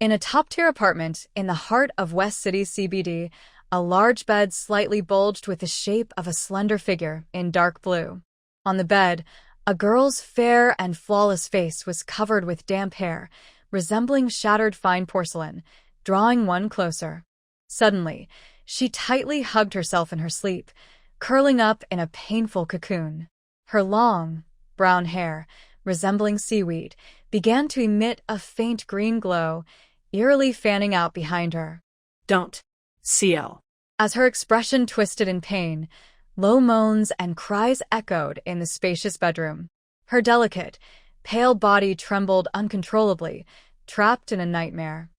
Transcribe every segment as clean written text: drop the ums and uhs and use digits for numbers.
In a top-tier apartment in the heart of West City CBD, a large bed slightly bulged with the shape of a slender figure in dark blue. On the bed, a girl's fair and flawless face was covered with damp hair, resembling shattered fine porcelain, drawing one closer. Suddenly, she tightly hugged herself in her sleep, curling up in a painful cocoon. Her long, brown hair, resembling seaweed, began to emit a faint green glow, eerily fanning out behind her. Don't. CL. As her expression twisted in pain, low moans and cries echoed in the spacious bedroom. Her delicate, pale body trembled uncontrollably, trapped in a nightmare.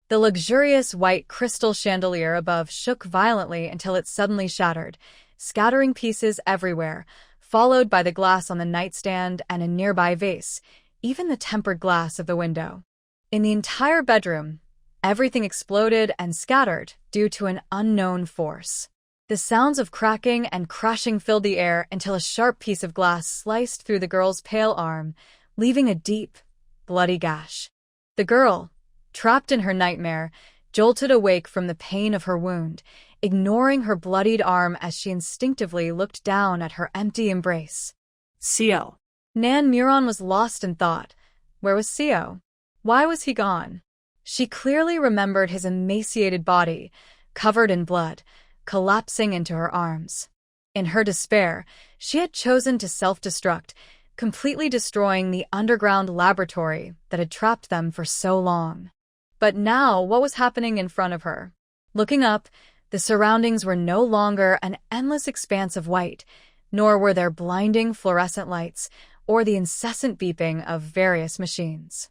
The luxurious white crystal chandelier above shook violently until it suddenly shattered, scattering pieces everywhere, followed by the glass on the nightstand and a nearby vase, even the tempered glass of the window. In the entire bedroom, everything exploded and scattered due to an unknown force. The sounds of cracking and crashing filled the air until a sharp piece of glass sliced through the girl's pale arm, leaving a deep, bloody gash. The girl, trapped in her nightmare, jolted awake from the pain of her wound, ignoring her bloodied arm as she instinctively looked down at her empty embrace. CL. Nan Muron was lost in thought. Where was Seo? Why was he gone? She clearly remembered his emaciated body, covered in blood, collapsing into her arms. In her despair, she had chosen to self-destruct, completely destroying the underground laboratory that had trapped them for so long. But now, what was happening in front of her? Looking up, the surroundings were no longer an endless expanse of white, nor were there blinding fluorescent lights or the incessant beeping of various machines.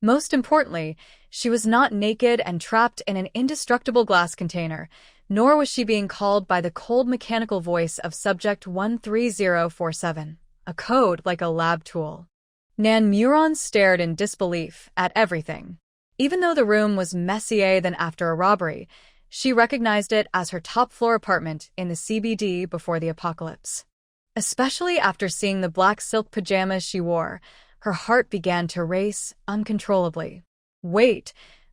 Most importantly, she was not naked and trapped in an indestructible glass container, nor was she being called by the cold mechanical voice of Subject 13047, a code like a lab tool. Nan Muron stared in disbelief at everything. Even though the room was messier than after a robbery, she recognized it as her top-floor apartment in the CBD before the apocalypse. Especially after seeing the black silk pajamas she wore, her heart began to race uncontrollably. Wait!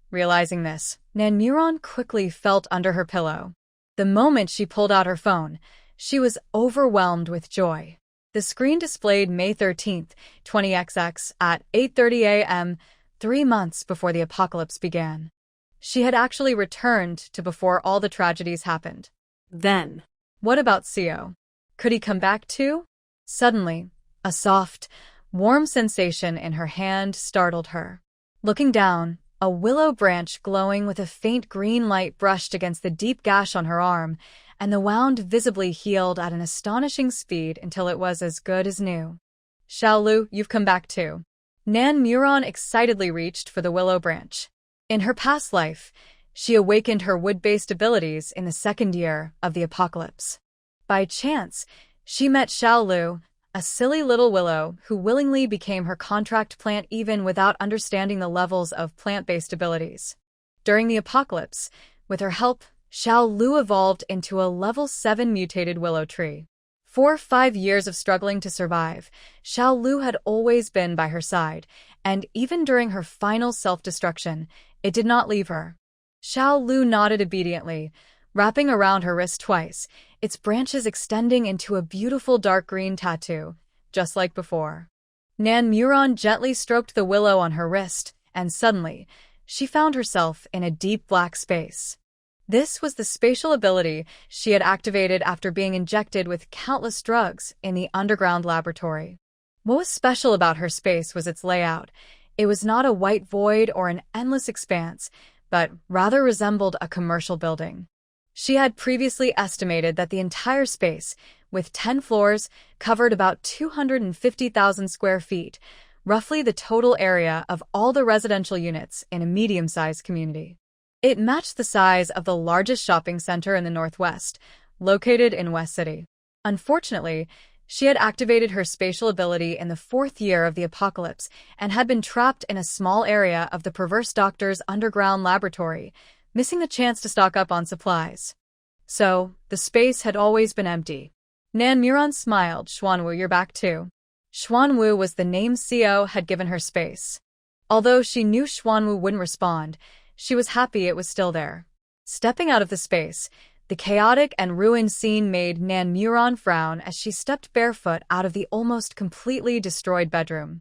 Realizing this, Nan Muron quickly felt under her pillow. The moment she pulled out her phone, she was overwhelmed with joy. The screen displayed May 13th, 20XX at 8:30 a.m., 3 months before the apocalypse began. She had actually returned to before all the tragedies happened. Then. What about Seo? Could he come back too? Suddenly, a soft, warm sensation in her hand startled her. Looking down, a willow branch glowing with a faint green light brushed against the deep gash on her arm, and the wound visibly healed at an astonishing speed until it was as good as new. Xiaolu, you've come back too. Nan Muron excitedly reached for the willow branch. In her past life, she awakened her wood-based abilities in the second year of the apocalypse. By chance, she met Xiaolu, a silly little willow who willingly became her contract plant even without understanding the levels of plant-based abilities. During the apocalypse, with her help, Xiaolu evolved into a level 7 mutated willow tree. 5 years of struggling to survive, Xiaolu had always been by her side, and even during her final self-destruction, it did not leave her. Xiaolu nodded obediently, wrapping around her wrist twice, its branches extending into a beautiful dark green tattoo, just like before. Nan Muron gently stroked the willow on her wrist, and suddenly, she found herself in a deep black space. This was the spatial ability she had activated after being injected with countless drugs in the underground laboratory. What was special about her space was its layout. It was not a white void or an endless expanse, but rather resembled a commercial building. She had previously estimated that the entire space, with 10 floors, covered about 250,000 square feet, roughly the total area of all the residential units in a medium-sized community. It matched the size of the largest shopping center in the Northwest, located in West City. Unfortunately, she had activated her spatial ability in the 4th year of the apocalypse and had been trapped in a small area of the perverse doctor's underground laboratory, missing the chance to stock up on supplies. So, the space had always been empty. Nan Muron smiled. Xuanwu, you're back too. Xuanwu was the name Seo had given her space. Although she knew Xuanwu wouldn't respond, She was happy it was still there. Stepping out of the space, the chaotic and ruined scene made Nan Muron frown as she stepped barefoot out of the almost completely destroyed bedroom.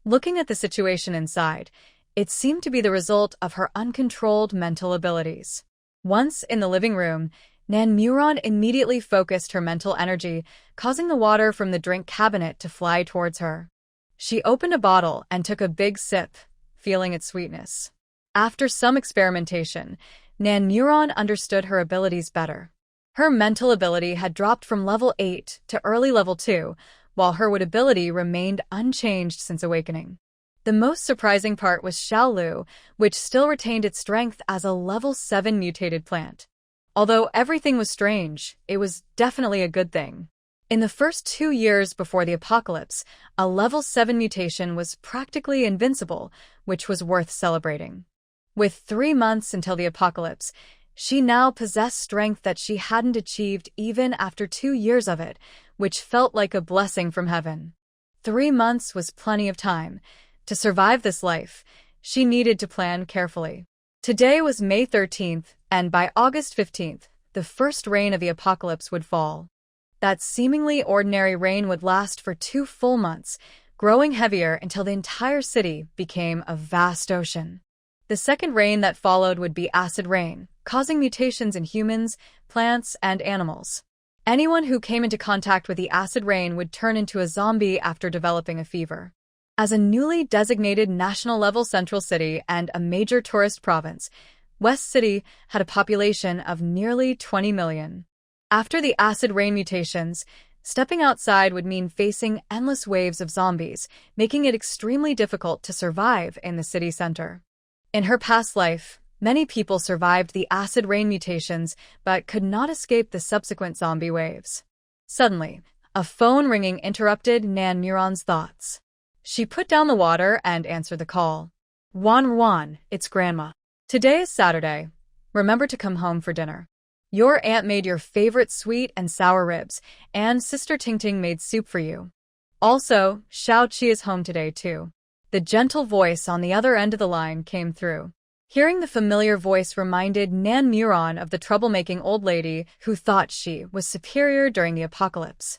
Looking at the situation inside, it seemed to be the result of her uncontrolled mental abilities. Once in the living room, Nan Muron immediately focused her mental energy, causing the water from the drink cabinet to fly towards her. She opened a bottle and took a big sip, feeling its sweetness. After some experimentation, Nan Muron understood her abilities better. Her mental ability had dropped from level 8 to early level 2, while her wit ability remained unchanged since awakening. The most surprising part was Xiaolu, which still retained its strength as a level 7 mutated plant. Although everything was strange, it was definitely a good thing. In the first 2 years before the apocalypse, a level 7 mutation was practically invincible, which was worth celebrating. With 3 months until the apocalypse, she now possessed strength that she hadn't achieved even after 2 years of it, which felt like a blessing from heaven. 3 months was plenty of time. To survive this life, she needed to plan carefully. Today was May 13th, and by August 15th, the first rain of the apocalypse would fall. That seemingly ordinary rain would last for 2 full months, growing heavier until the entire city became a vast ocean. The second rain that followed would be acid rain, causing mutations in humans, plants, and animals. Anyone who came into contact with the acid rain would turn into a zombie after developing a fever. As a newly designated national-level central city and a major tourist province, West City had a population of nearly 20 million. After the acid rain mutations, stepping outside would mean facing endless waves of zombies, making it extremely difficult to survive in the city center. In her past life, many people survived the acid rain mutations but could not escape the subsequent zombie waves. Suddenly, a phone ringing interrupted Nan Muron's thoughts. She put down the water and answered the call. Wan, it's Grandma. Today is Saturday. Remember to come home for dinner. Your aunt made your favorite sweet and sour ribs, and Sister Tingting made soup for you. Also, Xiao Qi is home today too. The gentle voice on the other end of the line came through. Hearing the familiar voice reminded Nan Muron of the troublemaking old lady who thought she was superior during the apocalypse.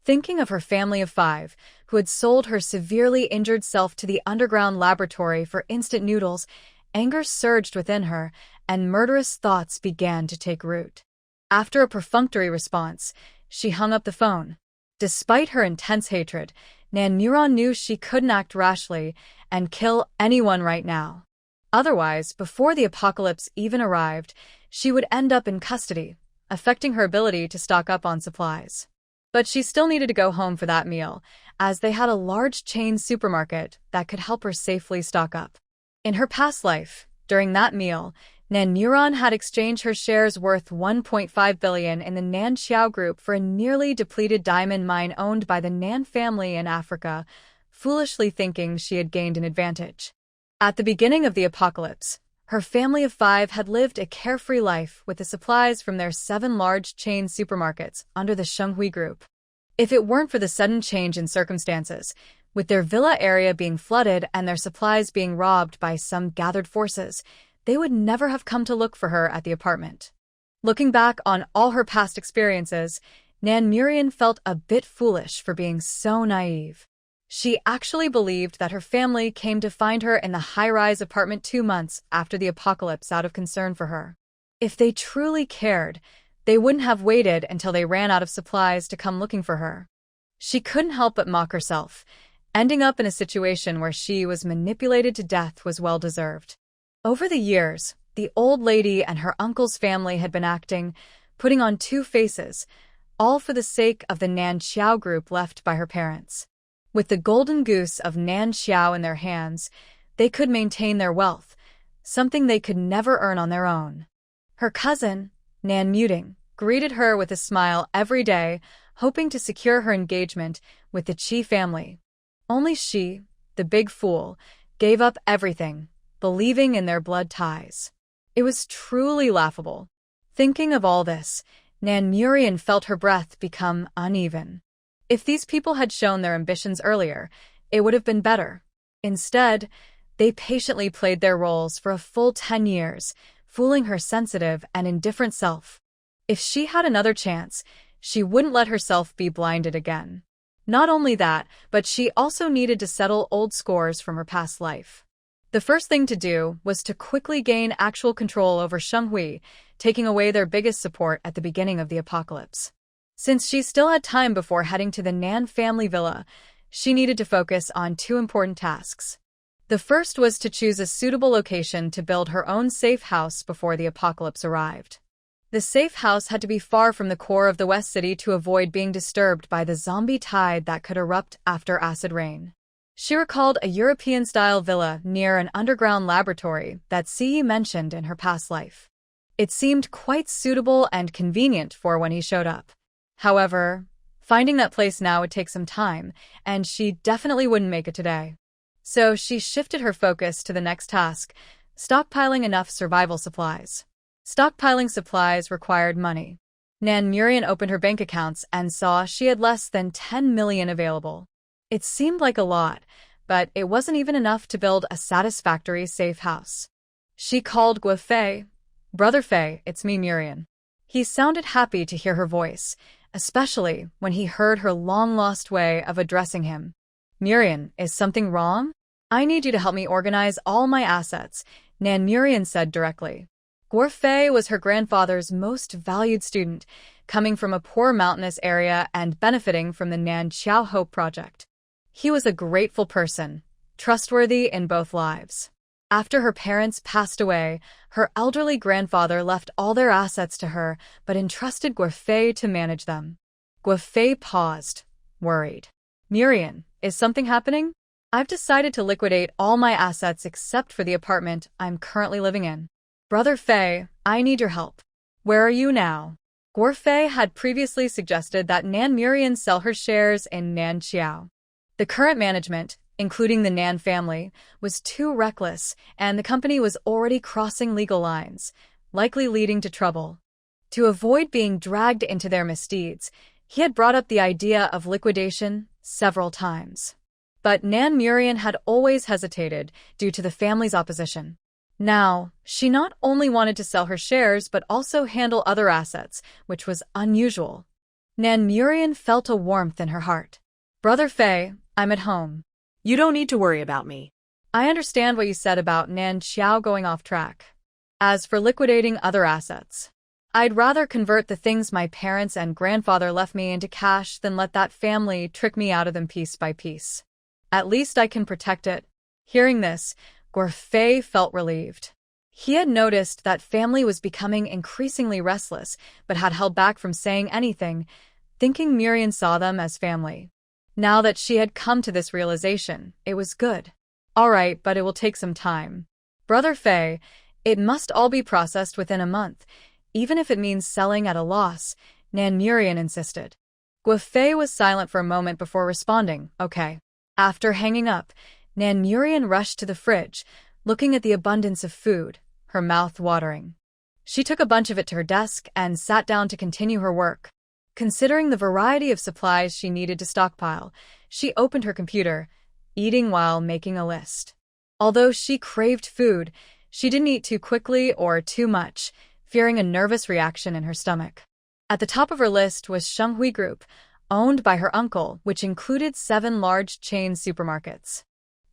Thinking of her family of 5, who had sold her severely injured self to the underground laboratory for instant noodles, anger surged within her, and murderous thoughts began to take root. After a perfunctory response, she hung up the phone. Despite her intense hatred, Nan Muron knew she couldn't act rashly and kill anyone right now. Otherwise, before the apocalypse even arrived, she would end up in custody, affecting her ability to stock up on supplies. But she still needed to go home for that meal, as they had a large chain supermarket that could help her safely stock up. In her past life, during that meal, Nan Muron had exchanged her shares worth 1.5 billion in the Nan Xiao Group for a nearly depleted diamond mine owned by the Nan family in Africa, foolishly thinking she had gained an advantage. At the beginning of the apocalypse, her family of 5 had lived a carefree life with the supplies from their 7 large chain supermarkets under the Shenghui Group. If it weren't for the sudden change in circumstances, with their villa area being flooded and their supplies being robbed by some gathered forces, they would never have come to look for her at the apartment. Looking back on all her past experiences, Nan Muron felt a bit foolish for being so naive. She actually believed that her family came to find her in the high-rise apartment 2 months after the apocalypse out of concern for her. If they truly cared, they wouldn't have waited until they ran out of supplies to come looking for her. She couldn't help but mock herself. Ending up in a situation where she was manipulated to death was well-deserved. Over the years, the old lady and her uncle's family had been acting, putting on 2 faces, all for the sake of the Nan Xiao Group left by her parents. With the golden goose of Nan Xiao in their hands, they could maintain their wealth, something they could never earn on their own. Her cousin, Nan Muting, greeted her with a smile every day, hoping to secure her engagement with the Qi family. Only she, the big fool, gave up everything, believing in their blood ties. It was truly laughable. Thinking of all this, Nan Muron felt her breath become uneven. If these people had shown their ambitions earlier, it would have been better. Instead, They patiently played their roles for a full 10 years, fooling her sensitive and indifferent self. If she had another chance, she wouldn't let herself be blinded again. Not only that, but she also needed to settle old scores from her past life. The first thing to do was to quickly gain actual control over Shenghui, taking away their biggest support at the beginning of the apocalypse. Since she still had time before heading to the Nan family villa, she needed to focus on two important tasks. The first was to choose a suitable location to build her own safe house before the apocalypse arrived. The safe house had to be far from the core of the West City to avoid being disturbed by the zombie tide that could erupt after acid rain. She recalled a European-style villa near an underground laboratory that Ci mentioned in her past life. It seemed quite suitable and convenient for when he showed up. However, finding that place now would take some time, and she definitely wouldn't make it today. So she shifted her focus to the next task, stockpiling enough survival supplies. Stockpiling supplies required money. Nan Murian opened her bank accounts and saw she had less than 10 million available. It seemed like a lot, but it wasn't even enough to build a satisfactory safe house. She called Guo Fei. "Brother Fei, it's me, Murian." He sounded happy to hear her voice, especially when he heard her long-lost way of addressing him. "Murian, is something wrong? I need you to help me organize all my assets," Nan Murian said directly. Guo Fei was her grandfather's most valued student, coming from a poor mountainous area and benefiting from the Nan Chiao Hope Project. He was a grateful person, trustworthy in both lives. After her parents passed away, her elderly grandfather left all their assets to her but entrusted Guo Fei to manage them. Guo Fei paused, worried. "Murian, is something happening? I've decided to liquidate all my assets except for the apartment I'm currently living in. Brother Fei, I need your help. Where are you now?" Guo Fei had previously suggested that Nan Murian sell her shares in Nan Chiao. The current management, including the Nan family, was too reckless, and the company was already crossing legal lines, likely leading to trouble. To avoid being dragged into their misdeeds, he had brought up the idea of liquidation several times. But Nan Murian had always hesitated due to the family's opposition. Now, she not only wanted to sell her shares but also handle other assets, which was unusual. Nan Murian felt a warmth in her heart. "Brother Fei, I'm at home. You don't need to worry about me." I understand what you said about Nan Chiao going off track. As for liquidating other assets, I'd rather convert the things my parents and grandfather left me into cash than let that family trick me out of them piece by piece. At least I can protect it." Hearing this, Guo Fei felt relieved. He had noticed that family was becoming increasingly restless, but had held back from saying anything, thinking Murian saw them as family. Now that she had come to this realization, it was good. "All right, but it will take some time. Brother Fei, it must all be processed within a month, even if it means selling at a loss," Nan Murian insisted. Guo Fei was silent for a moment before responding, "Okay." After hanging up, Nan Murian rushed to the fridge, looking at the abundance of food, her mouth watering. She took a bunch of it to her desk and sat down to continue her work. Considering the variety of supplies she needed to stockpile, she opened her computer, eating while making a list. Although she craved food, she didn't eat too quickly or too much, fearing a nervous reaction in her stomach. At the top of her list was Shenghui Group, owned by her uncle, which included 7 large chain supermarkets.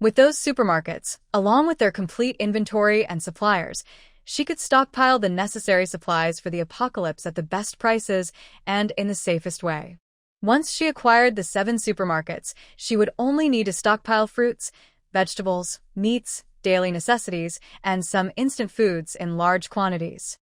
With those supermarkets, along with their complete inventory and suppliers, she could stockpile the necessary supplies for the apocalypse at the best prices and in the safest way. Once she acquired the 7 supermarkets, she would only need to stockpile fruits, vegetables, meats, daily necessities, and some instant foods in large quantities.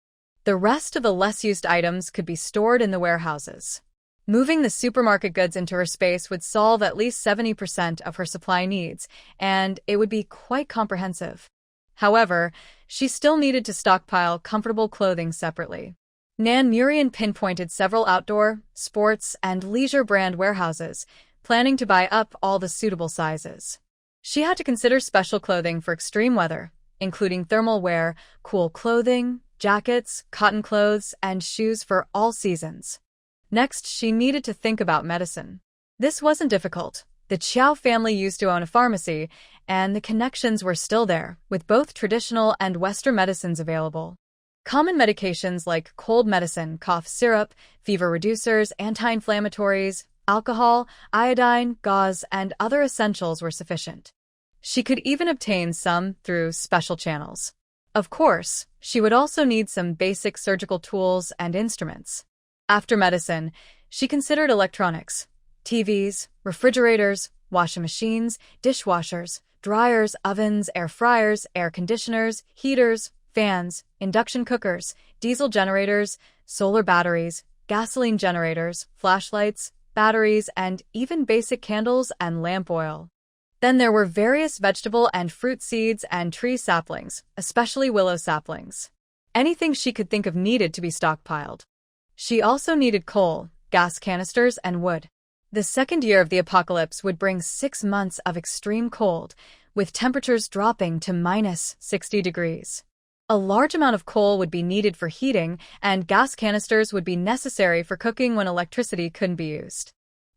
The rest of the less-used items could be stored in the warehouses. Moving the supermarket goods into her space would solve at least 70% of her supply needs, and it would be quite comprehensive. However, she still needed to stockpile comfortable clothing separately. Nan Murian pinpointed several outdoor, sports, and leisure brand warehouses, planning to buy up all the suitable sizes. She had to consider special clothing for extreme weather, including thermal wear, cool clothing, jackets, cotton clothes, and shoes for all seasons. Next, she needed to think about medicine. This wasn't difficult. The Chiao family used to own a pharmacy, and the connections were still there, with both traditional and Western medicines available. Common medications like cold medicine, cough syrup, fever reducers, anti-inflammatories, alcohol, iodine, gauze, and other essentials were sufficient. She could even obtain some through special channels. Of course, she would also need some basic surgical tools and instruments. After medicine, she considered electronics: TVs, refrigerators, washing machines, dishwashers, dryers, ovens, air fryers, air conditioners, heaters, fans, induction cookers, diesel generators, solar batteries, gasoline generators, flashlights, batteries, and even basic candles and lamp oil. Then there were various vegetable and fruit seeds and tree saplings, especially willow saplings. Anything she could think of needed to be stockpiled. She also needed coal, gas canisters, and wood. The second year of the apocalypse would bring 6 months of extreme cold, with temperatures dropping to -60 degrees. A large amount of coal would be needed for heating, and gas canisters would be necessary for cooking when electricity couldn't be used.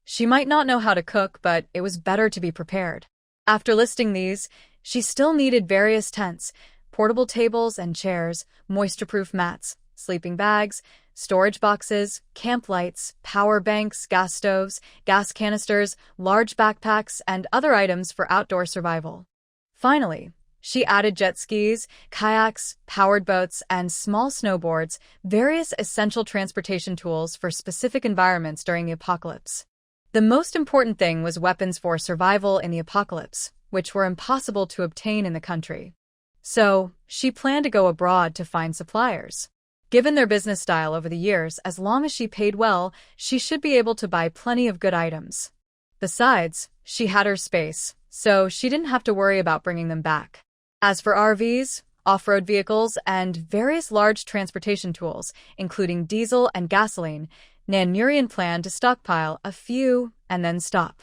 She might not know how to cook, but it was better to be prepared. After listing these, she still needed various tents, portable tables and chairs, moisture-proof mats, sleeping bags, storage boxes, camp lights, power banks, gas stoves, gas canisters, large backpacks, and other items for outdoor survival. Finally, she added jet skis, kayaks, powered boats, and small snowboards, various essential transportation tools for specific environments during the apocalypse. The most important thing was weapons for survival in the apocalypse, which were impossible to obtain in the country. So, she planned to go abroad to find suppliers. Given their business style over the years, as long as she paid well, she should be able to buy plenty of good items. Besides, she had her space, so she didn't have to worry about bringing them back. As for RVs, off-road vehicles, and various large transportation tools, including diesel and gasoline, Nan Murian planned to stockpile a few and then stop.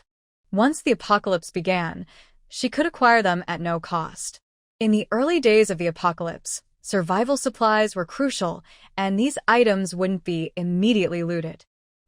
Once the apocalypse began, she could acquire them at no cost. In the early days of the apocalypse, survival supplies were crucial, and these items wouldn't be immediately looted.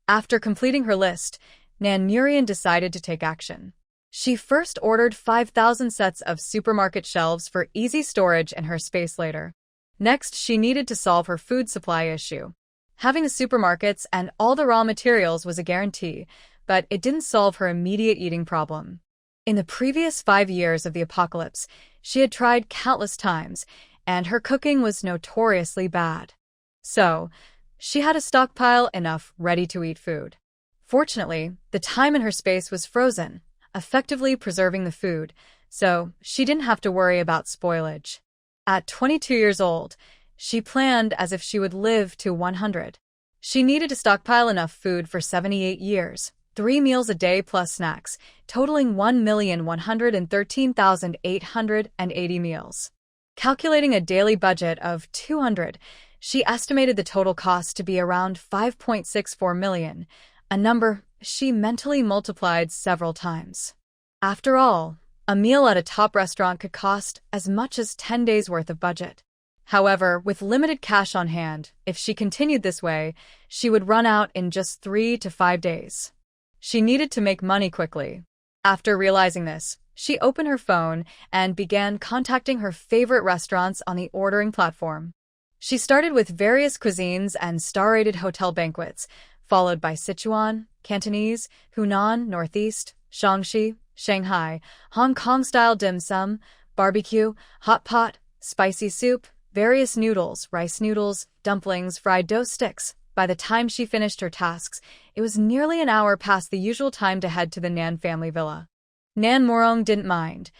After completing her list, Nan Murian decided to take action. She first ordered 5,000 sets of supermarket shelves for easy storage in her space later. Next, she needed to solve her food supply issue. Having the supermarkets and all the raw materials was a guarantee, but it didn't solve her immediate eating problem. In the previous 5 years of the apocalypse, she had tried countless times, and her cooking was notoriously bad. So, she had a stockpile enough ready-to-eat food. Fortunately, the time in her space was frozen, effectively preserving the food, so she didn't have to worry about spoilage. At 22 years old, she planned as if she would live to 100. She needed to stockpile enough food for 78 years, 3 meals a day plus snacks, totaling 1,113,880 meals. Calculating a daily budget of 200, she estimated the total cost to be around 5.64 million, a number she mentally multiplied several times. After all, a meal at a top restaurant could cost as much as 10 days' worth of budget. However, with limited cash on hand, if she continued this way, she would run out in just 3 to 5 days. She needed to make money quickly. After realizing this, she opened her phone and began contacting her favorite restaurants on the ordering platform. She started with various cuisines and star-rated hotel banquets, followed by Sichuan, Cantonese, Hunan, Northeast, Shaanxi, Shanghai, Hong Kong-style dim sum, barbecue, hot pot, spicy soup, various noodles, rice noodles, dumplings, fried dough sticks. By the time she finished her tasks, it was nearly an hour past the usual time to head to the Nan family villa. Nan Morong didn't mind.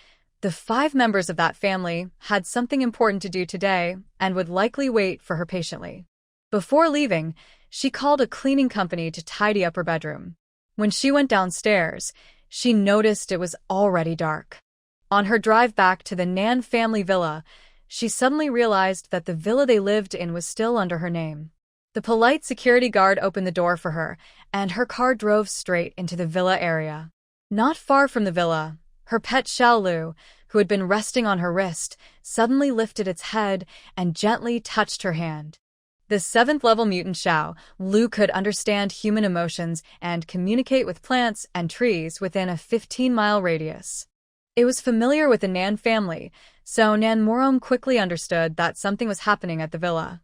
The 5 members of that family had something important to do today and would likely wait for her patiently. Before leaving, she called a cleaning company to tidy up her bedroom. When she went downstairs, she noticed it was already dark. On her drive back to the Nan family villa, she suddenly realized that the villa they lived in was still under her name. The polite security guard opened the door for her, and her car drove straight into the villa area. Not far from the villa, her pet Xiaolu, who had been resting on her wrist, suddenly lifted its head and gently touched her hand. The 7th-level mutant Xiao Lu could understand human emotions and communicate with plants and trees within a 15-mile radius. It was familiar with the Nan family, so Nan Morong quickly understood that something was happening at the villa.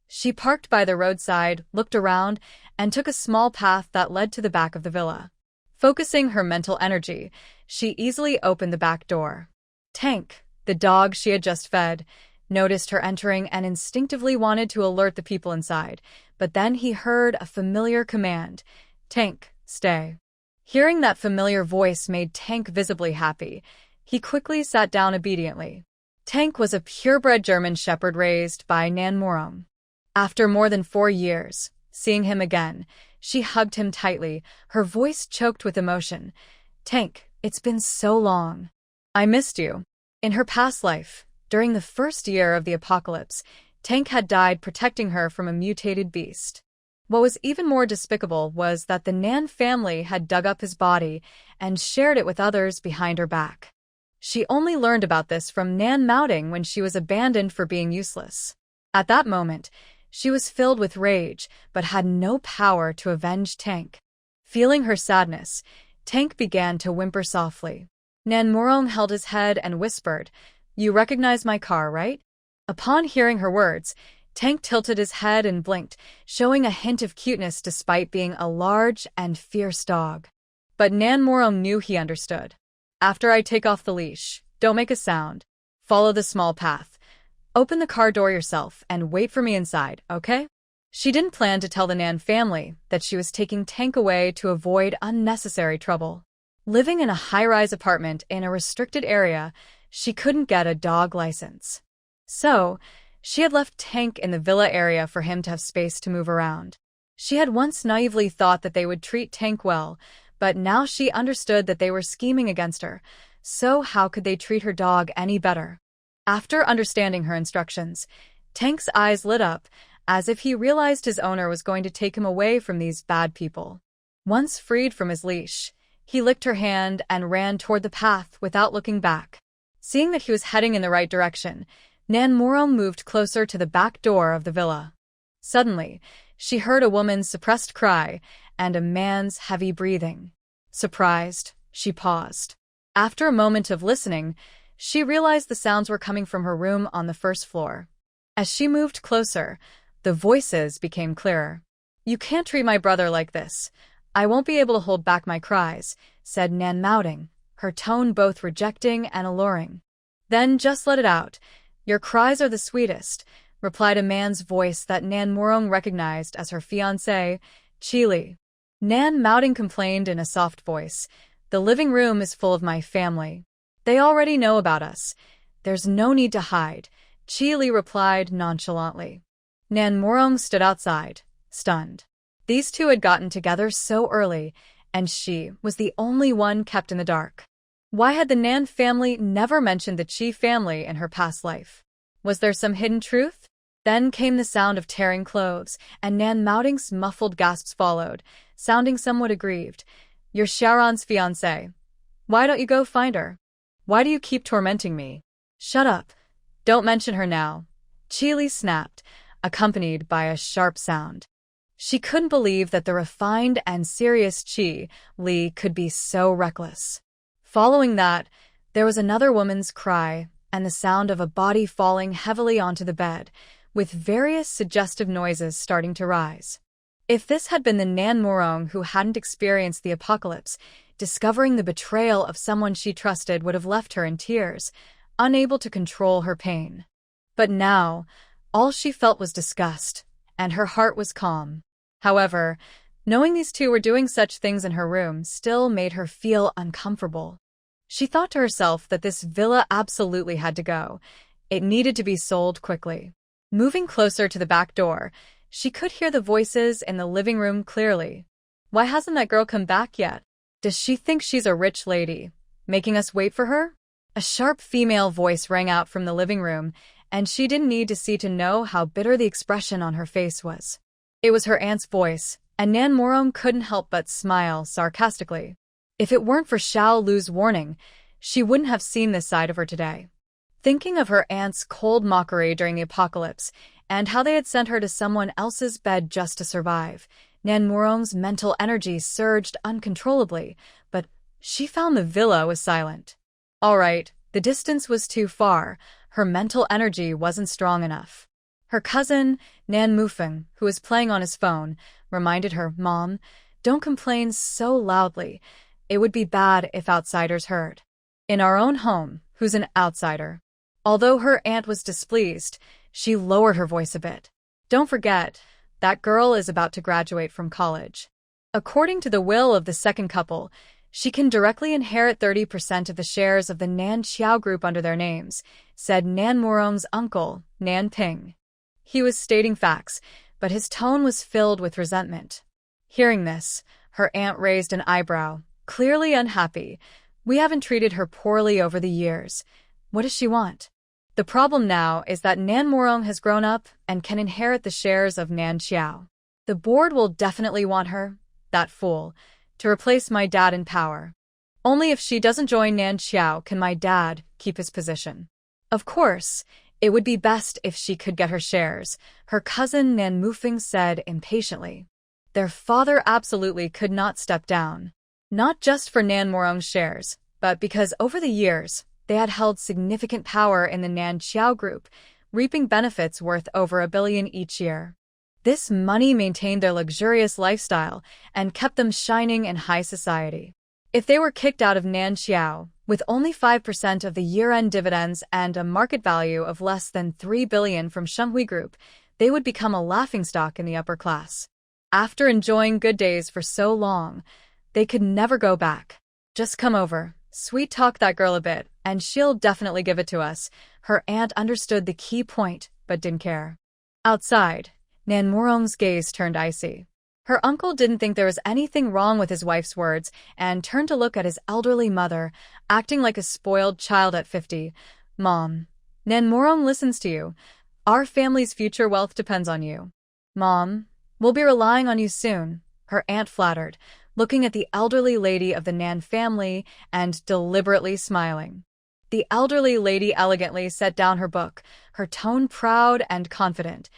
She parked by the roadside, looked around, and took a small path that led to the back of the villa. Focusing her mental energy, she easily opened the back door. Tank, the dog she had just fed, noticed her entering and instinctively wanted to alert the people inside, but then he heard a familiar command, "Tank, stay." Hearing that familiar voice made Tank visibly happy. He quickly sat down obediently. Tank was a purebred German shepherd raised by Nan Morong. After more than 4 years, seeing him again, she hugged him tightly, her voice choked with emotion. "Tank, it's been so long. I missed you." In her past life, during the first year of the apocalypse, Tank had died protecting her from a mutated beast. What was even more despicable was that the Nan family had dug up his body and shared it with others behind her back. She only learned about this from Nan Mouting when she was abandoned for being useless. At that moment, she was filled with rage but had no power to avenge Tank. Feeling her sadness, Tank began to whimper softly. Nan Morong held his head and whispered, "You recognize my car, right?" Upon hearing her words, Tank tilted his head and blinked, showing a hint of cuteness despite being a large and fierce dog. But Nan Morong knew he understood. "After I take off the leash, don't make a sound. Follow the small path. Open the car door yourself and wait for me inside, okay?" She didn't plan to tell the Nan family that she was taking Tank away to avoid unnecessary trouble. Living in a high-rise apartment in a restricted area, she couldn't get a dog license. So, she had left Tank in the villa area for him to have space to move around. She had once naively thought that they would treat Tank well, but now she understood that they were scheming against her, so how could they treat her dog any better? After understanding her instructions, Tank's eyes lit up, as if he realized his owner was going to take him away from these bad people. Once freed from his leash, he licked her hand and ran toward the path without looking back. Seeing that he was heading in the right direction, Nan Morong moved closer to the back door of the villa. Suddenly, she heard a woman's suppressed cry and a man's heavy breathing. Surprised, she paused. After a moment of listening, she realized the sounds were coming from her room on the first floor. As she moved closer, the voices became clearer. "You can't treat my brother like this. I won't be able to hold back my cries," said Nan Mouting, her tone both rejecting and alluring. "Then just let it out. Your cries are the sweetest," replied a man's voice that Nan Morong recognized as her fiancé, Chili. Nan Mouting complained in a soft voice, "The living room is full of my family. They already know about us. There's no need to hide," Chili replied nonchalantly. Nan Morong stood outside, stunned. These two had gotten together so early, and she was the only one kept in the dark. Why had the Nan family never mentioned the Chi family in her past life? Was there some hidden truth? Then came the sound of tearing clothes, and Nan Mouting's muffled gasps followed, sounding somewhat aggrieved. "You're Sharon's fiancé. Why don't you go find her? Why do you keep tormenting me?" "Shut up. Don't mention her now," Chili snapped, accompanied by a sharp sound. She couldn't believe that the refined and serious Chi Li could be so reckless. Following that, there was another woman's cry and the sound of a body falling heavily onto the bed, with various suggestive noises starting to rise. If this had been the Nan Morong who hadn't experienced the apocalypse, discovering the betrayal of someone she trusted would have left her in tears, unable to control her pain. But now, all she felt was disgust, and her heart was calm. However, knowing these two were doing such things in her room still made her feel uncomfortable. She thought to herself that this villa absolutely had to go. It needed to be sold quickly. Moving closer to the back door, she could hear the voices in the living room clearly. Why hasn't that girl come back yet? Does she think she's a rich lady, making us wait for her? A sharp female voice rang out from the living room, and she didn't need to see to know how bitter the expression on her face was. It was her aunt's voice, and Nan Morong couldn't help but smile sarcastically. If it weren't for Xiao Lu's warning, she wouldn't have seen this side of her today. Thinking of her aunt's cold mockery during the apocalypse, and how they had sent her to someone else's bed just to survive. Nan Murong's mental energy surged uncontrollably, but she found the villa was silent. All right, the distance was too far. Her mental energy wasn't strong enough. Her cousin, Nan Mufeng, who was playing on his phone, reminded her, "Mom, don't complain so loudly. It would be bad if outsiders heard." In our own home, who's an outsider? Although her aunt was displeased, she lowered her voice a bit. "Don't forget, that girl is about to graduate from college. According to the will of the second couple, she can directly inherit 30% of the shares of the Nan Xiao group under their names," said Nan Murong's uncle, Nan Ping. He was stating facts, but his tone was filled with resentment. Hearing this, her aunt raised an eyebrow, clearly unhappy. "We haven't treated her poorly over the years. What does she want?" The problem now is that Nan Murong has grown up and can inherit the shares of Nan Xiao. The board will definitely want her, that fool, to replace my dad in power. Only if she doesn't join Nan Xiao can my dad keep his position. Of course, it would be best if she could get her shares, her cousin Nan Mufeng said impatiently. Their father absolutely could not step down. Not just for Nan Murong's shares, but because over the years, they had held significant power in the Nan Xiao group, reaping benefits worth over $1 billion each year. This money maintained their luxurious lifestyle and kept them shining in high society. If they were kicked out of Nan Xiao, with only 5% of the year-end dividends and a market value of less than $3 billion from Shenghui Group, they would become a laughingstock in the upper class. After enjoying good days for so long, they could never go back. "Just come over, sweet-talk that girl a bit, and she'll definitely give it to us." Her aunt understood the key point, but didn't care. Outside, Nan Murong's gaze turned icy. Her uncle didn't think there was anything wrong with his wife's words and turned to look at his elderly mother, acting like a spoiled child at 50. "Mom, Nan Murong listens to you. Our family's future wealth depends on you. Mom, we'll be relying on you soon," her aunt flattered, looking at the elderly lady of the Nan family and deliberately smiling. The elderly lady elegantly set down her book, her tone proud and confident.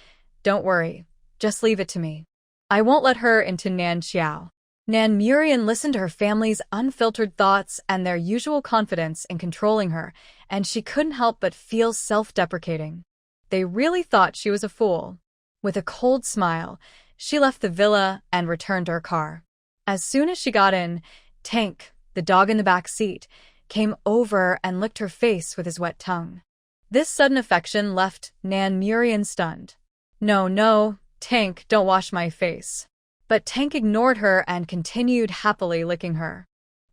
"Don't worry, just leave it to me. I won't let her into Nan Xiao." Nan Murian listened to her family's unfiltered thoughts and their usual confidence in controlling her, and she couldn't help but feel self-deprecating. They really thought she was a fool. With a cold smile, she left the villa and returned to her car. As soon as she got in, Tank, the dog in the back seat, came over and licked her face with his wet tongue. This sudden affection left Nan Murian stunned. No, Tank, don't wash my face." But Tank ignored her and continued happily licking her.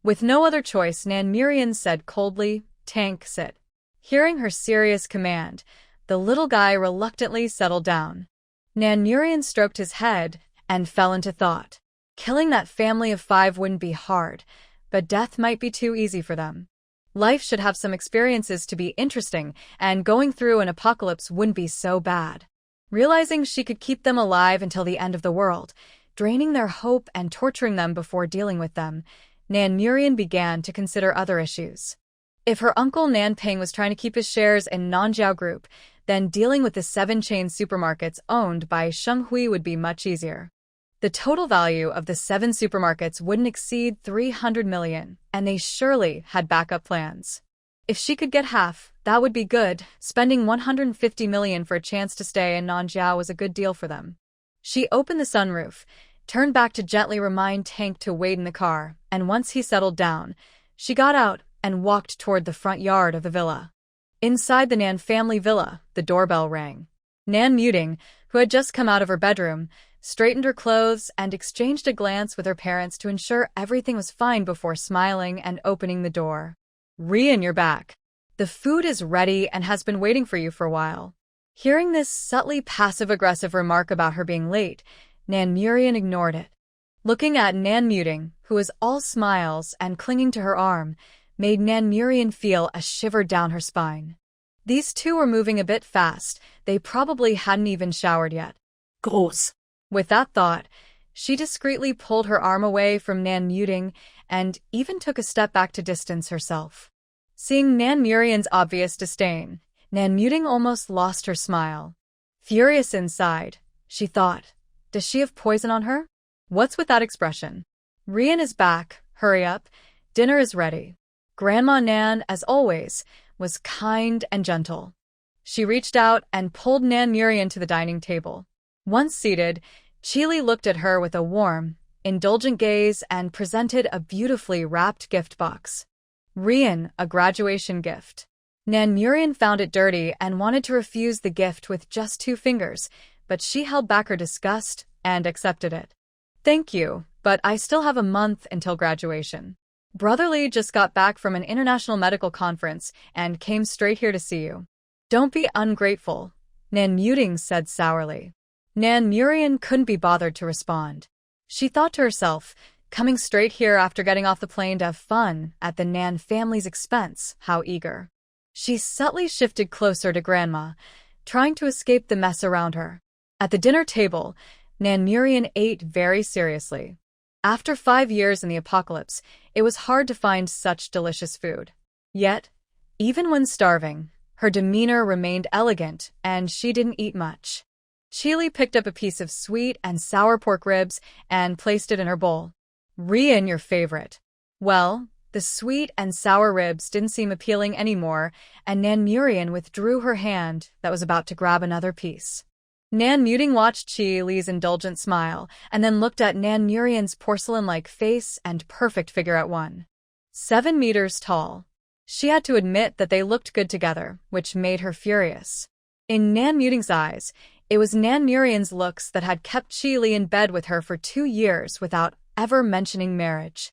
With no other choice, Nan Murian said coldly, "Tank, sit." Hearing her serious command, the little guy reluctantly settled down. Nan Murian stroked his head and fell into thought. Killing that family of 5 wouldn't be hard, but death might be too easy for them. Life should have some experiences to be interesting, and going through an apocalypse wouldn't be so bad. Realizing she could keep them alive until the end of the world, draining their hope and torturing them before dealing with them, Nan Murian began to consider other issues. If her uncle Nan Ping was trying to keep his shares in Nanjiao Group, then dealing with the 7 chain supermarkets owned by Shenghui would be much easier. The total value of the 7 supermarkets wouldn't exceed 300 million, and they surely had backup plans. If she could get half, that would be good. Spending 150 million for a chance to stay in Nanjiao was a good deal for them. She opened the sunroof, turned back to gently remind Tank to wait in the car, and once he settled down, she got out and walked toward the front yard of the villa. Inside the Nan family villa, the doorbell rang. Nan Muting, who had just come out of her bedroom, straightened her clothes and exchanged a glance with her parents to ensure everything was fine before smiling and opening the door. "Rian, you're back. The food is ready and has been waiting for you for a while." Hearing this subtly passive-aggressive remark about her being late, Nan Murian ignored it. Looking at Nan Muting, who was all smiles and clinging to her arm, made Nan Murian feel a shiver down her spine. These two were moving a bit fast. They probably hadn't even showered yet. Gross. With that thought, she discreetly pulled her arm away from Nan Muting and even took a step back to distance herself. Seeing Nan Murian's obvious disdain, Nan Muting almost lost her smile. Furious inside, she thought, does she have poison on her? What's with that expression? Rian is back, hurry up, dinner is ready. Grandma Nan, as always, was kind and gentle. She reached out and pulled Nan Murian to the dining table. Once seated, Chili looked at her with a warm, indulgent gaze and presented a beautifully wrapped gift box. Rian, a graduation gift. Nan Murian found it dirty and wanted to refuse the gift with just 2 fingers, but she held back her disgust and accepted it. Thank you, but I still have a month until graduation. Brotherly just got back from an international medical conference and came straight here to see you. Don't be ungrateful, Nan Murian said sourly. Nan Murian couldn't be bothered to respond. She thought to herself, coming straight here after getting off the plane to have fun at the Nan family's expense, how eager. She subtly shifted closer to Grandma, trying to escape the mess around her. At the dinner table, Nan Murian ate very seriously. After 5 years in the apocalypse, it was hard to find such delicious food. Yet, even when starving, her demeanor remained elegant and she didn't eat much. Chili picked up a piece of sweet and sour pork ribs and placed it in her bowl. Rian, your favorite. Well, the sweet and sour ribs didn't seem appealing anymore, and Nan Murian withdrew her hand that was about to grab another piece. Nan Murian watched Chili's indulgent smile and then looked at Nan Murian's porcelain-like face and perfect figure at 1.7 meters tall. She had to admit that they looked good together, which made her furious. In Nan Murian's eyes, it was Nan Murian's looks that had kept Chili in bed with her for 2 years without ever mentioning marriage.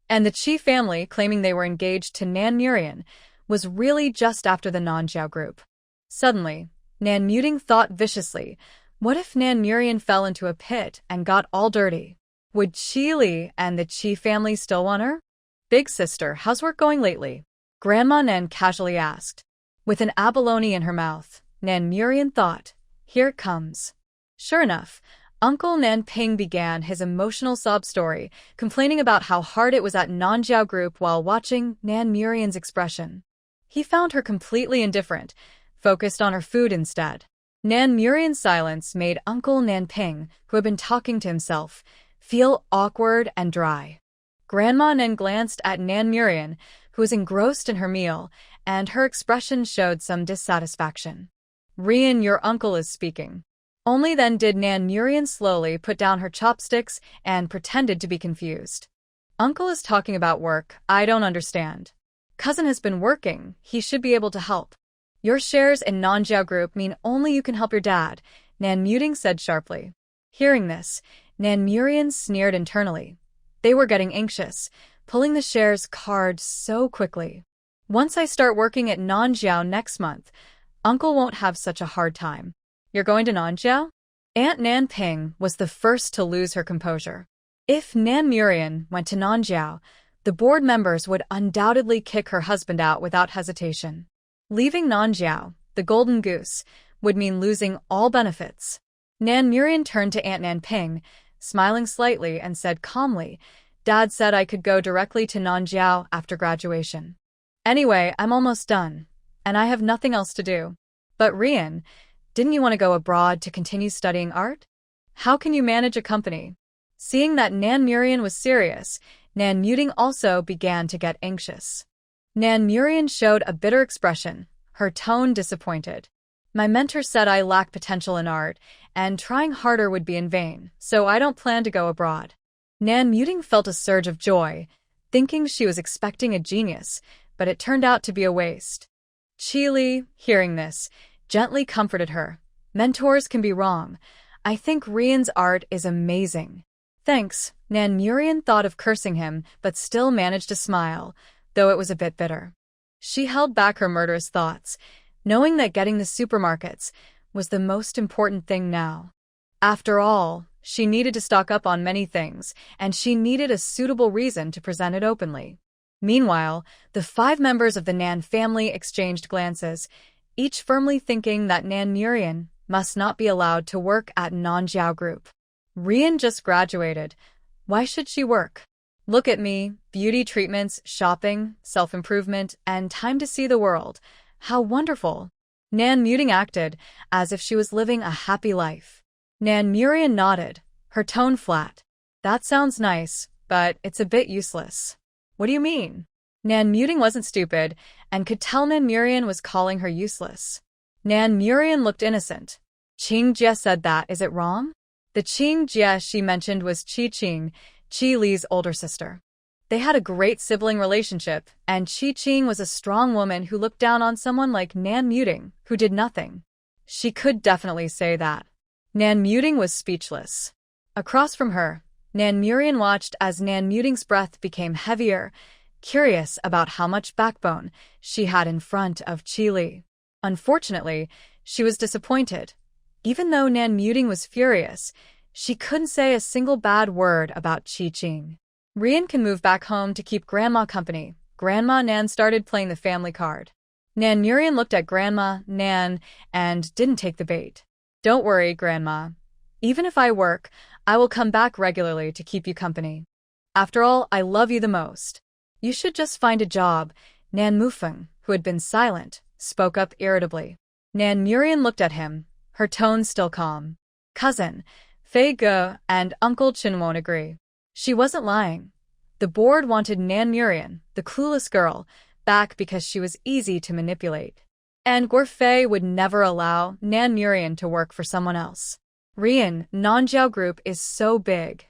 And the Chi family, claiming they were engaged to Nan Murian, was really just after the Nanjiao group. Suddenly, Nan Murian thought viciously, what if Nan Murian fell into a pit and got all dirty? Would Chili and the Chi family still want her? Big sister, how's work going lately? Grandma Nan casually asked. With an abalone in her mouth, Nan Murian thought, here it comes. Sure enough, Uncle Nan Ping began his emotional sob story, complaining about how hard it was at Nanjiao group while watching Nan Murian's expression. He found her completely indifferent, focused on her food instead. Nan Murian's silence made Uncle Nan Ping, who had been talking to himself, feel awkward and dry. Grandma Nan glanced at Nan Murian, who was engrossed in her meal, and her expression showed some dissatisfaction. Rian, your uncle is speaking. Only then did Nan Murian slowly put down her chopsticks and pretended to be confused. Uncle is talking about work, I don't understand. Cousin has been working, he should be able to help. Your shares in Nanjiao Group mean only you can help your dad, Nan Murian said sharply. Hearing this, Nan Murian sneered internally. They were getting anxious, pulling the shares card so quickly. Once I start working at Nanjiao next month, Uncle won't have such a hard time. You're going to Nanjiao? Aunt Nan Ping was the first to lose her composure. If Nan Murian went to Nanjiao, the board members would undoubtedly kick her husband out without hesitation. Leaving Nanjiao, the golden goose, would mean losing all benefits. Nan Murian turned to Aunt Nan Ping, smiling slightly, and said calmly, Dad said I could go directly to Nanjiao after graduation. Anyway, I'm almost done, and I have nothing else to do. But Rian, didn't you want to go abroad to continue studying art? How can you manage a company? Seeing that Nan Murian was serious, Nan Murian also began to get anxious. Nan Murian showed a bitter expression, her tone disappointed. My mentor said I lack potential in art, and trying harder would be in vain, so I don't plan to go abroad. Nan Murian felt a surge of joy, thinking she was expecting a genius, but it turned out to be a waste. Chili, hearing this, gently comforted her. Mentors can be wrong. I think Rian's art is amazing. Thanks, Nan Murian thought of cursing him, but still managed to smile, though it was a bit bitter. She held back her murderous thoughts, knowing that getting the supermarkets was the most important thing now. After all, she needed to stock up on many things, and she needed a suitable reason to present it openly. Meanwhile, the 5 members of the Nan family exchanged glances, each firmly thinking that Nan Murian must not be allowed to work at Nanjiao Group. Rian just graduated. Why should she work? Look at me, beauty treatments, shopping, self-improvement, and time to see the world. How wonderful. Nan Muting acted as if she was living a happy life. Nan Murian nodded, her tone flat. That sounds nice, but it's a bit useless. What do you mean? Nan Muting wasn't stupid and could tell Nan Murian was calling her useless. Nan Murian looked innocent. Qing Jie said that, is it wrong? The Qing Jie she mentioned was Qi Qing, Qi Li's older sister. They had a great sibling relationship, and Qi Qing was a strong woman who looked down on someone like Nan Muting, who did nothing. She could definitely say that. Nan Muting was speechless. Across from her, Nan Murian watched as Nan Muting's breath became heavier, curious about how much backbone she had in front of Qi Li. Unfortunately, she was disappointed. Even though Nan Muting was furious, she couldn't say a single bad word about Qi Qing. Rian can move back home to keep Grandma company. Grandma Nan started playing the family card. Nan Murian looked at Grandma Nan and didn't take the bait. Don't worry, Grandma. Even if I work, I will come back regularly to keep you company. After all, I love you the most. You should just find a job. Nan Mufeng, who had been silent, spoke up irritably. Nan Murian looked at him, her tone still calm. Cousin, Fei Ge and Uncle Chin won't agree. She wasn't lying. The board wanted Nan Murian, the clueless girl, back because she was easy to manipulate. And Guofei would never allow Nan Murian to work for someone else. Rian, Nanjiao Group is so big.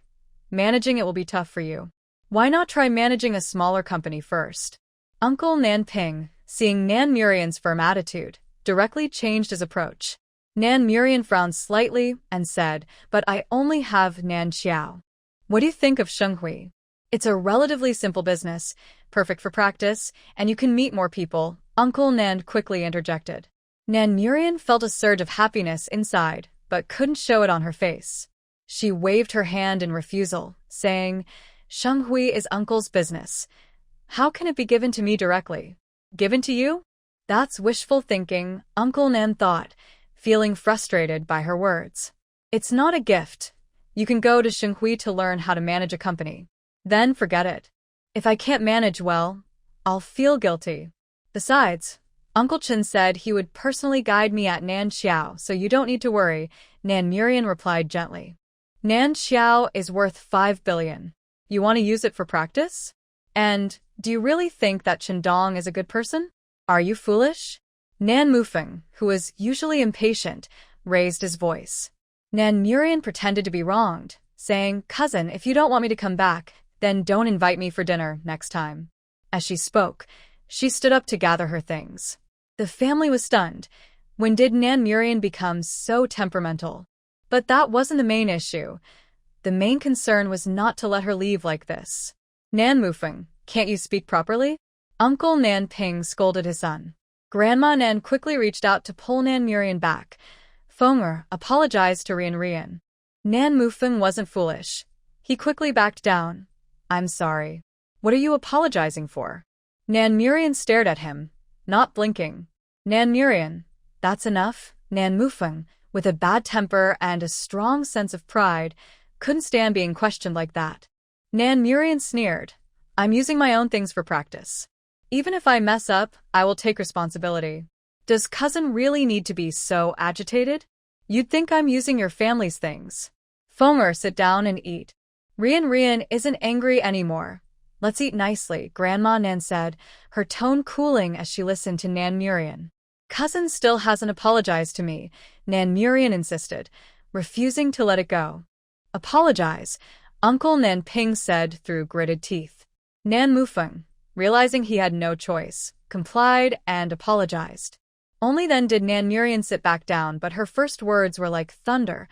Managing it will be tough for you. Why not try managing a smaller company first? Uncle Nan Ping, seeing Nan Murian's firm attitude, directly changed his approach. Nan Murian frowned slightly and said, but I only have Nan Xiao. What do you think of Shenghui? It's a relatively simple business, perfect for practice, and you can meet more people, Uncle Nan quickly interjected. Nan Murian felt a surge of happiness inside, but couldn't show it on her face. She waved her hand in refusal, saying, Shenghui is Uncle's business. How can it be given to me directly? Given to you? That's wishful thinking, Uncle Nan thought, feeling frustrated by her words. It's not a gift. You can go to Shenghui to learn how to manage a company. Then forget it. If I can't manage well, I'll feel guilty. Besides, Uncle Chen said he would personally guide me at Nan Xiao, so you don't need to worry, Nan Murian replied gently. Nan Xiao is worth 5 billion. You want to use it for practice? And, do you really think that Chen Dong is a good person? Are you foolish? Nan Mufeng, who was usually impatient, raised his voice. Nan Murian pretended to be wronged, saying, Cousin, if you don't want me to come back, then don't invite me for dinner next time. As she spoke, she stood up to gather her things. The family was stunned. When did Nan Murian become so temperamental? But that wasn't the main issue. The main concern was not to let her leave like this. Nan Mufeng, can't you speak properly? Uncle Nan Ping scolded his son. Grandma Nan quickly reached out to pull Nan Murian back. Fenger apologized to Rian. Nan Mufeng wasn't foolish. He quickly backed down. I'm sorry. What are you apologizing for? Nan Murian stared at him, not blinking. Nan Murian, that's enough. Nan Mufeng, with a bad temper and a strong sense of pride, couldn't stand being questioned like that. Nan Murian sneered. I'm using my own things for practice. Even if I mess up, I will take responsibility. Does cousin really need to be so agitated? You'd think I'm using your family's things. Fenger, sit down and eat. Rian isn't angry anymore. Let's eat nicely, Grandma Nan said, her tone cooling as she listened to Nan Murian. Cousin still hasn't apologized to me, Nan Murian insisted, refusing to let it go. Apologize, Uncle Nan Ping said through gritted teeth. Nan Mufeng, realizing he had no choice, complied and apologized. Only then did Nan Murian sit back down, but her first words were like thunder.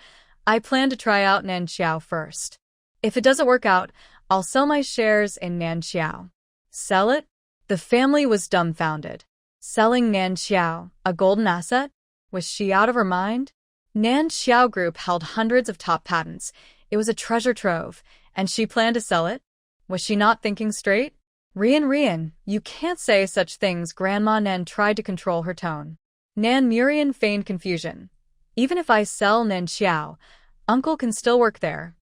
I plan to try out Nan Xiao first. If it doesn't work out, I'll sell my shares in Nan Xiao. Sell it? The family was dumbfounded. Selling Nan Xiao, a golden asset? Was she out of her mind? Nan Xiao Group held hundreds of top patents. It was a treasure trove, and she planned to sell it? Was she not thinking straight? Rian, you can't say such things. Grandma Nan tried to control her tone. Nan Murian feigned confusion. Even if I sell Nan Xiao, Uncle can still work there.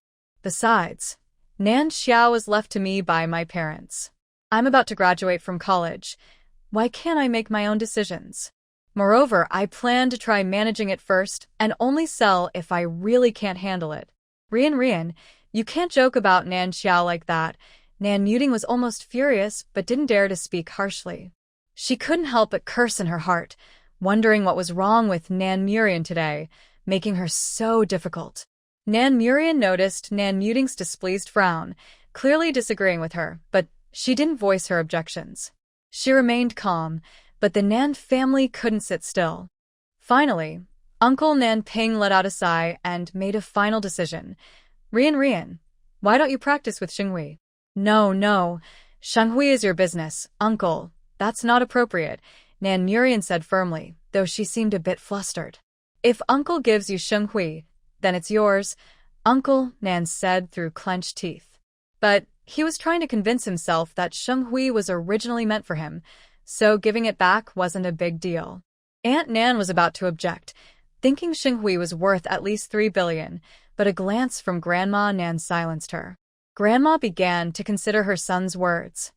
Besides, Nan Xiao was left to me by my parents. I'm about to graduate from college. Why can't I make my own decisions? Moreover, I plan to try managing it first and only sell if I really can't handle it. Rian, you can't joke about Nan Xiao like that. Nan Muting was almost furious but didn't dare to speak harshly. She couldn't help but curse in her heart, wondering what was wrong with Nan Murian today, making her so difficult. Nan Murian noticed Nan Muting's displeased frown, clearly disagreeing with her, but she didn't voice her objections. She remained calm, but the Nan family couldn't sit still. Finally, Uncle Nan Ping let out a sigh and made a final decision. Rian, why don't you practice with Shenghui? No, Shenghui is your business, Uncle. That's not appropriate, Nan Murian said firmly, though she seemed a bit flustered. If Uncle gives you Shenghui, then it's yours, Uncle, Nan said through clenched teeth. But he was trying to convince himself that Shenghui was originally meant for him, so giving it back wasn't a big deal. Aunt Nan was about to object, thinking Shenghui was worth at least 3 billion, but a glance from Grandma Nan silenced her. Grandma began to consider her son's words.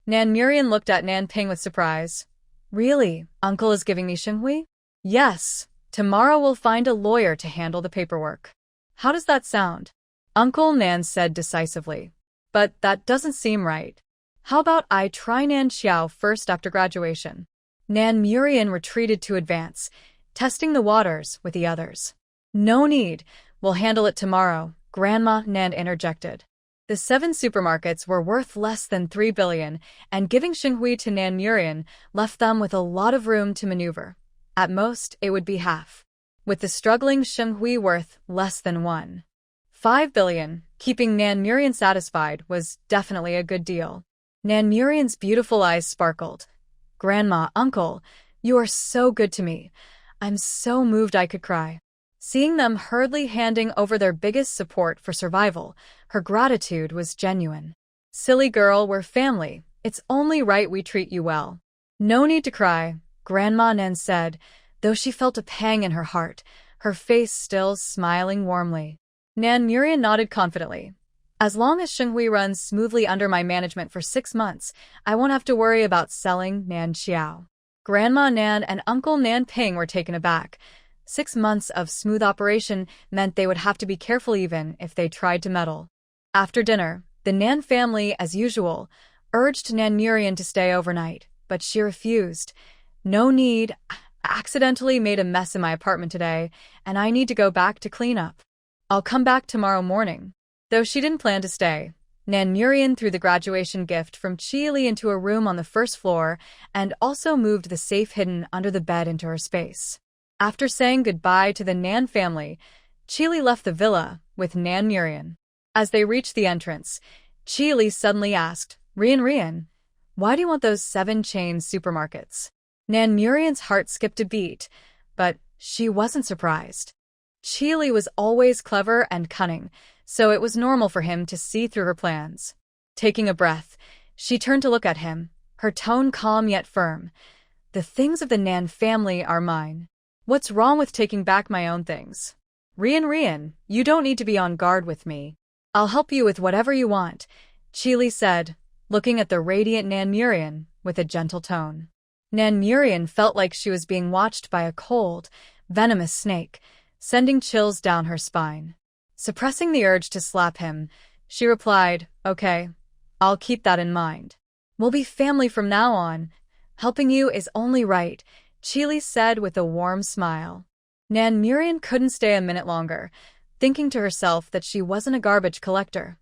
Nan Murian looked at Nan Ping with surprise. Really, Uncle is giving me Shenghui? Yes, tomorrow we'll find a lawyer to handle the paperwork. How does that sound? Uncle Nan said decisively. But that doesn't seem right. How about I try Nan Xiao first after graduation? Nan Murian retreated to advance, testing the waters with the others. No need, we'll handle it tomorrow, Grandma Nan interjected. The 7 supermarkets were worth less than 3 billion, and giving Shenghui to Nan Murian left them with a lot of room to maneuver. At most, it would be half, with the struggling Shenghui worth less than 1.5 billion. Keeping Nan Murian satisfied was definitely a good deal. Nan Murian's beautiful eyes sparkled. Grandma, Uncle, you are so good to me. I'm so moved I could cry. Seeing them hurriedly handing over their biggest support for survival, her gratitude was genuine. Silly girl, we're family. It's only right we treat you well. No need to cry, Grandma Nan said, though she felt a pang in her heart, her face still smiling warmly. Nan Murian nodded confidently. As long as Shenghui runs smoothly under my management for 6 months, I won't have to worry about selling Nan Xiao. Grandma Nan and Uncle Nan Ping were taken aback. 6 months of smooth operation meant they would have to be careful even if they tried to meddle. After dinner, the Nan family, as usual, urged Nan Murian to stay overnight, but she refused. No need. I accidentally made a mess in my apartment today, and I need to go back to clean up. I'll come back tomorrow morning. Though she didn't plan to stay, Nan Murian threw the graduation gift from Qi Li into a room on the first floor and also moved the safe hidden under the bed into her space. After saying goodbye to the Nan family, Qi Li left the villa with Nan Murian. As they reached the entrance, Qi Li suddenly asked, Rian, why do you want those 7 chain supermarkets? Nan Murian's heart skipped a beat, but she wasn't surprised. Qi Li was always clever and cunning, so it was normal for him to see through her plans. Taking a breath, she turned to look at him, her tone calm yet firm. The things of the Nan family are mine. What's wrong with taking back my own things? Rian, you don't need to be on guard with me. I'll help you with whatever you want, Qi Li said, looking at the radiant Nan Murian with a gentle tone. Nan Murian felt like she was being watched by a cold, venomous snake, sending chills down her spine. Suppressing the urge to slap him, she replied, Okay, I'll keep that in mind. We'll be family from now on. Helping you is only right, Qi Li said with a warm smile. Nan Murian couldn't stay a minute longer, thinking to herself that she wasn't a garbage collector.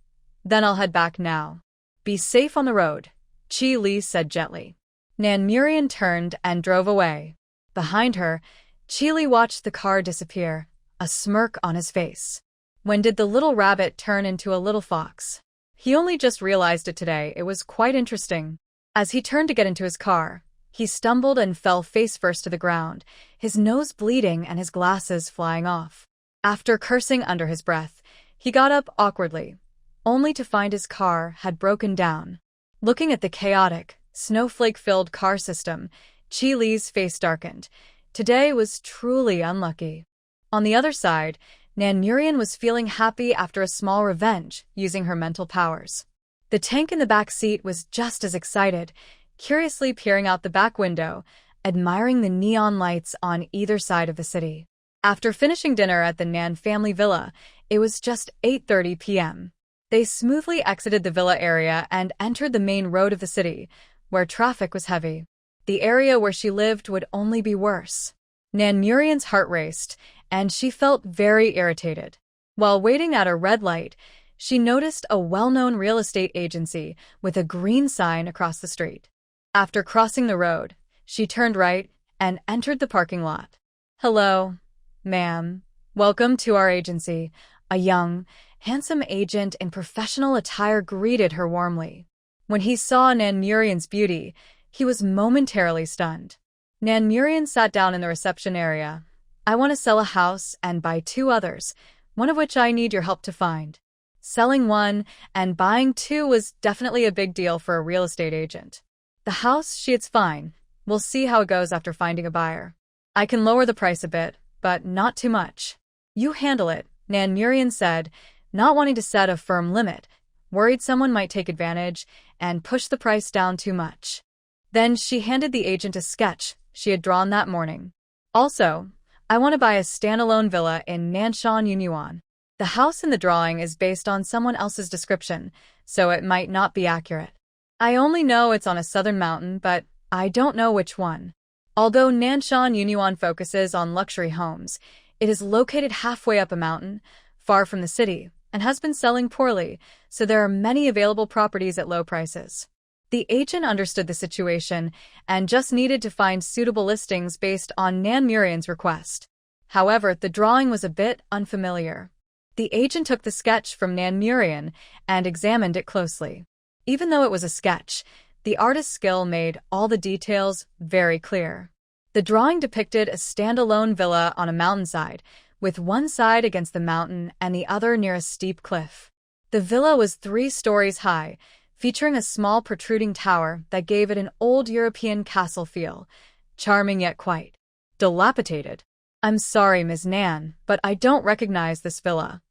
Then I'll head back now. Be safe on the road, Qi Li said gently. Nan Murian turned and drove away. Behind her, Qi Li watched the car disappear, a smirk on his face. When did the little rabbit turn into a little fox? He only just realized it today. It was quite interesting. As he turned to get into his car, he stumbled and fell face first to the ground, his nose bleeding and his glasses flying off. After cursing under his breath, he got up awkwardly, only to find his car had broken down. Looking at the chaotic, snowflake-filled car system, Qi Li's face darkened. Today was truly unlucky. On the other side, Nan Murian was feeling happy after a small revenge using her mental powers. The tank in the back seat was just as excited, curiously peering out the back window, admiring the neon lights on either side of the city. After finishing dinner at the Nan family villa, it was just 8:30 p.m. They smoothly exited the villa area and entered the main road of the city, where traffic was heavy. The area where she lived would only be worse. Nan Murian's heart raced, and she felt very irritated. While waiting at a red light, she noticed a well-known real estate agency with a green sign across the street. After crossing the road, she turned right and entered the parking lot. "Hello, ma'am. Welcome to our agency." A young, handsome agent in professional attire greeted her warmly. When he saw Nan Murian's beauty, he was momentarily stunned. Nan Murian sat down in the reception area. "I want to sell a house and buy 2 others, one of which I need your help to find." Selling one and buying 2 was definitely a big deal for a real estate agent. "The house, it's fine. We'll see how it goes after finding a buyer. I can lower the price a bit, but not too much." "You handle it," Nan Murian said, not wanting to set a firm limit, worried someone might take advantage and push the price down too much. Then she handed the agent a sketch she had drawn that morning. "Also, I want to buy a standalone villa in Nanshan, Yunyuan. The house in the drawing is based on someone else's description, so it might not be accurate. I only know it's on a southern mountain, but I don't know which one. Although Nanshan Yunyuan focuses on luxury homes, it is located halfway up a mountain, far from the city, and has been selling poorly, so there are many available properties at low prices." The agent understood the situation and just needed to find suitable listings based on Nan Murian's request. However, the drawing was a bit unfamiliar. The agent took the sketch from Nan Murian and examined it closely. Even though it was a sketch, the artist's skill made all the details very clear. The drawing depicted a standalone villa on a mountainside, with one side against the mountain and the other near a steep cliff. The villa was 3 stories high, featuring a small protruding tower that gave it an old European castle feel, charming yet quite dilapidated. "I'm sorry, Ms. Nan, but I don't recognize this villa.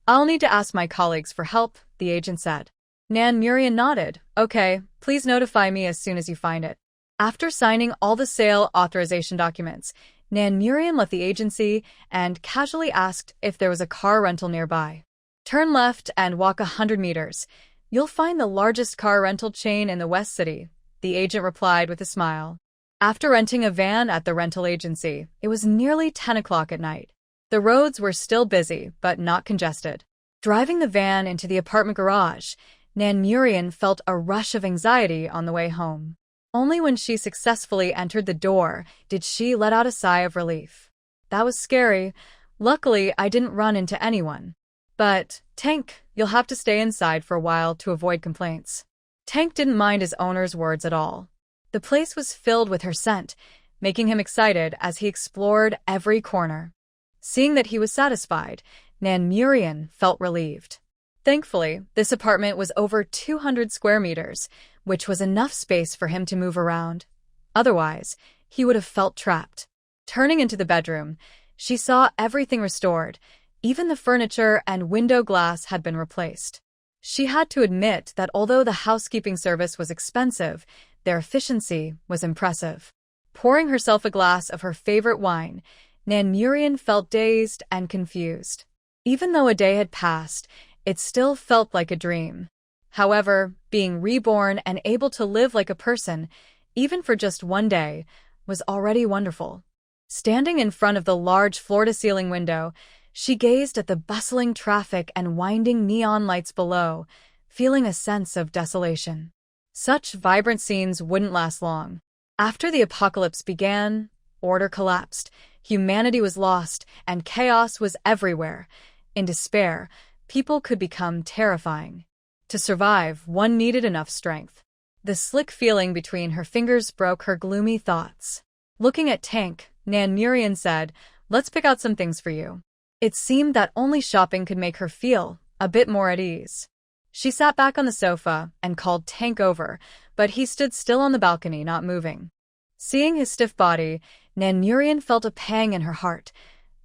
I'll need to ask my colleagues for help," the agent said. Nan Murian nodded. "Okay, please notify me as soon as you find it." After signing all the sale authorization documents, Nan Murian left the agency and casually asked if there was a car rental nearby. "Turn left and walk 100 meters. You'll find the largest car rental chain in the West City," the agent replied with a smile. After renting a van at the rental agency, it was nearly 10 o'clock at night. The roads were still busy, but not congested. Driving the van into the apartment garage, Nan Murian felt a rush of anxiety on the way home. Only when she successfully entered the door did she let out a sigh of relief. "That was scary. Luckily, I didn't run into anyone. But, Tank, you'll have to stay inside for a while to avoid complaints." Tank didn't mind his owner's words at all. The place was filled with her scent, making him excited as he explored every corner. Seeing that he was satisfied, Nan Murian felt relieved. Thankfully, this apartment was over 200 square meters, which was enough space for him to move around. Otherwise, he would have felt trapped. Turning into the bedroom, she saw everything restored. Even the furniture and window glass had been replaced. She had to admit that although the housekeeping service was expensive, their efficiency was impressive. Pouring herself a glass of her favorite wine, Nan Murian felt dazed and confused. Even though a day had passed, it still felt like a dream. However, being reborn and able to live like a person, even for just one day, was already wonderful. Standing in front of the large floor-to-ceiling window, she gazed at the bustling traffic and winding neon lights below, feeling a sense of desolation. Such vibrant scenes wouldn't last long. After the apocalypse began, order collapsed, humanity was lost, and chaos was everywhere. In despair, people could become terrifying. To survive, one needed enough strength. The slick feeling between her fingers broke her gloomy thoughts. Looking at Tank, Nan Murian said, "Let's pick out some things for you." It seemed that only shopping could make her feel a bit more at ease. She sat back on the sofa and called Tank over, but he stood still on the balcony, not moving. Seeing his stiff body, Nan Murian felt a pang in her heart.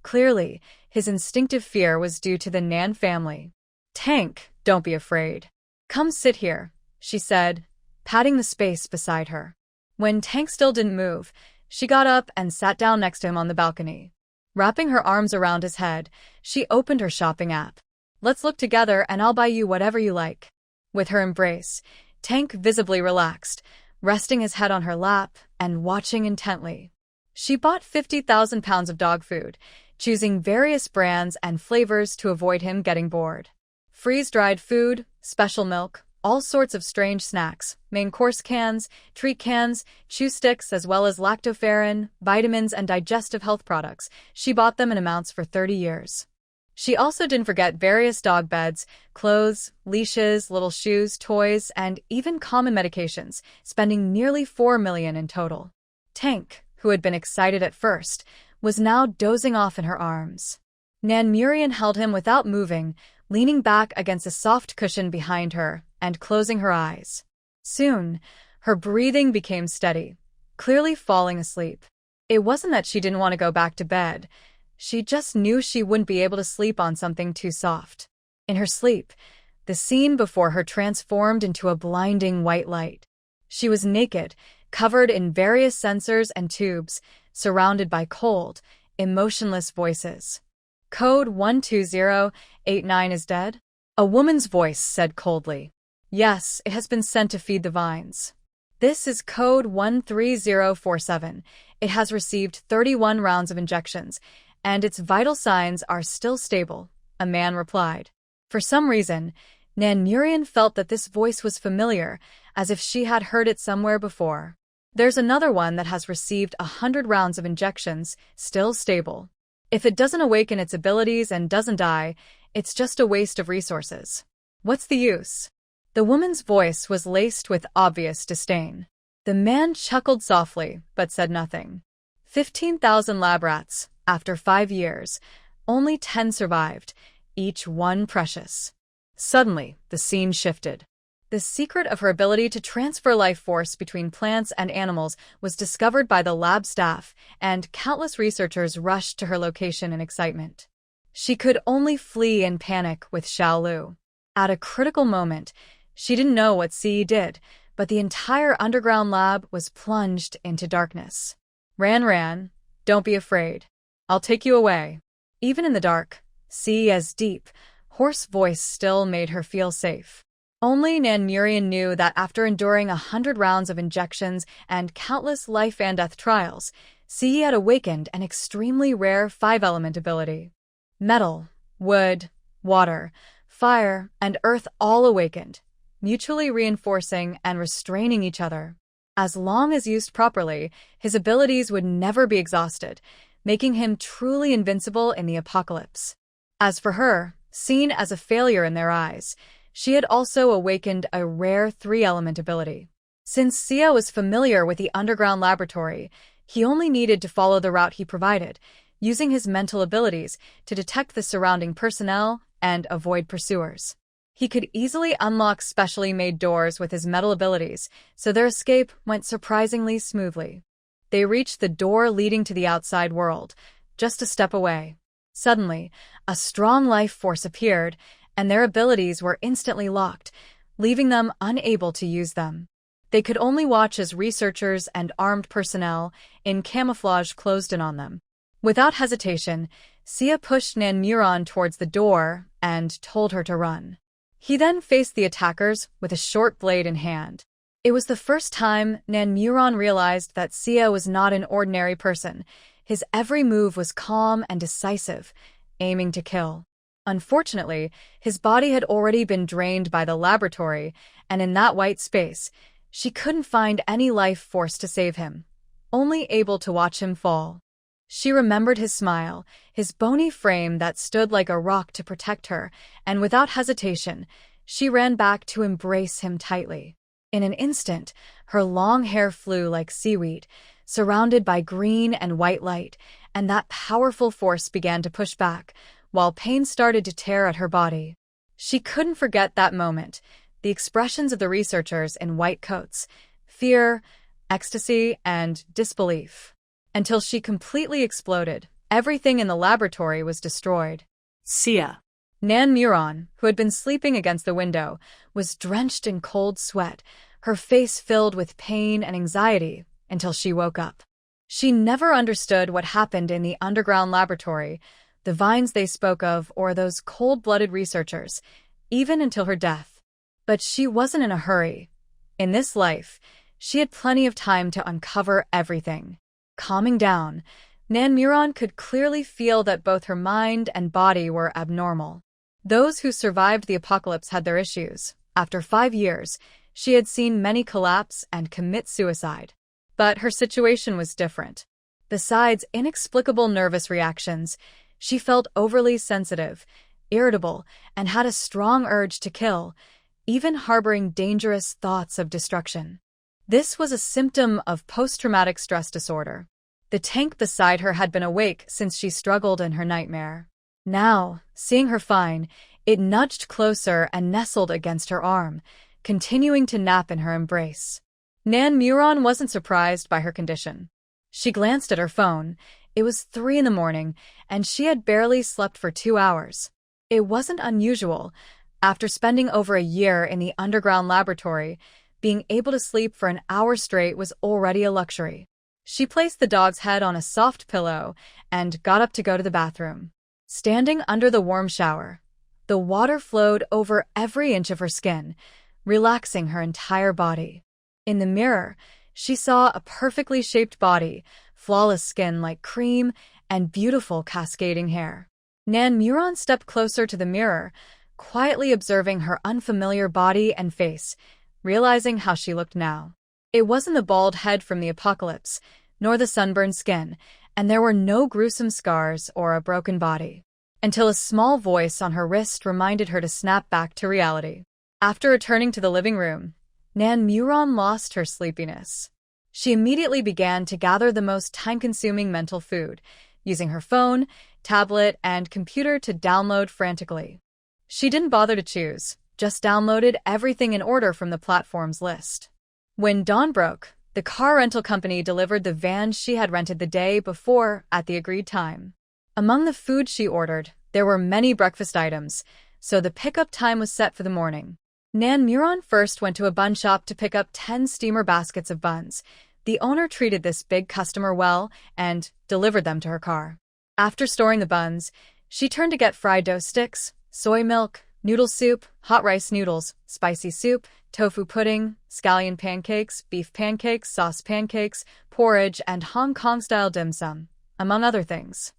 Clearly, his instinctive fear was due to the Nan family. "Tank, don't be afraid. Come sit here," she said, patting the space beside her. When Tank still didn't move, She got up and sat down next to him on the balcony. Wrapping her arms around his head, she opened her shopping app. "Let's look together and I'll buy you whatever you like." With her embrace, Tank visibly relaxed, resting his head on her lap and watching intently. She bought 50,000 pounds of dog food, choosing various brands and flavors to avoid him getting bored. Freeze-dried food, special milk, all sorts of strange snacks, main course cans, treat cans, chew sticks, as well as lactoferrin, vitamins, and digestive health products. She bought them in amounts for 30 years. She also didn't forget various dog beds, clothes, leashes, little shoes, toys, and even common medications, spending nearly $4 million in total. Tank, who had been excited at first, was now dozing off in her arms. Nan Murian held him without moving, leaning back against a soft cushion behind her and closing her eyes. Soon, her breathing became steady, clearly falling asleep. It wasn't that she didn't want to go back to bed. She just knew she wouldn't be able to sleep on something too soft. In her sleep, the scene before her transformed into a blinding white light. She was naked, covered in various sensors and tubes, surrounded by cold, emotionless voices. "Code 12089 is dead?" A woman's voice said coldly. "Yes, it has been sent to feed the vines." "This is code 13047. It has received 31 rounds of injections, and its vital signs are still stable," a man replied. For some reason, Nan Murian felt that this voice was familiar, as if she had heard it somewhere before. "There's another one that has received 100 rounds of injections, still stable. If it doesn't awaken its abilities and doesn't die, it's just a waste of resources. What's the use?" The woman's voice was laced with obvious disdain. The man chuckled softly, but said nothing. 15,000 lab rats, after 5 years. Only 10 survived, each one precious. Suddenly, the scene shifted. The secret of her ability to transfer life force between plants and animals was discovered by the lab staff, and countless researchers rushed to her location in excitement. She could only flee in panic with Xiaolu. At a critical moment, she didn't know what Ci did, but the entire underground lab was plunged into darkness. Ran, don't be afraid. I'll take you away." Even in the dark, Ci's deep, hoarse voice still made her feel safe. Only Nan Murian knew that after enduring 100 rounds of injections and countless life and death trials, Ci had awakened an extremely rare 5-element ability. Metal, wood, water, fire, and earth all awakened, mutually reinforcing and restraining each other. As long as used properly, his abilities would never be exhausted, making him truly invincible in the apocalypse. As for her, seen as a failure in their eyes, she had also awakened a rare 3-element ability. Since Xia was familiar with the underground laboratory, he only needed to follow the route he provided, using his mental abilities to detect the surrounding personnel and avoid pursuers. He could easily unlock specially made doors with his metal abilities, so their escape went surprisingly smoothly. They reached the door leading to the outside world, just a step away. Suddenly, a strong life force appeared, and their abilities were instantly locked, leaving them unable to use them. They could only watch as researchers and armed personnel in camouflage closed in on them. Without hesitation, Xia pushed Nan Murian towards the door and told her to run. He then faced the attackers with a short blade in hand. It was the first time Nan Murian realized that Xia was not an ordinary person. His every move was calm and decisive, aiming to kill. Unfortunately, his body had already been drained by the laboratory, and in that white space, she couldn't find any life force to save him, only able to watch him fall. She remembered his smile, his bony frame that stood like a rock to protect her, and without hesitation, she ran back to embrace him tightly. In an instant, her long hair flew like seaweed, surrounded by green and white light, and that powerful force began to push back, while pain started to tear at her body. She couldn't forget that moment, the expressions of the researchers in white coats, fear, ecstasy, and disbelief. Until she completely exploded, everything in the laboratory was destroyed. Xia. Nan Murian, who had been sleeping against the window, was drenched in cold sweat, her face filled with pain and anxiety, until she woke up. She never understood what happened in the underground laboratory, the vines they spoke of, or those cold-blooded researchers, even until her death. But she wasn't in a hurry. In this life, she had plenty of time to uncover everything. Calming down, Nan Muron could clearly feel that both her mind and body were abnormal. Those who survived the apocalypse had their issues. After 5 years, she had seen many collapse and commit suicide. But her situation was different. Besides inexplicable nervous reactions, she felt overly sensitive, irritable, and had a strong urge to kill, even harboring dangerous thoughts of destruction. This was a symptom of post-traumatic stress disorder. The tank beside her had been awake since she struggled in her nightmare. Now, seeing her fine, it nudged closer and nestled against her arm, continuing to nap in her embrace. Nan Muron wasn't surprised by her condition. She glanced at her phone. It was 3 a.m, and she had barely slept for 2 hours. It wasn't unusual. After spending over a year in the underground laboratory, being able to sleep for an hour straight was already a luxury. She placed the dog's head on a soft pillow and got up to go to the bathroom. Standing under the warm shower, the water flowed over every inch of her skin, relaxing her entire body. In the mirror, she saw a perfectly shaped body, flawless skin like cream, and beautiful cascading hair. Nan Muron stepped closer to the mirror, quietly observing her unfamiliar body and face, realizing how she looked now. It wasn't the bald head from the apocalypse, nor the sunburned skin, and there were no gruesome scars or a broken body, until a small voice on her wrist reminded her to snap back to reality. After returning to the living room, Nan Muron lost her sleepiness. She immediately began to gather the most time-consuming mental food, using her phone, tablet, and computer to download frantically. She didn't bother to choose, just downloaded everything in order from the platform's list. When dawn broke, the car rental company delivered the van she had rented the day before at the agreed time. Among the food she ordered, there were many breakfast items, so the pickup time was set for the morning. Nan Muron first went to a bun shop to pick up 10 steamer baskets of buns. The owner treated this big customer well and delivered them to her car. After storing the buns, she turned to get fried dough sticks, soy milk, noodle soup, hot rice noodles, spicy soup, tofu pudding, scallion pancakes, beef pancakes, sauce pancakes, porridge, and Hong Kong-style dim sum, among other things.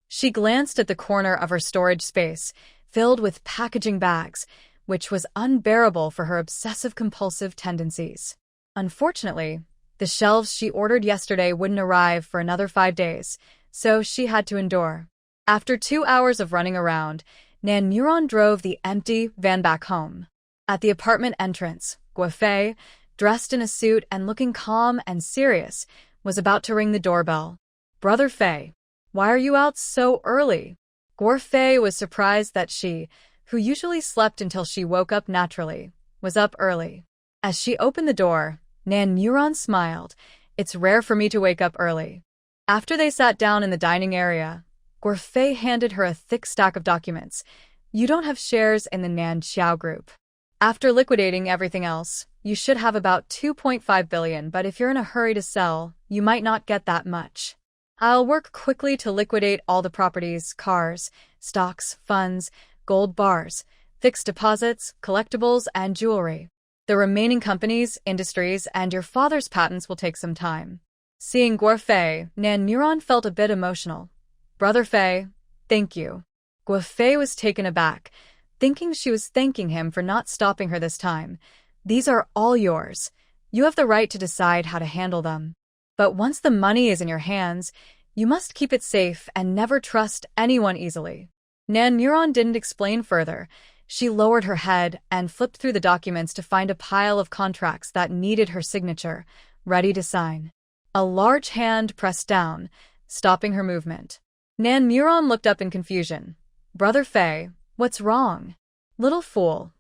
She glanced at the corner of her storage space, filled with packaging bags, which was unbearable for her obsessive-compulsive tendencies. Unfortunately, the shelves she ordered yesterday wouldn't arrive for another 5 days, so she had to endure. After 2 hours of running around, Nan Muron drove the empty van back home. At the apartment entrance, Guofei, dressed in a suit and looking calm and serious, was about to ring the doorbell. "Brother Fei, why are you out so early?" Guofei was surprised that she, who usually slept until she woke up naturally, was up early. As she opened the door, Nan Muron smiled. "It's rare for me to wake up early." After they sat down in the dining area, Guofei handed her a thick stack of documents. "You don't have shares in the Nan Xiao Group. After liquidating everything else, you should have about 2.5 billion, but if you're in a hurry to sell, you might not get that much. I'll work quickly to liquidate all the properties, cars, stocks, funds, gold bars, fixed deposits, collectibles, and jewelry. The remaining companies, industries, and your father's patents will take some time." Seeing Guofei, Nan Muron felt a bit emotional. "Brother Fei, thank you." Guofei was taken aback, thinking she was thanking him for not stopping her this time. "These are all yours. You have the right to decide how to handle them. But once the money is in your hands, you must keep it safe and never trust anyone easily." Nan Muron didn't explain further. She lowered her head and flipped through the documents to find a pile of contracts that needed her signature, ready to sign. A large hand pressed down, stopping her movement. Nan Muron looked up in confusion. "Brother Fei, what's wrong?" "Little fool.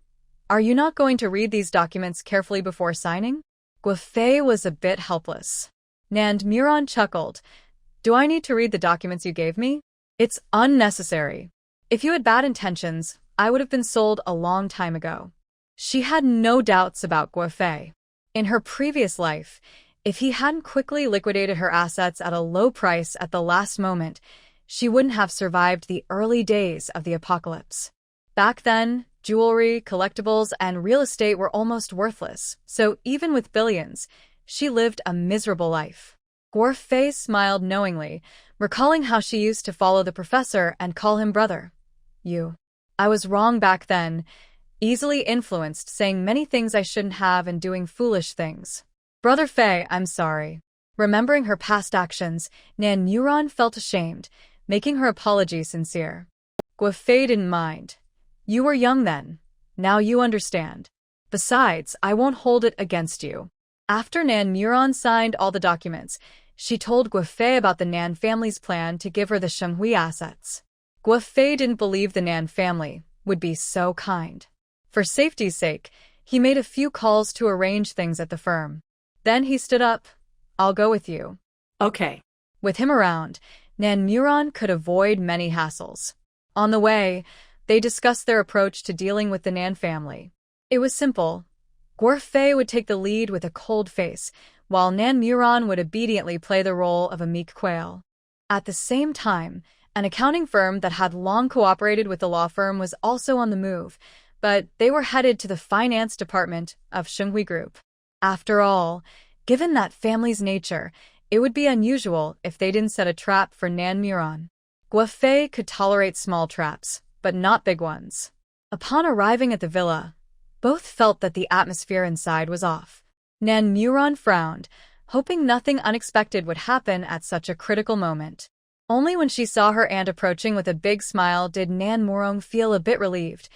Are you not going to read these documents carefully before signing?" Guofei was a bit helpless. Nan Muron chuckled. "Do I need to read the documents you gave me? It's unnecessary. If you had bad intentions, I would have been sold a long time ago." She had no doubts about Guofei. In her previous life, If he hadn't quickly liquidated her assets at a low price at the last moment, she wouldn't have survived the early days of the apocalypse. Back then, jewelry, collectibles, and real estate were almost worthless, so even with billions, she lived a miserable life. Guo smiled knowingly, recalling how she used to follow the professor and call him brother. I was wrong back then, easily influenced, saying many things I shouldn't have and doing foolish things. Brother Fei, I'm sorry. Remembering her past actions, Nan Muron felt ashamed, making her apology sincere. Guo didn't mind. You were young then. Now you understand. Besides, I won't hold it against you. After Nan Muron signed all the documents, she told Guo about the Nan family's plan to give her the Shenghui assets. Guo didn't believe the Nan family would be so kind. For safety's sake, he made a few calls to arrange things at the firm. Then he stood up. I'll go with you. Okay. With him around, Nan Muron could avoid many hassles. On the way, they discussed their approach to dealing with the Nan family. It was simple. Guo would take the lead with a cold face, while Nan Muron would obediently play the role of a meek quail. At the same time, an accounting firm that had long cooperated with the law firm was also on the move, but they were headed to the finance department of Shenghui Group. After all, given that family's nature, it would be unusual if they didn't set a trap for Nan Muron. Guo could tolerate small traps, but not big ones. Upon arriving at the villa, both felt that the atmosphere inside was off. Nan Muron frowned, hoping nothing unexpected would happen at such a critical moment. Only when she saw her aunt approaching with a big smile did Nan Muron feel a bit relieved.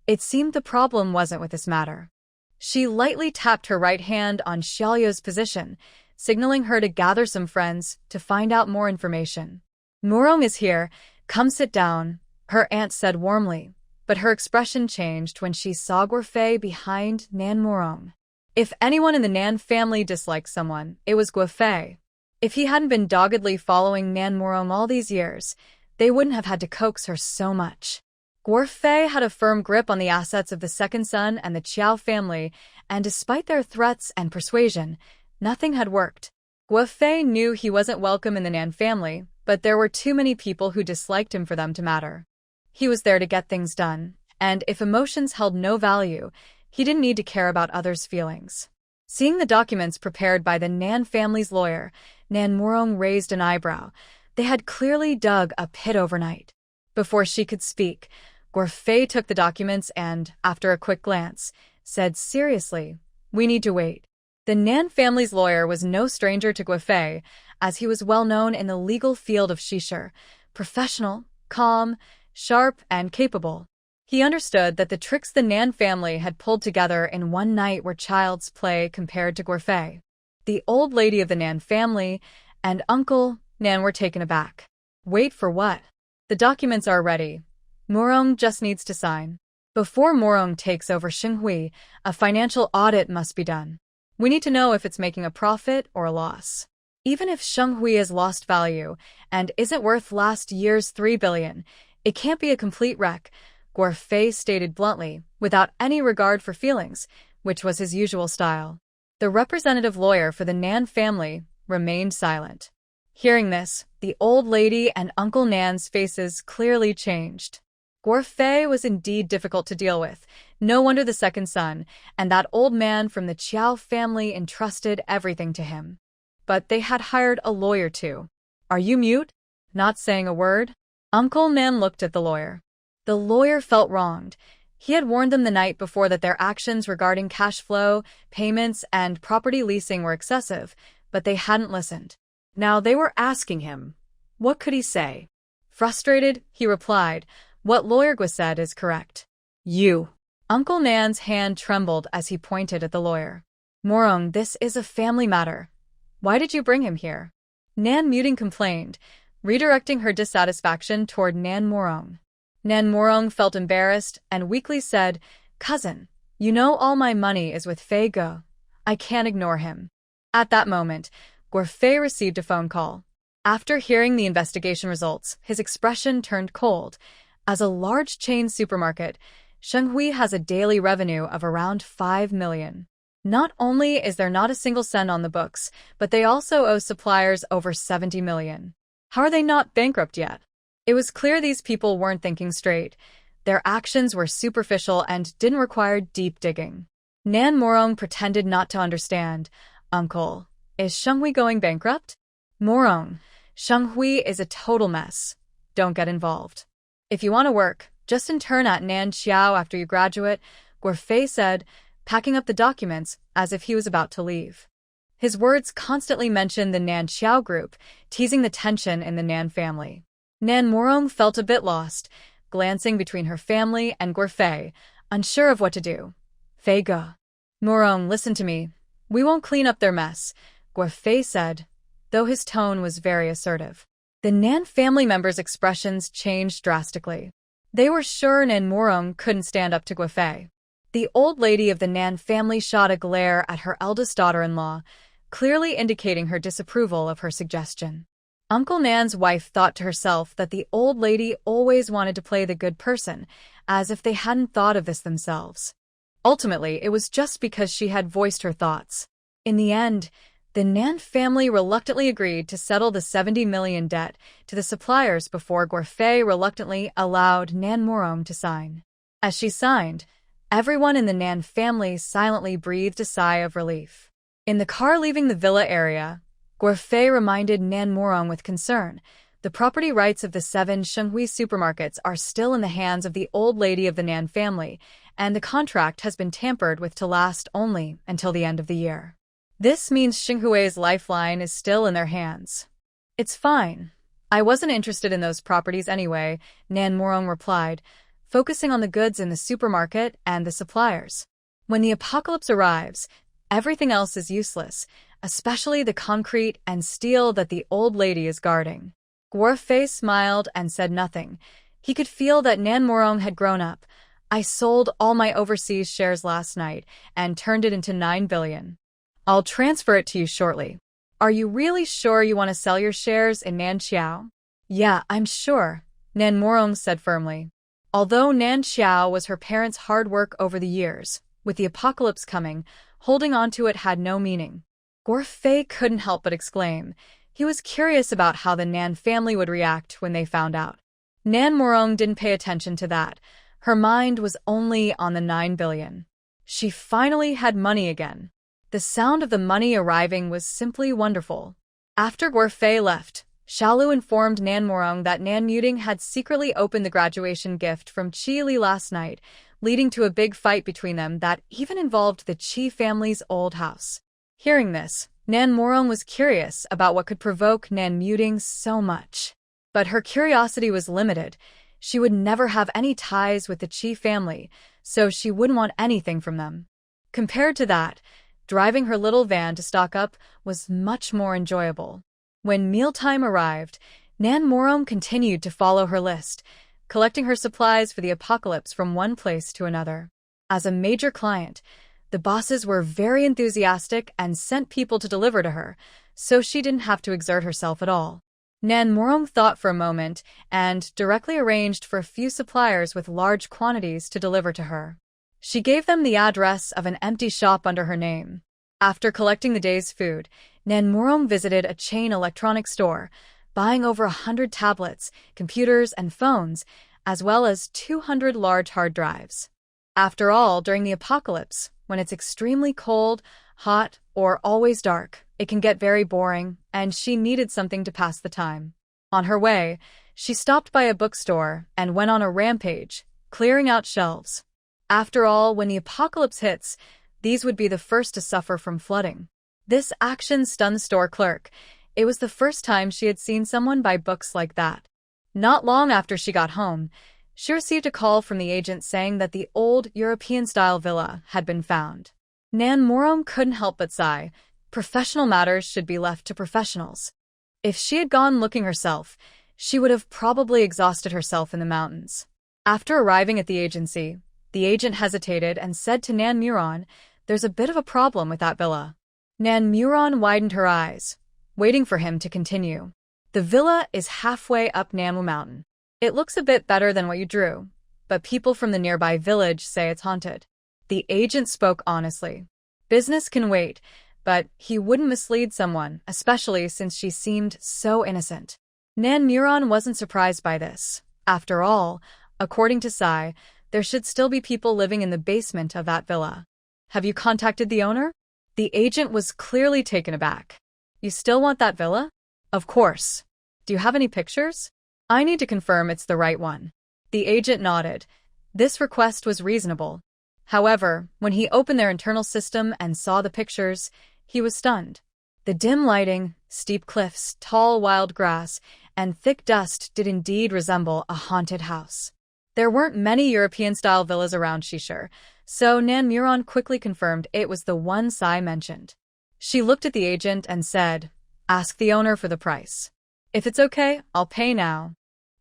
It seemed the problem wasn't with this matter. She lightly tapped her right hand on Xiaoyou's position, signaling her to gather some friends to find out more information. Muron is here, come sit down, her aunt said warmly, but her expression changed when she saw Guo behind Nan Muron. If anyone in the Nan family disliked someone, it was Guo. If he hadn't been doggedly following Nan Muron all these years, they wouldn't have had to coax her so much. Guo had a firm grip on the assets of the second son and the Qiao family, and despite their threats and persuasion, nothing had worked. Guo knew he wasn't welcome in the Nan family, but there were too many people who disliked him for them to matter. He was there to get things done, and if emotions held no value, he didn't need to care about others' feelings. Seeing the documents prepared by the Nan family's lawyer, Nan Muron raised an eyebrow. They had clearly dug a pit overnight. Before she could speak, Guo took the documents and, after a quick glance, said seriously, "We need to wait." The Nan family's lawyer was no stranger to Guo, as he was well known in the legal field of Shisher, professional, calm, sharp, and capable. He understood that the tricks the Nan family had pulled together in one night were child's play compared to Guo. The old lady of the Nan family and Uncle Nan were taken aback. Wait for what? The documents are ready. Muron just needs to sign. Before Muron takes over Shenghui, a financial audit must be done. We need to know if it's making a profit or a loss. Even if Shenghui has lost value and isn't worth last year's 3 billion, it can't be a complete wreck, Guo stated bluntly, without any regard for feelings, which was his usual style. The representative lawyer for the Nan family remained silent. Hearing this, the old lady and Uncle Nan's faces clearly changed. Guo was indeed difficult to deal with, no wonder the second son, and that old man from the Qiao family entrusted everything to him. But they had hired a lawyer too. Are you mute? Not saying a word? Uncle Nan looked at the lawyer. The lawyer felt wronged. He had warned them the night before that their actions regarding cash flow, payments, and property leasing were excessive, but they hadn't listened. Now they were asking him. What could he say? Frustrated, he replied, "What Lawyer Guo said is correct." You. Uncle Nan's hand trembled as he pointed at the lawyer. Muron, this is a family matter. Why did you bring him here? Nan Muting complained, redirecting her dissatisfaction toward Nan Muron. Nan Muron felt embarrassed and weakly said, "Cousin, you know all my money is with Fei Ge. I can't ignore him." At that moment, Guo received a phone call. After hearing the investigation results, his expression turned cold. As a large chain supermarket, Shenghui has a daily revenue of around 5 million. Not only is there not a single cent on the books, but they also owe suppliers over 70 million. How are they not bankrupt yet? It was clear these people weren't thinking straight. Their actions were superficial and didn't require deep digging. Nan Morong pretended not to understand. Uncle, is Shenghui going bankrupt? Morong, Shenghui is a total mess. Don't get involved. If you want to work, just intern at Nan Xiao after you graduate, Guofei said, packing up the documents as if he was about to leave. His words constantly mentioned the Nan Xiao group, teasing the tension in the Nan family. Nan Morong felt a bit lost, glancing between her family and Guofei, unsure of what to do. Fei Ge. Morong, listen to me. We won't clean up their mess, Guofei said, though his tone was very assertive. The Nan family members' expressions changed drastically. They were sure Nan Morong couldn't stand up to Guofei. The old lady of the Nan family shot a glare at her eldest daughter-in-law, clearly indicating her disapproval of her suggestion. Uncle Nan's wife thought to herself that the old lady always wanted to play the good person, as if they hadn't thought of this themselves. Ultimately, it was just because she had voiced her thoughts. In the end, the Nan family reluctantly agreed to settle the 70 million debt to the suppliers before Guofei reluctantly allowed Nan Morong to sign. As she signed, everyone in the Nan family silently breathed a sigh of relief. In the car leaving the villa area, Guofei reminded Nan Morong with concern, the property rights of the 7 Shenghui supermarkets are still in the hands of the old lady of the Nan family, and the contract has been tampered with to last only until the end of the year. This means Shenghui's lifeline is still in their hands. It's fine. I wasn't interested in those properties anyway, Nan Morong replied, focusing on the goods in the supermarket and the suppliers. When the apocalypse arrives, everything else is useless, especially the concrete and steel that the old lady is guarding. Guofei smiled and said nothing. He could feel that Nan Morong had grown up. I sold all my overseas shares last night and turned it into 9 billion. I'll transfer it to you shortly. Are you really sure you want to sell your shares in Nan Xiao? Yeah, I'm sure, Nan Morong said firmly. Although Nan Xiao was her parents' hard work over the years, with the apocalypse coming, holding on to it had no meaning. Guofei couldn't help but exclaim. He was curious about how the Nan family would react when they found out. Nan Morong didn't pay attention to that. Her mind was only on the 9 billion. She finally had money again. The sound of the money arriving was simply wonderful. After Guofei left, Xiaolu informed Nan Morong that Nan Muting had secretly opened the graduation gift from Qi Li last night, leading to a big fight between them that even involved the Qi family's old house. Hearing this, Nan Morong was curious about what could provoke Nan Muting so much. But her curiosity was limited. She would never have any ties with the Qi family, so she wouldn't want anything from them. Compared to that, driving her little van to stock up was much more enjoyable. When mealtime arrived, Nan Morong continued to follow her list, collecting her supplies for the apocalypse from one place to another. As a major client, the bosses were very enthusiastic and sent people to deliver to her, so she didn't have to exert herself at all. Nan Morong thought for a moment and directly arranged for a few suppliers with large quantities to deliver to her. She gave them the address of an empty shop under her name. After collecting the day's food, Nan Morong visited a chain electronics store, buying over 100 tablets, computers, and phones, as well as 200 large hard drives. After all, during the apocalypse, when it's extremely cold, hot, or always dark, it can get very boring, and she needed something to pass the time. On her way, she stopped by a bookstore and went on a rampage, clearing out shelves. After all, when the apocalypse hits, these would be the first to suffer from flooding. This action stunned the store clerk. It was the first time she had seen someone buy books like that. Not long after she got home, she received a call from the agent saying that the old European-style villa had been found. Nan Morong couldn't help but sigh. Professional matters should be left to professionals. If she had gone looking herself, she would have probably exhausted herself in the mountains. After arriving at the agency, the agent hesitated and said to Nan Morong, "There's a bit of a problem with that villa." Nan Morong widened her eyes, waiting for him to continue. "The villa is halfway up Nanwu Mountain. It looks a bit better than what you drew, but people from the nearby village say it's haunted." The agent spoke honestly. Business can wait, but he wouldn't mislead someone, especially since she seemed so innocent. Nan Muron wasn't surprised by this. After all, according to Sai, there should still be people living in the basement of that villa. Have you contacted the owner? The agent was clearly taken aback. You still want that villa? Of course. Do you have any pictures? I need to confirm it's the right one. The agent nodded. This request was reasonable. However, when he opened their internal system and saw the pictures, he was stunned. The dim lighting, steep cliffs, tall wild grass, and thick dust did indeed resemble a haunted house. There weren't many European-style villas around Shishir, so Nan Muron quickly confirmed it was the one Sai mentioned. She looked at the agent and said, "Ask the owner for the price. If it's okay, I'll pay now."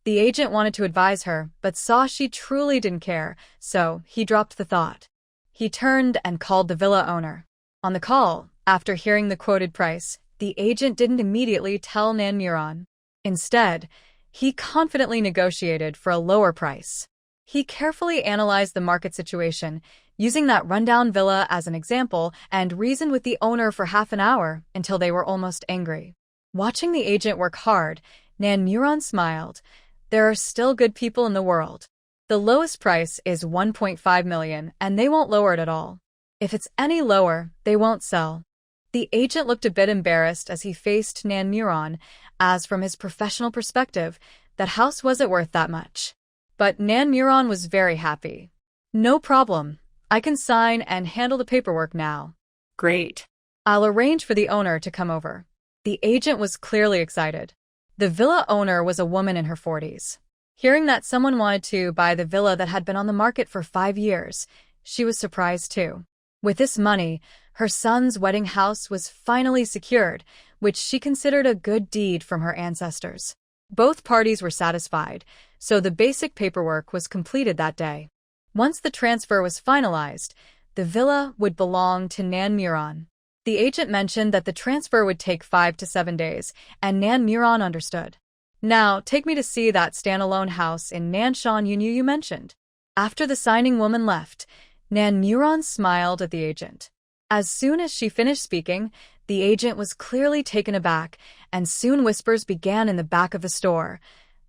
The agent wanted to advise her, but saw she truly didn't care, so he dropped the thought. He turned and called the villa owner. On the call, after hearing the quoted price, the agent didn't immediately tell Nan Muron. Instead, he confidently negotiated for a lower price. He carefully analyzed the market situation, using that rundown villa as an example, and reasoned with the owner for half an hour until they were almost angry. Watching the agent work hard, Nan Muron smiled. There are still good people in the world. The lowest price is 1.5 million, and they won't lower it at all. If it's any lower, they won't sell. The agent looked a bit embarrassed as he faced Nan Muron, as from his professional perspective, that house wasn't worth that much. But Nan Muron was very happy. No problem. I can sign and handle the paperwork now. Great. I'll arrange for the owner to come over. The agent was clearly excited. The villa owner was a woman in her 40s. Hearing that someone wanted to buy the villa that had been on the market for 5 years, she was surprised too. With this money, her son's wedding house was finally secured, which she considered a good deed from her ancestors. Both parties were satisfied, so the basic paperwork was completed that day. Once the transfer was finalized, the villa would belong to Nan Muron. The agent mentioned that the transfer would take 5 to 7 days, and Nan Muron understood. Now, take me to see that standalone house in Nanshan you mentioned. After the signing woman left, Nan Muron smiled at the agent. As soon as she finished speaking, the agent was clearly taken aback, and soon whispers began in the back of the store.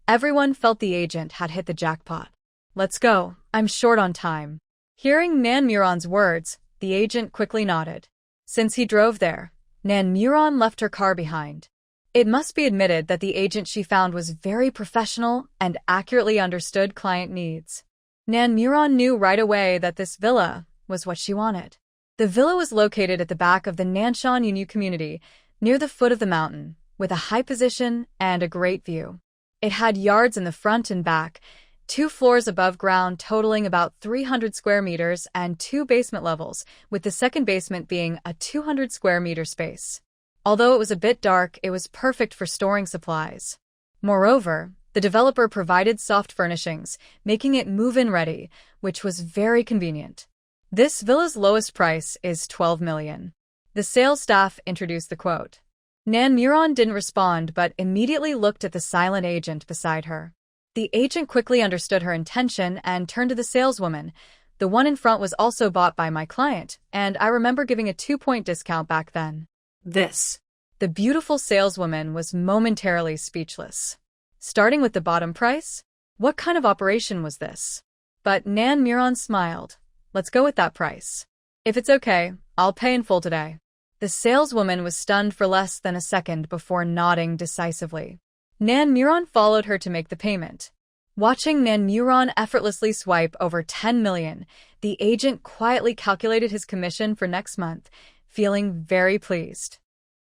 Everyone felt the agent had hit the jackpot. Let's go, I'm short on time. Hearing Nan Muron's words, the agent quickly nodded. Since he drove there, Nan Muron left her car behind. It must be admitted that the agent she found was very professional and accurately understood client needs. Nan Muron knew right away that this villa was what she wanted. The villa was located at the back of the Nanshan Yunyu community, near the foot of the mountain, with a high position and a great view. It had yards in the front and back, 2 floors above ground totaling about 300 square meters and 2 basement levels, with the second basement being a 200 square meter space. Although it was a bit dark, it was perfect for storing supplies. Moreover, the developer provided soft furnishings, making it move-in ready, which was very convenient. This villa's lowest price is 12 million. The sales staff introduced the quote. Nan Muron didn't respond but immediately looked at the silent agent beside her. The agent quickly understood her intention and turned to the saleswoman. The one in front was also bought by my client, and I remember giving a 2-point discount back then. The beautiful saleswoman was momentarily speechless. Starting with the bottom price? What kind of operation was this? But Nan Muron smiled. Let's go with that price. If it's okay, I'll pay in full today. The saleswoman was stunned for less than a second before nodding decisively. Nan Muron followed her to make the payment. Watching Nan Muron effortlessly swipe over 10 million, the agent quietly calculated his commission for next month, feeling very pleased.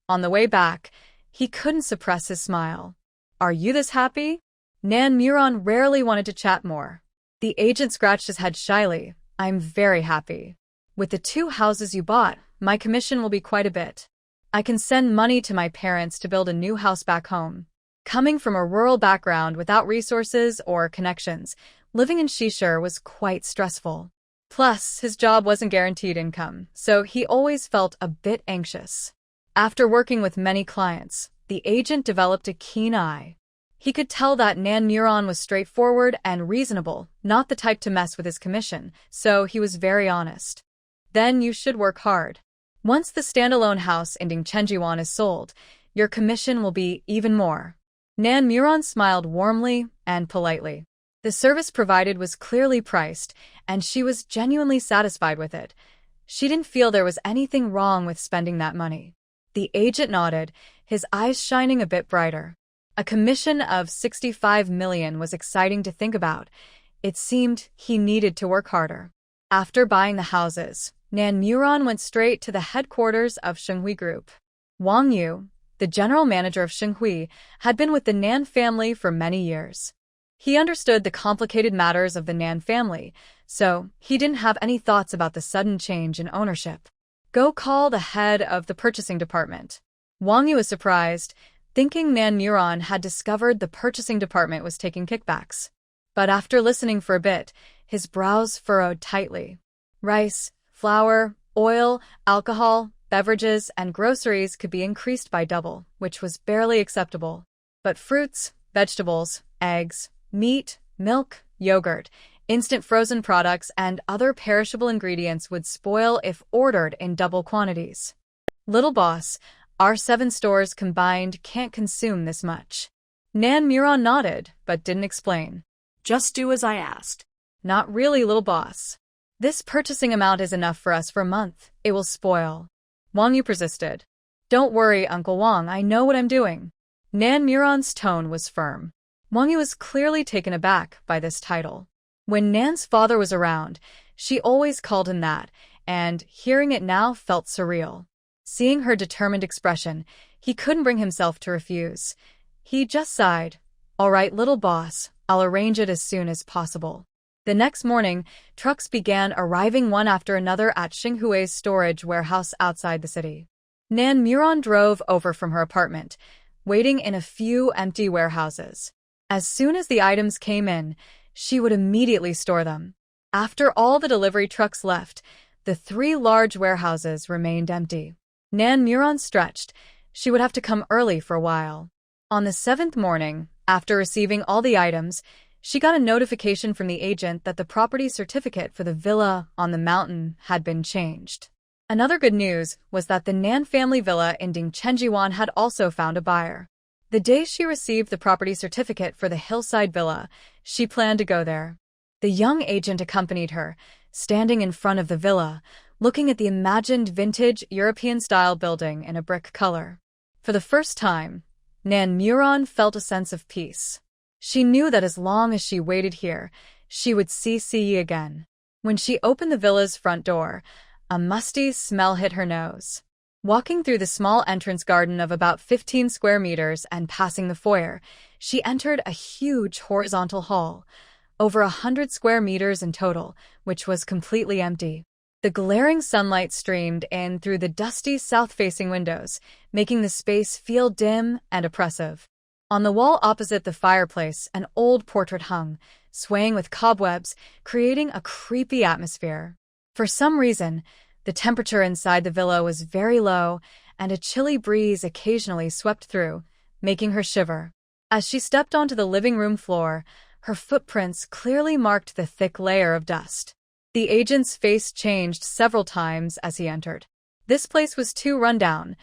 On the way back, he couldn't suppress his smile. Are you this happy? Nan Muron rarely wanted to chat more. The agent scratched his head shyly. I'm very happy. With the 2 houses you bought, my commission will be quite a bit. I can send money to my parents to build a new house back home. Coming from a rural background without resources or connections, living in Shishir was quite stressful. Plus, his job wasn't guaranteed income, so he always felt a bit anxious. After working with many clients, the agent developed a keen eye. He could tell that Nan Muron was straightforward and reasonable, not the type to mess with his commission, so he was very honest. Then you should work hard. Once the standalone house ending Chenjiwan is sold, your commission will be even more. Nan Muron smiled warmly and politely. The service provided was clearly priced, and she was genuinely satisfied with it. She didn't feel there was anything wrong with spending that money. The agent nodded, his eyes shining a bit brighter. A commission of 65 million was exciting to think about. It seemed he needed to work harder. After buying the houses, Nan Muron went straight to the headquarters of Shenghui Group. Wang Yu, the general manager of Shenghui, had been with the Nan family for many years. He understood the complicated matters of the Nan family, so he didn't have any thoughts about the sudden change in ownership. Go call the head of the purchasing department. Wang Yu was surprised, thinking Nan Muron had discovered the purchasing department was taking kickbacks. But after listening for a bit, his brows furrowed tightly. Rice, flour, oil, alcohol, beverages, and groceries could be increased by double, which was barely acceptable. But fruits, vegetables, eggs, meat, milk, yogurt, instant frozen products, and other perishable ingredients would spoil if ordered in double quantities. Little boss, our 7 stores combined can't consume this much. Nan Muron nodded, but didn't explain. Just do as I asked. Not really, little boss. This purchasing amount is enough for us for a month. It will spoil. Wang Yu persisted. Don't worry, Uncle Wang, I know what I'm doing. Nan Muron's tone was firm. Wang Yu was clearly taken aback by this title. When Nan's father was around, she always called him that, and hearing it now felt surreal. Seeing her determined expression, he couldn't bring himself to refuse. He just sighed. All right, little boss, I'll arrange it as soon as possible. The next morning, trucks began arriving one after another at Shenghui's storage warehouse outside the city. Nan Muron drove over from her apartment, waiting in a few empty warehouses. As soon as the items came in, she would immediately store them. After all the delivery trucks left, the 3 large warehouses remained empty. Nan Muron stretched. She would have to come early for a while. On the 7th morning, after receiving all the items, she got a notification from the agent that the property certificate for the villa on the mountain had been changed. Another good news was that the Nan family villa in Chenjiwan had also found a buyer. The day she received the property certificate for the hillside villa, she planned to go there. The young agent accompanied her, standing in front of the villa, looking at the imagined vintage European-style building in a brick color. For the first time, Nan Muron felt a sense of peace. She knew that as long as she waited here, she would see Yi again. When she opened the villa's front door, a musty smell hit her nose. Walking through the small entrance garden of about 15 square meters and passing the foyer, she entered a huge horizontal hall, over 100 square meters in total, which was completely empty. The glaring sunlight streamed in through the dusty south-facing windows, making the space feel dim and oppressive. On the wall opposite the fireplace, an old portrait hung, swaying with cobwebs, creating a creepy atmosphere. For some reason, the temperature inside the villa was very low, and a chilly breeze occasionally swept through, making her shiver. As she stepped onto the living room floor, her footprints clearly marked the thick layer of dust. The agent's face changed several times as he entered. This place was too run down.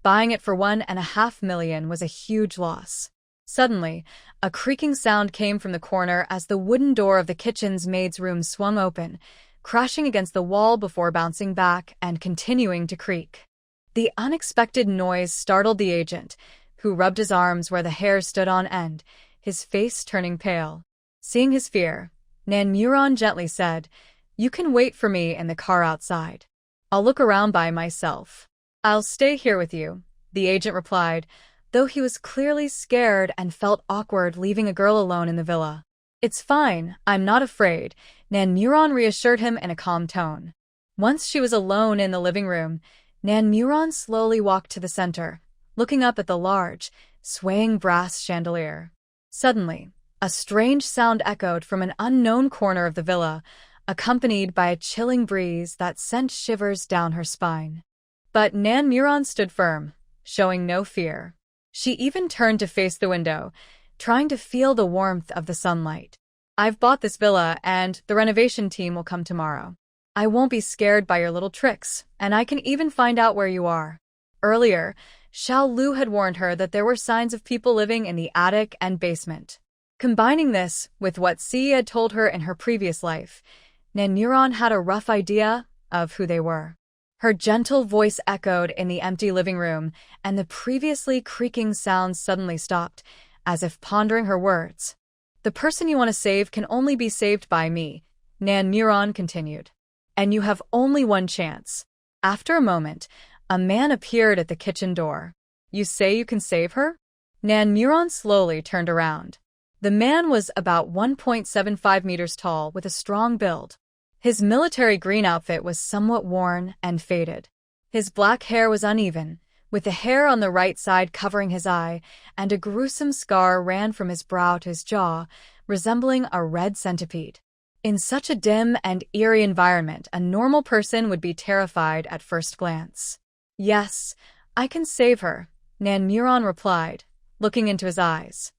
Buying it for 1.5 million was a huge loss. Suddenly, a creaking sound came from the corner as the wooden door of the kitchen's maid's room swung open, crashing against the wall before bouncing back and continuing to creak. The unexpected noise startled the agent, who rubbed his arms where the hair stood on end, his face turning pale. Seeing his fear, Nan Muron gently said, "You can wait for me in the car outside. I'll look around by myself." "I'll stay here with you," the agent replied, though he was clearly scared and felt awkward leaving a girl alone in the villa. "It's fine, I'm not afraid," Nan Muron reassured him in a calm tone. Once she was alone in the living room, Nan Muron slowly walked to the center, looking up at the large, swaying brass chandelier. Suddenly, a strange sound echoed from an unknown corner of the villa, accompanied by a chilling breeze that sent shivers down her spine. But Nan Muron stood firm, showing no fear. She even turned to face the window, trying to feel the warmth of the sunlight. "I've bought this villa, and the renovation team will come tomorrow. I won't be scared by your little tricks, and I can even find out where you are. Earlier, Xiao Lu had warned her that there were signs of people living in the attic and basement. Combining this with what Si had told her in her previous life, Nanuron had a rough idea of who they were. Her gentle voice echoed in the empty living room, and the previously creaking sounds suddenly stopped, as if pondering her words. The person you want to save can only be saved by me, Nanuron continued. And you have only one chance. After a moment, a man appeared at the kitchen door. You say you can save her? Nanuron slowly turned around. The man was about 1.75 meters tall with a strong build. His military green outfit was somewhat worn and faded. His black hair was uneven, with the hair on the right side covering his eye, and a gruesome scar ran from his brow to his jaw, resembling a red centipede. In such a dim and eerie environment, a normal person would be terrified at first glance. Yes, I can save her, Nanuron replied, looking into his eyes.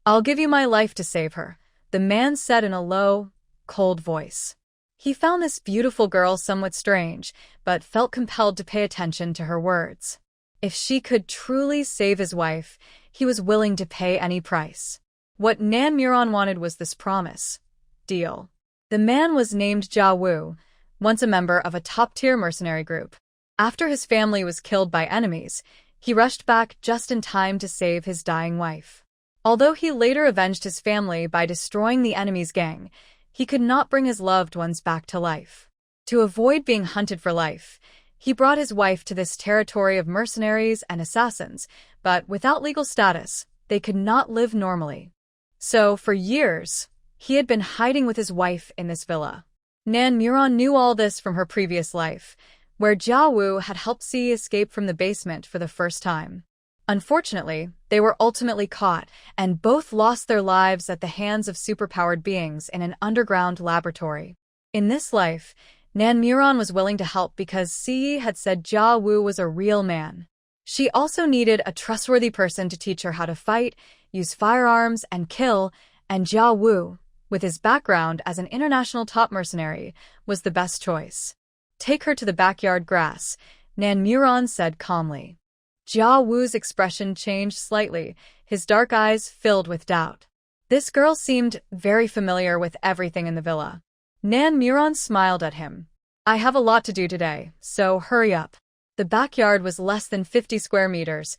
I'll give you my life to save her, the man said in a low, cold voice. He found this beautiful girl somewhat strange, but felt compelled to pay attention to her words. If she could truly save his wife, he was willing to pay any price. What Nanuron wanted was this promise. Deal. The man was named Jia Wu, once a member of a top-tier mercenary group. After his family was killed by enemies, he rushed back just in time to save his dying wife. Although he later avenged his family by destroying the enemy's gang, he could not bring his loved ones back to life. To avoid being hunted for life, he brought his wife to this territory of mercenaries and assassins, but without legal status, they could not live normally. So, for years, he had been hiding with his wife in this villa. Nanuron knew all this from her previous life, where Jia Wu had helped Si escape from the basement for the first time. Unfortunately, they were ultimately caught, and both lost their lives at the hands of superpowered beings in an underground laboratory. In this life, Nanuron was willing to help because Si had said Jia Wu was a real man. She also needed a trustworthy person to teach her how to fight, use firearms, and kill, and Jia Wu, with his background as an international top mercenary, was the best choice. Take her to the backyard grass, Nanuron said calmly. Jia Wu's expression changed slightly, his dark eyes filled with doubt. This girl seemed very familiar with everything in the villa. Nanuron smiled at him. I have a lot to do today, so hurry up. The backyard was less than 50 square meters,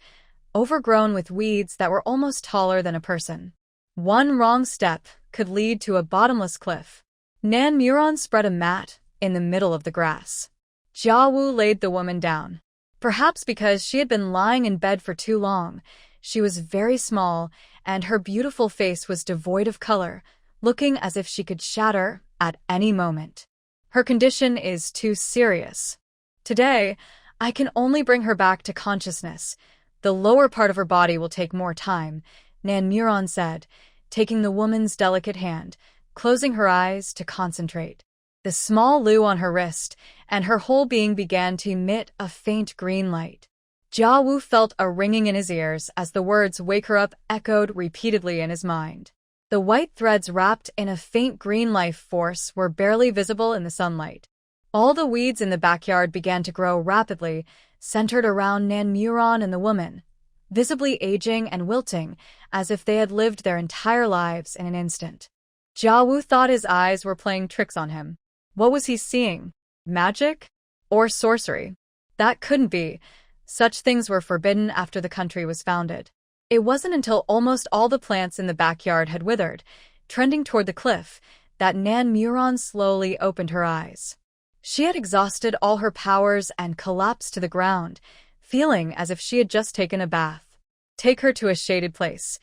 overgrown with weeds that were almost taller than a person. One wrong step could lead to a bottomless cliff. Nanuron spread a mat in the middle of the grass. Jia Wu laid the woman down. Perhaps because she had been lying in bed for too long, she was very small, and her beautiful face was devoid of color, looking as if she could shatter at any moment. Her condition is too serious. Today, I can only bring her back to consciousness. The lower part of her body will take more time, Nanuron said, taking the woman's delicate hand, closing her eyes to concentrate. The small Lu on her wrist, and her whole being began to emit a faint green light. Jia Wu felt a ringing in his ears as the words "wake her up" echoed repeatedly in his mind. The white threads wrapped in a faint green life force were barely visible in the sunlight. All the weeds in the backyard began to grow rapidly, centered around Nanuron and the woman, visibly aging and wilting, as if they had lived their entire lives in an instant. Jia Wu thought his eyes were playing tricks on him. What was he seeing? Magic? Or sorcery? That couldn't be. Such things were forbidden after the country was founded. It wasn't until almost all the plants in the backyard had withered, trending toward the cliff, that Nanuron slowly opened her eyes. She had exhausted all her powers and collapsed to the ground, feeling as if she had just taken a bath. Take her to a shaded place.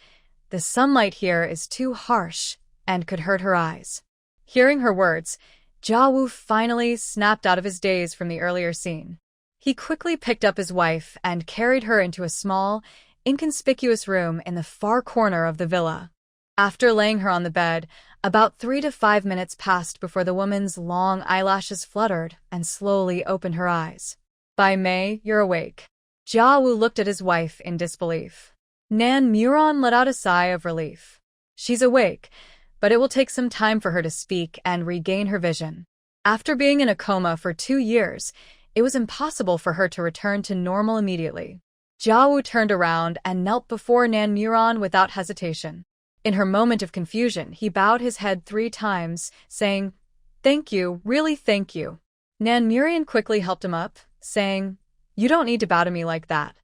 The sunlight here is too harsh and could hurt her eyes. Hearing her words, Jia Wu finally snapped out of his daze from the earlier scene. He quickly picked up his wife and carried her into a small, inconspicuous room in the far corner of the villa. After laying her on the bed, about 3 to 5 minutes passed before the woman's long eyelashes fluttered and slowly opened her eyes. By May, you're awake. Jia Wu looked at his wife in disbelief. Nanuron let out a sigh of relief. She's awake, but it will take some time for her to speak and regain her vision. After being in a coma for 2 years, it was impossible for her to return to normal immediately. Jia Wu turned around and knelt before Nan Muran without hesitation. In her moment of confusion, he bowed his head 3 times, saying, "Thank you, really thank you." Nan Muran quickly helped him up, saying, "You don't need to bow to me like that.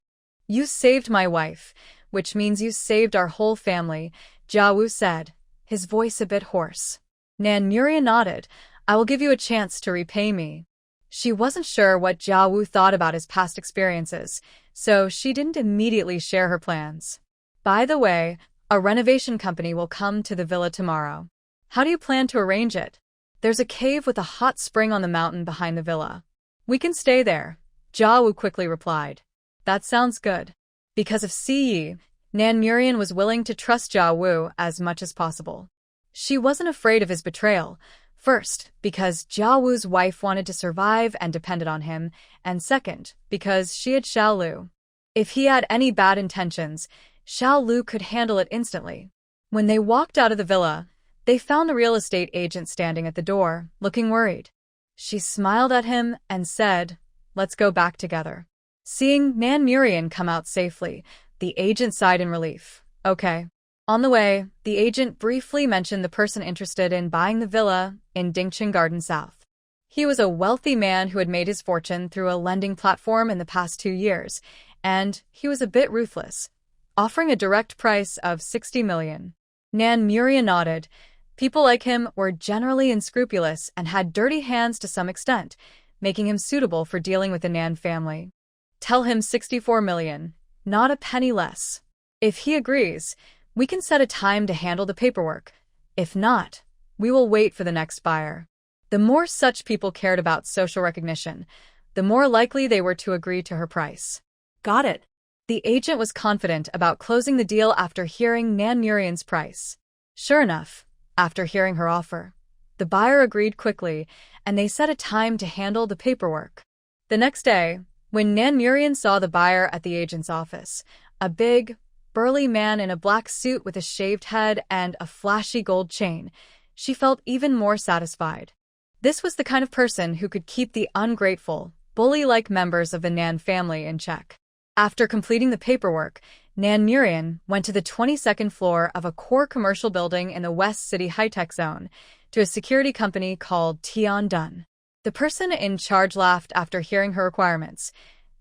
You saved my wife, which means you saved our whole family," Jia Wu said, his voice a bit hoarse. Nan Muran nodded. "I will give you a chance to repay me." She wasn't sure what Jia Wu thought about his past experiences, so she didn't immediately share her plans. "By the way, a renovation company will come to the villa tomorrow. How do you plan to arrange it?" "There's a cave with a hot spring on the mountain behind the villa. We can stay there," Jia Wu quickly replied. "That sounds good." Because of Siyi, Nan Muran was willing to trust Jia Wu as much as possible. She wasn't afraid of his betrayal. First, because Jia Wu's wife wanted to survive and depended on him, and second, because she had Xiao Lu. If he had any bad intentions, Xiao Lu could handle it instantly. When they walked out of the villa, they found the real estate agent standing at the door, looking worried. She smiled at him and said, "Let's go back together." Seeing Nan Muran come out safely, the agent sighed in relief. "Okay." On the way, the agent briefly mentioned the person interested in buying the villa in Dingqing Garden South. He was a wealthy man who had made his fortune through a lending platform in the past 2 years, and he was a bit ruthless, offering a direct price of 60 million. Nan Muran nodded. People like him were generally unscrupulous and had dirty hands to some extent, making him suitable for dealing with the Nan family. "Tell him 64 million, not a penny less. If he agrees, we can set a time to handle the paperwork. If not, we will wait for the next buyer." The more such people cared about social recognition, the more likely they were to agree to her price. Got it. The agent was confident about closing the deal after hearing Nan Muran's price. Sure enough, after hearing her offer, the buyer agreed quickly, and they set a time to handle the paperwork. The next day, when Nan Muran saw the buyer at the agent's office, a big, burly man in a black suit with a shaved head and a flashy gold chain, she felt even more satisfied. This was the kind of person who could keep the ungrateful, bully-like members of the Nan family in check. After completing the paperwork, Nan Muran went to the 22nd floor of a core commercial building in the West City high-tech zone to a security company called Tiandun. The person in charge laughed after hearing her requirements.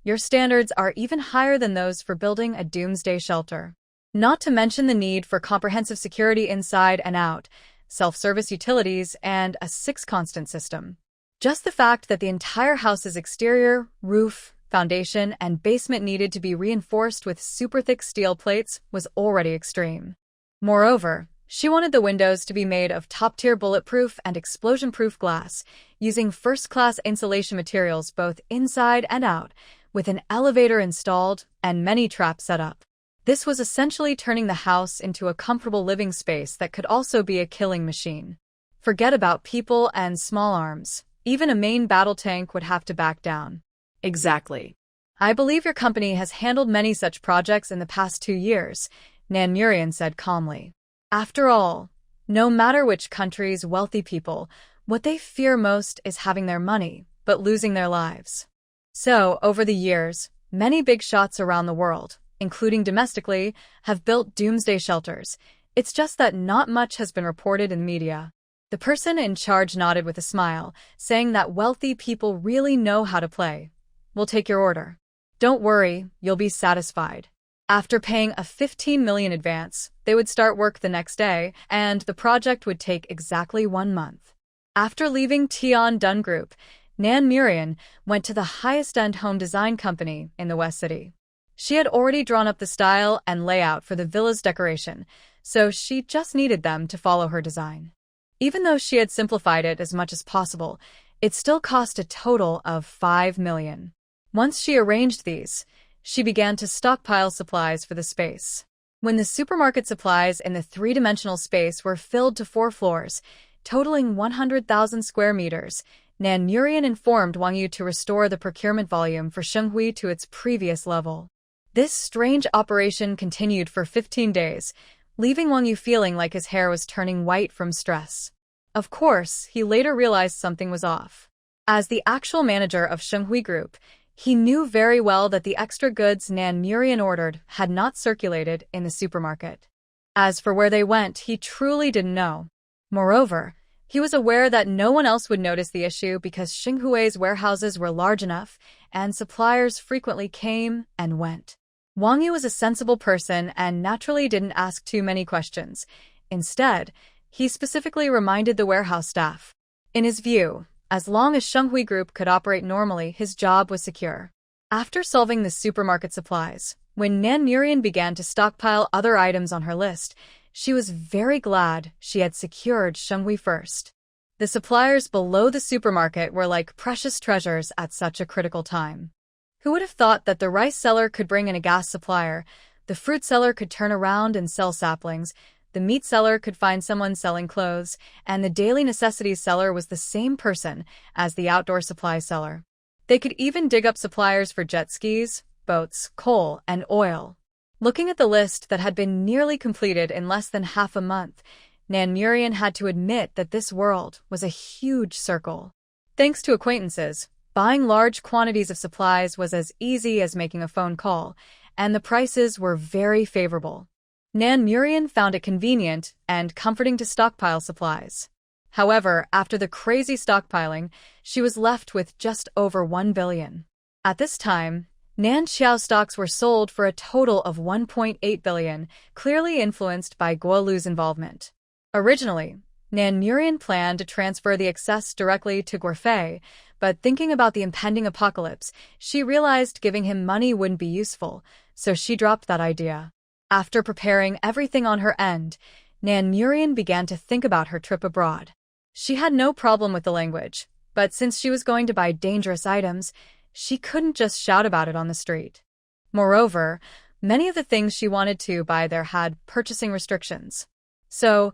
"Your standards are even higher than those for building a doomsday shelter. Not to mention the need for comprehensive security inside and out, self-service utilities, and a 6-constant system. Just the fact that the entire house's exterior, roof, foundation, and basement needed to be reinforced with super thick steel plates was already extreme. Moreover, she wanted the windows to be made of top-tier bulletproof and explosion-proof glass, using first-class insulation materials both inside and out, with an elevator installed and many traps set up. This was essentially turning the house into a comfortable living space that could also be a killing machine. Forget about people and small arms. Even a main battle tank would have to back down. Exactly. "I believe your company has handled many such projects in the past 2 years, Nan Muran said calmly. After all, no matter which country's wealthy people, what they fear most is having their money, but losing their lives. So, over the years, many big shots around the world, including domestically, have built doomsday shelters. It's just that not much has been reported in the media." The person in charge nodded with a smile, saying that wealthy people really know how to play. "We'll take your order. Don't worry, you'll be satisfied." After paying a 15 million advance, they would start work the next day, and the project would take exactly 1 month. After leaving Tiandun Group, Nan Muran went to the highest-end home design company in the West City. She had already drawn up the style and layout for the villa's decoration, so she just needed them to follow her design. Even though she had simplified it as much as possible, it still cost a total of 5 million. Once she arranged these, she began to stockpile supplies for the space. When the supermarket supplies in the 3-dimensional space were filled to 4 floors, totaling 100,000 square meters, Nan Muran informed Wang Yu to restore the procurement volume for Shenghui to its previous level. This strange operation continued for 15 days, leaving Wang Yu feeling like his hair was turning white from stress. Of course, he later realized something was off. As the actual manager of Shenghui Group, he knew very well that the extra goods Nan Murian ordered had not circulated in the supermarket. As for where they went, he truly didn't know. Moreover, he was aware that no one else would notice the issue because Shenghui's warehouses were large enough and suppliers frequently came and went. Wang Yu was a sensible person and naturally didn't ask too many questions. Instead, he specifically reminded the warehouse staff. In his view, as long as Shenghui Group could operate normally, his job was secure. After solving the supermarket supplies, when Nan Murian began to stockpile other items on her list, she was very glad she had secured Shenghui first. The suppliers below the supermarket were like precious treasures at such a critical time. Who would have thought that the rice seller could bring in a gas supplier, the fruit seller could turn around and sell saplings, the meat seller could find someone selling clothes, and the daily necessities seller was the same person as the outdoor supply seller. They could even dig up suppliers for jet skis, boats, coal, and oil. Looking at the list that had been nearly completed in less than half a month, Nan Murian had to admit that this world was a huge circle. Thanks to acquaintances, buying large quantities of supplies was as easy as making a phone call, and the prices were very favorable. Nan Murian found it convenient and comforting to stockpile supplies. However, after the crazy stockpiling, she was left with just over 1 billion. At this time, Nan Xiao stocks were sold for a total of 1.8 billion, clearly influenced by Guo Lu's involvement. Originally, Nan Murian planned to transfer the excess directly to Guofei, but thinking about the impending apocalypse, she realized giving him money wouldn't be useful, so she dropped that idea. After preparing everything on her end, Nan Murian began to think about her trip abroad. She had no problem with the language, but since she was going to buy dangerous items, she couldn't just shout about it on the street. Moreover, many of the things she wanted to buy there had purchasing restrictions. So,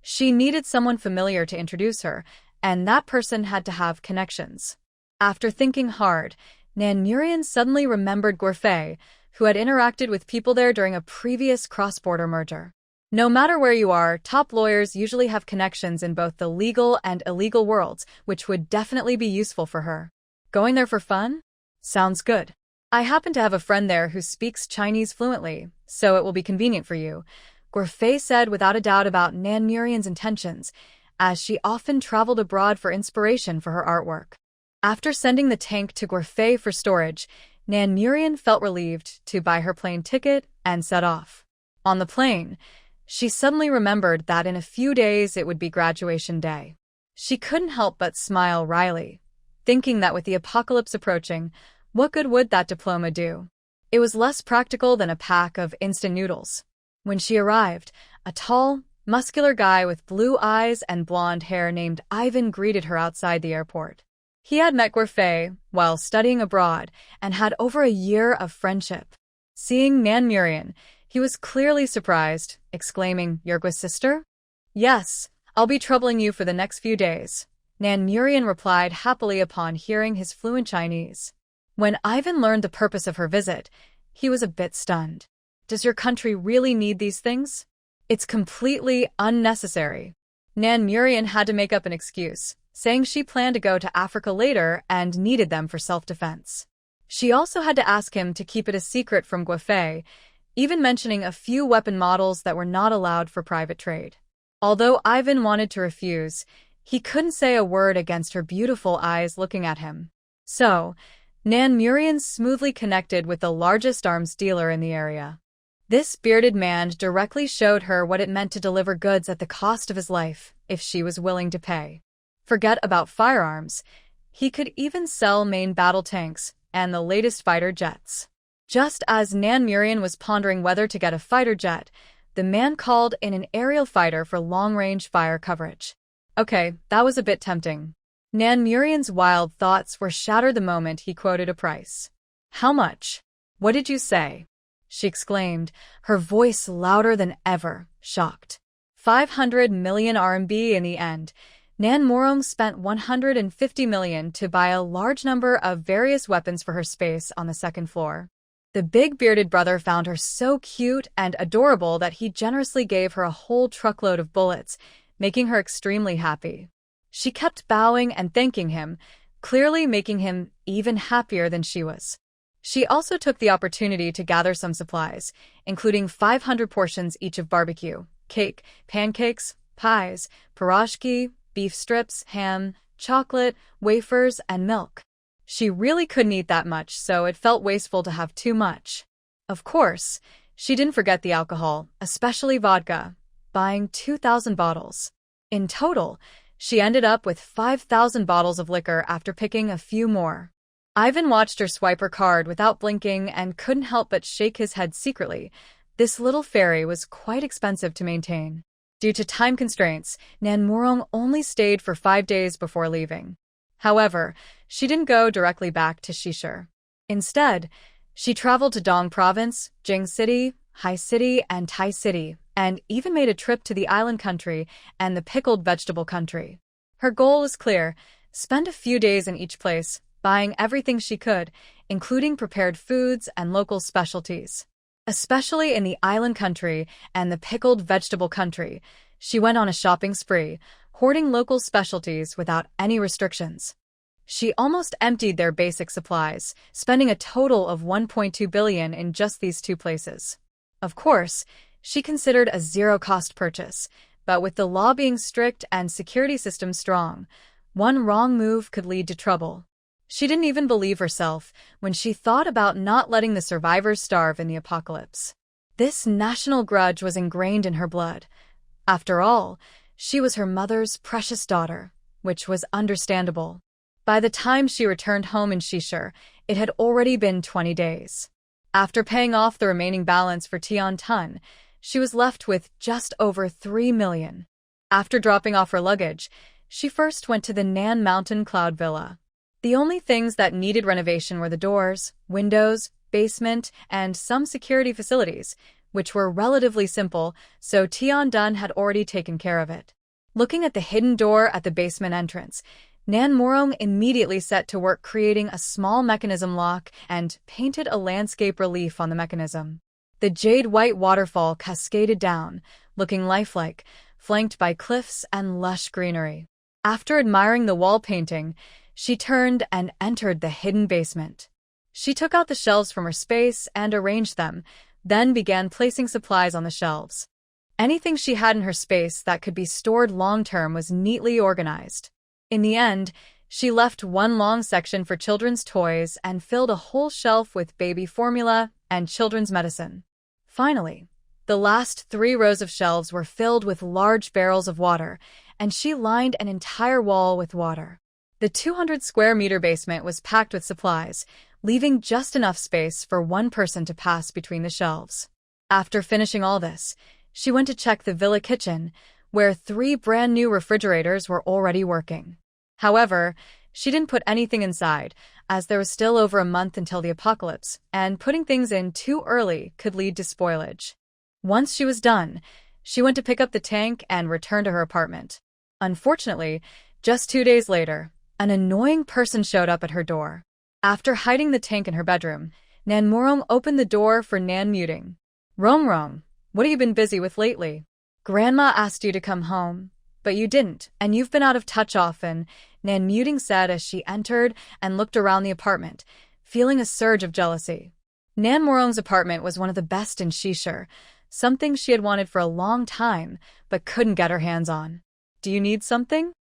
she needed someone familiar to introduce her, and that person had to have connections. After thinking hard, Nan Murian suddenly remembered Guofei, who had interacted with people there during a previous cross-border merger. No matter where you are, top lawyers usually have connections in both the legal and illegal worlds, which would definitely be useful for her. Going there for fun? Sounds good. I happen to have a friend there who speaks Chinese fluently, so it will be convenient for you, Guofei said without a doubt about Nan Murian's intentions, as she often traveled abroad for inspiration for her artwork. After sending the tank to Guofei for storage, Nan Murian felt relieved to buy her plane ticket and set off. On the plane, she suddenly remembered that in a few days it would be graduation day. She couldn't help but smile wryly, thinking that with the apocalypse approaching, what good would that diploma do? It was less practical than a pack of instant noodles. When she arrived, a tall, muscular guy with blue eyes and blonde hair named Ivan greeted her outside the airport. He had met Guofei while studying abroad and had over a year of friendship. Seeing Nan Murian, he was clearly surprised, exclaiming, "You're Guo's sister?" "Yes, I'll be troubling you for the next few days," Nan Murian replied happily upon hearing his fluent Chinese. When Ivan learned the purpose of her visit, he was a bit stunned. "Does your country really need these things?" "It's completely unnecessary." Nan Murian had to make up an excuse, saying she planned to go to Africa later and needed them for self-defense. She also had to ask him to keep it a secret from Guofei, even mentioning a few weapon models that were not allowed for private trade. Although Ivan wanted to refuse, he couldn't say a word against her beautiful eyes looking at him. So, Nan Murian smoothly connected with the largest arms dealer in the area. This bearded man directly showed her what it meant to deliver goods at the cost of his life, if she was willing to pay. Forget about firearms. He could even sell main battle tanks and the latest fighter jets. Just as Nan Murian was pondering whether to get a fighter jet, the man called in an aerial fighter for long-range fire coverage. Okay, that was a bit tempting. Nan Murian's wild thoughts were shattered the moment he quoted a price. "How much? What did you say?" she exclaimed, her voice louder than ever, shocked. 500 million RMB in the end. Nan Morong spent 150 million to buy a large number of various weapons for her space on the second floor. The big bearded brother found her so cute and adorable that he generously gave her a whole truckload of bullets, making her extremely happy. She kept bowing and thanking him, clearly making him even happier than she was. She also took the opportunity to gather some supplies, including 500 portions each of barbecue, cake, pancakes, pies, pierogi, beef strips, ham, chocolate, wafers, and milk. She really couldn't eat that much, so it felt wasteful to have too much. Of course, she didn't forget the alcohol, especially vodka, buying 2,000 bottles. In total, she ended up with 5,000 bottles of liquor after picking a few more. Ivan watched her swipe her card without blinking and couldn't help but shake his head secretly. This little fairy was quite expensive to maintain. Due to time constraints, Nan Morong only stayed for 5 days before leaving. However, she didn't go directly back to Shishir. Instead, she traveled to Dong Province, Jing City, Hai City, and Tai City, and even made a trip to the island country and the pickled vegetable country. Her goal was clear: spend a few days in each place, buying everything she could, including prepared foods and local specialties. Especially in the island country and the pickled vegetable country, she went on a shopping spree, hoarding local specialties without any restrictions. She almost emptied their basic supplies, spending a total of 1.2 billion in just these two places. Of course, she considered a zero-cost purchase, but with the law being strict and security systems strong, one wrong move could lead to trouble. She didn't even believe herself when she thought about not letting the survivors starve in the apocalypse. This national grudge was ingrained in her blood. After all, she was her mother's precious daughter, which was understandable. By the time she returned home in Shishir, it had already been 20 days. After paying off the remaining balance for Tian Tun, she was left with just over 3 million. After dropping off her luggage, she first went to the Nan Mountain Cloud Villa. The only things that needed renovation were the doors, windows, basement, and some security facilities, which were relatively simple, so Tian Dun had already taken care of it. Looking at the hidden door at the basement entrance, Nan Morong immediately set to work creating a small mechanism lock and painted a landscape relief on the mechanism. The jade-white waterfall cascaded down, looking lifelike, flanked by cliffs and lush greenery. After admiring the wall painting, she turned and entered the hidden basement. She took out the shelves from her space and arranged them, then began placing supplies on the shelves. Anything she had in her space that could be stored long-term was neatly organized. In the end, she left one long section for children's toys and filled a whole shelf with baby formula and children's medicine. Finally, the last 3 rows of shelves were filled with large barrels of water, and she lined an entire wall with water. The 200-square-meter basement was packed with supplies, leaving just enough space for one person to pass between the shelves. After finishing all this, she went to check the villa kitchen, where 3 brand-new refrigerators were already working. However, she didn't put anything inside, as there was still over a month until the apocalypse, and putting things in too early could lead to spoilage. Once she was done, she went to pick up the tank and return to her apartment. Unfortunately, just 2 days later, an annoying person showed up at her door. After hiding the tank in her bedroom, Nan Morong opened the door for Nan Muting. "Rong, what have you been busy with lately? Grandma asked you to come home, but you didn't, and you've been out of touch often," Nan Muting said as she entered and looked around the apartment, feeling a surge of jealousy. Nan Morong's apartment was one of the best in Shishir, something she had wanted for a long time, but couldn't get her hands on. "Do you need something?"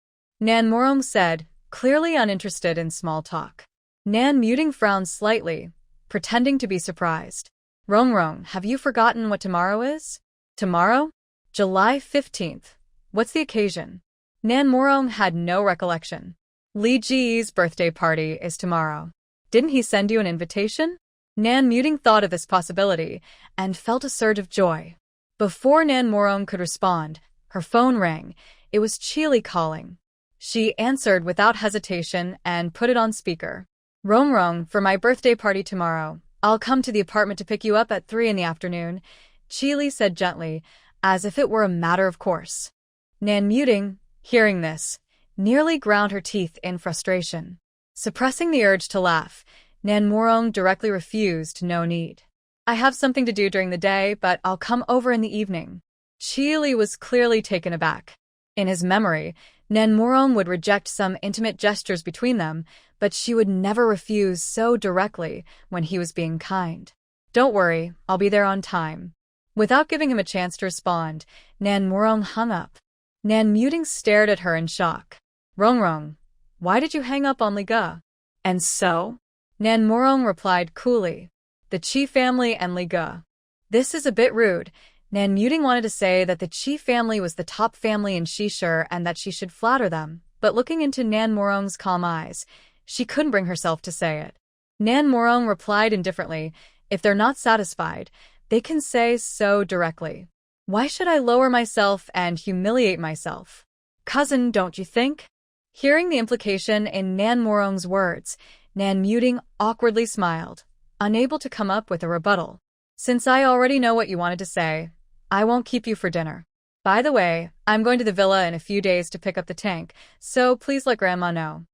Nan Morong said, clearly uninterested in small talk. Nan Muting frowned slightly, pretending to be surprised. "Rong, have you forgotten what tomorrow is?" "Tomorrow? July 15th. What's the occasion?" Nan Morong had no recollection. "Li Ji's birthday party is tomorrow. Didn't he send you an invitation?" Nan Muting thought of this possibility and felt a surge of joy. Before Nan Morong could respond, her phone rang. It was Chili calling. She answered without hesitation and put it on speaker. "Rong, for my birthday party tomorrow, I'll come to the apartment to pick you up at 3 in the afternoon," Chili said gently, as if it were a matter of course. Nan Muting, hearing this, nearly ground her teeth in frustration. Suppressing the urge to laugh, Nan Morong directly refused. "No need. I have something to do during the day, but I'll come over in the evening." Chili was clearly taken aback. In his memory, Nan Morong would reject some intimate gestures between them, but she would never refuse so directly when he was being kind. Don't worry, I'll be there on time. Without giving him a chance to respond, Nan Morong hung up. Nan Muting stared at her in shock. Rong, why did you hang up on Liga? And so? Nan Morong replied coolly. The Qi family and Liga. This is a bit rude. Nan Muting wanted to say that the Qi family was the top family in Shishir and that she should flatter them, but looking into Nan Morong's calm eyes, she couldn't bring herself to say it. Nan Morong replied indifferently, if they're not satisfied, they can say so directly. Why should I lower myself and humiliate myself? Cousin, don't you think? Hearing the implication in Nan Morong's words, Nan Muting awkwardly smiled, unable to come up with a rebuttal. Since I already know what you wanted to say, I won't keep you for dinner. By the way, I'm going to the villa in a few days to pick up the tank, so please let Grandma know.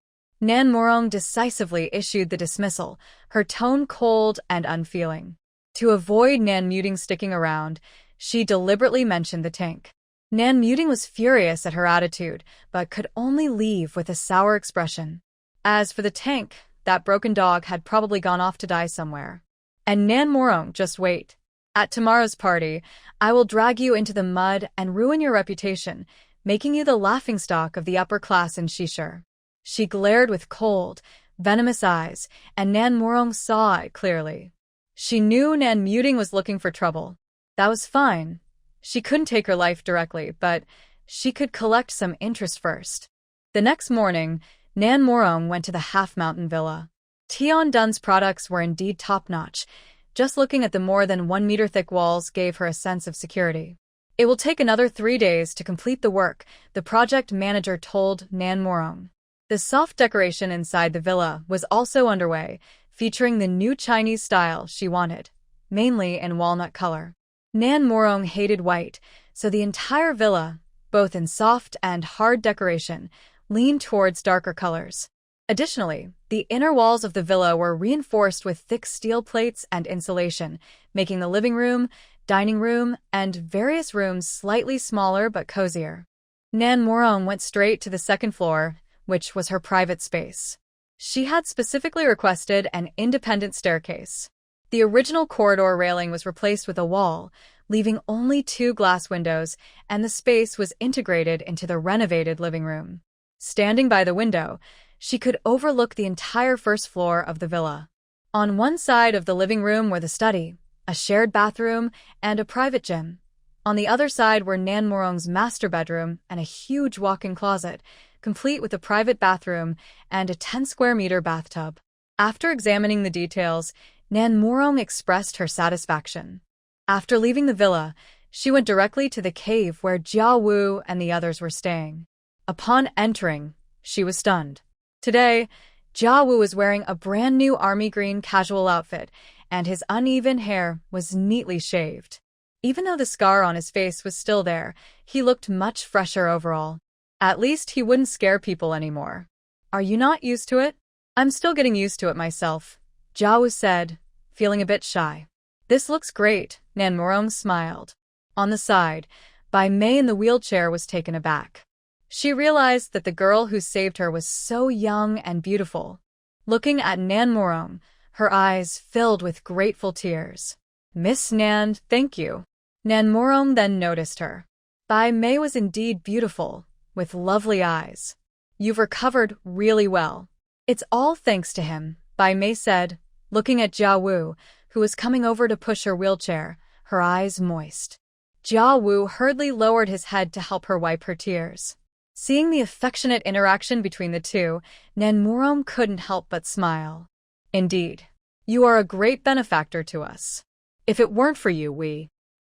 Nan Morong decisively issued the dismissal, her tone cold and unfeeling. To avoid Nan Muting sticking around, she deliberately mentioned the tank. Nan Muting was furious at her attitude, but could only leave with a sour expression. As for the tank, that broken dog had probably gone off to die somewhere. And Nan Morong, just wait. At tomorrow's party, I will drag you into the mud and ruin your reputation, making you the laughingstock of the upper class in Shishir. She glared with cold, venomous eyes, and Nan Morong saw it clearly. She knew Nan Muting was looking for trouble. That was fine. She couldn't take her life directly, but she could collect some interest first. The next morning, Nan Morong went to the half-mountain villa. Tian Dun's products were indeed top-notch. Just looking at the more than 1 meter thick walls gave her a sense of security. It will take another 3 days to complete the work, the project manager told Nan Morong. The soft decoration inside the villa was also underway, featuring the new Chinese style she wanted, mainly in walnut color. Nan Morong hated white, so the entire villa, both in soft and hard decoration, leaned towards darker colors. Additionally, the inner walls of the villa were reinforced with thick steel plates and insulation, making the living room, dining room, and various rooms slightly smaller but cozier. Nan Morong went straight to the second floor, which was her private space. She had specifically requested an independent staircase. The original corridor railing was replaced with a wall, leaving only 2 glass windows, and the space was integrated into the renovated living room. Standing by the window, she could overlook the entire first floor of the villa. On one side of the living room were the study, a shared bathroom, and a private gym. On the other side were Nan Morong's master bedroom and a huge walk-in closet, complete with a private bathroom and a 10-square-meter bathtub. After examining the details, Nan Morong expressed her satisfaction. After leaving the villa, she went directly to the cave where Jia Wu and the others were staying. Upon entering, she was stunned. Today, Jia Wu was wearing a brand new army green casual outfit, and his uneven hair was neatly shaved. Even though the scar on his face was still there, he looked much fresher overall. At least he wouldn't scare people anymore. Are you not used to it? I'm still getting used to it myself, Jia Wu said, feeling a bit shy. This looks great, Nan Morong smiled. On the side, Bai Mei in the wheelchair was taken aback. She realized that the girl who saved her was so young and beautiful. Looking at Nan Morong, her eyes filled with grateful tears. Miss Nan, thank you. Nan Morong then noticed her. Bai Mei was indeed beautiful, with lovely eyes. You've recovered really well. It's all thanks to him, Bai Mei said, looking at Jia Wu, who was coming over to push her wheelchair, her eyes moist. Jia Wu hurriedly lowered his head to help her wipe her tears. Seeing the affectionate interaction between the two, Nan Morong couldn't help but smile. Indeed, you are a great benefactor to us. If it weren't for you,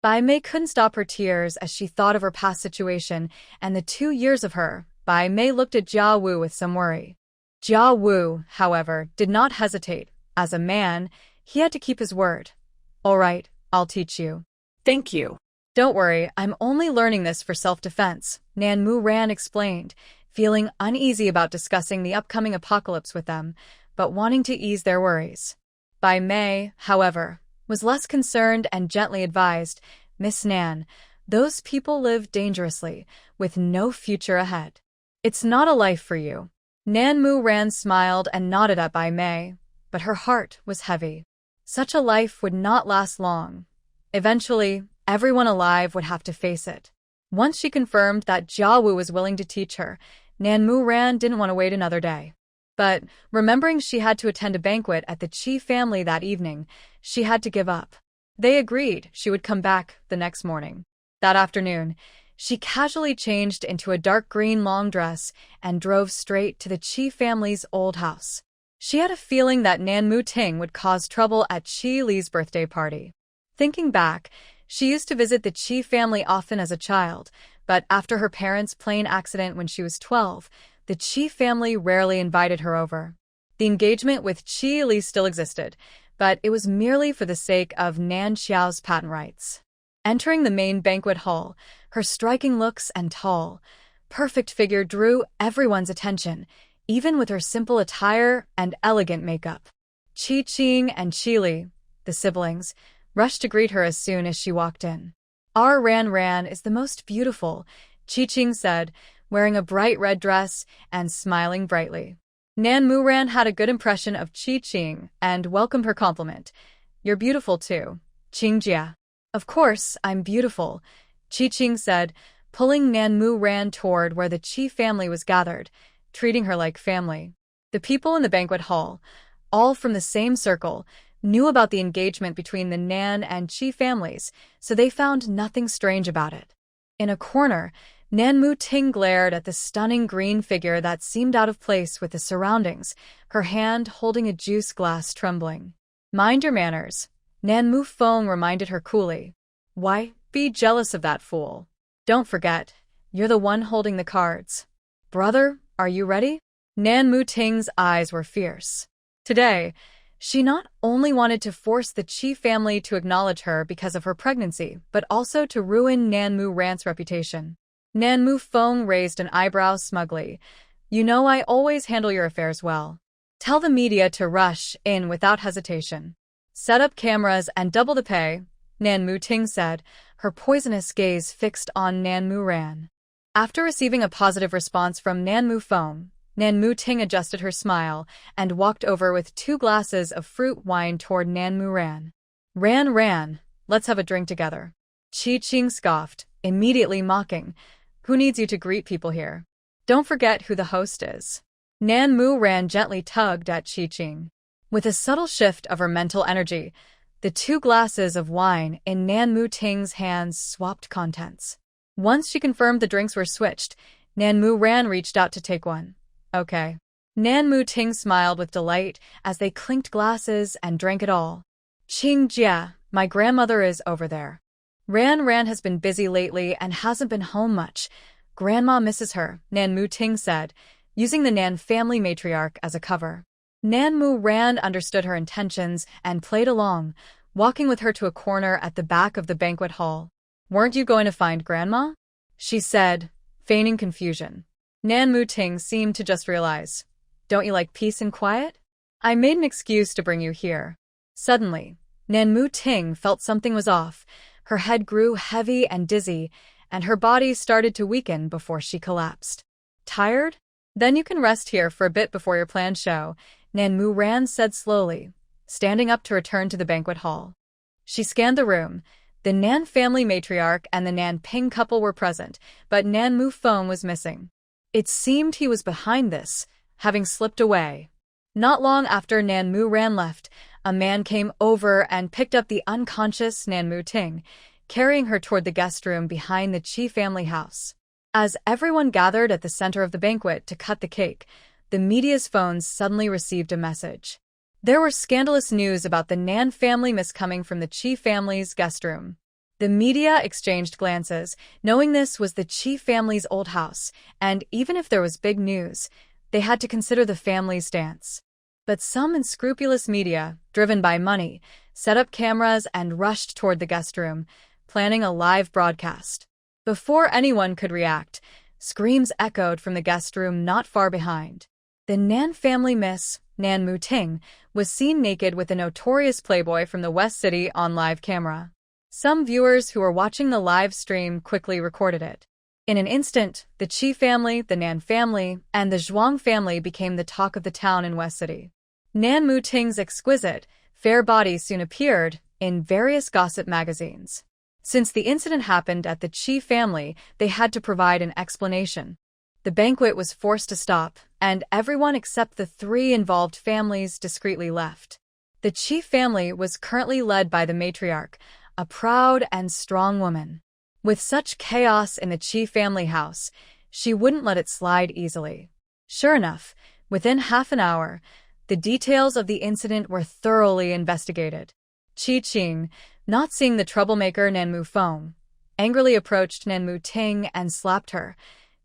Bai Mei couldn't stop her tears as she thought of her past situation and the 2 years of her. Bai Mei looked at Jia Wu with some worry. Jia Wu, however, did not hesitate. As a man, he had to keep his word. All right, I'll teach you. Thank you. Don't worry, I'm only learning this for self-defense, Nan Muran explained, feeling uneasy about discussing the upcoming apocalypse with them, but wanting to ease their worries. Bai Mei, however, was less concerned and gently advised, Miss Nan, Those people live dangerously, with no future ahead. It's not a life for you. Nan Mu Ran smiled and nodded at Bai Mei, but her heart was heavy. Such a life would not last long. Eventually, everyone alive would have to face it. Once she confirmed that Jia Wu was willing to teach her, Nan Mu Ran didn't want to wait another day. But, remembering she had to attend a banquet at the Qi family that evening, she had to give up. They agreed she would come back the next morning. That afternoon, she casually changed into a dark green long dress and drove straight to the Qi family's old house. She had a feeling that Nan Mu Ting would cause trouble at Qi Li's birthday party. Thinking back, she used to visit the Qi family often as a child, but after her parents' plane accident when she was 12, the Qi family rarely invited her over. The engagement with Qi Li still existed, but it was merely for the sake of Nan Xiao's patent rights. Entering the main banquet hall, her striking looks and tall, perfect figure drew everyone's attention, even with her simple attire and elegant makeup. Qi Qing and Qi Li, the siblings, rushed to greet her as soon as she walked in. Our Ran Ran is the most beautiful, Qi Qing said, wearing a bright red dress and smiling brightly. Nan Mu Ran had a good impression of Qi Qing and welcomed her compliment. You're beautiful too, Qing Jia. Of course, I'm beautiful, Qi Qing said, pulling Nan Mu Ran toward where the Qi family was gathered, treating her like family. The people in the banquet hall, all from the same circle, knew about the engagement between the Nan and Qi families, so they found nothing strange about it. In a corner, Nan Mu Ting glared at the stunning green figure that seemed out of place with the surroundings, her hand holding a juice glass trembling. Mind your manners, Nan Mu Feng reminded her coolly. Why be jealous of that fool? Don't forget, you're the one holding the cards. Brother, are you ready? Nan Mu Ting's eyes were fierce. Today, she not only wanted to force the Qi family to acknowledge her because of her pregnancy, but also to ruin Nan Mu Ran's reputation. Nan Mu Feng raised an eyebrow smugly. You know I always handle your affairs well. Tell the media to rush in without hesitation. Set up cameras and double the pay, Nan Mu Ting said, her poisonous gaze fixed on Nan Mu Ran. After receiving a positive response from Nan Mu Feng, Nan Mu Ting adjusted her smile and walked over with 2 glasses of fruit wine toward Nan Mu Ran. Ran Ran, let's have a drink together. Qi Qing scoffed, immediately mocking. Who needs you to greet people here? Don't forget who the host is. Nan Mu Ran gently tugged at Qi Qing. With a subtle shift of her mental energy, the 2 glasses of wine in Nan Mu Ting's hands swapped contents. Once she confirmed the drinks were switched, Nan Mu Ran reached out to take one. Okay. Nan Mu Ting smiled with delight as they clinked glasses and drank it all. Qing Jia, my grandmother is over there. Ran Ran has been busy lately and hasn't been home much. Grandma misses her, Nan Mu Ting said, using the Nan family matriarch as a cover. Nan Mu Ran understood her intentions and played along, walking with her to a corner at the back of the banquet hall. Weren't you going to find Grandma? She said, feigning confusion. Nan Mu Ting seemed to just realize. Don't you like peace and quiet? I made an excuse to bring you here. Suddenly, Nan Mu Ting felt something was off. Her head grew heavy and dizzy, and her body started to weaken before she collapsed. Tired? Then you can rest here for a bit before your planned show, Nan Mu Ran said slowly, standing up to return to the banquet hall. She scanned the room. The Nan family matriarch and the Nan Ping couple were present, but Nan Mu Feng was missing. It seemed he was behind this, having slipped away. Not long after Nan Mu Ran left, a man came over and picked up the unconscious Nan Mu Ting, carrying her toward the guest room behind the Qi family house. As everyone gathered at the center of the banquet to cut the cake, the media's phones suddenly received a message. There were scandalous news about the Nan family miscoming from the Qi family's guest room. The media exchanged glances, knowing this was the Qi family's old house, and even if there was big news, they had to consider the family's stance. But some unscrupulous media, driven by money, set up cameras and rushed toward the guest room, planning a live broadcast. Before anyone could react, screams echoed from the guest room not far behind. The Nan family miss, Nan Mu Ting, was seen naked with a notorious playboy from the West City on live camera. Some viewers who were watching the live stream quickly recorded it. In an instant, the Qi family, the Nan family, and the Zhuang family became the talk of the town in West City. Nan Muting's exquisite, fair body soon appeared in various gossip magazines. Since the incident happened at the Qi family, they had to provide an explanation. The banquet was forced to stop, and everyone except the 3 involved families discreetly left. The Qi family was currently led by the matriarch, a proud and strong woman. With such chaos in the Qi family house, she wouldn't let it slide easily. Sure enough, within half an hour, the details of the incident were thoroughly investigated. Qi Qing, not seeing the troublemaker Nan Mufeng, angrily approached Nan Muting and slapped her.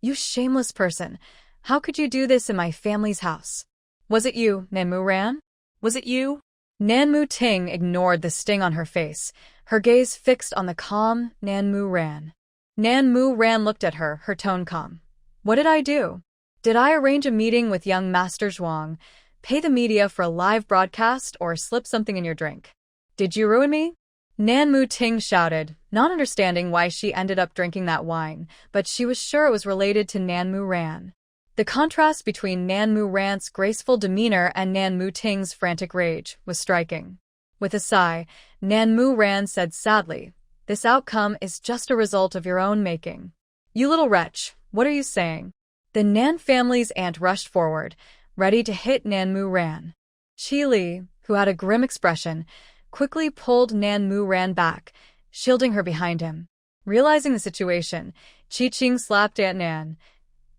"You shameless person! How could you do this in my family's house?" "Was it you, Nan Muran? Was it you?" Nan Muting ignored the sting on her face, her gaze fixed on the calm Nan Muran. Nan Muran looked at her, her tone calm. "What did I do? Did I arrange a meeting with young Master Zhuang, pay the media for a live broadcast, or slip something in your drink? Did you ruin me?" Nan Muting shouted, not understanding why she ended up drinking that wine, but she was sure it was related to Nan Muran. The contrast between Nan Muran's graceful demeanor and Nan Muting's frantic rage was striking. With a sigh, Nan Muran said sadly, "This outcome is just a result of your own making." "You little wretch, what are you saying?" The Nan family's aunt rushed forward, ready to hit Nan Muran. Qi Li, who had a grim expression, quickly pulled Nan Muran back, shielding her behind him. Realizing the situation, Qi Qing slapped Aunt Nan.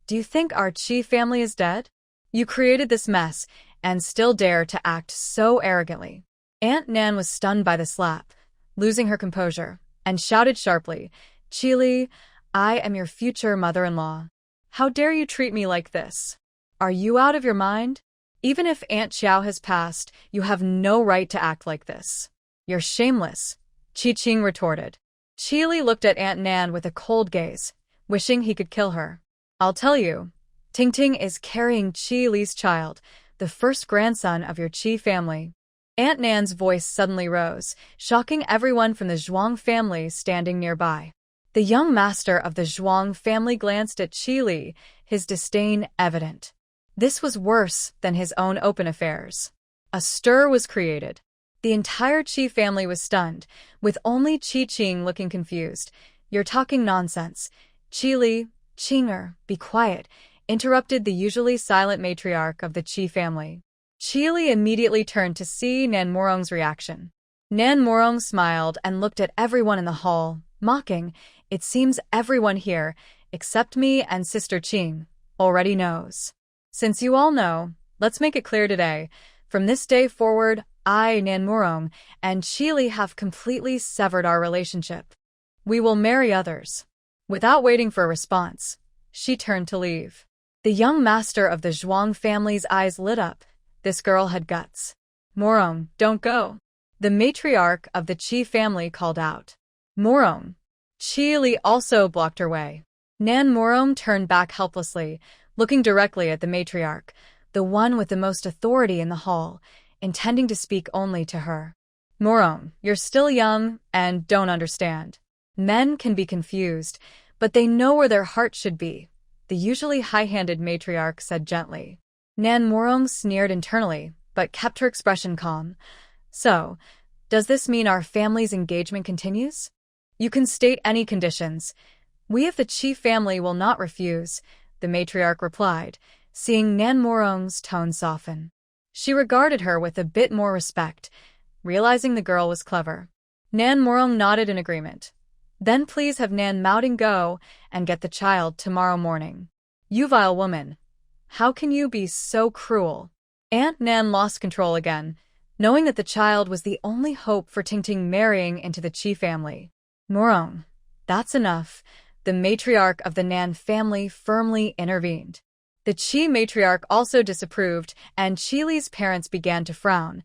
"Do you think our Qi family is dead? You created this mess and still dare to act so arrogantly." Aunt Nan was stunned by the slap, losing her composure, and shouted sharply, "Qi Li, I am your future mother-in-law. How dare you treat me like this? Are you out of your mind? Even if Aunt Xiao has passed, you have no right to act like this. You're shameless," Qi Qing retorted. Qi Li looked at Aunt Nan with a cold gaze, wishing he could kill her. "I'll tell you, Ting Ting is carrying Qi Li's child, the first grandson of your Qi family." Aunt Nan's voice suddenly rose, shocking everyone from the Zhuang family standing nearby. The young master of the Zhuang family glanced at Qi Li, his disdain evident. This was worse than his own open affairs. A stir was created. The entire Qi family was stunned, with only Qi Qing looking confused. "You're talking nonsense. Qi Li, Qinger, be quiet," interrupted the usually silent matriarch of the Qi family. Qi Li immediately turned to see Nan Morong's reaction. Nan Morong smiled and looked at everyone in the hall, mocking, "It seems everyone here, except me and Sister Qing, already knows. Since you all know, let's make it clear today. From this day forward, I, Nan Morong, and Qi Li have completely severed our relationship. We will marry others." Without waiting for a response, she turned to leave. The young master of the Zhuang family's eyes lit up. This girl had guts. "Morong, don't go," the matriarch of the Qi family called out. "Morong." Qi Li also blocked her way. Nan Morong turned back helplessly, looking directly at the matriarch, the one with the most authority in the hall, intending to speak only to her. "Morong, you're still young and don't understand. Men can be confused, but they know where their heart should be," the usually high-handed matriarch said gently. Nan Morong sneered internally, but kept her expression calm. "So, does this mean our family's engagement continues? You can state any conditions. We of the Qi family will not refuse," the matriarch replied, seeing Nan Morong's tone soften. She regarded her with a bit more respect, realizing the girl was clever. Nan Morong nodded in agreement. "Then please have Nan Mouting go and get the child tomorrow morning." "You vile woman. How can you be so cruel?" Aunt Nan lost control again, knowing that the child was the only hope for Ting Ting marrying into the Qi family. "Morong, that's enough," the matriarch of the Nan family firmly intervened. The Qi matriarch also disapproved, and Qi Li's parents began to frown,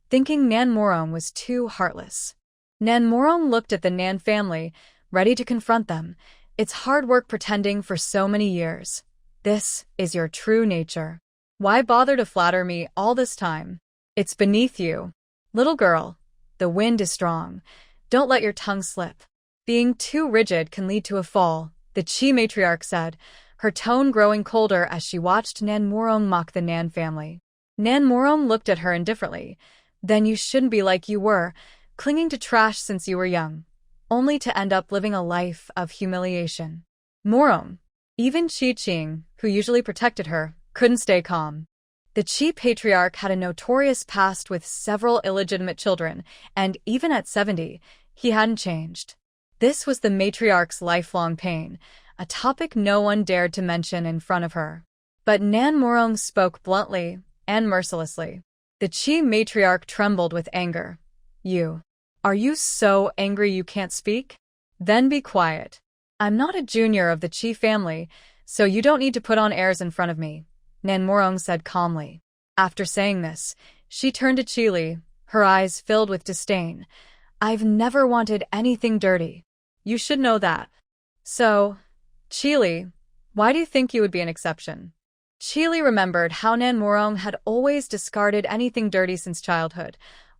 thinking Nan Morong was too heartless. Nan Morong looked at the Nan family, ready to confront them. "It's hard work pretending for so many years. This is your true nature. Why bother to flatter me all this time? It's beneath you. Little girl, the wind is strong. Don't let your tongue slip. Being too rigid can lead to a fall, the Chi matriarch said, her tone growing colder as she watched Nan Morong mock the Nan family. Nan Morong looked at her indifferently. Then you shouldn't be like you were, clinging to trash since you were young, only to end up living a life of humiliation. Morong, even Chi Ching, who usually protected her, couldn't stay calm. The Chi patriarch had a notorious past with several illegitimate children, and even at 70, he hadn't changed. This was the matriarch's lifelong pain, a topic no one dared to mention in front of her. But Nan Morong spoke bluntly and mercilessly. The Chi matriarch trembled with anger. Are you so angry you can't speak? Then be quiet. I'm not a junior of the Chi family, so you don't need to put on airs in front of me, Nan Morong said calmly. After saying this, she turned to Chili, her eyes filled with disdain. I've never wanted anything dirty. You should know that. So, Chili, why do you think you would be an exception? Chili remembered how Nan Morong had always discarded anything dirty since childhood.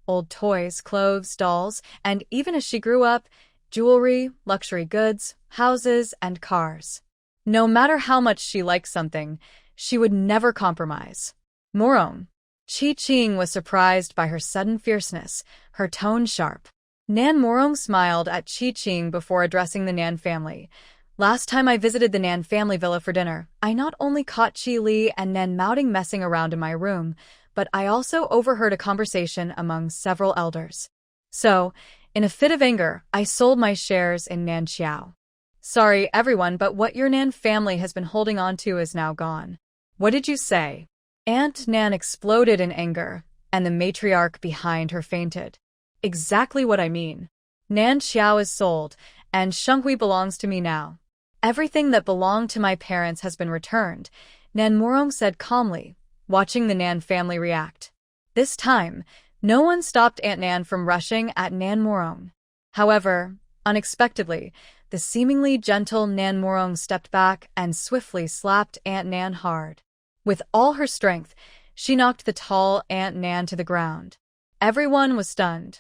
Old toys, clothes, dolls, and even as she grew up, jewelry, luxury goods, houses, and cars. No matter how much she liked something, she would never compromise. Morong. Chi Ching was surprised by her sudden fierceness, her tone sharp. Nan Morong smiled at Chi Ching before addressing the Nan family. Last time I visited the Nan family villa for dinner, I not only caught Chi Li and Nan Maoding messing around in my room, but I also overheard a conversation among several elders. So, in a fit of anger, I sold my shares in Nan Xiao. Sorry, everyone, but what your Nan family has been holding on to is now gone. What did you say? Aunt Nan exploded in anger, and the matriarch behind her fainted. Exactly what I mean. Nan Xiao is sold, and Shenghui belongs to me now. Everything that belonged to my parents has been returned, Nan Morong said calmly, watching the Nan family react. This time, no one stopped Aunt Nan from rushing at Nan Morong. However, unexpectedly, the seemingly gentle Nan Morong stepped back and swiftly slapped Aunt Nan hard. With all her strength, she knocked the tall Aunt Nan to the ground. Everyone was stunned.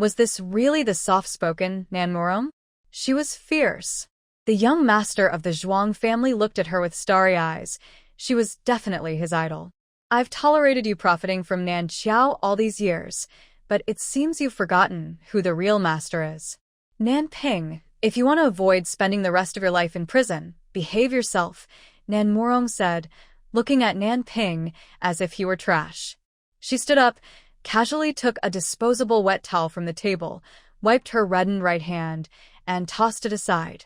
Was this really the soft-spoken Nan Morong? She was fierce. The young master of the Zhuang family looked at her with starry eyes. She was definitely his idol. I've tolerated you profiting from Nan Xiao all these years, but it seems you've forgotten who the real master is. Nan Ping, if you want to avoid spending the rest of your life in prison, behave yourself, Nan Morong said, looking at Nan Ping as if he were trash. She stood up, casually took a disposable wet towel from the table, wiped her reddened right hand, and tossed it aside.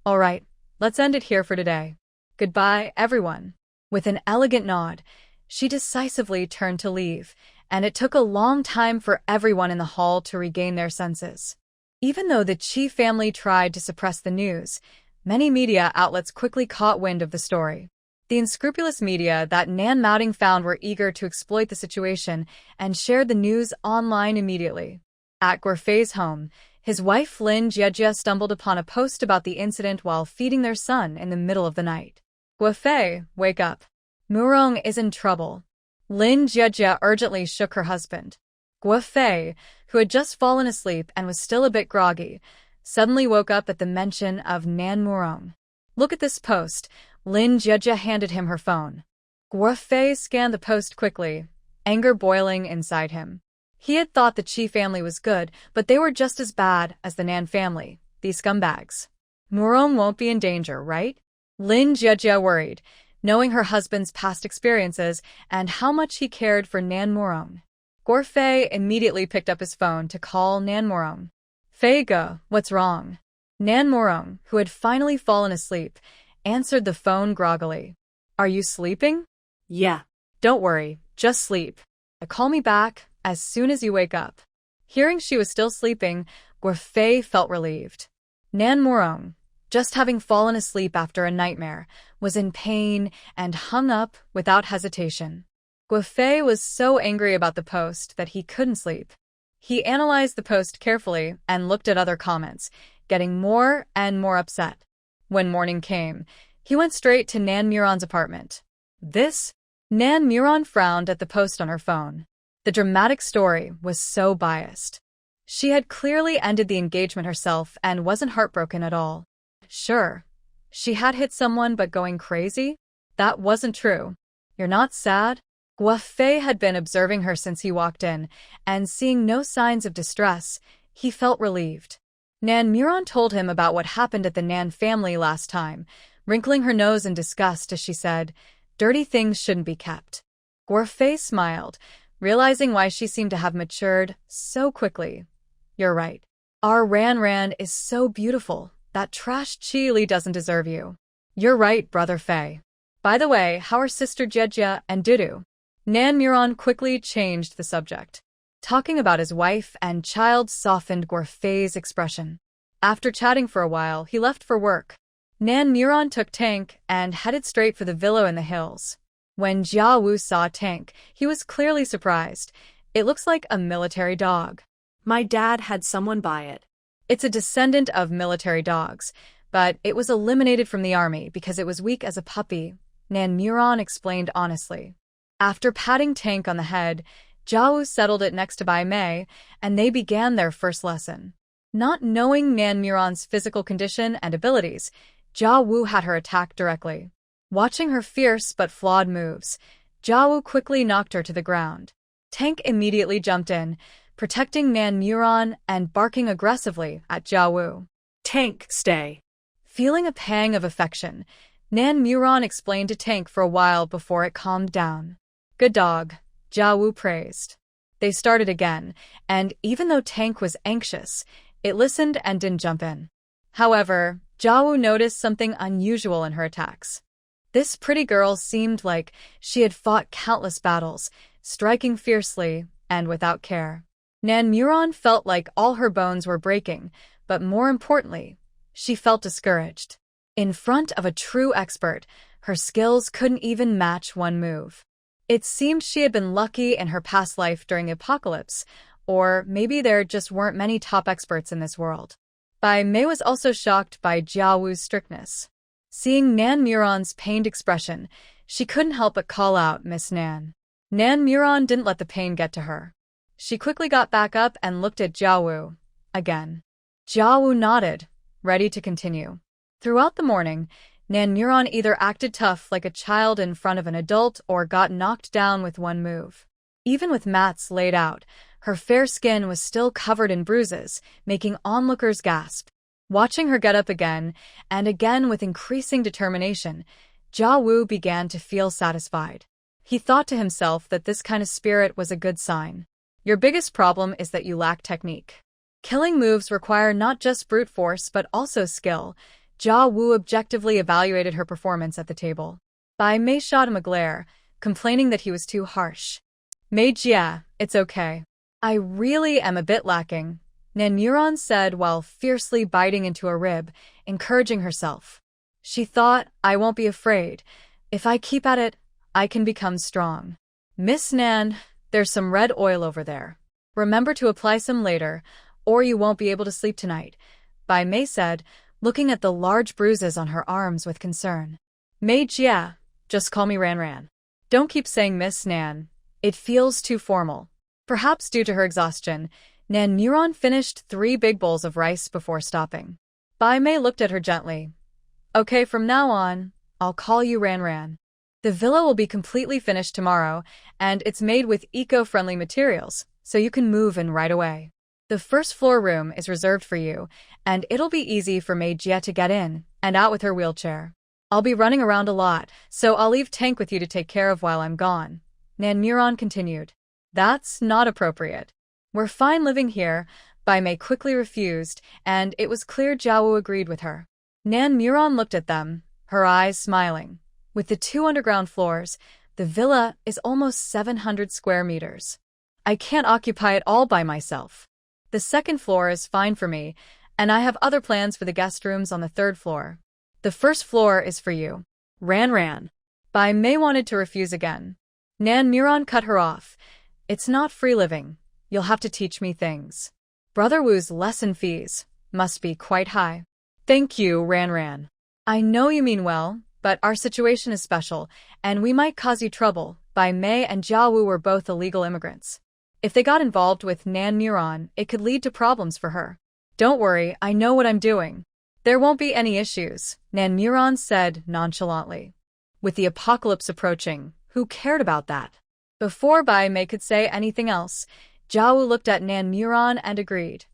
All right, let's end it here for today. Goodbye, everyone. With an elegant nod, she decisively turned to leave, and it took a long time for everyone in the hall to regain their senses. Even though the Chi family tried to suppress the news, many media outlets quickly caught wind of the story. The unscrupulous media that Nan Maoding found were eager to exploit the situation and shared the news online immediately. At Guofei's home, his wife Lin Jiejie stumbled upon a post about the incident while feeding their son in the middle of the night. Guofei, wake up. Morong is in trouble. Lin Jiejie urgently shook her husband. Guofei, who had just fallen asleep and was still a bit groggy, suddenly woke up at the mention of Nan Morong. Look at this post. Lin Jiejie handed him her phone. Guofei scanned the post quickly, anger boiling inside him. He had thought the Chi family was good, but they were just as bad as the Nan family, these scumbags. Morong won't be in danger, right? Lin Jiejie worried, knowing her husband's past experiences and how much he cared for Nan Morong. Guofei immediately picked up his phone to call Nan Morong. Fei Ge, what's wrong? Nan Morong, who had finally fallen asleep, answered the phone groggily. Are you sleeping? Yeah. Don't worry, just sleep. Call me back as soon as you wake up. Hearing she was still sleeping, Guofei felt relieved. Nan Morong, just having fallen asleep after a nightmare, was in pain and hung up without hesitation. Guofei was so angry about the post that he couldn't sleep. He analyzed the post carefully and looked at other comments, getting more and more upset. When morning came, he went straight to Nan Muron's apartment. This? Nan Muron frowned at the post on her phone. The dramatic story was so biased. She had clearly ended the engagement herself and wasn't heartbroken at all. Sure, she had hit someone, but going crazy? That wasn't true. You're not sad? Guofei had been observing her since he walked in, and seeing no signs of distress, he felt relieved. Nan Muron told him about what happened at the Nan family last time, wrinkling her nose in disgust as she said, "Dirty things shouldn't be kept." Guofei smiled, realizing why she seemed to have matured so quickly. "You're right. Our Ran is so beautiful. That trash Chi doesn't deserve you." "You're right, Brother Fei. By the way, how are Sister Jejia and Dudu?" Nan Muron quickly changed the subject. Talking about his wife and child softened Guofei's expression. After chatting for a while, he left for work. Nan Muron took Tank and headed straight for the villa in the hills. When Jia Wu saw Tank, he was clearly surprised. It looks like a military dog. My dad had someone buy it. It's a descendant of military dogs, but it was eliminated from the army because it was weak as a puppy, Nan Muron explained honestly. After patting Tank on the head, Jia Wu settled it next to Bai Mei, and they began their first lesson. Not knowing Nan Muron's physical condition and abilities, Jia Wu had her attack directly. Watching her fierce but flawed moves, Jia Wu quickly knocked her to the ground. Tank immediately jumped in, protecting Nan Muron and barking aggressively at Jia Wu. "Tank, stay." Feeling a pang of affection, Nan Muron explained to Tank for a while before it calmed down. "Good dog," Jia Wu praised. They started again, and even though Tank was anxious, it listened and didn't jump in. However, Jia Wu noticed something unusual in her attacks. This pretty girl seemed like she had fought countless battles, striking fiercely and without care. Nan Muron felt like all her bones were breaking, but more importantly, she felt discouraged. In front of a true expert, her skills couldn't even match one move. It seemed she had been lucky in her past life during the apocalypse, or maybe there just weren't many top experts in this world. Bai Mei was also shocked by Jia Wu's strictness. Seeing Nan Muron's pained expression, she couldn't help but call out Miss Nan. Nan Muron didn't let the pain get to her. She quickly got back up and looked at Jia Wu again. Jia Wu nodded, ready to continue. Throughout the morning, Nan Muron either acted tough like a child in front of an adult or got knocked down with one move. Even with mats laid out, her fair skin was still covered in bruises, making onlookers gasp. Watching her get up again, and again with increasing determination, Jia Wu began to feel satisfied. He thought to himself that this kind of spirit was a good sign. Your biggest problem is that you lack technique. Killing moves require not just brute force but also skill. Jia Wu objectively evaluated her performance at the table. Bai Mei shot him a glare, complaining that he was too harsh. "Mei Jia, it's okay. I really am a bit lacking," Nan Muron said while fiercely biting into a rib, encouraging herself. She thought, "I won't be afraid. If I keep at it, I can become strong." "Miss Nan, there's some red oil over there. Remember to apply some later, or you won't be able to sleep tonight," Bai Mei said, looking at the large bruises on her arms with concern. "Mei Jia, just call me Ran. Don't keep saying Miss Nan. It feels too formal." Perhaps due to her exhaustion, Nan Muron finished 3 big bowls of rice before stopping. Bai Mei looked at her gently. "Okay, from now on, I'll call you Ran. The villa will be completely finished tomorrow, and it's made with eco-friendly materials, so you can move in right away. The first floor room is reserved for you, and it'll be easy for Mei Jia to get in and out with her wheelchair. I'll be running around a lot, so I'll leave Tank with you to take care of while I'm gone," Nan Muron continued. "That's not appropriate. We're fine living here," Bai Mei quickly refused, and it was clear Jia Wu agreed with her. Nan Muron looked at them, her eyes smiling. With the 2 underground floors, the villa is almost 700 square meters. "I can't occupy it all by myself. The second floor is fine for me, and I have other plans for the guest rooms on the 3rd floor. The first floor is for you." Ran. Bai Mei wanted to refuse again. Nan Muron cut her off. "It's not free living. You'll have to teach me things. Brother Wu's lesson fees must be quite high." "Thank you, Ran. I know you mean well, but our situation is special, and we might cause you trouble." Bai Mei and Jia Wu were both illegal immigrants. If they got involved with Nan Muron, it could lead to problems for her. Don't worry, I know what I'm doing. There won't be any issues, Nan Muron said nonchalantly. With the apocalypse approaching, who cared about that? Before Bai Mei could say anything else, Jiawu looked at Nan Muron and agreed.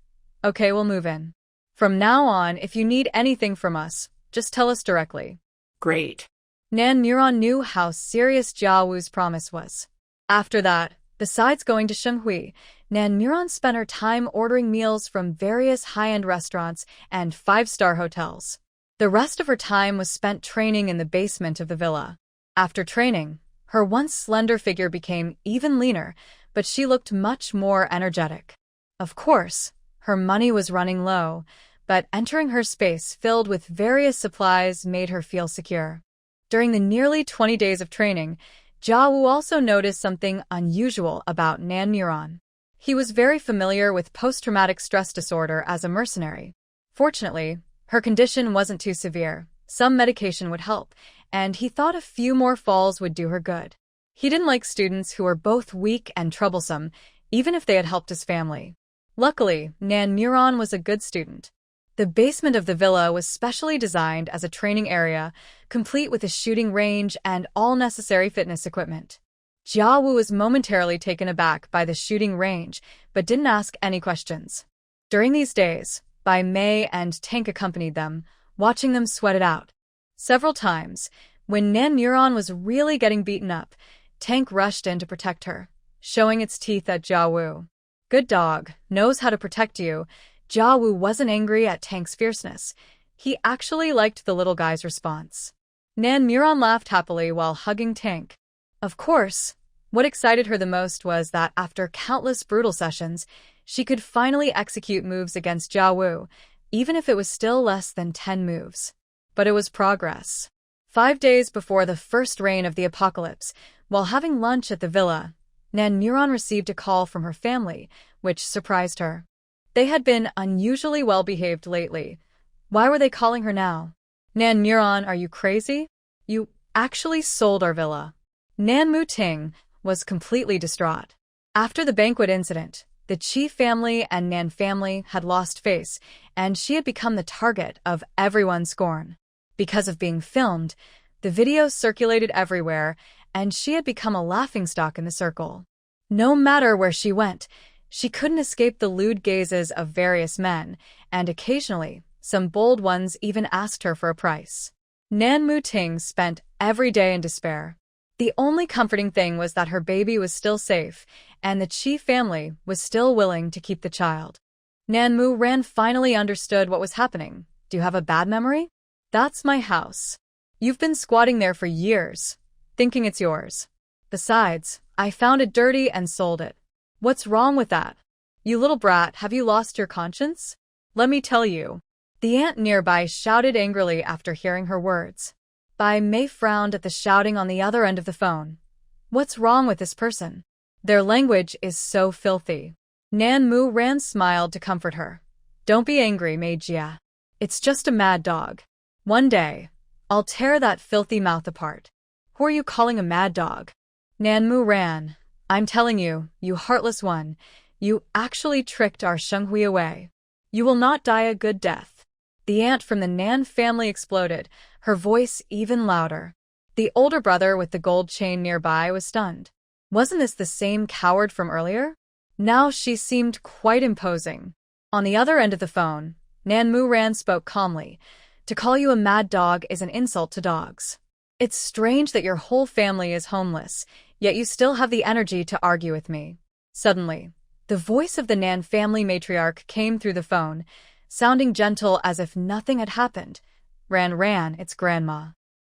Okay, we'll move in. From now on, if you need anything from us, just tell us directly. Great. Nan Muron knew how serious Jiawu's promise was. After that, besides going to Shenghui, Nan Muron spent her time ordering meals from various high-end restaurants and five-star hotels. The rest of her time was spent training in the basement of the villa. After training, her once slender figure became even leaner, but she looked much more energetic. Of course, her money was running low, but entering her space filled with various supplies made her feel secure. During the nearly 20 days of training, Jiawu also noticed something unusual about Nan Muron. He was very familiar with post-traumatic stress disorder as a mercenary. Fortunately, her condition wasn't too severe. Some medication would help, and he thought a few more falls would do her good. He didn't like students who were both weak and troublesome, even if they had helped his family. Luckily, Nan Muron was a good student. The basement of the villa was specially designed as a training area, complete with a shooting range and all necessary fitness equipment. Jiawu was momentarily taken aback by the shooting range, but didn't ask any questions. During these days, Bai Mei and Tank accompanied them, watching them sweat it out. Several times, when Nan Muron was really getting beaten up, Tank rushed in to protect her, showing its teeth at Jiawu. Good dog, knows how to protect you. Jiawu wasn't angry at Tank's fierceness. He actually liked the little guy's response. Nan Muron laughed happily while hugging Tank. Of course, what excited her the most was that after countless brutal sessions, she could finally execute moves against Jiawu, even if it was still less than 10 moves. But it was progress. 5 days before the first reign of the apocalypse, while having lunch at the villa, Nan Muron received a call from her family, which surprised her. They had been unusually well-behaved lately. Why were they calling her now? Nan Muron, are you crazy? You actually sold our villa. Nan Muting was completely distraught. After the banquet incident, the Chi family and Nan family had lost face, and she had become the target of everyone's scorn. Because of being filmed, the videos circulated everywhere, and she had become a laughingstock in the circle. No matter where she went, she couldn't escape the lewd gazes of various men, and occasionally, some bold ones even asked her for a price. Nan Muting spent every day in despair. The only comforting thing was that her baby was still safe, and the Chi family was still willing to keep the child. Nan Muran finally understood what was happening. Do you have a bad memory? That's my house. You've been squatting there for years, thinking it's yours. Besides, I found it dirty and sold it. What's wrong with that? You little brat, have you lost your conscience? Let me tell you. The ant nearby shouted angrily after hearing her words. Bai Mei frowned at the shouting on the other end of the phone. What's wrong with this person? Their language is so filthy. Nan Muran smiled to comfort her. Don't be angry, Mei Jia. It's just a mad dog. One day, I'll tear that filthy mouth apart. Who are you calling a mad dog? Nan Muran, I'm telling you, you heartless one, you actually tricked our Shenghui away. You will not die a good death. The ant from the Nan family exploded, her voice even louder. The older brother with the gold chain nearby was stunned. Wasn't this the same coward from earlier? Now she seemed quite imposing. On the other end of the phone, Nan Muran spoke calmly. To call you a mad dog is an insult to dogs. It's strange that your whole family is homeless, yet you still have the energy to argue with me. Suddenly, the voice of the Nan family matriarch came through the phone, sounding gentle as if nothing had happened. Ran, it's Grandma.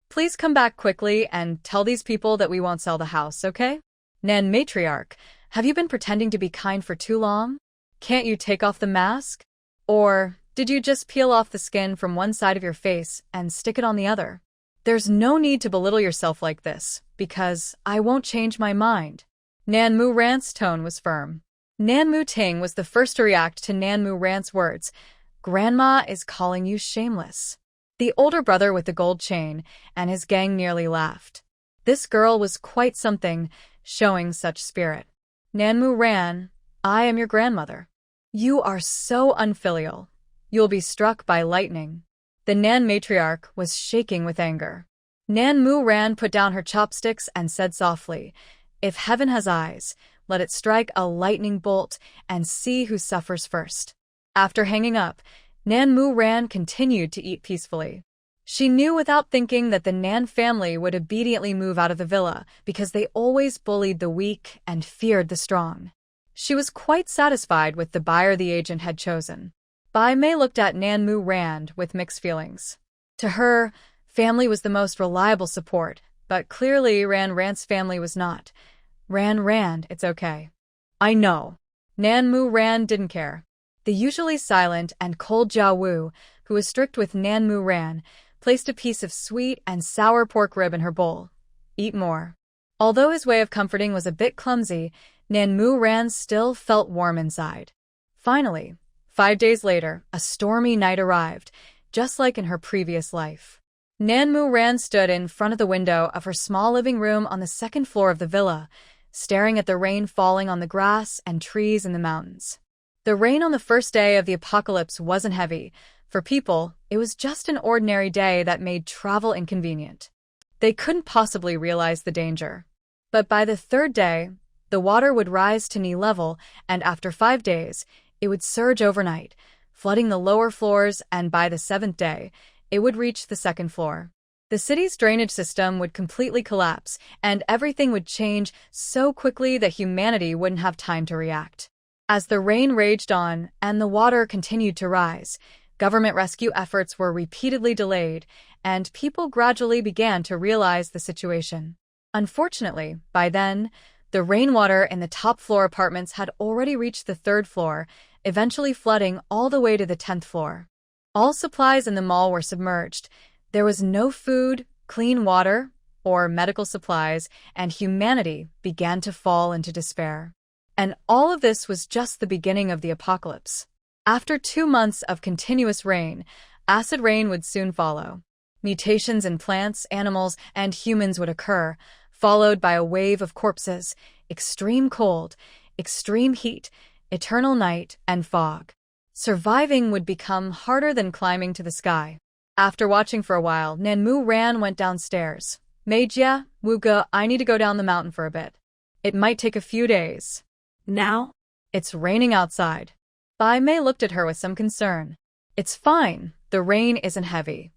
Please come back quickly and tell these people that we won't sell the house, okay? Nan matriarch, have you been pretending to be kind for too long? Can't you take off the mask? Or did you just peel off the skin from one side of your face and stick it on the other? There's no need to belittle yourself like this, because I won't change my mind. Nan Muran's tone was firm. Nan Muting was the first to react to Nan Muran's words. Grandma is calling you shameless. The older brother with the gold chain and his gang nearly laughed. This girl was quite something, showing such spirit. Nanmu ran, I am your grandmother. You are so unfilial. You'll be struck by lightning. The Nan matriarch was shaking with anger. Nanmu Ran put down her chopsticks and said softly, If heaven has eyes, let it strike a lightning bolt and see who suffers first. After hanging up, Nanmu Ran continued to eat peacefully. She knew without thinking that the Nan family would obediently move out of the villa because they always bullied the weak and feared the strong. She was quite satisfied with the buyer the agent had chosen. Bai Mei looked at Nanmu Rand with mixed feelings. To her, family was the most reliable support, but clearly Rand's family was not. Rand, it's okay. I know. Nanmu Rand didn't care. The usually silent and cold Jia Wu, who was strict with Nanmu Ran, placed a piece of sweet and sour pork rib in her bowl. Eat more. Although his way of comforting was a bit clumsy, Nanmu Ran still felt warm inside. Finally, 5 days later, a stormy night arrived, just like in her previous life. Nanmu Ran stood in front of the window of her small living room on the second floor of the villa, staring at the rain falling on the grass and trees in the mountains. The rain on the first day of the apocalypse wasn't heavy. For people, it was just an ordinary day that made travel inconvenient. They couldn't possibly realize the danger. But by the third day, the water would rise to knee level, and after 5 days, it would surge overnight, flooding the lower floors, and by the 7th day, it would reach the second floor. The city's drainage system would completely collapse, and everything would change so quickly that humanity wouldn't have time to react. As the rain raged on and the water continued to rise, government rescue efforts were repeatedly delayed, and people gradually began to realize the situation. Unfortunately, by then, the rainwater in the top-floor apartments had already reached the 3rd floor, eventually flooding all the way to the 10th floor. All supplies in the mall were submerged. There was no food, clean water, or medical supplies, and humanity began to fall into despair. And all of this was just the beginning of the apocalypse. After 2 months of continuous rain, acid rain would soon follow. Mutations in plants, animals, and humans would occur, followed by a wave of corpses, extreme cold, extreme heat, eternal night, and fog. Surviving would become harder than climbing to the sky. After watching for a while, Nanmu Ran went downstairs. Meijia, Wuge, I need to go down the mountain for a bit. It might take a few days. Now? It's raining outside. Bai Mei looked at her with some concern. It's fine, the rain isn't heavy.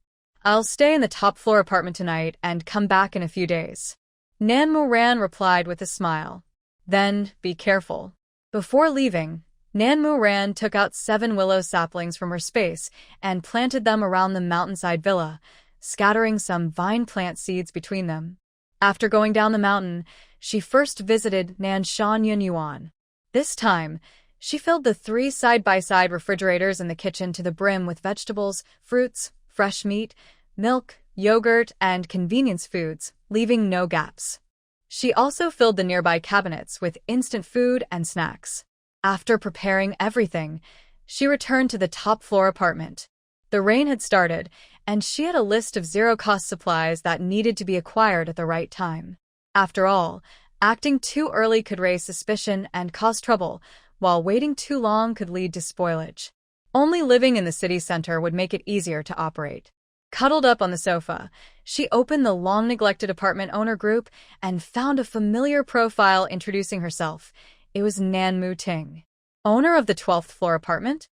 I'll stay in the top-floor apartment tonight and come back in a few days. Nanmu Ran replied with a smile. Then, be careful. Before leaving, Nanmu Ran took out 7 willow saplings from her space and planted them around the mountainside villa, scattering some vine plant seeds between them. After going down the mountain, she first visited Nanshan Yunyuan. This time, she filled the 3 side-by-side refrigerators in the kitchen to the brim with vegetables, fruits, fresh meat, milk, yogurt, and convenience foods, leaving no gaps. She also filled the nearby cabinets with instant food and snacks. After preparing everything, she returned to the top-floor apartment. The rain had started, and she had a list of zero-cost supplies that needed to be acquired at the right time. After all, acting too early could raise suspicion and cause trouble, while waiting too long could lead to spoilage. Only living in the city center would make it easier to operate. Cuddled up on the sofa, she opened the long-neglected apartment owner group and found a familiar profile introducing herself. It was Nanmu Ting, owner of the 12th floor apartment.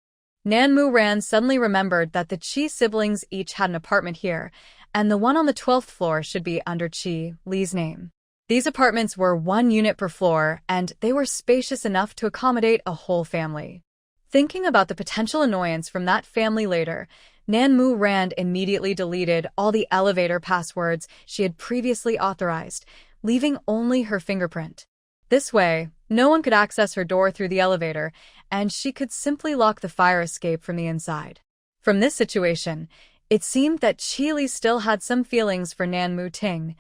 Nanmu Ran suddenly remembered that the Chi siblings each had an apartment here, and the one on the 12th floor should be under Chi Li's name. These apartments were 1 unit per floor, and they were spacious enough to accommodate a whole family. Thinking about the potential annoyance from that family later, Nanmu Rand immediately deleted all the elevator passwords she had previously authorized, leaving only her fingerprint. This way, no one could access her door through the elevator, and she could simply lock the fire escape from the inside. From this situation, it seemed that Qi still had some feelings for Nanmu Ting.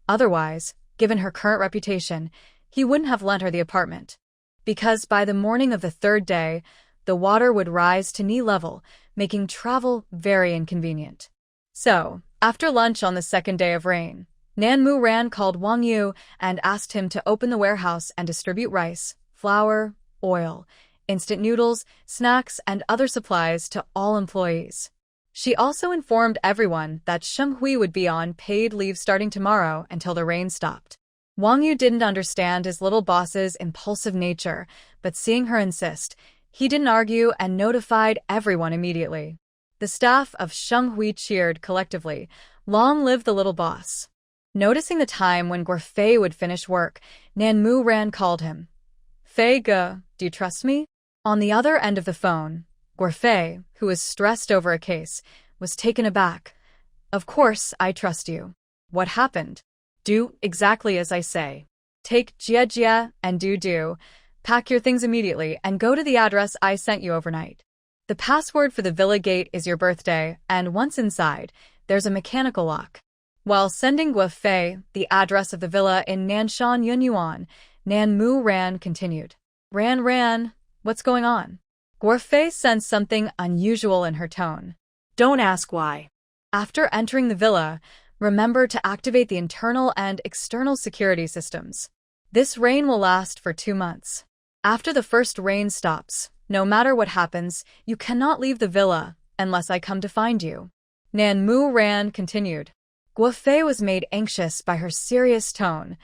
Otherwise, given her current reputation, he wouldn't have lent her the apartment. Because by the morning of the 3rd day, the water would rise to knee level, making travel very inconvenient. So, after lunch on the 2nd day of rain, Nanmu Ran called Wang Yu and asked him to open the warehouse and distribute rice, flour, oil, instant noodles, snacks, and other supplies to all employees. She also informed everyone that Shenghui would be on paid leave starting tomorrow until the rain stopped. Wang Yu didn't understand his little boss's impulsive nature, but seeing her insist, he didn't argue and notified everyone immediately. The staff of Shenghui cheered collectively, "Long live the little boss." Noticing the time when Guofei would finish work, Nanmu Ran called him. "Fei Ge, do you trust me?" On the other end of the phone, Guofei, who was stressed over a case, was taken aback. "Of course I trust you. What happened?" "Do exactly as I say. Take Jie and Do. Pack your things immediately and go to the address I sent you overnight. The password for the villa gate is your birthday, and once inside, there's a mechanical lock." While sending Guofei the address of the villa in Nanshan Yunyuan, Nanmu Ran continued. Ran, what's going on?" Guofei sensed something unusual in her tone. Don't ask why. After entering the villa, remember to activate the internal and external security systems. This rain will last for 2 months. After the first rain stops, no matter what happens, you cannot leave the villa unless I come to find you. Nanmu Ran continued. Guofei was made anxious by her serious tone.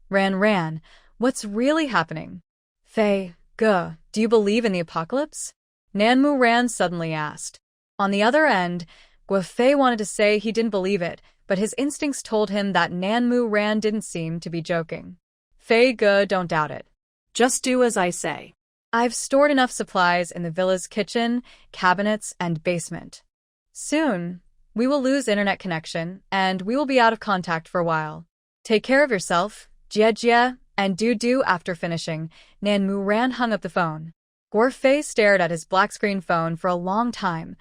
Ran, what's really happening? Fei Ge, do you believe in the apocalypse? Nanmu Ran suddenly asked. On the other end, Guofei wanted to say he didn't believe it, but his instincts told him that Nanmu Ran didn't seem to be joking. Fei Ge, don't doubt it. Just do as I say. I've stored enough supplies in the villa's kitchen, cabinets, and basement. Soon, we will lose internet connection, and we will be out of contact for a while. Take care of yourself, Jie, and Do. After finishing, Nanmu Ran hung up the phone. Guofei stared at his black-screen phone for a long time,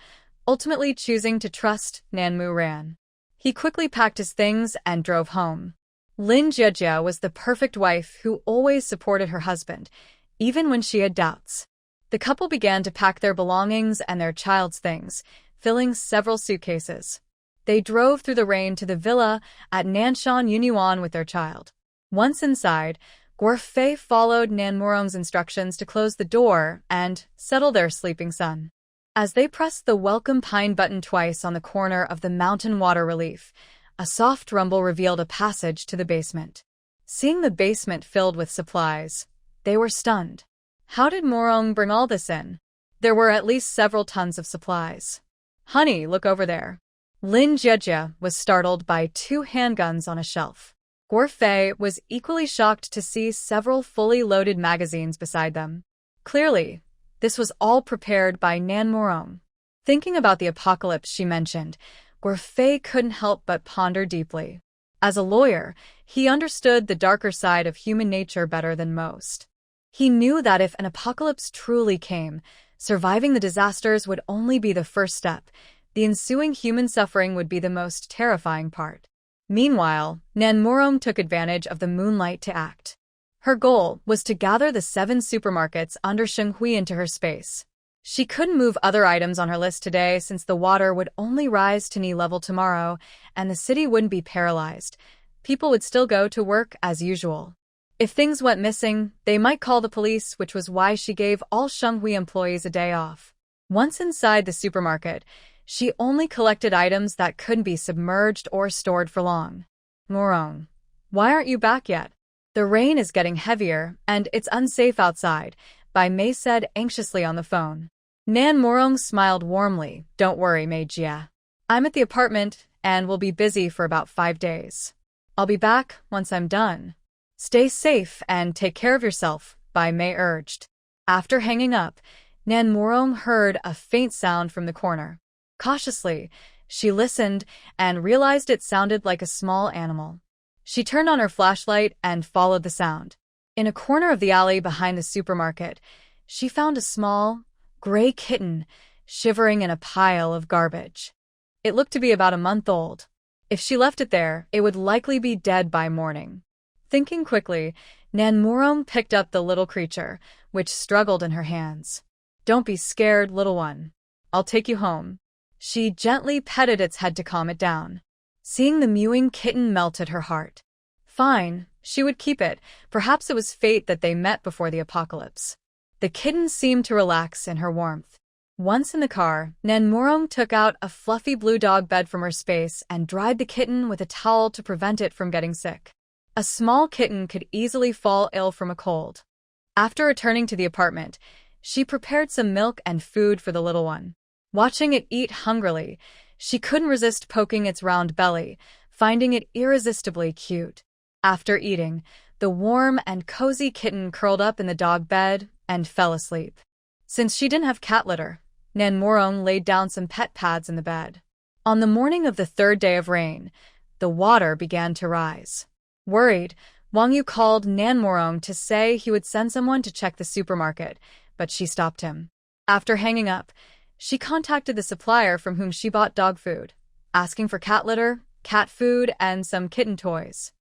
ultimately choosing to trust Nanmu Ran. He quickly packed his things and drove home. Lin Jie was the perfect wife who always supported her husband, even when she had doubts. The couple began to pack their belongings and their child's things, filling several suitcases. They drove through the rain to the villa at Nanshan Yunyuan with their child. Once inside, Guofei followed Nanmurong's instructions to close the door and settle their sleeping son. As they pressed the welcome pine button twice on the corner of the mountain water relief, a soft rumble revealed a passage to the basement. Seeing the basement filled with supplies, they were stunned. How did Morong bring all this in? There were at least several tons of supplies. Honey, look over there. Lin Jie was startled by 2 handguns on a shelf. Guofei was equally shocked to see several fully loaded magazines beside them. Clearly, this was all prepared by Nanmurong. Thinking about the apocalypse she mentioned, Guofei couldn't help but ponder deeply. As a lawyer, he understood the darker side of human nature better than most. He knew that if an apocalypse truly came, surviving the disasters would only be the first step. The ensuing human suffering would be the most terrifying part. Meanwhile, Nanmurong took advantage of the moonlight to act. Her goal was to gather the 7 supermarkets under Shenghui into her space. She couldn't move other items on her list today since the water would only rise to knee level tomorrow and the city wouldn't be paralyzed. People would still go to work as usual. If things went missing, they might call the police, which was why she gave all Shenghui employees a day off. Once inside the supermarket, she only collected items that couldn't be submerged or stored for long. Morong, why aren't you back yet? The rain is getting heavier, and it's unsafe outside, Bai Mei said anxiously on the phone. Nanmurong smiled warmly. Don't worry, Mei Jie. I'm at the apartment, and will be busy for about 5 days. I'll be back once I'm done. Stay safe and take care of yourself, Bai Mei urged. After hanging up, Nanmurong heard a faint sound from the corner. Cautiously, she listened and realized it sounded like a small animal. She turned on her flashlight and followed the sound. In a corner of the alley behind the supermarket, she found a small, gray kitten shivering in a pile of garbage. It looked to be about a month old. If she left it there, it would likely be dead by morning. Thinking quickly, Nanmurong picked up the little creature, which struggled in her hands. Don't be scared, little one. I'll take you home. She gently petted its head to calm it down. Seeing the mewing kitten melted her heart. Fine, She would keep it. Perhaps it was fate that they met before the apocalypse. The kitten seemed to relax in her warmth. Once in the car, Nanmurong took out a fluffy blue dog bed from her space and dried the kitten with a towel to prevent it from getting sick. A small kitten could easily fall ill from a cold. After returning to the apartment, she prepared some milk and food for the little one. Watching it eat hungrily, she couldn't resist poking its round belly, finding it irresistibly cute. After eating, the warm and cozy kitten curled up in the dog bed and fell asleep. Since she didn't have cat litter, Nanmurong laid down some pet pads in the bed. On the morning of the third day of rain, the water began to rise. Worried, Wang Yu called Nanmurong to say he would send someone to check the supermarket, but she stopped him. After hanging up, she contacted the supplier from whom she bought dog food, asking for cat litter, cat food, and some kitten toys.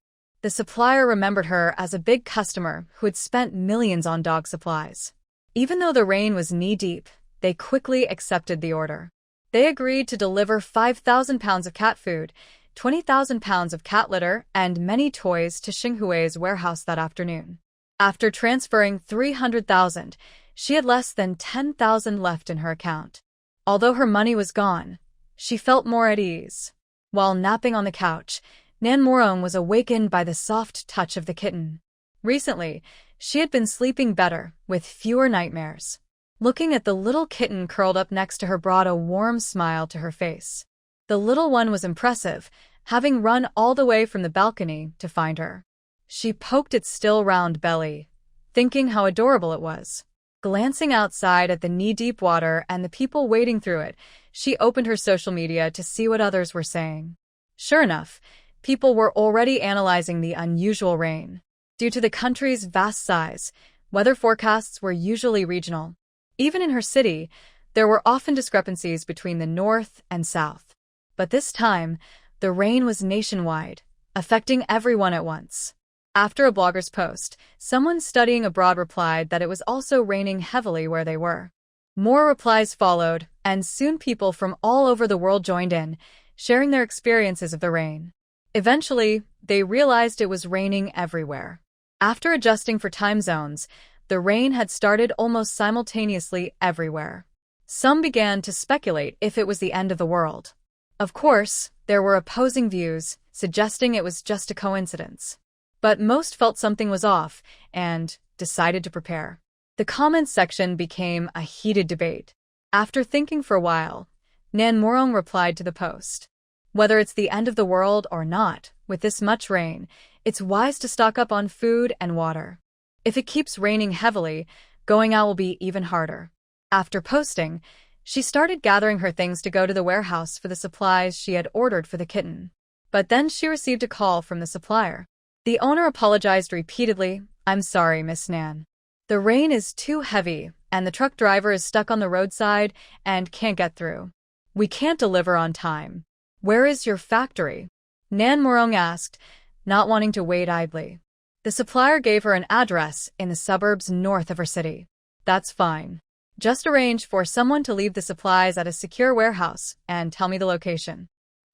The supplier remembered her as a big customer who had spent millions on dog supplies. Even though the rain was knee-deep, they quickly accepted the order. They agreed to deliver 5,000 pounds of cat food, 20,000 pounds of cat litter, and many toys to Shenghui's warehouse that afternoon. After transferring 300,000, she had less than 10,000 left in her account. Although her money was gone, she felt more at ease. While napping on the couch, Nanmurong was awakened by the soft touch of the kitten. Recently, she had been sleeping better, with fewer nightmares. Looking at the little kitten curled up next to her brought a warm smile to her face. The little one was impressive, having run all the way from the balcony to find her. She poked its still round belly, thinking how adorable it was. Glancing outside at the knee-deep water and the people wading through it, she opened her social media to see what others were saying. Sure enough, people were already analyzing the unusual rain. Due to the country's vast size, weather forecasts were usually regional. Even in her city, there were often discrepancies between the north and south. But this time, the rain was nationwide, affecting everyone at once. After a blogger's post, someone studying abroad replied that it was also raining heavily where they were. More replies followed, and soon people from all over the world joined in, sharing their experiences of the rain. Eventually, they realized it was raining everywhere. After adjusting for time zones, the rain had started almost simultaneously everywhere. Some began to speculate if it was the end of the world. Of course, there were opposing views, suggesting it was just a coincidence. But most felt something was off and decided to prepare. The comments section became a heated debate. After thinking for a while, Nanmurong replied to the post. Whether it's the end of the world or not, with this much rain, it's wise to stock up on food and water. If it keeps raining heavily, going out will be even harder. After posting, she started gathering her things to go to the warehouse for the supplies she had ordered for the kitten. But then she received a call from the supplier. The owner apologized repeatedly. "I'm sorry, Miss Nan. The rain is too heavy, and the truck driver is stuck on the roadside and can't get through. We can't deliver on time. Where is your factory?" Nanmurong asked, not wanting to wait idly. The supplier gave her an address in the suburbs north of her city. "That's fine. Just arrange for someone to leave the supplies at a secure warehouse and tell me the location.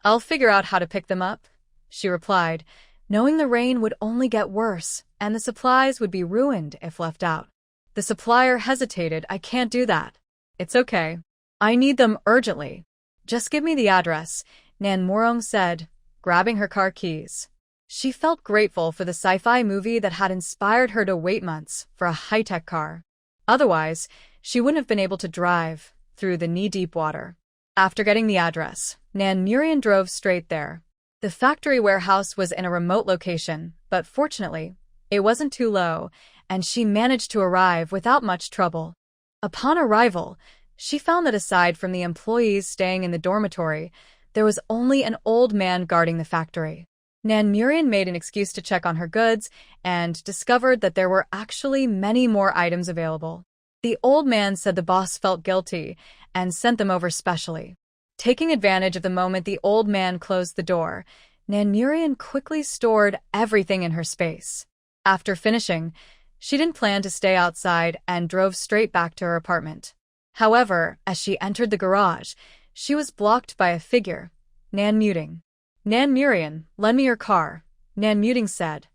I'll figure out how to pick them up," she replied, knowing the rain would only get worse and the supplies would be ruined if left out. The supplier hesitated. "I can't do that." "It's okay. I need them urgently. Just give me the address," Nanmurong said, grabbing her car keys. She felt grateful for the sci-fi movie that had inspired her to wait months for a high-tech car. Otherwise, she wouldn't have been able to drive through the knee-deep water. After getting the address, Nanmurong drove straight there. The factory warehouse was in a remote location, but fortunately, it wasn't too low, and she managed to arrive without much trouble. Upon arrival, she found that aside from the employees staying in the dormitory, there was only an old man guarding the factory. Nanmurong made an excuse to check on her goods and discovered that there were actually many more items available. The old man said the boss felt guilty and sent them over specially. Taking advantage of the moment the old man closed the door, Nanmurong quickly stored everything in her space. After finishing, she didn't plan to stay outside and drove straight back to her apartment. However, as she entered the garage, she was blocked by a figure, Nanmurong. "Nanmurong, lend me your car," Nanmurong said.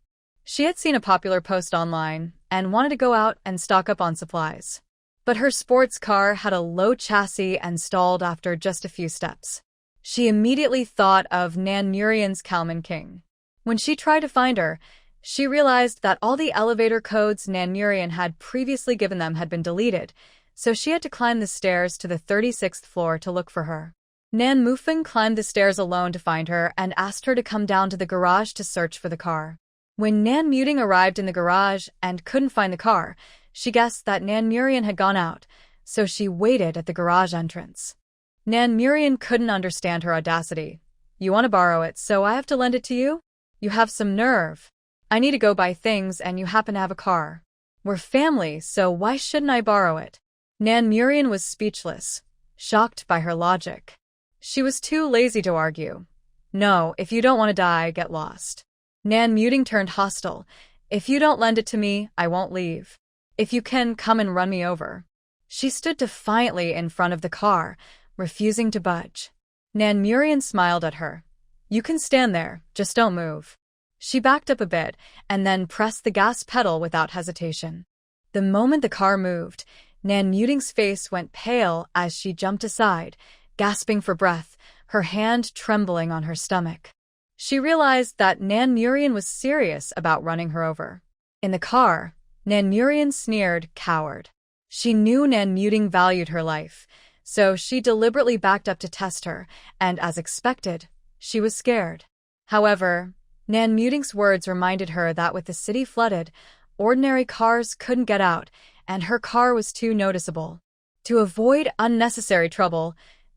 She had seen a popular post online and wanted to go out and stock up on supplies. But her sports car had a low chassis and stalled after just a few steps. She immediately thought of Nan Murian's Kalman King. When she tried to find her, she realized that all the elevator codes Nan Murian had previously given them had been deleted, so she had to climb the stairs to the 36th floor to look for her. Nan Mufeng climbed the stairs alone to find her and asked her to come down to the garage to search for the car. When Nan Muting arrived in the garage and couldn't find the car, she guessed that Nan Murian had gone out, so she waited at the garage entrance. Nan Murian couldn't understand her audacity. You want to borrow it, so I have to lend it to you? You have some nerve. I need to go buy things and you happen to have a car. We're family, so why shouldn't I borrow it? Nan Murian was speechless, shocked by her logic. She was too lazy to argue. No, if you don't want to die, get lost. Nan Muting turned hostile. If you don't lend it to me, I won't leave. If you can, come and run me over. She stood defiantly in front of the car, refusing to budge. Nan Murian smiled at her. You can stand there, just don't move. She backed up a bit and then pressed the gas pedal without hesitation. The moment the car moved, Nan Muting's face went pale as she jumped aside, gasping for breath, her hand trembling on her stomach. She realized that Nan Murian was serious about running her over. In the car, Nan Murian sneered, coward. She knew Nan Muting valued her life, so she deliberately backed up to test her, and as expected, she was scared. However, Nan Muting's words reminded her that with the city flooded, ordinary cars couldn't get out, and her car was too noticeable. To avoid unnecessary trouble,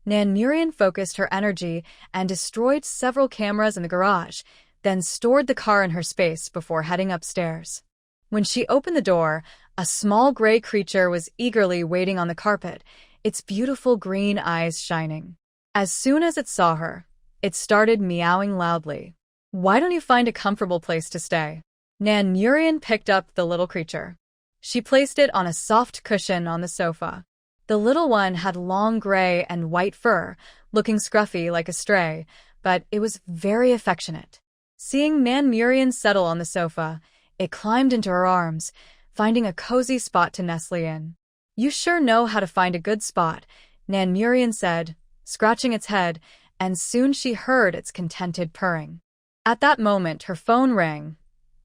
Nan Murian focused her energy and destroyed several cameras in the garage, then stored the car in her space before heading upstairs. When she opened the door, a small gray creature was eagerly waiting on the carpet, its beautiful green eyes shining. As soon as it saw her, it started meowing loudly. Why don't you find a comfortable place to stay? Nan Murian picked up the little creature. She placed it on a soft cushion on the sofa. The little one had long gray and white fur, looking scruffy like a stray, but it was very affectionate. Seeing Nan Murian settle on the sofa, it climbed into her arms, finding a cozy spot to nestle in. You sure know how to find a good spot, Nan Murian said, scratching its head, and soon she heard its contented purring. At that moment, her phone rang.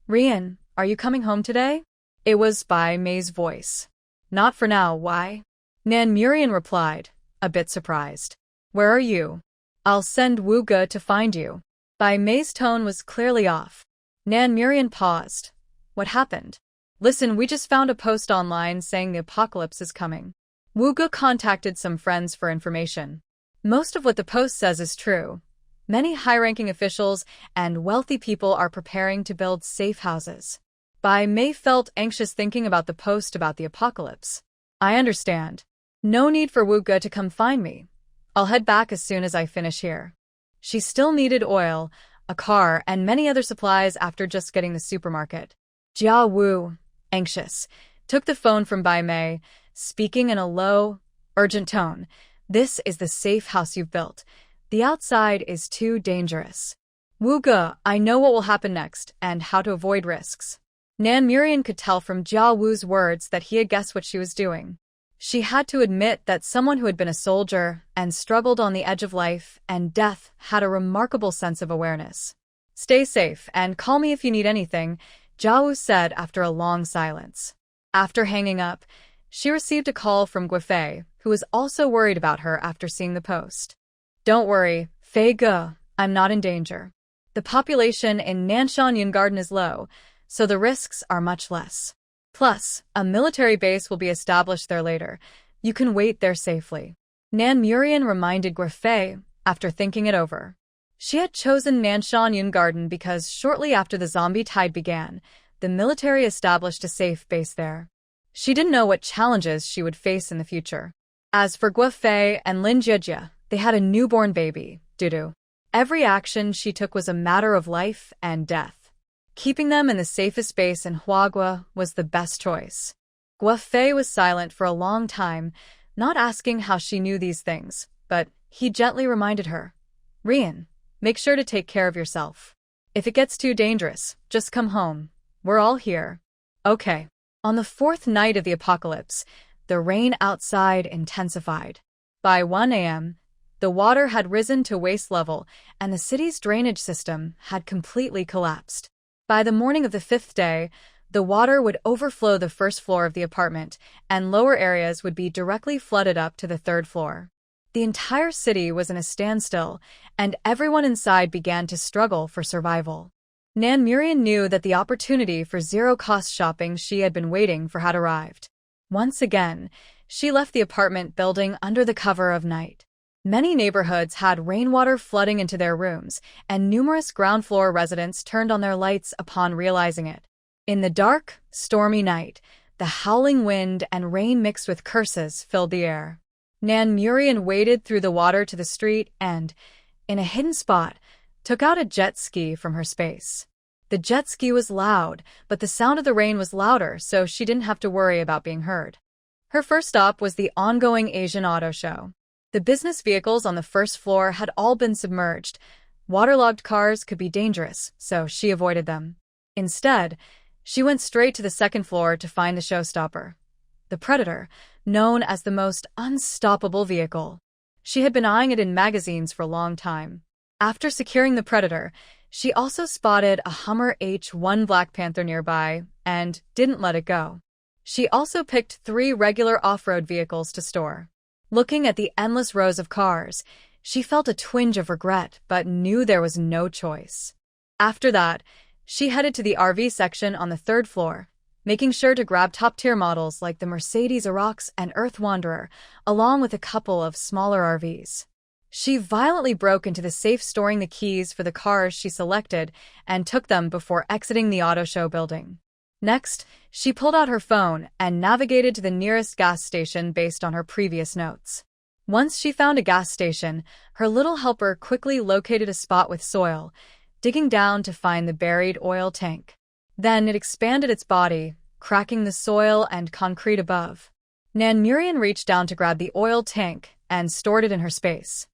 Rian, are you coming home today? It was Bai Mei's voice. Not for now, why? Nan Murian replied, a bit surprised. Where are you? I'll send Wu Ge to find you. Bai Mei's tone was clearly off. Nan Murian paused. What happened? Listen, we just found a post online saying the apocalypse is coming. Wu Ge contacted some friends for information. Most of what the post says is true. Many high-ranking officials and wealthy people are preparing to build safe houses. Bai Mei felt anxious thinking about the post about the apocalypse. I understand. No need for Wu Ge to come find me. I'll head back as soon as I finish here. She still needed oil, a car, and many other supplies after just getting the supermarket. Jia Wu, anxious, took the phone from Bai Mei, speaking in a low, urgent tone. This is the safe house you've built. The outside is too dangerous. Wu Ge, I know what will happen next and how to avoid risks. Nan Murian could tell from Jia Wu's words that he had guessed what she was doing. She had to admit that someone who had been a soldier and struggled on the edge of life and death had a remarkable sense of awareness. Stay safe and call me if you need anything, Jia Wu said after a long silence. After hanging up, she received a call from Guifei, who was also worried about her after seeing the post. Don't worry, Fei Ge, I'm not in danger. The population in Nanshan Yungarden is low, so the risks are much less. Plus, a military base will be established there later. You can wait there safely. Nan Murian reminded Guifei after thinking it over. She had chosen Nanshan Yungarden because shortly after the zombie tide began, the military established a safe base there. She didn't know what challenges she would face in the future. As for Guifei and Lin Jiejie, they had a newborn baby, Dudu. Every action she took was a matter of life and death. Keeping them in the safest base in Huagua was the best choice. Guifei was silent for a long time, not asking how she knew these things, but he gently reminded her. Rian, make sure to take care of yourself. If it gets too dangerous, just come home. We're all here. Okay. On the fourth night of the apocalypse, the rain outside intensified. By 1 a.m., the water had risen to waist level, and the city's drainage system had completely collapsed. By the morning of the fifth day, the water would overflow the first floor of the apartment, and lower areas would be directly flooded up to the third floor. The entire city was in a standstill, and everyone inside began to struggle for survival. Nan Murian knew that the opportunity for zero-cost shopping she had been waiting for had arrived. Once again, she left the apartment building under the cover of night. Many neighborhoods had rainwater flooding into their rooms, and numerous ground-floor residents turned on their lights upon realizing it. In the dark, stormy night, the howling wind and rain mixed with curses filled the air. Nan Murian waded through the water to the street and, in a hidden spot, took out a jet ski from her space. The jet ski was loud, but the sound of the rain was louder, so she didn't have to worry about being heard. Her first stop was the ongoing Asian auto show. The business vehicles on the first floor had all been submerged. Waterlogged cars could be dangerous, so she avoided them. Instead, she went straight to the second floor to find the showstopper, the Predator, known as the most unstoppable vehicle. She had been eyeing it in magazines for a long time. After securing the Predator, she also spotted a Hummer H1 Black Panther nearby and didn't let it go. She also picked 3 regular off-road vehicles to store. Looking at the endless rows of cars, she felt a twinge of regret but knew there was no choice. After that, she headed to the RV section on the third floor, making sure to grab top-tier models like the Mercedes Arox and Earth Wanderer, along with a couple of smaller RVs. She violently broke into the safe storing the keys for the cars she selected and took them before exiting the auto show building. Next, she pulled out her phone and navigated to the nearest gas station based on her previous notes. Once she found a gas station, her little helper quickly located a spot with soil, digging down to find the buried oil tank. Then it expanded its body, cracking the soil and concrete above. Nan Murian reached down to grab the oil tank and stored it in her space.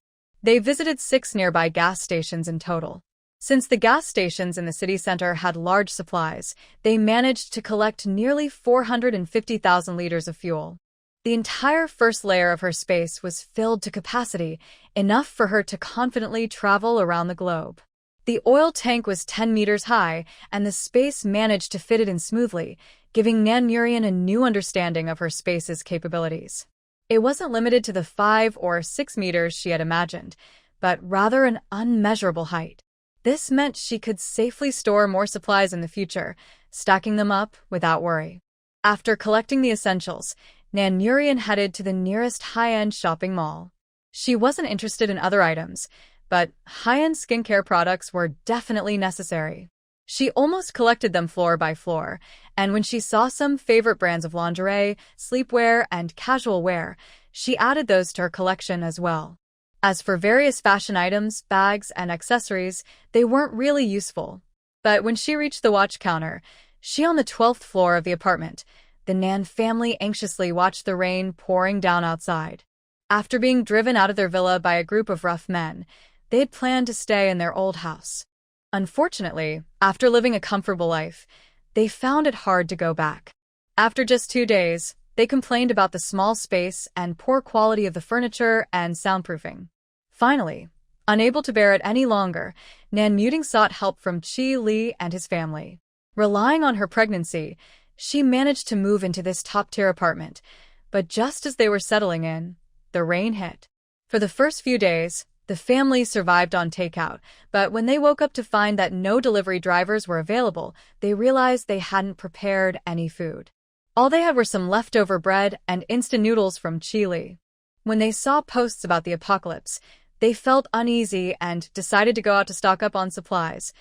They visited 6 nearby gas stations in total. Since the gas stations in the city center had large supplies, they managed to collect nearly 450,000 liters of fuel. The entire first layer of her space was filled to capacity, enough for her to confidently travel around the globe. The oil tank was 10 meters high, and the space managed to fit it in smoothly, giving Nan Murian a new understanding of her space's capabilities. It wasn't limited to the 5 or 6 meters she had imagined, but rather an unmeasurable height. This meant she could safely store more supplies in the future, stacking them up without worry. After collecting the essentials, Nan Murian headed to the nearest high-end shopping mall. She wasn't interested in other items, but high-end skincare products were definitely necessary. She almost collected them floor by floor, and when she saw some favorite brands of lingerie, sleepwear, and casual wear, she added those to her collection as well. As for various fashion items, bags, and accessories, they weren't really useful. But when she reached the watch counter, she on the 12th floor of the apartment, the Nan family anxiously watched the rain pouring down outside. After being driven out of their villa by a group of rough men, they had planned to stay in their old house. Unfortunately, after living a comfortable life, they found it hard to go back. After just 2 days, they complained about the small space and poor quality of the furniture and soundproofing. Finally, unable to bear it any longer, Nan Murian sought help from Chi Li and his family. Relying on her pregnancy, she managed to move into this top-tier apartment, but just as they were settling in, the rain hit. For the first few days, the family survived on takeout, but when they woke up to find that no delivery drivers were available, they realized they hadn't prepared any food. All they had were some leftover bread and instant noodles from Chile. When they saw posts about the apocalypse, they felt uneasy and decided to go out to stock up on supplies,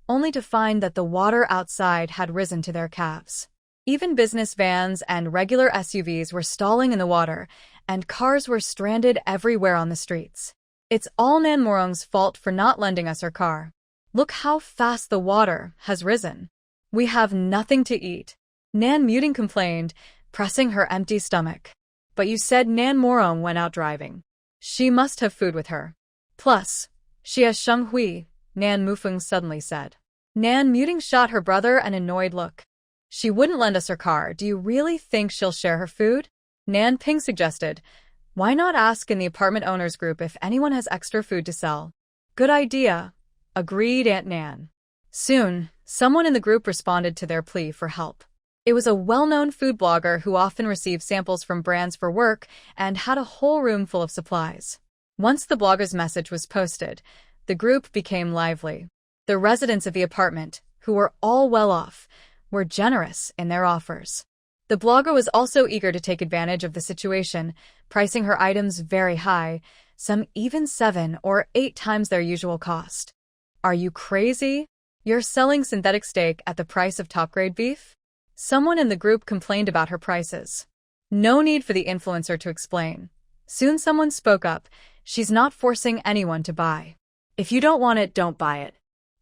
only to find that the water outside had risen to their calves. Even business vans and regular SUVs were stalling in the water, and cars were stranded everywhere on the streets. It's all Nan Murian's fault for not lending us her car. Look how fast the water has risen. We have nothing to eat. Nan Murian complained, pressing her empty stomach. But you said Nan Murian went out driving. She must have food with her. Plus, she has Shenghui, Nan Mufeng suddenly said. Nan muting shot her brother an annoyed look. She wouldn't lend us her car. Do you really think she'll share her food? Nan Ping suggested. Why not ask in the apartment owners group if anyone has extra food to sell? Good idea, agreed Aunt Nan. Soon, someone in the group responded to their plea for help. It was a well-known food blogger who often received samples from brands for work and had a whole room full of supplies. Once the blogger's message was posted, the group became lively. The residents of the apartment, who were all well off, were generous in their offers. The blogger was also eager to take advantage of the situation, pricing her items very high, some even 7 or 8 times their usual cost. Are you crazy? You're selling synthetic steak at the price of top-grade beef? Someone in the group complained about her prices. No need for the influencer to explain. Soon someone spoke up. She's not forcing anyone to buy. If you don't want it, don't buy it.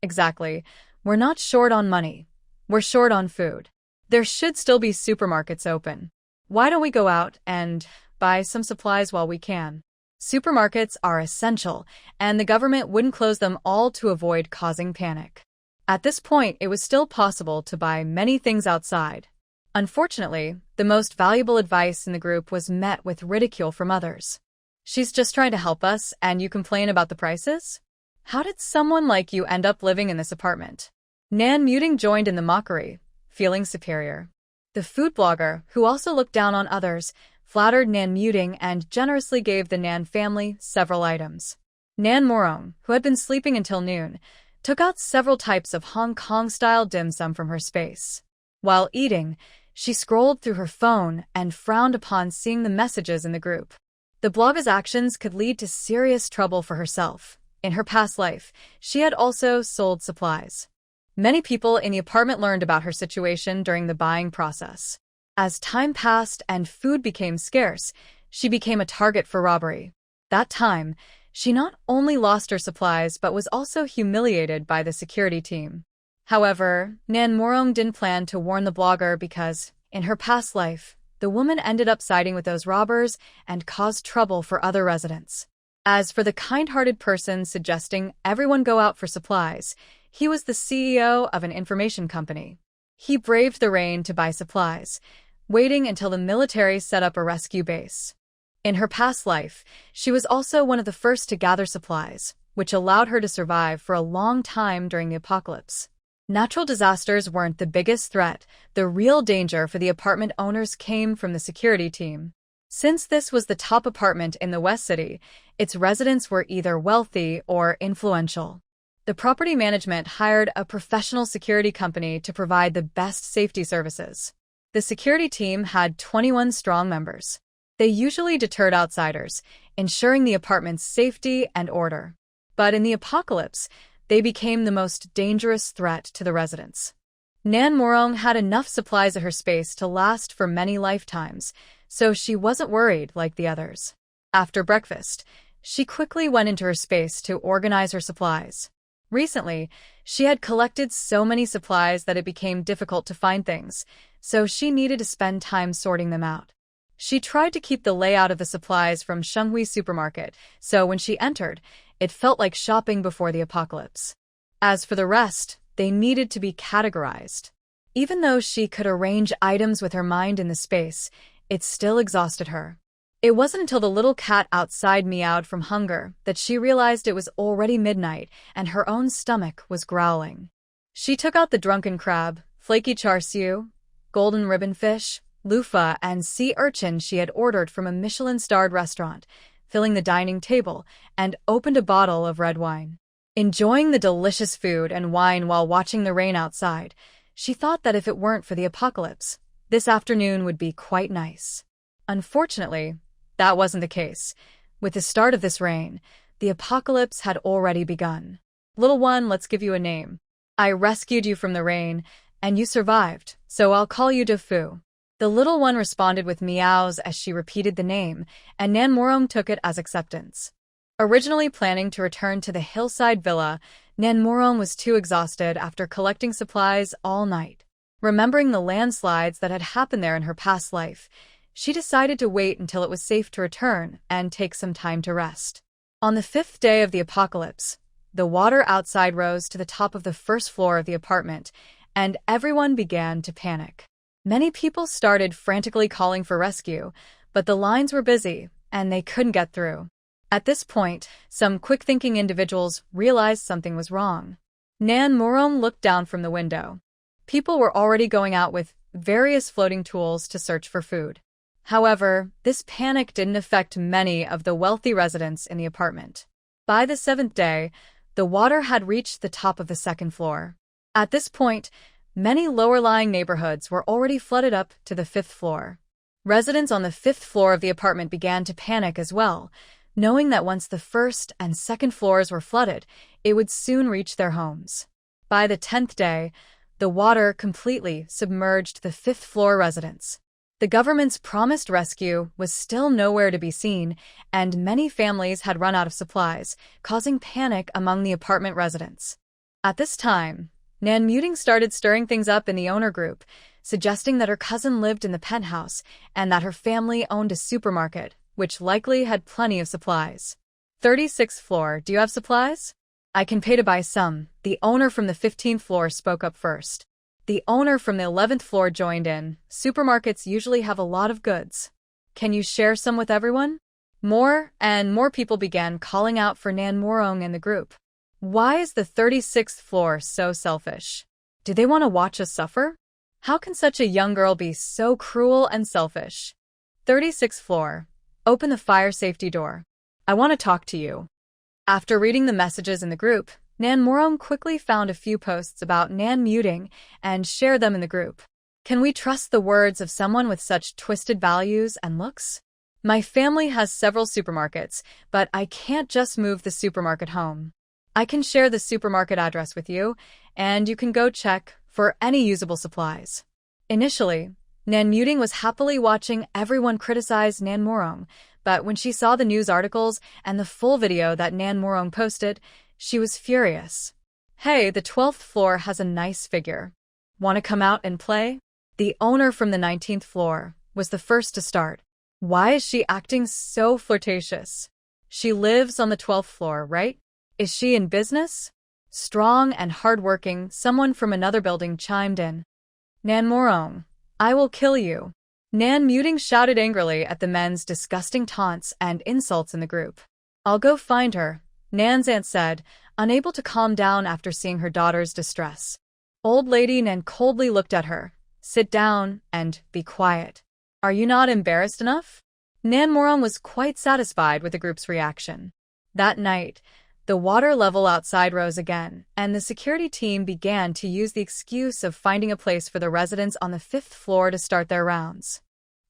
Exactly. We're not short on money. We're short on food. There should still be supermarkets open. Why don't we go out and buy some supplies while we can? Supermarkets are essential, and the government wouldn't close them all to avoid causing panic. At this point, it was still possible to buy many things outside. Unfortunately, the most valuable advice in the group was met with ridicule from others. She's just trying to help us, and you complain about the prices? How did someone like you end up living in this apartment? Nan Muting joined in the mockery, feeling superior. The food blogger, who also looked down on others, flattered Nan Muting and generously gave the Nan family several items. Nan Morong, who had been sleeping until noon, took out several types of Hong Kong-style dim sum from her space. While eating, she scrolled through her phone and frowned upon seeing the messages in the group. The blogger's actions could lead to serious trouble for herself. In her past life, she had also sold supplies. Many people in the apartment learned about her situation during the buying process. As time passed and food became scarce, she became a target for robbery. That time, she not only lost her supplies but was also humiliated by the security team. However, Nan Morong didn't plan to warn the blogger because, in her past life, the woman ended up siding with those robbers and caused trouble for other residents. As for the kind-hearted person suggesting everyone go out for supplies, he was the CEO of an information company. He braved the rain to buy supplies, waiting until the military set up a rescue base. In her past life, she was also one of the first to gather supplies, which allowed her to survive for a long time during the apocalypse. Natural disasters weren't the biggest threat. The real danger for the apartment owners came from the security team. Since this was the top apartment in the West City, its residents were either wealthy or influential. The property management hired a professional security company to provide the best safety services. The security team had 21 strong members. They usually deterred outsiders, ensuring the apartment's safety and order. But in the apocalypse, they became the most dangerous threat to the residents. Nan Morong had enough supplies at her space to last for many lifetimes, so she wasn't worried like the others. After breakfast, she quickly went into her space to organize her supplies. Recently, she had collected so many supplies that it became difficult to find things, so she needed to spend time sorting them out. She tried to keep the layout of the supplies from Shenghui supermarket, so when she entered, it felt like shopping before the apocalypse. As for the rest, they needed to be categorized. Even though she could arrange items with her mind in the space, it still exhausted her. It wasn't until the little cat outside meowed from hunger that she realized it was already midnight and her own stomach was growling. She took out the drunken crab, flaky char siu, golden ribbon fish, loofah, and sea urchin she had ordered from a Michelin-starred restaurant, filling the dining table, and opened a bottle of red wine. Enjoying the delicious food and wine while watching the rain outside, she thought that if it weren't for the apocalypse, this afternoon would be quite nice. Unfortunately, that wasn't the case. With the start of this rain, the apocalypse had already begun. Little one, let's give you a name. I rescued you from the rain, and you survived, so I'll call you Defu. The little one responded with meows as she repeated the name, and Nan Morong took it as acceptance. Originally planning to return to the hillside villa, Nan Morong was too exhausted after collecting supplies all night. Remembering the landslides that had happened there in her past life, she decided to wait until it was safe to return and take some time to rest. On the 5th day of the apocalypse, the water outside rose to the top of the first floor of the apartment, and everyone began to panic. Many people started frantically calling for rescue, but the lines were busy, and they couldn't get through. At this point, some quick-thinking individuals realized something was wrong. Nan Morong looked down from the window. People were already going out with various floating tools to search for food. However, this panic didn't affect many of the wealthy residents in the apartment. By the 7th day, the water had reached the top of the 2nd floor. At this point, many lower-lying neighborhoods were already flooded up to the 5th floor. Residents on the 5th floor of the apartment began to panic as well, knowing that once the 1st and 2nd floors were flooded, it would soon reach their homes. By the 10th day, the water completely submerged the 5th floor residents. The government's promised rescue was still nowhere to be seen, and many families had run out of supplies, causing panic among the apartment residents. At this time, Nan Muting started stirring things up in the owner group, suggesting that her cousin lived in the penthouse and that her family owned a supermarket, which likely had plenty of supplies. 36th floor, do you have supplies? I can pay to buy some, the owner from the 15th floor spoke up first. The owner from the 11th floor joined in. Supermarkets usually have a lot of goods. Can you share some with everyone? More and more people began calling out for Nan Morong and the group. Why is the 36th floor so selfish? Do they want to watch us suffer? How can such a young girl be so cruel and selfish? 36th floor. Open the fire safety door. I want to talk to you. After reading the messages in the group, Nan Morong quickly found a few posts about Nan Muting and shared them in the group. Can we trust the words of someone with such twisted values and looks? My family has several supermarkets, but I can't just move the supermarket home. I can share the supermarket address with you, and you can go check for any usable supplies. Initially, Nan Muting was happily watching everyone criticize Nan Morong, but when she saw the news articles and the full video that Nan Morong posted, she was furious. Hey, the 12th floor has a nice figure. Want to come out and play? The owner from the 19th floor was the first to start. Why is she acting so flirtatious? She lives on the 12th floor, right? Is she in business? Strong and hardworking, someone from another building chimed in. Nan Morong, I will kill you. Nan Muting shouted angrily at the men's disgusting taunts and insults in the group. I'll go find her, Nan's aunt said, unable to calm down after seeing her daughter's distress. Old lady Nan coldly looked at her. Sit down and be quiet. Are you not embarrassed enough? Nan Morong was quite satisfied with the group's reaction. That night, the water level outside rose again, and the security team began to use the excuse of finding a place for the residents on the 5th floor to start their rounds.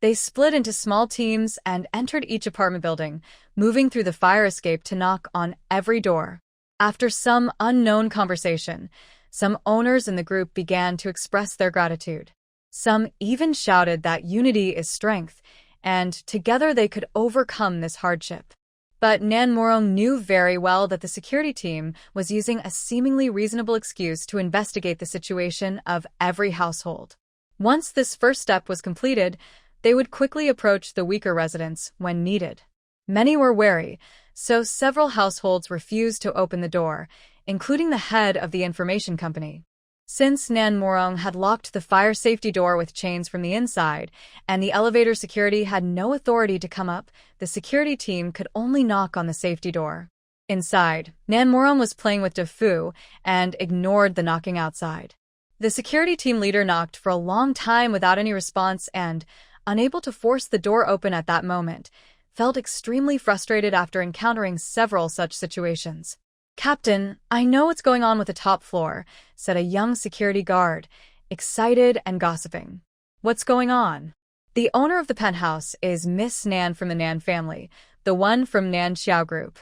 They split into small teams and entered each apartment building, moving through the fire escape to knock on every door. After some unknown conversation, some owners in the group began to express their gratitude. Some even shouted that unity is strength, and together they could overcome this hardship. But Nan Morong knew very well that the security team was using a seemingly reasonable excuse to investigate the situation of every household. Once this first step was completed, they would quickly approach the weaker residents when needed. Many were wary, so several households refused to open the door, including the head of the information company. Since Nan Morong had locked the fire safety door with chains from the inside, and the elevator security had no authority to come up, the security team could only knock on the safety door. Inside, Nan Morong was playing with Defu and ignored the knocking outside. The security team leader knocked for a long time without any response and, unable to force the door open at that moment, felt extremely frustrated after encountering several such situations. Captain, I know what's going on with the top floor, said a young security guard, excited and gossiping. What's going on? The owner of the penthouse is Miss Nan from the Nan family, the one from Nan Xiao Group.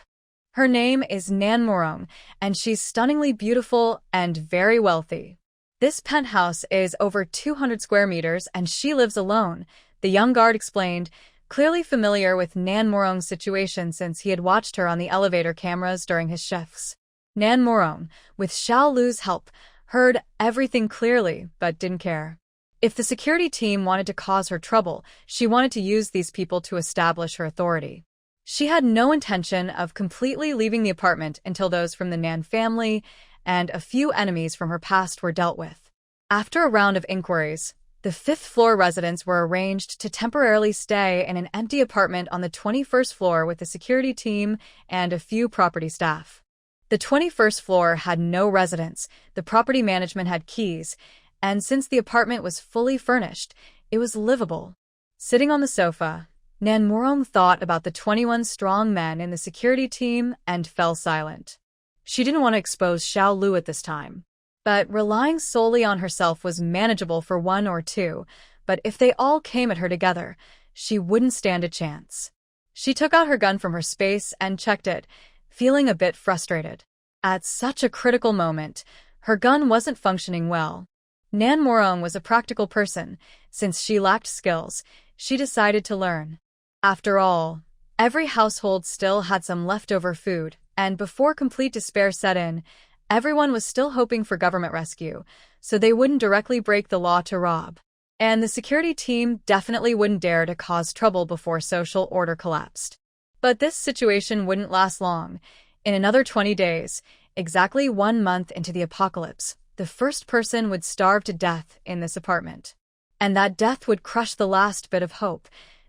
Her name is Nan Morong, and she's stunningly beautiful and very wealthy. This penthouse is over 200 square meters, and she lives alone, the young guard explained, clearly familiar with Nan Morong's situation since he had watched her on the elevator cameras during his shifts. Nan Morong, with Xiao Lu's help, heard everything clearly but didn't care. If the security team wanted to cause her trouble, she wanted to use these people to establish her authority. She had no intention of completely leaving the apartment until those from the Nan family and a few enemies from her past were dealt with. After a round of inquiries, the fifth-floor residents were arranged to temporarily stay in an empty apartment on the 21st floor with a security team and a few property staff. The 21st floor had no residents, the property management had keys, and since the apartment was fully furnished, it was livable. Sitting on the sofa, Nan Murom thought about the 21 strong men in the security team and fell silent. She didn't want to expose Xiao Lu at this time. But relying solely on herself was manageable for one or two, but if they all came at her together, she wouldn't stand a chance. She took out her gun from her space and checked it, feeling a bit frustrated. At such a critical moment, her gun wasn't functioning well. Nan Morong was a practical person. Since she lacked skills, she decided to learn. After all, every household still had some leftover food, and before complete despair set in, everyone was still hoping for government rescue, so they wouldn't directly break the law to rob. And the security team definitely wouldn't dare to cause trouble before social order collapsed. But this situation wouldn't last long. In another 20 days, exactly 1 month into the apocalypse, the first person would starve to death in this apartment. And that death would crush the last bit of hope,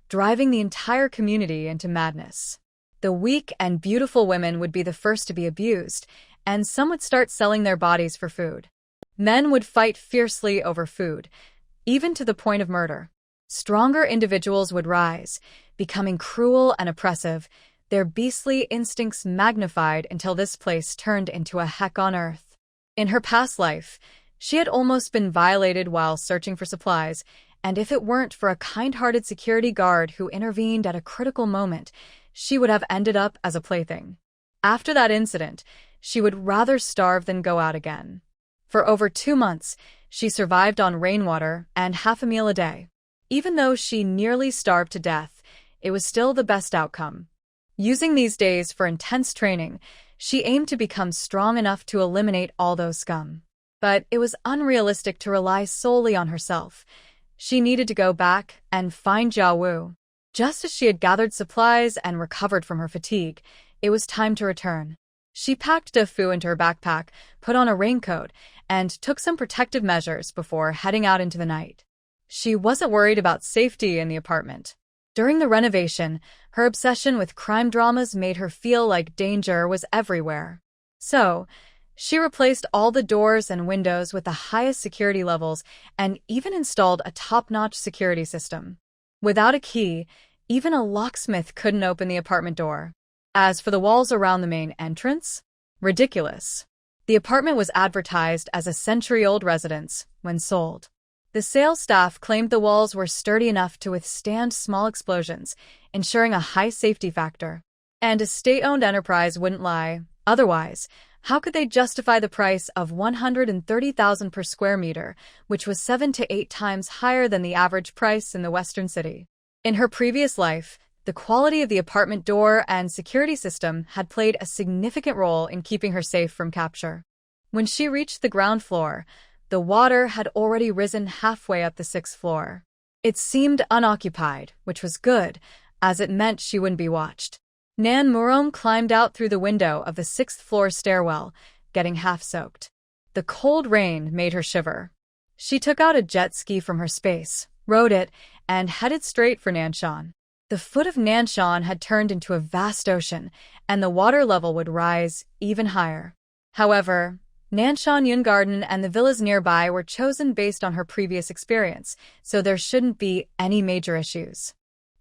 driving the entire community into madness. The weak and beautiful women would be the first to be abused, and some would start selling their bodies for food. Men would fight fiercely over food, even to the point of murder. Stronger individuals would rise, becoming cruel and oppressive, their beastly instincts magnified until this place turned into a heck on earth. In her past life, she had almost been violated while searching for supplies, and if it weren't for a kind-hearted security guard who intervened at a critical moment, she would have ended up as a plaything. After that incident, she would rather starve than go out again. For over 2 months, she survived on rainwater and half a meal a day. Even though she nearly starved to death, it was still the best outcome. Using these days for intense training, she aimed to become strong enough to eliminate all those scum. But it was unrealistic to rely solely on herself. She needed to go back and find Jia Wu. Just as she had gathered supplies and recovered from her fatigue, it was time to return. She packed Da Fu into her backpack, put on a raincoat, and took some protective measures before heading out into the night. She wasn't worried about safety in the apartment. During the renovation, her obsession with crime dramas made her feel like danger was everywhere. So, she replaced all the doors and windows with the highest security levels and even installed a top-notch security system. Without a key, even a locksmith couldn't open the apartment door. As for the walls around the main entrance, ridiculous. The apartment was advertised as a century-old residence when sold. The sales staff claimed the walls were sturdy enough to withstand small explosions, ensuring a high safety factor. And a state-owned enterprise wouldn't lie. Otherwise, how could they justify the price of 130,000 per square meter, which was 7 to 8 times higher than the average price in the Western city? In her previous life, the quality of the apartment door and security system had played a significant role in keeping her safe from capture. When she reached the ground floor, the water had already risen halfway up the 6th floor. It seemed unoccupied, which was good, as it meant she wouldn't be watched. Nan Murom climbed out through the window of the 6th floor stairwell, getting half-soaked. The cold rain made her shiver. She took out a jet ski from her space, rode it, and headed straight for Nanshan. The foot of Nanshan had turned into a vast ocean, and the water level would rise even higher. However, Nanshan Yungarden and the villas nearby were chosen based on her previous experience, so there shouldn't be any major issues.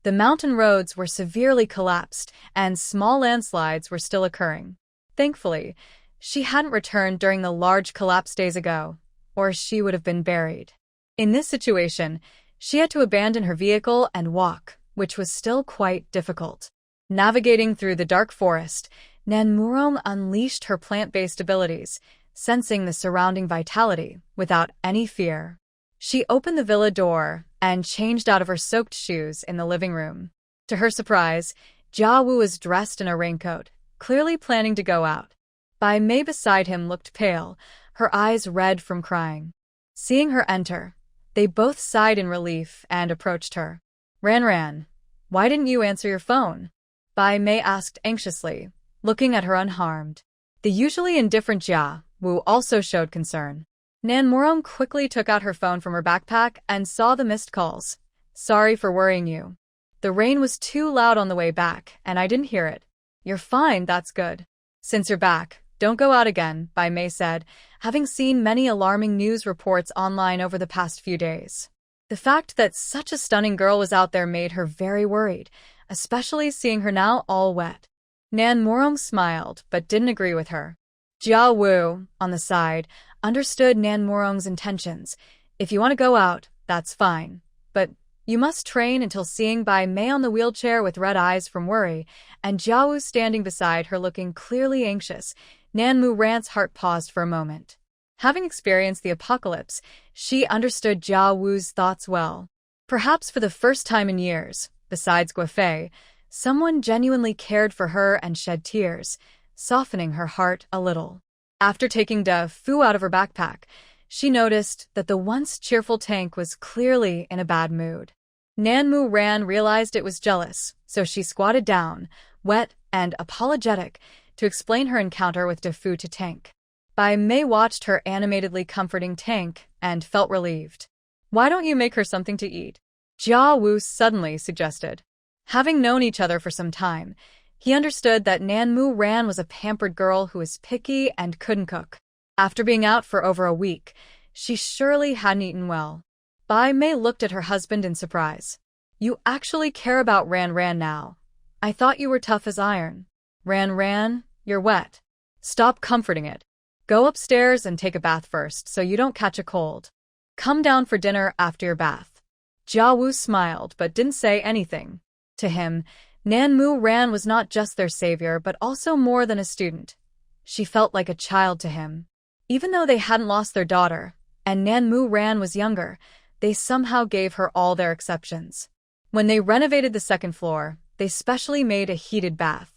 The mountain roads were severely collapsed, and small landslides were still occurring. Thankfully, she hadn't returned during the large collapse days ago, or she would have been buried. In this situation, she had to abandon her vehicle and walk, which was still quite difficult. Navigating through the dark forest, Nan Murom unleashed her plant-based abilities, sensing the surrounding vitality without any fear. She opened the villa door and changed out of her soaked shoes in the living room. To her surprise, Jia Wu was dressed in a raincoat, clearly planning to go out. Bai Mei beside him looked pale, her eyes red from crying. Seeing her enter, they both sighed in relief and approached her. Ran, why didn't you answer your phone? Bai Mei asked anxiously, looking at her unharmed. The usually indifferent Jia Wu also showed concern. Nan Morong quickly took out her phone from her backpack and saw the missed calls. Sorry for worrying you. The rain was too loud on the way back, and I didn't hear it. You're fine, that's good. Since you're back, don't go out again, Bai Mei said, having seen many alarming news reports online over the past few days. The fact that such a stunning girl was out there made her very worried, especially seeing her now all wet. Nan Morong smiled, but didn't agree with her. Jia Wu, on the side, understood Nan Morong's intentions. If you want to go out, that's fine. But you must train until seeing Bai Mei on the wheelchair with red eyes from worry, and Jia Wu standing beside her looking clearly anxious. Nan Morong's heart paused for a moment. Having experienced the apocalypse, she understood Jia Wu's thoughts well. Perhaps for the first time in years, besides Guofei, someone genuinely cared for her and shed tears, softening her heart a little. After taking Da Fu out of her backpack, she noticed that the once cheerful tank was clearly in a bad mood. Nan Morong realized it was jealous, so she squatted down, wet and apologetic, to explain her encounter with Da Fu to Tank. Bai Mei watched her animatedly comforting Tank and felt relieved. Why don't you make her something to eat? Jia Wu suddenly suggested. Having known each other for some time, he understood that Nan Morong was a pampered girl who was picky and couldn't cook. After being out for over a week, she surely hadn't eaten well. Bai Mei looked at her husband in surprise. You actually care about Ran now. I thought you were tough as iron. Ran, you're wet. Stop comforting it. Go upstairs and take a bath first so you don't catch a cold. Come down for dinner after your bath. Jia Wu smiled but didn't say anything. To him, Nan Morong was not just their savior but also more than a student. She felt like a child to him. Even though they hadn't lost their daughter, and Nan Morong was younger, they somehow gave her all their exceptions. When they renovated the second floor, they specially made a heated bath.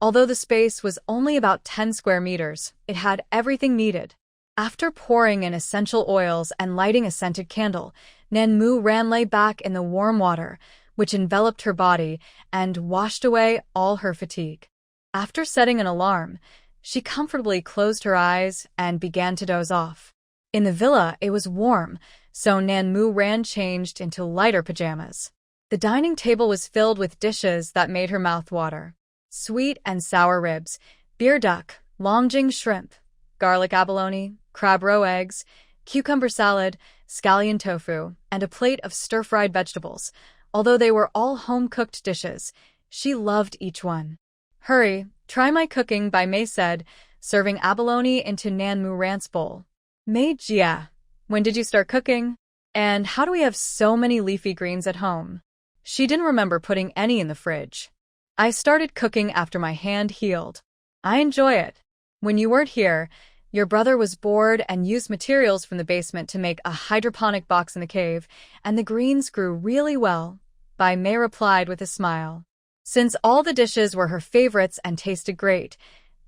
Although the space was only about 10 square meters, it had everything needed. After pouring in essential oils and lighting a scented candle, Nan Morong lay back in the warm water, which enveloped her body and washed away all her fatigue. After setting an alarm, she comfortably closed her eyes and began to doze off. In the villa, it was warm, so Nan Morong changed into lighter pajamas. The dining table was filled with dishes that made her mouth water. Sweet and sour ribs, beer duck, longjing shrimp, garlic abalone, crab roe eggs, cucumber salad, scallion tofu, and a plate of stir-fried vegetables. Although they were all home-cooked dishes, she loved each one. Hurry, try my cooking, Bai Mei said, serving abalone into Nan Morong's bowl. Mei Jia, when did you start cooking? And how do we have so many leafy greens at home? She didn't remember putting any in the fridge. I started cooking after my hand healed. I enjoy it. When you weren't here, your brother was bored and used materials from the basement to make a hydroponic box in the cave, and the greens grew really well, Bai Mei replied with a smile. Since all the dishes were her favorites and tasted great,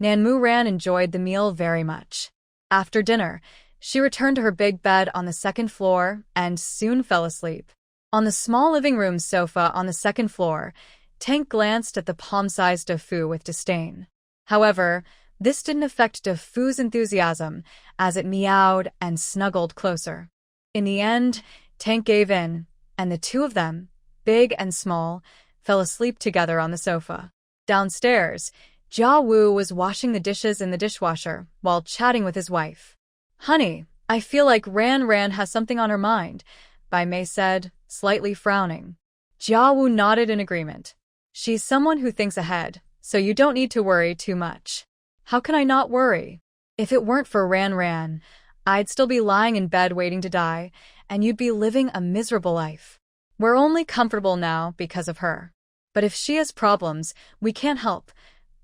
Nan Morong enjoyed the meal very much. After dinner, she returned to her big bed on the second floor and soon fell asleep. On the small living room sofa on the second floor, Tank glanced at the palm-sized Da Fu with disdain. However, this didn't affect Da Fu's enthusiasm, as it meowed and snuggled closer. In the end, Tank gave in, and the two of them, big and small, fell asleep together on the sofa. Downstairs, Jia Wu was washing the dishes in the dishwasher while chatting with his wife. Honey, I feel like Ran has something on her mind, Bai Mei said, slightly frowning. Jia Wu nodded in agreement. She's someone who thinks ahead, so you don't need to worry too much. How can I not worry? If it weren't for Ran, I'd still be lying in bed waiting to die, and you'd be living a miserable life. We're only comfortable now because of her. But if she has problems, we can't help.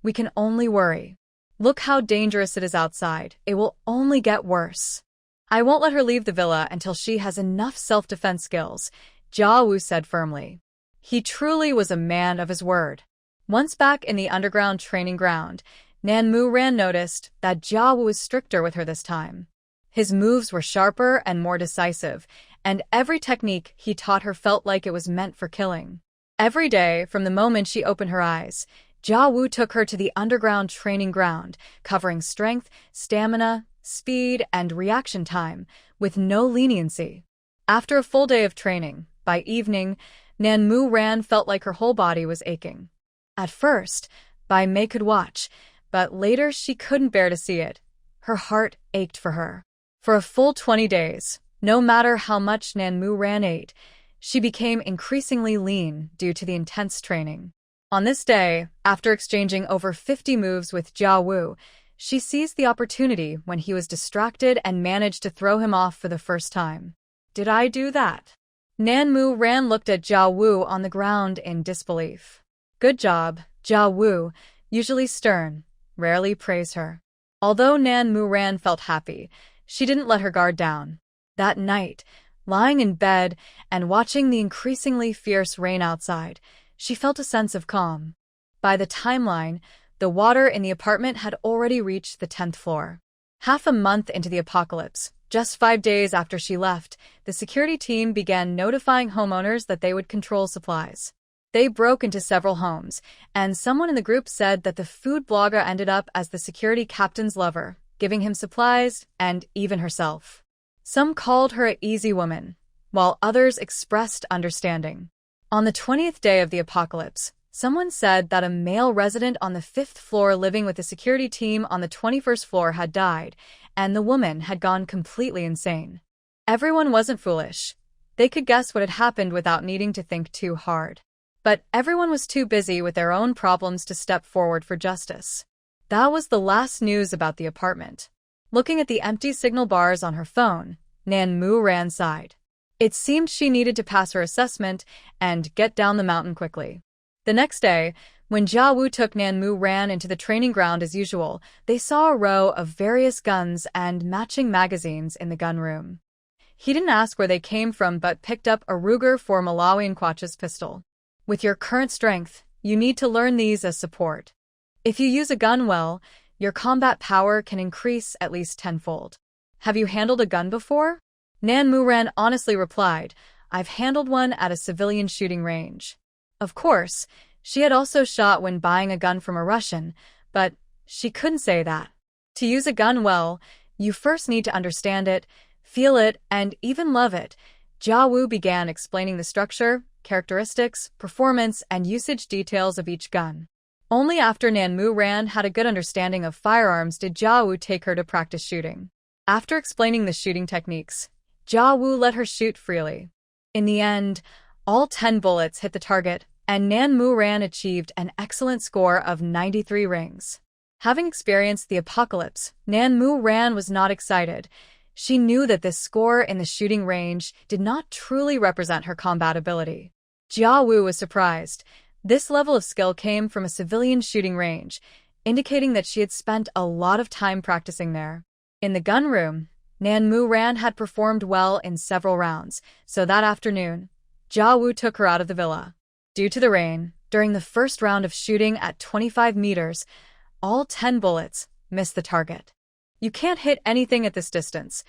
We can only worry. Look how dangerous it is outside. It will only get worse. I won't let her leave the villa until she has enough self-defense skills, Jia Wu said firmly. He truly was a man of his word. Once back in the underground training ground, Nan Morong noticed that Jia Wu was stricter with her this time. His moves were sharper and more decisive, and every technique he taught her felt like it was meant for killing. Every day, from the moment she opened her eyes, Jia Wu took her to the underground training ground, covering strength, stamina, speed, and reaction time, with no leniency. After a full day of training, by evening, Nan Mu Ran felt like her whole body was aching. At first, Bai Mei could watch, but later she couldn't bear to see it. Her heart ached for her. For a full 20 days, no matter how much Nan Mu Ran ate, she became increasingly lean due to the intense training. On this day, after exchanging over 50 moves with Jia Wu, she seized the opportunity when he was distracted and managed to throw him off for the first time. Did I do that? Nan Mu Ran looked at Jia Wu on the ground in disbelief. Good job, Jia Wu, usually stern, rarely praised her. Although Nan Mu Ran felt happy, she didn't let her guard down. That night, lying in bed and watching the increasingly fierce rain outside, she felt a sense of calm. By the timeline, the water in the apartment had already reached the 10th floor. Half a month into the apocalypse, just 5 days after she left, the security team began notifying homeowners that they would control supplies. They broke into several homes, and someone in the group said that the food blogger ended up as the security captain's lover, giving him supplies and even herself. Some called her an easy woman, while others expressed understanding. On the 20th day of the apocalypse, someone said that a male resident on the 5th floor living with the security team on the 21st floor had died, and the woman had gone completely insane. Everyone wasn't foolish. They could guess what had happened without needing to think too hard. But everyone was too busy with their own problems to step forward for justice. That was the last news about the apartment. Looking at the empty signal bars on her phone, Nan Mu Ran sighed. It seemed she needed to pass her assessment and get down the mountain quickly. The next day, when Jia Wu took Nan Mu Ran into the training ground as usual, they saw a row of various guns and matching magazines in the gun room. He didn't ask where they came from but picked up a Ruger 4 Malawian Quach's pistol. With your current strength, you need to learn these as support. If you use a gun well, your combat power can increase at least tenfold. Have you handled a gun before? Nan Mu Ran honestly replied, I've handled one at a civilian shooting range. Of course, she had also shot when buying a gun from a Russian, but she couldn't say that. To use a gun well, you first need to understand it, feel it, and even love it. Jia Wu began explaining the structure, characteristics, performance, and usage details of each gun. Only after Nan Mu Ran had a good understanding of firearms did Jia Wu take her to practice shooting. After explaining the shooting techniques, Jia Wu let her shoot freely. In the end, all 10 bullets hit the target, and Nan Mu Ran achieved an excellent score of 93 rings. Having experienced the apocalypse, Nan Mu Ran was not excited. She knew that this score in the shooting range did not truly represent her combat ability. Jia Wu was surprised. This level of skill came from a civilian shooting range, indicating that she had spent a lot of time practicing there. In the gun room, Nan Mu Ran had performed well in several rounds, so that afternoon, Jia Wu took her out of the villa. Due to the rain, during the first round of shooting at 25 meters, all 10 bullets missed the target. You can't hit anything at this distance.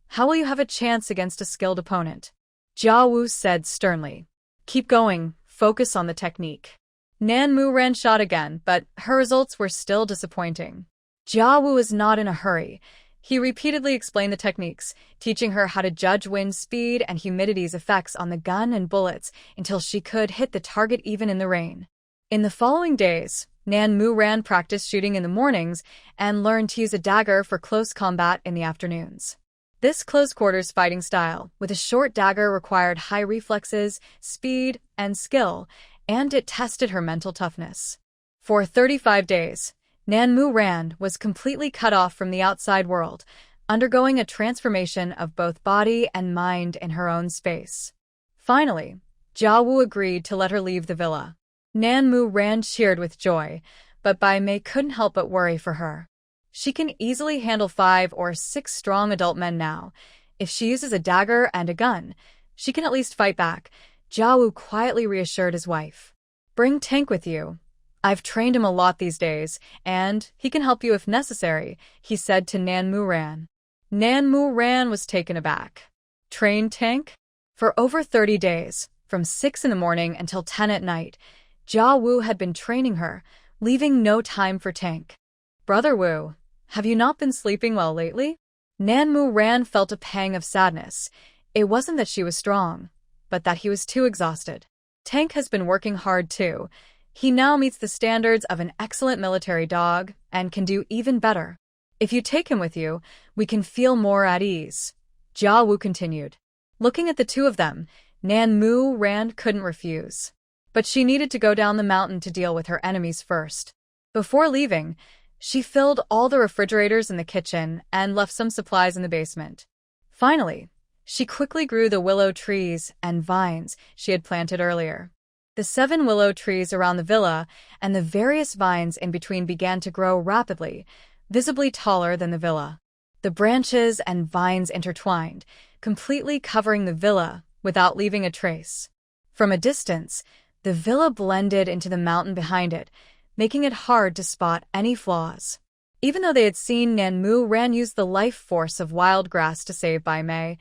How will you have a chance against a skilled opponent? Jia Wu said sternly. Keep going, focus on the technique. Nan Mu Ran shot again, but her results were still disappointing. Jia Wu was not in a hurry. He repeatedly explained the techniques, teaching her how to judge wind speed and humidity's effects on the gun and bullets until she could hit the target even in the rain. In the following days, Nan Mu Ran practiced shooting in the mornings and learned to use a dagger for close combat in the afternoons. This close-quarters fighting style, with a short dagger, required high reflexes, speed, and skill, and it tested her mental toughness. For 35 days, Nan Mu Ran was completely cut off from the outside world, undergoing a transformation of both body and mind in her own space. Finally, Jia Wu agreed to let her leave the villa. Nan Mu Ran cheered with joy, but Bai Mei couldn't help but worry for her. She can easily handle 5 or 6 strong adult men now. If she uses a dagger and a gun, she can at least fight back. Jia Wu quietly reassured his wife. Bring Tank with you. I've trained him a lot these days, and he can help you if necessary, he said to Nan Mu Ran. Nan Mu Ran was taken aback. Train Tank? For over 30 days, from 6 in the morning until 10 at night, Jia Wu had been training her, leaving no time for Tank. "Brother Wu, have you not been sleeping well lately?" Nan Mu Ran felt a pang of sadness. It wasn't that she was strong, but that he was too exhausted. Tank has been working hard too. He now meets the standards of an excellent military dog and can do even better. "If you take him with you, we can feel more at ease," Jia Wu continued. Looking at the two of them, Nan Mu Ran couldn't refuse. But she needed to go down the mountain to deal with her enemies first. Before leaving, she filled all the refrigerators in the kitchen and left some supplies in the basement. Finally, she quickly grew the willow trees and vines she had planted earlier. The 7 willow trees around the villa and the various vines in between began to grow rapidly, visibly taller than the villa. The branches and vines intertwined, completely covering the villa without leaving a trace. From a distance, the villa blended into the mountain behind it, making it hard to spot any flaws. Even though they had seen Nan Mu Ran use the life force of wild grass to save Bai Mei,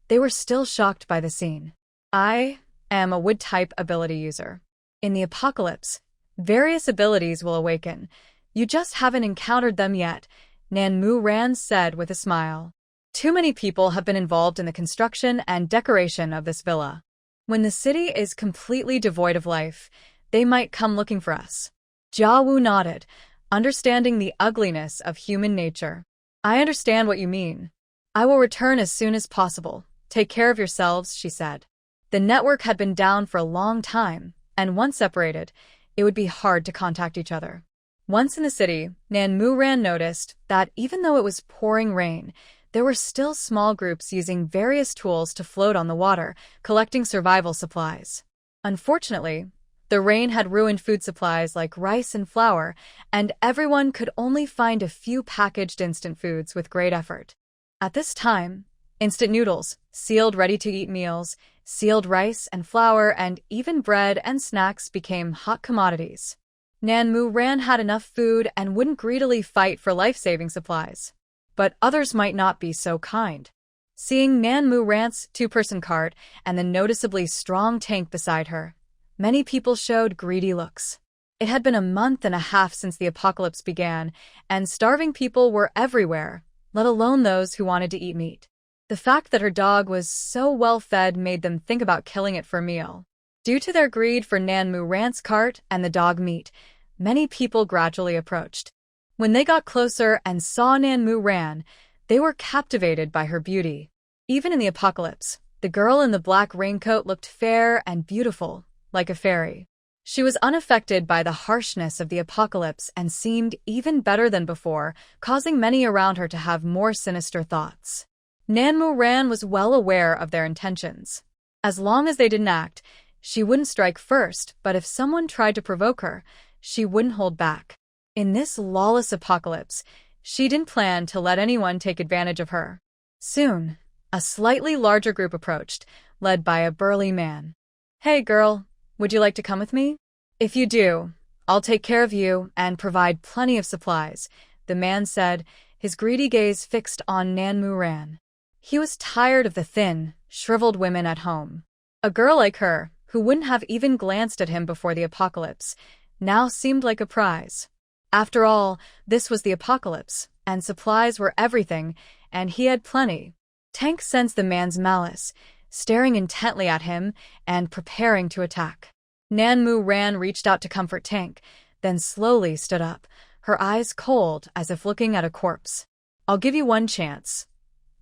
they were still shocked by the scene. "I am a wood-type ability user. In the apocalypse, various abilities will awaken. You just haven't encountered them yet," Nan Mu Ran said with a smile. "Too many people have been involved in the construction and decoration of this villa. When the city is completely devoid of life, they might come looking for us." Jia Wu nodded, understanding the ugliness of human nature. "I understand what you mean. I will return as soon as possible. Take care of yourselves," she said. The network had been down for a long time, and once separated, it would be hard to contact each other. Once in the city, Nan Mu Ran noticed that even though it was pouring rain, there were still small groups using various tools to float on the water, collecting survival supplies. Unfortunately, the rain had ruined food supplies like rice and flour, and everyone could only find a few packaged instant foods with great effort. At this time, instant noodles, sealed ready-to-eat meals, sealed rice and flour, and even bread and snacks became hot commodities. Nan Mu Ran had enough food and wouldn't greedily fight for life-saving supplies. But others might not be so kind. Seeing Nan Mu Ran's 2-person cart and the noticeably strong Tank beside her, many people showed greedy looks. It had been a month and a half since the apocalypse began, and starving people were everywhere, let alone those who wanted to eat meat. The fact that her dog was so well-fed made them think about killing it for a meal. Due to their greed for Nan Mu Ran's cart and the dog meat, many people gradually approached. When they got closer and saw Nan Mu Ran, they were captivated by her beauty. Even in the apocalypse, the girl in the black raincoat looked fair and beautiful, like a fairy. She was unaffected by the harshness of the apocalypse and seemed even better than before, causing many around her to have more sinister thoughts. Nan Mu Ran was well aware of their intentions. As long as they didn't act, she wouldn't strike first, but if someone tried to provoke her, she wouldn't hold back. In this lawless apocalypse, she didn't plan to let anyone take advantage of her. Soon, a slightly larger group approached, led by a burly man. "Hey girl, would you like to come with me? If you do, I'll take care of you and provide plenty of supplies," the man said, his greedy gaze fixed on Nan Mu Ran. He was tired of the thin, shriveled women at home. A girl like her, who wouldn't have even glanced at him before the apocalypse, now seemed like a prize. After all, this was the apocalypse, and supplies were everything, and he had plenty. Tank sensed the man's malice, staring intently at him and preparing to attack. Nan Mu Ran reached out to comfort Tank, then slowly stood up, her eyes cold as if looking at a corpse. "I'll give you one chance.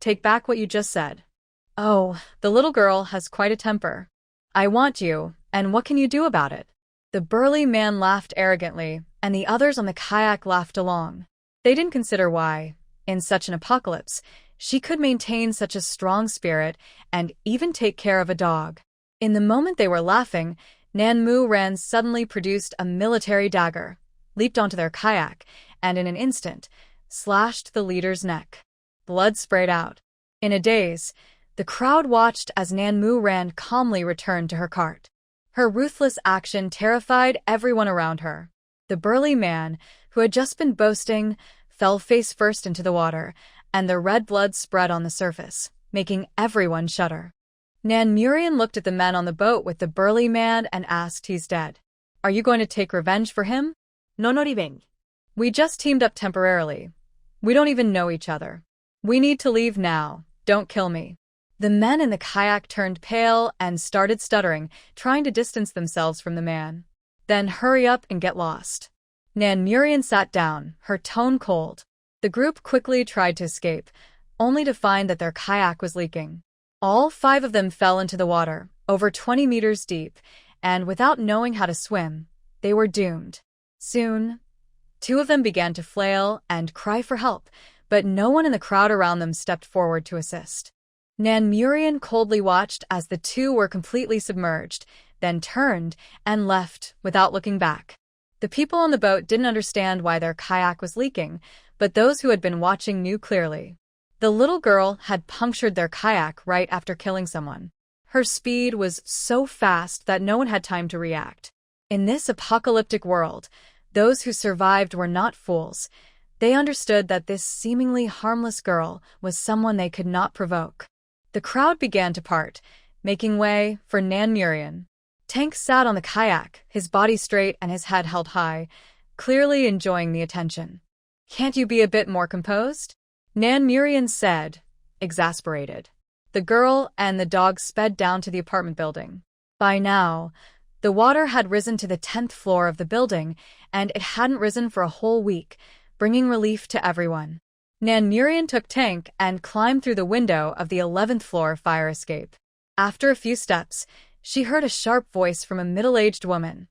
Take back what you just said." "Oh, the little girl has quite a temper. I want you, and what can you do about it?" The burly man laughed arrogantly, and the others on the kayak laughed along. They didn't consider why, in such an apocalypse, she could maintain such a strong spirit and even take care of a dog. In the moment they were laughing, Nan Mu Ran suddenly produced a military dagger, leaped onto their kayak, and in an instant, slashed the leader's neck. Blood sprayed out. In a daze, the crowd watched as Nan Mu Ran calmly returned to her cart. Her ruthless action terrified everyone around her. The burly man, who had just been boasting, fell face first into the water, and the red blood spread on the surface, making everyone shudder. Nan Murian looked at the men on the boat with the burly man and asked, "He's dead. Are you going to take revenge for him?" Renovating. We just teamed up temporarily. We don't even know each other. We need to leave now. Don't kill me. The men in the kayak turned pale and started stuttering, trying to distance themselves from the man. Then hurry up and get lost. Nan Murian sat down, her tone cold. The group quickly tried to escape, only to find that their kayak was leaking. All 5 of them fell into the water, over 20 meters deep, and without knowing how to swim, they were doomed. Soon, 2 of them began to flail and cry for help, but no one in the crowd around them stepped forward to assist. Nan Murian coldly watched as the 2 were completely submerged, then turned and left without looking back. The people on the boat didn't understand why their kayak was leaking, but those who had been watching knew clearly. The little girl had punctured their kayak right after killing someone. Her speed was so fast that no one had time to react. In this apocalyptic world, those who survived were not fools. They understood that this seemingly harmless girl was someone they could not provoke. The crowd began to part, making way for Nan Murian. Tank sat on the kayak, his body straight and his head held high, clearly enjoying the attention. "Can't you be a bit more composed?" Nan Murian said, exasperated. The girl and the dog sped down to the apartment building. By now, the water had risen to the 10th floor of the building, and it hadn't risen for a whole week, bringing relief to everyone. Nan Murian took Tank and climbed through the window of the 11th floor fire escape. After a few steps, she heard a sharp voice from a middle-aged woman.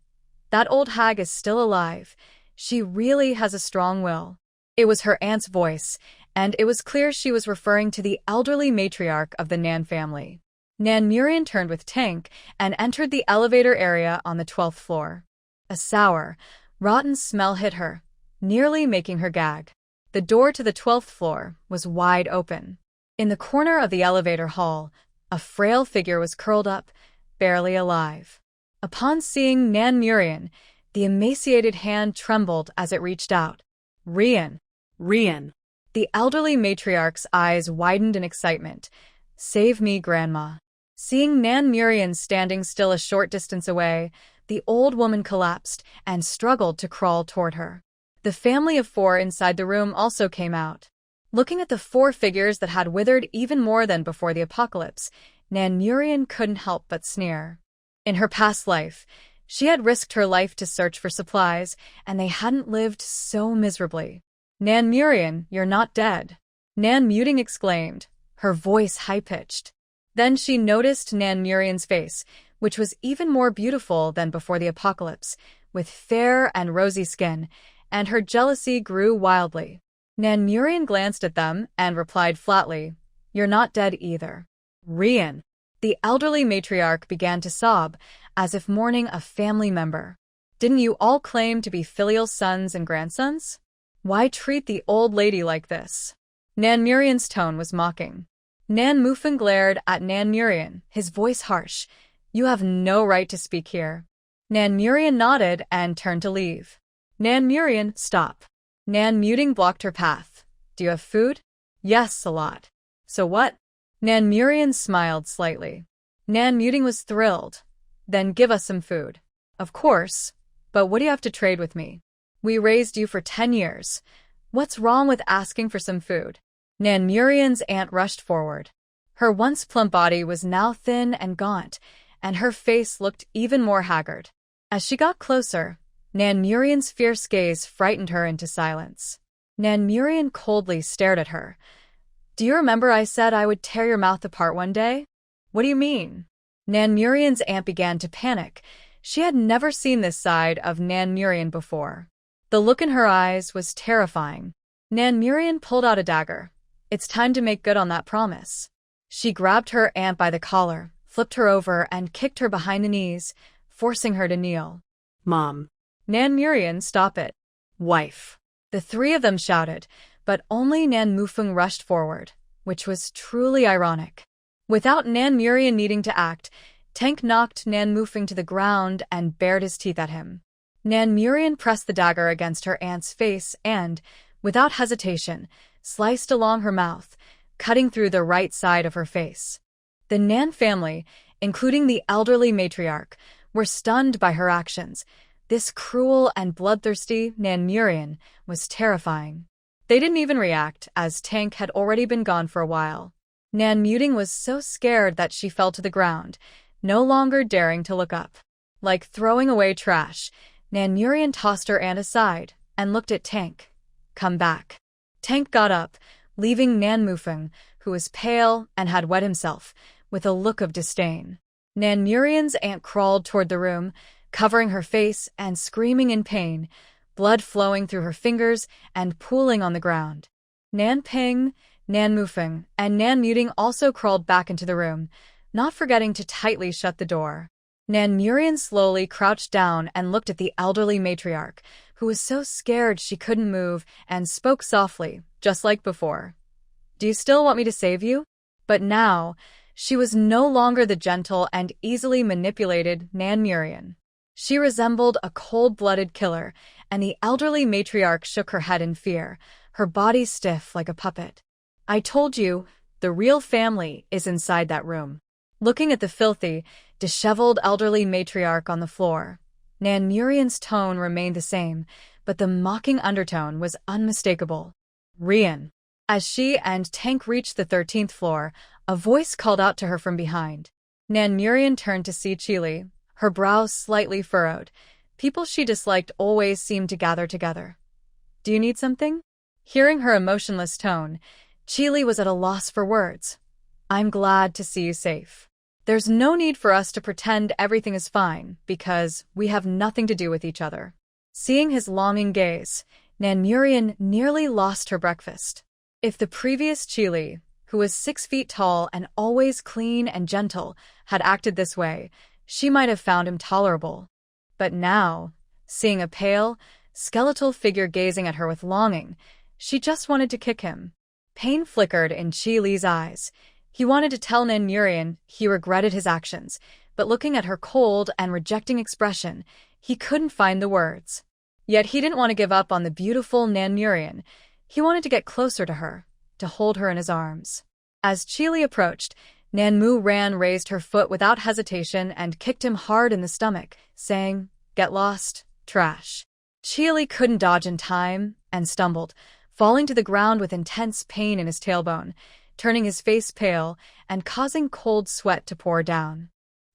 "That old hag is still alive. She really has a strong will." It was her aunt's voice, and it was clear she was referring to the elderly matriarch of the Nan family. Nan Murian turned with Tank and entered the elevator area on the 12th floor. A sour, rotten smell hit her, nearly making her gag. The door to the 12th floor was wide open. In the corner of the elevator hall, a frail figure was curled up, barely alive. Upon seeing Nan Murian, the emaciated hand trembled as it reached out. "Rian." Rian. The elderly matriarch's eyes widened in excitement. "Save me, Grandma." Seeing Nan Murian standing still a short distance away, the old woman collapsed and struggled to crawl toward her. The family of 4 inside the room also came out. Looking at the 4 figures that had withered even more than before the apocalypse, Nan Murian couldn't help but sneer. In her past life, she had risked her life to search for supplies, and they hadn't lived so miserably. "Nan Murian, you're not dead," Nan Muting exclaimed, her voice high-pitched. Then she noticed Nan Murian's face, which was even more beautiful than before the apocalypse, with fair and rosy skin, and her jealousy grew wildly. Nan Murian glanced at them and replied flatly, "You're not dead either." "Rian." The elderly matriarch began to sob, as if mourning a family member. "Didn't you all claim to be filial sons and grandsons? Why treat the old lady like this?" Nan Murian's tone was mocking. Nan Mufeng glared at Nan Murian, his voice harsh. "You have no right to speak here." Nan Murian nodded and turned to leave. "Nan Murian, stop." Nan Muting blocked her path. "Do you have food?" "Yes, a lot." "So what?" Nan Murian smiled slightly. Nan Muting was thrilled. "Then give us some food." "Of course, but what do you have to trade with me? We raised you for 10 years. What's wrong with asking for some food?" Nan Murian's aunt rushed forward. Her once plump body was now thin and gaunt, and her face looked even more haggard. As she got closer, Nan Murian's fierce gaze frightened her into silence. Nan Murian coldly stared at her. "Do you remember I said I would tear your mouth apart one day?" "What do you mean?" Nan Murian's aunt began to panic. She had never seen this side of Nan Murian before. The look in her eyes was terrifying. Nan Murian pulled out a dagger. "It's time to make good on that promise." She grabbed her aunt by the collar, flipped her over, and kicked her behind the knees, forcing her to kneel. "Mom." "Nan Murian, stop it." "Wife." The 3 of them shouted, but only Nan Mufeng rushed forward, which was truly ironic. Without Nan Murian needing to act, Tank knocked Nan Mufeng to the ground and bared his teeth at him. Nan Murian pressed the dagger against her aunt's face and, without hesitation, sliced along her mouth, cutting through the right side of her face. The Nan family, including the elderly matriarch, were stunned by her actions, This cruel and bloodthirsty Nan Murian was terrifying. They didn't even react, as Tank had already been gone for a while. Nan Muting was so scared that she fell to the ground, no longer daring to look up. Like throwing away trash, Nan Murian tossed her aunt aside and looked at Tank. "Come back." Tank got up, leaving Nan Mufeng, who was pale and had wet himself, with a look of disdain. Nan Murian's aunt crawled toward the room, covering her face and screaming in pain, blood flowing through her fingers and pooling on the ground. Nan Ping, Nan Mufeng, and Nan Muting also crawled back into the room, not forgetting to tightly shut the door. Nan Murian slowly crouched down and looked at the elderly matriarch, who was so scared she couldn't move, and spoke softly, just like before. "Do you still want me to save you?" But now, she was no longer the gentle and easily manipulated Nan Murian. She resembled a cold-blooded killer, and the elderly matriarch shook her head in fear, her body stiff like a puppet. "I told you, the real family is inside that room." Looking at the filthy, disheveled elderly matriarch on the floor, Nan Murian's tone remained the same, but the mocking undertone was unmistakable. "Rian." As she and Tank reached the 13th floor, a voice called out to her from behind. Nan Murian turned to see Chili, her brows slightly furrowed. People she disliked always seemed to gather together. "Do you need something?" Hearing her emotionless tone, Chili was at a loss for words. "I'm glad to see you safe. There's no need for us to pretend everything is fine, because we have nothing to do with each other." Seeing his longing gaze, Nan Murian nearly lost her breakfast. If the previous Chili, who was 6 feet tall and always clean and gentle, had acted this way, she might have found him tolerable. But now, seeing a pale, skeletal figure gazing at her with longing, she just wanted to kick him. Pain flickered in Chi Li's eyes. He wanted to tell Nan Murian he regretted his actions, but looking at her cold and rejecting expression, he couldn't find the words. Yet he didn't want to give up on the beautiful Nan Murian. He wanted to get closer to her, to hold her in his arms. As Chi Li approached, Nan Mu Ran raised her foot without hesitation and kicked him hard in the stomach, saying, "Get lost, trash." Chi Li couldn't dodge in time and stumbled, falling to the ground with intense pain in his tailbone, turning his face pale and causing cold sweat to pour down.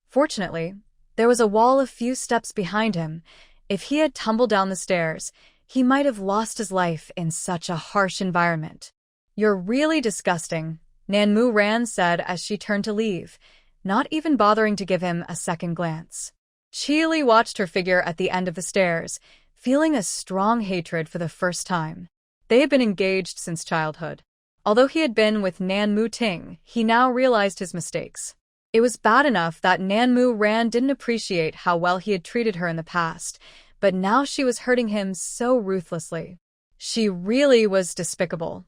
Fortunately, there was a wall a few steps behind him. If he had tumbled down the stairs, he might have lost his life in such a harsh environment. "You're really disgusting," Nan Mu Ran said as she turned to leave, not even bothering to give him a second glance. Chi Li watched her figure at the end of the stairs, feeling a strong hatred for the first time. They had been engaged since childhood. Although he had been with Nan Mu Ting, he now realized his mistakes. It was bad enough that Nan Mu Ran didn't appreciate how well he had treated her in the past, but now she was hurting him so ruthlessly. She really was despicable.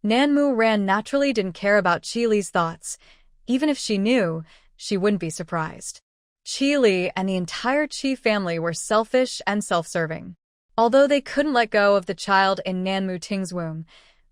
Nan Mu Ran naturally didn't care about Chi Li's thoughts. Even if she knew, she wouldn't be surprised. Chi Li and the entire Chi family were selfish and self-serving. Although they couldn't let go of the child in Nan Mu Ting's womb,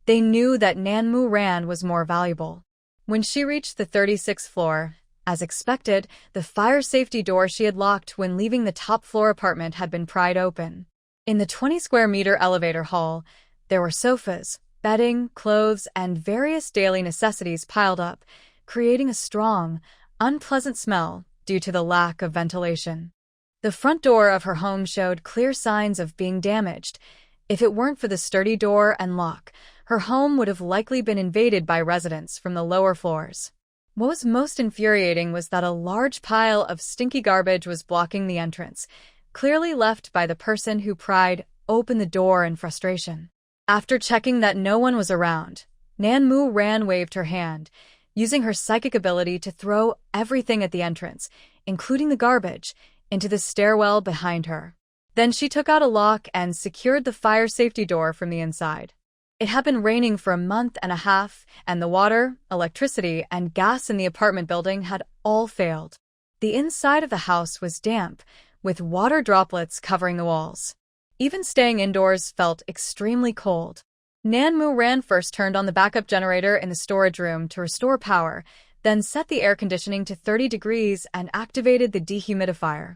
they knew that Nan Mu Ran was more valuable. When she reached the 36th floor, as expected, the fire safety door she had locked when leaving the top-floor apartment had been pried open. In the 20-square-meter elevator hall, there were sofas, bedding, clothes, and various daily necessities piled up, creating a strong, unpleasant smell due to the lack of ventilation. The front door of her home showed clear signs of being damaged. If it weren't for the sturdy door and lock, her home would have likely been invaded by residents from the lower floors. What was most infuriating was that a large pile of stinky garbage was blocking the entrance, clearly left by the person who pried open the door in frustration. After checking that no one was around, Nan Mu Ran waved her hand, using her psychic ability to throw everything at the entrance, including the garbage, into the stairwell behind her. Then she took out a lock and secured the fire safety door from the inside. It had been raining for a month and a half, and the water, electricity, and gas in the apartment building had all failed. The inside of the house was damp, with water droplets covering the walls. Even staying indoors felt extremely cold. Nan Mu Ran first turned on the backup generator in the storage room to restore power, then set the air conditioning to 30 degrees and activated the dehumidifier.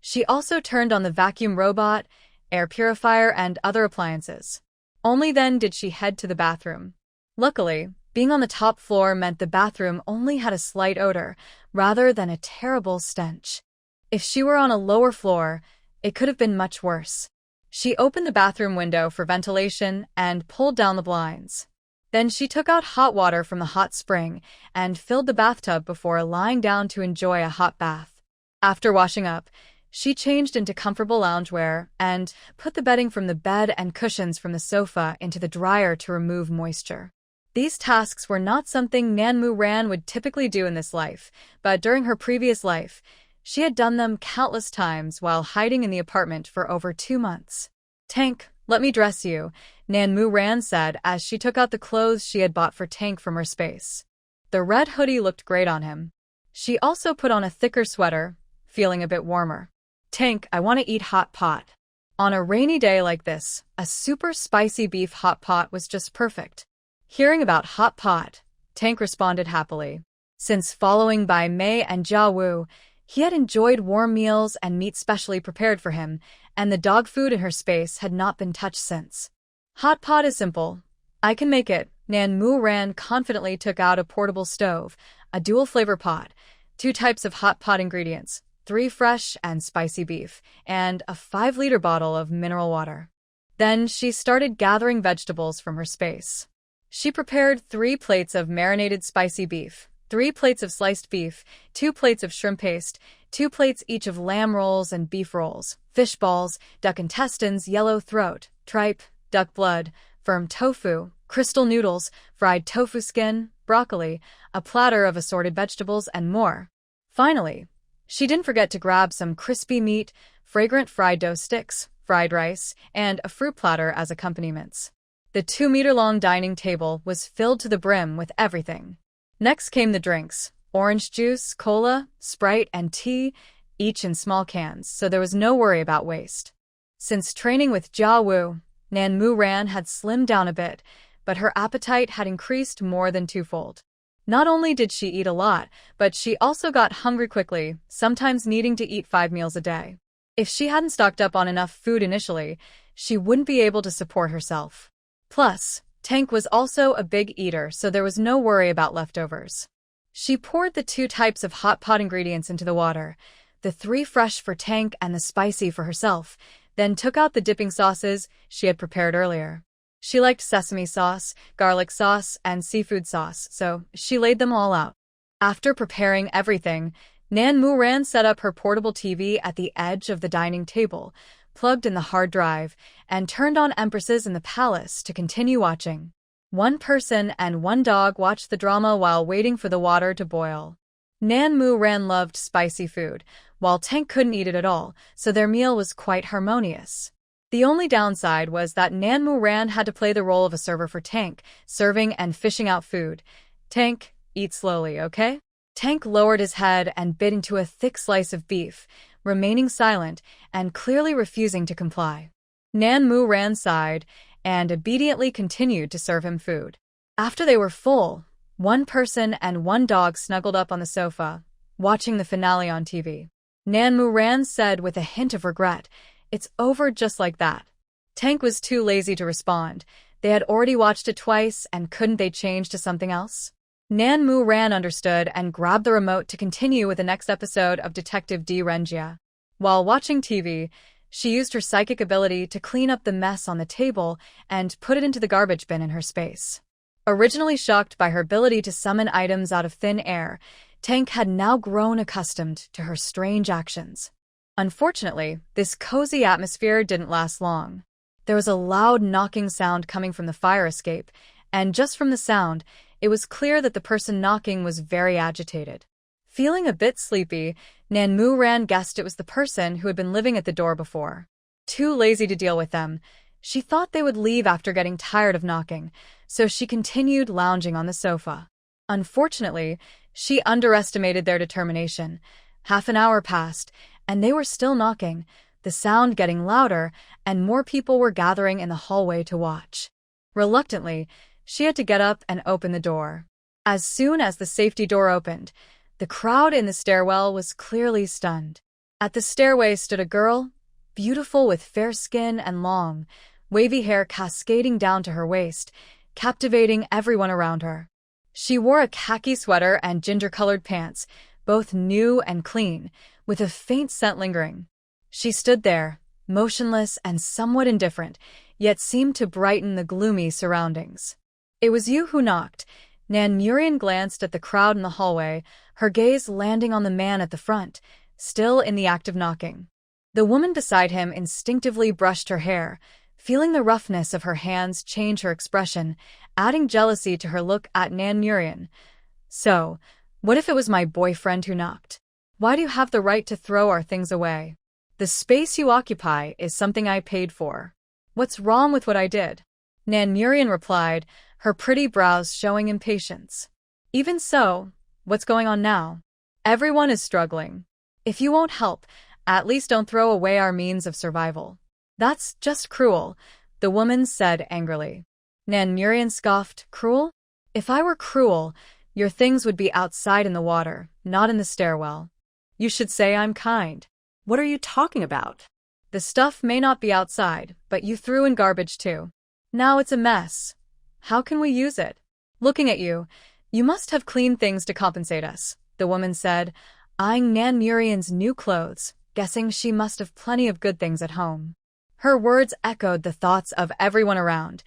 She also turned on the vacuum robot, air purifier, and other appliances. Only then did she head to the bathroom. Luckily, being on the top floor meant the bathroom only had a slight odor, rather than a terrible stench. If she were on a lower floor, it could have been much worse. She opened the bathroom window for ventilation and pulled down the blinds. Then she took out hot water from the hot spring and filled the bathtub before lying down to enjoy a hot bath. After washing up, she changed into comfortable loungewear and put the bedding from the bed and cushions from the sofa into the dryer to remove moisture. These tasks were not something Nanmu Ran would typically do in this life, but during her previous life, she had done them countless times while hiding in the apartment for over 2 months. "Tank, let me dress you," Nanmu Ran said as she took out the clothes she had bought for Tank from her space. The red hoodie looked great on him. She also put on a thicker sweater, feeling a bit warmer. "Tank, I want to eat hot pot." On a rainy day like this, a super spicy beef hot pot was just perfect. Hearing about hot pot, Tank responded happily. Since following by Mei and Jia Wu, he had enjoyed warm meals and meat specially prepared for him, and the dog food in her space had not been touched since. "Hot pot is simple. I can make it." Nanmu Ran confidently took out a portable stove, a dual-flavor pot, 2 types of hot pot ingredients, 3 fresh and spicy beef, and a 5-liter bottle of mineral water. Then she started gathering vegetables from her space. She prepared 3 plates of marinated spicy beef, 3 plates of sliced beef, 2 plates of shrimp paste, 2 plates each of lamb rolls and beef rolls, fish balls, duck intestines, yellow throat, tripe, duck blood, firm tofu, crystal noodles, fried tofu skin, broccoli, a platter of assorted vegetables, and more. Finally, she didn't forget to grab some crispy meat, fragrant fried dough sticks, fried rice, and a fruit platter as accompaniments. The 2-meter-long dining table was filled to the brim with everything. Next came the drinks: orange juice, cola, Sprite, and tea, each in small cans, so there was no worry about waste. Since training with Jia Wu, Nanmu Ran had slimmed down a bit, but her appetite had increased more than 2-fold. Not only did she eat a lot, but she also got hungry quickly, sometimes needing to eat 5 meals a day. If she hadn't stocked up on enough food initially, she wouldn't be able to support herself. Plus, Tank was also a big eater, so there was no worry about leftovers. She poured the 2 types of hot pot ingredients into the water, the 3 fresh for Tank and the spicy for herself, then took out the dipping sauces she had prepared earlier. She liked sesame sauce, garlic sauce, and seafood sauce, so she laid them all out. After preparing everything, Nanmu Ran set up her portable TV at the edge of the dining table, plugged in the hard drive, and turned on Empresses in the Palace to continue watching. 1 person and 1 dog watched the drama while waiting for the water to boil. Nanmu Ran loved spicy food, while Tank couldn't eat it at all, so their meal was quite harmonious. The only downside was that Nanmu Ran had to play the role of a server for Tank, serving and fishing out food. "Tank, eat slowly, okay?" Tank lowered his head and bit into a thick slice of beef, remaining silent and clearly refusing to comply. Nanmu Ran sighed and obediently continued to serve him food. After they were full, 1 person and 1 dog snuggled up on the sofa, watching the finale on TV. Nanmu Ran said with a hint of regret, "It's over just like that." Tank was too lazy to respond. They had already watched it twice, and couldn't they change to something else? Nanmu Ran understood and grabbed the remote to continue with the next episode of Detective D. Renjia. While watching TV, she used her psychic ability to clean up the mess on the table and put it into the garbage bin in her space. Originally shocked by her ability to summon items out of thin air, Tank had now grown accustomed to her strange actions. Unfortunately, this cozy atmosphere didn't last long. There was a loud knocking sound coming from the fire escape, and just from the sound, it was clear that the person knocking was very agitated. Feeling a bit sleepy, Nanmu Ran guessed it was the person who had been living at the door before. Too lazy to deal with them, she thought they would leave after getting tired of knocking, so she continued lounging on the sofa. Unfortunately, she underestimated their determination. Half an hour passed, and they were still knocking, the sound getting louder, and more people were gathering in the hallway to watch. Reluctantly, she had to get up and open the door. As soon as the safety door opened, the crowd in the stairwell was clearly stunned. At the stairway stood a girl, beautiful with fair skin and long, wavy hair cascading down to her waist, captivating everyone around her. She wore a khaki sweater and ginger-colored pants, both new and clean, with a faint scent lingering. She stood there, motionless and somewhat indifferent, yet seemed to brighten the gloomy surroundings. "It was you who knocked." Nan Murian glanced at the crowd in the hallway, her gaze landing on the man at the front, still in the act of knocking. The woman beside him instinctively brushed her hair, feeling the roughness of her hands change her expression, adding jealousy to her look at Nan Murian. "So, what if it was my boyfriend who knocked? Why do you have the right to throw our things away? The space you occupy is something I paid for. What's wrong with what I did?" Nan Murian replied, her pretty brows showing impatience. "Even so, what's going on now? Everyone is struggling. If you won't help, at least don't throw away our means of survival." "That's just cruel," the woman said angrily. Nan Murian scoffed. "Cruel? If I were cruel, your things would be outside in the water, not in the stairwell. You should say I'm kind." What are you talking about? "The stuff may not be outside, but you threw in garbage too. Now it's a mess. How can we use it?" "Looking at you, you must have cleaned things to compensate us," the woman said, eyeing Nan Murian's new clothes, guessing she must have plenty of good things at home. Her words echoed the thoughts of everyone around.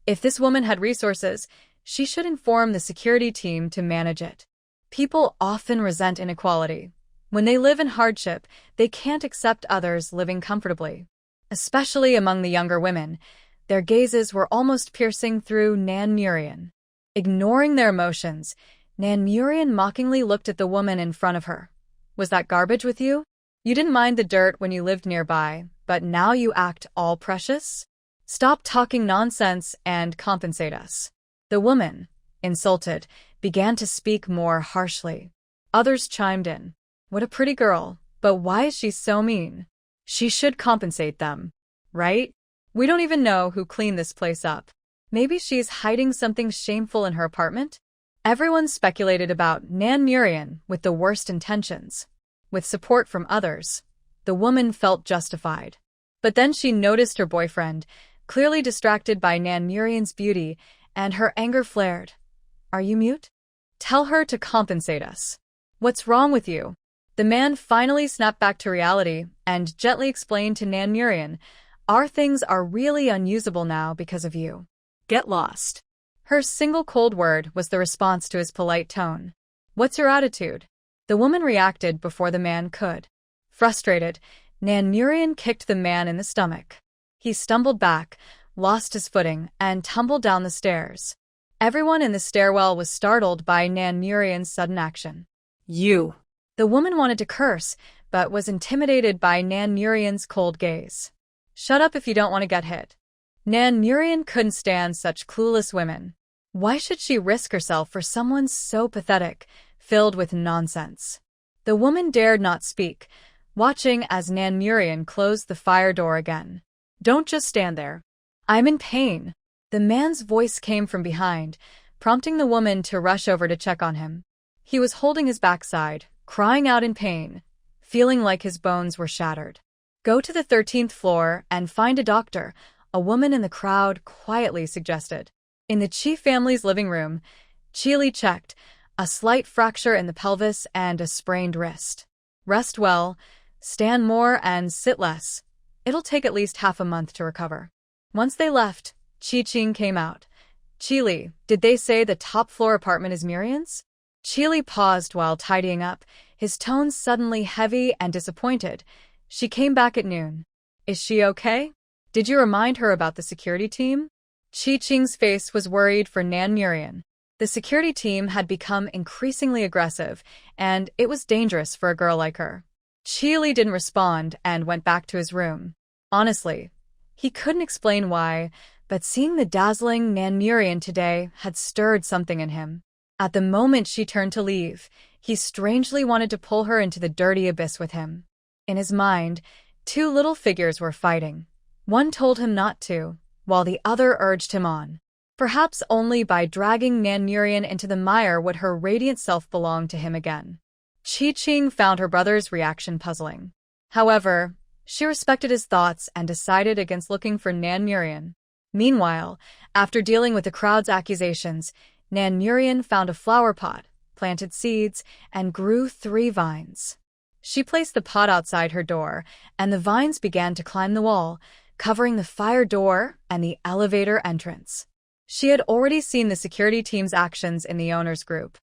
If this woman had resources, she should inform the security team to manage it. People often resent inequality. When they live in hardship, they can't accept others living comfortably. Especially among the younger women, their gazes were almost piercing through Nan Murian. Ignoring their emotions, Nan Murian mockingly looked at the woman in front of her. "Was that garbage with you? You didn't mind the dirt when you lived nearby, but now you act all precious? Stop talking nonsense and compensate us." The woman, insulted, began to speak more harshly. Others chimed in. "What a pretty girl, but why is she so mean? She should compensate them, right? We don't even know who cleaned this place up. Maybe she's hiding something shameful in her apartment?" Everyone speculated about Nan Murian with the worst intentions. With support from others, the woman felt justified. But then she noticed her boyfriend, clearly distracted by Nan Murian's beauty, and her anger flared. "Are you mute? Tell her to compensate us. What's wrong with you?" The man finally snapped back to reality and gently explained to Nan Murian, "Our things are really unusable now because of you. Get lost." Her single cold word was the response to his polite tone. "What's your attitude?" The woman reacted before the man could. Frustrated, Nan Murian kicked the man in the stomach. He stumbled back, lost his footing, and tumbled down the stairs. Everyone in the stairwell was startled by Nan Murian's sudden action. "You." The woman wanted to curse, but was intimidated by Nan Murian's cold gaze. "Shut up if you don't want to get hit." Nan Murian couldn't stand such clueless women. Why should she risk herself for someone so pathetic, filled with nonsense? The woman dared not speak, watching as Nan Murian closed the fire door again. "Don't just stand there. I'm in pain." The man's voice came from behind, prompting the woman to rush over to check on him. He was holding his backside, crying out in pain, feeling like his bones were shattered. "Go to the 13th floor and find a doctor," a woman in the crowd quietly suggested. In the Chi family's living room, Chili checked, a slight fracture in the pelvis and a sprained wrist. "Rest well, stand more and sit less. It'll take at least half a month to recover." Once they left, Chi-Ching came out. "Chili, did they say the top-floor apartment is Murian's?" Chili paused while tidying up, his tone suddenly heavy and disappointed. "She came back at noon. Is she okay? Did you remind her about the security team?" Chi-Ching's face was worried for Nan Murian. The security team had become increasingly aggressive, and it was dangerous for a girl like her. Chili didn't respond and went back to his room. Honestly, he couldn't explain why, but seeing the dazzling Nan Murian today had stirred something in him. At the moment she turned to leave, he strangely wanted to pull her into the dirty abyss with him. In his mind, two little figures were fighting. One told him not to, while the other urged him on. Perhaps only by dragging Nan Murian into the mire would her radiant self belong to him again. Chi-Ching found her brother's reaction puzzling. However, she respected his thoughts and decided against looking for Nan Murian. Meanwhile, after dealing with the crowd's accusations, Nan Murian found a flower pot, planted seeds, and grew 3 vines. She placed the pot outside her door, and the vines began to climb the wall, covering the fire door and the elevator entrance. She had already seen the security team's actions in the owner's group.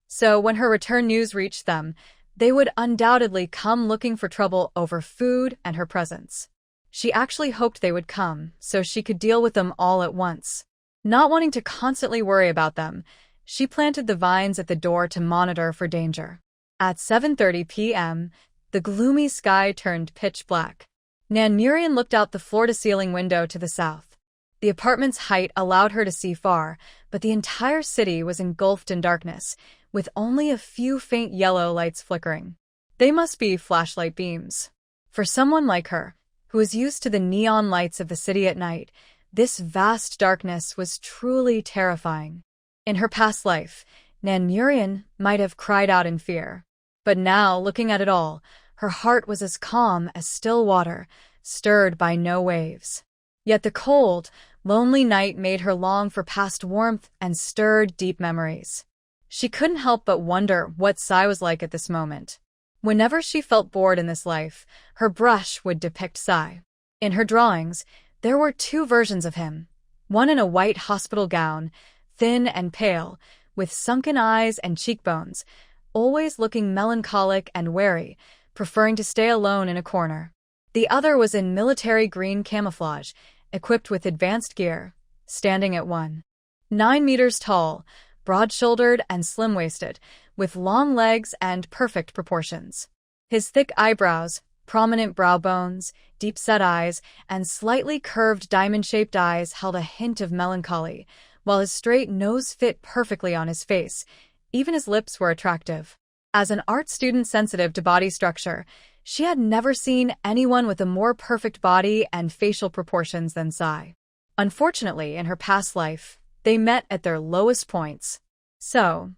So when her return news reached them, they would undoubtedly come looking for trouble over food and her presence. She actually hoped they would come, so she could deal with them all at once. Not wanting to constantly worry about them, she planted the vines at the door to monitor for danger. At 7:30 p.m., the gloomy sky turned pitch black. Nan Murian looked out the floor-to-ceiling window to the south. The apartment's height allowed her to see far, but the entire city was engulfed in darkness, with only a few faint yellow lights flickering. They must be flashlight beams. For someone like her, who was used to the neon lights of the city at night, this vast darkness was truly terrifying. In her past life, Nan Murian might have cried out in fear. But now, looking at it all, her heart was as calm as still water, stirred by no waves. Yet the cold, lonely night made her long for past warmth and stirred deep memories. She couldn't help but wonder what Sai was like at this moment. Whenever she felt bored in this life, her brush would depict Sai. In her drawings, there were 2 versions of him, one in a white hospital gown, thin and pale, with sunken eyes and cheekbones, always looking melancholic and wary, preferring to stay alone in a corner. The other was in military green camouflage, equipped with advanced gear, standing at 1.9 meters tall, broad-shouldered and slim-waisted, with long legs and perfect proportions. His thick eyebrows, prominent brow bones, deep-set eyes, and slightly curved diamond-shaped eyes held a hint of melancholy, while his straight nose fit perfectly on his face. Even his lips were attractive. As an art student sensitive to body structure, she had never seen anyone with a more perfect body and facial proportions than Sai. Unfortunately, in her past life, they met at their lowest points. So,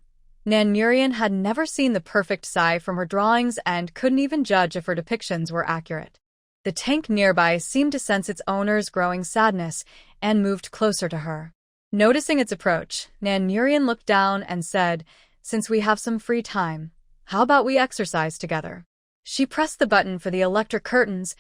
Nan Murian had never seen the perfect Sai from her drawings and couldn't even judge if her depictions were accurate. The tank nearby seemed to sense its owner's growing sadness and moved closer to her. Noticing its approach, Nan Murian looked down and said, "Since we have some free time, how about we exercise together?" She pressed the button for the electric curtains,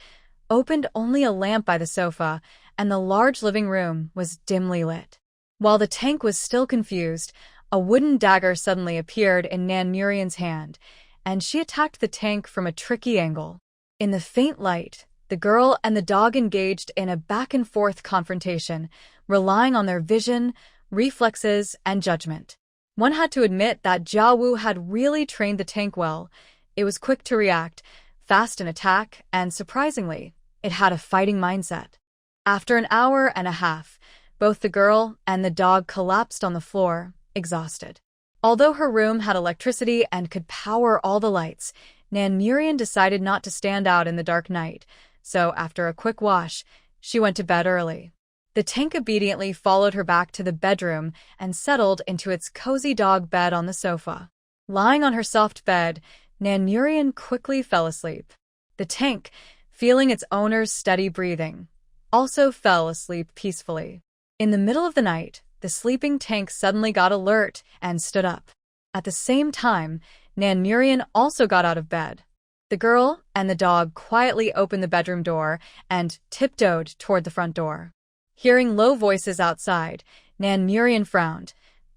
opened only a lamp by the sofa, and the large living room was dimly lit. While the tank was still confused, a wooden dagger suddenly appeared in Nan Murian's hand, and she attacked the tank from a tricky angle. In the faint light, the girl and the dog engaged in a back-and-forth confrontation, relying on their vision, reflexes, and judgment. One had to admit that Jia Wu had really trained the tank well. It was quick to react, fast in attack, and surprisingly, it had a fighting mindset. After an hour and a half, both the girl and the dog collapsed on the floor, exhausted. Although her room had electricity and could power all the lights, Nan Murian decided not to stand out in the dark night, so after a quick wash, she went to bed early. The tank obediently followed her back to the bedroom and settled into its cozy dog bed on the sofa. Lying on her soft bed, Nan Murian quickly fell asleep. The tank, feeling its owner's steady breathing, also fell asleep peacefully. In the middle of the night, the sleeping tank suddenly got alert and stood up. At the same time, Nan Murian also got out of bed. The girl and the dog quietly opened the bedroom door and tiptoed toward the front door. Hearing low voices outside, Nan Murian frowned.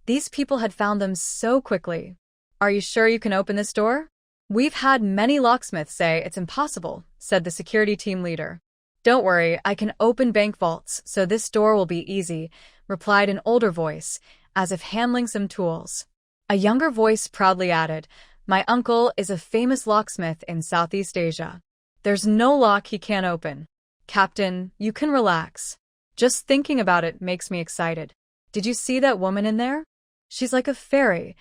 These people had found them so quickly. "Are you sure you can open this door?" "We've had many locksmiths say it's impossible," said the security team leader. "Don't worry, I can open bank vaults, so this door will be easy," replied an older voice, as if handling some tools. A younger voice proudly added, "My uncle is a famous locksmith in Southeast Asia. There's no lock he can't open. Captain, you can relax. Just thinking about it makes me excited. Did you see that woman in there? She's like a fairy.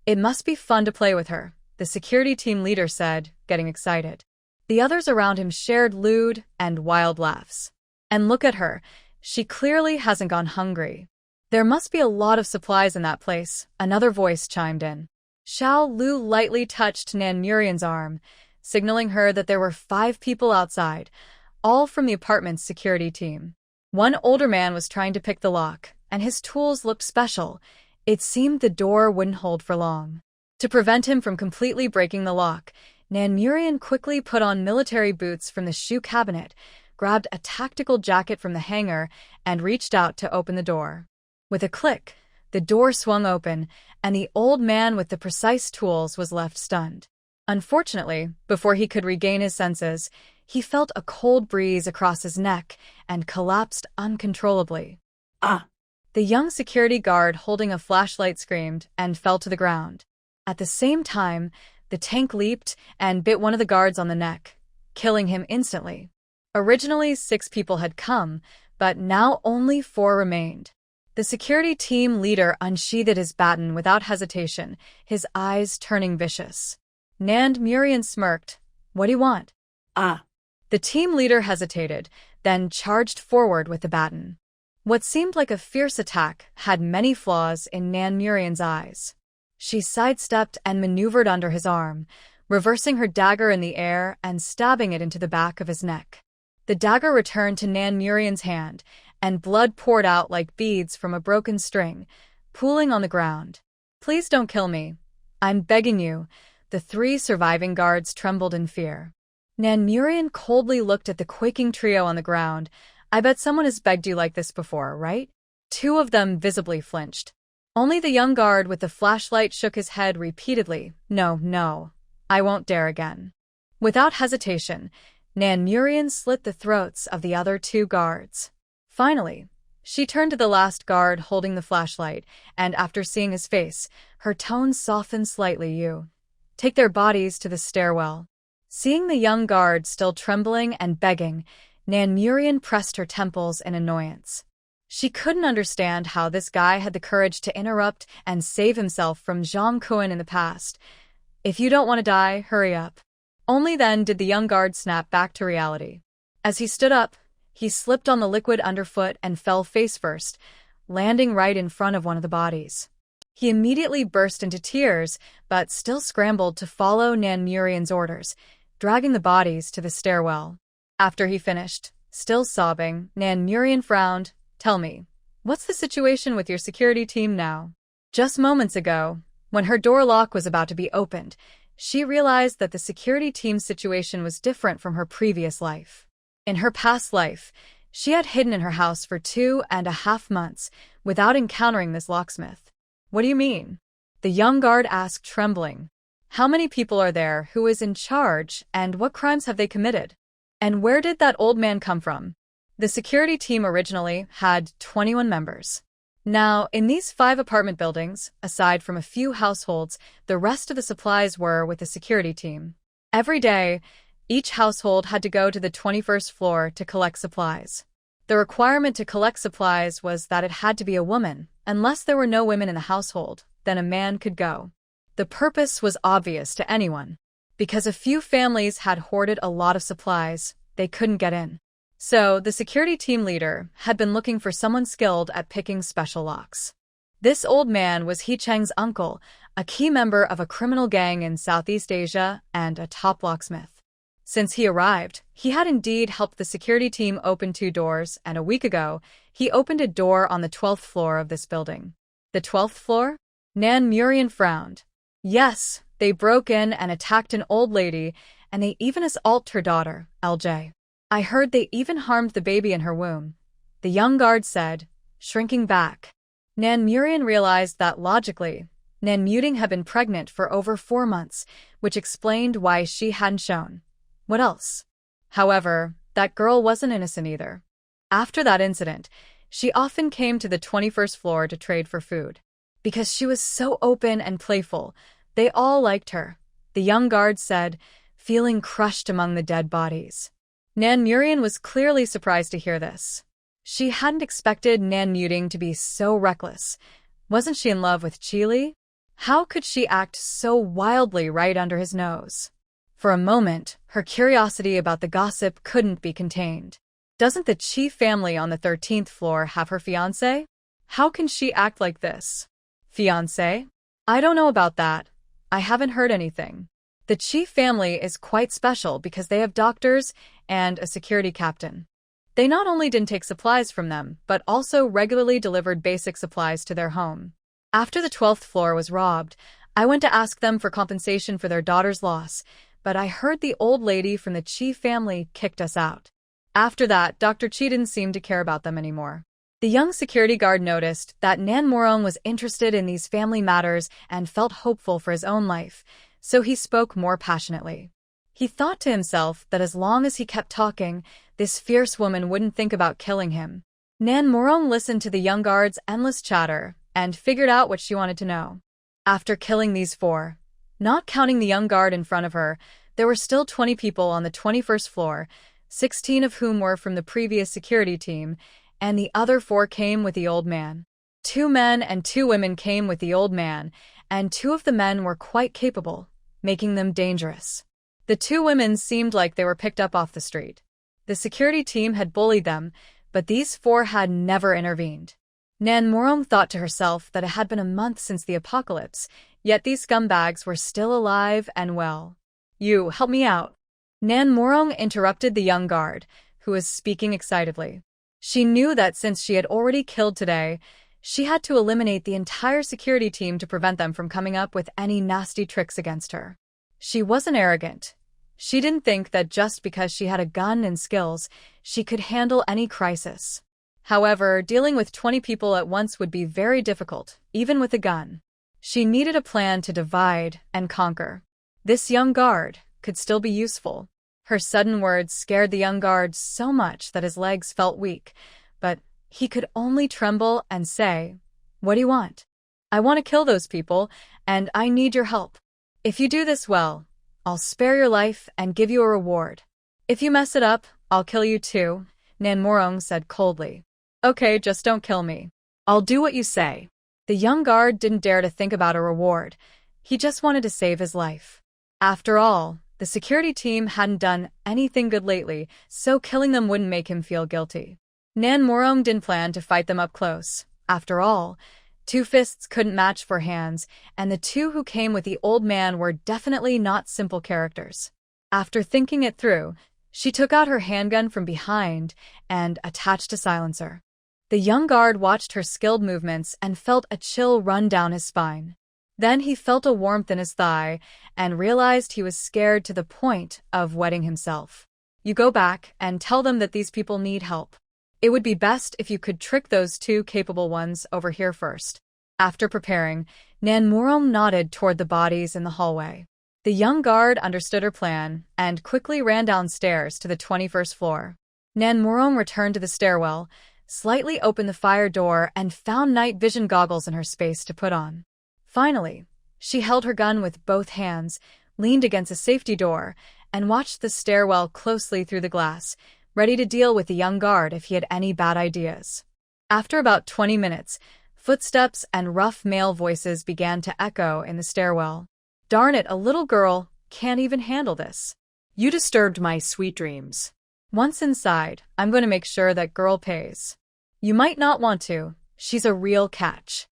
It must be fun to play with her," the security team leader said, getting excited. The others around him shared lewd and wild laughs. "And look at her. She clearly hasn't gone hungry. There must be a lot of supplies in that place," another voice chimed in. Xiao Lu lightly touched Nan Murian's arm. signaling her that there were 5 people outside, all from the apartment's security team. One older man was trying to pick the lock, and his tools looked special. It seemed the door wouldn't hold for long. To prevent him from completely breaking the lock, Nanmurian quickly put on military boots from the shoe cabinet, grabbed a tactical jacket from the hanger, and reached out to open the door. With a click, the door swung open, and the old man with the precise tools was left stunned. Unfortunately, before he could regain his senses, he felt a cold breeze across his neck and collapsed uncontrollably. Ah! The young security guard holding a flashlight screamed and fell to the ground. At the same time, the tank leaped and bit one of the guards on the neck, killing him instantly. Originally, 6 people had come, but now only 4 remained. The security team leader unsheathed his baton without hesitation, his eyes turning vicious. Nanmurian smirked. "What do you want?" Ah! The team leader hesitated, then charged forward with the baton. What seemed like a fierce attack had many flaws in Nanmurian's eyes. She sidestepped and maneuvered under his arm, reversing her dagger in the air and stabbing it into the back of his neck. The dagger returned to Nanmurian's hand, and blood poured out like beads from a broken string, pooling on the ground. "Please don't kill me. I'm begging you." The 3 surviving guards trembled in fear. Nanmurian coldly looked at the quaking trio on the ground. "I bet someone has begged you like this before, right?" 2 of them visibly flinched. Only the young guard with the flashlight shook his head repeatedly. No, I won't dare again." Without hesitation, Nanmurian slit the throats of the other 2 guards. Finally, she turned to the last guard holding the flashlight, and after seeing his face, her tone softened slightly. "You take their bodies to the stairwell." Seeing the young guard still trembling and begging, Nanmurian pressed her temples in annoyance. She couldn't understand how this guy had the courage to interrupt and save himself from Zhang Kuan in the past. "If you don't want to die, hurry up." Only then did the young guard snap back to reality. As he stood up, he slipped on the liquid underfoot and fell face first, landing right in front of one of the bodies. He immediately burst into tears, but still scrambled to follow Nanmurian's orders, dragging the bodies to the stairwell. After he finished, still sobbing, Nanmurian frowned. "Tell me, what's the situation with your security team now?" Just moments ago, when her door lock was about to be opened, she realized that the security team's situation was different from her previous life. In her past life, she had hidden in her house for 2.5 months without encountering this locksmith. "What do you mean?" the young guard asked, trembling. "How many people are there? Who is in charge? And what crimes have they committed? And where did that old man come from?" The security team originally had 21 members. Now, in these 5 apartment buildings, aside from a few households, the rest of the supplies were with the security team. Every day, each household had to go to the 21st floor to collect supplies. The requirement to collect supplies was that it had to be a woman. Unless there were no women in the household, then a man could go. The purpose was obvious to anyone. Because a few families had hoarded a lot of supplies, they couldn't get in. So, the security team leader had been looking for someone skilled at picking special locks. This old man was He Cheng's uncle, a key member of a criminal gang in Southeast Asia and a top locksmith. Since he arrived, he had indeed helped the security team open 2 doors, and a week ago, he opened a door on the 12th floor of this building. The 12th floor? Nanmurian frowned. Yes, they broke in and attacked an old lady, and they even assaulted her daughter, LJ. I heard they even harmed the baby in her womb, the young guard said, shrinking back. Nanmurian realized that logically, Nanmuting had been pregnant for over 4 months, which explained why she hadn't shown. What else? However, that girl wasn't innocent either. After that incident, she often came to the 21st floor to trade for food. Because she was so open and playful, they all liked her, the young guard said, feeling crushed among the dead bodies. Nanmurian was clearly surprised to hear this. She hadn't expected Nanmuting to be so reckless. Wasn't she in love with Chili? How could she act so wildly right under his nose? For a moment, her curiosity about the gossip couldn't be contained. Doesn't the Chi family on the 13th floor have her fiancé? How can she act like this? Fiancé? I don't know about that. I haven't heard anything. The chief family is quite special because they have doctors and a security captain. They not only didn't take supplies from them, but also regularly delivered basic supplies to their home. After the 12th floor was robbed, I went to ask them for compensation for their daughter's loss, but I heard the old lady from the chief family kicked us out. After that, Dr. Chi didn't seem to care about them anymore. The young security guard noticed that Nan Morong was interested in these family matters and felt hopeful for his own life, so he spoke more passionately. He thought to himself that as long as he kept talking, this fierce woman wouldn't think about killing him. Nan Morong listened to the young guard's endless chatter and figured out what she wanted to know. After killing these 4, not counting the young guard in front of her, there were still 20 people on the 21st floor, 16 of whom were from the previous security team, and the other 4 came with the old man. 2 men and 2 women came with the old man, and 2 of the men were quite capable, making them dangerous. The 2 women seemed like they were picked up off the street. The security team had bullied them, but these 4 had never intervened. Nan Morong thought to herself that it had been a month since the apocalypse, yet these scumbags were still alive and well. "You, help me out." Nan Morong interrupted the young guard, who was speaking excitedly. She knew that since she had already killed today, she had to eliminate the entire security team to prevent them from coming up with any nasty tricks against her. She wasn't arrogant. She didn't think that just because she had a gun and skills, she could handle any crisis. However, dealing with 20 people at once would be very difficult, even with a gun. She needed a plan to divide and conquer. This young guard could still be useful. Her sudden words scared the young guard so much that his legs felt weak, but he could only tremble and say, "What do you want?" "I want to kill those people, and I need your help. If you do this well, I'll spare your life and give you a reward. If you mess it up, I'll kill you too," Nan Morong said coldly. "Okay, just don't kill me. I'll do what you say." The young guard didn't dare to think about a reward. He just wanted to save his life. After all, the security team hadn't done anything good lately, so killing them wouldn't make him feel guilty. Nan Morong didn't plan to fight them up close. After all, 2 fists couldn't match 4 hands, and the 2 who came with the old man were definitely not simple characters. After thinking it through, she took out her handgun from behind and attached a silencer. The young guard watched her skilled movements and felt a chill run down his spine. Then he felt a warmth in his thigh and realized he was scared to the point of wetting himself. "You go back and tell them that these people need help. It would be best if you could trick those 2 capable ones over here first." After preparing, Nan Morong nodded toward the bodies in the hallway. The young guard understood her plan and quickly ran downstairs to the 21st floor. Nan Morong returned to the stairwell, slightly opened the fire door, and found night vision goggles in her space to put on. Finally, she held her gun with both hands, leaned against a safety door, and watched the stairwell closely through the glass, ready to deal with the young guard if he had any bad ideas. After about 20 minutes, footsteps and rough male voices began to echo in the stairwell. "Darn it, a little girl can't even handle this. You disturbed my sweet dreams." "Once inside, I'm going to make sure that girl pays." "You might not want to. She's a real catch."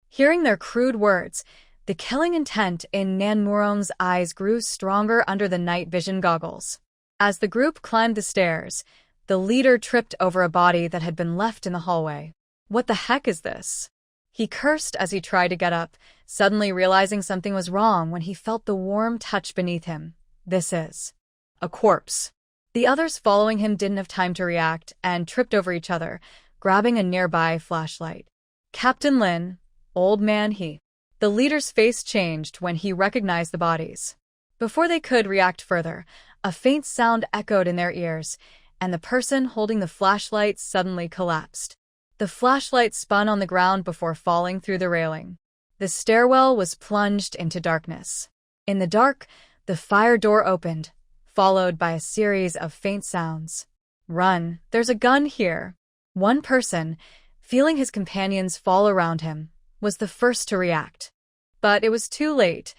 Hearing their crude words, the killing intent in Nan Morong's eyes grew stronger under the night vision goggles. As the group climbed the stairs, the leader tripped over a body that had been left in the hallway. "What the heck is this?" He cursed as he tried to get up, suddenly realizing something was wrong when he felt the warm touch beneath him. "This is a corpse." The others following him didn't have time to react and tripped over each other, grabbing a nearby flashlight. "Captain Lin, old man he." The leader's face changed when he recognized the bodies. Before they could react further, a faint sound echoed in their ears, and the person holding the flashlight suddenly collapsed. The flashlight spun on the ground before falling through the railing. The stairwell was plunged into darkness. In the dark, the fire door opened, followed by a series of faint sounds. "Run, there's a gun here." One person, feeling his companions fall around him, was the first to react. But it was too late.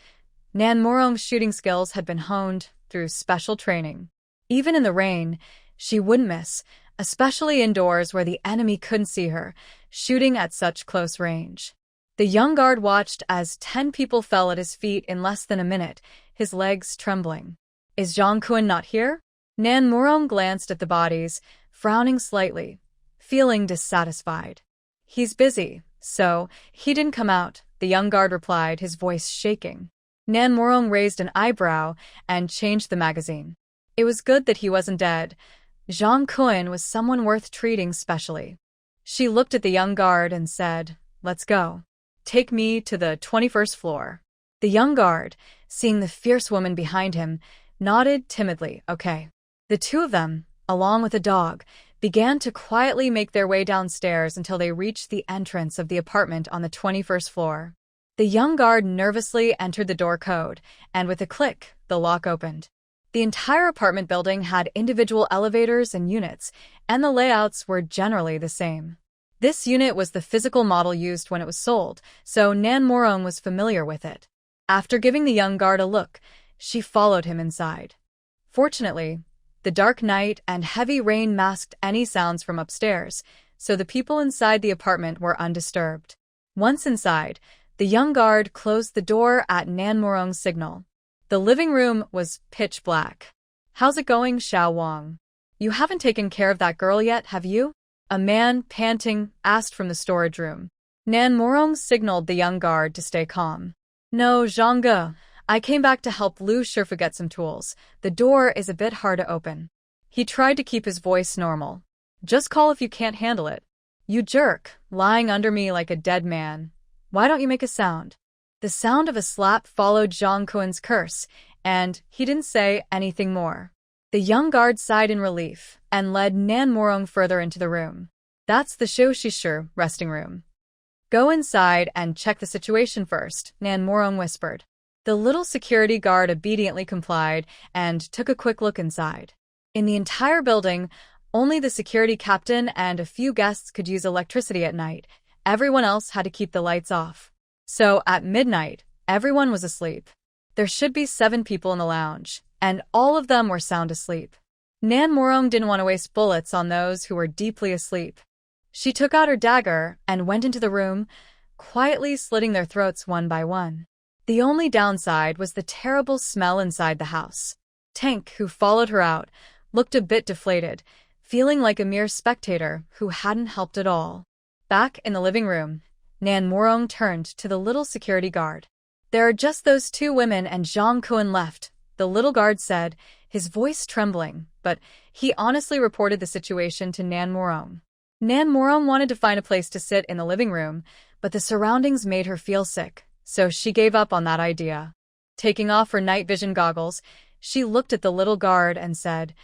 Nan Morong's shooting skills had been honed through special training. Even in the rain, she wouldn't miss, especially indoors where the enemy couldn't see her, shooting at such close range. The young guard watched as 10 people fell at his feet in less than a minute, his legs trembling. Is Zhang Kun not here? Nan Murong glanced at the bodies, frowning slightly, feeling dissatisfied. He's busy, so he didn't come out, the young guard replied, his voice shaking. Nan Murong raised an eyebrow and changed the magazine. It was good that he wasn't dead. Zhang Kun was someone worth treating specially. She looked at the young guard and said, "Let's go. Take me to the 21st floor." The young guard, seeing the fierce woman behind him, nodded timidly, okay. The two of them, along with a dog, began to quietly make their way downstairs until they reached the entrance of the apartment on the 21st floor. The young guard nervously entered the door code, and with a click, the lock opened. The entire apartment building had individual elevators and units, and the layouts were generally the same. This unit was the physical model used when it was sold, so Nan Murong was familiar with it. After giving the young guard a look, she followed him inside. Fortunately, the dark night and heavy rain masked any sounds from upstairs, so the people inside the apartment were undisturbed. Once inside, the young guard closed the door at Nan Murong's signal. The living room was pitch black. "How's it going, Xiao Wang? You haven't taken care of that girl yet, have you?" A man, panting, asked from the storage room. Nan Murong signaled the young guard to stay calm. "No, Zhang, I came back to help Lu Shifu get some tools. The door is a bit hard to open." He tried to keep his voice normal. "Just call if you can't handle it. You jerk, lying under me like a dead man. Why don't you make a sound?" The sound of a slap followed Zhang Kuen's curse, and he didn't say anything more. The young guard sighed in relief and led Nan Murong further into the room. "That's the Shenghui resting room. Go inside and check the situation first," Nan Murong whispered. The little security guard obediently complied and took a quick look inside. In the entire building, only the security captain and a few guests could use electricity at night. Everyone else had to keep the lights off. So, at midnight, everyone was asleep. There should be 7 people in the lounge, and all of them were sound asleep. Nan Murong didn't want to waste bullets on those who were deeply asleep. She took out her dagger and went into the room, quietly slitting their throats one by one. The only downside was the terrible smell inside the house. Tank, who followed her out, looked a bit deflated, feeling like a mere spectator who hadn't helped at all. Back in the living room, Nan Murong turned to the little security guard. "There are just those 2 women and Zhang Kun left," the little guard said, his voice trembling, but he honestly reported the situation to Nan Murong. Nan Murong wanted to find a place to sit in the living room, but the surroundings made her feel sick, so she gave up on that idea. Taking off her night vision goggles, she looked at the little guard and said,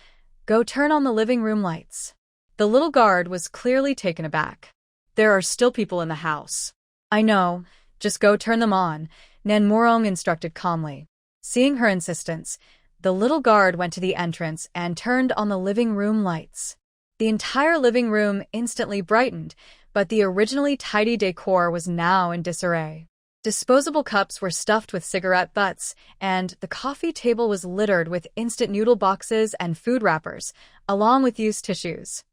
"Go turn on the living room lights." The little guard was clearly taken aback. "There are still people in the house." "I know, just go turn them on," Nan Murong instructed calmly. Seeing her insistence, the little guard went to the entrance and turned on the living room lights. The entire living room instantly brightened, but the originally tidy decor was now in disarray. Disposable cups were stuffed with cigarette butts, and the coffee table was littered with instant noodle boxes and food wrappers, along with used tissues.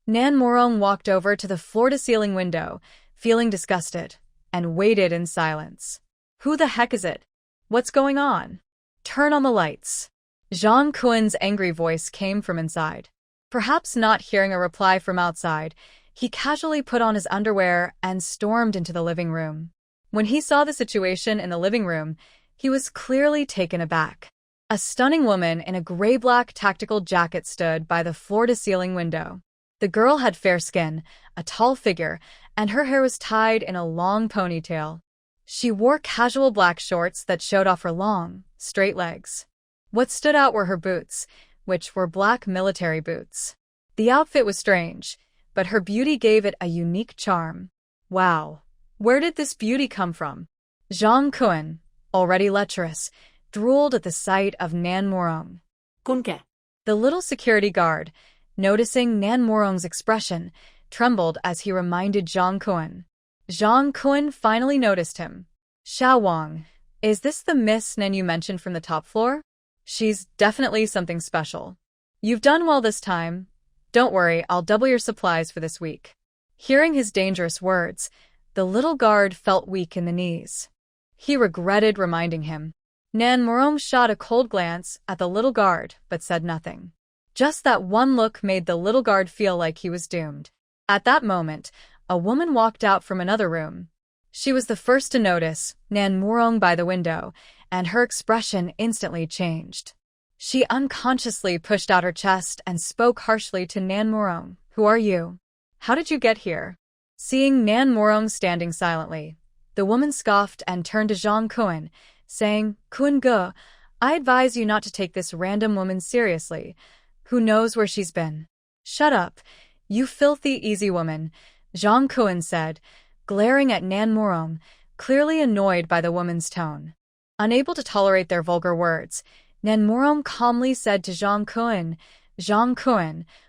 Nan Murong walked over to the floor-to-ceiling window, feeling disgusted, and waited in silence. "Who the heck is it? What's going on? Turn on the lights." Zhang Kuen's angry voice came from inside. Perhaps not hearing a reply from outside, he casually put on his underwear and stormed into the living room. When he saw the situation in the living room, he was clearly taken aback. A stunning woman in a gray-black tactical jacket stood by the floor-to-ceiling window. The girl had fair skin, a tall figure, and her hair was tied in a long ponytail. She wore casual black shorts that showed off her long, straight legs. What stood out were her boots, which were black military boots. The outfit was strange, but her beauty gave it a unique charm. Wow, where did this beauty come from? Zhang Kun, already lecherous, drooled at the sight of Nan Murong. "Kunke." The little security guard, noticing Nan Murong's expression, trembled as he reminded Zhang Kun. Zhang Kun finally noticed him. "Xiao Wang, is this the Miss Nan you mentioned from the top floor? She's definitely something special. You've done well this time. Don't worry, I'll double your supplies for this week." Hearing his dangerous words, the little guard felt weak in the knees. He regretted reminding him. Nan Morong shot a cold glance at the little guard but said nothing. Just that one look made the little guard feel like he was doomed. At that moment, a woman walked out from another room. She was the first to notice Nan Morong by the window, and her expression instantly changed. She unconsciously pushed out her chest and spoke harshly to Nan Morong. "Who are you? How did you get here?" Seeing Nan Morong standing silently, the woman scoffed and turned to Zhang Kun, saying, "Kun Ge, I advise you not to take this random woman seriously. Who knows where she's been?" "Shut up, you filthy easy woman," Zhang Kun said, glaring at Nan Morong, clearly annoyed by the woman's tone. Unable to tolerate their vulgar words, Nan Morong calmly said to Zhang Kun,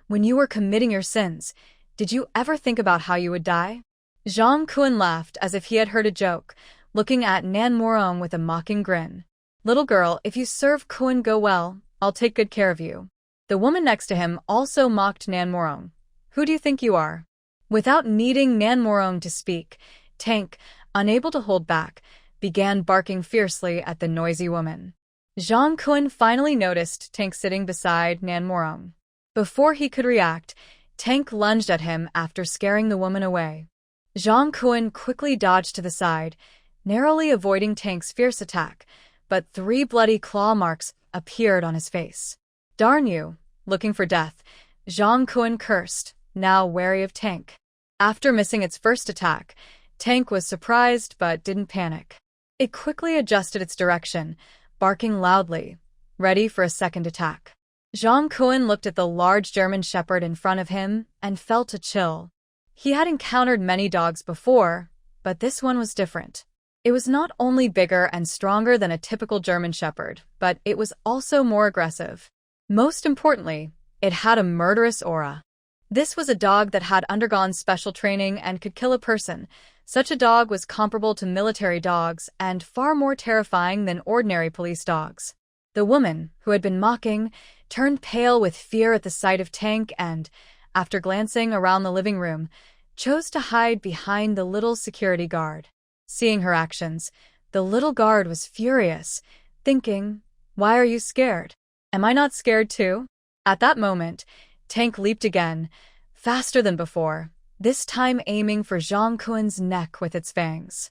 "When you were committing your sins, did you ever think about how you would die?" Zhang Kun laughed as if he had heard a joke, looking at Nan Morong with a mocking grin. "Little girl, if you serve Kun Ge well, I'll take good care of you." The woman next to him also mocked Nan Morong. "Who do you think you are?" Without needing Nan Morong to speak, Tank, unable to hold back, began barking fiercely at the noisy woman. Zhang Kun finally noticed Tank sitting beside Nan Morong. Before he could react, Tank lunged at him after scaring the woman away. Zhang Kun quickly dodged to the side, narrowly avoiding Tank's fierce attack, but 3 bloody claw marks appeared on his face. "Darn you, looking for death," Zhang Kun cursed, now wary of Tank. After missing its first attack, Tank was surprised but didn't panic. It quickly adjusted its direction, barking loudly, ready for a second attack. Zhang Kun looked at the large German shepherd in front of him and felt a chill. He had encountered many dogs before, but this one was different. It was not only bigger and stronger than a typical German shepherd, but it was also more aggressive. Most importantly, it had a murderous aura. This was a dog that had undergone special training and could kill a person. Such a dog was comparable to military dogs and far more terrifying than ordinary police dogs. The woman, who had been mocking, turned pale with fear at the sight of Tank and, after glancing around the living room, chose to hide behind the little security guard. Seeing her actions, the little guard was furious, thinking, "Why are you scared? Am I not scared too?" At that moment, Tank leaped again, faster than before, this time aiming for Zhang Kun's neck with its fangs.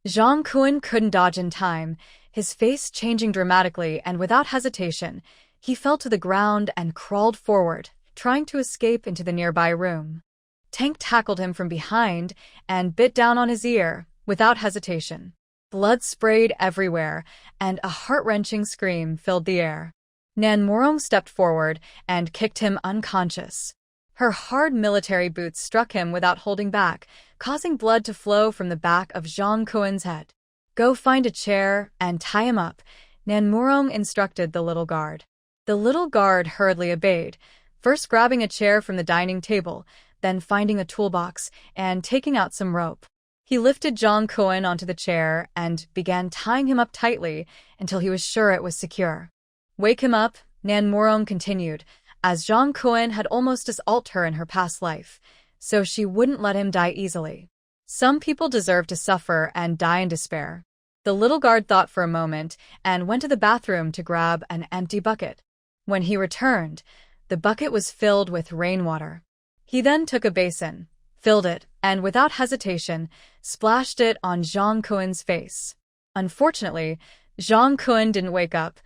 Zhang Kun couldn't dodge in time, his face changing dramatically, and without hesitation, he fell to the ground and crawled forward, trying to escape into the nearby room. Tank tackled him from behind and bit down on his ear, without hesitation. Blood sprayed everywhere, and a heart-wrenching scream filled the air. Nan Morong stepped forward and kicked him unconscious. Her hard military boots struck him without holding back, causing blood to flow from the back of Zhang Kun's head. "Go find a chair and tie him up," Nan Morong instructed the little guard. The little guard hurriedly obeyed, first grabbing a chair from the dining table, then finding a toolbox and taking out some rope. He lifted Zhang Kun onto the chair and began tying him up tightly until he was sure it was secure. "Wake him up," Nan Morong continued, as Zhang Kun had almost assaulted her in her past life, so she wouldn't let him die easily. Some people deserve to suffer and die in despair. The little guard thought for a moment and went to the bathroom to grab an empty bucket. When he returned, the bucket was filled with rainwater. He then took a basin, filled it, and without hesitation, splashed it on Zhang Kun's face. Unfortunately, Zhang Kun didn't wake up,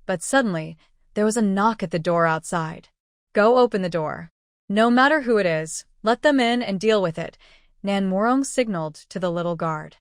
but suddenly, there was a knock at the door outside. "Go open the door. No matter who it is, let them in and deal with it," Nan Morong signaled to the little guard.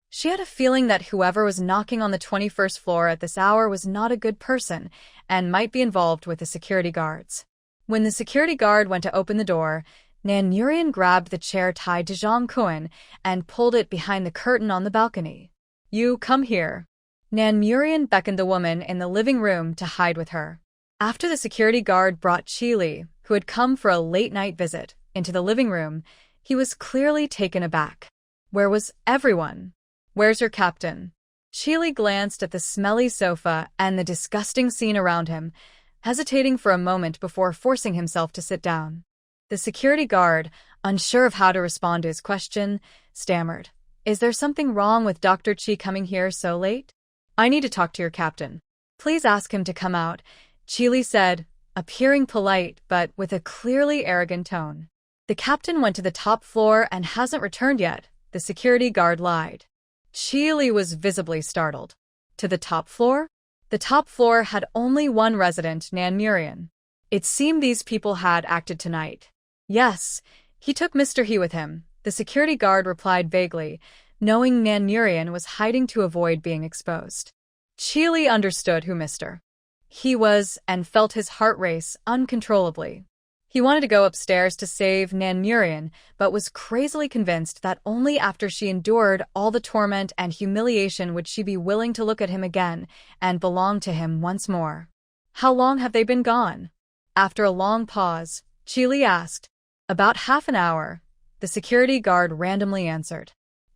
She had a feeling that whoever was knocking on the 21st floor at this hour was not a good person and might be involved with the security guards. When the security guard went to open the door, Nan Murian grabbed the chair tied to Zhang Kun and pulled it behind the curtain on the balcony. "You come here." Nan Murian beckoned the woman in the living room to hide with her. After the security guard brought Chili, who had come for a late-night visit, into the living room, he was clearly taken aback. Where was everyone? "Where's your captain?" Chili glanced at the smelly sofa and the disgusting scene around him, hesitating for a moment before forcing himself to sit down. The security guard, unsure of how to respond to his question, stammered, "Is there something wrong with Dr. Chi coming here so late?" I need to talk to your captain. Please ask him to come out, Chili said, appearing polite but with a clearly arrogant tone. The captain went to the top floor and hasn't returned yet, the security guard lied. Chili was visibly startled. To the top floor? The top floor had only one resident, Nan Murian. It seemed these people had acted tonight. Yes, he took Mr. He with him, the security guard replied vaguely, knowing Nan Murian was hiding to avoid being exposed. Chili understood who Mr. He was and felt his heart race uncontrollably. He wanted to go upstairs to save Nan Murian, but was crazily convinced that only after she endured all the torment and humiliation would she be willing to look at him again and belong to him once more. How long have they been gone? After a long pause, Chili asked. About half an hour, the security guard randomly answered.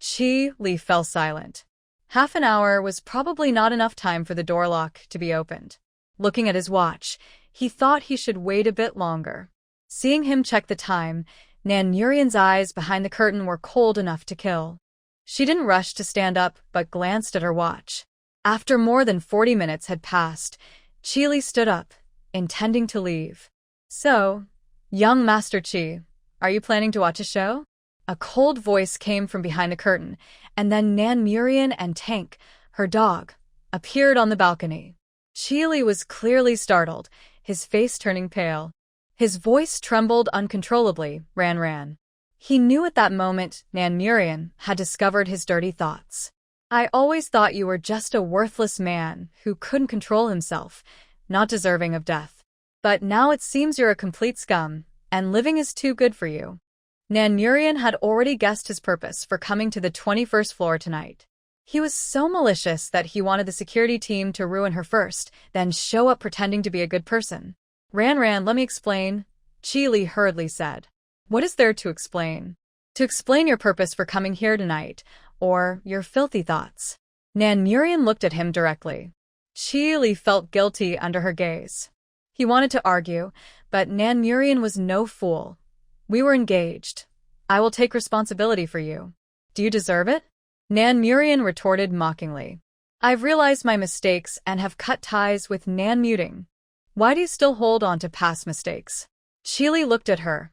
Chili fell silent. Half an hour was probably not enough time for the door lock to be opened. Looking at his watch, he thought he should wait a bit longer. Seeing him check the time, Nan Murian's eyes behind the curtain were cold enough to kill. She didn't rush to stand up, but glanced at her watch. After more than 40 minutes had passed, Chili stood up, intending to leave. So, young Master Chi, are you planning to watch a show? A cold voice came from behind the curtain, and then Nan Murian and Tank, her dog, appeared on the balcony. Chili was clearly startled, his face turning pale. His voice trembled uncontrollably, Ran. He knew at that moment Nan Murian had discovered his dirty thoughts. I always thought you were just a worthless man who couldn't control himself, not deserving of death. But now it seems you're a complete scum, and living is too good for you. Nan Murian had already guessed his purpose for coming to the 21st floor tonight. He was so malicious that he wanted the security team to ruin her first, then show up pretending to be a good person. Ran, let me explain, Chili hurriedly said. What is there to explain? To explain your purpose for coming here tonight, or your filthy thoughts. Nan Murian looked at him directly. Chili felt guilty under her gaze. He wanted to argue, but Nan Murian was no fool. We were engaged. I will take responsibility for you. Do you deserve it? Nan Murian retorted mockingly. I've realized my mistakes and have cut ties with Nan Muting. Why do you still hold on to past mistakes? Chili looked at her,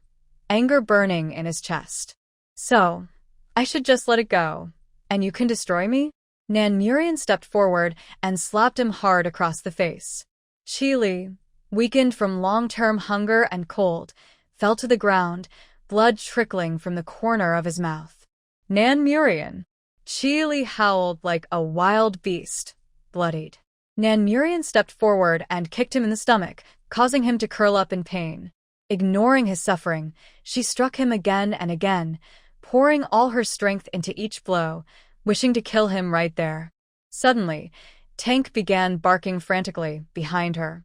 anger burning in his chest. So, I should just let it go, and you can destroy me? Nan Murian stepped forward and slapped him hard across the face. Chili, weakened from long-term hunger and cold, fell to the ground, blood trickling from the corner of his mouth. Nan Murian. Chili howled like a wild beast, bloodied. Nan Murian stepped forward and kicked him in the stomach, causing him to curl up in pain. Ignoring his suffering, she struck him again and again, pouring all her strength into each blow, wishing to kill him right there. Suddenly, Tank began barking frantically behind her.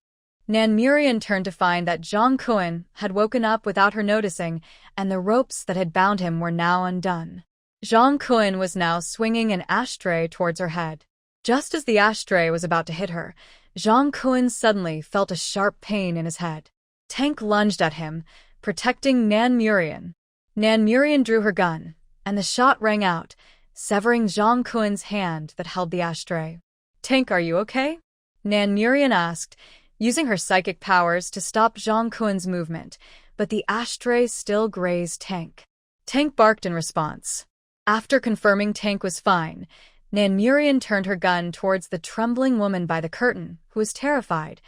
Nan Murian turned to find that Zhang Kun had woken up without her noticing, and the ropes that had bound him were now undone. Zhang Kun was now swinging an ashtray towards her head. Just as the ashtray was about to hit her, Zhang Kun suddenly felt a sharp pain in his head. Tank lunged at him, protecting Nan Murian. Nan Murian drew her gun, and the shot rang out, severing Zhang Kun's hand that held the ashtray. Tank, are you okay? Nan Murian asked, using her psychic powers to stop Zhang Kun's movement, but the ashtray still grazed Tank. Tank barked in response. After confirming Tank was fine, Nan Murian turned her gun towards the trembling woman by the curtain, who was terrified.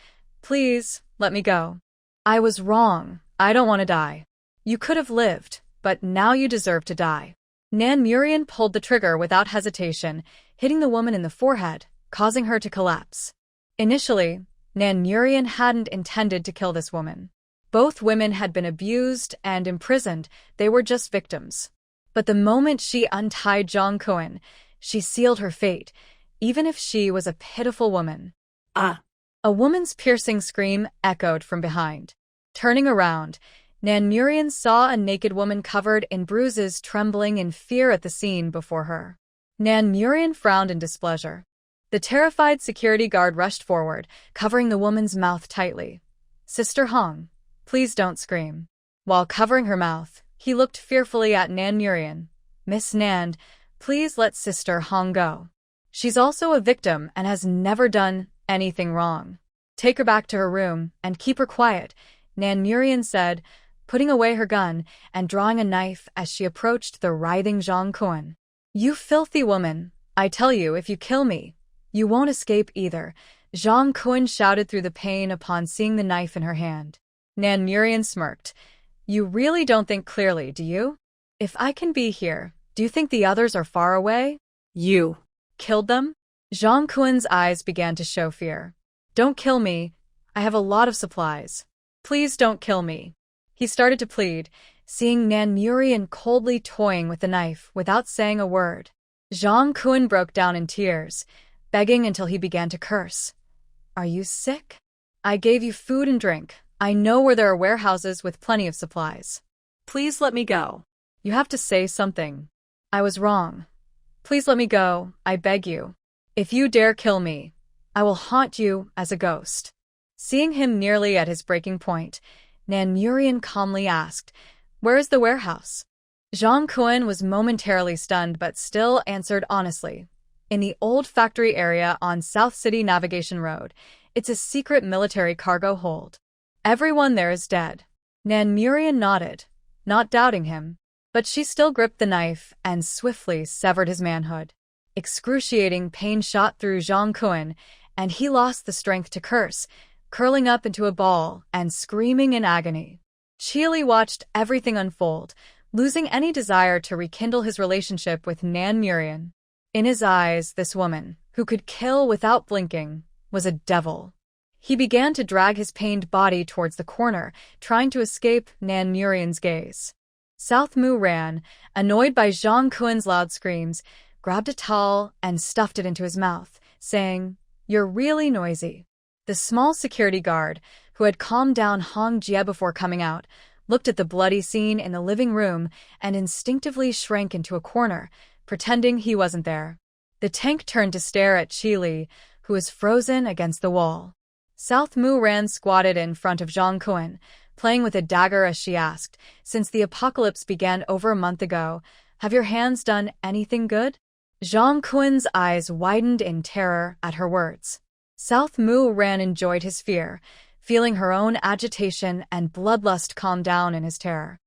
Please, let me go. I was wrong. I don't want to die. You could have lived, but now you deserve to die. Nan Murian pulled the trigger without hesitation, hitting the woman in the forehead, causing her to collapse. Initially, Nan Murian hadn't intended to kill this woman. Both women had been abused and imprisoned. They were just victims. But the moment she untied Zhang Kun, she sealed her fate, even if she was a pitiful woman. Ah! A woman's piercing scream echoed from behind. Turning around, Nan Murian saw a naked woman covered in bruises trembling in fear at the scene before her. Nan Murian frowned in displeasure. The terrified security guard rushed forward, covering the woman's mouth tightly. Sister Hong, please don't scream. While covering her mouth, he looked fearfully at Nan Murian. Miss Nan, please let Sister Hong go. She's also a victim and has never done anything wrong. Take her back to her room and keep her quiet, Nan Murian said, putting away her gun and drawing a knife as she approached the writhing Zhang Kun. You filthy woman, I tell you, if you kill me, you won't escape either, Zhang Kun shouted through the pain upon seeing the knife in her hand. Nan Murian smirked. You really don't think clearly, do you? If I can be here, do you think the others are far away? You killed them? Zhang Kun's eyes began to show fear. Don't kill me. I have a lot of supplies. Please don't kill me. He started to plead, seeing Nan Murian coldly toying with the knife without saying a word. Zhang Kun broke down in tears, begging until he began to curse. Are you sick? I gave you food and drink. I know where there are warehouses with plenty of supplies. Please let me go. You have to say something. I was wrong. Please let me go, I beg you. If you dare kill me, I will haunt you as a ghost. Seeing him nearly at his breaking point, Nan Murian calmly asked, Where is the warehouse? Zhang Kun was momentarily stunned but still answered honestly. In the old factory area on South City Navigation Road. It's a secret military cargo hold. Everyone there is dead. Nan Murian nodded, not doubting him, but she still gripped the knife and swiftly severed his manhood. Excruciating pain shot through Zhang Kun, and he lost the strength to curse, curling up into a ball and screaming in agony. Qili watched everything unfold, losing any desire to rekindle his relationship with Nan Murian. In his eyes, this woman, who could kill without blinking, was a devil. He began to drag his pained body towards the corner, trying to escape Nan Murian's gaze. South Mu ran, annoyed by Zhang Kun's loud screams, grabbed a towel and stuffed it into his mouth, saying, You're really noisy. The small security guard, who had calmed down Hong Jie before coming out, looked at the bloody scene in the living room and instinctively shrank into a corner, pretending he wasn't there. The tank turned to stare at Qili, who was frozen against the wall. South Mu ran squatted in front of Zhang Kun, playing with a dagger as she asked, Since the apocalypse began over a month ago, have your hands done anything good? Zhang Kun's eyes widened in terror at her words. South Mu ran enjoyed his fear, feeling her own agitation and bloodlust calm down in his terror.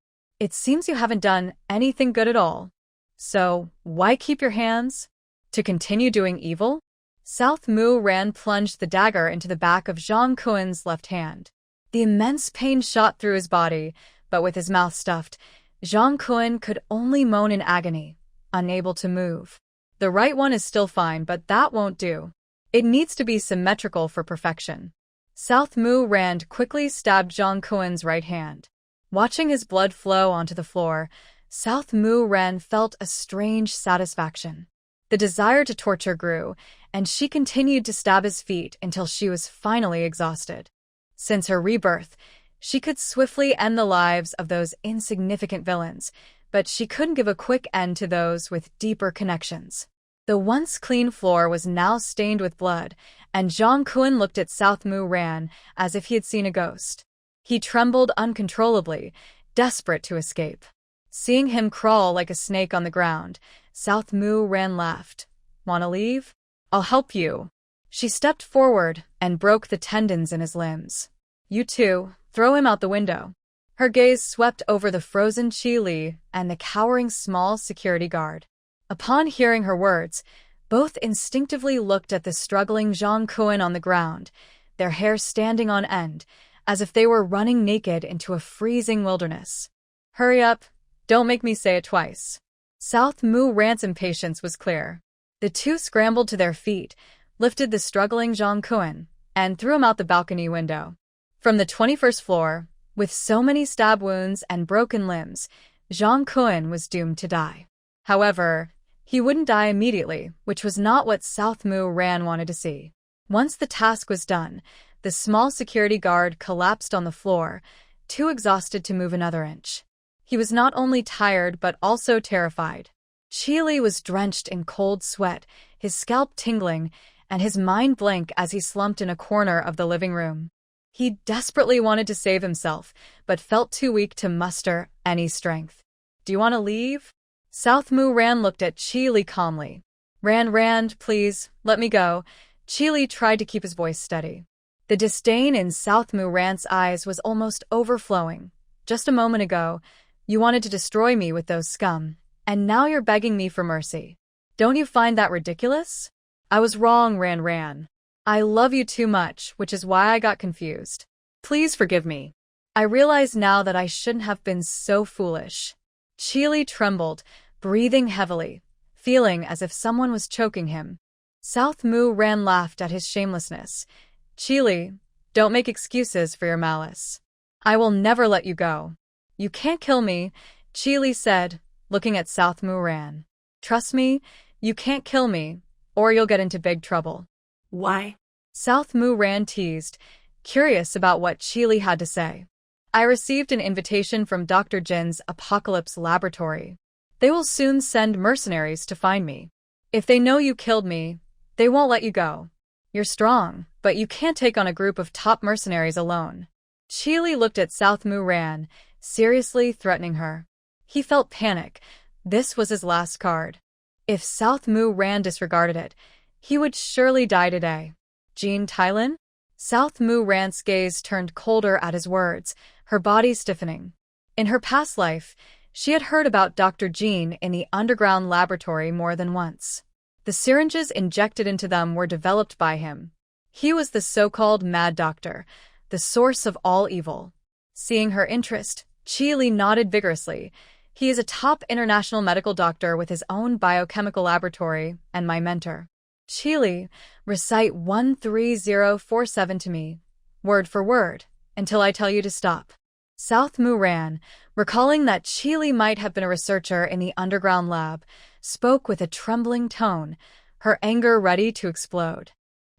It seems you haven't done anything good at all. So, why keep your hands? To continue doing evil? South Mu ran plunged the dagger into the back of Zhang Kun's left hand. The immense pain shot through his body, but with his mouth stuffed, Zhang Kun could only moan in agony, unable to move. The right one is still fine, but that won't do. It needs to be symmetrical for perfection. South Mu ran quickly stabbed Zhang Kun's right hand. Watching his blood flow onto the floor, South Mu ran felt a strange satisfaction. The desire to torture grew, and she continued to stab his feet until she was finally exhausted. Since her rebirth, she could swiftly end the lives of those insignificant villains, but she couldn't give a quick end to those with deeper connections. The once clean floor was now stained with blood, and Zhang Kun looked at South Mu ran as if he had seen a ghost. He trembled uncontrollably, desperate to escape. Seeing him crawl like a snake on the ground, South Mu ran laughed. Want to leave? I'll help you. She stepped forward and broke the tendons in his limbs. You too, throw him out the window. Her gaze swept over the frozen Qili and the cowering small security guard. Upon hearing her words, both instinctively looked at the struggling Zhang Kun on the ground, their hair standing on end, as if they were running naked into a freezing wilderness. Hurry up, don't make me say it twice. South Mu Ran's impatience was clear. The two scrambled to their feet, lifted the struggling Zhang Kun, and threw him out the balcony window. From the 21st floor, with so many stab wounds and broken limbs, Zhang Kun was doomed to die. However, he wouldn't die immediately, which was not what South Mu Ran wanted to see. Once the task was done, the small security guard collapsed on the floor, too exhausted to move another inch. He was not only tired but also terrified. Qili was drenched in cold sweat, his scalp tingling, and his mind blank as he slumped in a corner of the living room. He desperately wanted to save himself, but felt too weak to muster any strength. Do you want to leave? South Mu Ran looked at Qili calmly. Rand, please, let me go. Chili tried to keep his voice steady. The disdain in South Mu Rand's eyes was almost overflowing. Just a moment ago, you wanted to destroy me with those scum, and now you're begging me for mercy. Don't you find that ridiculous? I was wrong, Rand. I love you too much, which is why I got confused. Please forgive me. I realize now that I shouldn't have been so foolish. Chili trembled, breathing heavily, feeling as if someone was choking him. South Mu Rand laughed at his shamelessness. Chili, don't make excuses for your malice. I will never let you go. You can't kill me, Chili said, looking at South Mu Rand. Trust me, you can't kill me, or you'll get into big trouble. Why? South Mu Rand teased, curious about what Chili had to say. I received an invitation from Dr. Jin's Apocalypse Laboratory. They will soon send mercenaries to find me. If they know you killed me, they won't let you go. You're strong, but you can't take on a group of top mercenaries alone. Chili looked at South Mu Rand, seriously threatening her. He felt panic. This was his last card. If South Mu Rand disregarded it, he would surely die today. Jean Tylan? South Mu Rand's gaze turned colder at his words, her body stiffening. In her past life, she had heard about Dr. Jean in the underground laboratory more than once. The syringes injected into them were developed by him. He was the so-called mad doctor, the source of all evil. Seeing her interest, Chili nodded vigorously. He is a top international medical doctor with his own biochemical laboratory and my mentor. Chili, recite 13047 to me, word for word, until I tell you to stop. South Mu Rand, recalling that Chili might have been a researcher in the underground lab, spoke with a trembling tone, her anger ready to explode.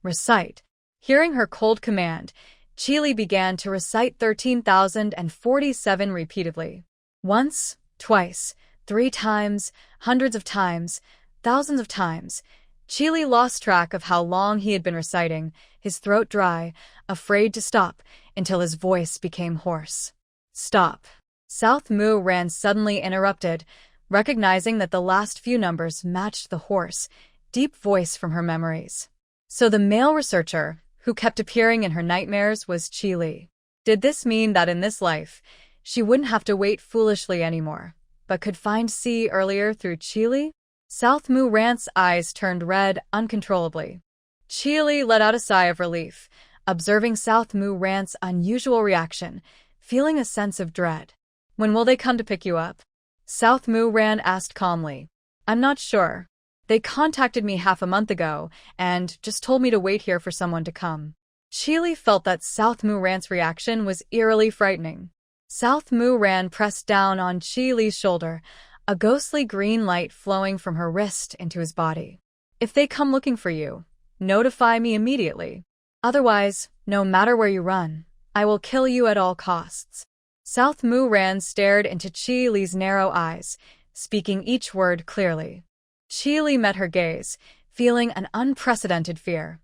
Recite. Hearing her cold command, Chili began to recite 13,047 repeatedly. Once, twice, 3 times, hundreds of times, thousands of times. Chili lost track of how long he had been reciting, his throat dry, afraid to stop, until his voice became hoarse. Stop. South Mu Rand suddenly interrupted, recognizing that the last few numbers matched the hoarse, deep voice from her memories. So the male researcher, who kept appearing in her nightmares, was Chili. Did this mean that in this life, she wouldn't have to wait foolishly anymore, but could find C earlier through Chili? South Mu Rand's eyes turned red uncontrollably. Chili let out a sigh of relief, observing South Mu Rand's unusual reaction, feeling a sense of dread. When will they come to pick you up? South Mu Rand asked calmly. I'm not sure. They contacted me half a month ago and just told me to wait here for someone to come. Chili felt that South Mu Rand's reaction was eerily frightening. South Mu Rand pressed down on Chili's shoulder, a ghostly green light flowing from her wrist into his body. If they come looking for you, notify me immediately. Otherwise, no matter where you run, I will kill you at all costs. South Mu Rand stared into Chili's narrow eyes, speaking each word clearly. Chili met her gaze, feeling an unprecedented fear.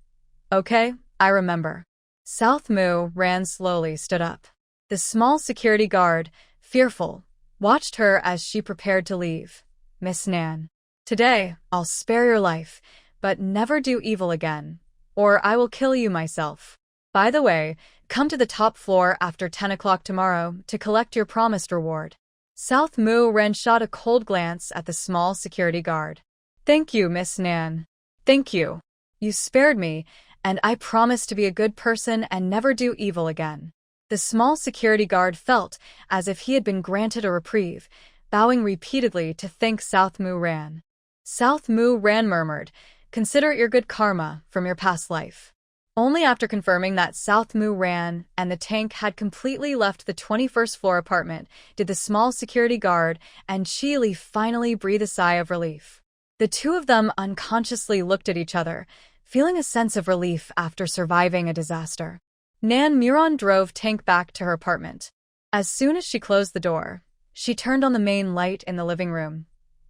Okay, I remember. South Mu Rand slowly stood up. The small security guard, fearful, watched her as she prepared to leave. Miss Nan, today I'll spare your life, but never do evil again, or I will kill you myself. By the way, come to the top floor after 10 o'clock tomorrow to collect your promised reward. South Mu Rand shot a cold glance at the small security guard. Thank you, Miss Nan. Thank you. You spared me, and I promise to be a good person and never do evil again. The small security guard felt as if he had been granted a reprieve, bowing repeatedly to thank South Mu Rand. South Mu Rand murmured, "Consider it your good karma from your past life." Only after confirming that South Mu Rand and the tank had completely left the 21st floor apartment did the small security guard and Chili finally breathe a sigh of relief. The two of them unconsciously looked at each other, feeling a sense of relief after surviving a disaster. Nan Muron drove Tank back to her apartment. As soon as she closed the door, she turned on the main light in the living room.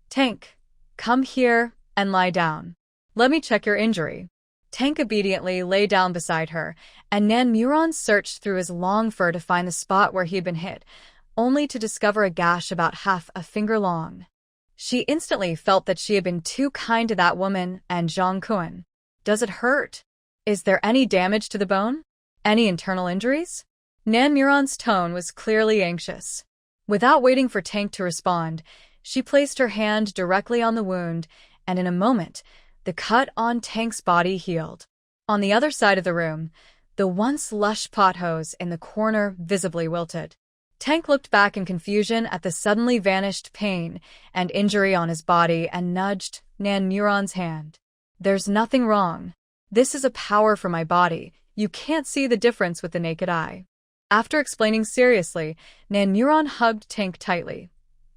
Tank, come here and lie down. Let me check your injury. Tank obediently lay down beside her, and Nan Muron searched through his long fur to find the spot where he had been hit, only to discover a gash about half a finger long. She instantly felt that she had been too kind to that woman and Zhang Kun. Does it hurt? Is there any damage to the bone? Any internal injuries? Nan Muron's tone was clearly anxious. Without waiting for Tank to respond, she placed her hand directly on the wound, and in a moment, the cut on Tank's body healed. On the other side of the room, the once lush pothose in the corner visibly wilted. Tank looked back in confusion at the suddenly vanished pain and injury on his body and nudged Nan Muron's hand. There's nothing wrong. This is a power for my body. You can't see the difference with the naked eye. After explaining seriously, Nan Muron hugged Tank tightly.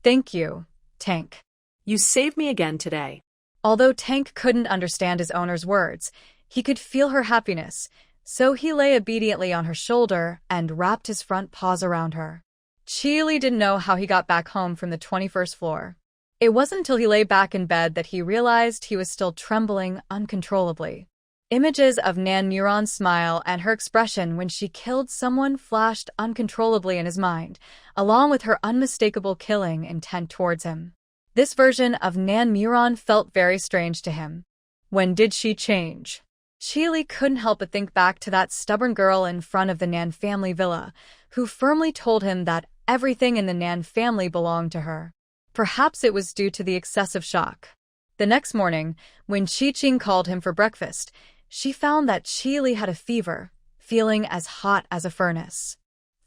Thank you, Tank. You saved me again today. Although Tank couldn't understand his owner's words, he could feel her happiness, so he lay obediently on her shoulder and wrapped his front paws around her. Chi didn't know how he got back home from the 21st floor. It wasn't until he lay back in bed that he realized he was still trembling uncontrollably. Images of Nan Muron's smile and her expression when she killed someone flashed uncontrollably in his mind, along with her unmistakable killing intent towards him. This version of Nan Muron felt very strange to him. When did she change? Chi couldn't help but think back to that stubborn girl in front of the Nan family villa, who firmly told him that everything in the Nan family belonged to her. Perhaps it was due to the excessive shock. The next morning, when Chi-Ching called him for breakfast, she found that Chi had a fever, feeling as hot as a furnace.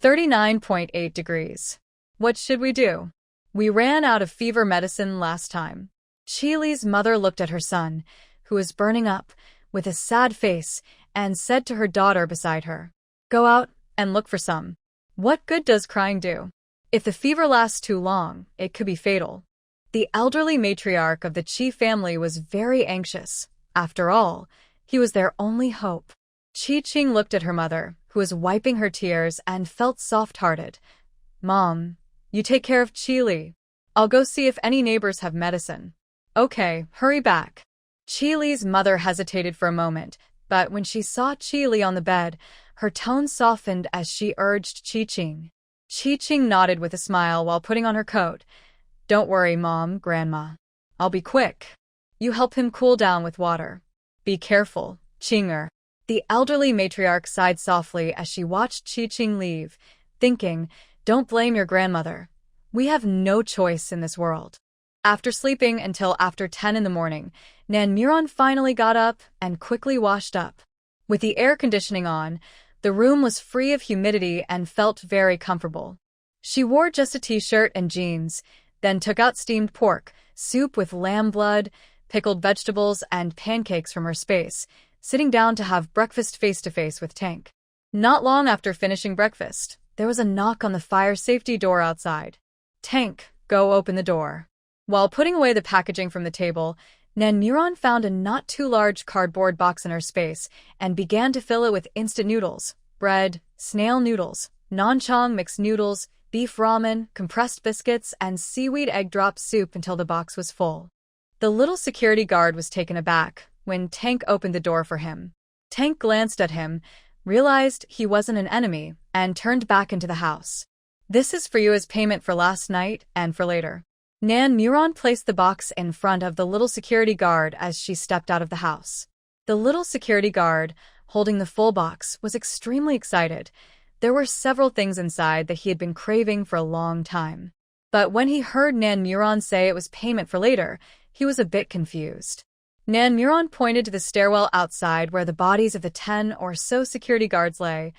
39.8 degrees. What should we do? We ran out of fever medicine last time. Chi's mother looked at her son, who was burning up, with a sad face, and said to her daughter beside her, Go out and look for some. What good does crying do? If the fever lasts too long, it could be fatal. The elderly matriarch of the Chi family was very anxious. After all, he was their only hope. Chi-Ching looked at her mother, who was wiping her tears, and felt soft-hearted. Mom, you take care of Chi. I'll go see if any neighbors have medicine. Okay, hurry back. Chi's mother hesitated for a moment, but when she saw Chi on the bed, her tone softened as she urged Chi-Ching. Chi-Ching nodded with a smile while putting on her coat. Don't worry, Mom, Grandma. I'll be quick. You help him cool down with water. Be careful, Chinger. The elderly matriarch sighed softly as she watched Chi-Ching leave, thinking, Don't blame your grandmother. We have no choice in this world. After sleeping until after 10 in the morning, Nan Muron finally got up and quickly washed up. With the air conditioning on, the room was free of humidity and felt very comfortable. She wore just a t-shirt and jeans, then took out steamed pork, soup with lamb blood, pickled vegetables, and pancakes from her space, sitting down to have breakfast face-to-face with Tank. Not long after finishing breakfast, there was a knock on the fire safety door outside. Tank, go open the door. While putting away the packaging from the table, Nan Muron found a not-too-large cardboard box in her space and began to fill it with instant noodles, bread, snail noodles, nanchang mixed noodles, beef ramen, compressed biscuits, and seaweed egg drop soup until the box was full. The little security guard was taken aback when Tank opened the door for him. Tank glanced at him, realized he wasn't an enemy, and turned back into the house. This is for you as payment for last night and for later. Nan Muron placed the box in front of the little security guard as she stepped out of the house. The little security guard, holding the full box, was extremely excited. There were several things inside that he had been craving for a long time. But when he heard Nan Muron say it was payment for later, he was a bit confused. Nan Muron pointed to the stairwell outside where the bodies of the 10 or so security guards lay.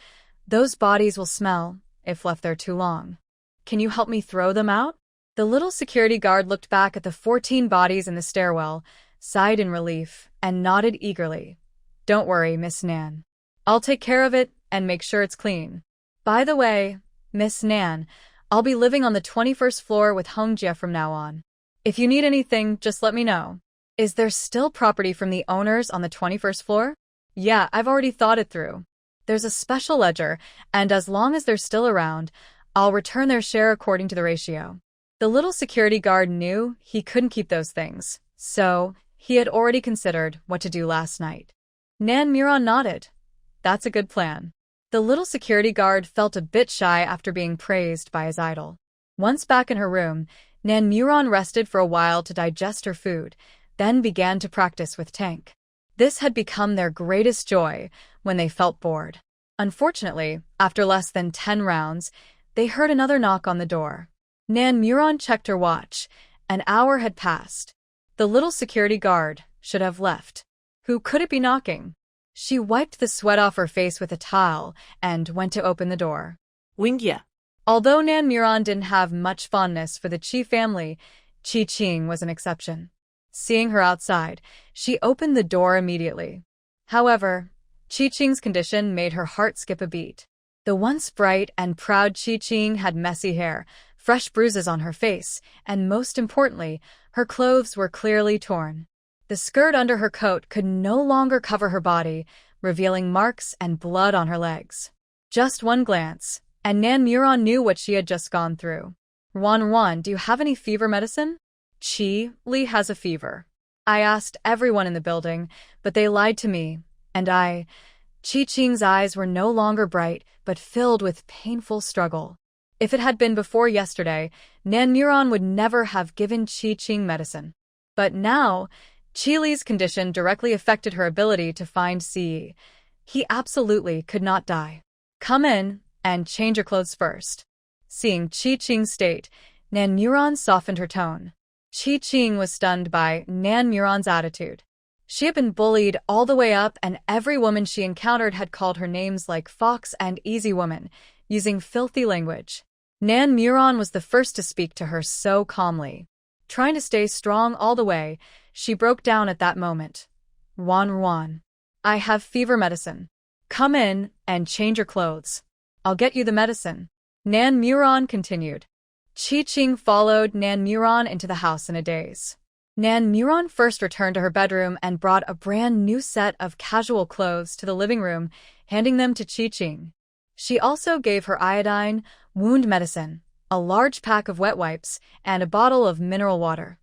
Those bodies will smell, if left there too long. Can you help me throw them out? The little security guard looked back at the 14 bodies in the stairwell, sighed in relief, and nodded eagerly. Don't worry, Miss Nan. I'll take care of it and make sure it's clean. By the way, Miss Nan, I'll be living on the 21st floor with Hongjie from now on. If you need anything, just let me know. Is there still property from the owners on the 21st floor? Yeah, I've already thought it through. There's a special ledger, and as long as they're still around, I'll return their share according to the ratio. The little security guard knew he couldn't keep those things, so he had already considered what to do last night. Nan Muron nodded. That's a good plan. The little security guard felt a bit shy after being praised by his idol. Once back in her room, Nan Muron rested for a while to digest her food, then began to practice with Tank. This had become their greatest joy when they felt bored. Unfortunately, after less than 10 rounds, they heard another knock on the door. Nan Muron checked her watch. An hour had passed. The little security guard should have left. Who could it be knocking? She wiped the sweat off her face with a towel and went to open the door. Wingya. Although Nan Muron didn't have much fondness for the Chi family, Chi Ching was an exception. Seeing her outside, she opened the door immediately. However, Chi Ching's condition made her heart skip a beat. The once bright and proud Chi Ching had messy hair, fresh bruises on her face, and most importantly, her clothes were clearly torn. The skirt under her coat could no longer cover her body, revealing marks and blood on her legs. Just one glance, and Nan Muron knew what she had just gone through. Wan, do you have any fever medicine? Chi Li has a fever. I asked everyone in the building, but they lied to me, and Chi Ching's eyes were no longer bright, but filled with painful struggle. If it had been before yesterday, Nan Muron would never have given Chi Ching medicine. But now, Chi Li's condition directly affected her ability to find Ce. He absolutely could not die. Come in and change your clothes first. Seeing Chi Ching's state, Nan Muron softened her tone. Chi Ching was stunned by Nan Muron's attitude. She had been bullied all the way up, and every woman she encountered had called her names like Fox and Easy Woman, using filthy language. Nan Muron was the first to speak to her so calmly. Trying to stay strong all the way, she broke down at that moment. Wan, I have fever medicine. Come in and change your clothes. I'll get you the medicine. Nan Muron continued. Chi Ching followed Nan Muron into the house in a daze. Nan Muron first returned to her bedroom and brought a brand new set of casual clothes to the living room, handing them to Chi Ching. She also gave her iodine, wound medicine, a large pack of wet wipes, and a bottle of mineral water.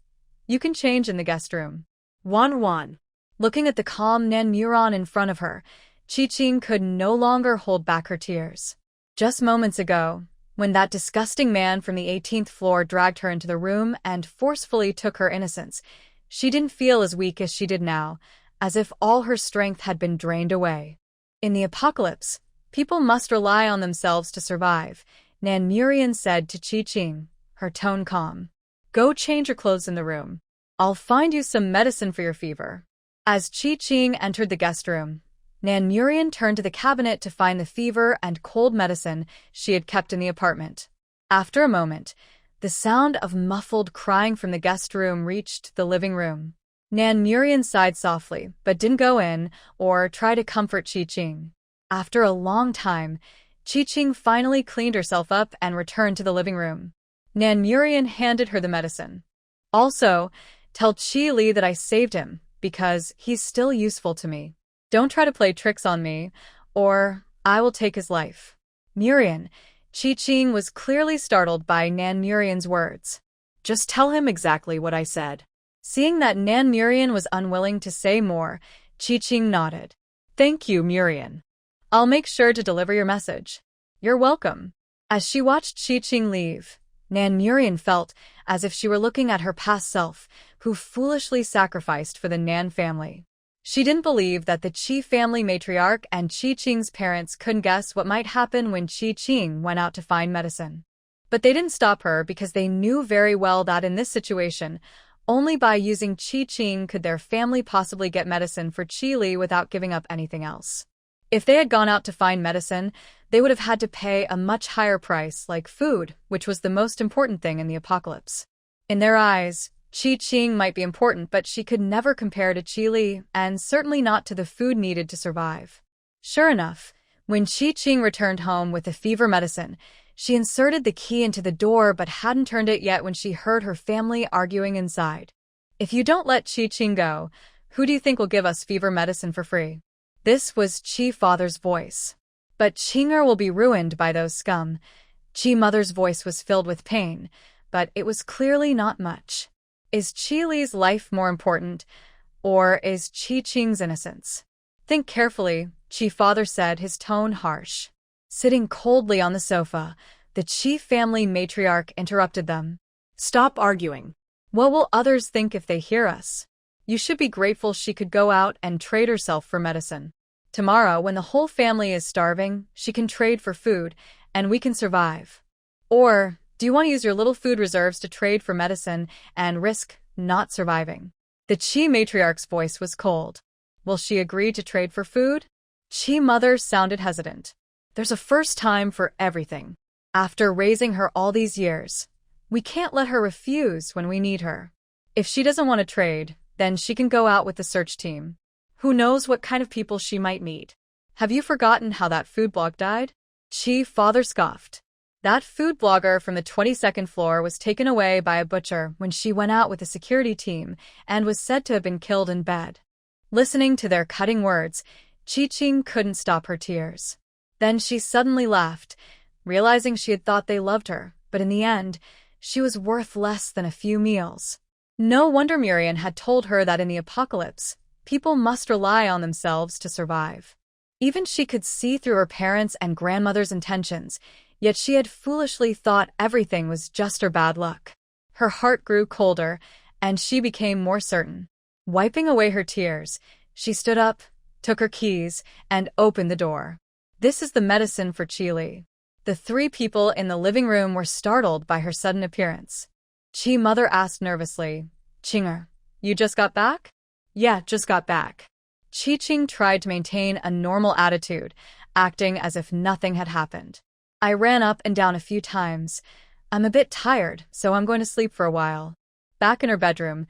You can change in the guest room. Wan. Looking at the calm Nan Muron in front of her, Chi Ching could no longer hold back her tears. Just moments ago, when that disgusting man from the 18th floor dragged her into the room and forcefully took her innocence, she didn't feel as weak as she did now, as if all her strength had been drained away. In the apocalypse, people must rely on themselves to survive, Nan Muron said to Chi Ching, her tone calm. Go change your clothes in the room. I'll find you some medicine for your fever. As Chi Ching entered the guest room, Nan Muron turned to the cabinet to find the fever and cold medicine she had kept in the apartment. After a moment, the sound of muffled crying from the guest room reached the living room. Nan Muron sighed softly, but didn't go in or try to comfort Chi Ching. After a long time, Chi Ching finally cleaned herself up and returned to the living room. Nan Muron handed her the medicine. Also, tell Chi Li that I saved him, because he's still useful to me. Don't try to play tricks on me, or I will take his life. Muron. Chi Ching was clearly startled by Nan Muron's words. Just tell him exactly what I said. Seeing that Nan Muron was unwilling to say more, Chi Ching nodded. Thank you, Muron. I'll make sure to deliver your message. You're welcome. As she watched Chi Ching leave, Nan Muron felt as if she were looking at her past self, who foolishly sacrificed for the Nan family. She didn't believe that the Chi family matriarch and Chi Ching's parents couldn't guess what might happen when Chi Ching went out to find medicine. But they didn't stop her because they knew very well that in this situation, only by using Chi Ching could their family possibly get medicine for Chi Li without giving up anything else. If they had gone out to find medicine, they would have had to pay a much higher price, like food, which was the most important thing in the apocalypse. In their eyes, Chi Ching might be important, but she could never compare to Chi Li, and certainly not to the food needed to survive. Sure enough, when Chi Ching returned home with the fever medicine, she inserted the key into the door but hadn't turned it yet when she heard her family arguing inside. If you don't let Chi Ching go, who do you think will give us fever medicine for free? This was Chi father's voice. But Chinger will be ruined by those scum. Chi mother's voice was filled with pain, but it was clearly not much. Is Chi Li's life more important, or is Chi Ching's innocence? Think carefully, Chi father said, his tone harsh. Sitting coldly on the sofa, the Chi family matriarch interrupted them. Stop arguing. What will others think if they hear us? You should be grateful she could go out and trade herself for medicine. Tomorrow, when the whole family is starving, she can trade for food, and we can survive. Or, do you want to use your little food reserves to trade for medicine and risk not surviving? The Chi matriarch's voice was cold. Will she agree to trade for food? Chi mother sounded hesitant. There's a first time for everything. After raising her all these years, we can't let her refuse when we need her. If she doesn't want to trade, then she can go out with the search team. Who knows what kind of people she might meet? Have you forgotten how that food blog died? Chi father scoffed. That food blogger from the 22nd floor was taken away by a butcher when she went out with the security team and was said to have been killed in bed. Listening to their cutting words, Chi-Ching couldn't stop her tears. Then she suddenly laughed, realizing she had thought they loved her, but in the end, she was worth less than a few meals. No wonder Murian had told her that in the apocalypse, people must rely on themselves to survive. Even she could see through her parents' and grandmother's intentions, yet she had foolishly thought everything was just her bad luck. Her heart grew colder, and she became more certain. Wiping away her tears, she stood up, took her keys, and opened the door. This is the medicine for Chi. The three people in the living room were startled by her sudden appearance. Chi mother asked nervously, Chinger, you just got back? Yeah, just got back. Chi-Ching tried to maintain a normal attitude, acting as if nothing had happened. I ran up and down a few times. I'm a bit tired, so I'm going to sleep for a while. Back in her bedroom,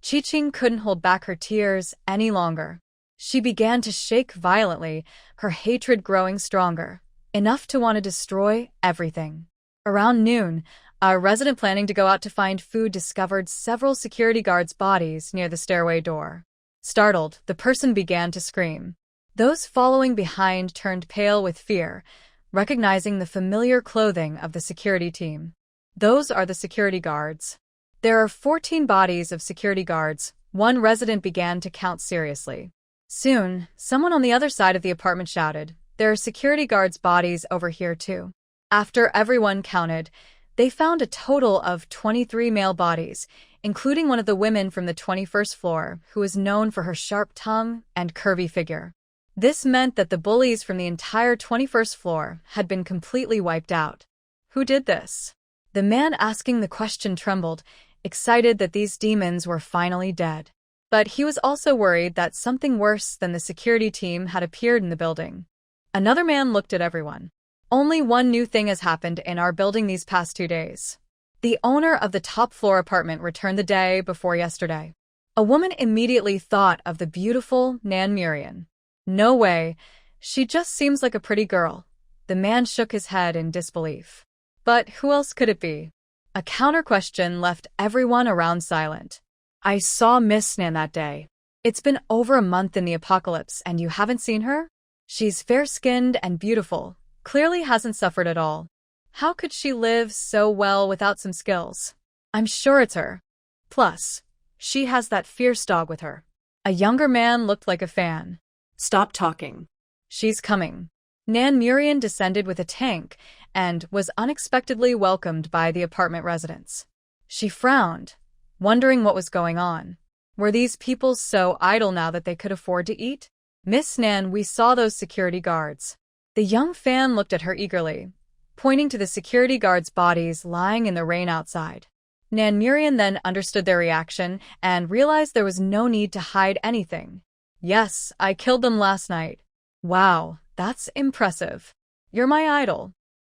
Chi-Ching couldn't hold back her tears any longer. She began to shake violently, her hatred growing stronger, enough to want to destroy everything. Around noon, a resident planning to go out to find food discovered several security guards' bodies near the stairway door. Startled, the person began to scream. Those following behind turned pale with fear, recognizing the familiar clothing of the security team. Those are the security guards. There are 14 bodies of security guards. One resident began to count seriously. Soon, someone on the other side of the apartment shouted, "There are security guards' bodies over here too." After everyone counted, they found a total of 23 male bodies, including one of the women from the 21st floor, who was known for her sharp tongue and curvy figure. This meant that the bullies from the entire 21st floor had been completely wiped out. Who did this? The man asking the question trembled, excited that these demons were finally dead. But he was also worried that something worse than the security team had appeared in the building. Another man looked at everyone. Only one new thing has happened in our building these past 2 days. The owner of the top floor apartment returned the day before yesterday. A woman immediately thought of the beautiful Nan Murian. No way, she just seems like a pretty girl. The man shook his head in disbelief. But who else could it be? A counter question left everyone around silent. I saw Miss Nan that day. It's been over a month in the apocalypse and you haven't seen her? She's fair-skinned and beautiful, clearly hasn't suffered at all. How could she live so well without some skills? I'm sure it's her. Plus, she has that fierce dog with her. A younger man looked like a fan. Stop talking. She's coming. Nan Murian descended with a tank and was unexpectedly welcomed by the apartment residents. She frowned, wondering what was going on. Were these people so idle now that they could afford to eat? Miss Nan, we saw those security guards. The young fan looked at her eagerly, pointing to the security guards' bodies lying in the rain outside. Nan Murian then understood their reaction and realized there was no need to hide anything. Yes, I killed them last night. Wow, that's impressive. You're my idol.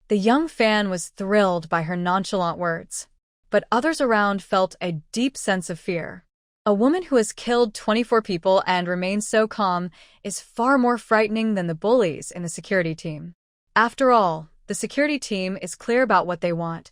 The young fan was thrilled by her nonchalant words, but others around felt a deep sense of fear. A woman who has killed 24 people and remains so calm is far more frightening than the bullies in the security team. After all, the security team is clear about what they want: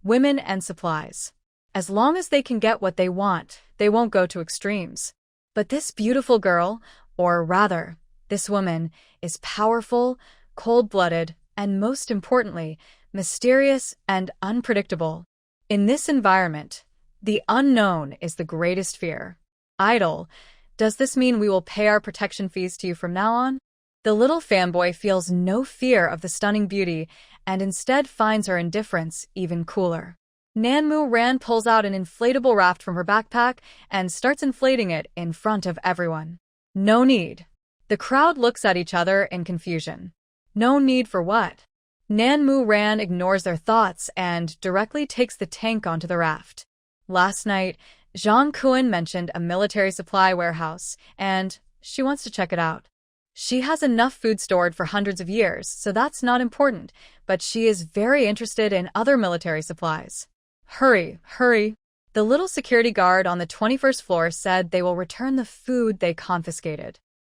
women and supplies. As long as they can get what they want, they won't go to extremes. But this beautiful girl, or rather, this woman, is powerful, cold-blooded, and most importantly, mysterious and unpredictable. In this environment, the unknown is the greatest fear. Idol, does this mean we will pay our protection fees to you from now on? The little fanboy feels no fear of the stunning beauty and instead finds her indifference even cooler. Nanmu Ran pulls out an inflatable raft from her backpack and starts inflating it in front of everyone. No need. The crowd looks at each other in confusion. No need for what? Nanmu Ran ignores their thoughts and directly takes the tank onto the raft. Last night, Zhang Kuan mentioned a military supply warehouse, and she wants to check it out. She has enough food stored for hundreds of years, so that's not important, but she is very interested in other military supplies. Hurry, hurry. The little security guard on the 21st floor said they will return the food they confiscated.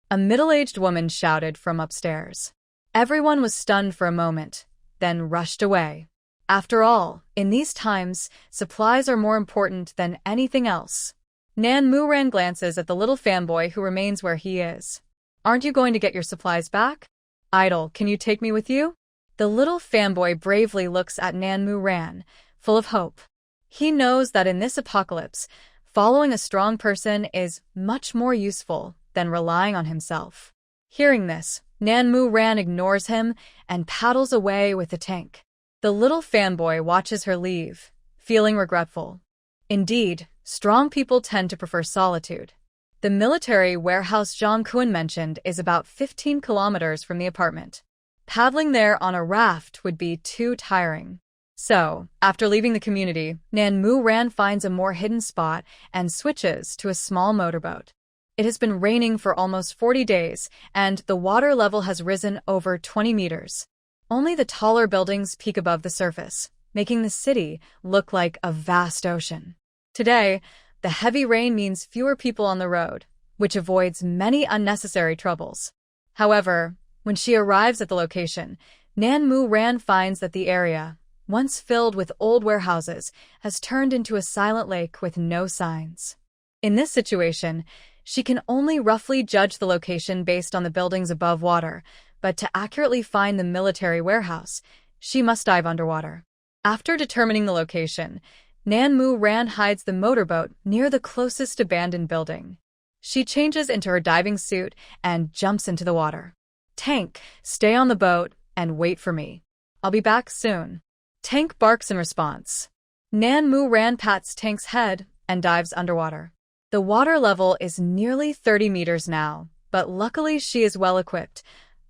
A middle-aged woman shouted from upstairs. Everyone was stunned for a moment, then rushed away. After all, in these times, supplies are more important than anything else. Nanmu Ran glances at the little fanboy who remains where he is. Aren't you going to get your supplies back? Idol, can you take me with you? The little fanboy bravely looks at Nanmu Ran, full of hope. He knows that in this apocalypse, following a strong person is much more useful than relying on himself. Hearing this, Nanmu Ran ignores him and paddles away with the tank. The little fanboy watches her leave, feeling regretful. Indeed, strong people tend to prefer solitude. The military warehouse Zhang Kuan mentioned is about 15 kilometers from the apartment. Paddling there on a raft would be too tiring. So, after leaving the community, Nanmu Ran finds a more hidden spot and switches to a small motorboat. It has been raining for almost 40 days, and the water level has risen over 20 meters. Only the taller buildings peak above the surface, making the city look like a vast ocean. Today, the heavy rain means fewer people on the road, which avoids many unnecessary troubles. However, when she arrives at the location, Nanmu Ran finds that the area, once filled with old warehouses, has turned into a silent lake with no signs. In this situation, she can only roughly judge the location based on the buildings above water, but to accurately find the military warehouse, she must dive underwater. After determining the location, Nanmu Ran hides the motorboat near the closest abandoned building. She changes into her diving suit and jumps into the water. Tank, stay on the boat and wait for me. I'll be back soon. Tank barks in response. Nanmu Ran pats Tank's head and dives underwater. The water level is nearly 30 meters now, but luckily she is well equipped.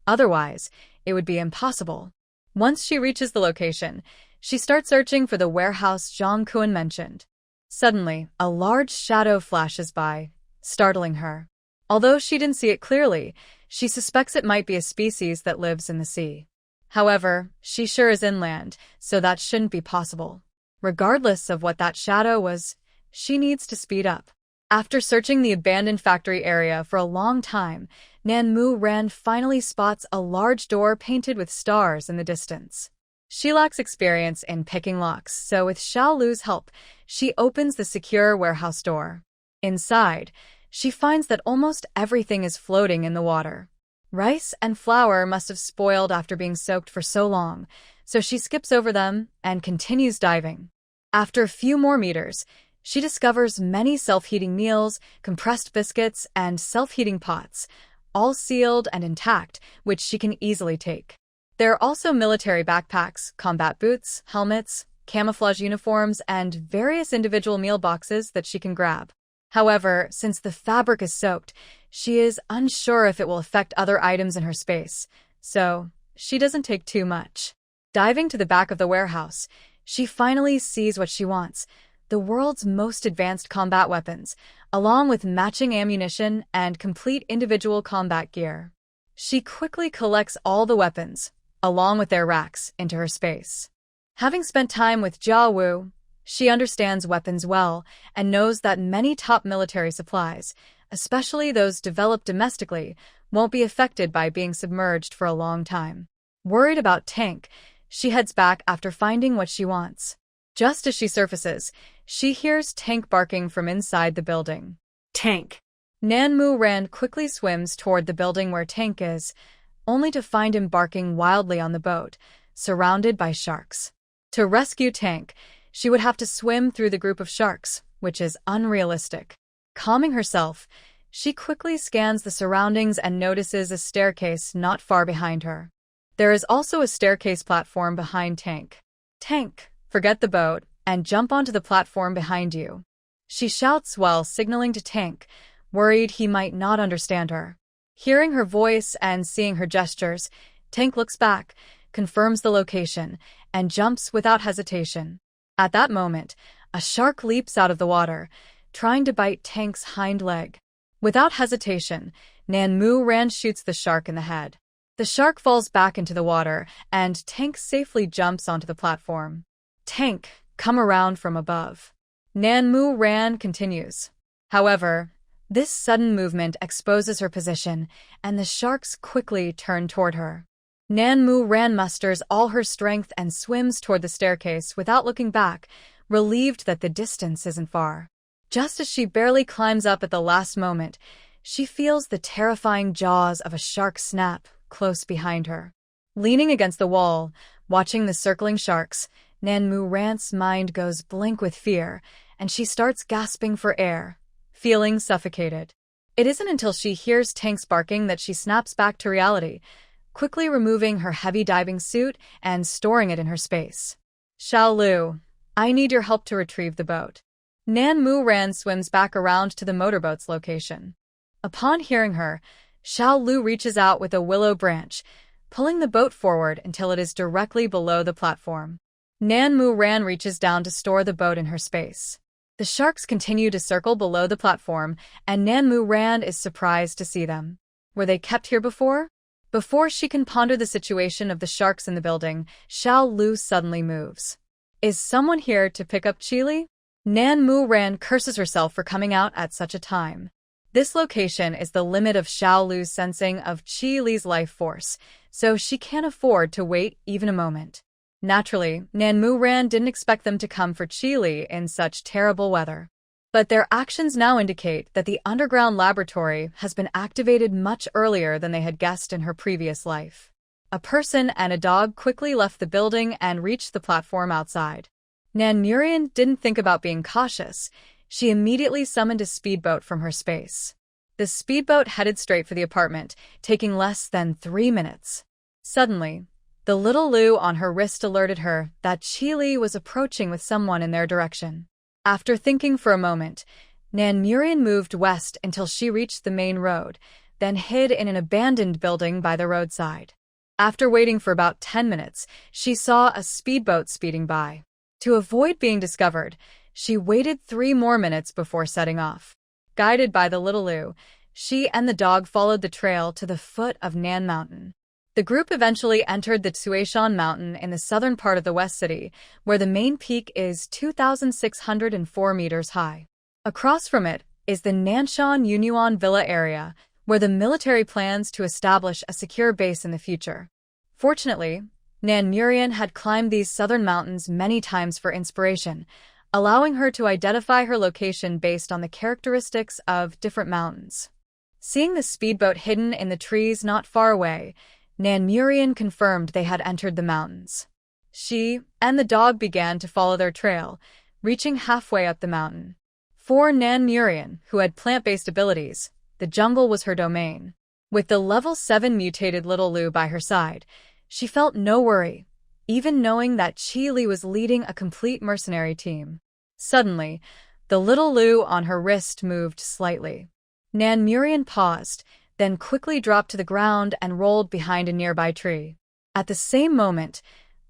Otherwise, it would be impossible. Once she reaches the location, she starts searching for the warehouse Zhang Kuan mentioned. Suddenly, a large shadow flashes by, startling her. Although she didn't see it clearly, she suspects it might be a species that lives in the sea. However, she sure is inland, so that shouldn't be possible. Regardless of what that shadow was, she needs to speed up. After searching the abandoned factory area for a long time, Nanmu Ran finally spots a large door painted with stars in the distance. She lacks experience in picking locks, so with Xiao Lu's help, she opens the secure warehouse door. Inside, she finds that almost everything is floating in the water. Rice and flour must have spoiled after being soaked for so long, so she skips over them and continues diving. After a few more meters, she discovers many self-heating meals, compressed biscuits, and self-heating pots, all sealed and intact, which she can easily take. There are also military backpacks, combat boots, helmets, camouflage uniforms, and various individual meal boxes that she can grab. However, since the fabric is soaked, she is unsure if it will affect other items in her space, so she doesn't take too much. Diving to the back of the warehouse, she finally sees what she wants: the world's most advanced combat weapons, along with matching ammunition and complete individual combat gear. She quickly collects all the weapons, along with their racks, into her space. Having spent time with Jia Wu, she understands weapons well and knows that many top military supplies, especially those developed domestically, won't be affected by being submerged for a long time. Worried about Tank, she heads back after finding what she wants. Just as she surfaces, she hears Tank barking from inside the building. Tank. Nanmu Ran quickly swims toward the building where Tank is, only to find him barking wildly on the boat, surrounded by sharks. To rescue Tank, she would have to swim through the group of sharks, which is unrealistic. Calming herself, she quickly scans the surroundings and notices a staircase not far behind her. There is also a staircase platform behind Tank. Tank, forget the boat and jump onto the platform behind you," she shouts while signaling to Tank, worried he might not understand her. Hearing her voice and seeing her gestures, Tank looks back, confirms the location, and jumps without hesitation. At that moment, a shark leaps out of the water, trying to bite Tank's hind leg. Without hesitation, Nanmu Ran shoots the shark in the head. The shark falls back into the water, and Tank safely jumps onto the platform. "Tank, come around from above," Nanmu Ran continues. However, this sudden movement exposes her position, and the sharks quickly turn toward her. Nanmu Ran musters all her strength and swims toward the staircase without looking back, relieved that the distance isn't far. Just as she barely climbs up at the last moment, she feels the terrifying jaws of a shark snap close behind her. Leaning against the wall, watching the circling sharks, Nanmu Ran's mind goes blank with fear, and she starts gasping for air, feeling suffocated. It isn't until she hears Tank's barking that she snaps back to reality, quickly removing her heavy diving suit and storing it in her space. "Xiao Lu, I need your help to retrieve the boat." Nanmu Ran swims back around to the motorboat's location. Upon hearing her, Xiao Lu reaches out with a willow branch, pulling the boat forward until it is directly below the platform. Nanmu Ran reaches down to store the boat in her space. The sharks continue to circle below the platform, and Nanmu Ran is surprised to see them. Were they kept here before? Before she can ponder the situation of the sharks in the building, Xiao Lu suddenly moves. Is someone here to pick up Chili? Nanmu Ran curses herself for coming out at such a time. This location is the limit of Xiao Lu's sensing of Qi Li's life force, so she can't afford to wait even a moment. Naturally, Nanmu Ran didn't expect them to come for Qi Li in such terrible weather. But their actions now indicate that the underground laboratory has been activated much earlier than they had guessed in her previous life. A person and a dog quickly left the building and reached the platform outside. Nanmurian didn't think about being cautious. She immediately summoned a speedboat from her space. The speedboat headed straight for the apartment, taking less than 3 minutes. Suddenly, the little Lu on her wrist alerted her that Qi Li was approaching with someone in their direction. After thinking for a moment, Nanmurian moved west until she reached the main road, then hid in an abandoned building by the roadside. After waiting for about 10 minutes, she saw a speedboat speeding by. To avoid being discovered, she waited 3 more minutes before setting off. Guided by the little Lu, she and the dog followed the trail to the foot of Nan Mountain. The group eventually entered the Tsuishan Mountain in the southern part of the West City, where the main peak is 2,604 meters high. Across from it is the Nanshan Yunyuan Villa area, where the military plans to establish a secure base in the future. Fortunately, Nanmurian had climbed these southern mountains many times for inspiration, allowing her to identify her location based on the characteristics of different mountains. Seeing the speedboat hidden in the trees not far away, Nanmurian confirmed they had entered the mountains. She and the dog began to follow their trail, reaching halfway up the mountain. For Nanmurian, who had plant-based abilities, the jungle was her domain. With the level 7 mutated little Lu by her side, she felt no worry, even knowing that Qi Li was leading a complete mercenary team. Suddenly, the little Lu on her wrist moved slightly. Nanmurian paused, then quickly dropped to the ground and rolled behind a nearby tree. At the same moment,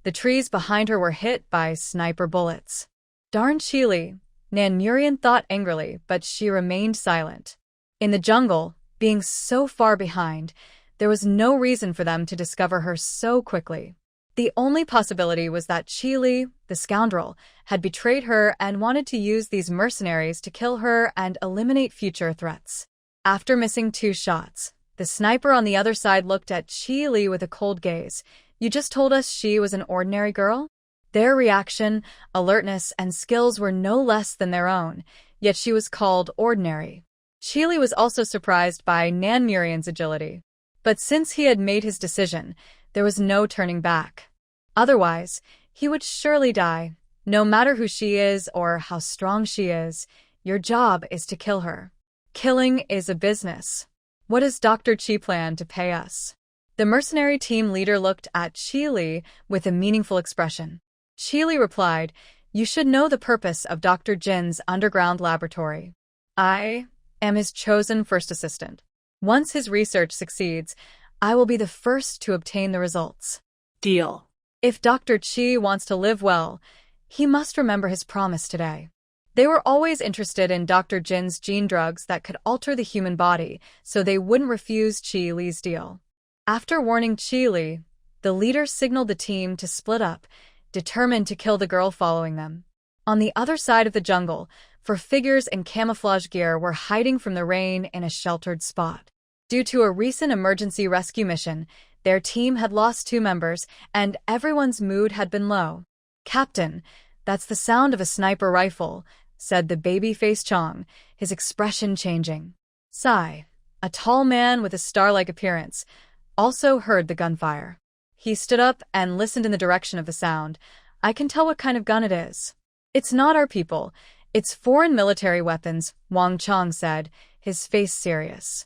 the trees behind her were hit by sniper bullets. Darn Qi Li, Nanmurian thought angrily, but she remained silent. In the jungle, being so far behind, there was no reason for them to discover her so quickly. The only possibility was that Qi Li, the scoundrel, had betrayed her and wanted to use these mercenaries to kill her and eliminate future threats. After missing 2 shots, the sniper on the other side looked at Qi Li with a cold gaze. "You just told us she was an ordinary girl?" Their reaction, alertness, and skills were no less than their own, yet she was called ordinary. Qi Li was also surprised by Nanmurian's agility. But since he had made his decision, there was no turning back. Otherwise, he would surely die. No matter who she is or how strong she is, your job is to kill her. Killing is a business. What does Dr. Qi plan to pay us? The mercenary team leader looked at Qi Li with a meaningful expression. Qi Li replied, You should know the purpose of Dr. Jin's underground laboratory. I am his chosen first assistant. Once his research succeeds, I will be the first to obtain the results. Deal. If Dr. Qi wants to live well, he must remember his promise today. They were always interested in Dr. Jin's gene drugs that could alter the human body, so they wouldn't refuse Qi Li's deal. After warning Qi Li, the leader signaled the team to split up, determined to kill the girl following them. On the other side of the jungle, four figures in camouflage gear were hiding from the rain in a sheltered spot. Due to a recent emergency rescue mission, their team had lost 2 members, and everyone's mood had been low. "Captain, that's the sound of a sniper rifle," said the baby-faced Chong, his expression changing. Sai, a tall man with a star-like appearance, also heard the gunfire. He stood up and listened in the direction of the sound. "I can tell what kind of gun it is." "It's not our people. It's foreign military weapons," Wang Chong said, his face serious.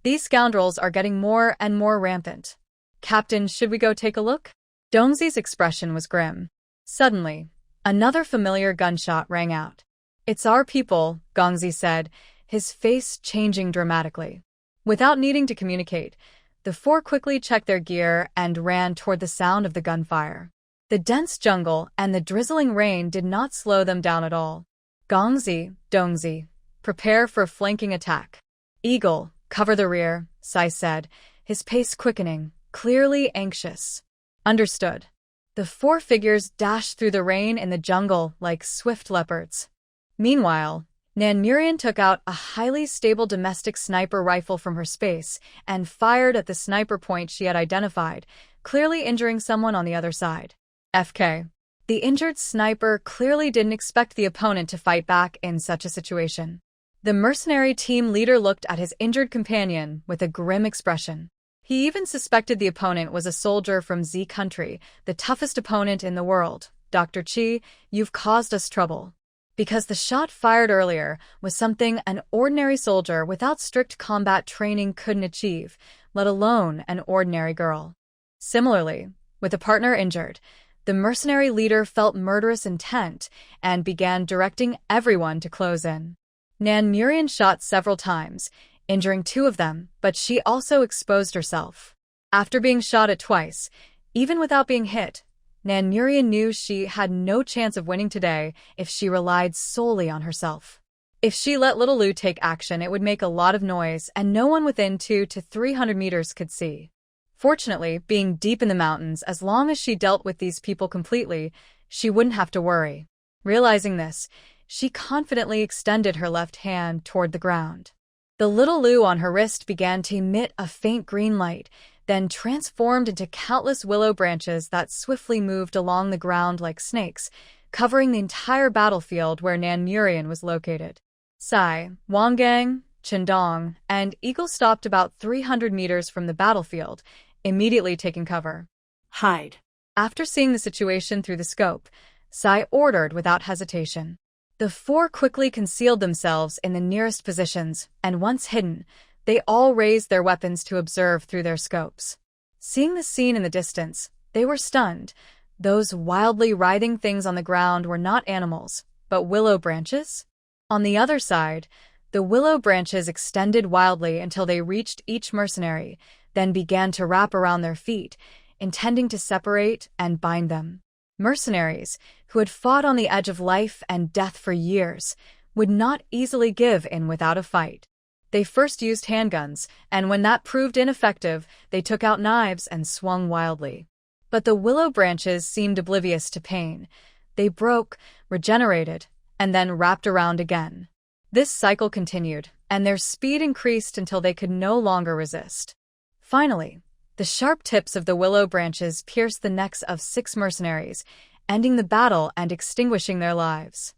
"These scoundrels are getting more and more rampant. Captain, should we go take a look?" Dongzi's expression was grim. Suddenly, another familiar gunshot rang out. "It's our people," Gongzi said, his face changing dramatically. Without needing to communicate, the 4 quickly checked their gear and ran toward the sound of the gunfire. The dense jungle and the drizzling rain did not slow them down at all. "Gongzi, Dongzi, prepare for a flanking attack." "Eagle, cover the rear," Sai said, his pace quickening, clearly anxious. "Understood." The 4 figures dashed through the rain in the jungle like swift leopards. Meanwhile, Nan Murian took out a highly stable domestic sniper rifle from her space and fired at the sniper point she had identified, clearly injuring someone on the other side. FK. The injured sniper clearly didn't expect the opponent to fight back in such a situation. The mercenary team leader looked at his injured companion with a grim expression. He even suspected the opponent was a soldier from Z country, the toughest opponent in the world. "Dr. Qi, you've caused us trouble." Because the shot fired earlier was something an ordinary soldier without strict combat training couldn't achieve, let alone an ordinary girl. Similarly, with a partner injured, the mercenary leader felt murderous intent and began directing everyone to close in. Nan Murian shot several times, injuring 2 of them, but she also exposed herself. After being shot at twice, even without being hit, Nan Murian knew she had no chance of winning today if she relied solely on herself. If she let little Lu take action, it would make a lot of noise and no one within 200 to 300 meters could see. Fortunately, being deep in the mountains, as long as she dealt with these people completely, she wouldn't have to worry. Realizing this, she confidently extended her left hand toward the ground. The little Lu on her wrist began to emit a faint green light, then transformed into countless willow branches that swiftly moved along the ground like snakes, covering the entire battlefield where Nan Murian was located. Sai, Wanggang, Chendong, and Eagle stopped about 300 meters from the battlefield, immediately taking cover. "Hide." After seeing the situation through the scope, Sai ordered without hesitation. The 4 quickly concealed themselves in the nearest positions, and once hidden, they all raised their weapons to observe through their scopes. Seeing the scene in the distance, they were stunned. Those wildly writhing things on the ground were not animals, but willow branches? On the other side, the willow branches extended wildly until they reached each mercenary, then began to wrap around their feet, intending to separate and bind them. Mercenaries, who had fought on the edge of life and death for years, would not easily give in without a fight. They first used handguns, and when that proved ineffective, they took out knives and swung wildly. But the willow branches seemed oblivious to pain. They broke, regenerated, and then wrapped around again. This cycle continued, and their speed increased until they could no longer resist. Finally, the sharp tips of the willow branches pierced the necks of 6 mercenaries, ending the battle and extinguishing their lives.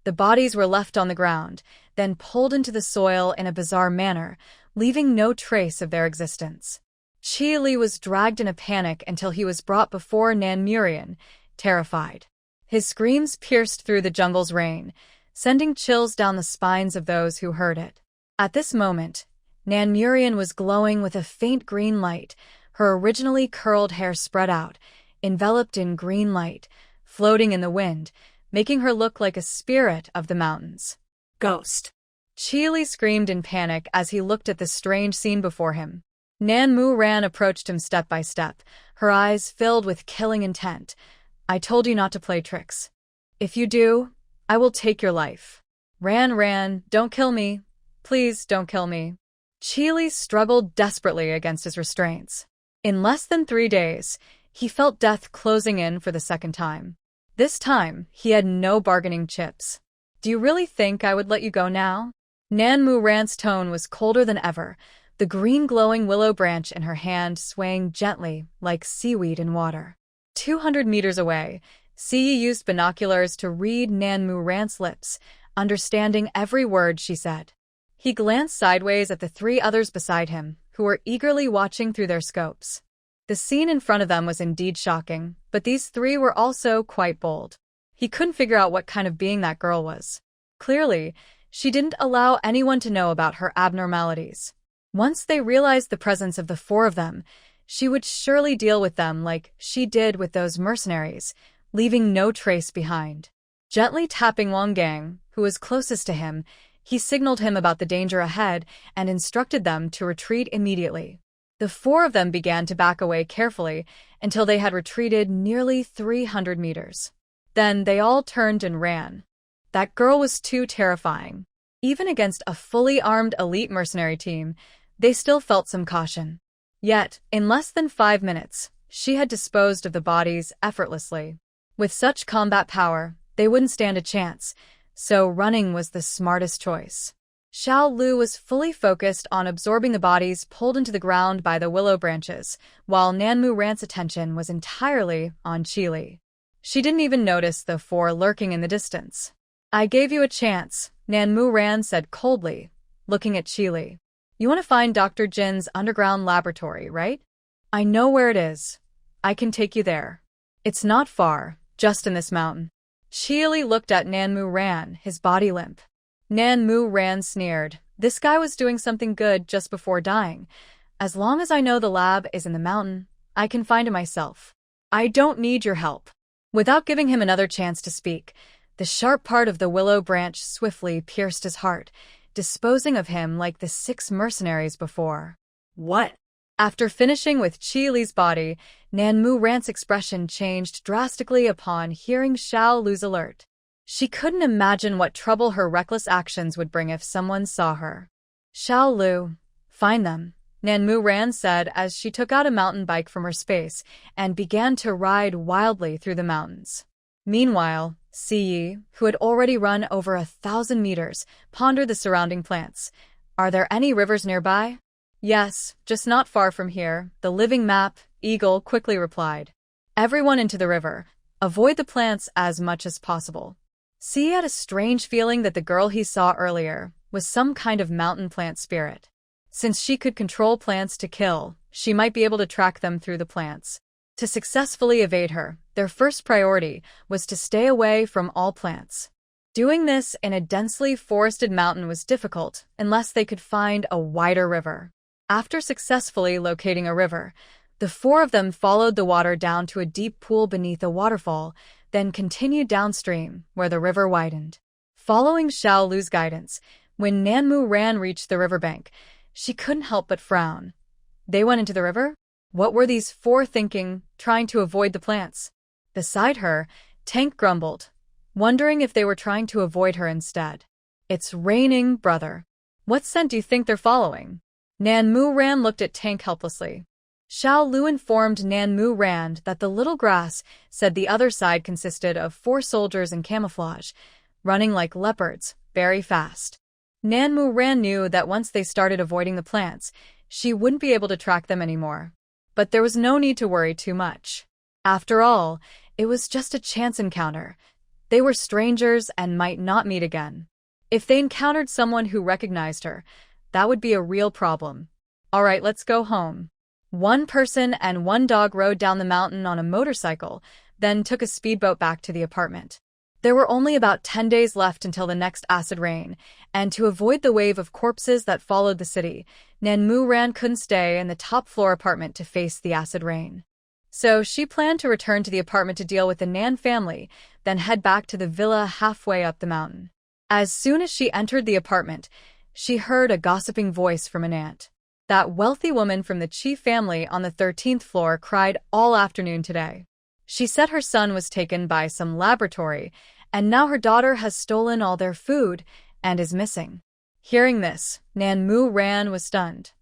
The bodies were left on the ground, then pulled into the soil in a bizarre manner, leaving no trace of their existence. Qi Li was dragged in a panic until he was brought before Nan Murian, terrified. His screams pierced through the jungle's rain, sending chills down the spines of those who heard it. At this moment, Nan Murian was glowing with a faint green light, her originally curled hair spread out, enveloped in green light, floating in the wind, making her look like a spirit of the mountains. Ghost. Qi screamed in panic as he looked at the strange scene before him. Nan Mu Ran approached him step by step, her eyes filled with killing intent. I told you not to play tricks. If you do, I will take your life. Ran, don't kill me. Please don't kill me. Qi struggled desperately against his restraints. In less than 3 days, he felt death closing in for the second time. This time, he had no bargaining chips. Do you really think I would let you go now? Nan Mu Ran's tone was colder than ever, the green glowing willow branch in her hand swaying gently like seaweed in water. 200 meters away, Siyi used binoculars to read Nan Mu Ran's lips, understanding every word she said. He glanced sideways at the 3 others beside him, who were eagerly watching through their scopes. The scene in front of them was indeed shocking, but these 3 were also quite bold. He couldn't figure out what kind of being that girl was. Clearly, she didn't allow anyone to know about her abnormalities. Once they realized the presence of the 4 of them, she would surely deal with them like she did with those mercenaries, leaving no trace behind. Gently tapping Wang Gang, who was closest to him, he signaled him about the danger ahead and instructed them to retreat immediately. The 4 of them began to back away carefully until they had retreated nearly 300 meters. Then they all turned and ran. That girl was too terrifying. Even against a fully armed elite mercenary team, they still felt some caution. Yet, in less than 5 minutes, she had disposed of the bodies effortlessly. With such combat power, they wouldn't stand a chance, so running was the smartest choice. Xiao Lu was fully focused on absorbing the bodies pulled into the ground by the willow branches, while Nan Mu Ran's attention was entirely on Qi. She didn't even notice the 4 lurking in the distance. I gave you a chance, Nan Mu Ran said coldly, looking at Qi. You want to find Dr. Jin's underground laboratory, right? I know where it is. I can take you there. It's not far, just in this mountain. Qi looked at Nan Mu Ran, his body limp. Nan Mu Ran sneered. This guy was doing something good just before dying. As long as I know the lab is in the mountain, I can find it myself. I don't need your help. Without giving him another chance to speak, the sharp part of the willow branch swiftly pierced his heart, disposing of him like the 6 mercenaries before. What? After finishing with Qi body, Nan Mu Ran's expression changed drastically upon hearing Xiao Lu's alert. She couldn't imagine what trouble her reckless actions would bring if someone saw her. Xiao Lu, find them, Nan Mu Ran said as she took out a mountain bike from her space and began to ride wildly through the mountains. Meanwhile, Siyi, who had already run over 1,000 meters, pondered the surrounding plants. Are there any rivers nearby? Yes, just not far from here, the living map, Eagle quickly replied. Everyone into the river. Avoid the plants as much as possible. Siyi had a strange feeling that the girl he saw earlier was some kind of mountain plant spirit. Since she could control plants to kill, she might be able to track them through the plants. To successfully evade her, their first priority was to stay away from all plants. Doing this in a densely forested mountain was difficult unless they could find a wider river. After successfully locating a river, the 4 of them followed the water down to a deep pool beneath a waterfall, then continued downstream, where the river widened. Following Xiao Lu's guidance, when Nan Mu Ran reached the riverbank, she couldn't help but frown. They went into the river? What were these 4 thinking, trying to avoid the plants? Beside her, Tank grumbled, wondering if they were trying to avoid her instead. It's raining, brother. What scent do you think they're following? Nan Mu Ran looked at Tank helplessly. Xiao Lu informed Nan Mu Ran that the little grass said the other side consisted of 4 soldiers in camouflage, running like leopards, very fast. Nan Mu Ran knew that once they started avoiding the plants, she wouldn't be able to track them anymore. But there was no need to worry too much. After all, it was just a chance encounter. They were strangers and might not meet again. If they encountered someone who recognized her, that would be a real problem. All right, let's go home. 1 person and 1 dog rode down the mountain on a motorcycle, then took a speedboat back to the apartment. There were only about 10 days left until the next acid rain, and to avoid the wave of corpses that followed the city, Nan Mu Ran couldn't stay in the top-floor apartment to face the acid rain. So she planned to return to the apartment to deal with the Nan family, then head back to the villa halfway up the mountain. As soon as she entered the apartment, she heard a gossiping voice from an aunt. That wealthy woman from the chief family on the 13th floor cried all afternoon today. She said her son was taken by some laboratory, and now her daughter has stolen all their food and is missing. Hearing this, Nan Mu Ran was stunned.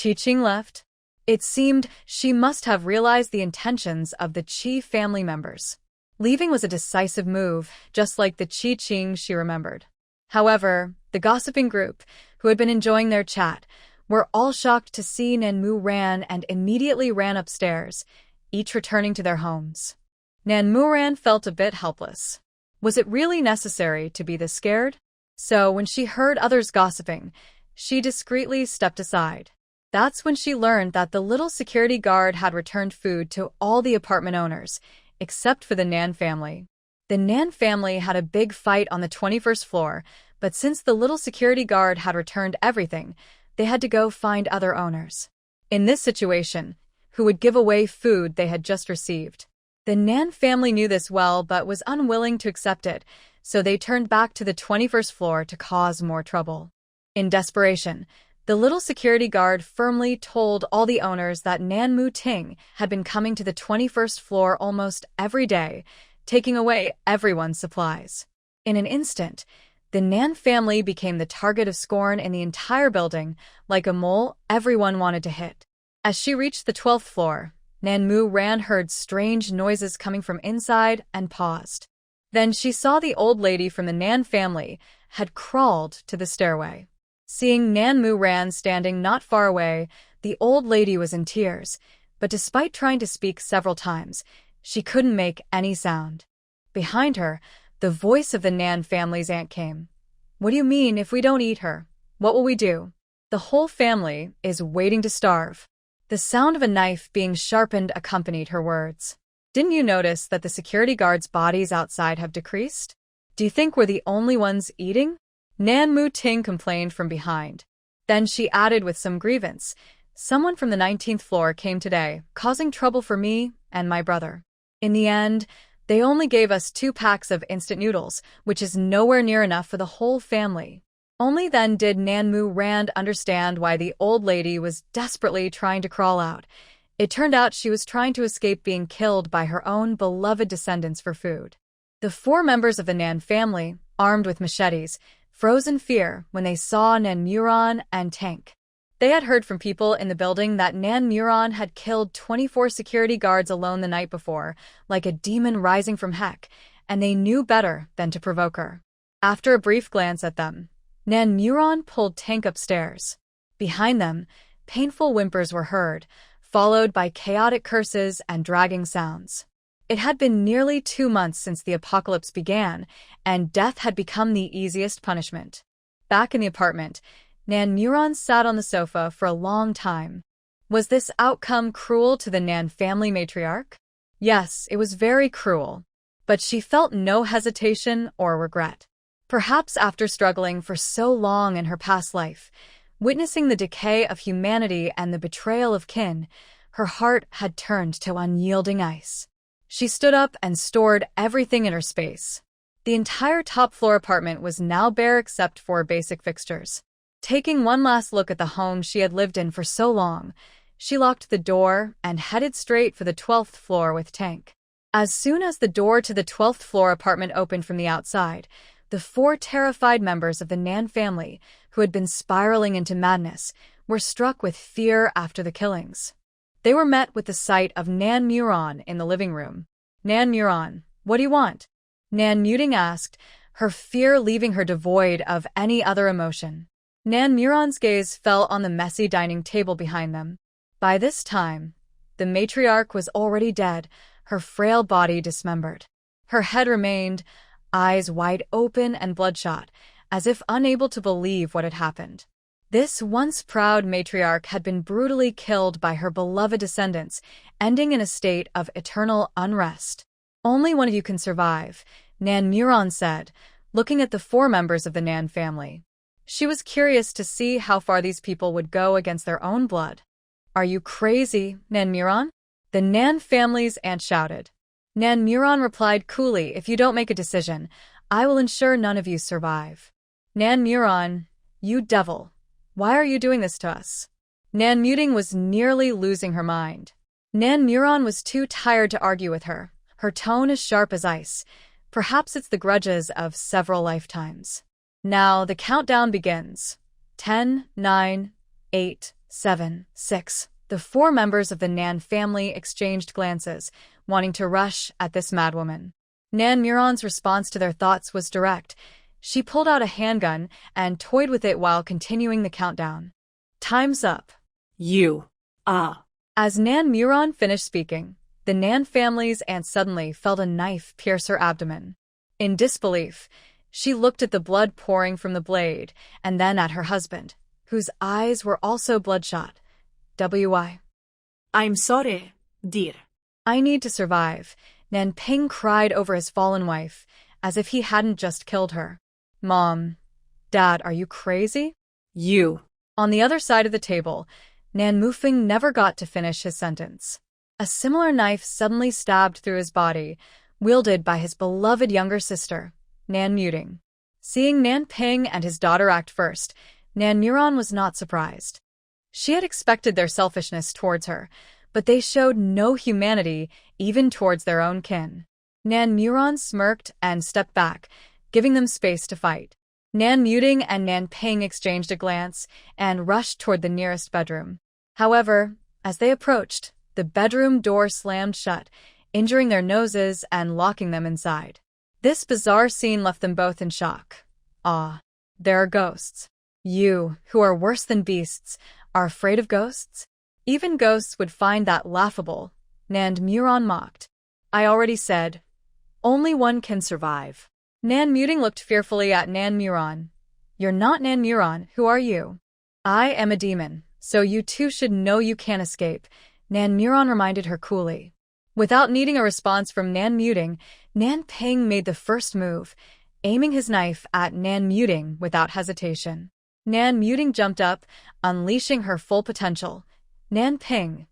Chi-Ching left. It seemed she must have realized the intentions of the Chi family members. Leaving was a decisive move, just like the Chi-Ching she remembered. However, the gossiping group, who had been enjoying their chat, were all shocked to see Nan Mu Ran and immediately ran upstairs, each returning to their homes. Nan Mu Ran felt a bit helpless. Was it really necessary to be this scared? So when she heard others gossiping, she discreetly stepped aside. That's when she learned that the little security guard had returned food to all the apartment owners, except for the Nan family. The Nan family had a big fight on the 21st floor, but since the little security guard had returned everything, they had to go find other owners. In this situation, who would give away food they had just received? The Nan family knew this well but was unwilling to accept it, so they turned back to the 21st floor to cause more trouble. In desperation, the little security guard firmly told all the owners that Nan Mu Ting had been coming to the 21st floor almost every day, taking away everyone's supplies. In an instant, the Nan family became the target of scorn in the entire building. Like a mole, everyone wanted to hit. As she reached the 12th floor, Nan Mu Ran heard strange noises coming from inside and paused. Then she saw the old lady from the Nan family had crawled to the stairway. Seeing Nan Mu Ran standing not far away, the old lady was in tears, but despite trying to speak several times, she couldn't make any sound. Behind her, the voice of the Nan family's aunt came. "What do you mean if we don't eat her? What will we do? The whole family is waiting to starve." The sound of a knife being sharpened accompanied her words. "Didn't you notice that the security guards' bodies outside have decreased? Do you think we're the only ones eating?" Nan Mu Ting complained from behind. Then she added with some grievance, "Someone from the 19th floor came today, causing trouble for me and my brother. In the end, they only gave us 2 packs of instant noodles, which is nowhere near enough for the whole family." Only then did Nan Mu Rand understand why the old lady was desperately trying to crawl out. It turned out she was trying to escape being killed by her own beloved descendants for food. The 4 members of the Nan family, armed with machetes, froze in fear when they saw Nan Muron and Tank. They had heard from people in the building that Nan Muron had killed 24 security guards alone the night before, like a demon rising from heck, and they knew better than to provoke her. After a brief glance at them, Nan Muron pulled Tank upstairs. Behind them, painful whimpers were heard, followed by chaotic curses and dragging sounds. It had been nearly 2 months since the apocalypse began, and death had become the easiest punishment. Back in the apartment, Nan Muron sat on the sofa for a long time. Was this outcome cruel to the Nan family matriarch? Yes, it was very cruel, but she felt no hesitation or regret. Perhaps after struggling for so long in her past life, witnessing the decay of humanity and the betrayal of kin, her heart had turned to unyielding ice. She stood up and stored everything in her space. The entire top-floor apartment was now bare except for basic fixtures. Taking one last look at the home she had lived in for so long, she locked the door and headed straight for the 12th floor with Tank. As soon as the door to the 12th floor apartment opened from the outside, the 4 terrified members of the Nan family, who had been spiraling into madness, were struck with fear after the killings. They were met with the sight of Nan Muron in the living room. "Nan Muron, what do you want?" Nan Muting asked, her fear leaving her devoid of any other emotion. Nan Muron's gaze fell on the messy dining table behind them. By this time, the matriarch was already dead, her frail body dismembered. Her head remained, eyes wide open and bloodshot, as if unable to believe what had happened. This once proud matriarch had been brutally killed by her beloved descendants, ending in a state of eternal unrest. "Only one of you can survive," Nan Muron said, looking at the 4 members of the Nan family. She was curious to see how far these people would go against their own blood. "Are you crazy, Nan Muron?" The Nan family's aunt shouted. Nan Muron replied coolly, if you don't make a decision, I will ensure none of you survive. Nan Muron, you devil. Why are you doing this to us? Nan Muting was nearly losing her mind. Nan Muron was too tired to argue with her. Her tone as sharp as ice. Perhaps it's the grudges of several lifetimes. Now the countdown begins. 10, 9, 8, 7, 6. The 4 members of the Nan family exchanged glances, wanting to rush at this madwoman. Nan Muron's response to their thoughts was direct. She pulled out a handgun and toyed with it while continuing the countdown. Time's up. As Nan Muron finished speaking, the Nan family's aunt suddenly felt a knife pierce her abdomen. In disbelief, she looked at the blood pouring from the blade and then at her husband, whose eyes were also bloodshot. W.I. I'm sorry, dear. I need to survive, Nan Ping cried over his fallen wife, as if he hadn't just killed her. Mom, Dad, are you crazy? On the other side of the table, Nan Mufing never got to finish his sentence. A similar knife suddenly stabbed through his body, wielded by his beloved younger sister, Nan Muting. Seeing Nan Ping and his daughter act first, Nan Muron was not surprised. She had expected their selfishness towards her, but they showed no humanity even towards their own kin. Nan Muron smirked and stepped back, giving them space to fight. Nan Muting and Nan Ping exchanged a glance and rushed toward the nearest bedroom. However, as they approached, the bedroom door slammed shut, injuring their noses and locking them inside. This bizarre scene left them both in shock. Ah, there are ghosts. You, who are worse than beasts, are afraid of ghosts? Even ghosts would find that laughable, Nan Muron mocked. I already said, only one can survive. Nan Muting looked fearfully at Nan Muron. You're not Nan Muron, who are you? I am a demon, so you too should know you can't escape, Nan Muron reminded her coolly. Without needing a response from Nan Muting, Nan Ping made the first move, aiming his knife at Nan Muting without hesitation. Nan Muting jumped up, unleashing her full potential. Nan Ping,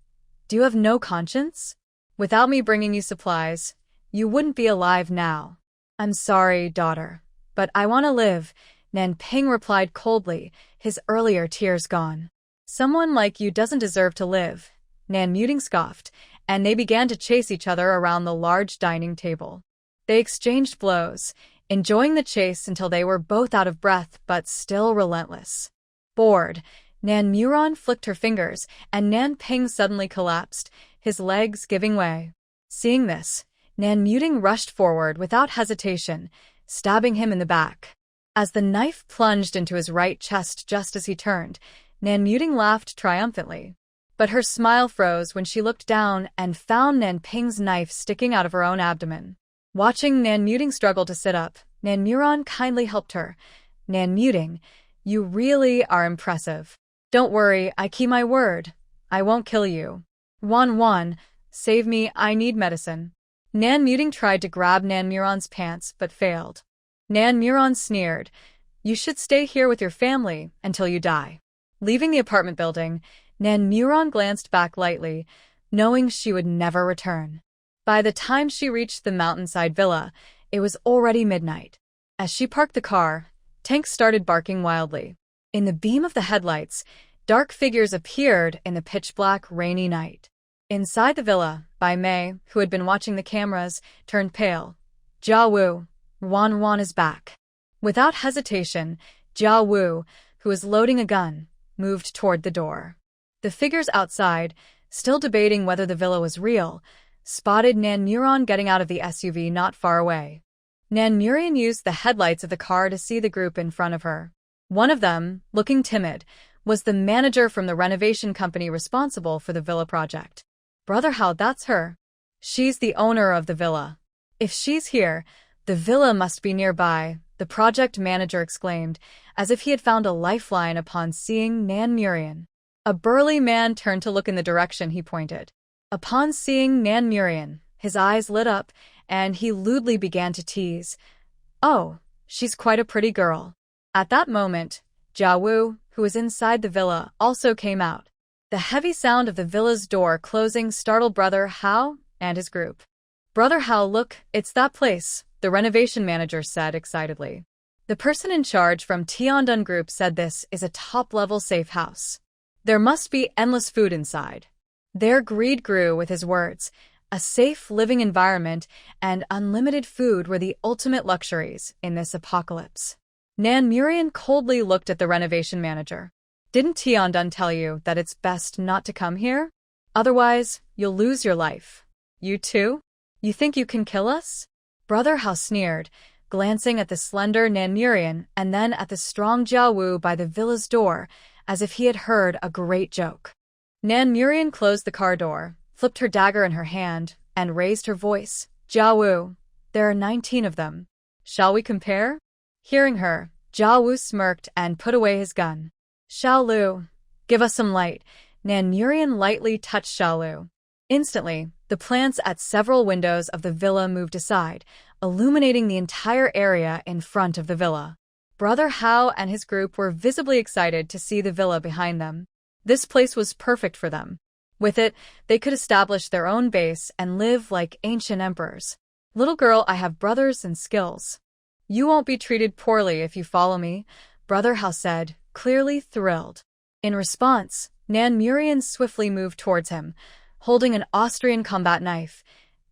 do you have no conscience? Without me bringing you supplies, you wouldn't be alive now. I'm sorry, daughter, but I want to live, Nan Ping replied coldly, his earlier tears gone. Someone like you doesn't deserve to live, Nan Muting scoffed, and they began to chase each other around the large dining table. They exchanged blows, enjoying the chase until they were both out of breath but still relentless. Bored, Nan Muron flicked her fingers, and Nan Ping suddenly collapsed, his legs giving way. Seeing this, Nan Muting rushed forward without hesitation, stabbing him in the back. As the knife plunged into his right chest just as he turned, Nan Muting laughed triumphantly. But her smile froze when she looked down and found Nan Ping's knife sticking out of her own abdomen. Watching Nan Muting struggle to sit up, Nan Muron kindly helped her. Nan Muting, you really are impressive. Don't worry, I keep my word. I won't kill you. Wan, save me, I need medicine. Nan Muting tried to grab Nan Muron's pants but failed. Nan Muron sneered, you should stay here with your family until you die. Leaving the apartment building, Nan Muron glanced back lightly, knowing she would never return. By the time she reached the mountainside villa, it was already midnight. As she parked the car, Tank started barking wildly. In the beam of the headlights, dark figures appeared in the pitch-black, rainy night. Inside the villa, Bai Mei, who had been watching the cameras, turned pale. Jia Wu, Wan is back. Without hesitation, Jia Wu, who was loading a gun, moved toward the door. The figures outside, still debating whether the villa was real, spotted Nan Muron getting out of the SUV not far away. Nan Muron used the headlights of the car to see the group in front of her. One of them, looking timid, was the manager from the renovation company responsible for the villa project. Brother Hao, that's her. She's the owner of the villa. If she's here, the villa must be nearby, the project manager exclaimed, as if he had found a lifeline upon seeing Nan Muron. A burly man turned to look in the direction he pointed. Upon seeing Nan Muron, his eyes lit up, and he lewdly began to tease. Oh, she's quite a pretty girl. At that moment, Jia Wu, who was inside the villa, also came out. The heavy sound of the villa's door closing startled Brother Hao and his group. "Brother Hao, look, it's that place," the renovation manager said excitedly. The person in charge from Tiandun Group said this is a top-level safe house. There must be endless food inside. Their greed grew with his words. A safe living environment and unlimited food were the ultimate luxuries in this apocalypse. Nan Murian coldly looked at the renovation manager. "Didn't Tiandun tell you that it's best not to come here? Otherwise, you'll lose your life. You too? You think you can kill us?" Brother Hao sneered, glancing at the slender Nan Murian and then at the strong Jia Wu by the villa's door, as if he had heard a great joke. Nan Murian closed the car door, flipped her dagger in her hand, and raised her voice. "Jia Wu, there are 19 of them. Shall we compare?" Hearing her, Jia Wu smirked and put away his gun. "Xiao Lu, give us some light." Nan Murian lightly touched Xiao Lu. Instantly, the plants at several windows of the villa moved aside, illuminating the entire area in front of the villa. Brother Hao and his group were visibly excited to see the villa behind them. This place was perfect for them. With it, they could establish their own base and live like ancient emperors. "Little girl, I have brothers and skills. You won't be treated poorly if you follow me," Brother Hao said, clearly thrilled. In response, Nan Murian swiftly moved towards him, holding an Austrian combat knife,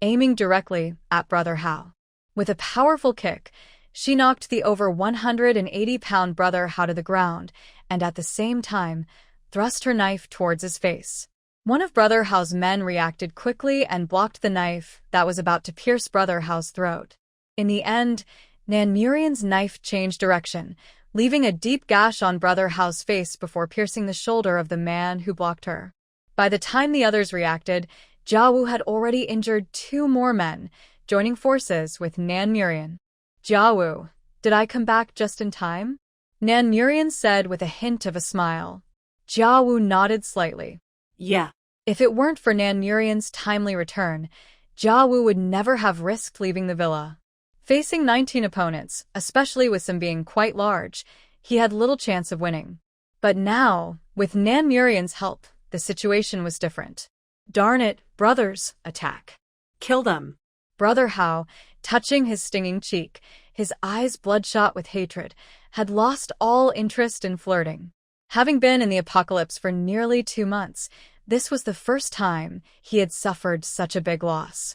aiming directly at Brother Hao. With a powerful kick, she knocked the over 180-pound Brother Hao to the ground and at the same time thrust her knife towards his face. One of Brother Hao's men reacted quickly and blocked the knife that was about to pierce Brother Hao's throat. In the end, Nan Murian's knife changed direction, leaving a deep gash on Brother Hao's face before piercing the shoulder of the man who blocked her. By the time the others reacted, Jia Wu had already injured 2 more men, joining forces with Nan Murian. "Jia Wu, did I come back just in time?" Nan Murian said with a hint of a smile. Jia Wu nodded slightly. "Yeah." If it weren't for Nan Murian's timely return, Jia Wu would never have risked leaving the villa. Facing 19 opponents, especially with some being quite large, he had little chance of winning. But now, with Nan Murian's help, the situation was different. "Darn it, brothers, attack. "Kill them." Brother Hao, touching his stinging cheek, his eyes bloodshot with hatred, had lost all interest in flirting. Having been in the apocalypse for nearly 2 months, this was the first time he had suffered such a big loss.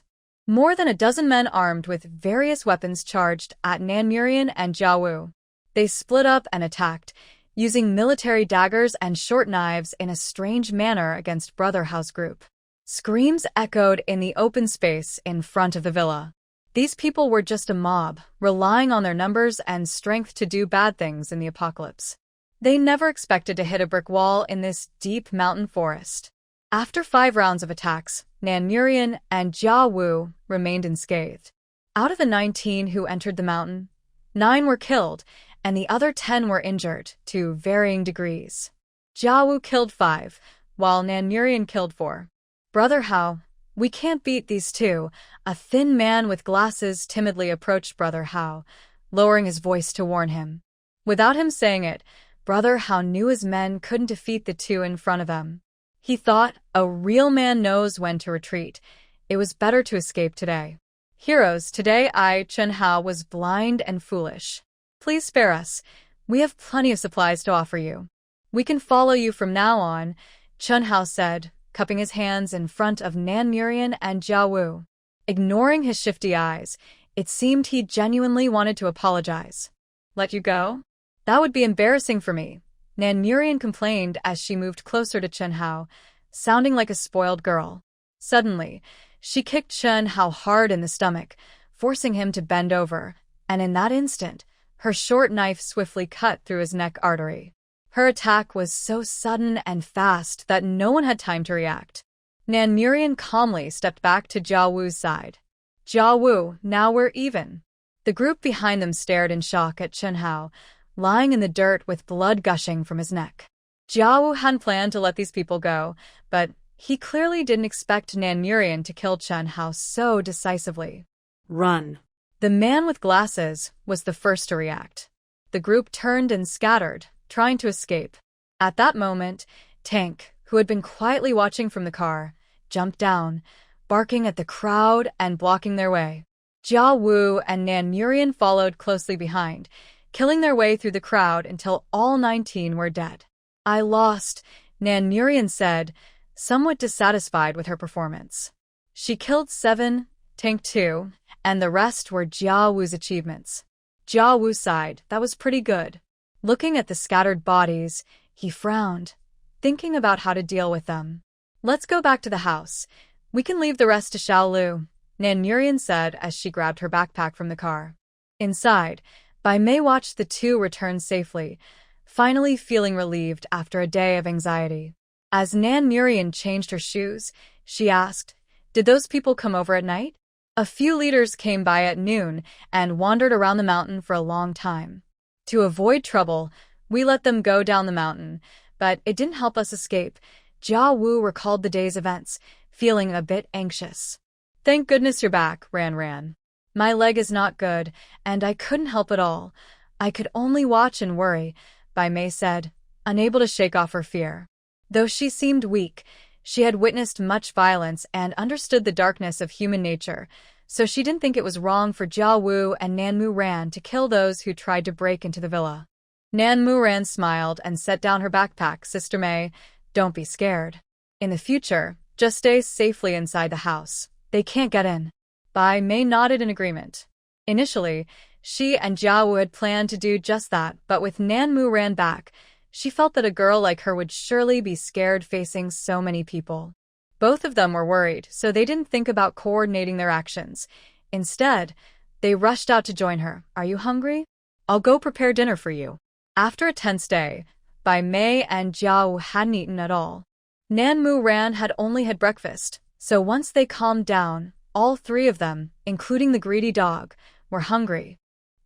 More than a dozen men armed with various weapons charged at Nan Murian and Jia Wu. They split up and attacked, using military daggers and short knives in a strange manner against Brother Hao's group. Screams echoed in the open space in front of the villa. These people were just a mob, relying on their numbers and strength to do bad things in the apocalypse. They never expected to hit a brick wall in this deep mountain forest. After 5 rounds of attacks, Nan Murian and Jia Wu remained unscathed. Out of the 19 who entered the mountain, 9 were killed, and the other 10 were injured to varying degrees. Jia Wu killed 5, while Nan Murian killed 4. "Brother Hao, we can't beat these 2, a thin man with glasses timidly approached Brother Hao, lowering his voice to warn him. Without him saying it, Brother Hao knew his men couldn't defeat the 2 in front of them. He thought, a real man knows when to retreat. It was better to escape today. "Heroes, today Chen Hao was blind and foolish. Please spare us. We have plenty of supplies to offer you. We can follow you from now on," Chen Hao said, cupping his hands in front of Nan Murian and Jia Wu. Ignoring his shifty eyes, it seemed he genuinely wanted to apologize. "Let you go? That would be embarrassing for me," Nan Murian complained as she moved closer to Chen Hao, sounding like a spoiled girl. Suddenly, she kicked Chen Hao hard in the stomach, forcing him to bend over, and in that instant, her short knife swiftly cut through his neck artery. Her attack was so sudden and fast that no one had time to react. Nan Murian calmly stepped back to Jia Wu's side. "Jia Wu, now we're even." The group behind them stared in shock at Chen Hao, lying in the dirt with blood gushing from his neck. Jia Wu hadn't planned to let these people go, but he clearly didn't expect Nan Murian to kill Chen Hao so decisively. "Run." The man with glasses was the first to react. The group turned and scattered, trying to escape. At that moment, Tank, who had been quietly watching from the car, jumped down, barking at the crowd and blocking their way. Jia Wu and Nan Murian followed closely behind, killing their way through the crowd until all 19 were dead. I lost, Nan Murian said, somewhat dissatisfied with her performance. She killed 7, tanked 2, and the rest were Jia Wu's achievements. Jia Wu sighed, that was pretty good. Looking at the scattered bodies, he frowned, thinking about how to deal with them. Let's go back to the house. We can leave the rest to Xiaolu, Nan Murian said as she grabbed her backpack from the car. Inside, Bai Mei watched the two return safely, finally feeling relieved after a day of anxiety. As Nan Murian changed her shoes, she asked, did those people come over at night? A few leaders came by at noon and wandered around the mountain for a long time. To avoid trouble, we let them go down the mountain, but it didn't help us escape. Jia Wu recalled the day's events, feeling a bit anxious. Thank goodness you're back, Ran. My leg is not good, and I couldn't help it all. I could only watch and worry, Bai Mei said, unable to shake off her fear. Though she seemed weak, she had witnessed much violence and understood the darkness of human nature, so she didn't think it was wrong for Jia Wu and Nan Muran to kill those who tried to break into the villa. Nan Muran smiled and set down her backpack. Sister Mei, don't be scared. In the future, just stay safely inside the house. They can't get in. Bai Mei nodded in agreement. Initially, she and Jia Wu had planned to do just that, but with Nan Muran back, she felt that a girl like her would surely be scared facing so many people. Both of them were worried, so they didn't think about coordinating their actions. Instead, they rushed out to join her. Are you hungry? I'll go prepare dinner for you. After a tense day, Bai Mei and Jia Wu hadn't eaten at all. Nan Muran had only had breakfast, so once they calmed down, all three of them, including the greedy dog, were hungry.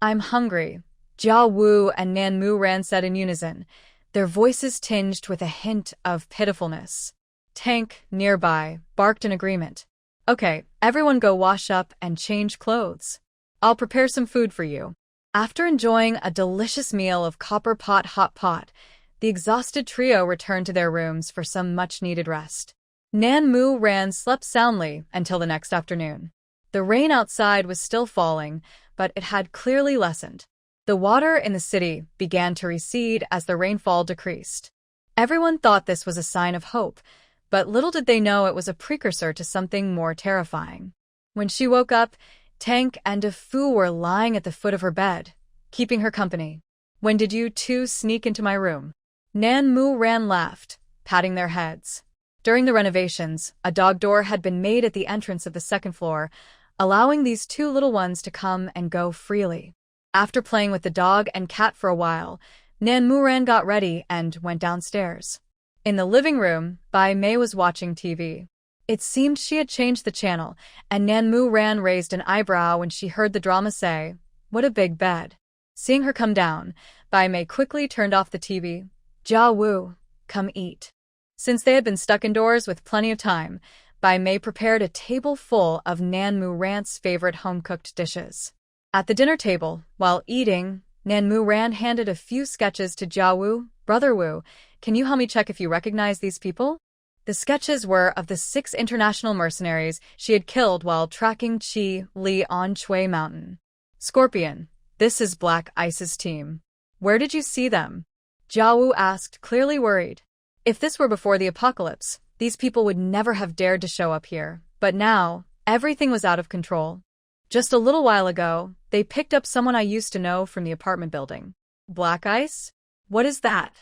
I'm hungry, Jia Wu and Nan Muran said in unison, their voices tinged with a hint of pitifulness. Tank, nearby, barked in agreement. Okay, everyone go wash up and change clothes. I'll prepare some food for you. After enjoying a delicious meal of copper pot hot pot, the exhausted trio returned to their rooms for some much-needed rest. Nan Muran slept soundly until the next afternoon. The rain outside was still falling, but it had clearly lessened. The water in the city began to recede as the rainfall decreased. Everyone thought this was a sign of hope, but little did they know it was a precursor to something more terrifying. When she woke up, Tank and Fu were lying at the foot of her bed, keeping her company. When did you two sneak into my room? Nan Muran laughed, patting their heads. During the renovations, a dog door had been made at the entrance of the second floor, allowing these two little ones to come and go freely. After playing with the dog and cat for a while, Nan Muran got ready and went downstairs. In the living room, Bai Mei was watching TV. It seemed she had changed the channel, and Nan Muran raised an eyebrow when she heard the drama say, "What a big bed." Seeing her come down, Bai Mei quickly turned off the TV. Jia Wu, come eat. Since they had been stuck indoors with plenty of time, Bai Mei prepared a table full of Nan Muran's favorite home-cooked dishes. At the dinner table, while eating, Nan Muran handed a few sketches to Jia Wu. Brother Wu, can you help me check if you recognize these people? The sketches were of the 6 international mercenaries she had killed while tracking Qi Li on Chui Mountain. Scorpion, this is Black Ice's team. Where did you see them? Jia Wu asked, clearly worried. If this were before the apocalypse, these people would never have dared to show up here, but now, everything was out of control. Just a little while ago, they picked up someone I used to know from the apartment building. Black Ice? What is that?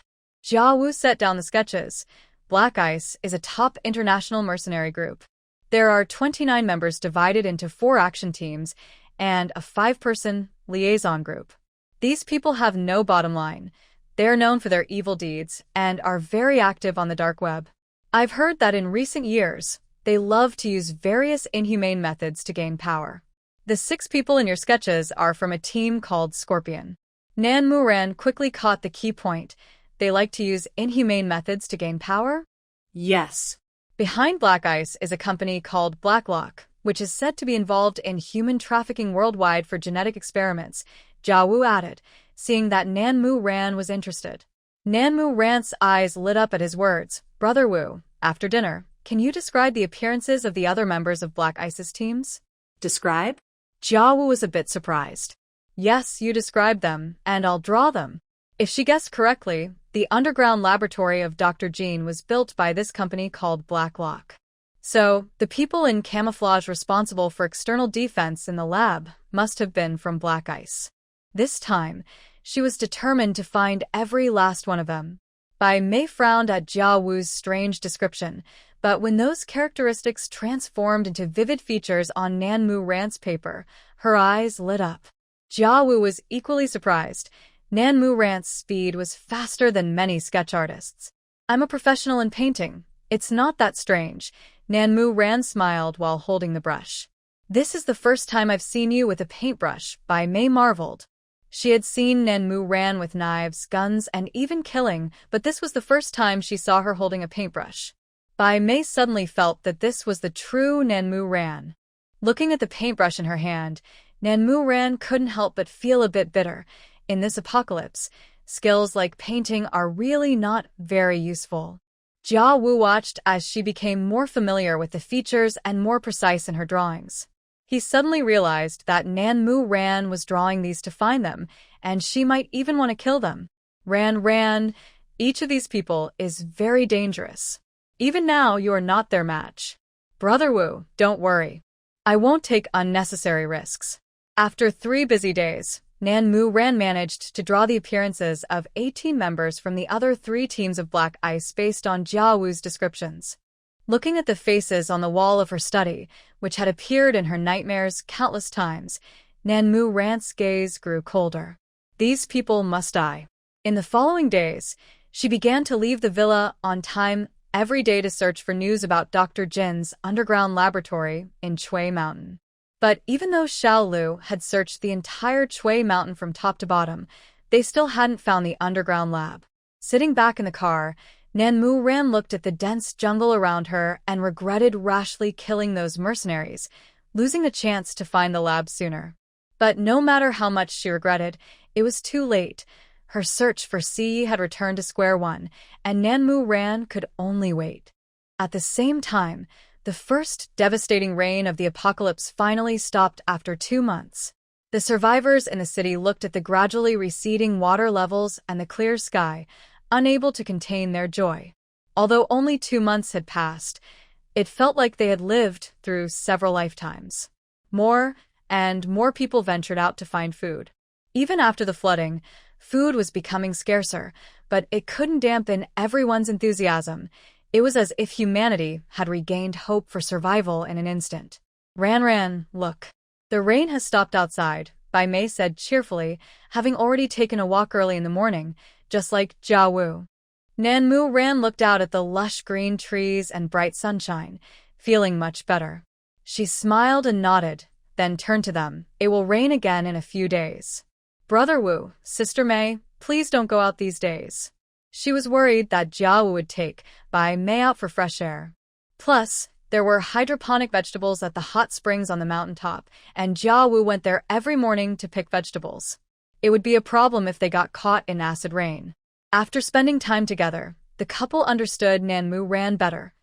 Jia Wu set down the sketches. Black Ice is a top international mercenary group. There are 29 members divided into 4 action teams and a 5-person liaison group. These people have no bottom line. They are known for their evil deeds and are very active on the dark web. I've heard that in recent years, they love to use various inhumane methods to gain power. The 6 people in your sketches are from a team called Scorpion. Nan Muran quickly caught the key point. They like to use inhumane methods to gain power? Yes. Behind Black Ice is a company called Blacklock, which is said to be involved in human trafficking worldwide for genetic experiments, Jia Wu added, seeing that Nan Muran was interested. Nan Muran's eyes lit up at his words. Brother Wu, after dinner, can you describe the appearances of the other members of Black Ice's teams? Describe? Jia Wu was a bit surprised. Yes, you described them, and I'll draw them. If she guessed correctly, the underground laboratory of Dr. Jean was built by this company called Black Lock. So, the people in camouflage responsible for external defense in the lab must have been from Black Ice. This time, she was determined to find every last one of them. Bai Mei frowned at Jia Wu's strange description, but when those characteristics transformed into vivid features on Nanmu Rant's paper, her eyes lit up. Jia Wu was equally surprised. Nanmu Rant's speed was faster than many sketch artists. I'm a professional in painting. It's not that strange. Nanmu Ran smiled while holding the brush. This is the first time I've seen you with a paintbrush, Bai Mei marveled. She had seen Nanmu Ran with knives, guns, and even killing, but this was the first time she saw her holding a paintbrush. Bai Mei suddenly felt that this was the true Nanmu Ran. Looking at the paintbrush in her hand, Nanmu Ran couldn't help but feel a bit bitter. In this apocalypse, skills like painting are really not very useful. Jia Wu watched as she became more familiar with the features and more precise in her drawings. He suddenly realized that Nanmu Ran was drawing these to find them, and she might even want to kill them. Ran, each of these people is very dangerous. Even now, you are not their match. Brother Wu, don't worry. I won't take unnecessary risks. After 3 busy days, Nanmu Ran managed to draw the appearances of 18 members from the other 3 teams of Black Ice based on Jia Wu's descriptions. Looking at the faces on the wall of her study, which had appeared in her nightmares countless times, Nanmu Rant's gaze grew colder. These people must die. In the following days, she began to leave the villa on time every day to search for news about Dr. Jin's underground laboratory in Chui Mountain. But even though Xiao Lu had searched the entire Chui Mountain from top to bottom, they still hadn't found the underground lab. Sitting back in the car, Nanmu Ran looked at the dense jungle around her and regretted rashly killing those mercenaries, losing the chance to find the lab sooner. But no matter how much she regretted, it was too late. Her search for Ci had returned to square one, and Nanmu Ran could only wait. At the same time, the first devastating rain of the apocalypse finally stopped after 2 months. The survivors in the city looked at the gradually receding water levels and the clear sky, unable to contain their joy. Although only 2 months had passed, it felt like they had lived through several lifetimes. More and more people ventured out to find food. Even after the flooding, food was becoming scarcer, but it couldn't dampen everyone's enthusiasm. It was as if humanity had regained hope for survival in an instant. Ran, look. The rain has stopped outside, Bai Mei said cheerfully, having already taken a walk early in the morning, just like Jia Wu. Nanmu Ran looked out at the lush green trees and bright sunshine, feeling much better. She smiled and nodded, then turned to them. It will rain again in a few days. Brother Wu, Sister Mei, please don't go out these days. She was worried that Jia Wu would take Bai Mei out for fresh air. Plus, there were hydroponic vegetables at the hot springs on the mountaintop, and Jia Wu went there every morning to pick vegetables. It would be a problem if they got caught in acid rain. After spending time together, the couple understood Nanmu Ran better.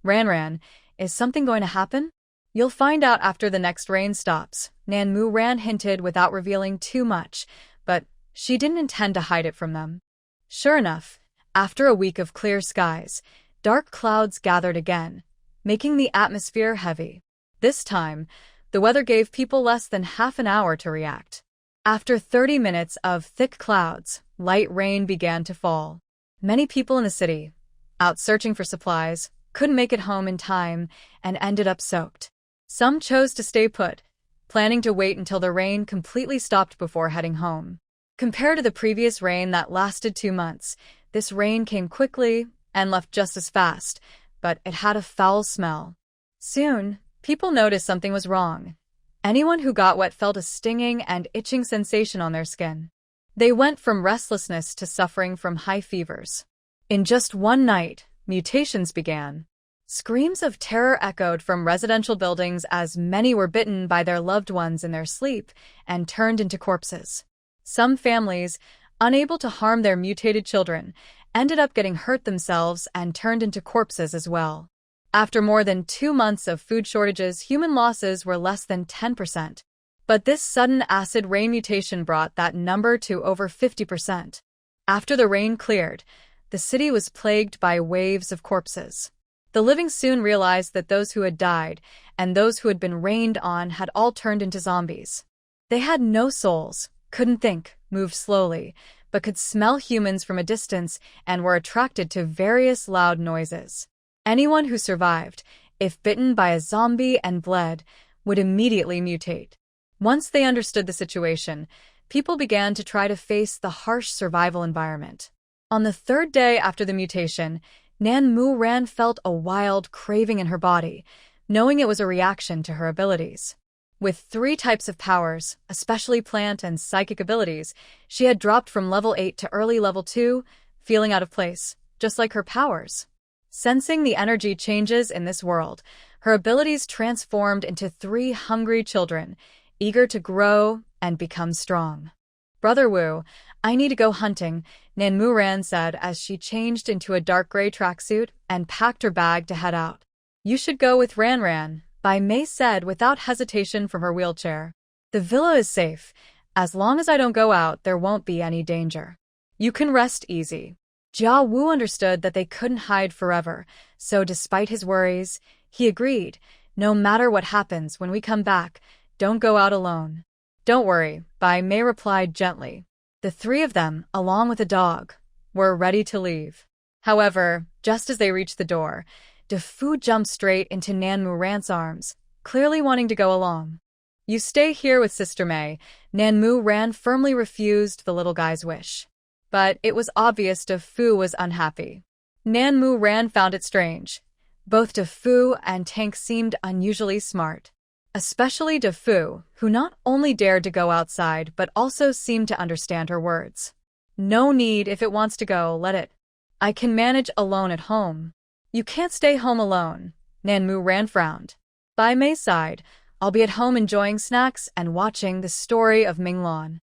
Ran, is something going to happen? You'll find out after the next rain stops, Nanmu Ran hinted without revealing too much, but she didn't intend to hide it from them. Sure enough, after a week of clear skies, dark clouds gathered again, making the atmosphere heavy. This time, the weather gave people less than half an hour to react. After 30 minutes of thick clouds, light rain began to fall. Many people in the city, out searching for supplies, couldn't make it home in time and ended up soaked. Some chose to stay put, planning to wait until the rain completely stopped before heading home. Compared to the previous rain that lasted 2 months, this rain came quickly and left just as fast, but it had a foul smell. Soon, people noticed something was wrong. Anyone who got wet felt a stinging and itching sensation on their skin. They went from restlessness to suffering from high fevers. In just one night, mutations began. Screams of terror echoed from residential buildings as many were bitten by their loved ones in their sleep and turned into corpses. Some families, unable to harm their mutated children, ended up getting hurt themselves and turned into corpses as well. After more than 2 months of food shortages, human losses were less than 10%. But this sudden acid rain mutation brought that number to over 50%. After the rain cleared, the city was plagued by waves of corpses. The living soon realized that those who had died and those who had been rained on had all turned into zombies. They had no souls, couldn't think, moved slowly, but could smell humans from a distance and were attracted to various loud noises. Anyone who survived, if bitten by a zombie and bled, would immediately mutate. Once they understood the situation, people began to try to face the harsh survival environment. On the 3rd day after the mutation, Nan Mu Ran felt a wild craving in her body, knowing it was a reaction to her abilities. With 3 types of powers, especially plant and psychic abilities, she had dropped from level 8 to early level 2, feeling out of place, just like her powers. Sensing the energy changes in this world, her abilities transformed into 3 hungry children, eager to grow and become strong. "Brother Wu, I need to go hunting," Nan Mu Ran said as she changed into a dark gray tracksuit and packed her bag to head out. "You should go with Ran Ran," Bai Mei said without hesitation from her wheelchair. "The villa is safe. As long as I don't go out, there won't be any danger. You can rest easy." Jia Wu understood that they couldn't hide forever, so despite his worries, he agreed, "No matter what happens when we come back, don't go out alone." "Don't worry," Bai Mei replied gently. The 3 of them, along with a dog, were ready to leave. However, just as they reached the door, DeFu jumped straight into Nan Mu Ran's arms, clearly wanting to go along. "You stay here with Sister Mei," Nan Mu Ran firmly refused the little guy's wish. But it was obvious DeFu was unhappy. Nan Mu Ran found it strange. Both DeFu and Tank seemed unusually smart. Especially DeFu, who not only dared to go outside but also seemed to understand her words. "No need, if it wants to go, let it. I can manage alone at home." "You can't stay home alone," Nan Mu Ran frowned. Bai Mei sighed, "I'll be at home enjoying snacks and watching the story of Minglan.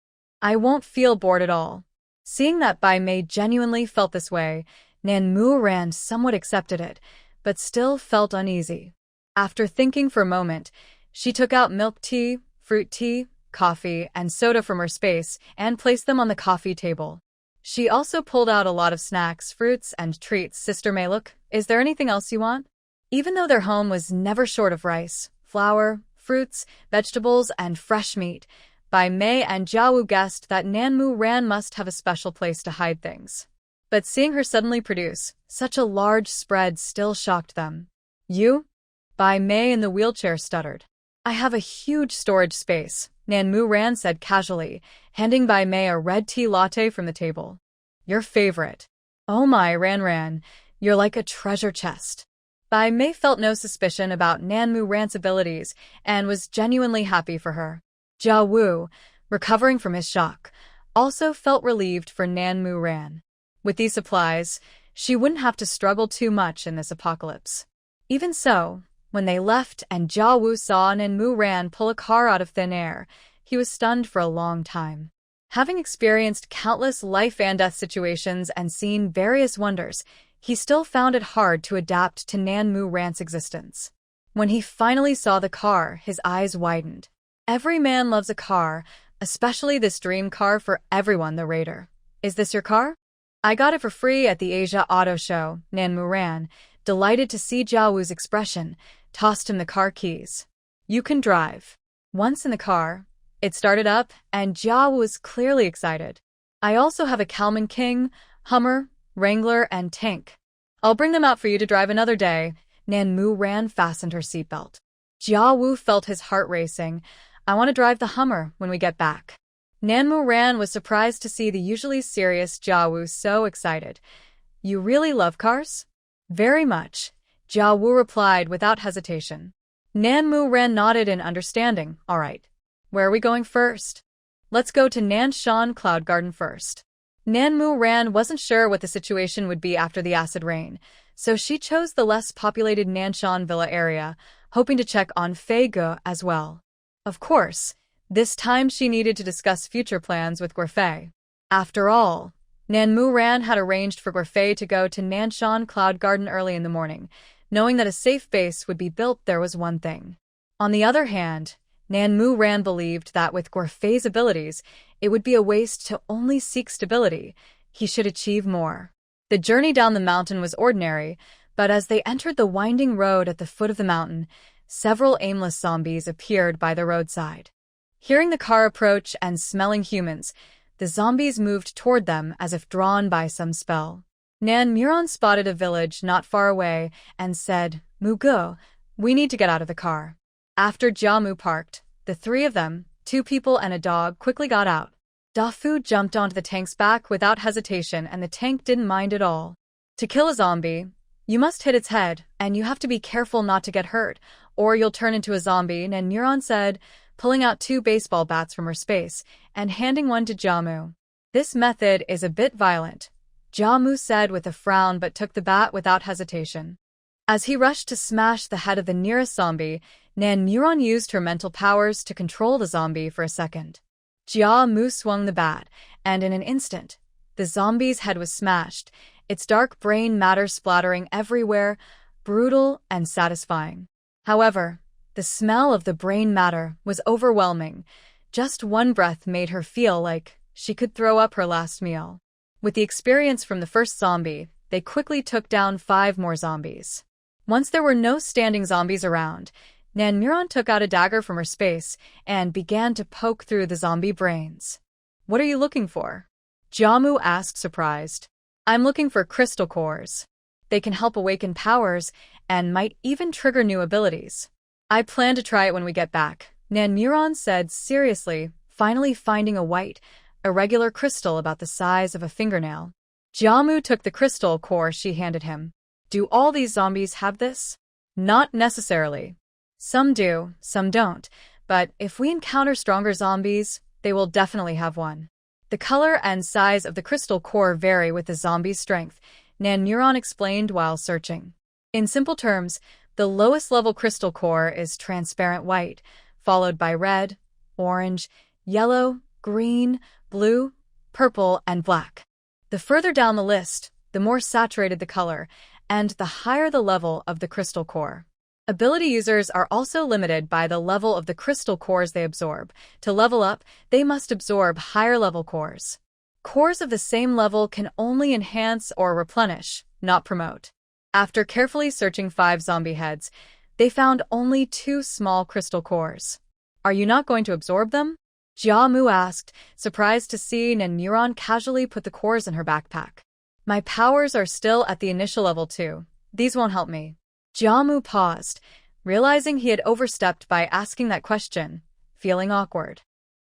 I won't feel bored at all." Seeing that Bai Mei genuinely felt this way, Nan Mu Ran somewhat accepted it, but still felt uneasy. After thinking for a moment, she took out milk tea, fruit tea, coffee, and soda from her space and placed them on the coffee table. She also pulled out a lot of snacks, fruits, and treats. "Sister Mei, look, is there anything else you want?" Even though their home was never short of rice, flour, fruits, vegetables, and fresh meat, Bai Mei and Jia Wu guessed that Nan Mu Ran must have a special place to hide things. But seeing her suddenly produce such a large spread still shocked them. "You?" Bai Mei in the wheelchair stuttered. "I have a huge storage space," Nan Mu Ran said casually, handing Bai Mei a red tea latte from the table. "Your favorite." "Oh my, Ran Ran, you're like a treasure chest." Bai Mei felt no suspicion about Nan Mu Ran's abilities and was genuinely happy for her. Jia Wu, recovering from his shock, also felt relieved for Nan Mu Ran. With these supplies, she wouldn't have to struggle too much in this apocalypse. Even so, when they left and Jia Wu saw Nan Mu Ran pull a car out of thin air, he was stunned for a long time. Having experienced countless life and death situations and seen various wonders, he still found it hard to adapt to Nan Mu Ran's existence. When he finally saw the car, his eyes widened. Every man loves a car, especially this dream car for everyone, the Raider. "Is this your car?" "I got it for free at the Asia Auto Show," Nan Mu Ran, delighted to see Jia Wu's expression, tossed him the car keys. "You can drive." Once in the car, it started up, and Jia Wu was clearly excited. "I also have a Kalman King, Hummer, Wrangler, and Tank. I'll bring them out for you to drive another day." Nan Mu Ran fastened her seatbelt. Jia Wu felt his heart racing. "I want to drive the Hummer when we get back." Nan Mu Ran was surprised to see the usually serious Jia Wu so excited. "You really love cars?" "Very much," Jia Wu replied without hesitation. Nan Mu Ran nodded in understanding. "All right. Where are we going first?" "Let's go to Nanshan Cloud Garden first." Nan Mu Ran wasn't sure what the situation would be after the acid rain, so she chose the less populated Nanshan Villa area, hoping to check on Fei Ge as well. Of course, this time she needed to discuss future plans with Guifei. After all, Nanmu Ran had arranged for Guerfei to go to Nanshan Cloud Garden early in the morning, knowing that a safe base would be built. There was one thing. On the other hand, Nanmu Ran believed that with Guerfei's abilities, it would be a waste to only seek stability. He should achieve more. The journey down the mountain was ordinary, but as they entered the winding road at the foot of the mountain, several aimless zombies appeared by the roadside. Hearing the car approach and smelling humans, the zombies moved toward them as if drawn by some spell. Nan Muron spotted a village not far away and said, "Mugo, we need to get out of the car." After Jiamu parked, the three of them, 2 people and a dog, quickly got out. Dafu jumped onto the tank's back without hesitation, and the tank didn't mind at all. To kill a zombie, you must hit its head, and you have to be careful not to get hurt, or you'll turn into a zombie, Nan Muron said, pulling out 2 baseball bats from her space and handing one to Jiamu. "This method is a bit violent," Jiamu said with a frown, but took the bat without hesitation. As he rushed to smash the head of the nearest zombie, Nan Muron used her mental powers to control the zombie for a second. Jiamu swung the bat, and in an instant, the zombie's head was smashed, its dark brain matter splattering everywhere, brutal and satisfying. However, the smell of the brain matter was overwhelming. Just one breath made her feel like she could throw up her last meal. With the experience from the first zombie, they quickly took down 5 more zombies. Once there were no standing zombies around, Nan Muron took out a dagger from her space and began to poke through the zombie brains. "What are you looking for?" Jiamu asked, surprised. "I'm looking for crystal cores. They can help awaken powers and might even trigger new abilities. I plan to try it when we get back," Nan Muron said seriously, finally finding a white, irregular crystal about the size of a fingernail. Jiamu took the crystal core she handed him. "Do all these zombies have this?" "Not necessarily. Some do, some don't, but if we encounter stronger zombies, they will definitely have one. The color and size of the crystal core vary with the zombie's strength," Nan Muron explained while searching. In simple terms, the lowest level crystal core is transparent white, followed by red, orange, yellow, green, blue, purple, and black. The further down the list, the more saturated the color, and the higher the level of the crystal core. Ability users are also limited by the level of the crystal cores they absorb. To level up, they must absorb higher-level cores. Cores of the same level can only enhance or replenish, not promote. After carefully searching 5 zombie heads, they found only 2 small crystal cores. "Are you not going to absorb them?" Jiamu asked, surprised to see Nan Muron casually put the cores in her backpack. "My powers are still at the initial level too. These won't help me." Jiamu paused, realizing he had overstepped by asking that question, feeling awkward.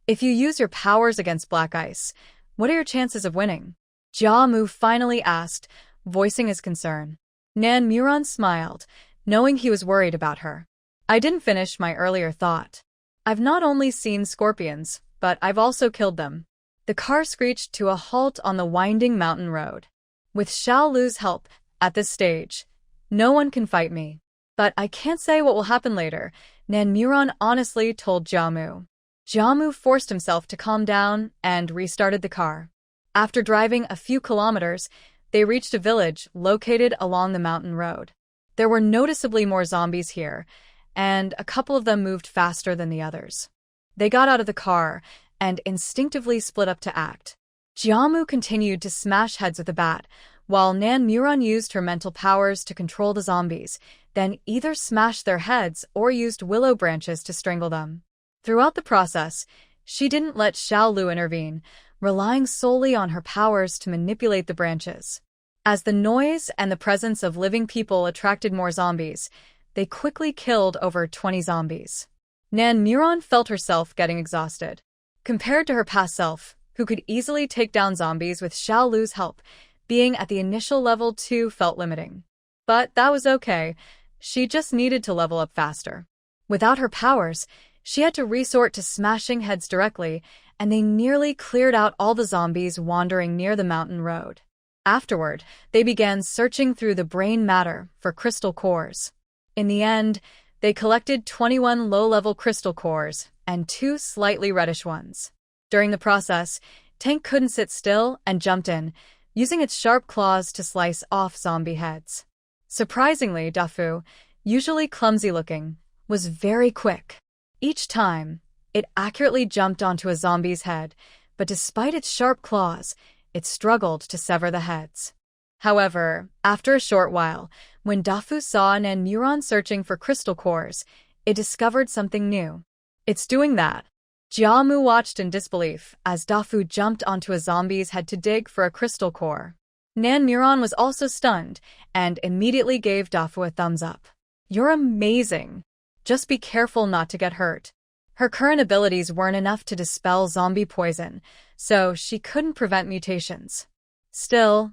"If you use your powers against black ice, what are your chances of winning?" Jiamu finally asked, voicing his concern. Nan Muron smiled, knowing he was worried about her. "I didn't finish my earlier thought. I've not only seen scorpions, but I've also killed them." The car screeched to a halt on the winding mountain road. "With Xiao Lu's help, at this stage, no one can fight me. But I can't say what will happen later," Nan Muron honestly told Jiamu. Jiamu forced himself to calm down and restarted the car. After driving a few kilometers, they reached a village located along the mountain road. There were noticeably more zombies here, and a couple of them moved faster than the others. They got out of the car and instinctively split up to act. Jiamu continued to smash heads with a bat, while Nan Muron used her mental powers to control the zombies, then either smashed their heads or used willow branches to strangle them. Throughout the process, she didn't let Xiao Lu intervene, relying solely on her powers to manipulate the branches. As the noise and the presence of living people attracted more zombies, they quickly killed over 20 zombies. Nan Muron felt herself getting exhausted. Compared to her past self, who could easily take down zombies with Xiao Lu's help, being at the initial level 2 felt limiting. But that was okay. She just needed to level up faster. Without her powers, she had to resort to smashing heads directly, and they nearly cleared out all the zombies wandering near the mountain road. Afterward, they began searching through the brain matter for crystal cores. In the end, they collected 21 low-level crystal cores and 2 slightly reddish ones. During the process, Tank couldn't sit still and jumped in, using its sharp claws to slice off zombie heads. Surprisingly, Dafu, usually clumsy-looking, was very quick. Each time, it accurately jumped onto a zombie's head, but despite its sharp claws, it struggled to sever the heads. However, after a short while, when Dafu saw an neuron searching for crystal cores, it discovered something new. It's doing that. Jiamu watched in disbelief as Dafu jumped onto a zombie's head to dig for a crystal core. Nan Neuron was also stunned and immediately gave Dafu a thumbs up. You're amazing. Just be careful not to get hurt. Her current abilities weren't enough to dispel zombie poison, so she couldn't prevent mutations. Still,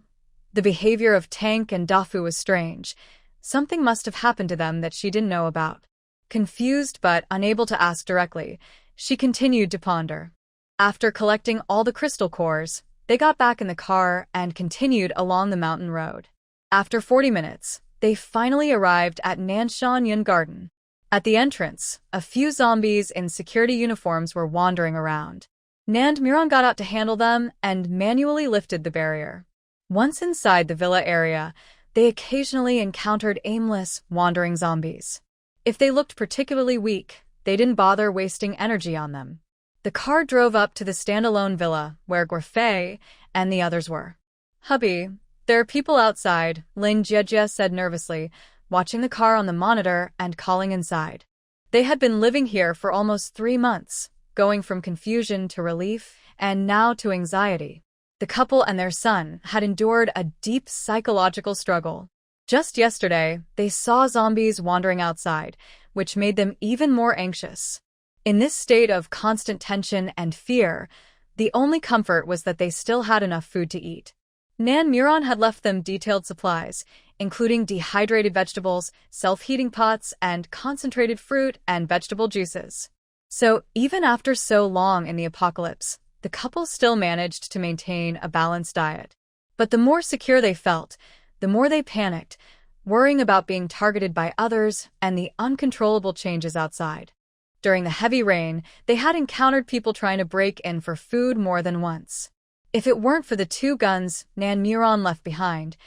the behavior of Tank and Dafu was strange. Something must have happened to them that she didn't know about. Confused but unable to ask directly, she continued to ponder. After collecting all the crystal cores, they got back in the car and continued along the mountain road. After 40 minutes, they finally arrived at Nanshan Garden. At the entrance, a few zombies in security uniforms were wandering around. Nan Miron got out to handle them and manually lifted the barrier. Once inside the villa area, they occasionally encountered aimless, wandering zombies. If they looked particularly weak, they didn't bother wasting energy on them. The car drove up to the standalone villa where Guofei and the others were. "Hubby, there are people outside," Lin Jiejie said nervously, watching the car on the monitor and calling inside. They had been living here for almost 3 months, going from confusion to relief and now to anxiety. The couple and their son had endured a deep psychological struggle. Just yesterday, they saw zombies wandering outside, which made them even more anxious. In this state of constant tension and fear, the only comfort was that they still had enough food to eat. Nan Miron had left them detailed supplies, including dehydrated vegetables, self-heating pots, and concentrated fruit and vegetable juices. So even after so long in the apocalypse, the couple still managed to maintain a balanced diet. But the more secure they felt, the more they panicked, worrying about being targeted by others and the uncontrollable changes outside. During the heavy rain, they had encountered people trying to break in for food more than once. If it weren't for the 2 guns Nan Miron left behind,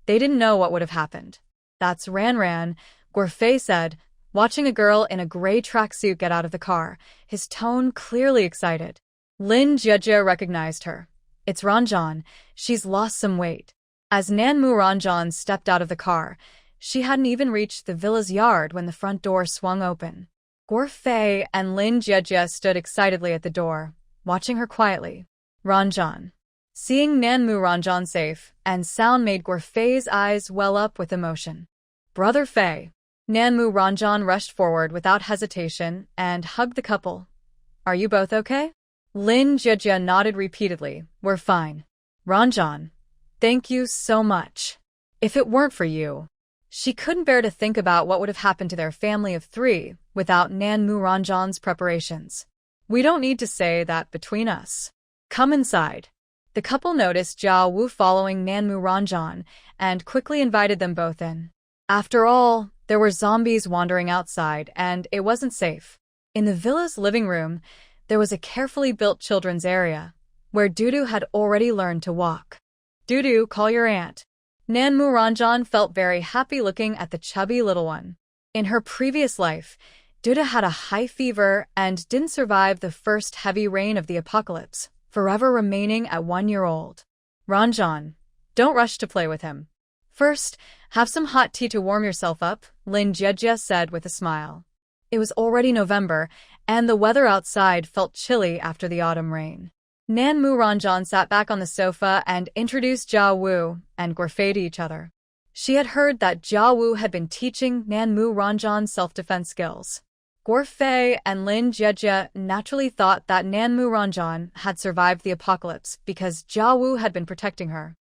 they didn't know what would have happened. "That's Ran," Guofei said, watching a girl in a gray tracksuit get out of the car, his tone clearly excited. Lin Jiejie recognized her. "It's Ranjan. She's lost some weight." As Nanmu Ranjan stepped out of the car, she hadn't even reached the villa's yard when the front door swung open. Guofei and Lin Jiejie stood excitedly at the door, watching her quietly. Ranjan. Seeing Nanmu Ranjan safe and sound made Guofei's eyes well up with emotion. "Brother Fei." Nanmu Ranjan rushed forward without hesitation and hugged the couple. "Are you both okay?" Lin Jiejie nodded repeatedly. "We're fine." "Ranjan. Thank you so much. If it weren't for you." She couldn't bear to think about what would have happened to their family of 3 without Nanmu Ranjan's preparations. "We don't need to say that between us. Come inside." The couple noticed Jiao Wu following Nanmu Ranjan and quickly invited them both in. After all, there were zombies wandering outside and it wasn't safe. In the villa's living room, there was a carefully built children's area, where Dudu had already learned to walk. "Dudu, call your aunt." Nanmu Ranjan felt very happy looking at the chubby little one. In her previous life, Dudu had a high fever and didn't survive the first heavy rain of the apocalypse, forever remaining at 1-year-old. "Ranjan, don't rush to play with him. First, have some hot tea to warm yourself up," Lin Jiejie said with a smile. It was already November, and the weather outside felt chilly after the autumn rain. Nanmu Ranjan sat back on the sofa and introduced Jiao Wu and Guofei to each other. She had heard that Jiao Wu had been teaching Nanmu Ranjan self-defense skills. Guofei and Lin Jiejie naturally thought that Nanmu Ranjan had survived the apocalypse because Jiao Wu had been protecting her.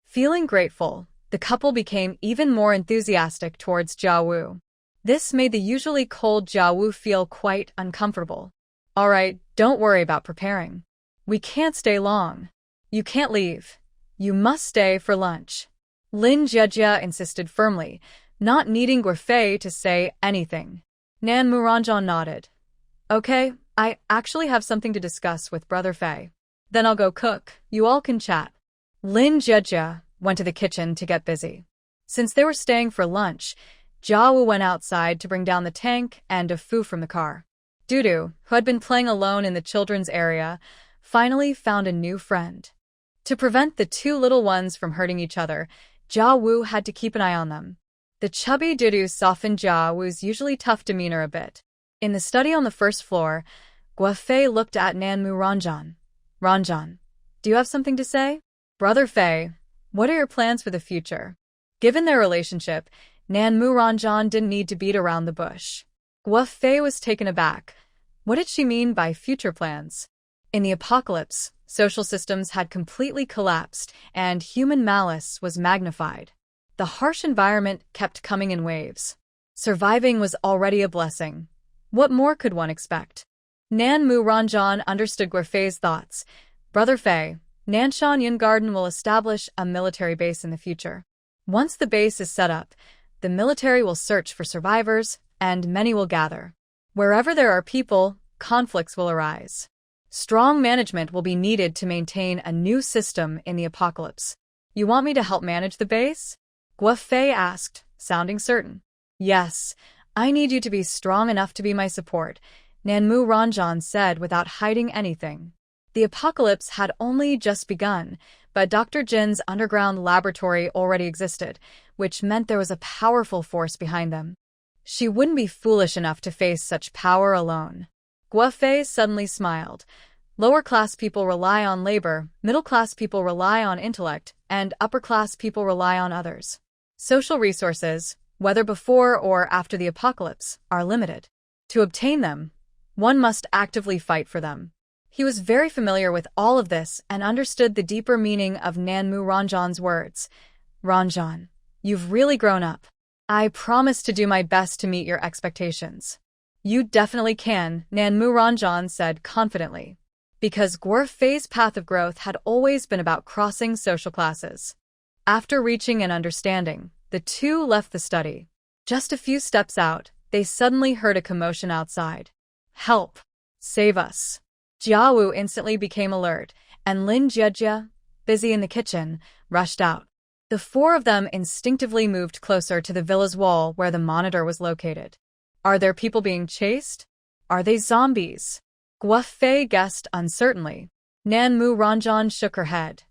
Feeling grateful, the couple became even more enthusiastic towards Jiao Wu. This made the usually cold Jiao Wu feel quite uncomfortable. "All right, don't worry about preparing. We can't stay long. You can't leave. You must stay for lunch." Lin Jiejie insisted firmly, not needing Guofei to say anything. Nanmu Ranjan nodded. "Okay, I actually have something to discuss with Brother Fei." Then I'll go cook. You all can chat. Lin Jiejia went to the kitchen to get busy. Since they were staying for lunch, Jiawu went outside to bring down the tank and a Fu from the car. Dudu, who had been playing alone in the children's area, finally found a new friend. To prevent the two little ones from hurting each other, Jiawu had to keep an eye on them. The chubby Dudu softened Jiawu's usually tough demeanor a bit. In the study on the first floor, Guofei looked at Nanmu Ranjan. Ranjan, do you have something to say? Brother Fei, what are your plans for the future? Given their relationship, Nanmu Ranjan didn't need to beat around the bush. Guofei was taken aback. What did she mean by future plans? In the apocalypse, social systems had completely collapsed and human malice was magnified. The harsh environment kept coming in waves. Surviving was already a blessing. What more could one expect? Nanmu Ranjan understood Guofei's thoughts. Brother Fei, Nanshan Yin Garden will establish a military base in the future. Once the base is set up, the military will search for survivors, and many will gather. Wherever there are people, conflicts will arise. Strong management will be needed to maintain a new system in the apocalypse. You want me to help manage the base? Guofei asked, sounding certain. Yes, I need you to be strong enough to be my support, Nanmu Ranjan said without hiding anything. The apocalypse had only just begun, but Dr. Jin's underground laboratory already existed, which meant there was a powerful force behind them. She wouldn't be foolish enough to face such power alone. Guofei suddenly smiled. Lower-class people rely on labor, middle-class people rely on intellect, and upper-class people rely on others. Social resources, whether before or after the apocalypse, are limited. To obtain them, one must actively fight for them. He was very familiar with all of this and understood the deeper meaning of Nanmu Ranjan's words. Ranjan, you've really grown up. I promise to do my best to meet your expectations. You definitely can, Nanmu Ranjan said confidently. Because Guofei's path of growth had always been about crossing social classes. After reaching an understanding, the two left the study. Just a few steps out, they suddenly heard a commotion outside. Help! Save us! Jiawu instantly became alert, and Lin Jiejia, busy in the kitchen, rushed out. The four of them instinctively moved closer to the villa's wall where the monitor was located. Are there people being chased? Are they zombies? Guofei guessed uncertainly. Nanmu Ranjan shook her head.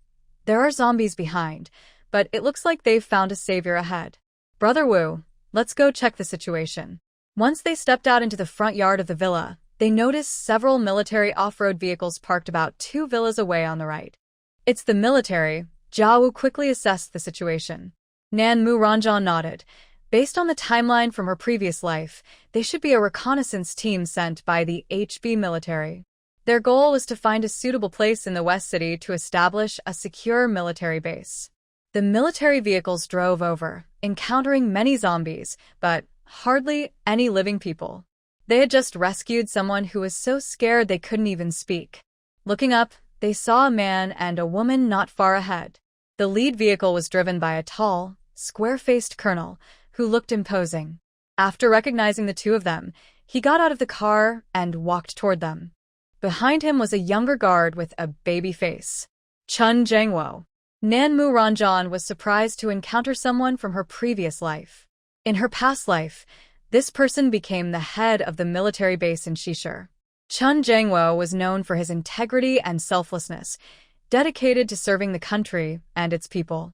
There are zombies behind, but it looks like they've found a savior ahead. Brother Wu, let's go check the situation. Once they stepped out into the front yard of the villa, they noticed several military off-road vehicles parked about 2 villas away on the right. It's the military. Jiawu quickly assessed the situation. Nanmu Ranjan nodded. Based on the timeline from her previous life, they should be a reconnaissance team sent by the HB military. Their goal was to find a suitable place in the West City to establish a secure military base. The military vehicles drove over, encountering many zombies, but hardly any living people. They had just rescued someone who was so scared they couldn't even speak. Looking up, they saw a man and a woman not far ahead. The lead vehicle was driven by a tall, square-faced colonel who looked imposing. After recognizing the two of them, he got out of the car and walked toward them. Behind him was a younger guard with a baby face. Chun Jangwo. Nanmu Ranjan was surprised to encounter someone from her previous life. In her past life, this person became the head of the military base in Shishir. Chun Jangwo was known for his integrity and selflessness, dedicated to serving the country and its people.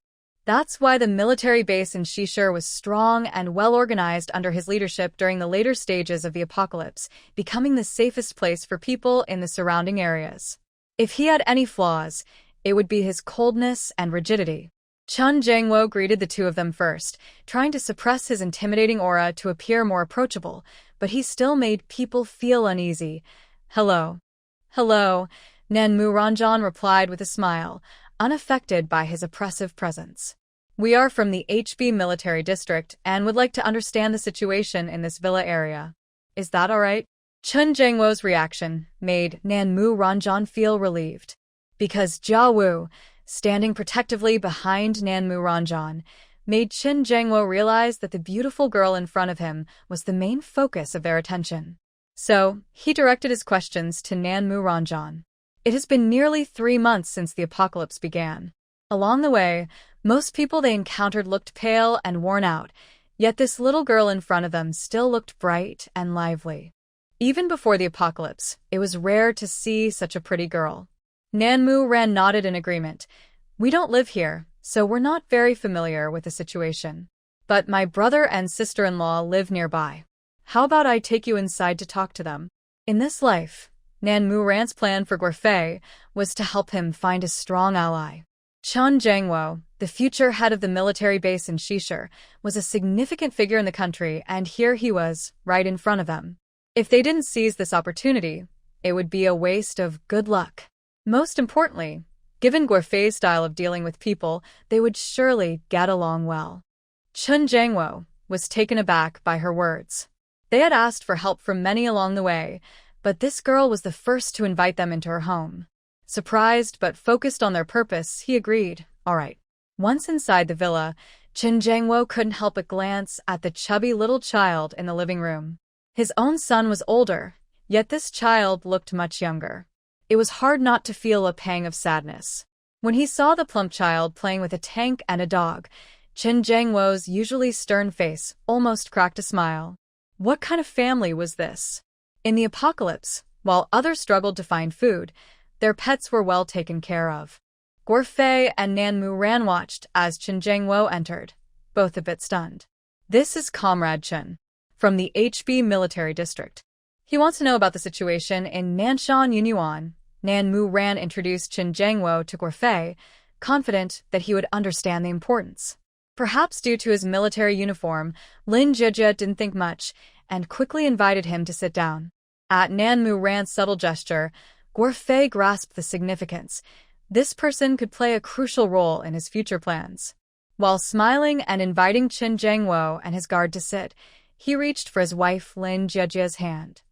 That's why the military base in Shishir was strong and well-organized under his leadership during the later stages of the apocalypse, becoming the safest place for people in the surrounding areas. If he had any flaws, it would be his coldness and rigidity. Chun Jangwo greeted the two of them first, trying to suppress his intimidating aura to appear more approachable, but he still made people feel uneasy. Hello. Hello, Nanmu Ranjan replied with a smile, unaffected by his oppressive presence. We are from the HB military district and would like to understand the situation in this villa area. Is that all right? Chun Jangwo's reaction made Nanmu Ranjan feel relieved. Because Jia Wu, standing protectively behind Nanmu Ranjan, made Chun Jangwo realize that the beautiful girl in front of him was the main focus of their attention. So, he directed his questions to Nanmu Ranjan. It has been nearly 3 months since the apocalypse began. Along the way, most people they encountered looked pale and worn out, yet this little girl in front of them still looked bright and lively. Even before the apocalypse, it was rare to see such a pretty girl. Nanmu Ran nodded in agreement. We don't live here, so we're not very familiar with the situation. But my brother and sister-in-law live nearby. How about I take you inside to talk to them? In this life, Nanmu Ran's plan for Guerfei was to help him find a strong ally. Chun Jangwo, the future head of the military base in Shishir, was a significant figure in the country, and here he was, right in front of them. If they didn't seize this opportunity, it would be a waste of good luck. Most importantly, given Guerfei's style of dealing with people, they would surely get along well. Chun Jangwo was taken aback by her words. They had asked for help from many along the way, but this girl was the first to invite them into her home. Surprised but focused on their purpose, he agreed. All right. Once inside the villa, Chun Jangwo couldn't help but glance at the chubby little child in the living room. His own son was older, yet this child looked much younger. It was hard not to feel a pang of sadness. When he saw the plump child playing with a tank and a dog, Chun Jangwo's usually stern face almost cracked a smile. What kind of family was this? In the apocalypse, while others struggled to find food, their pets were well taken care of. Guerfei and Nanmu Ran watched as Chun Jangwo entered, both a bit stunned. This is Comrade Chun, from the HB military district. He wants to know about the situation in Nanshan Yunyuan. Nanmu Ran introduced Chun Jangwo to Guerfei, confident that he would understand the importance. Perhaps due to his military uniform, Lin Jijia didn't think much and quickly invited him to sit down. At Nanmu Ran's subtle gesture, Guerfei grasped the significance. This person could play a crucial role in his future plans. While smiling and inviting Chun Jangwo and his guard to sit, he reached for his wife Lin Jijia's hand.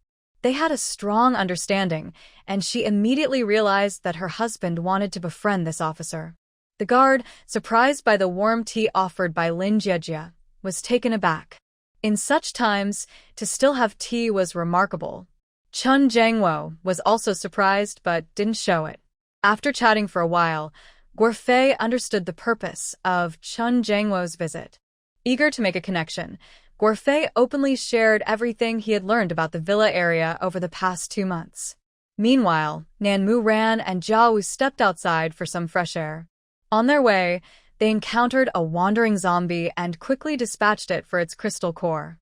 They had a strong understanding, and she immediately realized that her husband wanted to befriend this officer. The guard, surprised by the warm tea offered by Lin Jijia, was taken aback. In such times, to still have tea was remarkable. Chun Jangwo was also surprised but didn't show it. After chatting for a while, Guerfei understood the purpose of Chun Jangwo's visit. Eager to make a connection, Guerfei openly shared everything he had learned about the villa area over the past 2 months. Meanwhile, Nanmu Ran and Jiawu stepped outside for some fresh air. On their way, they encountered a wandering zombie and quickly dispatched it for its crystal core.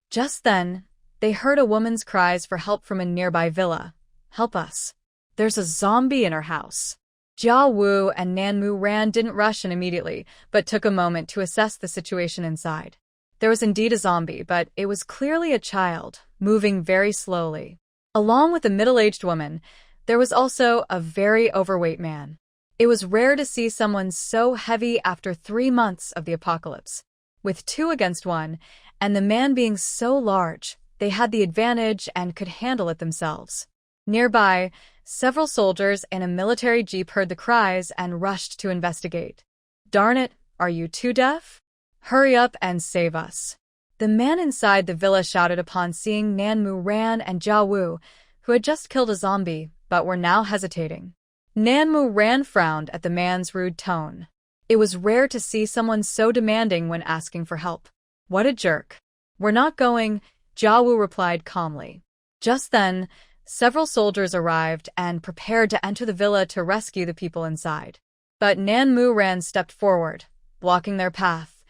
Just then, they heard a woman's cries for help from a nearby villa. Help us. There's a zombie in our house. Jia Wu and Nanmu Ran didn't rush in immediately, but took a moment to assess the situation inside. There was indeed a zombie, but it was clearly a child, moving very slowly. Along with a middle-aged woman, there was also a very overweight man. It was rare to see someone so heavy after 3 months of the apocalypse. With 2 against 1, and the man being so large, they had the advantage and could handle it themselves. Nearby, several soldiers in a military jeep heard the cries and rushed to investigate. Darn it, are you too deaf? Hurry up and save us. The man inside the villa shouted upon seeing Nanmu Ran and Jia Wu, who had just killed a zombie but were now hesitating. Nanmu Ran frowned at the man's rude tone. It was rare to see someone so demanding when asking for help. What a jerk. We're not going, Jia Wu replied calmly. Just then, several soldiers arrived and prepared to enter the villa to rescue the people inside. But Nanmu Ran stepped forward, blocking their path.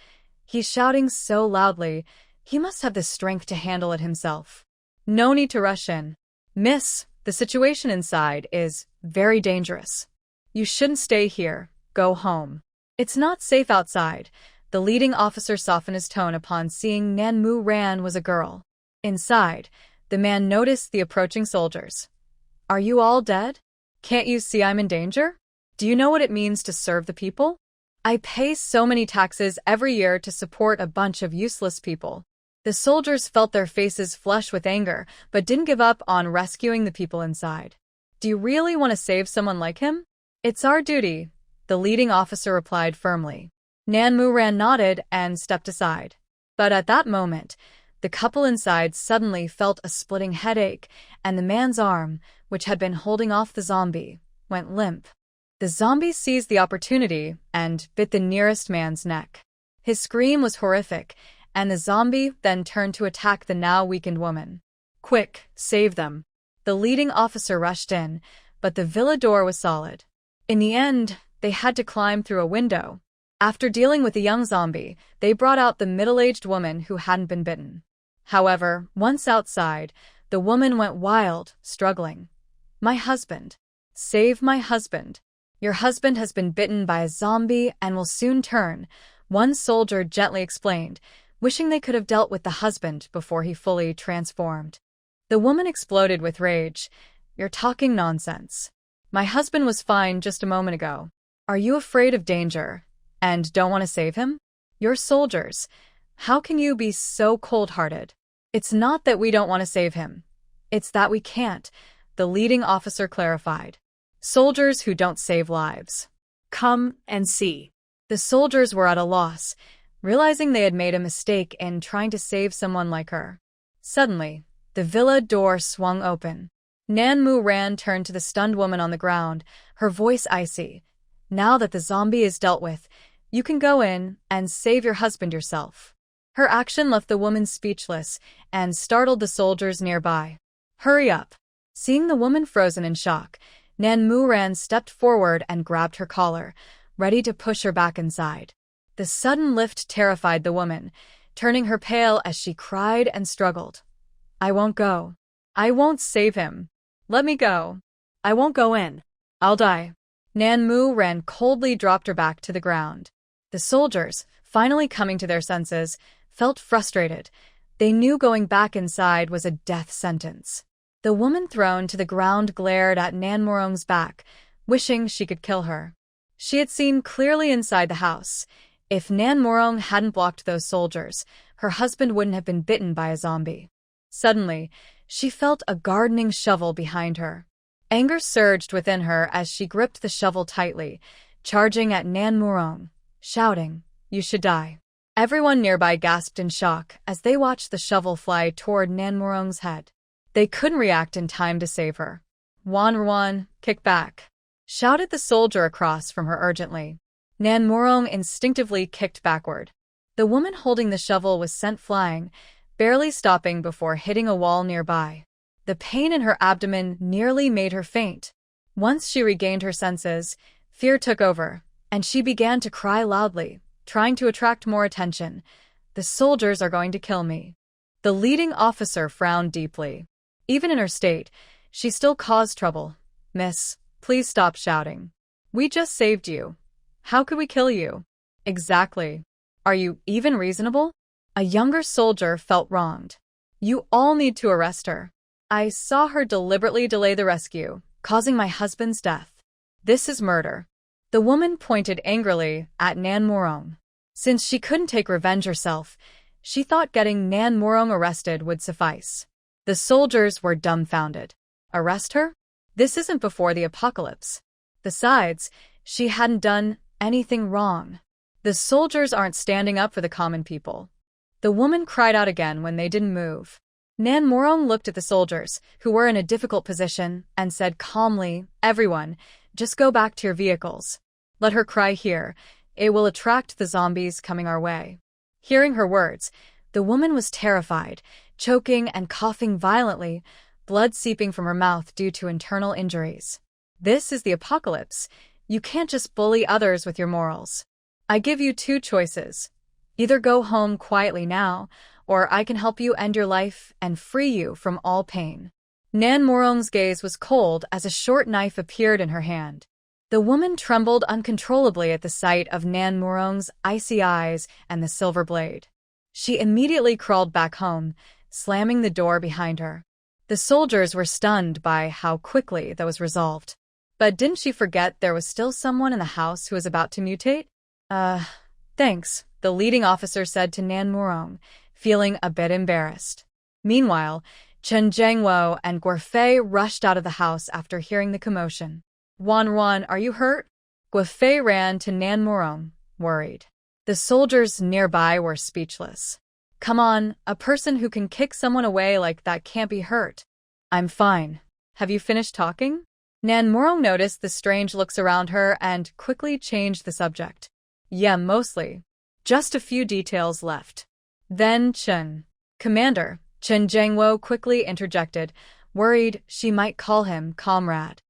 He's shouting so loudly, he must have the strength to handle it himself. No need to rush in. Miss, the situation inside is very dangerous. You shouldn't stay here. Go home. It's not safe outside. The leading officer softened his tone upon seeing Nanmu Ran was a girl. Inside, the man noticed the approaching soldiers. Are you all dead? Can't you see I'm in danger? Do you know what it means to serve the people? I pay so many taxes every year to support a bunch of useless people. The soldiers felt their faces flush with anger, but didn't give up on rescuing the people inside. Do you really want to save someone like him? It's our duty, the leading officer replied firmly. Nanmu Ran nodded and stepped aside. But at that moment, the couple inside suddenly felt a splitting headache, and the man's arm, which had been holding off the zombie, went limp. The zombie seized the opportunity and bit the nearest man's neck. His scream was horrific, and the zombie then turned to attack the now weakened woman. Quick, save them. The leading officer rushed in, but the villa door was solid. In the end, they had to climb through a window. After dealing with the young zombie, they brought out the middle-aged woman who hadn't been bitten. However, once outside, the woman went wild, struggling. "My husband. Save my husband. Your husband has been bitten by a zombie and will soon turn," one soldier gently explained, wishing they could have dealt with the husband before he fully transformed. The woman exploded with rage. "You're talking nonsense. My husband was fine just a moment ago. Are you afraid of danger and don't want to save him? You're soldiers. How can you be so cold-hearted?" "It's not that we don't want to save him. It's that we can't," the leading officer clarified. "Soldiers who don't save lives. Come and see." The soldiers were at a loss, realizing they had made a mistake in trying to save someone like her. Suddenly, the villa door swung open. Nanmu Ran turned to the stunned woman on the ground, her voice icy. "Now that the zombie is dealt with, you can go in and save your husband yourself." Her action left the woman speechless and startled the soldiers nearby. "Hurry up." Seeing the woman frozen in shock, Nanmu Ran stepped forward and grabbed her collar, ready to push her back inside. The sudden lift terrified the woman, turning her pale as she cried and struggled. "I won't go. I won't save him. Let me go. I won't go in. I'll die." Nanmu Ran coldly dropped her back to the ground. The soldiers, finally coming to their senses, felt frustrated. They knew going back inside was a death sentence. The woman thrown to the ground glared at Nanmorong's back, wishing she could kill her. She had seen clearly inside the house. If Nanmorong hadn't blocked those soldiers, her husband wouldn't have been bitten by a zombie. Suddenly, she felt a gardening shovel behind her. Anger surged within her as she gripped the shovel tightly, charging at Nanmorong, shouting, "You should die." Everyone nearby gasped in shock as they watched the shovel fly toward Nanmorong's head. They couldn't react in time to save her. "Wanruan, kick back," shouted the soldier across from her urgently. Nanmorong instinctively kicked backward. The woman holding the shovel was sent flying, barely stopping before hitting a wall nearby. The pain in her abdomen nearly made her faint. Once she regained her senses, fear took over, and she began to cry loudly, trying to attract more attention. "The soldiers are going to kill me." The leading officer frowned deeply. Even in her state, she still caused trouble. "Miss, please stop shouting. We just saved you. How could we kill you?" "Exactly. Are you even reasonable?" A younger soldier felt wronged. "You all need to arrest her. I saw her deliberately delay the rescue, causing my husband's death. This is murder." The woman pointed angrily at Nanmorong. Since she couldn't take revenge herself, she thought getting Nanmorong arrested would suffice. The soldiers were dumbfounded. Arrest her? This isn't before the apocalypse. Besides, she hadn't done anything wrong. The soldiers aren't standing up for the common people. The woman cried out again when they didn't move. Nanmorong looked at the soldiers, who were in a difficult position, and said calmly, "Everyone, just go back to your vehicles. Let her cry here. It will attract the zombies coming our way." Hearing her words, the woman was terrified, choking and coughing violently, blood seeping from her mouth due to internal injuries. "This is the apocalypse. You can't just bully others with your morals. I give you two choices. Either go home quietly now, or I can help you end your life and free you from all pain." Nanmorong's gaze was cold as a short knife appeared in her hand. The woman trembled uncontrollably at the sight of Nanmorong's icy eyes and the silver blade. She immediately crawled back home, slamming the door behind her. The soldiers were stunned by how quickly that was resolved. But didn't she forget there was still someone in the house who was about to mutate? Thanks, the leading officer said to Nanmorong, feeling a bit embarrassed. Meanwhile, Chen Jiangwo and Guofei rushed out of the house after hearing the commotion. "Wanruan, are you hurt?" Guofei ran to Nanmorong, worried. The soldiers nearby were speechless. "Come on, a person who can kick someone away like that can't be hurt." "I'm fine. Have you finished talking?" Nan Morong noticed the strange looks around her and quickly changed the subject. Yeah, mostly. Just a few details left. Then Chen. Commander, Chen Jiangwo quickly interjected, worried she might call him comrade.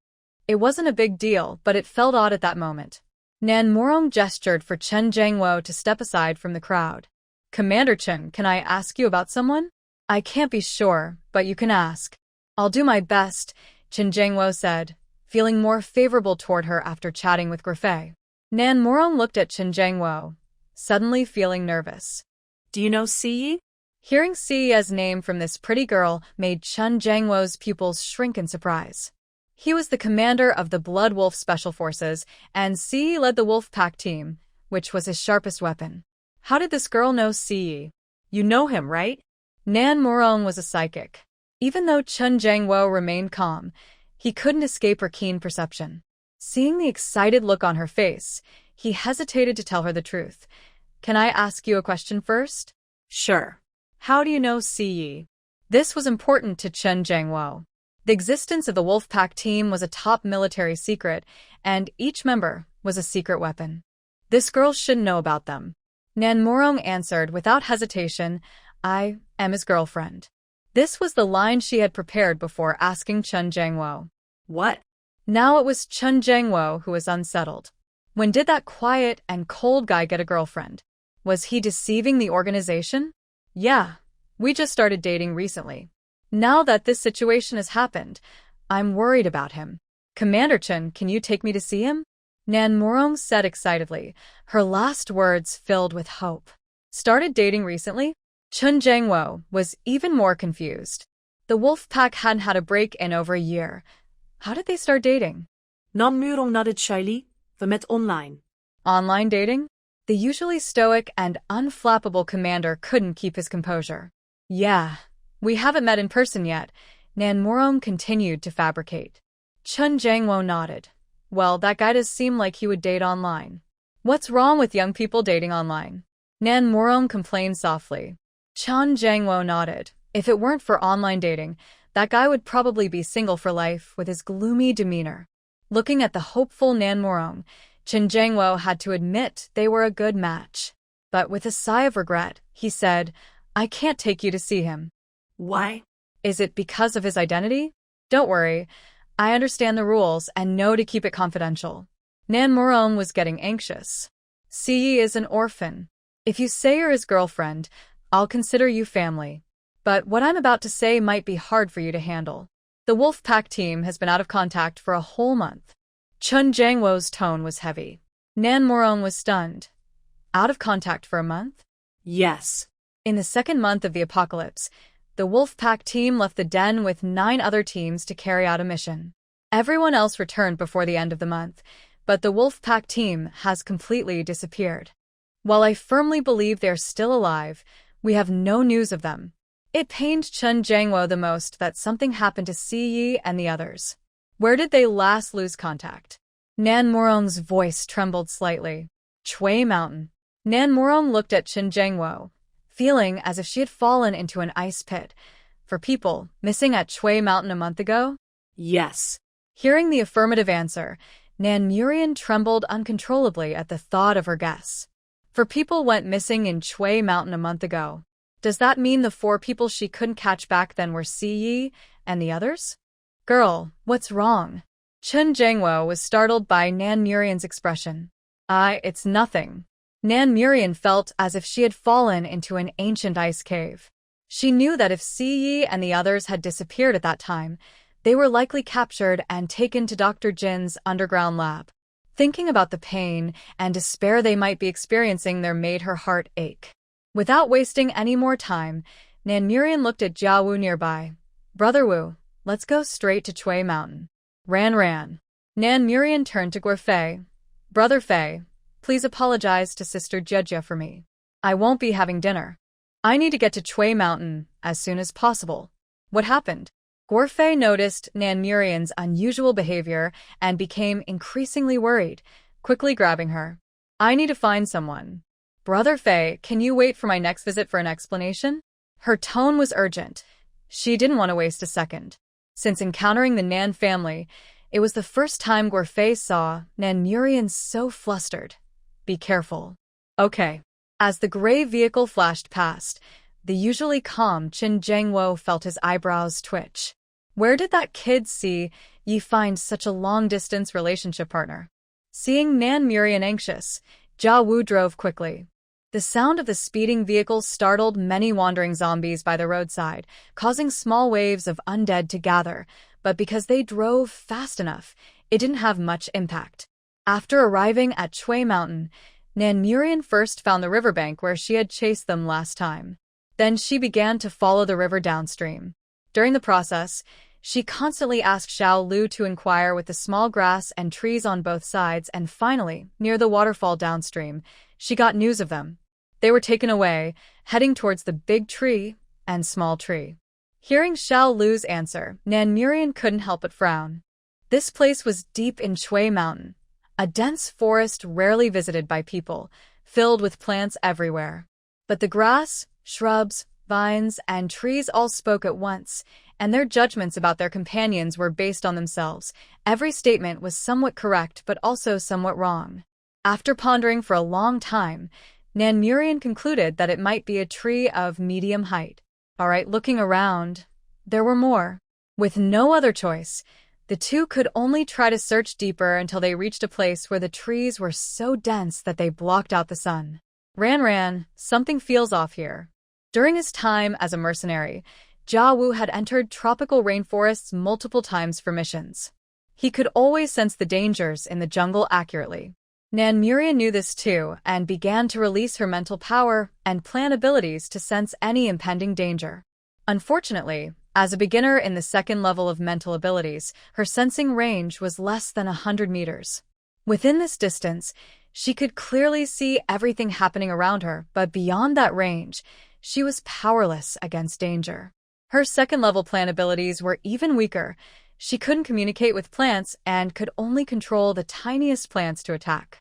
It wasn't a big deal, but it felt odd at that moment. Nan Morong gestured for Chen Jiangwo to step aside from the crowd. Commander Chen, can I ask you about someone? I can't be sure, but you can ask. I'll do my best, Chen Jiangwo said, feeling more favorable toward her after chatting with Grefei. Nan Morong looked at Chen Jiangwo, suddenly feeling nervous. Do you know Siyi? Hearing Siyi's name from this pretty girl made Chen Jiangwo's pupils shrink in surprise. He was the commander of the Blood Wolf Special Forces, and Siyi led the Wolf Pack team, which was his sharpest weapon. How did this girl know Siyi? You know him, right? Nan Morong was a psychic. Even though Chen Jiangwo remained calm, he couldn't escape her keen perception. Seeing the excited look on her face, he hesitated to tell her the truth. Can I ask you a question first? Sure. How do you know Siyi? This was important to Chen Jiangwo. The existence of the Wolf Pack team was a top military secret, and each member was a secret weapon. This girl shouldn't know about them. Nan Morong answered without hesitation, I am his girlfriend. This was the line she had prepared before asking Chen Jiangwo. What? Now it was Chen Jiangwo who was unsettled. When did that quiet and cold guy get a girlfriend? Was he deceiving the organization? Yeah, we just started dating recently. Now that this situation has happened, I'm worried about him. Commander Chen, can you take me to see him? Nan Morong said excitedly, her last words filled with hope. Started dating recently? Chen Jiangwo was even more confused. The Wolf Pack hadn't had a break in over a year. How did they start dating? Nan Morong nodded shyly. We met online. Online dating? The usually stoic and unflappable commander couldn't keep his composure. Yeah. We haven't met in person yet, Nan Morong continued to fabricate. Chen Jiangwo nodded. Well, that guy does seem like he would date online. What's wrong with young people dating online? Nan Morong complained softly. Chen Jiangwo nodded. If it weren't for online dating, that guy would probably be single for life with his gloomy demeanor. Looking at the hopeful Nan Morong, Chen Jiangwo had to admit they were a good match. But with a sigh of regret, he said, I can't take you to see him. Why? Is it because of his identity? Don't worry. I understand the rules and know to keep it confidential. Nan Morong was getting anxious. Siyi is an orphan. If you say you're his girlfriend, I'll consider you family. But what I'm about to say might be hard for you to handle. The Wolf Pack team has been out of contact for a whole month. Chen Jiangwo's tone was heavy. Nan Morong was stunned. Out of contact for a month? Yes. In the second month of the apocalypse, the Wolf Pack team left the den with 9 other teams to carry out a mission. Everyone else returned before the end of the month, but the Wolf Pack team has completely disappeared. While I firmly believe they're still alive, we have no news of them. It pained Chen Jiangwo the most that something happened to Siyi and the others. Where did they last lose contact? Nan Morong's voice trembled slightly. Shui Mountain. Nan Morong looked at Chen Jiangwo, feeling as if she had fallen into an ice pit. For people missing at Shui Mountain a month ago? Yes. Hearing the affirmative answer, Nan Murian trembled uncontrollably at the thought of her guess. For people went missing in Shui Mountain a month ago. Does that mean the 4 people she couldn't catch back then were Siyi and the others? Girl, what's wrong? Chen Jiangwo was startled by Nan Murian's expression. It's nothing. Nan Murian felt as if she had fallen into an ancient ice cave. She knew that if Siyi and the others had disappeared at that time, they were likely captured and taken to Dr. Jin's underground lab. Thinking about the pain and despair they might be experiencing there made her heart ache. Without wasting any more time, Nan Murian looked at Jiao Wu nearby. Brother Wu, let's go straight to Shui Mountain. Ran. Nan Murian turned to Guofei. Brother Fei, please apologize to Sister Jejia for me. I won't be having dinner. I need to get to Shui Mountain as soon as possible. What happened? Guofei noticed Nan Murian's unusual behavior and became increasingly worried, quickly grabbing her. I need to find someone. Brother Fei, can you wait for my next visit for an explanation? Her tone was urgent. She didn't want to waste a second. Since encountering the Nan family, It was the first time Guerfei saw Nan Murian so flustered. Be careful. Okay. As the gray vehicle flashed past, the usually calm Qin Zhengwo felt his eyebrows twitch. Where did that kid see Yi find such a long-distance relationship partner? Seeing Nan Murian anxious, Jia Wu drove quickly. The sound of the speeding vehicle startled many wandering zombies by the roadside, causing small waves of undead to gather, but because they drove fast enough, it didn't have much impact. After arriving at Chui Mountain, Nan Murian first found the riverbank where she had chased them last time. Then she began to follow the river downstream. During the process, she constantly asked Xiao Lu to inquire with the small grass and trees on both sides, and finally, near the waterfall downstream, she got news of them. They were taken away, heading towards the big tree and small tree. Hearing Xiao Lu's answer, Nan Murian couldn't help but frown. This place was deep in Chui Mountain, a dense forest rarely visited by people, filled with plants everywhere. But the grass, shrubs, vines, and trees all spoke at once, and their judgments about their companions were based on themselves. Every statement was somewhat correct but also somewhat wrong. After pondering for a long time, Nan Murian concluded that it might be a tree of medium height. Alright, looking around, there were more. With no other choice, the two could only try to search deeper until they reached a place where the trees were so dense that they blocked out the sun. Ran, something feels off here. During his time as a mercenary, Jia Wu had entered tropical rainforests multiple times for missions. He could always sense the dangers in the jungle accurately. Nan Murian knew this too and began to release her mental power and plan abilities to sense any impending danger. Unfortunately, as a beginner in the second level of mental abilities, her sensing range was less than 100 meters. Within this distance, she could clearly see everything happening around her, but beyond that range, she was powerless against danger. Her second-level plant abilities were even weaker. She couldn't communicate with plants and could only control the tiniest plants to attack.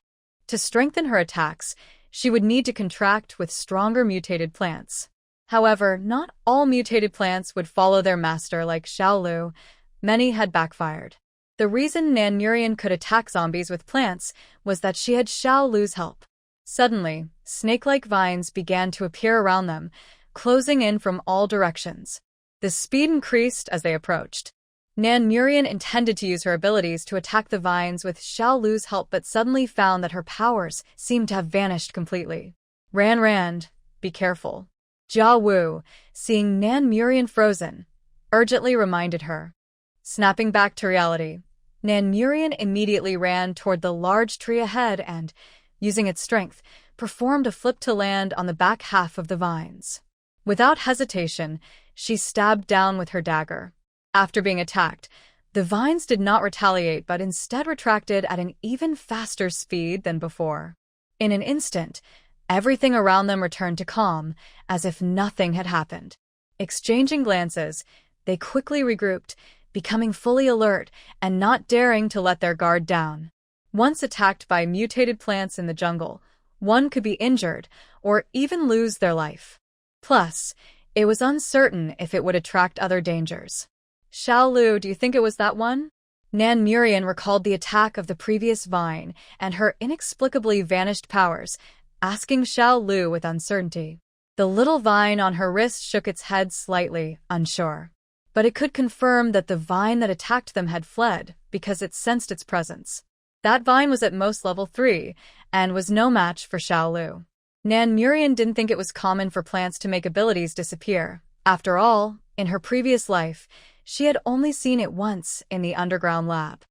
To strengthen her attacks, she would need to contract with stronger mutated plants. However, not all mutated plants would follow their master like Xiao Lu. Many had backfired. The reason Nan Murian could attack zombies with plants was that she had Xiao Lu's help. Suddenly, snake-like vines began to appear around them, closing in from all directions. The speed increased as they approached. Nan Murian intended to use her abilities to attack the vines with Xiao Lu's help, but suddenly found that her powers seemed to have vanished completely. Ran, be careful. Jia Wu, seeing Nan Murian frozen, urgently reminded her. Snapping back to reality, Nan Murian immediately ran toward the large tree ahead and, using its strength, performed a flip to land on the back half of the vines. Without hesitation, she stabbed down with her dagger. After being attacked, the vines did not retaliate but instead retracted at an even faster speed than before. In an instant, everything around them returned to calm, as if nothing had happened. Exchanging glances, they quickly regrouped, becoming fully alert and not daring to let their guard down. Once attacked by mutated plants in the jungle, one could be injured or even lose their life. Plus, it was uncertain if it would attract other dangers. Xiao Lu, do you think it was that one? Nan Murian recalled the attack of the previous vine and her inexplicably vanished powers, asking Xiao Lu with uncertainty. The little vine on her wrist shook its head slightly, unsure. But it could confirm that the vine that attacked them had fled because it sensed its presence. That vine was at most level 3 and was no match for Xiao Lu. Nan Murian didn't think it was common for plants to make abilities disappear. After all, in her previous life, she had only seen it once in the underground lab.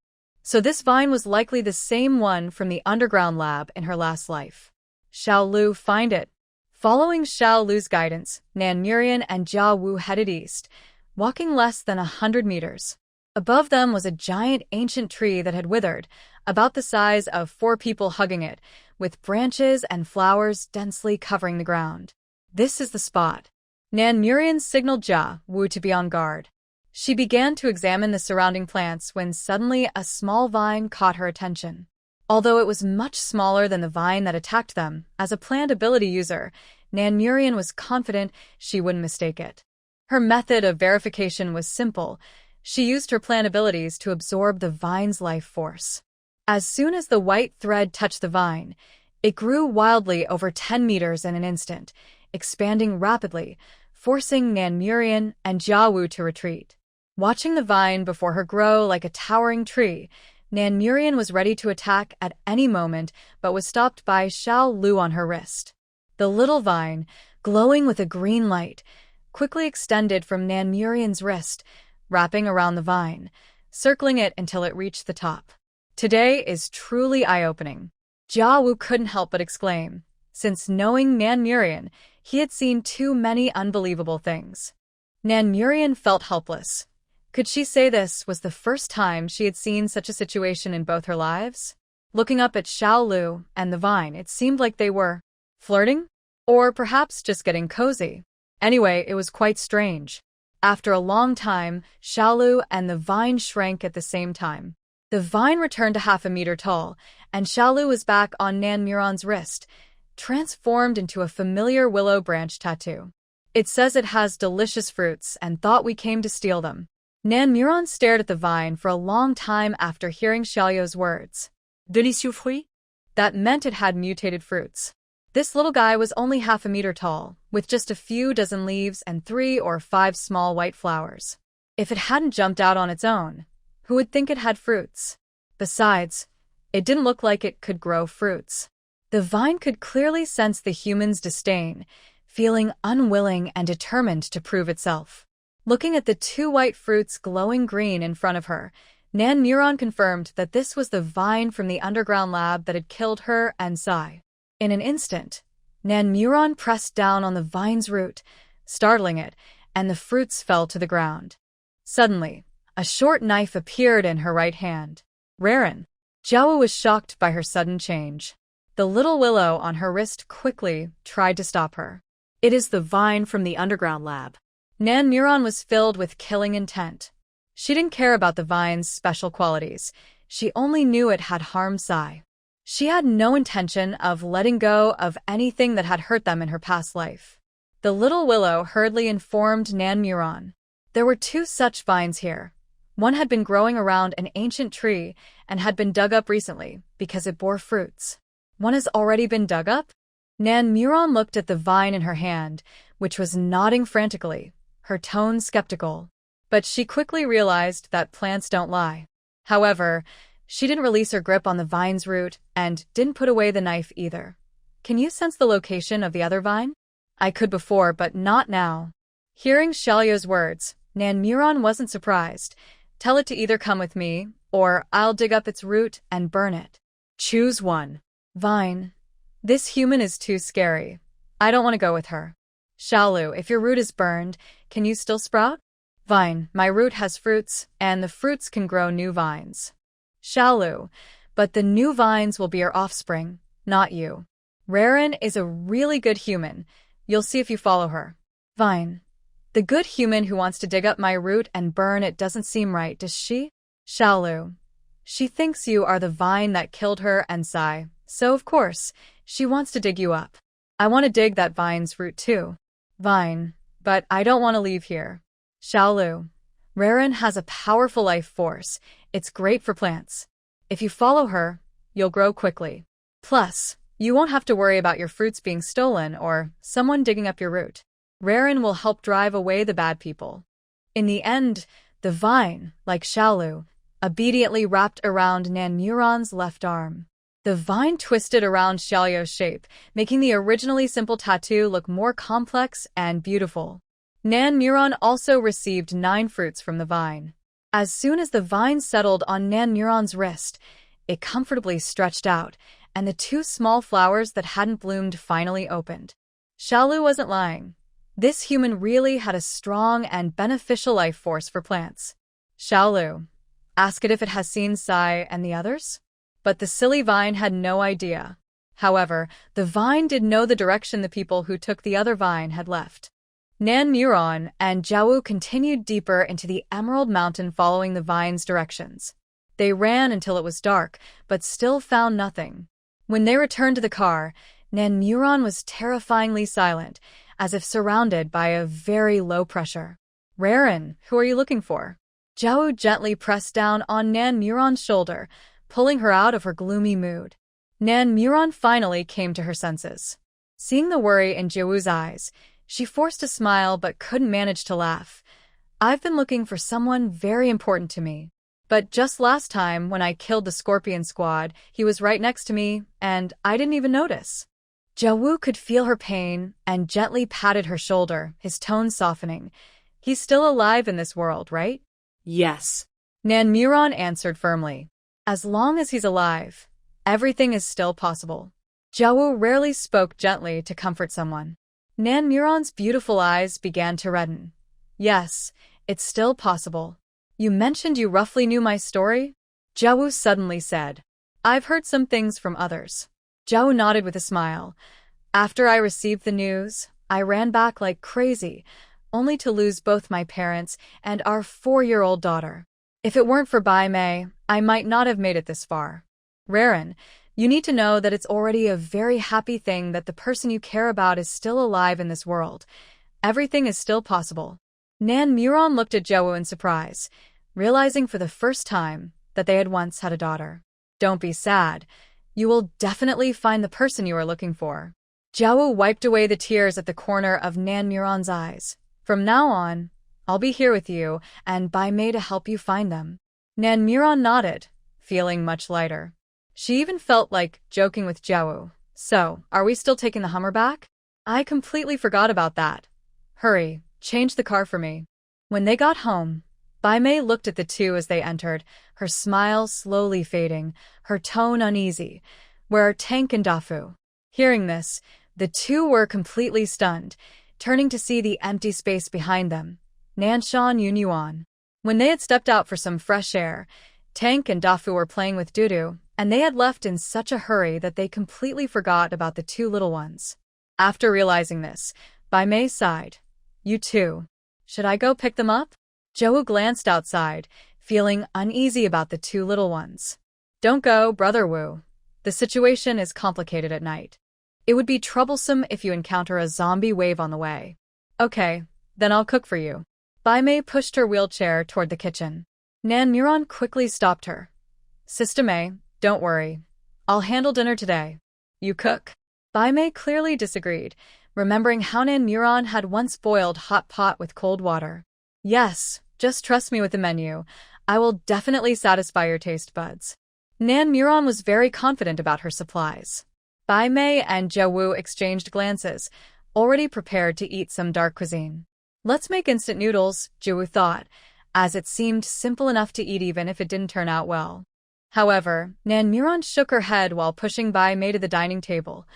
So this vine was likely the same one from the underground lab in her last life. Xiao Lu, find it. Following Xiao Lu's guidance, Nan Murian and Jia Wu headed east, walking less than 100 meters. Above them was a giant ancient tree that had withered, about the size of 4 people hugging it, with branches and flowers densely covering the ground. This is the spot. Nan Murian signaled Jia Wu to be on guard. She began to examine the surrounding plants when suddenly a small vine caught her attention. Although it was much smaller than the vine that attacked them, as a plant ability user, Nan Murian was confident she wouldn't mistake it. Her method of verification was simple. She used her plant abilities to absorb the vine's life force. As soon as the white thread touched the vine, it grew wildly over 10 meters in an instant, expanding rapidly, forcing Nanmurian and Jiawu to retreat. Watching the vine before her grow like a towering tree, Nanmurian was ready to attack at any moment but was stopped by Xiao Lu on her wrist. The little vine, glowing with a green light, quickly extended from Nanmurian's wrist, wrapping around the vine, circling it until it reached the top. Today is truly eye-opening. Jiawu couldn't help but exclaim, since knowing Nanmurian, he had seen too many unbelievable things. Nanmurian felt helpless. Could she say this was the first time she had seen such a situation in both her lives? Looking up at Xiao Lu and the vine, it seemed like they were flirting? Or perhaps just getting cozy. Anyway, it was quite strange. After a long time, Xiao Lu and the vine shrank at the same time. The vine returned to half a meter tall, and Xiao Lu was back on Nanmuran's wrist, transformed into a familiar willow branch tattoo. It says it has delicious fruits and thought we came to steal them. Nanmuran stared at the vine for a long time after hearing Xiaoyou's words. Délicieux fruits? That meant it had mutated fruits. This little guy was only half a meter tall, with just a few dozen leaves and 3 or 5 small white flowers. If it hadn't jumped out on its own, who would think it had fruits? Besides, it didn't look like it could grow fruits. The vine could clearly sense the human's disdain, feeling unwilling and determined to prove itself. Looking at the 2 white fruits glowing green in front of her, Nanmuran confirmed that this was the vine from the underground lab that had killed her and Sai. In an instant, Nanmuran pressed down on the vine's root, startling it, and the fruits fell to the ground. Suddenly, a short knife appeared in her right hand. Raren. Jiawu was shocked by her sudden change. The little willow on her wrist quickly tried to stop her. It is the vine from the underground lab. Nanmuran was filled with killing intent. She didn't care about the vine's special qualities. She only knew it had harmed Sai. She had no intention of letting go of anything that had hurt them in her past life. The little willow hurriedly informed Nanmuran. There were 2 such vines here. One had been growing around an ancient tree and had been dug up recently because it bore fruits. One has already been dug up? Nanmuran looked at the vine in her hand, which was nodding frantically, her tone skeptical. But she quickly realized that plants don't lie. However, she didn't release her grip on the vine's root and didn't put away the knife either. Can you sense the location of the other vine? I could before, but not now. Hearing Xiaoyou's words, Nanmuran wasn't surprised. Tell it to either come with me, or I'll dig up its root and burn it. Choose one. Vine. This human is too scary. I don't want to go with her. Xiao Lu, if your root is burned, can you still sprout? Vine, my root has fruits, and the fruits can grow new vines. Xiao Lu, but the new vines will be your offspring, not you. Raren is a really good human. You'll see if you follow her. Vine. The good human who wants to dig up my root and burn it doesn't seem right, does she? Xiao Lu. She thinks you are the vine that killed her and Sai, so of course, she wants to dig you up. I want to dig that vine's root too. Vine, but I don't want to leave here. Xiao Lu. Raren has a powerful life force. It's great for plants. If you follow her, you'll grow quickly. Plus, you won't have to worry about your fruits being stolen or someone digging up your root. Raren will help drive away the bad people. In the end, the vine, like Xiao Lu, obediently wrapped around Nanmuran's left arm. The vine twisted around Xiaoyou's shape, making the originally simple tattoo look more complex and beautiful. Nanmuran also received 9 fruits from the vine. As soon as the vine settled on Nanmuran's wrist, it comfortably stretched out, and the 2 small flowers that hadn't bloomed finally opened. Xiao Lu wasn't lying. This human really had a strong and beneficial life force for plants. Xiao Lu. Ask it if it has seen Sai and the others? But the silly vine had no idea. However, the vine did know the direction the people who took the other vine had left. Nanmuran and Jiawu continued deeper into the Emerald Mountain following the vine's directions. They ran until it was dark, but still found nothing. When they returned to the car, Nanmuran was terrifyingly silent, as if surrounded by a very low pressure. Raren, who are you looking for? Zhao gently pressed down on Nan Muron's shoulder, pulling her out of her gloomy mood. Nan Muron finally came to her senses. Seeing the worry in Zhao's eyes, she forced a smile but couldn't manage to laugh. I've been looking for someone very important to me. But just last time when I killed the Scorpion Squad, he was right next to me, and I didn't even notice. Zhao could feel her pain and gently patted her shoulder, his tone softening. He's still alive in this world, right? Yes. Nan Muron answered firmly. As long as he's alive, everything is still possible. Zhao rarely spoke gently to comfort someone. Nan Muron's beautiful eyes began to redden. Yes, it's still possible. You mentioned you roughly knew my story? Zhao suddenly said. I've heard some things from others. Zhao nodded with a smile. After I received the news, I ran back like crazy, only to lose both my parents and our 4-year-old daughter. If it weren't for Bai Mei, I might not have made it this far. Raren, you need to know that it's already a very happy thing that the person you care about is still alive in this world. Everything is still possible. Nan Muron looked at Zhao in surprise, realizing for the first time that they had once had a daughter. Don't be sad. You will definitely find the person you are looking for. Zhao wiped away the tears at the corner of Nan Muron's eyes. From now on, I'll be here with you and Bai Mei to help you find them. Nan Muron nodded, feeling much lighter. She even felt like joking with Zhao. So, are we still taking the Hummer back? I completely forgot about that. Hurry, change the car for me. When they got home, Bai Mei looked at the two as they entered, her smile slowly fading, her tone uneasy. Where are Tank and Dafu? Hearing this, the two were completely stunned, turning to see the empty space behind them. Nanshan Yunyuan. When they had stepped out for some fresh air, Tank and Dafu were playing with Dudu, and they had left in such a hurry that they completely forgot about the two little ones. After realizing this, Bai Mei sighed. You too. Should I go pick them up? Zhou glanced outside, feeling uneasy about the two little ones. Don't go, Brother Wu. The situation is complicated at night. It would be troublesome if you encounter a zombie wave on the way. Okay, then I'll cook for you. Bai Mei pushed her wheelchair toward the kitchen. Nan Muron quickly stopped her. Sister Mei, don't worry. I'll handle dinner today. You cook? Bai Mei clearly disagreed, remembering how Nan Muron had once boiled hot pot with cold water. Yes, just trust me with the menu. I will definitely satisfy your taste buds. Nan Muron was very confident about her supplies. Bai Mei and Zhou exchanged glances, already prepared to eat some dark cuisine. Let's make instant noodles, Zhou thought, as it seemed simple enough to eat even if it didn't turn out well. However, Nan Muron shook her head while pushing Bai Mei to the dining table.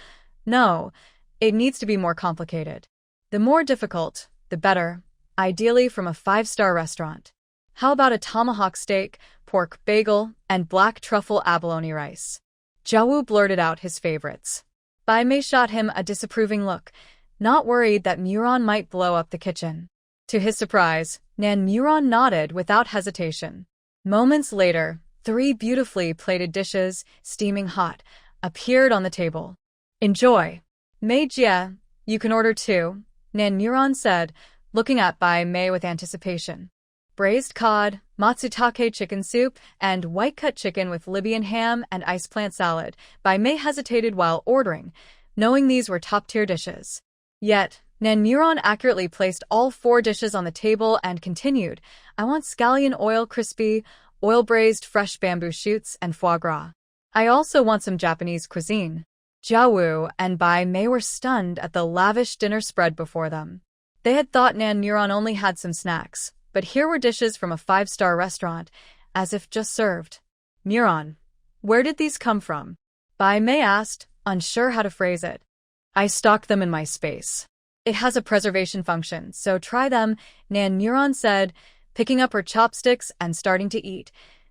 No, it needs to be more complicated. The more difficult, the better, ideally from a 5-star restaurant. How about a tomahawk steak, pork bagel, and black truffle abalone rice? Zhao blurted out his favorites. Bai Mei shot him a disapproving look, not worried that Muron might blow up the kitchen. To his surprise, Nan Muron nodded without hesitation. Moments later, 3 beautifully plated dishes, steaming hot, appeared on the table. Enjoy. Mei Jie, you can order too, Nan Muron said, looking at Bai Mei with anticipation. Braised cod, matsutake chicken soup, and white-cut chicken with Libyan ham and ice plant salad. Bai Mei hesitated while ordering, knowing these were top-tier dishes. Yet, Nan Muron accurately placed all 4 dishes on the table and continued, I want scallion oil crispy, oil-braised fresh bamboo shoots, and foie gras. I also want some Japanese cuisine. Zhao and Bai Mei were stunned at the lavish dinner spread before them. They had thought Nan Muron only had some snacks, but here were dishes from a 5-star restaurant, as if just served. Muron, where did these come from? Bai Mei asked, unsure how to phrase it. I stocked them in my space. It has a preservation function, so try them, Nan Muron said, picking up her chopsticks and starting to eat,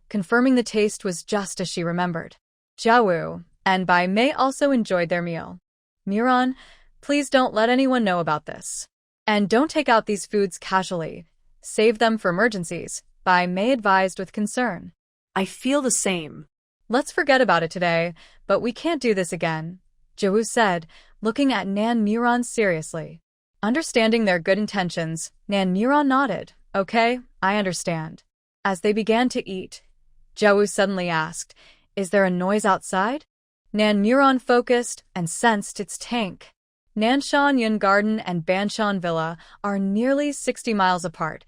confirming the taste was just as she remembered. Zhao and Bai Mei also enjoyed their meal. Muron, please don't let anyone know about this. And don't take out these foods casually. Save them for emergencies, Bai Mei advised with concern. I feel the same. Let's forget about it today, but we can't do this again, Zhou said, looking at Nan Muron seriously. Understanding their good intentions, Nan Muron nodded. Okay, I understand. As they began to eat, Zhou suddenly asked, "Is there a noise outside?" Nan Neuron focused and sensed its tank. Nanshan Yun Garden and Banshan Villa are nearly 60 miles apart.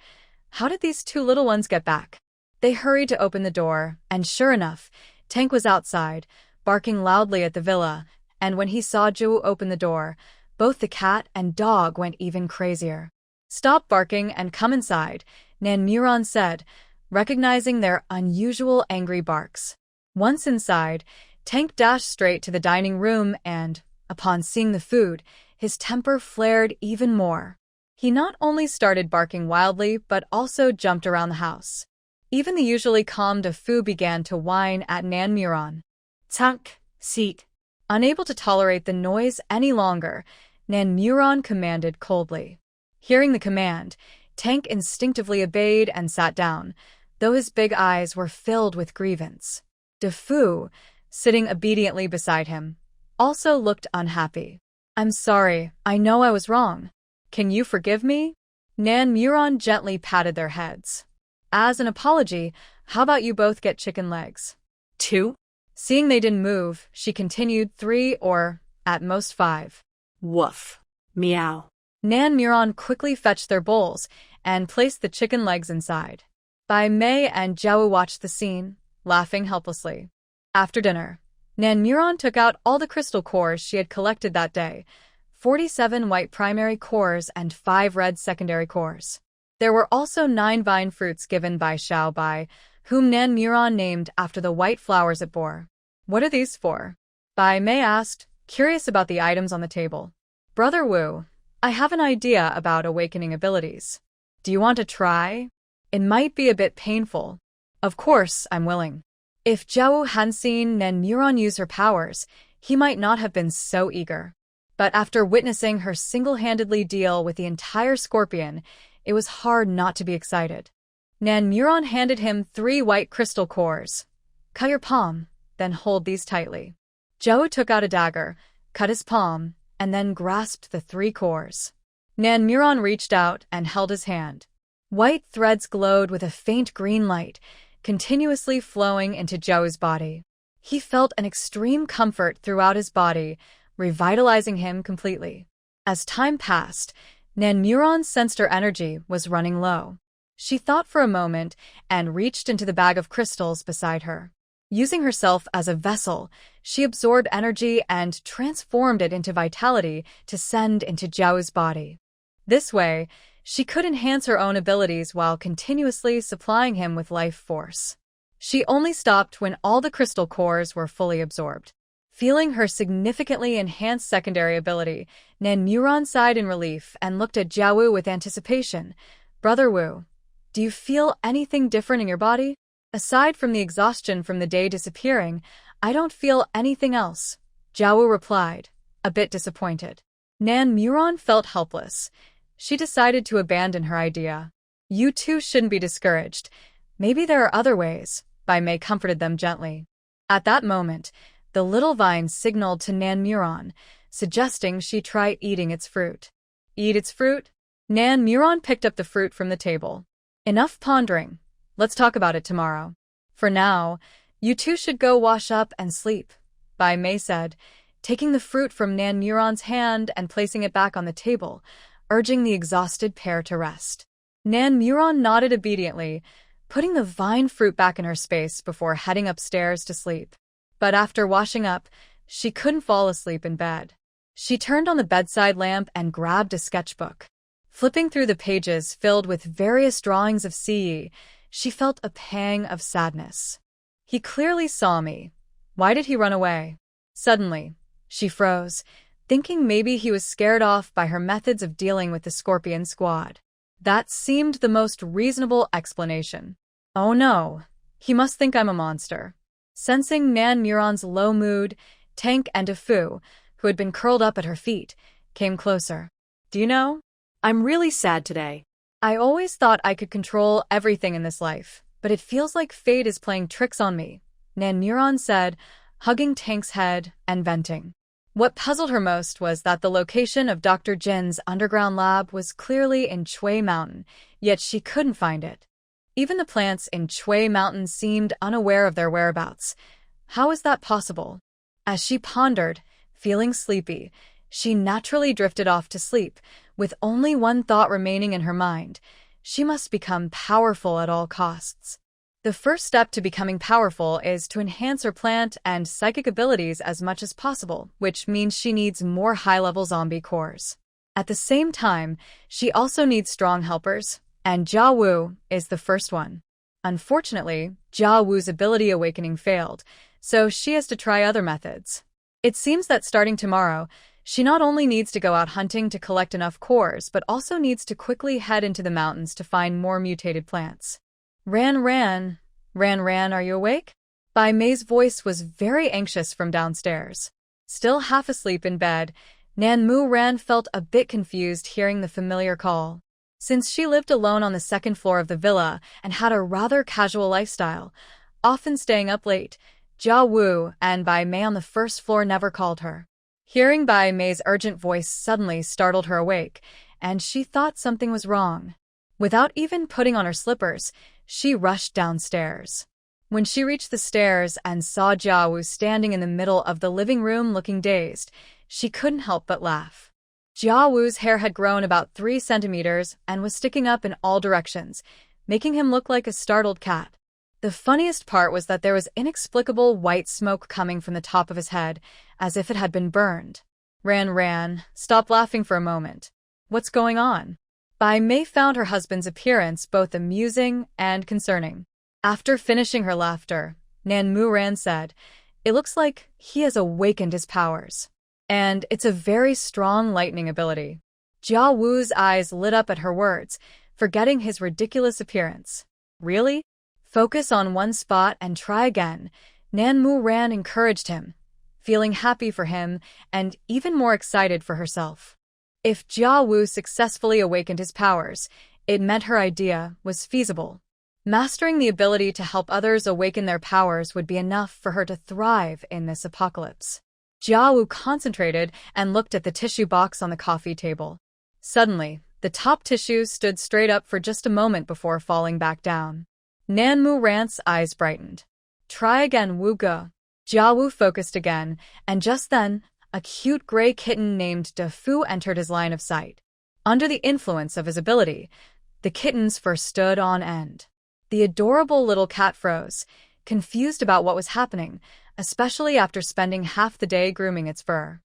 How did these two little ones get back? They hurried to open the door, and sure enough, Tank was outside, barking loudly at the villa, and when he saw Zhou open the door, both the cat and dog went even crazier. "Stop barking and come inside," Nan Neuron said, recognizing their unusual angry barks. Once inside, Tank dashed straight to the dining room and, upon seeing the food, his temper flared even more. He not only started barking wildly but also jumped around the house. Even the usually calm Fu began to whine at Nan Neuron. "Tank, seat." Unable to tolerate the noise any longer, Nan Neuron commanded coldly. Hearing the command, Tank instinctively obeyed and sat down, though his big eyes were filled with grievance. Fu, sitting obediently beside him, also looked unhappy. "I'm sorry, I know I was wrong. Can you forgive me?" Nan Neuron gently patted their heads. "As an apology, how about you both get chicken legs?" 2. Seeing they didn't move, she continued 3 or, at most 5. Woof. Meow. Nan Neuron quickly fetched their bowls and placed the chicken legs inside. Bai Mei and Zhao watched the scene, laughing helplessly. After dinner, Nan Neuron took out all the crystal cores she had collected that day, 47 white primary cores and 5 red secondary cores. There were also 9 vine fruits given by Xiao Bai, whom Nan Neuron named after the white flowers it bore. "What are these for?" Bai Mei asked, curious about the items on the table. "Brother Wu, I have an idea about awakening abilities. Do you want to try? It might be a bit painful." "Of course, I'm willing." If Zhao hadn't seen Nan Neuron use her powers, he might not have been so eager. But after witnessing her single-handedly deal with the entire scorpion, it was hard not to be excited. Nan Neuron handed him 3 white crystal cores. "Cut your palm, then hold these tightly." Zhao took out a dagger, cut his palm, and then grasped the 3 cores. Nan Neuron reached out and held his hand. White threads glowed with a faint green light, continuously flowing into Zhao's body. He felt an extreme comfort throughout his body, revitalizing him completely. As time passed, Nan Neuron sensed her energy was running low. She thought for a moment and reached into the bag of crystals beside her. Using herself as a vessel, she absorbed energy and transformed it into vitality to send into Zhao's body. This way, she could enhance her own abilities while continuously supplying him with life force. She only stopped when all the crystal cores were fully absorbed. Feeling her significantly enhanced secondary ability, Nan Neuron sighed in relief and looked at Zhao Wu with anticipation. "Brother Wu, do you feel anything different in your body?" "Aside from the exhaustion from the day disappearing, I don't feel anything else," Zhao Wu replied, a bit disappointed. Nan Neuron felt helpless. She decided to abandon her idea. "You two shouldn't be discouraged. Maybe there are other ways," Bai Mei comforted them gently. At that moment, the little vine signaled to Nan Neuron, suggesting she try eating its fruit. "Eat its fruit?" Nan Neuron picked up the fruit from the table. "Enough pondering. Let's talk about it tomorrow. For now, you two should go wash up and sleep," Bai Mei said, taking the fruit from Nan Neuron's hand and placing it back on the table, urging the exhausted pair to rest. Nan Neuron nodded obediently, putting the vine fruit back in her space before heading upstairs to sleep. But after washing up, she couldn't fall asleep in bed. She turned on the bedside lamp and grabbed a sketchbook. Flipping through the pages filled with various drawings of Siyi, she felt a pang of sadness. "He clearly saw me. Why did he run away?" Suddenly, she froze, thinking maybe he was scared off by her methods of dealing with the Scorpion Squad. That seemed the most reasonable explanation. "Oh no, he must think I'm a monster." Sensing Nan Neuron's low mood, Tank and Fu, who had been curled up at her feet, came closer. "Do you know? I'm really sad today." I always thought I could control everything in this life, but it feels like fate is playing tricks on me," Nan Neuron said, hugging Tank's head and venting. What puzzled her most was that the location of Dr. Jin's underground lab was clearly in Chui Mountain, yet she couldn't find it. Even the plants in Shui Mountain seemed unaware of their whereabouts. How is that possible? As she pondered, feeling sleepy, she naturally drifted off to sleep, with only one thought remaining in her mind. She must become powerful at all costs. The first step to becoming powerful is to enhance her plant and psychic abilities as much as possible, which means she needs more high-level zombie cores. At the same time, she also needs strong helpers, and Jia Wu is the first one. Unfortunately, Jia Wu's ability awakening failed, so she has to try other methods. It seems that starting tomorrow, she not only needs to go out hunting to collect enough cores, but also needs to quickly head into the mountains to find more mutated plants. Ran, are you awake? Bai Mei's voice was very anxious from downstairs. Still half asleep in bed, Nanmu Ran felt a bit confused hearing the familiar call. Since she lived alone on the second floor of the villa and had a rather casual lifestyle, often staying up late, Jia Wu and Bai Mei on the first floor never called her. Hearing Bai Mei's urgent voice suddenly startled her awake, and she thought something was wrong. Without even putting on her slippers, she rushed downstairs. When she reached the stairs and saw Jia Wu standing in the middle of the living room looking dazed, she couldn't help but laugh. Jia Wu's hair had grown about 3 centimeters and was sticking up in all directions, making him look like a startled cat. The funniest part was that there was inexplicable white smoke coming from the top of his head, as if it had been burned. Ran, stop laughing for a moment. What's going on? Bai Mei found her husband's appearance both amusing and concerning. After finishing her laughter, Nanmu Ran said, "It looks like he has awakened his powers. And it's a very strong lightning ability." Jia Wu's eyes lit up at her words, forgetting his ridiculous appearance. Really? Focus on one spot and try again, Nanmu Ran encouraged him, feeling happy for him and even more excited for herself. If Jia Wu successfully awakened his powers, it meant her idea was feasible. Mastering the ability to help others awaken their powers would be enough for her to thrive in this apocalypse. Jia Wu concentrated and looked at the tissue box on the coffee table. Suddenly, the top tissue stood straight up for just a moment before falling back down. Nanmu Ran's eyes brightened. Try again, Wu Ge. Jia Wu focused again, and just then, a cute gray kitten named Da Fu entered his line of sight. Under the influence of his ability, the kitten's fur stood on end. The adorable little cat froze, confused about what was happening, especially after spending half the day grooming its fur.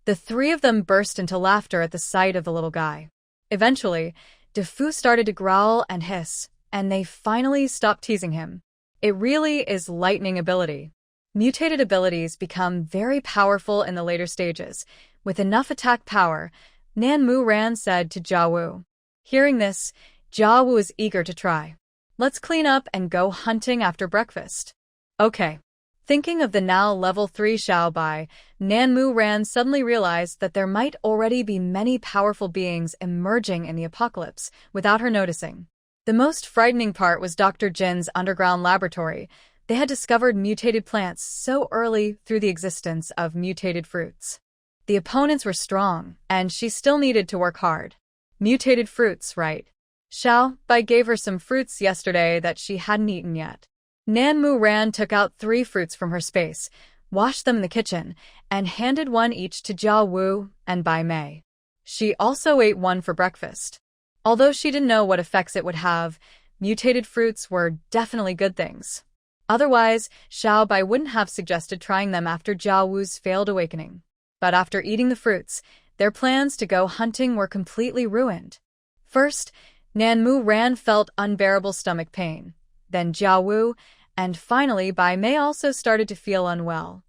The three of them burst into laughter at the sight of the little guy. Eventually, Da Fu started to growl and hiss, and they finally stopped teasing him. It really is lightning ability. Mutated abilities become very powerful in the later stages. With enough attack power, Nanmu Ran said to Jia Wu. Hearing this, Jia Wu was eager to try. Let's clean up and go hunting after breakfast. Okay. Thinking of the now level 3 Xiao Bai, Nanmu Ran suddenly realized that there might already be many powerful beings emerging in the apocalypse without her noticing. The most frightening part was Dr. Jin's underground laboratory. They had discovered mutated plants so early through the existence of mutated fruits. The opponents were strong, and she still needed to work hard. Mutated fruits, right? Xiao Bai gave her some fruits yesterday that she hadn't eaten yet. Nanmu Ran took out 3 fruits from her space, washed them in the kitchen, and handed one each to Jia Wu and Bai Mei. She also ate one for breakfast. Although she didn't know what effects it would have, mutated fruits were definitely good things. Otherwise, Xiao Bai wouldn't have suggested trying them after Jia Wu's failed awakening. But after eating the fruits, their plans to go hunting were completely ruined. First, Nanmu Ran felt unbearable stomach pain. Then Jia Wu, and finally Bai Mei also started to feel unwell.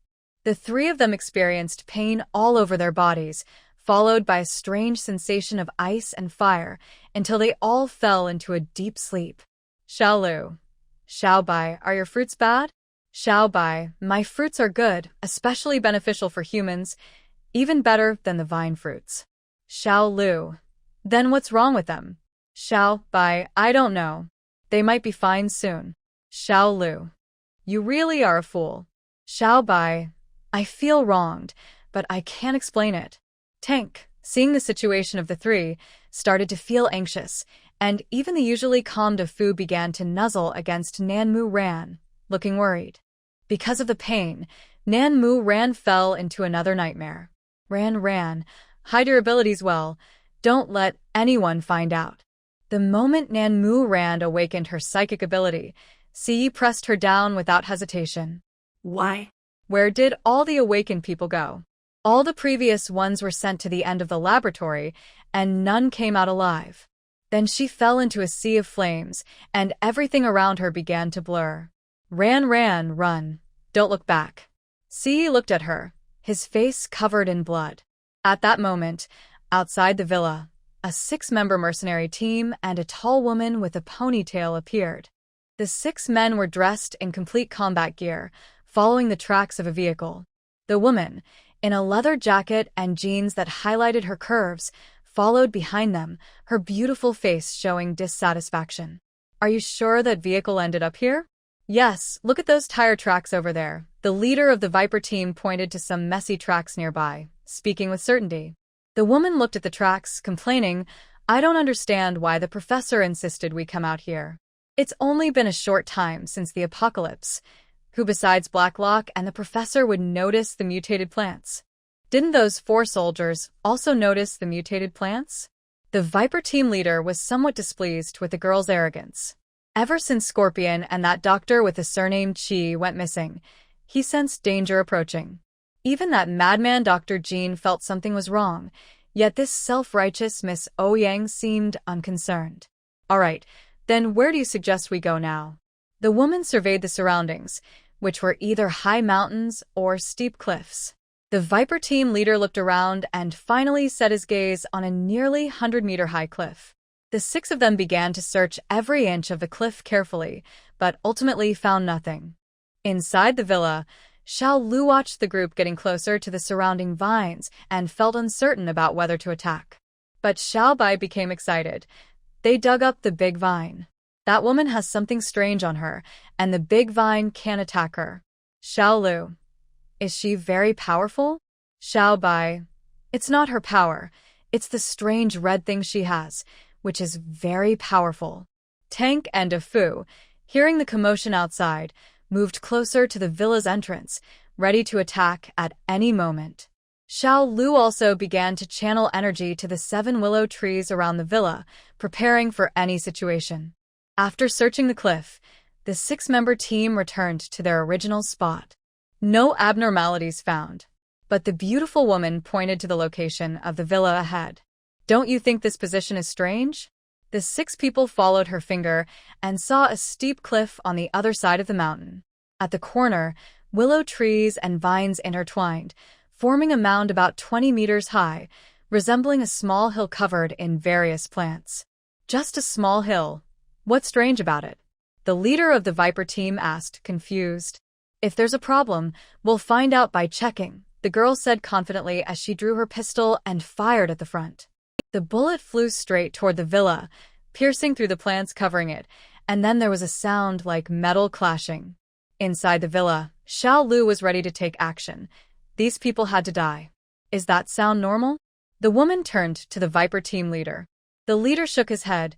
The 3 of them experienced pain all over their bodies, followed by a strange sensation of ice and fire, until they all fell into a deep sleep. Xiao Bai, are your fruits bad? Xiao Bai, my fruits are good, especially beneficial for humans, even better than the vine fruits. Xiao Lu, then what's wrong with them? Xiao Bai, I don't know. They might be fine soon. Xiao Lu, you really are a fool. Xiao Bai, I feel wronged, but I can't explain it. Tank, seeing the situation of the 3, started to feel anxious, and even the usually calm Defu began to nuzzle against Nanmu Ran, looking worried. Because of the pain, Nanmu Ran fell into another nightmare. Ran, hide your abilities well. Don't let anyone find out. The moment Nanmu Ran awakened her psychic ability, Siyi pressed her down without hesitation. Why? Where did all the awakened people go? All the previous ones were sent to the end of the laboratory, and none came out alive. Then she fell into a sea of flames, and everything around her began to blur. Ran, run. Don't look back. Siyi looked at her, his face covered in blood. At that moment, outside the villa, a 6-member mercenary team and a tall woman with a ponytail appeared. The 6 men were dressed in complete combat gear, following the tracks of a vehicle. The woman, in a leather jacket and jeans that highlighted her curves, followed behind them, her beautiful face showing dissatisfaction. Are you sure that vehicle ended up here? Yes, look at those tire tracks over there. The leader of the Viper team pointed to some messy tracks nearby, speaking with certainty. The woman looked at the tracks, complaining, I don't understand why the professor insisted we come out here. It's only been a short time since the apocalypse. Who besides Blacklock and the professor would notice the mutated plants? Didn't those 4 soldiers also notice the mutated plants? The Viper team leader was somewhat displeased with the girl's arrogance. Ever since Scorpion and that doctor with the surname Chi went missing, he sensed danger approaching. Even that madman Dr. Jean felt something was wrong, yet this self-righteous Miss Ouyang seemed unconcerned. All right, then where do you suggest we go now? The woman surveyed the surroundings, which were either high mountains or steep cliffs. The Viper team leader looked around and finally set his gaze on a nearly 100-meter-high cliff. The 6 of them began to search every inch of the cliff carefully, but ultimately found nothing. Inside the villa, Xiao Lu watched the group getting closer to the surrounding vines and felt uncertain about whether to attack. But Xiao Bai became excited. They dug up the big vine. That woman has something strange on her, and the big vine can't attack her. Xiao Lu. Is she very powerful? Xiao Bai. It's not her power. It's the strange red thing she has, which is very powerful. Tank and Defu, hearing the commotion outside, moved closer to the villa's entrance, ready to attack at any moment. Xiao Lu also began to channel energy to the 7 willow trees around the villa, preparing for any situation. After searching the cliff, the 6-member team returned to their original spot. No abnormalities found, but the beautiful woman pointed to the location of the villa ahead. Don't you think this position is strange? The 6 people followed her finger and saw a steep cliff on the other side of the mountain. At the corner, willow trees and vines intertwined, forming a mound about 20 meters high, resembling a small hill covered in various plants. Just a small hill. What's strange about it? The leader of the Viper team asked, confused. If there's a problem, we'll find out by checking, the girl said confidently as she drew her pistol and fired at the front. The bullet flew straight toward the villa, piercing through the plants covering it, and then there was a sound like metal clashing. Inside the villa, Xiao Lu was ready to take action. These people had to die. Is that sound normal? The woman turned to the Viper team leader. The leader shook his head.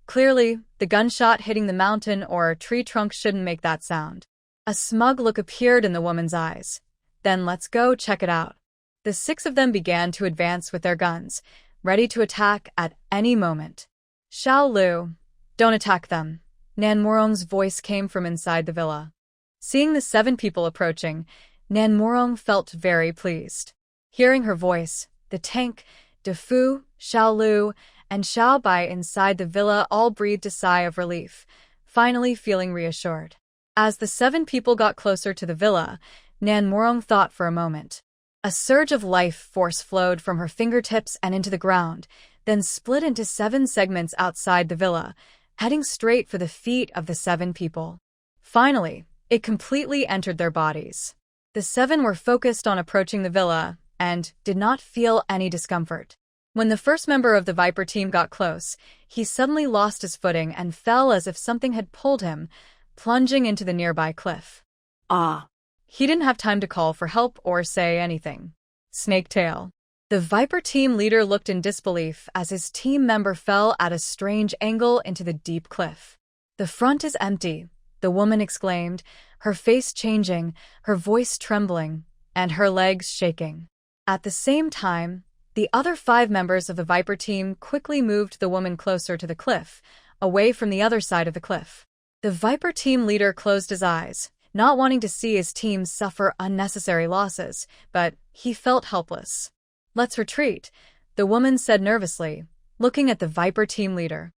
Clearly, the gunshot hitting the mountain or tree trunk shouldn't make that sound. A smug look appeared in the woman's eyes. Then let's go check it out. The 6 of them began to advance with their guns, ready to attack at any moment. Xiao Lu, don't attack them. Nan Morong's voice came from inside the villa. Seeing the 7 people approaching, Nan Morong felt very pleased. Hearing her voice, the tank, Defu, Xiao Lu, and Xiao Bai inside the villa all breathed a sigh of relief, finally feeling reassured. As the 7 people got closer to the villa, Nan Morong thought for a moment. A surge of life force flowed from her fingertips and into the ground, then split into 7 segments outside the villa, heading straight for the feet of the 7 people. Finally, it completely entered their bodies. The 7 were focused on approaching the villa and did not feel any discomfort. When the first member of the Viper team got close, he suddenly lost his footing and fell as if something had pulled him, plunging into the nearby cliff. Ah! He didn't have time to call for help or say anything. Snake tail. The Viper team leader looked in disbelief as his team member fell at a strange angle into the deep cliff. "The front is empty," the woman exclaimed, her face changing, her voice trembling, and her legs shaking. At the same time, the other 5 members of the Viper team quickly moved the woman closer to the cliff, away from the other side of the cliff. The Viper team leader closed his eyes, not wanting to see his team suffer unnecessary losses, but he felt helpless. "Let's retreat," the woman said nervously, looking at the Viper team leader.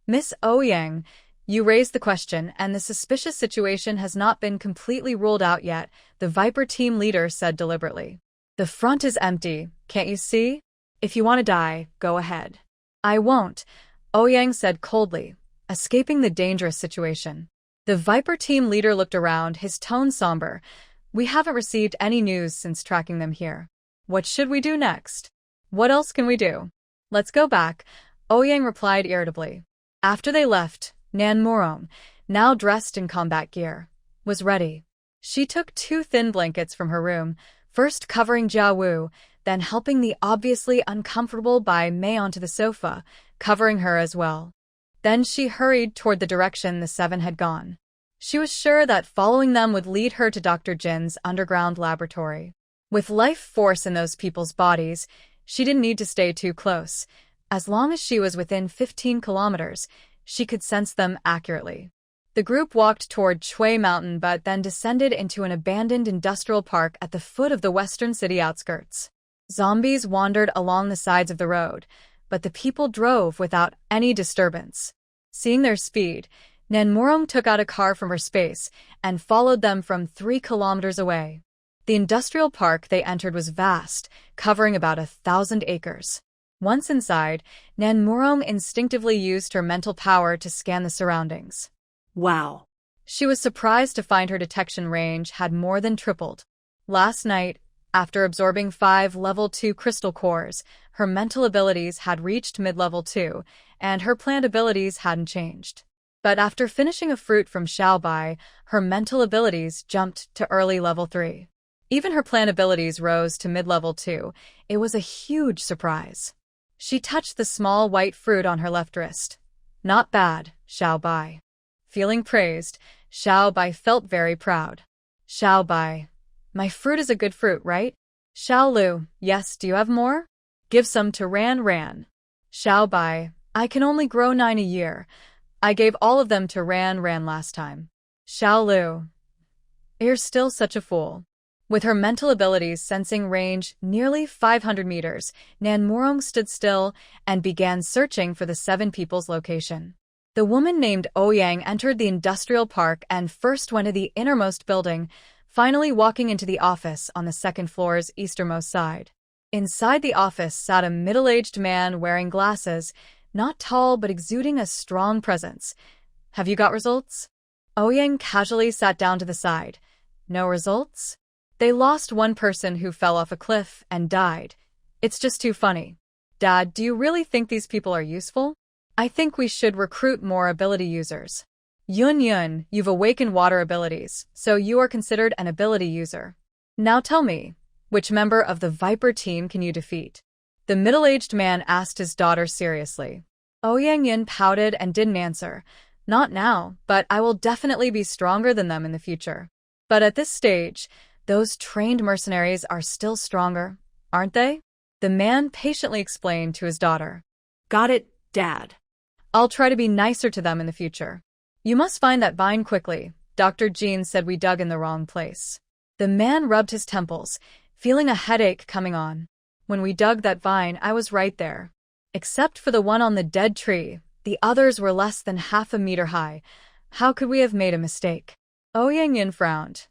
"Miss Ouyang, you raised the question, and the suspicious situation has not been completely ruled out yet," the Viper team leader said deliberately. "The front is empty, can't you see? If you want to die, go ahead." "I won't," Ouyang said coldly, escaping the dangerous situation. The Viper team leader looked around, his tone somber. "We haven't received any news since tracking them here. What should we do next? What else can we do?" "Let's go back," Ouyang replied irritably. After they left, Nan Morong, now dressed in combat gear, was ready. She took 2 thin blankets from her room, first covering Jia Wu, then helping the obviously uncomfortable Bai Mei onto the sofa, covering her as well. Then she hurried toward the direction the 7 had gone. She was sure that following them would lead her to Dr. Jin's underground laboratory. With life force in those people's bodies, she didn't need to stay too close. As long as she was within 15 kilometers, she could sense them accurately. The group walked toward Shui Mountain but then descended into an abandoned industrial park at the foot of the western city outskirts. Zombies wandered along the sides of the road, but the people drove without any disturbance. Seeing their speed, Nanmorong took out a car from her space and followed them from 3 kilometers away. The industrial park they entered was vast, covering about 1,000 acres. Once inside, Nanmorong instinctively used her mental power to scan the surroundings. Wow. She was surprised to find her detection range had more than tripled. Last night, after absorbing 5 level 2 crystal cores, her mental abilities had reached mid-level 2, and her plant abilities hadn't changed. But after finishing a fruit from Xiaobai, her mental abilities jumped to early level 3. Even her plant abilities rose to mid-level 2. It was a huge surprise. She touched the small white fruit on her left wrist. "Not bad, Xiaobai." Feeling praised, Xiaobai felt very proud. "Xiaobai, my fruit is a good fruit, right?" "Xiaolu, yes, do you have more?" "Give some to Ran. "Xiaobai, I can only grow 9 a year. I gave all of them to Ran last time." "Xiaolu, you're still such a fool." With her mental abilities sensing range nearly 500 meters, Nanmorong stood still and began searching for the 7 people's location. The woman named Ouyang entered the industrial park and first went to the innermost building, finally walking into the office on the 2nd floor's easternmost side. Inside the office sat a middle-aged man wearing glasses, not tall but exuding a strong presence. "Have you got results?" Ouyang casually sat down to the side. "No results? They lost 1 person who fell off a cliff and died. It's just too funny." "Dad, do you really think these people are useful?" "I think we should recruit more ability users." Yun, you've awakened water abilities, so you are considered an ability user. Now tell me, which member of the Viper team can you defeat?" The middle-aged man asked his daughter seriously. Ouyang Yin pouted and didn't answer. "Not now, but I will definitely be stronger than them in the future." "But at this stage, those trained mercenaries are still stronger, aren't they?" the man patiently explained to his daughter. "Got it, Dad." "I'll try to be nicer to them in the future. You must find that vine quickly. Dr. Jean said we dug in the wrong place." The man rubbed his temples, feeling a headache coming on. "When we dug that vine, I was right there. Except for the one on the dead tree, the others were less than half a meter high. How could we have made a mistake?" Ouyang Yin frowned.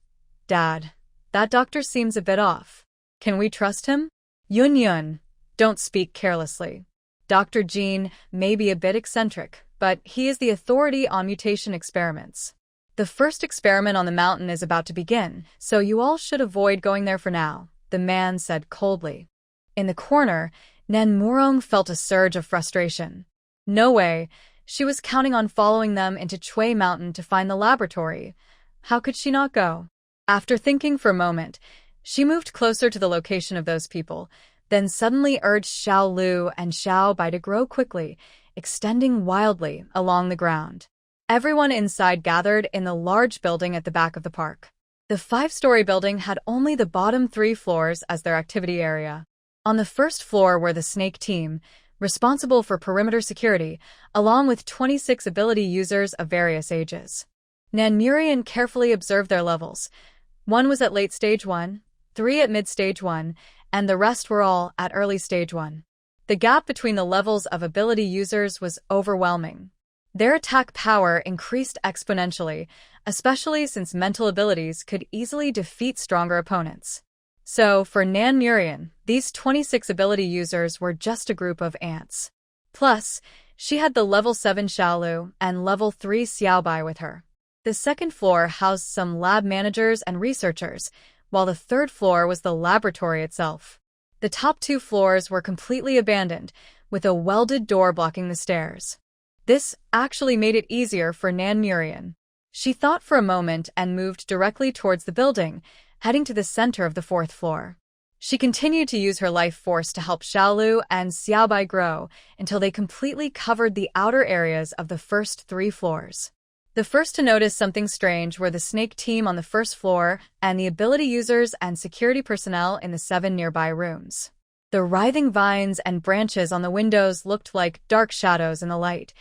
"Dad, that doctor seems a bit off. Can we trust him?" Yun, don't speak carelessly. Dr. Jean may be a bit eccentric, but he is the authority on mutation experiments. The first experiment on the mountain is about to begin, so you all should avoid going there for now," the man said coldly. In the corner, Nanmorong felt a surge of frustration. No way, she was counting on following them into Shui Mountain to find the laboratory. How could she not go? After thinking for a moment, she moved closer to the location of those people, then suddenly urged Xiao Lu and Xiao Bai to grow quickly, extending wildly along the ground. Everyone inside gathered in the large building at the back of the park. The 5-story building had only the bottom 3 floors as their activity area. On the first floor were the Snake team, responsible for perimeter security, along with 26 ability users of various ages. Nanmurian carefully observed their levels. 1 was at late stage 1, 3 at mid stage 1, and the rest were all at early stage 1. The gap between the levels of ability users was overwhelming. Their attack power increased exponentially, especially since mental abilities could easily defeat stronger opponents. So, for Nanmurian, these 26 ability users were just a group of ants. Plus, she had the level 7 Xiaolu and level 3 Xiaobai with her. The second floor housed some lab managers and researchers, while the third floor was the laboratory itself. The top 2 floors were completely abandoned, with a welded door blocking the stairs. This actually made it easier for Nanmurian. She thought for a moment and moved directly towards the building, heading to the center of the 4th floor. She continued to use her life force to help Xiaolu and Xiaobai grow until they completely covered the outer areas of the first 3 floors. The first to notice something strange were the Snake team on the 1st floor and the ability users and security personnel in the 7 nearby rooms. The writhing vines and branches on the windows looked like dark shadows in the light,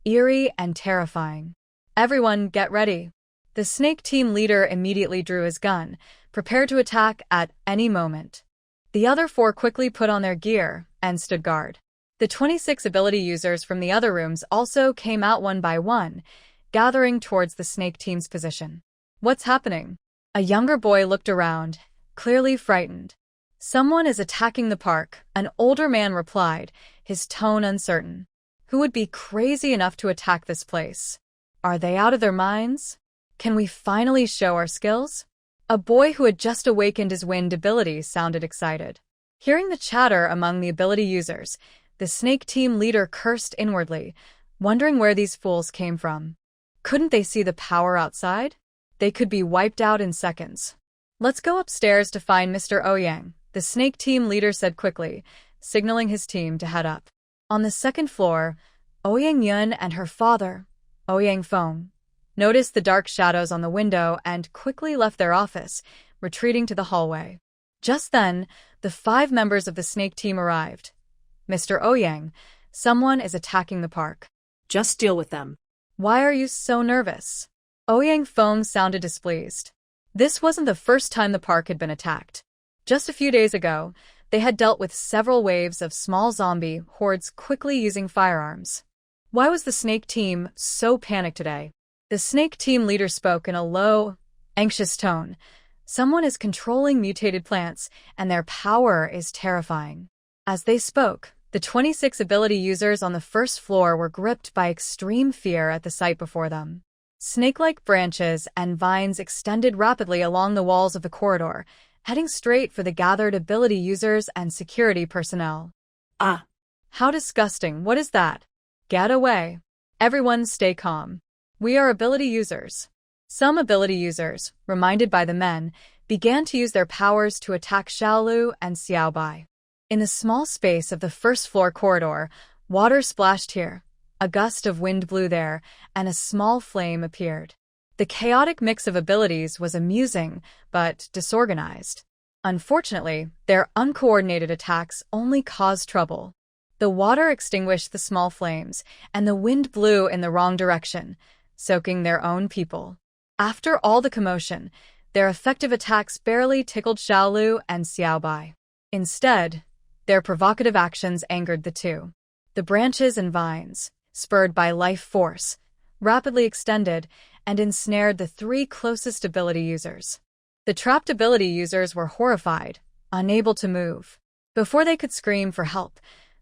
eerie and terrifying. "Everyone, get ready." The Snake team leader immediately drew his gun, prepared to attack at any moment. The other 4 quickly put on their gear and stood guard. The 26 ability users from the other rooms also came out one by one, gathering towards the Snake team's position. "What's happening?" A younger boy looked around, clearly frightened. "Someone is attacking the park," an older man replied, his tone uncertain. "Who would be crazy enough to attack this place? Are they out of their minds? Can we finally show our skills?" A boy who had just awakened his wind ability sounded excited. Hearing the chatter among the ability users, the Snake team leader cursed inwardly, wondering where these fools came from. Couldn't they see the power outside? They could be wiped out in seconds. "Let's go upstairs to find Mr. Ouyang," the Snake team leader said quickly, signaling his team to head up. On the 2nd floor, Ouyang Yun and her father, Ouyang Feng, noticed the dark shadows on the window and quickly left their office, retreating to the hallway. Just then, the 5 members of the Snake team arrived. "Mr. Ouyang, someone is attacking the park." Just deal with them. "Why are you so nervous?" Ouyang Feng sounded displeased. This wasn't the first time the park had been attacked. Just a few days ago, they had dealt with several waves of small zombie hordes quickly using firearms. Why was the Snake team so panicked today? The Snake team leader spoke in a low, anxious tone. "Someone is controlling mutated plants, and their power is terrifying." As they spoke, the 26 ability users on the 1st floor were gripped by extreme fear at the sight before them. Snake-like branches and vines extended rapidly along the walls of the corridor, heading straight for the gathered ability users and security personnel. "Ah! How disgusting! What is that? Get away! Everyone stay calm. We are ability users." Some ability users, reminded by the men, began to use their powers to attack Xiaolu and Xiaobai. In the small space of the 1st floor corridor, water splashed here, a gust of wind blew there, and a small flame appeared. The chaotic mix of abilities was amusing, but disorganized. Unfortunately, their uncoordinated attacks only caused trouble. The water extinguished the small flames, and the wind blew in the wrong direction, soaking their own people. After all the commotion, their effective attacks barely tickled Xiaolu and Xiaobai. Instead, their provocative actions angered the 2. The branches and vines, spurred by life force, rapidly extended and ensnared the 3 closest ability users. The trapped ability users were horrified, unable to move. Before they could scream for help,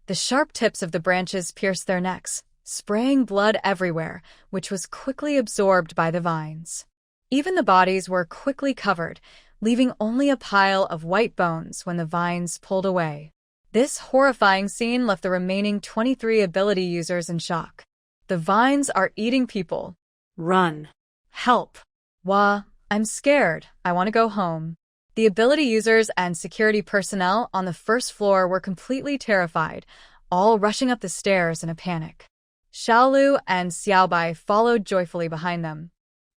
the sharp tips of the branches pierced their necks, spraying blood everywhere, which was quickly absorbed by the vines. Even the bodies were quickly covered, leaving only a pile of white bones when the vines pulled away. This horrifying scene left the remaining 23 ability users in shock. "The vines are eating people. Run. Help." "Wah, I'm scared. I want to go home." The ability users and security personnel on the first floor were completely terrified, all rushing up the stairs in a panic. Xiaolu and Xiaobai followed joyfully behind them.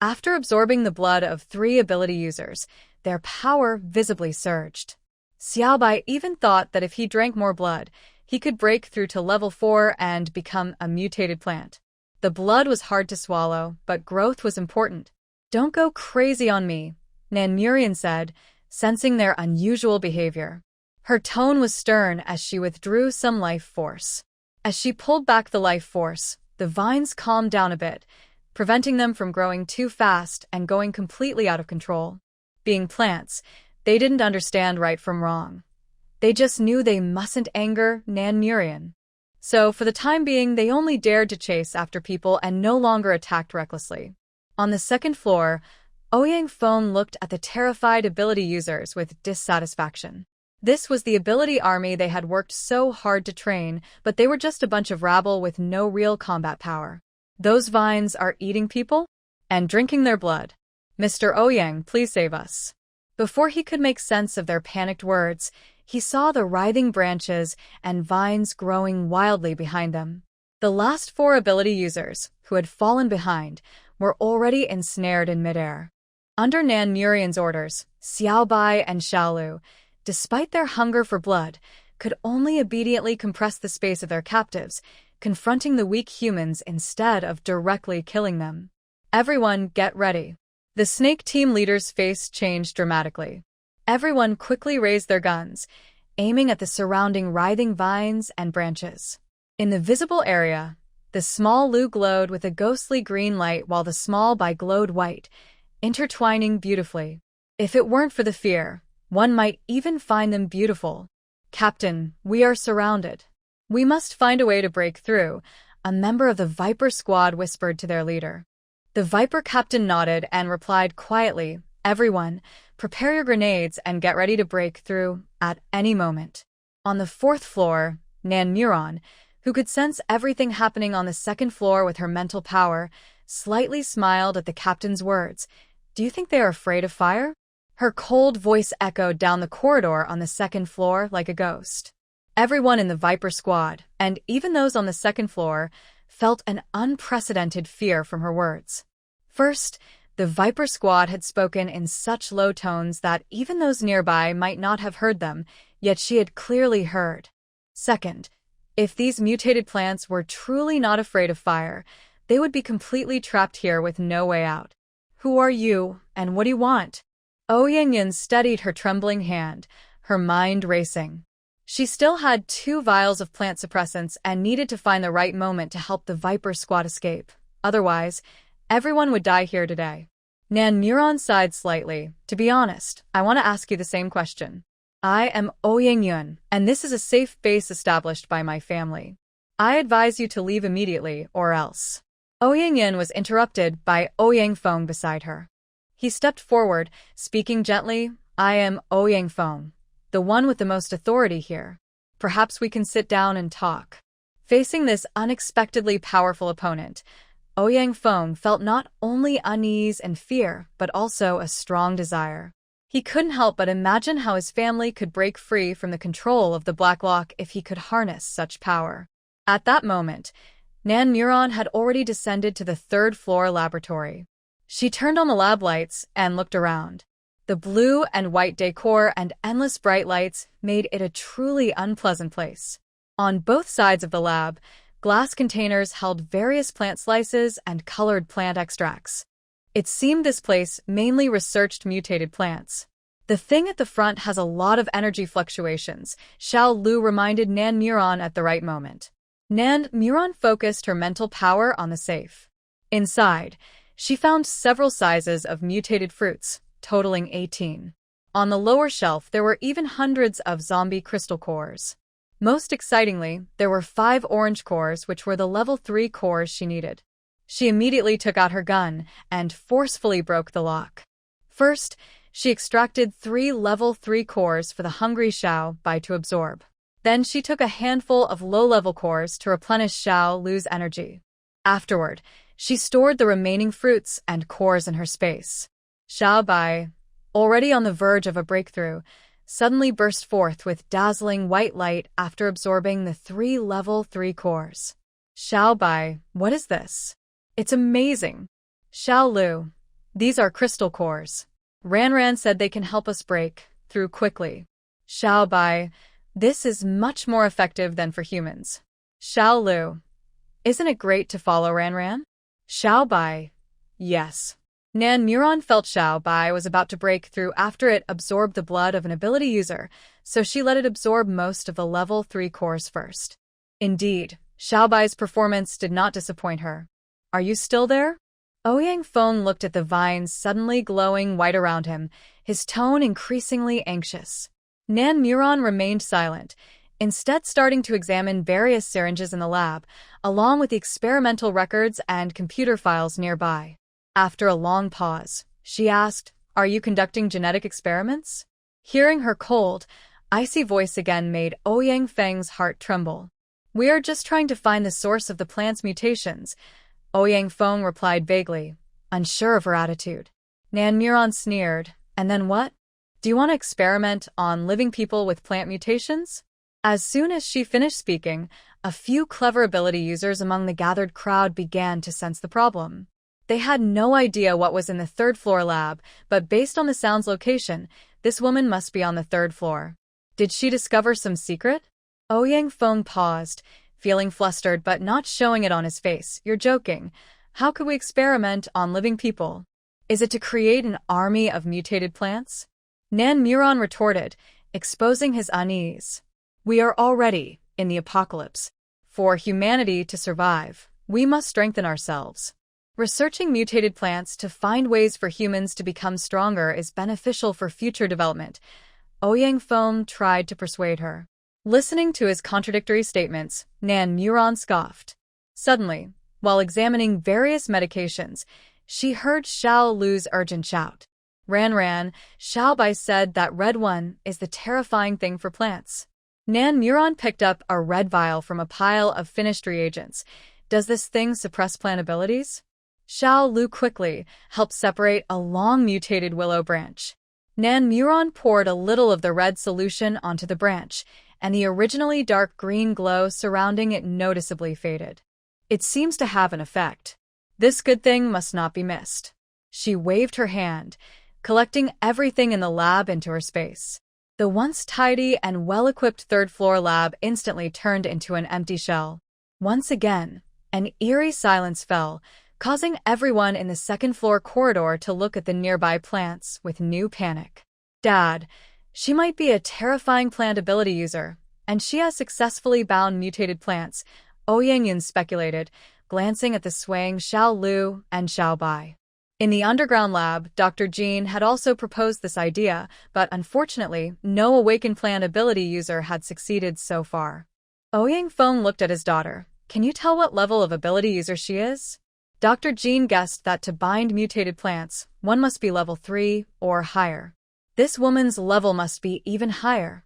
After absorbing the blood of 3 ability users, their power visibly surged. Xiaobai even thought that if he drank more blood, he could break through to level 4 and become a mutated plant. The blood was hard to swallow, but growth was important. "Don't go crazy on me," Nan Murian said, sensing their unusual behavior. Her tone was stern as she withdrew some life force. As she pulled back the life force, the vines calmed down a bit, preventing them from growing too fast and going completely out of control. Being plants, they didn't understand right from wrong. They just knew they mustn't anger Nan Murian. So, for the time being, they only dared to chase after people and no longer attacked recklessly. On the second floor, Ouyang Feng looked at the terrified ability users with dissatisfaction. This was the ability army they had worked so hard to train, but they were just a bunch of rabble with no real combat power. "Those vines are eating people? And drinking their blood. Mr. Ouyang, please save us." Before he could make sense of their panicked words, he saw the writhing branches and vines growing wildly behind them. The last 4 ability users, who had fallen behind, were already ensnared in midair. Under Nan Murian's orders, Xiaobai and Xiaolu, despite their hunger for blood, could only obediently compress the space of their captives, confronting the weak humans instead of directly killing them. "Everyone, get ready." The snake team leader's face changed dramatically. Everyone quickly raised their guns, aiming at the surrounding writhing vines and branches. In the visible area, the small Lu glowed with a ghostly green light while the small Bai glowed white, intertwining beautifully. If it weren't for the fear, one might even find them beautiful. "Captain, we are surrounded. We must find a way to break through," a member of the Viper squad whispered to their leader. The Viper captain nodded and replied quietly, "Everyone, prepare your grenades and get ready to break through at any moment." On the 4th floor, Nan Murian, who could sense everything happening on the 2nd floor with her mental power, slightly smiled at the captain's words. "Do you think they are afraid of fire?" Her cold voice echoed down the corridor on the 2nd floor like a ghost. Everyone in the Viper squad, and even those on the 2nd floor, felt an unprecedented fear from her words. First, the Viper squad had spoken in such low tones that even those nearby might not have heard them, yet she had clearly heard. Second, if these mutated plants were truly not afraid of fire, they would be completely trapped here with no way out. "Who are you, and what do you want?" Ouyang steadied her trembling hand, her mind racing. She still had 2 vials of plant suppressants and needed to find the right moment to help the Viper squad escape. Otherwise, everyone would die here today. Nan Murian sighed slightly. "To be honest, I want to ask you the same question. I am Ouyang, and this is a safe base established by my family. I advise you to leave immediately, or else." Ouyang was interrupted by Ouyang Feng beside her. He stepped forward, speaking gently. "I am Ouyang Feng, the one with the most authority here. Perhaps we can sit down and talk." Facing this unexpectedly powerful opponent, Ouyang Feng felt not only unease and fear, but also a strong desire. He couldn't help but imagine how his family could break free from the control of the Black Lock if he could harness such power. At that moment, Nan Murian had already descended to the 3rd floor laboratory. She turned on the lab lights and looked around. The blue and white decor and endless bright lights made it a truly unpleasant place. On both sides of the lab, glass containers held various plant slices and colored plant extracts. It seemed this place mainly researched mutated plants. "The thing at the front has a lot of energy fluctuations," Xiao Lu reminded Nan Murian at the right moment. Nan Murian focused her mental power on the safe. Inside, she found several sizes of mutated fruits, totaling 18. On the lower shelf, there were even hundreds of zombie crystal cores. Most excitingly, there were 5 orange cores, which were the level 3 cores she needed. She immediately took out her gun and forcefully broke the lock. First, she extracted 3 level 3 cores for the hungry Xiao Bai to absorb. Then she took a handful of low-level cores to replenish Xiao Lu's energy. Afterward, she stored the remaining fruits and cores in her space. Xiao Bai, already on the verge of a breakthrough, suddenly burst forth with dazzling white light after absorbing the 3 level 3 cores. Xiao Bai, what is this? It's amazing. Xiao Lu, these are crystal cores. Ran said they can help us break through quickly. Xiao Bai, this is much more effective than for humans. Xiao Lu, isn't it great to follow Ran? Xiao Bai, yes. Nan Muron felt Xiao Bai was about to break through after it absorbed the blood of an ability user, so she let it absorb most of the level 3 cores first. Indeed, Xiao Bai's performance did not disappoint her. Are you still there? Ouyang Feng looked at the vines suddenly glowing white around him, his tone increasingly anxious. Nan Muron remained silent, instead starting to examine various syringes in the lab, along with the experimental records and computer files nearby. After a long pause, she asked, "Are you conducting genetic experiments?" Hearing her cold, icy voice again made Ouyang Feng's heart tremble. "We are just trying to find the source of the plant's mutations," Ouyang Feng replied vaguely, unsure of her attitude. Nan Muron sneered, "And then what? Do you want to experiment on living people with plant mutations?" As soon as she finished speaking, a few clever ability users among the gathered crowd began to sense the problem. They had no idea what was in the 3rd floor lab, but based on the sound's location, this woman must be on the 3rd floor. Did she discover some secret? Ouyang Feng paused, feeling flustered but not showing it on his face. "You're joking. How could we experiment on living people? Is it to create an army of mutated plants?" Nan Muron retorted, exposing his unease. "We are already in the apocalypse. For humanity to survive, we must strengthen ourselves. Researching mutated plants to find ways for humans to become stronger is beneficial for future development," Ouyang Feng tried to persuade her. Listening to his contradictory statements, Nan Muron scoffed. Suddenly, while examining various medications, she heard Xiao Lu's urgent shout. Ran, Xiao Bai said that red one is the terrifying thing for plants." Nan Muron picked up a red vial from a pile of finished reagents. "Does this thing suppress plant abilities?" Xiao Lu quickly helped separate a long mutated willow branch. Nan Muron poured a little of the red solution onto the branch, and the originally dark green glow surrounding it noticeably faded. "It seems to have an effect. This good thing must not be missed." She waved her hand, collecting everything in the lab into her space. The once tidy and well-equipped 3rd floor lab instantly turned into an empty shell. Once again, an eerie silence fell, causing everyone in the 2nd floor corridor to look at the nearby plants with new panic. "Dad, she might be a terrifying plant ability user, and she has successfully bound mutated plants," Ouyang Yun speculated, glancing at the swaying Xiao Lu and Xiao Bai. In the underground lab, Dr. Jean had also proposed this idea, but unfortunately, no awakened plant ability user had succeeded so far. Ouyang Feng looked at his daughter. "Can you tell what level of ability user she is?" Dr. Jean guessed that to bind mutated plants, one must be level 3 or higher. This woman's level must be even higher.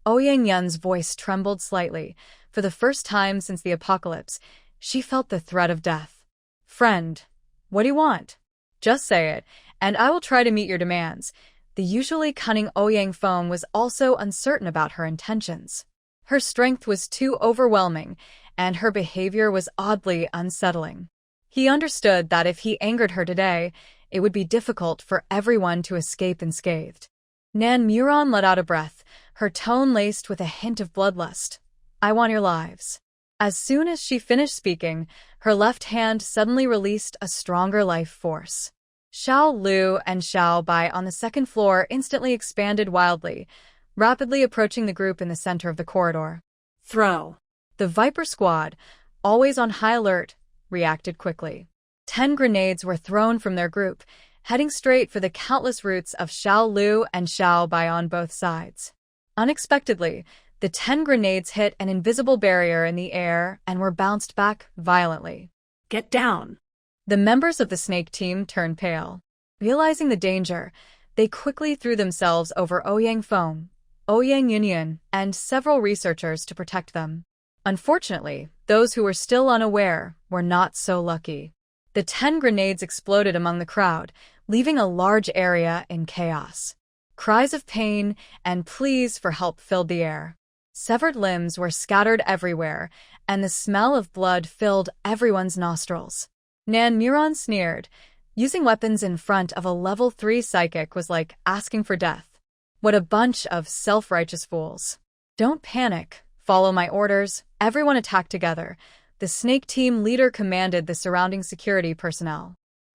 Ouyang Yun's voice trembled slightly. For the first time since the apocalypse, she felt the threat of death. "Friend, what do you want? Just say it, and I will try to meet your demands." The usually cunning Ouyang Feng was also uncertain about her intentions. Her strength was too overwhelming, and her behavior was oddly unsettling. He understood that if he angered her today, it would be difficult for everyone to escape unscathed. Nan Muron let out a breath, her tone laced with a hint of bloodlust. "I want your lives." As soon as she finished speaking, her left hand suddenly released a stronger life force. Xiao Lu and Xiao Bai on the 2nd floor instantly expanded wildly, rapidly approaching the group in the center of the corridor. Throw. The Viper Squad, always on high alert, reacted quickly. 10 grenades were thrown from their group, heading straight for the countless routes of Xiao Lu and Xiao Bai on both sides. Unexpectedly, the 10 grenades hit an invisible barrier in the air and were bounced back violently. "Get down." The members of the snake team turned pale. Realizing the danger, they quickly threw themselves over Ouyang Feng, Ouyang Yunyan, and several researchers to protect them. Unfortunately, those who were still unaware were not so lucky. The 10 grenades exploded among the crowd, leaving a large area in chaos. Cries of pain and pleas for help filled the air. Severed limbs were scattered everywhere, and the smell of blood filled everyone's nostrils. Nan Muron sneered. Using weapons in front of a level 3 psychic was like asking for death. What a bunch of self-righteous fools. Don't panic. Follow my orders. Everyone attack together. The Snake Team leader commanded the surrounding security personnel.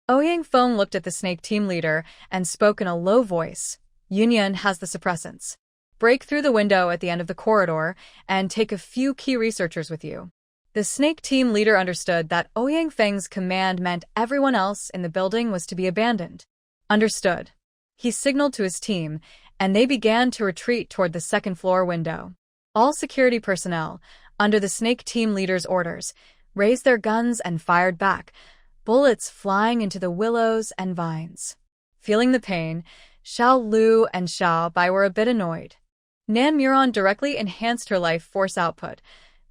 Ouyang Feng looked at the Snake Team leader and spoke in a low voice. Yunyan has the suppressants. Break through the window at the end of the corridor and take a few key researchers with you. The Snake Team leader understood that Ouyang Feng's command meant everyone else in the building was to be abandoned. Understood. He signaled to his team, and they began to retreat toward the second-floor window. All security personnel, under the Snake Team leader's orders, raised their guns and fired back, bullets flying into the willows and vines. Feeling the pain, Xiao Lu and Xiao Bai were a bit annoyed. Nan Muron directly enhanced her life force output.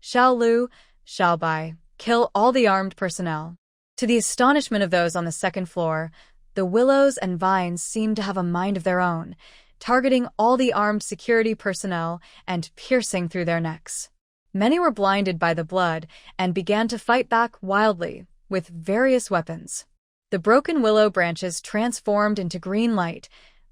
Xiao Lu, Xiao Bai, kill all the armed personnel. To the astonishment of those on the second floor, the willows and vines seemed to have a mind of their own, targeting all the armed security personnel and piercing through their necks. Many were blinded by the blood and began to fight back wildly with various weapons. The broken willow branches transformed into green light,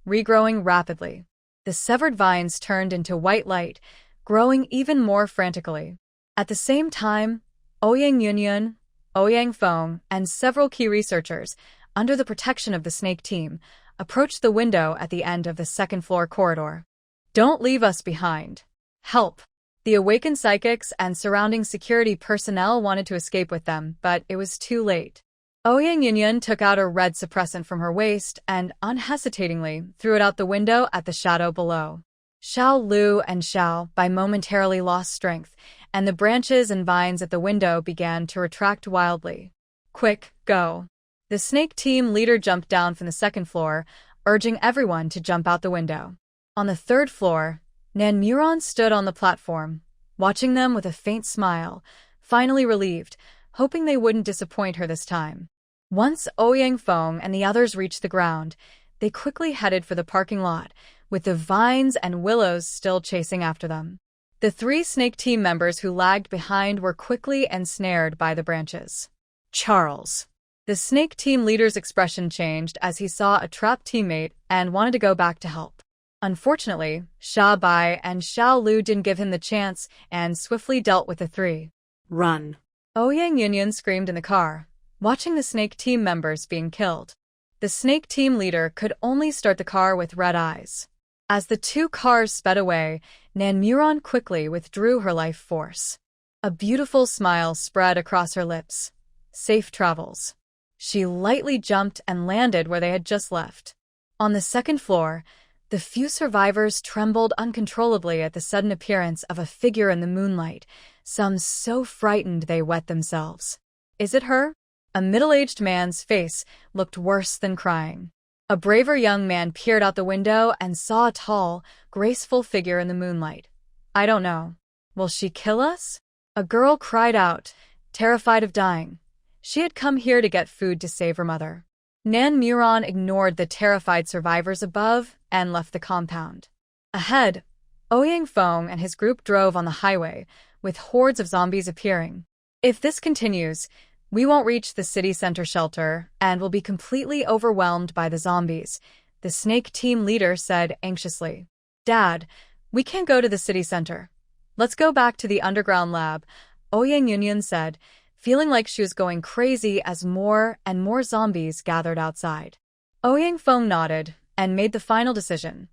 regrowing rapidly. The severed vines turned into white light, growing even more frantically. At the same time, Ouyang Yunyan, Ouyang Feng, and several key researchers, under the protection of the Snake Team, approached the window at the end of the second-floor corridor. Don't leave us behind. Help! The awakened psychics and surrounding security personnel wanted to escape with them, but it was too late. Ouyang Yunyan took out a red suppressant from her waist and unhesitatingly threw it out the window at the shadow below. Xiao Lu and Xiao Bai momentarily lost strength, and the branches and vines at the window began to retract wildly. Quick, go! The Snake Team leader jumped down from the second floor, urging everyone to jump out the window. On the third floor, Nan Muron stood on the platform, watching them with a faint smile, finally relieved, hoping they wouldn't disappoint her this time. Once Ouyang Feng and the others reached the ground, they quickly headed for the parking lot, with the vines and willows still chasing after them. The 3 Snake Team members who lagged behind were quickly ensnared by the branches. Charles. The Snake Team leader's expression changed as he saw a trapped teammate and wanted to go back to help. Unfortunately, Xiao Bai and Xiao Lu didn't give him the chance and swiftly dealt with the 3. Run. Ouyang Yunyan screamed in the car, watching the Snake Team members being killed. The Snake Team leader could only start the car with red eyes. As the 2 cars sped away, Nan Muron quickly withdrew her life force. A beautiful smile spread across her lips. Safe travels. She lightly jumped and landed where they had just left. On the second floor, the few survivors trembled uncontrollably at the sudden appearance of a figure in the moonlight, some so frightened they wet themselves. Is it her? A middle-aged man's face looked worse than crying. A braver young man peered out the window and saw a tall, graceful figure in the moonlight. I don't know. Will she kill us? A girl cried out, terrified of dying. She had come here to get food to save her mother. Nan Muron ignored the terrified survivors above and left the compound. Ahead, Ouyang Feng and his group drove on the highway, with hordes of zombies appearing. If this continues, we won't reach the city center shelter and will be completely overwhelmed by the zombies, the Snake Team leader said anxiously. Dad, we can't go to the city center. Let's go back to the underground lab, Ouyang Yunyan said, feeling like she was going crazy as more and more zombies gathered outside. Ouyang Feng nodded and made the final decision.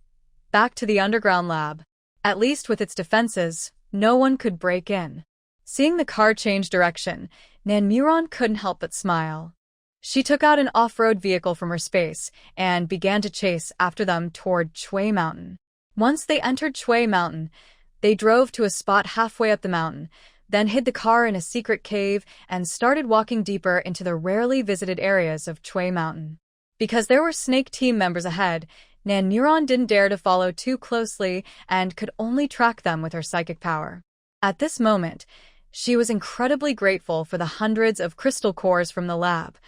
Back to the underground lab. At least with its defenses, no one could break in. Seeing the car change direction, Nan Muron couldn't help but smile. She took out an off-road vehicle from her space and began to chase after them toward Chui Mountain. Once they entered Chui Mountain, they drove to a spot halfway up the mountain, then hid the car in a secret cave and started walking deeper into the rarely visited areas of Chui Mountain. Because there were Snake Team members ahead, Nan Muron didn't dare to follow too closely and could only track them with her psychic power. At this moment, she was incredibly grateful for the hundreds of crystal cores from the lab,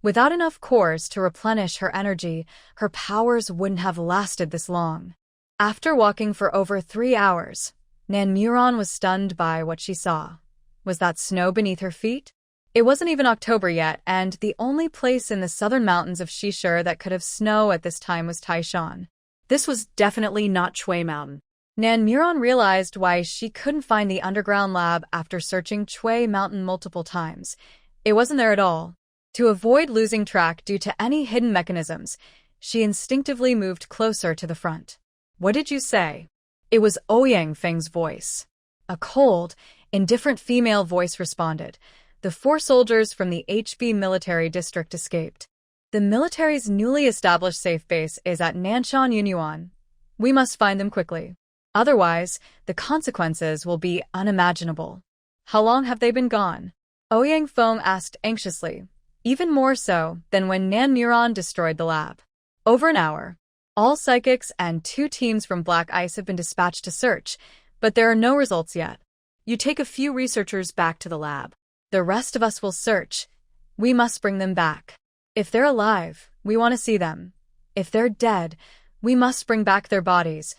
Without enough cores to replenish her energy, her powers wouldn't have lasted this long. After walking for over 3 hours, Nanmuron was stunned by what she saw. Was that snow beneath her feet? It wasn't even October yet, and the only place in the southern mountains of Shishir that could have snow at this time was Taishan. This was definitely not Shui Mountain. Nanmuron realized why she couldn't find the underground lab after searching Shui Mountain multiple times. It wasn't there at all. To avoid losing track due to any hidden mechanisms, she instinctively moved closer to the front. What did you say? It was Ouyang Feng's voice. A cold, indifferent female voice responded. The 4 soldiers from the HB military district escaped. The military's newly established safe base is at Nanshan Yunyuan. We must find them quickly. Otherwise, the consequences will be unimaginable. How long have they been gone? Ouyang Feng asked anxiously, even more so than when Nanmuron destroyed the lab. Over an hour. All psychics and 2 teams from Black Ice have been dispatched to search, but there are no results yet. You take a few researchers back to the lab. The rest of us will search. We must bring them back. If they're alive, we want to see them. If they're dead, we must bring back their bodies,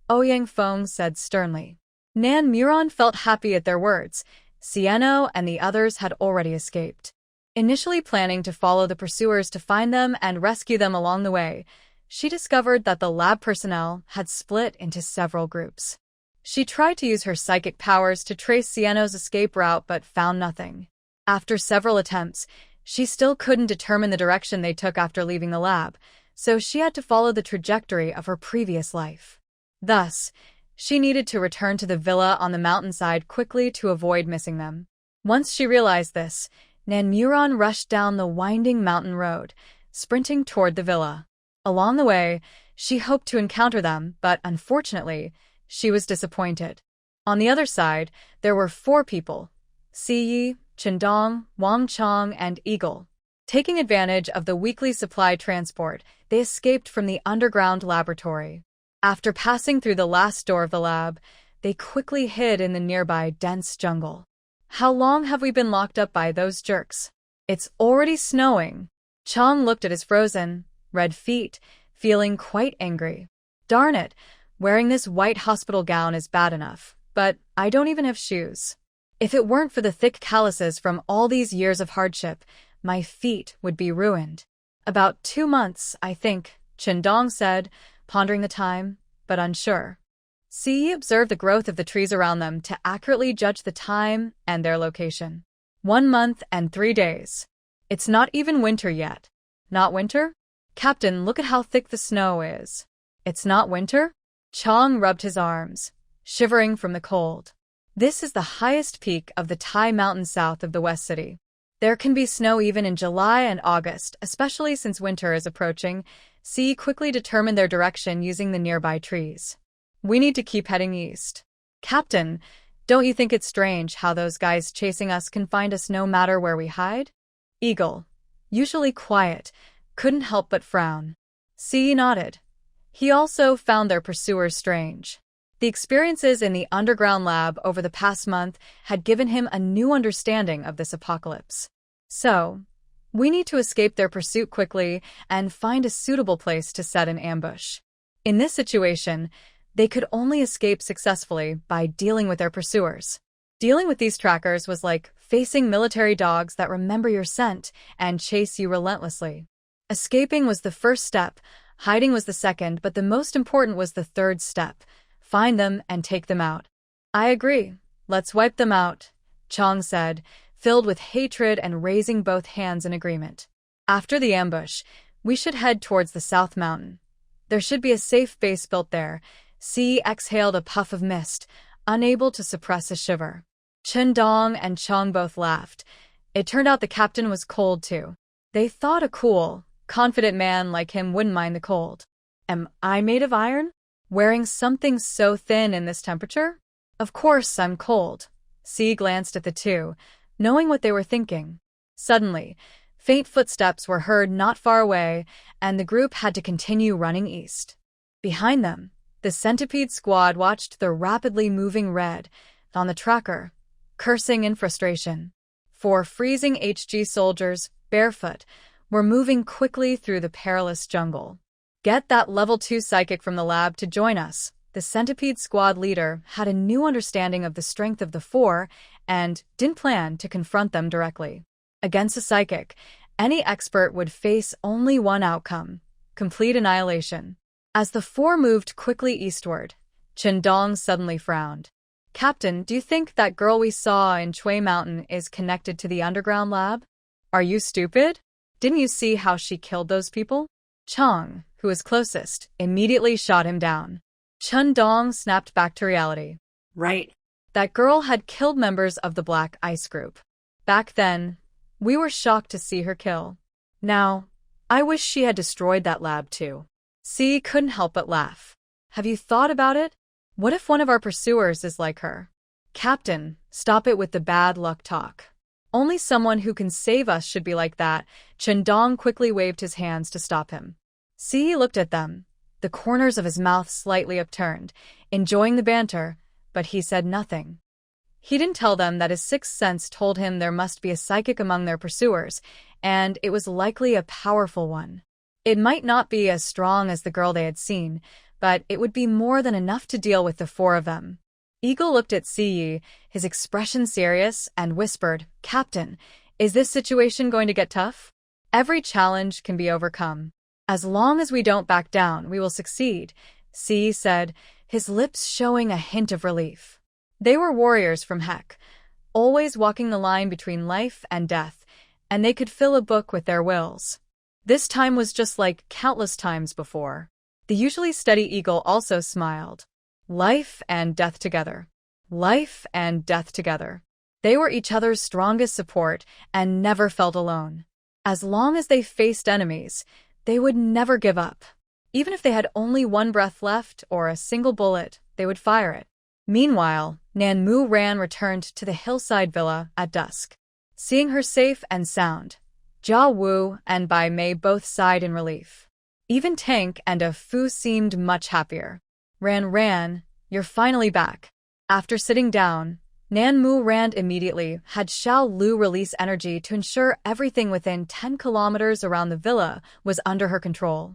Ouyang Feng said sternly. Nanmuron felt happy at their words. Sieno and the others had already escaped. Initially planning to follow the pursuers to find them and rescue them along the way, she discovered that the lab personnel had split into several groups. She tried to use her psychic powers to trace Sieno's escape route but found nothing. After several attempts, she still couldn't determine the direction they took after leaving the lab, so she had to follow the trajectory of her previous life. Thus, she needed to return to the villa on the mountainside quickly to avoid missing them. Once she realized this, Nanmuron rushed down the winding mountain road, sprinting toward the villa. Along the way, she hoped to encounter them, but unfortunately, she was disappointed. On the other side, there were 4 people: Siyi, Chendong, Wang Chong, and Eagle. Taking advantage of the weekly supply transport, they escaped from the underground laboratory. After passing through the last door of the lab, they quickly hid in the nearby dense jungle. How long have we been locked up by those jerks? It's already snowing. Chong looked at his frozen, red feet, feeling quite angry. Darn it, wearing this white hospital gown is bad enough, but I don't even have shoes. If it weren't for the thick calluses from all these years of hardship, my feet would be ruined. About 2 months, I think, Chendong said, pondering the time, but unsure. Siyi observed the growth of the trees around them to accurately judge the time and their location. 1 month and 3 days. It's not even winter yet. Not winter? Captain, look at how thick the snow is. It's not winter? Chong rubbed his arms, shivering from the cold. This is the highest peak of the Tai Mountain south of the West City. There can be snow even in July and August, especially since winter is approaching. Siyi quickly determined their direction using the nearby trees. We need to keep heading east. Captain, don't you think it's strange how those guys chasing us can find us no matter where we hide? Eagle, usually quiet, couldn't help but frown. Siyi nodded. He also found their pursuers strange. The experiences in the underground lab over the past month had given him a new understanding of this apocalypse. So, we need to escape their pursuit quickly and find a suitable place to set an ambush. In this situation, they could only escape successfully by dealing with their pursuers. Dealing with these trackers was like facing military dogs that remember your scent and chase you relentlessly. Escaping was the first step, hiding was the second, but the most important was the third step: find them and take them out. I agree. Let's wipe them out, Chong said, filled with hatred and raising both hands in agreement. After the ambush, we should head towards the South Mountain. There should be a safe base built there. Siyi exhaled a puff of mist, unable to suppress a shiver. Chendong and Chong both laughed. It turned out the captain was cold too. They thought a cool, confident man like him wouldn't mind the cold. Am I made of iron? Wearing something so thin in this temperature? Of course I'm cold. Siyi glanced at the two, knowing what they were thinking. Suddenly, faint footsteps were heard not far away, and the group had to continue running east. Behind them, the centipede squad watched the rapidly moving Red on the tracker, cursing in frustration. 4 freezing HG soldiers, barefoot, We're moving quickly through the perilous jungle. Get that level 2 psychic from the lab to join us. The Centipede squad leader had a new understanding of the strength of the four and didn't plan to confront them directly. Against a psychic, any expert would face only one outcome: complete annihilation. As the four moved quickly eastward, Chendong suddenly frowned. "Captain, do you think that girl we saw in Chui Mountain is connected to the underground lab? Are you stupid? Didn't you see how she killed those people?" Chang, who was closest, immediately shot him down. Chendong snapped back to reality. Right. That girl had killed members of the Black Ice Group. Back then, we were shocked to see her kill. Now, I wish she had destroyed that lab too. C couldn't help but laugh. Have you thought about it? What if one of our pursuers is like her? Captain, stop it with the bad luck talk. Only someone who can save us should be like that. Chendong quickly waved his hands to stop him. C looked at them, the corners of his mouth slightly upturned, enjoying the banter, but he said nothing. He didn't tell them that his sixth sense told him there must be a psychic among their pursuers, and it was likely a powerful one. It might not be as strong as the girl they had seen, but it would be more than enough to deal with the four of them. Eagle looked at Siyi, his expression serious, and whispered, "Captain, is this situation going to get tough? Every challenge can be overcome. As long as we don't back down, we will succeed," Siyi said, his lips showing a hint of relief. They were warriors from Heck, always walking the line between life and death, and they could fill a book with their wills. This time was just like countless times before. The usually steady Eagle also smiled. Life and death together. Life and death together. They were each other's strongest support and never felt alone. As long as they faced enemies, they would never give up. Even if they had only one breath left or a single bullet, they would fire it. Meanwhile, Nan Mu Ran returned to the hillside villa at dusk. Seeing her safe and sound, Jia Wu and Bai Mei both sighed in relief. Even Tank and A Fu seemed much happier. Ran, you're finally back. After sitting down, Nan Mu Ran immediately had Xiao Lu release energy to ensure everything within 10 kilometers around the villa was under her control.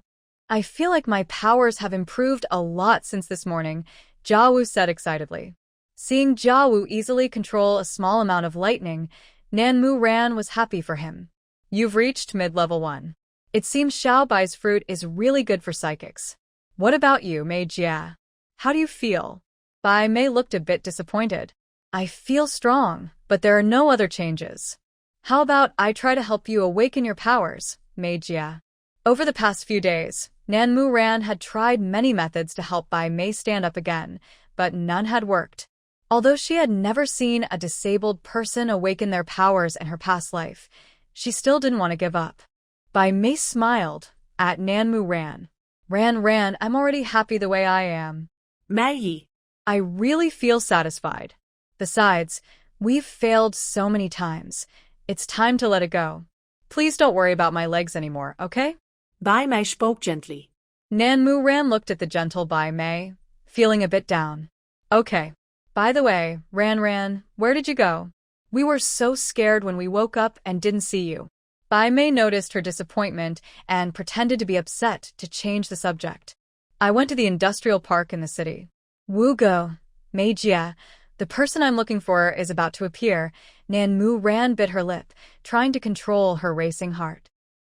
"I feel like my powers have improved a lot since this morning," Jia Wu said excitedly. Seeing Jia Wu easily control a small amount of lightning, Nan Mu Ran was happy for him. "You've reached mid-level 1. It seems Xiao Bai's fruit is really good for psychics. What about you, Mei Jia? How do you feel?" Bai Mei looked a bit disappointed. "I feel strong, but there are no other changes." "How about I try to help you awaken your powers, Mei Jia?" Over the past few days, Nan Mu Ran had tried many methods to help Bai Mei stand up again, but none had worked. Although she had never seen a disabled person awaken their powers in her past life, she still didn't want to give up. Bai Mei smiled at Nan Mu Ran. Ran, I'm already happy the way I am. Maggie. I really feel satisfied. Besides, we've failed so many times. It's time to let it go. Please don't worry about my legs anymore, okay?" Bai Mei spoke gently. Nan Mu Ran looked at the gentle Bai Mei, feeling a bit down. "Okay. By the way, Ran, where did you go? We were so scared when we woke up and didn't see you." Bai Mei noticed her disappointment and pretended to be upset to change the subject. "I went to the industrial park in the city." "Wu Go, Mei Jia, the person I'm looking for is about to appear." Nan Mu Ran bit her lip, trying to control her racing heart.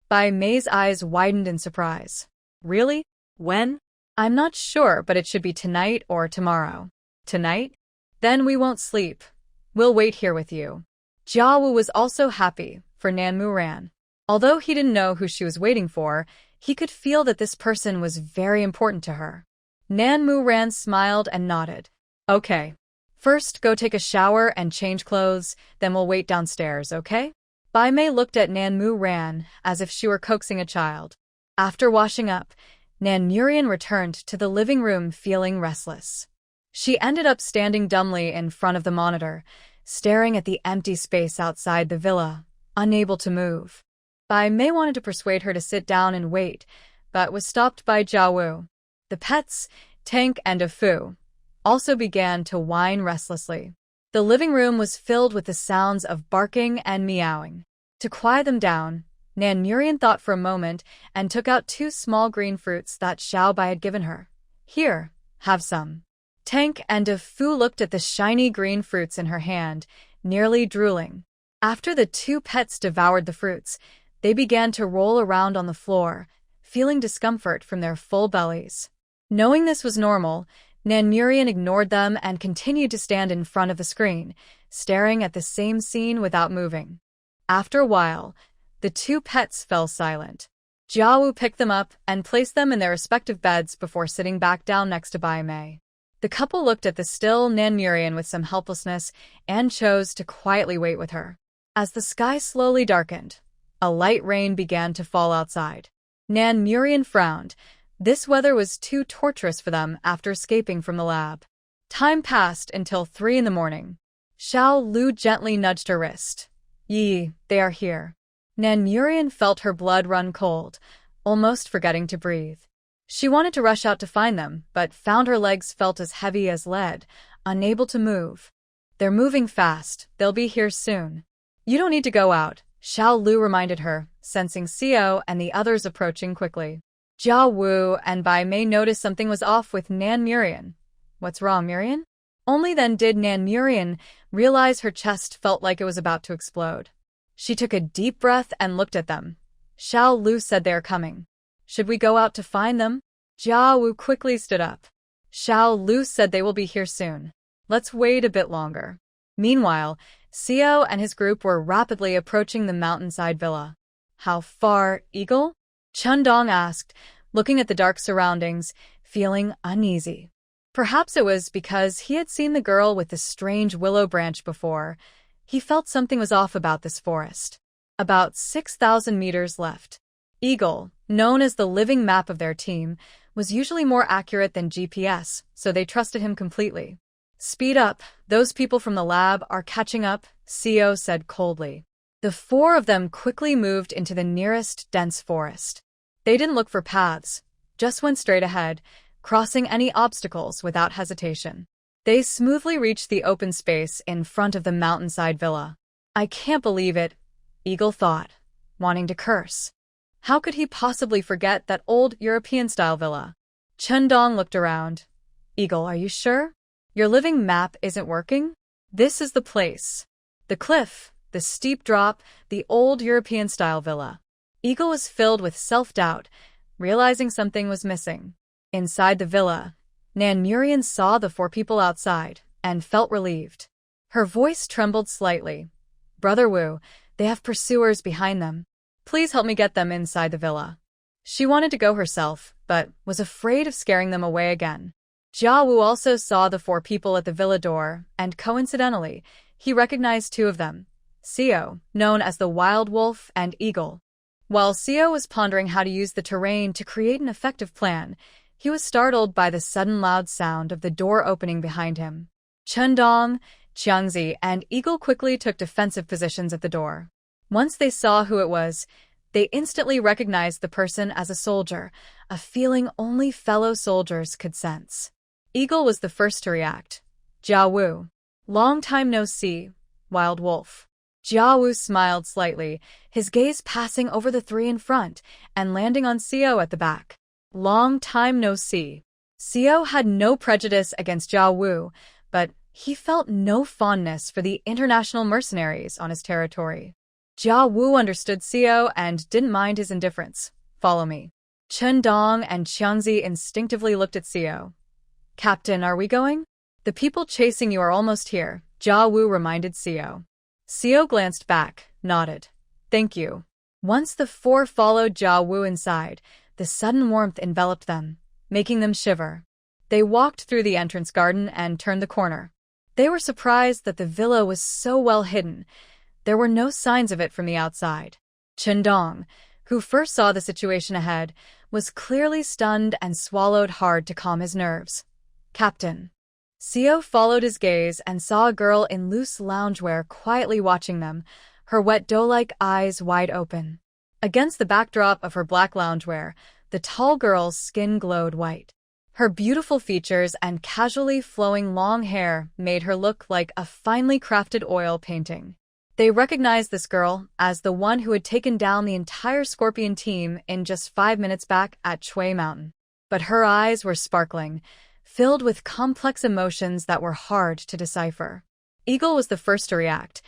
Bai Mei's eyes widened in surprise. "Really? When?" "I'm not sure, but it should be tonight or tomorrow." "Tonight? Then we won't sleep. We'll wait here with you." Jia Wu was also happy for Nan Mu Ran. Although he didn't know who she was waiting for, he could feel that this person was very important to her. Nan Mu Ran smiled and nodded. "Okay. First, go take a shower and change clothes, then we'll wait downstairs, okay?" Bai Mei looked at Nan Mu Ran as if she were coaxing a child. After washing up, Nan Murian returned to the living room feeling restless. She ended up standing dumbly in front of the monitor, staring at the empty space outside the villa, unable to move. Bai Mei wanted to persuade her to sit down and wait, but was stopped by Jia Wu. The pets, Tank and A Fu, also began to whine restlessly. The living room was filled with the sounds of barking and meowing. To quiet them down, Nan Yurian thought for a moment and took out 2 small green fruits that Xiaobai had given her. Here, have some. Tank and De Fu looked at the shiny green fruits in her hand, nearly drooling. After the 2 pets devoured the fruits, they began to roll around on the floor, feeling discomfort from their full bellies. Knowing this was normal, Nan Yurian ignored them and continued to stand in front of the screen, staring at the same scene without moving. After a while, the 2 pets fell silent. Jiawu picked them up and placed them in their respective beds before sitting back down next to Bai Mei. The couple looked at the still Nan Yurian with some helplessness and chose to quietly wait with her. As the sky slowly darkened, a light rain began to fall outside. Nan Yurian frowned. This weather was too torturous for them after escaping from the lab. Time passed until 3 in the morning. Xiao Lu gently nudged her wrist. Yi, they are here. Nan Yurian felt her blood run cold, almost forgetting to breathe. She wanted to rush out to find them, but found her legs felt as heavy as lead, unable to move. They're moving fast, they'll be here soon. You don't need to go out, Xiao Lu reminded her, sensing Xiao and the others approaching quickly. Jia Wu and Bai Mei noticed something was off with Nan Yurian. What's wrong, Yurian? Only then did Nan Yurian realize her chest felt like it was about to explode. She took a deep breath and looked at them. Xiao Lu said they are coming. Should we go out to find them? Jia Wu quickly stood up. Xiao Lu said they will be here soon. Let's wait a bit longer. Meanwhile, Xiao and his group were rapidly approaching the mountainside villa. How far, Eagle? Chundong asked, looking at the dark surroundings, feeling uneasy. Perhaps it was because he had seen the girl with the strange willow branch before. He felt something was off about this forest. About 6,000 meters left. Eagle, known as the living map of their team, was usually more accurate than GPS, so they trusted him completely. Speed up, those people from the lab are catching up, Xiao said coldly. The 4 of them quickly moved into the nearest dense forest. They didn't look for paths, just went straight ahead, crossing any obstacles without hesitation. They smoothly reached the open space in front of the mountainside villa. I can't believe it, Eagle thought, wanting to curse. How could he possibly forget that old European-style villa? Chundong looked around. Eagle, are you sure? Your living map isn't working? This is the place. The cliff, the steep drop, the old European-style villa. Eagle was filled with self-doubt, realizing something was missing. Inside the villa, Nan Yurian saw the 4 people outside and felt relieved. Her voice trembled slightly. Brother Wu, they have pursuers behind them. Please help me get them inside the villa. She wanted to go herself, but was afraid of scaring them away again. Jia Wu also saw the 4 people at the villa door, and coincidentally, he recognized 2 of them, Xiao, known as the Wild Wolf, and Eagle. While Xiao was pondering how to use the terrain to create an effective plan, he was startled by the sudden loud sound of the door opening behind him. Chundong, Qiangzi, and Eagle quickly took defensive positions at the door. Once they saw who it was, they instantly recognized the person as a soldier, a feeling only fellow soldiers could sense. Eagle was the first to react. Jia Wu. Long time no see, Wild Wolf. Jia Wu smiled slightly, his gaze passing over the 3 in front and landing on Xiao at the back. Long time no see. Xiao had no prejudice against Jia Wu, but he felt no fondness for the international mercenaries on his territory. Jia Wu understood Xiao and didn't mind his indifference. Follow me. Chundong and Qiangzi instinctively looked at Xiao. Captain, are we going? The people chasing you are almost here, Jia Wu reminded Xiao. Xiao glanced back, nodded. Thank you. Once the 4 followed Jia Wu inside, the sudden warmth enveloped them, making them shiver. They walked through the entrance garden and turned the corner. They were surprised that the villa was so well hidden. There were no signs of it from the outside. Chundong, who first saw the situation ahead, was clearly stunned and swallowed hard to calm his nerves. Captain. Xiao followed his gaze and saw a girl in loose loungewear quietly watching them, her wet doe-like eyes wide open. Against the backdrop of her black loungewear, the tall girl's skin glowed white. Her beautiful features and casually flowing long hair made her look like a finely crafted oil painting. They recognized this girl as the one who had taken down the entire Scorpion team in just 5 minutes back at Shui Mountain. But her eyes were sparkling, filled with complex emotions that were hard to decipher. Eagle was the first to react.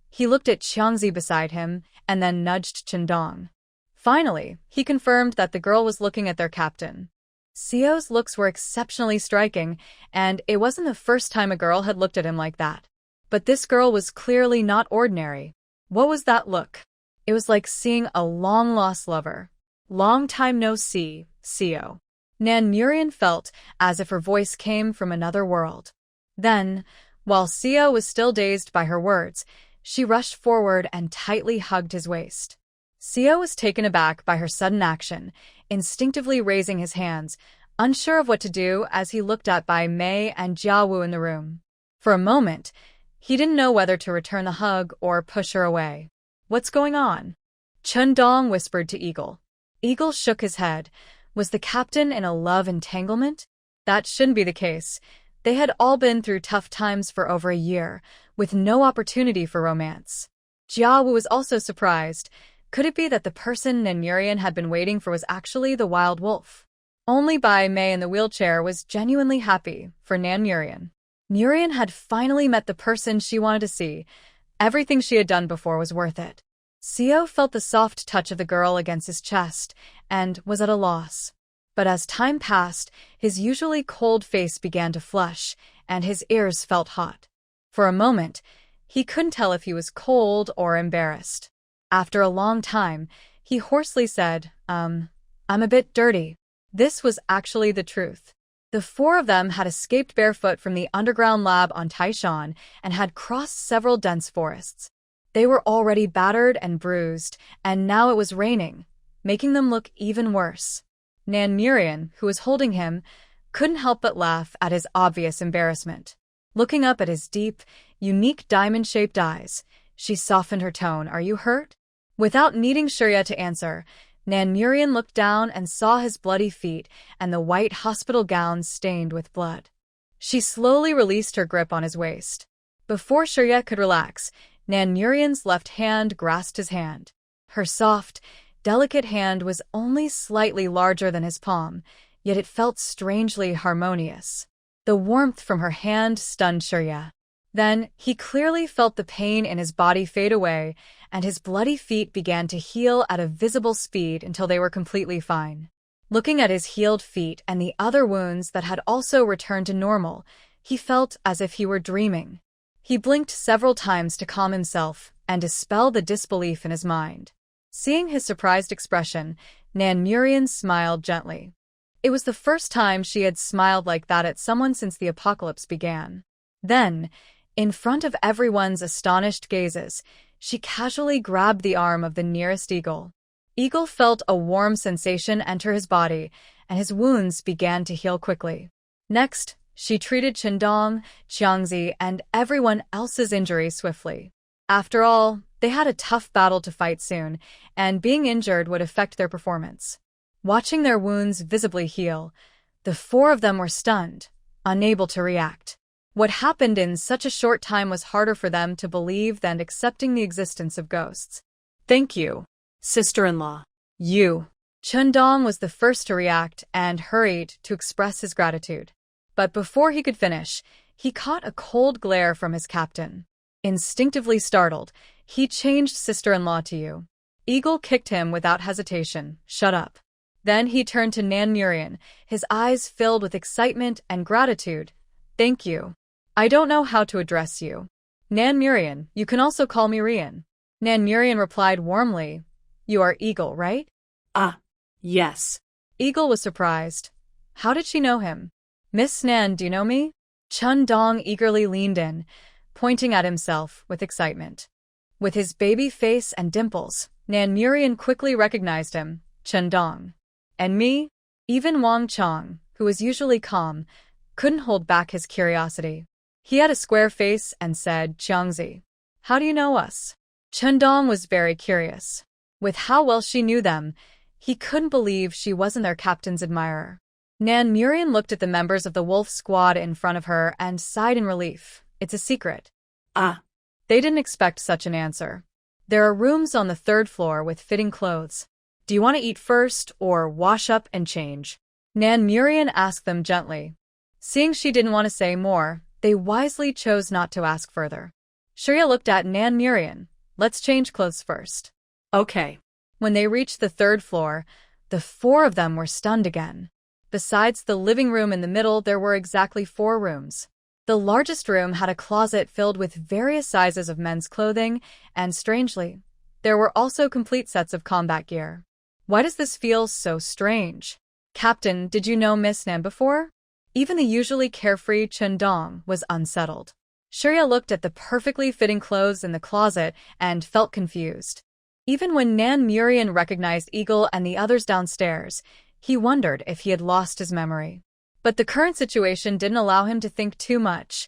He looked at Xiangzi beside him and then nudged Chendong. Finally, he confirmed that the girl was looking at their captain. Xiao's looks were exceptionally striking, and it wasn't the first time a girl had looked at him like that. But this girl was clearly not ordinary. What was that look? It was like seeing a long-lost lover. Long time no see, Xiao. Nan Murian felt as if her voice came from another world. Then, while Xiao was still dazed by her words, she rushed forward and tightly hugged his waist. Xiao was taken aback by her sudden action, instinctively raising his hands, unsure of what to do as he looked at Bai Mei and Jia Wu in the room. For a moment, he didn't know whether to return the hug or push her away. "What's going on?" Chen Dong whispered to Eagle. Eagle shook his head. Was the captain in a love entanglement? That shouldn't be the case. They had all been through tough times for over a year, with no opportunity for romance. Jia Wu was also surprised. Could it be that the person Nan Murian had been waiting for was actually the wild wolf? Only Bai Mei in the wheelchair was genuinely happy for Nan Murian. Murian had finally met the person she wanted to see. Everything she had done before was worth it. Xiao felt the soft touch of the girl against his chest and was at a loss. But as time passed, his usually cold face began to flush, and his ears felt hot. For a moment, he couldn't tell if he was cold or embarrassed. After a long time, he hoarsely said, I'm a bit dirty." This was actually the truth. The four of them had escaped barefoot from the underground lab on Taishan and had crossed several dense forests. They were already battered and bruised, and now it was raining, making them look even worse. Nan Murian, who was holding him, couldn't help but laugh at his obvious embarrassment. Looking up at his deep, unique diamond-shaped eyes, she softened her tone. "Are you hurt?" Without needing Shurya to answer, Nan Murian looked down and saw his bloody feet and the white hospital gown stained with blood. She slowly released her grip on his waist. Before Shurya could relax, Nan Murian's left hand grasped his hand. Her soft, delicate hand was only slightly larger than his palm, yet it felt strangely harmonious. The warmth from her hand stunned Shurya. Then, he clearly felt the pain in his body fade away, and his bloody feet began to heal at a visible speed until they were completely fine. Looking at his healed feet and the other wounds that had also returned to normal, he felt as if he were dreaming. He blinked several times to calm himself and dispel the disbelief in his mind. Seeing his surprised expression, Nan Murian smiled gently. It was the first time she had smiled like that at someone since the apocalypse began. Then, in front of everyone's astonished gazes, she casually grabbed the arm of the nearest eagle. Eagle felt a warm sensation enter his body, and his wounds began to heal quickly. Next, she treated Chendong, Xiangzi, and everyone else's injuries swiftly. After all, they had a tough battle to fight soon, and being injured would affect their performance. Watching their wounds visibly heal, the four of them were stunned, unable to react. What happened in such a short time was harder for them to believe than accepting the existence of ghosts. "Thank you, sister-in-law." "You." Chendong was the first to react and hurried to express his gratitude. But before he could finish, he caught a cold glare from his captain. Instinctively startled, he changed sister-in-law to you. Eagle kicked him without hesitation. "Shut up." Then he turned to Nan Murian, his eyes filled with excitement and gratitude. "Thank you. I don't know how to address you." "Nan Murian, you can also call me Rian." Nan Murian replied warmly. "You are Eagle, right?" Yes." Eagle was surprised. How did she know him? "Miss Nan, do you know me?" Chen Dong eagerly leaned in, pointing at himself with excitement. With his baby face and dimples, Nan Murian quickly recognized him. "Chen Dong. And me?" Even Wang Chong, who was usually calm, couldn't hold back his curiosity. He had a square face and said, "Xiangzi, how do you know us?" Chen Dong was very curious. With how well she knew them, he couldn't believe she wasn't their captain's admirer. Nan Murian looked at the members of the wolf squad in front of her and sighed in relief. "It's a secret." They didn't expect such an answer. There are rooms on the third floor with fitting clothes. Do you want to eat first or wash up and change? Nan Murian asked them gently. Seeing she didn't want to say more, they wisely chose not to ask further. Shurya looked at Nan Murian. Let's change clothes first. Okay. When they reached the third floor, the four of them were stunned again. Besides the living room in the middle, there were exactly 4 rooms. The largest room had a closet filled with various sizes of men's clothing, and strangely, there were also complete sets of combat gear. Why does this feel so strange? Captain, did you know Miss Nan before? Even the usually carefree Chen Dong was unsettled. Shurya looked at the perfectly fitting clothes in the closet and felt confused. Even when Nan Murian recognized Eagle and the others downstairs, he wondered if he had lost his memory. But the current situation didn't allow him to think too much.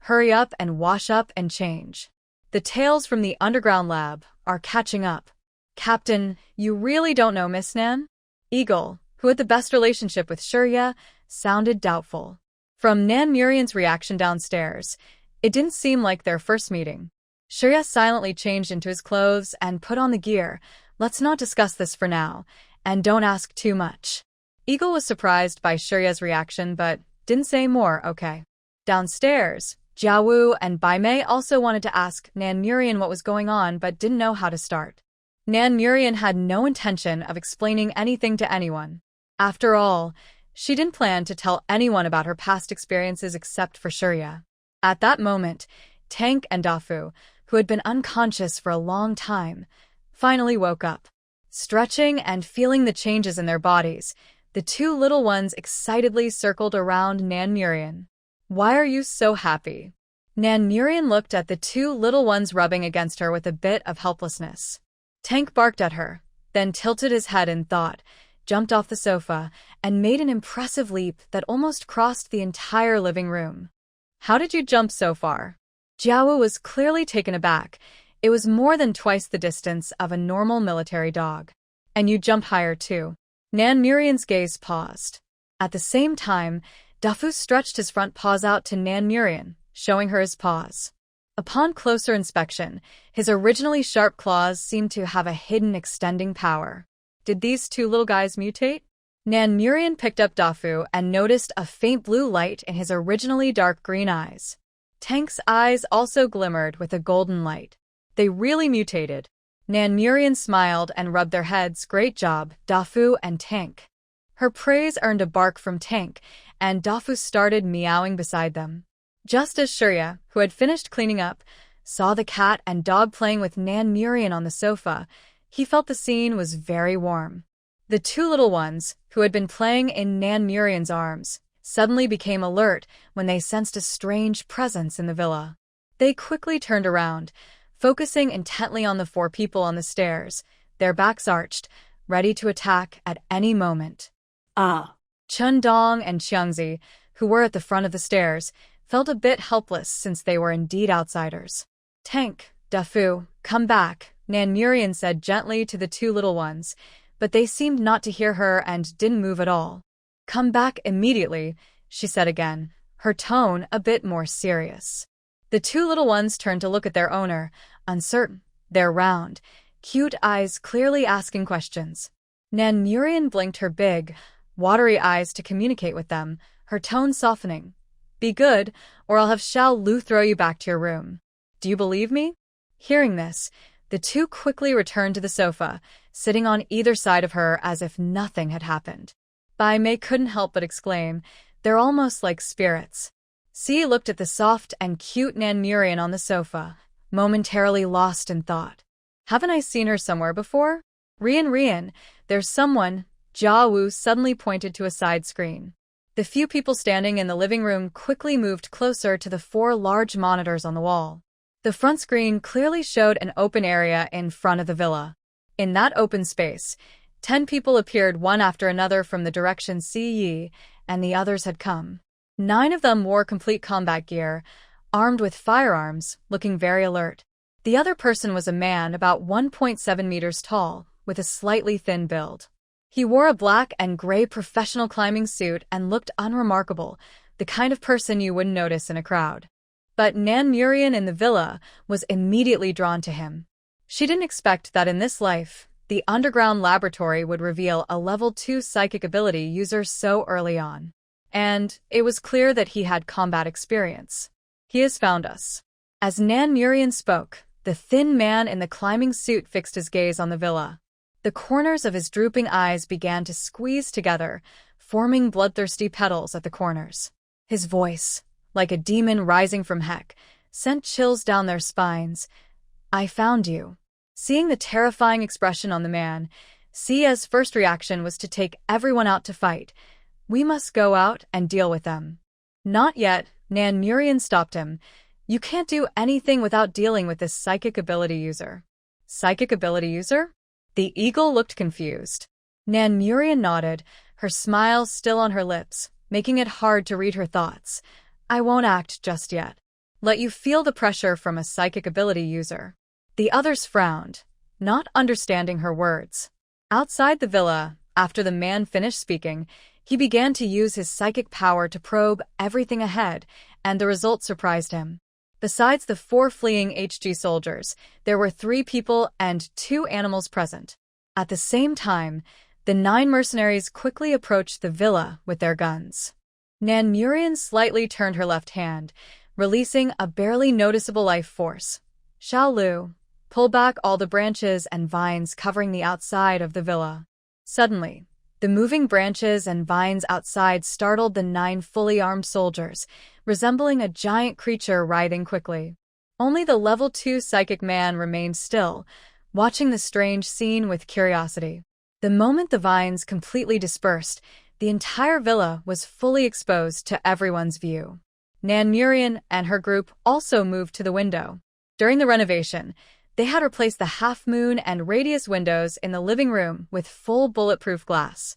Hurry up and wash up and change. The tales from the underground lab are catching up. Captain, you really don't know Miss Nan? Eagle, who had the best relationship with Shurya, sounded doubtful. From Nan Murian's reaction downstairs, it didn't seem like their first meeting. Shurya silently changed into his clothes and put on the gear. Let's not discuss this for now, and don't ask too much. Eagle was surprised by Shurya's reaction but didn't say more. Okay. Downstairs, Jiawu and Bai Mei also wanted to ask Nan Murian what was going on but didn't know how to start. Nan Murian had no intention of explaining anything to anyone. After all, she didn't plan to tell anyone about her past experiences except for Shurya. At that moment, Tank and Dafu, who had been unconscious for a long time, finally woke up. Stretching and feeling the changes in their bodies, the 2 little ones excitedly circled around Nan Murian. Why are you so happy? Nan Murian looked at the 2 little ones rubbing against her with a bit of helplessness. Tank barked at her, then tilted his head in thought, jumped off the sofa, and made an impressive leap that almost crossed the entire living room. How did you jump so far? Jiawu was clearly taken aback. It was more than twice the distance of a normal military dog. And you jump higher too. Nan Murian's gaze paused. At the same time, Dafu stretched his front paws out to Nan Murian, showing her his paws. Upon closer inspection, his originally sharp claws seemed to have a hidden extending power. Did these 2 little guys mutate? Nan Murian picked up Dafu and noticed a faint blue light in his originally dark green eyes. Tank's eyes also glimmered with a golden light. They really mutated. Nan Murian smiled and rubbed their heads. Great job, Dafu and Tank. Her praise earned a bark from Tank, and Dafu started meowing beside them. Just as Shurya, who had finished cleaning up, saw the cat and dog playing with Nan Murian on the sofa, he felt the scene was very warm. The 2 little ones, who had been playing in Nan Murian's arms, suddenly became alert when they sensed a strange presence in the villa. They quickly turned around, focusing intently on the 4 people on the stairs, their backs arched, ready to attack at any moment. Chen Dong and Xiangzi, who were at the front of the stairs, felt a bit helpless since they were indeed outsiders. Tank, Dafu, come back, Nan Murian said gently to the 2 little ones, but they seemed not to hear her and didn't move at all. Come back immediately, she said again, her tone a bit more serious. The 2 little ones turned to look at their owner, uncertain, their round, cute eyes clearly asking questions. Nan Murian blinked her big, watery eyes to communicate with them, her tone softening. Be good, or I'll have Xiao Lu throw you back to your room. Do you believe me? Hearing this, the 2 quickly returned to the sofa, sitting on either side of her as if nothing had happened. Bai Mei couldn't help but exclaim, they're almost like spirits. Si looked at the soft and cute Nan Murian on the sofa, momentarily lost in thought. Haven't I seen her somewhere before? Rian, there's someone. Jia Wu suddenly pointed to a side screen. The few people standing in the living room quickly moved closer to the 4 large monitors on the wall. The front screen clearly showed an open area in front of the villa. In that open space, 10 people appeared one after another from the direction Si Yi and the others had come. 9 of them wore complete combat gear, armed with firearms, looking very alert. The other person was a man about 1.7 meters tall, with a slightly thin build. He wore a black and gray professional climbing suit and looked unremarkable, the kind of person you wouldn't notice in a crowd. But Nan Murian in the villa was immediately drawn to him. She didn't expect that in this life, the underground laboratory would reveal a level 2 psychic ability user so early on. And it was clear that he had combat experience. He has found us. As Nan Murian spoke, the thin man in the climbing suit fixed his gaze on the villa. The corners of his drooping eyes began to squeeze together, forming bloodthirsty petals at the corners. His voice, like a demon rising from heck, sent chills down their spines. "I found you." Seeing the terrifying expression on the man, Sia's first reaction was to take everyone out to fight. "We must go out and deal with them." "Not yet," Nan Murian stopped him. "You can't do anything without dealing with this psychic ability user." "Psychic ability user?" The eagle looked confused. Nan Murian nodded, her smile still on her lips, making it hard to read her thoughts. "I won't act just yet. Let you feel the pressure from a psychic ability user." The others frowned, not understanding her words. Outside the villa, after the man finished speaking, he began to use his psychic power to probe everything ahead, and the result surprised him. Besides the 4 fleeing HG soldiers, there were 3 people and 2 animals present. At the same time, the 9 mercenaries quickly approached the villa with their guns. Nan Murian slightly turned her left hand, releasing a barely noticeable life force. "Xiaolu, pull back all the branches and vines covering the outside of the villa." Suddenly, the moving branches and vines outside startled the 9 fully armed soldiers, resembling a giant creature writhing quickly. Only the level 2 psychic man remained still, watching the strange scene with curiosity. The moment the vines completely dispersed, the entire villa was fully exposed to everyone's view. Nan Murian and her group also moved to the window. During the renovation, they had replaced the half-moon and radius windows in the living room with full bulletproof glass.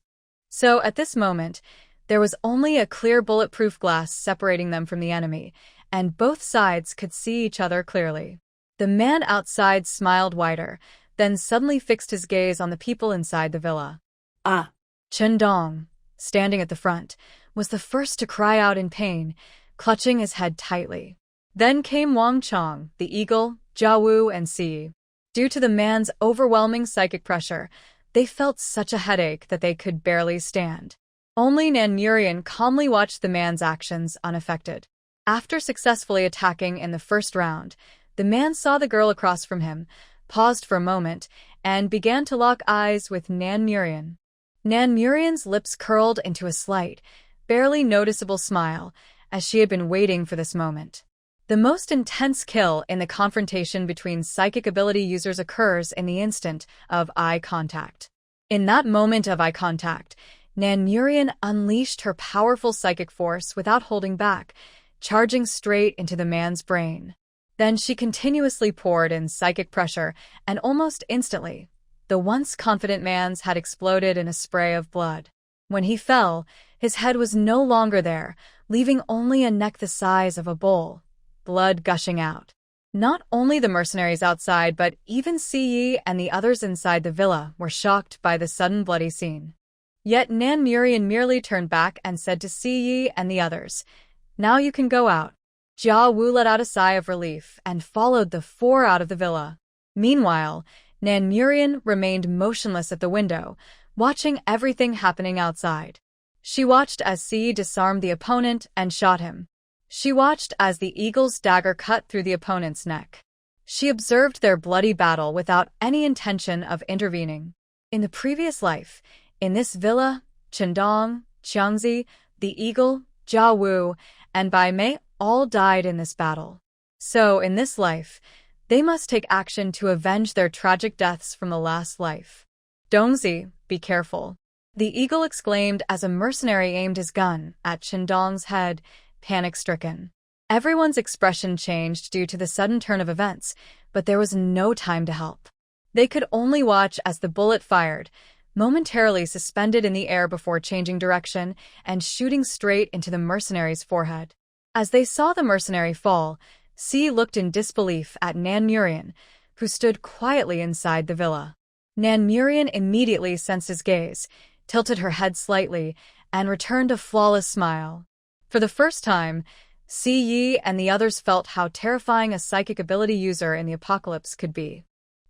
So at this moment, there was only a clear bulletproof glass separating them from the enemy, and both sides could see each other clearly. The man outside smiled wider, then suddenly fixed his gaze on the people inside the villa. "Ah!" Chen Dong, standing at the front, was the first to cry out in pain, clutching his head tightly. Then came Wang Chong, the eagle, Jia Wu, and Si. Due to the man's overwhelming psychic pressure, they felt such a headache that they could barely stand. Only Nan Murian calmly watched the man's actions unaffected. After successfully attacking in the first round, the man saw the girl across from him, paused for a moment, and began to lock eyes with Nan Murian. Nan Murian's lips curled into a slight, barely noticeable smile, as she had been waiting for this moment. The most intense kill in the confrontation between psychic ability users occurs in the instant of eye contact. In that moment of eye contact, Nan Murian unleashed her powerful psychic force without holding back, charging straight into the man's brain. Then she continuously poured in psychic pressure, and almost instantly, the once confident man's had exploded in a spray of blood. When he fell, his head was no longer there, leaving only a neck the size of a bowl, blood gushing out. Not only the mercenaries outside, but even Si Yi and the others inside the villa were shocked by the sudden bloody scene. Yet Nan Murian merely turned back and said to Si Yi and the others, "Now you can go out." Jia Wu let out a sigh of relief and followed the 4 out of the villa. Meanwhile, Nan Murian remained motionless at the window, watching everything happening outside. She watched as Si disarmed the opponent and shot him. She watched as the eagle's dagger cut through the opponent's neck. She observed their bloody battle without any intention of intervening. In the previous life, in this villa, Chendong, Qiangzi, the eagle, Jia Wu, and Bai Mei all died in this battle. So, in this life, they must take action to avenge their tragic deaths from the last life. "Dongzi, be careful," the eagle exclaimed as a mercenary aimed his gun at Chendong's head, panic-stricken. Everyone's expression changed due to the sudden turn of events, but there was no time to help. They could only watch as the bullet fired, momentarily suspended in the air before changing direction and shooting straight into the mercenary's forehead. As they saw the mercenary fall, Si looked in disbelief at Nan Murian, who stood quietly inside the villa. Nan Murian immediately sensed his gaze, tilted her head slightly, and returned a flawless smile. For the first time, Yi and the others felt how terrifying a psychic ability user in the apocalypse could be.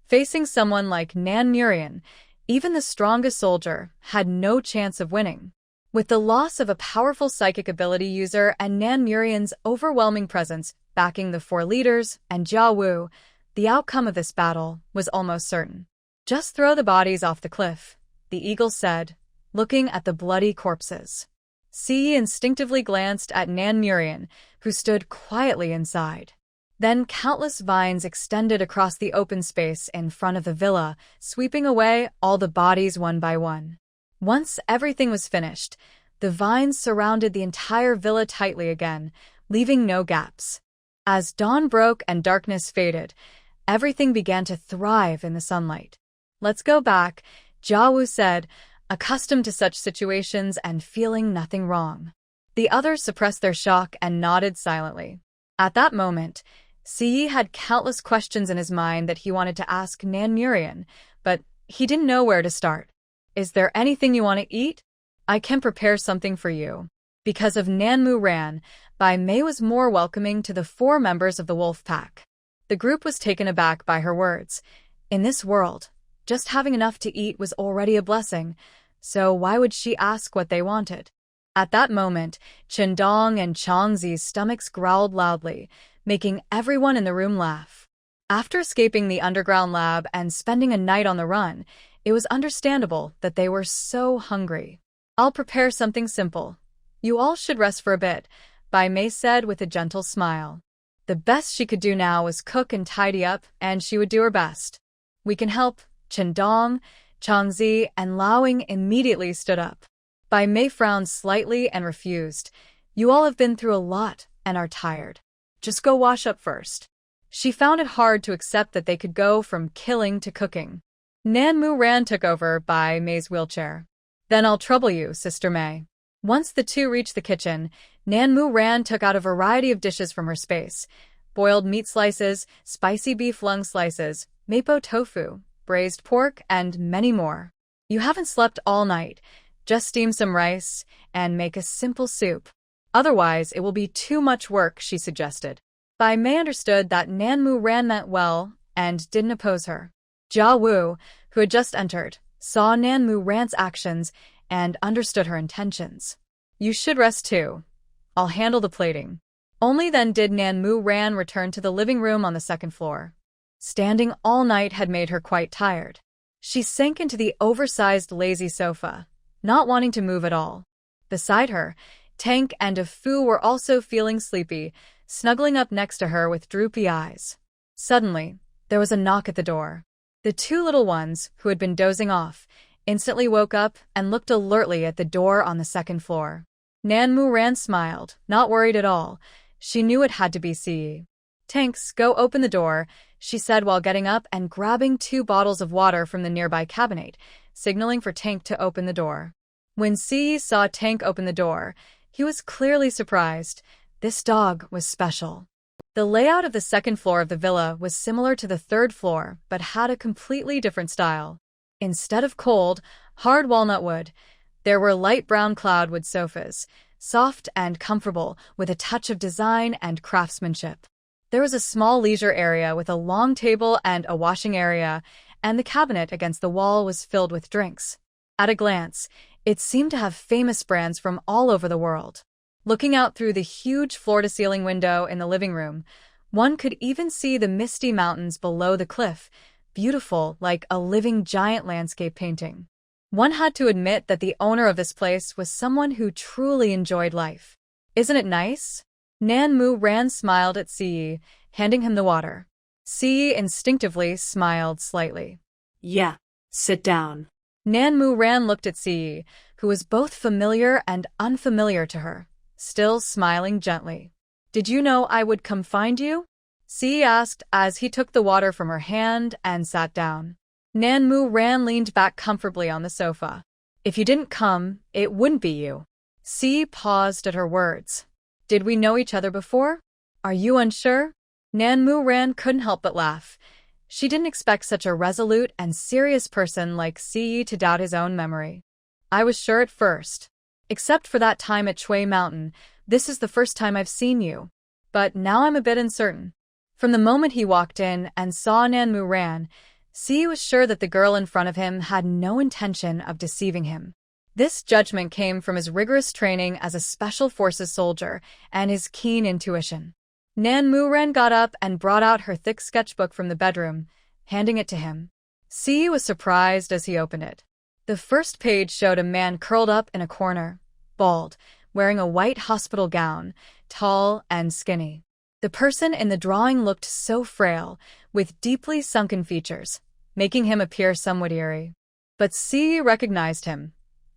Facing someone like Nan Murian, even the strongest soldier had no chance of winning. With the loss of a powerful psychic ability user and Nan Murian's overwhelming presence backing the four leaders and Jia Wu, the outcome of this battle was almost certain. "Just throw the bodies off the cliff," the eagle said, looking at the bloody corpses. Yi instinctively glanced at Nan Murian, who stood quietly inside. Then countless vines extended across the open space in front of the villa, sweeping away all the bodies one by one. Once everything was finished, the vines surrounded the entire villa tightly again, leaving no gaps. As dawn broke and darkness faded, everything began to thrive in the sunlight. "Let's go back," Jia Wu said, accustomed to such situations and feeling nothing wrong. The others suppressed their shock and nodded silently. At that moment, Yi had countless questions in his mind that he wanted to ask Nan Murian, but he didn't know where to start. "Is there anything you want to eat? I can prepare something for you." Because of Nan Mu-ran, Bai Mei was more welcoming to the four members of the wolf pack. The group was taken aback by her words. In this world, just having enough to eat was already a blessing, so why would she ask what they wanted? At that moment, Chen Dong and Chang Zi's stomachs growled loudly, making everyone in the room laugh. After escaping the underground lab and spending a night on the run, it was understandable that they were so hungry. "I'll prepare something simple. You all should rest for a bit," Bai Mei said with a gentle smile. The best she could do now was cook and tidy up, and she would do her best. "We can help." Chen Dong, Chang Zi, and Laoing immediately stood up. Bai Mei frowned slightly and refused. "You all have been through a lot and are tired. Just go wash up first." She found it hard to accept that they could go from killing to cooking. Nan Mu-ran took over Bai Mei's wheelchair. "Then I'll trouble you, Sister Mei." Once the two reached the kitchen, Nan Mu-ran took out a variety of dishes from her space. Boiled meat slices, spicy beef lung slices, mapo tofu, braised pork, and many more. "You haven't slept all night. Just steam some rice and make a simple soup. Otherwise, it will be too much work," she suggested. Bai Mei understood that Nan Mu-ran meant well and didn't oppose her. Jia Wu, who had just entered, saw Nan Mu-ran's actions and understood her intentions. "You should rest too. I'll handle the plating." Only then did Nan Mu-ran return to the living room on the second floor. Standing all night had made her quite tired. She sank into the oversized lazy sofa, not wanting to move at all. Beside her, Tank and Fu were also feeling sleepy, snuggling up next to her with droopy eyes. Suddenly, there was a knock at the door. The two little ones, who had been dozing off, instantly woke up and looked alertly at the door on the second floor. Nan Mu-ran smiled, not worried at all. She knew it had to be Yi. "Tanks, go open the door," she said while getting up and grabbing 2 bottles of water from the nearby cabinet, signaling for Tank to open the door. When Yi saw Tank open the door, he was clearly surprised. This dog was special. The layout of the second floor of the villa was similar to the third floor, but had a completely different style. Instead of cold, hard walnut wood, there were light brown cloudwood sofas, soft and comfortable, with a touch of design and craftsmanship. There was a small leisure area with a long table and a washing area, and the cabinet against the wall was filled with drinks. At a glance, it seemed to have famous brands from all over the world. Looking out through the huge floor-to-ceiling window in the living room, one could even see the misty mountains below the cliff, beautiful like a living giant landscape painting. One had to admit that the owner of this place was someone who truly enjoyed life. "Isn't it nice?" Nan Mu-ran smiled at Yi, handing him the water. Yi instinctively smiled slightly. "Yeah, sit down." Nan Mu-ran looked at Yi, who was both familiar and unfamiliar to her, still smiling gently. "Did you know I would come find you?" Yi asked as he took the water from her hand and sat down. Nan Mu-ran leaned back comfortably on the sofa. "If you didn't come, it wouldn't be you." Yi paused at her words. "Did we know each other before? Are you unsure?" Nan Mu-ran couldn't help but laugh. She didn't expect such a resolute and serious person like Yi to doubt his own memory. "I was sure at first. Except for that time at Chui Mountain, This is the first time I've seen you. But now I'm a bit uncertain. From the moment he walked in and saw Nanmu Ran, Si was sure that the girl in front of him had no intention of deceiving him. This judgment came from his rigorous training as a Special Forces soldier and his keen intuition. Nanmu Ran got up and brought out her thick sketchbook from the bedroom, handing it to him. Si was surprised as he opened it. The first page showed a man curled up in a corner, bald, wearing a white hospital gown, tall and skinny. The person in the drawing looked so frail, with deeply sunken features, making him appear somewhat eerie. But Si recognized him.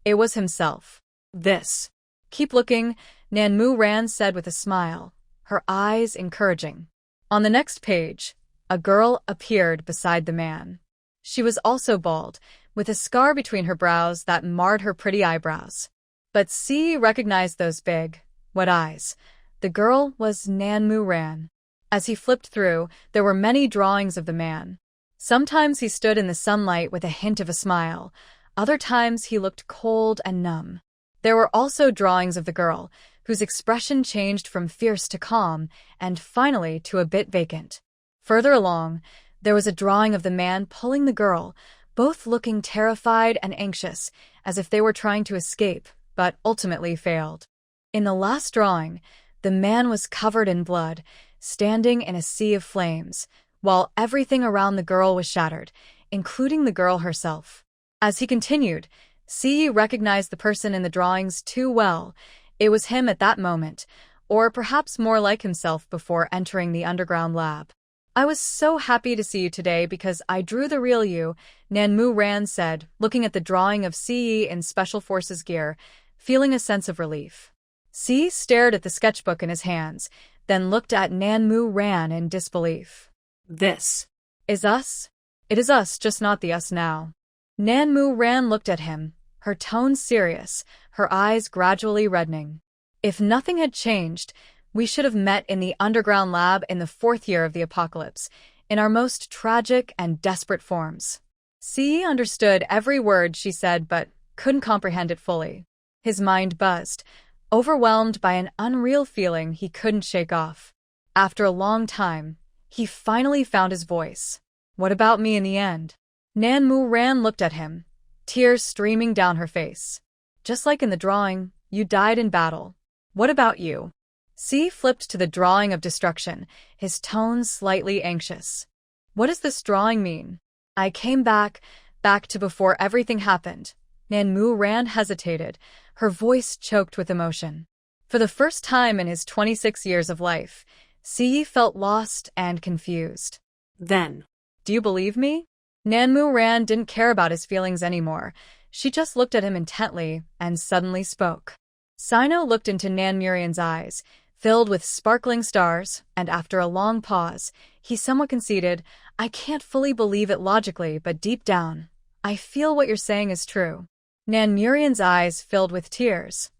It was himself. This. Keep looking, Nanmu Ran said with a smile, her eyes encouraging. On the next page, a girl appeared beside the man. She was also bald, with a scar between her brows that marred her pretty eyebrows. But Si recognized those big, wet eyes. The girl was Nanmu Ran. As he flipped through, there were many drawings of the man. Sometimes he stood in the sunlight with a hint of a smile. Other times he looked cold and numb. There were also drawings of the girl, whose expression changed from fierce to calm, and finally to a bit vacant. Further along, there was a drawing of the man pulling the girl, both looking terrified and anxious, as if they were trying to escape, but ultimately failed. In the last drawing, the man was covered in blood, standing in a sea of flames, while everything around the girl was shattered, including the girl herself. As he continued, Si recognized the person in the drawings too well. It was him at that moment, or perhaps more like himself before entering the underground lab. I was so happy to see you today because I drew the real you, Nanmu Ran said, looking at the drawing of Si in Special Forces gear, feeling a sense of relief. Si stared at the sketchbook in his hands, then looked at Nanmu Ran in disbelief. This is us? It is us, just not the us now. Nanmu Ran looked at him, her tone serious, her eyes gradually reddening. If nothing had changed, we should have met in the underground lab in the 4th year of the apocalypse, in our most tragic and desperate forms. Si understood every word she said but couldn't comprehend it fully. His mind buzzed, overwhelmed by an unreal feeling he couldn't shake off. After a long time, he finally found his voice. What about me in the end? Nanmu Ran looked at him, tears streaming down her face. Just like in the drawing, you died in battle. What about you? Si flipped to the drawing of destruction, his tone slightly anxious. What does this drawing mean? I came back to before everything happened. Nanmu Ran hesitated, her voice choked with emotion. For the first time in his 26 years of life, Si felt lost and confused. Then, do you believe me? Nanmu Ran didn't care about his feelings anymore. She just looked at him intently and suddenly spoke. Sino looked into Nanmurian's eyes, filled with sparkling stars, and after a long pause, he somewhat conceded, I can't fully believe it logically, but deep down, I feel what you're saying is true. Nanmurian's eyes filled with tears.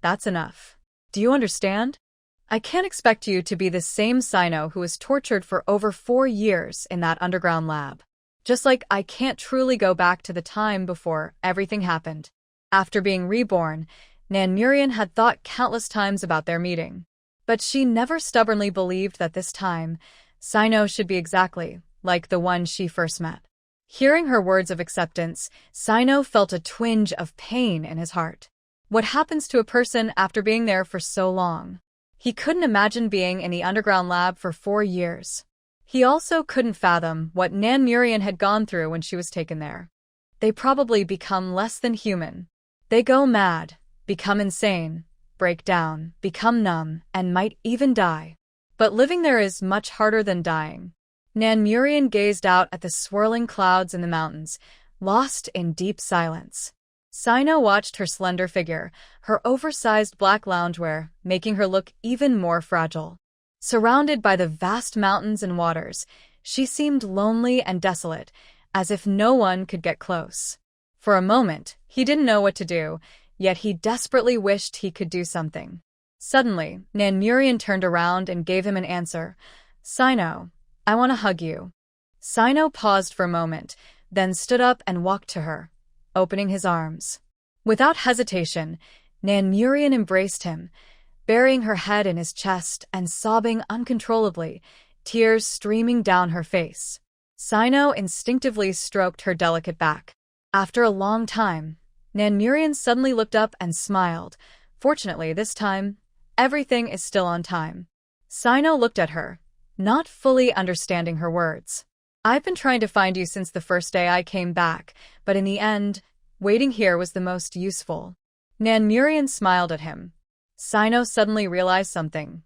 That's enough. Do you understand? I can't expect you to be the same Sino who was tortured for over 4 years in that underground lab. Just like I can't truly go back to the time before everything happened. After being reborn, Nanmurian had thought countless times about their meeting. But she never stubbornly believed that this time, Sino should be exactly like the one she first met. Hearing her words of acceptance, Sino felt a twinge of pain in his heart. What happens to a person after being there for so long? He couldn't imagine being in the underground lab for 4 years. He also couldn't fathom what Nanmurian had gone through when she was taken there. They probably become less than human. They go mad, become insane, break down, become numb, and might even die. But living there is much harder than dying. Nanmurian gazed out at the swirling clouds in the mountains, lost in deep silence. Sino watched her slender figure, her oversized black loungewear, making her look even more fragile. Surrounded by the vast mountains and waters, she seemed lonely and desolate, as if no one could get close. For a moment, he didn't know what to do, yet he desperately wished he could do something. Suddenly, Nanmurian turned around and gave him an answer. Sino, I want to hug you. Sino paused for a moment, then stood up and walked to her, opening his arms. Without hesitation, Nanmurian embraced him. burying her head in his chest and sobbing uncontrollably, tears streaming down her face. Sino instinctively stroked her delicate back. After a long time, Nan Murian suddenly looked up and smiled. Fortunately, this time, everything is still on time. Sino looked at her, not fully understanding her words. I've been trying to find you since the first day I came back, but in the end, waiting here was the most useful. Nan Murian smiled at him. Sino suddenly realized something.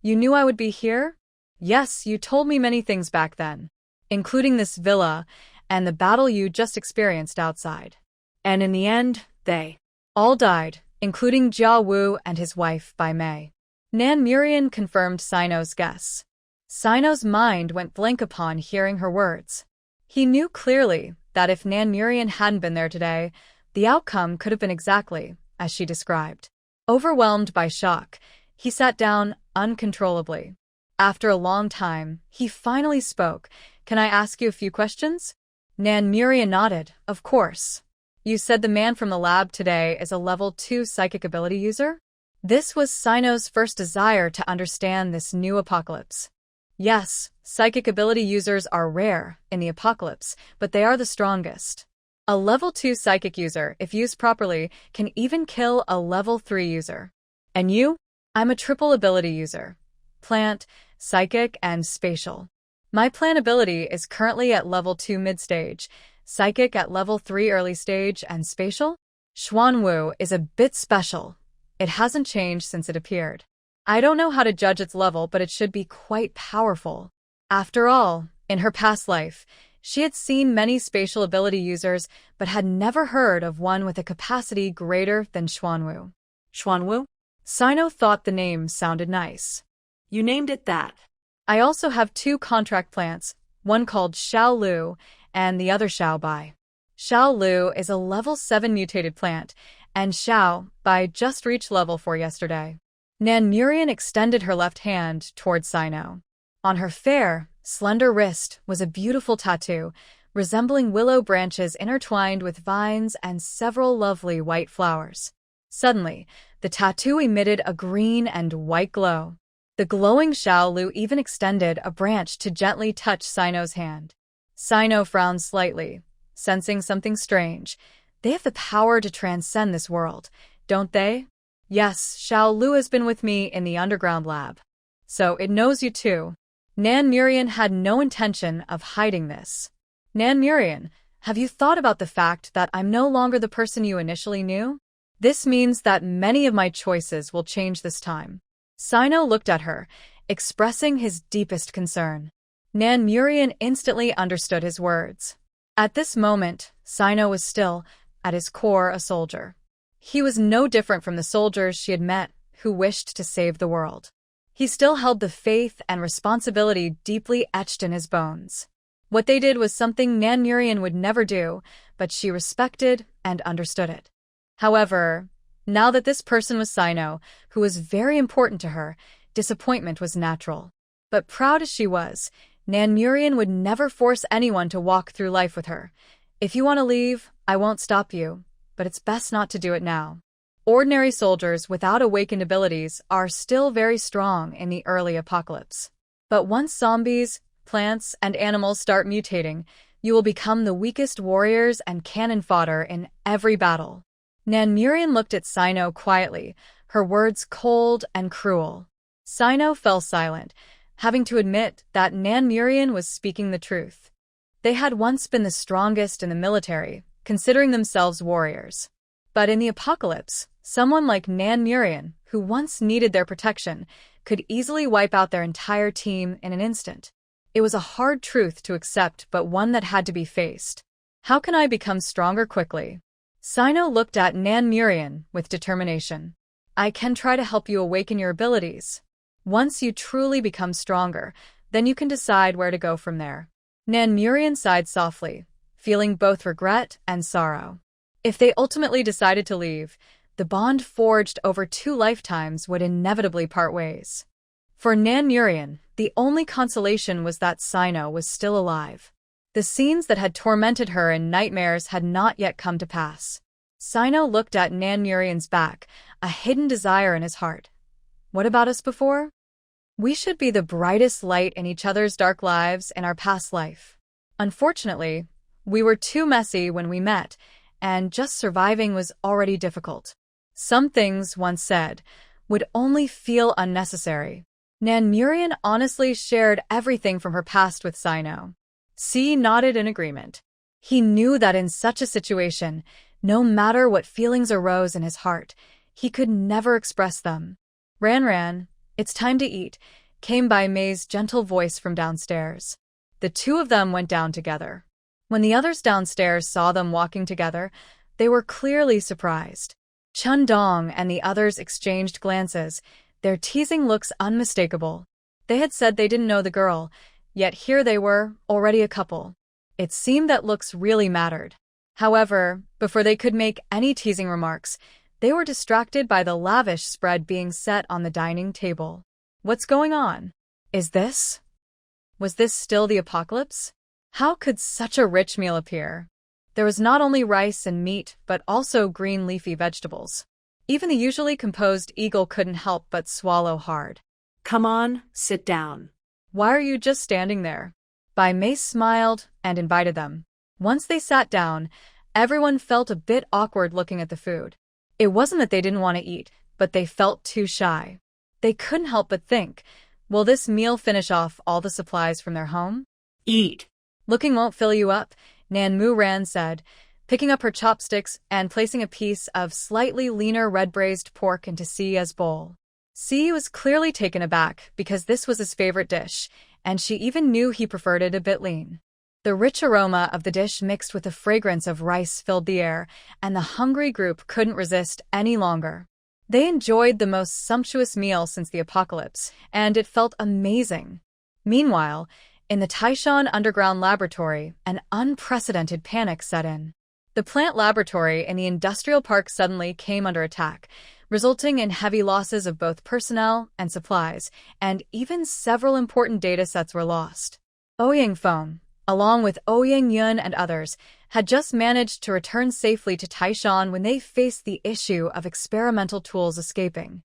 You knew I would be here? Yes, you told me many things back then, including this villa and the battle you just experienced outside. And in the end, they all died, including Jia Wu and his wife by May. Nan Murian confirmed Sino's guess. Sino's mind went blank upon hearing her words. He knew clearly that if Nan Murian hadn't been there today, the outcome could have been exactly as she described. Overwhelmed by shock, he sat down uncontrollably. After a long time, he finally spoke. Can I ask you a few questions? Nan Murian nodded. Of course. You said the man from the lab today is a level 2 psychic ability user? This was Sino's first desire to understand this new apocalypse. Yes, psychic ability users are rare in the apocalypse, but they are the strongest. A level 2 psychic user, if used properly, can even kill a level 3 user. And you? I'm a triple ability user. Plant, psychic, and spatial. My plant ability is currently at level 2 mid-stage, psychic at level 3 early stage, and spatial? Xuanwu is a bit special. It hasn't changed since it appeared. I don't know how to judge its level, but it should be quite powerful. After all, in her past life, she had seen many spatial ability users, but had never heard of one with a capacity greater than Xuanwu. Xuanwu? Sino thought the name sounded nice. You named it that. I also have 2 contract plants, one called Xiao Lu and the other Xiao Bai. Xiao Lu is a level 7 mutated plant, and Xiao Bai just reached level 4 yesterday. Nan Murian extended her left hand towards Sino. On her fair, slender wrist was a beautiful tattoo, resembling willow branches intertwined with vines and several lovely white flowers. Suddenly, the tattoo emitted a green and white glow. The glowing Xiao Lu even extended a branch to gently touch Sino's hand. Sino frowned slightly, sensing something strange. They have the power to transcend this world, don't they? Yes, Xiao Lu has been with me in the underground lab. So it knows you too. Nan Murian had no intention of hiding this. Nan Murian, have you thought about the fact that I'm no longer the person you initially knew? This means that many of my choices will change this time. Sino looked at her, expressing his deepest concern. Nan Murian instantly understood his words. At this moment, Sino was still, at his core, a soldier. He was no different from the soldiers she had met who wished to save the world. He still held the faith and responsibility deeply etched in his bones. What they did was something Nan Murian would never do, but she respected and understood it. However, now that this person was Sino, who was very important to her, disappointment was natural. But proud as she was, Nan Murian would never force anyone to walk through life with her. If you want to leave, I won't stop you, but it's best not to do it now. Ordinary soldiers without awakened abilities are still very strong in the early apocalypse. But once zombies, plants, and animals start mutating, you will become the weakest warriors and cannon fodder in every battle. Nan Murian looked at Sino quietly, her words cold and cruel. Sino fell silent, having to admit that Nan Murian was speaking the truth. They had once been the strongest in the military, considering themselves warriors. But in the apocalypse, someone like Nan Murian, who once needed their protection, could easily wipe out their entire team in an instant. It was a hard truth to accept, but one that had to be faced. How can I become stronger quickly? Sino looked at Nan Murian with determination. I can try to help you awaken your abilities. Once you truly become stronger, then you can decide where to go from there. Nan Murian sighed softly, feeling both regret and sorrow. If they ultimately decided to leave, the bond forged over 2 lifetimes would inevitably part ways. For Nan Murian, the only consolation was that Sino was still alive. The scenes that had tormented her in nightmares had not yet come to pass. Sino looked at Nan Murian's back, a hidden desire in his heart. What about us before? We should be the brightest light in each other's dark lives in our past life. Unfortunately, we were too messy when we met, and just surviving was already difficult. Some things, once said, would only feel unnecessary. Nan Murian honestly shared everything from her past with Sino. C nodded in agreement. He knew that in such a situation, no matter what feelings arose in his heart, he could never express them. Ran, it's time to eat, came by May's gentle voice from downstairs. The two of them went down together. When the others downstairs saw them walking together, they were clearly surprised. Chun Dong and the others exchanged glances, their teasing looks unmistakable. They had said they didn't know the girl, yet here they were, already a couple. It seemed that looks really mattered. However, before they could make any teasing remarks, they were distracted by the lavish spread being set on the dining table. What's going on? Was this still the apocalypse? How could such a rich meal appear? There was not only rice and meat, but also green leafy vegetables. Even the usually composed eagle couldn't help but swallow hard. Come on, sit down. Why are you just standing there? Bai Mei smiled and invited them. Once they sat down, everyone felt a bit awkward looking at the food. It wasn't that they didn't want to eat, but they felt too shy. They couldn't help but think, will this meal finish off all the supplies from their home? Eat. Looking won't fill you up, Nan Mu Ran said, picking up her chopsticks and placing a piece of slightly leaner red-braised pork into Sia's bowl. Si was clearly taken aback because this was his favorite dish, and she even knew he preferred it a bit lean. The rich aroma of the dish mixed with the fragrance of rice filled the air, and the hungry group couldn't resist any longer. They enjoyed the most sumptuous meal since the apocalypse, and it felt amazing. Meanwhile, in the Taishan underground laboratory, an unprecedented panic set in. The plant laboratory in the industrial park suddenly came under attack, resulting in heavy losses of both personnel and supplies, and even several important data sets were lost. Ouyang Feng, along with Ouyang Yun and others, had just managed to return safely to Taishan when they faced the issue of experimental tools escaping.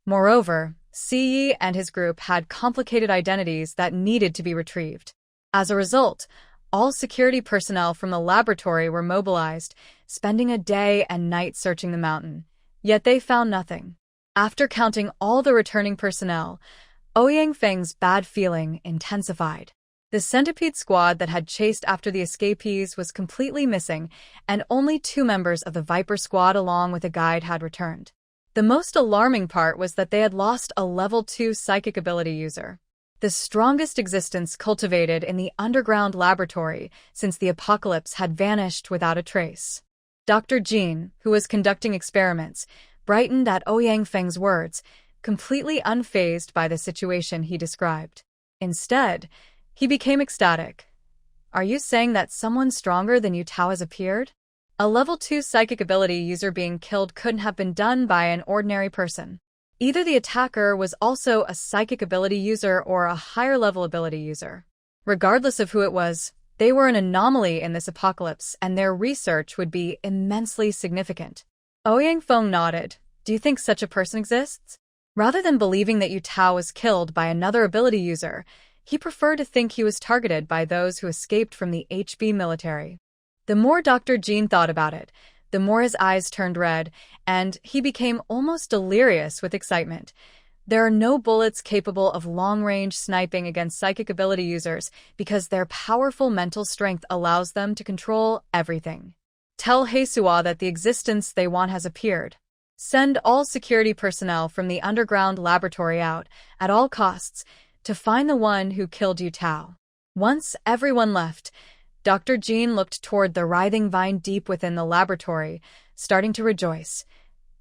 Moreover, Si Yi and his group had complicated identities that needed to be retrieved. As a result, all security personnel from the laboratory were mobilized, spending a day and night searching the mountain. Yet they found nothing. After counting all the returning personnel, Ouyang Feng's bad feeling intensified. The centipede squad that had chased after the escapees was completely missing, and only 2 members of the Viper squad along with a guide had returned. The most alarming part was that they had lost a level 2 psychic ability user, the strongest existence cultivated in the underground laboratory since the apocalypse had vanished without a trace. Dr. Jean, who was conducting experiments, brightened at Ouyang Feng's words, completely unfazed by the situation he described. Instead, he became ecstatic. Are you saying that someone stronger than Yu Tao has appeared? A level 2 psychic ability user being killed couldn't have been done by an ordinary person. Either the attacker was also a psychic ability user or a higher level ability user. Regardless of who it was, they were an anomaly in this apocalypse and their research would be immensely significant. Ouyang Feng nodded. Do you think such a person exists? Rather than believing that Yu Tao was killed by another ability user, he preferred to think he was targeted by those who escaped from the HB military. The more Dr. Jean thought about it, the more his eyes turned red, and he became almost delirious with excitement. There are no bullets capable of long-range sniping against psychic ability users because their powerful mental strength allows them to control everything. Tell Heisua that the existence they want has appeared. Send all security personnel from the underground laboratory out, at all costs, to find the one who killed Yu Tao. Once everyone left, Dr. Jean looked toward the writhing vine deep within the laboratory, starting to rejoice.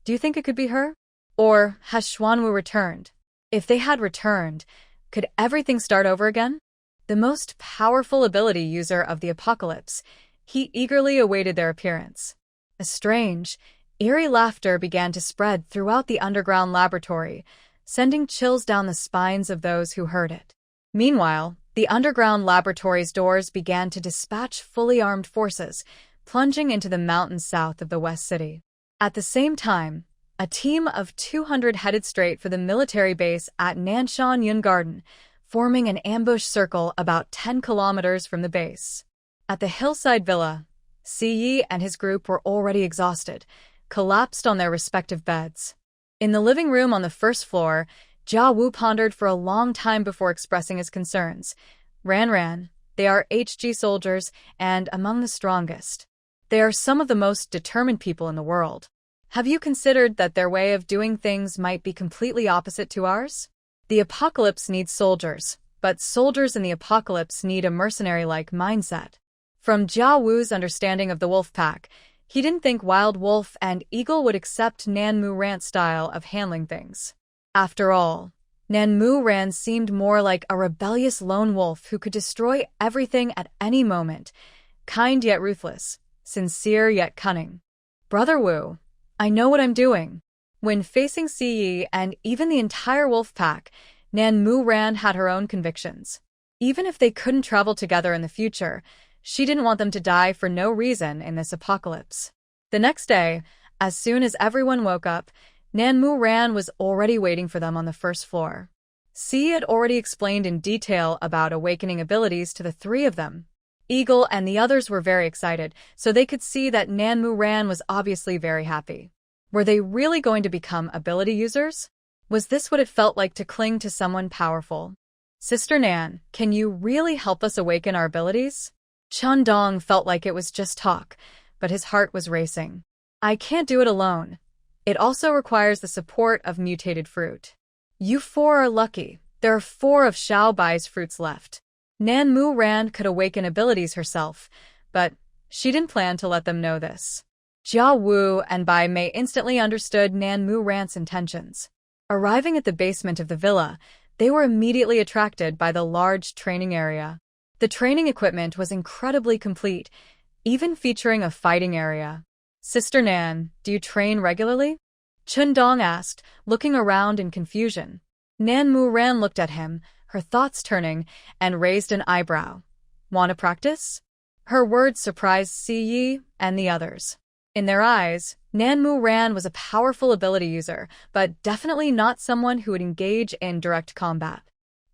Do you think it could be her? Or has Xuanwu returned? If they had returned, could everything start over again? The most powerful ability user of the apocalypse, he eagerly awaited their appearance. A strange, eerie laughter began to spread throughout the underground laboratory, sending chills down the spines of those who heard it. Meanwhile, the underground laboratory's doors began to dispatch fully armed forces, plunging into the mountains south of the West City. At the same time, A team of 200 headed straight for the military base at Nanshan Yun Garden, forming an ambush circle about 10 kilometers from the base. At the hillside villa, Si Yi and his group were already exhausted, collapsed on their respective beds. In the living room on the first floor, Jia Wu pondered for a long time before expressing his concerns. Ran, they are HG soldiers and among the strongest. They are some of the most determined people in the world. Have you considered that their way of doing things might be completely opposite to ours? The apocalypse needs soldiers, but soldiers in the apocalypse need a mercenary-like mindset. From Jia Wu's understanding of the wolf pack, he didn't think Wild Wolf and Eagle would accept Nan Mu Ran's style of handling things. After all, Nan Mu Ran seemed more like a rebellious lone wolf who could destroy everything at any moment, kind yet ruthless, sincere yet cunning. Brother Wu, I know what I'm doing. When facing Si Yi and even the entire wolf pack, Nan Mu Ran had her own convictions. Even if they couldn't travel together in the future, she didn't want them to die for no reason in this apocalypse. The next day, as soon as everyone woke up, Nan Mu Ran was already waiting for them on the first floor. Si had already explained in detail about awakening abilities to the three of them. Eagle and the others were very excited, so they could see that Nan Mu Ran was obviously very happy. Were they really going to become ability users? Was this what it felt like to cling to someone powerful? Sister Nan, can you really help us awaken our abilities? Chun Dong felt like it was just talk, but his heart was racing. I can't do it alone. It also requires the support of mutated fruit. You four are lucky. There are 4 of Xiao Bai's fruits left. Nan Mu Ran could awaken abilities herself, but she didn't plan to let them know this. Jia Wu and Bai Mei instantly understood Nan Mu Ran's intentions. Arriving at the basement of the villa, they were immediately attracted by the large training area. The training equipment was incredibly complete, even featuring a fighting area. Sister Nan, do you train regularly? Chun Dong asked, looking around in confusion. Nan Mu Ran looked at him, her thoughts turning, and raised an eyebrow. Want to practice? Her words surprised Si Yi and the others. In their eyes, Nan Mu Ran was a powerful ability user, but definitely not someone who would engage in direct combat.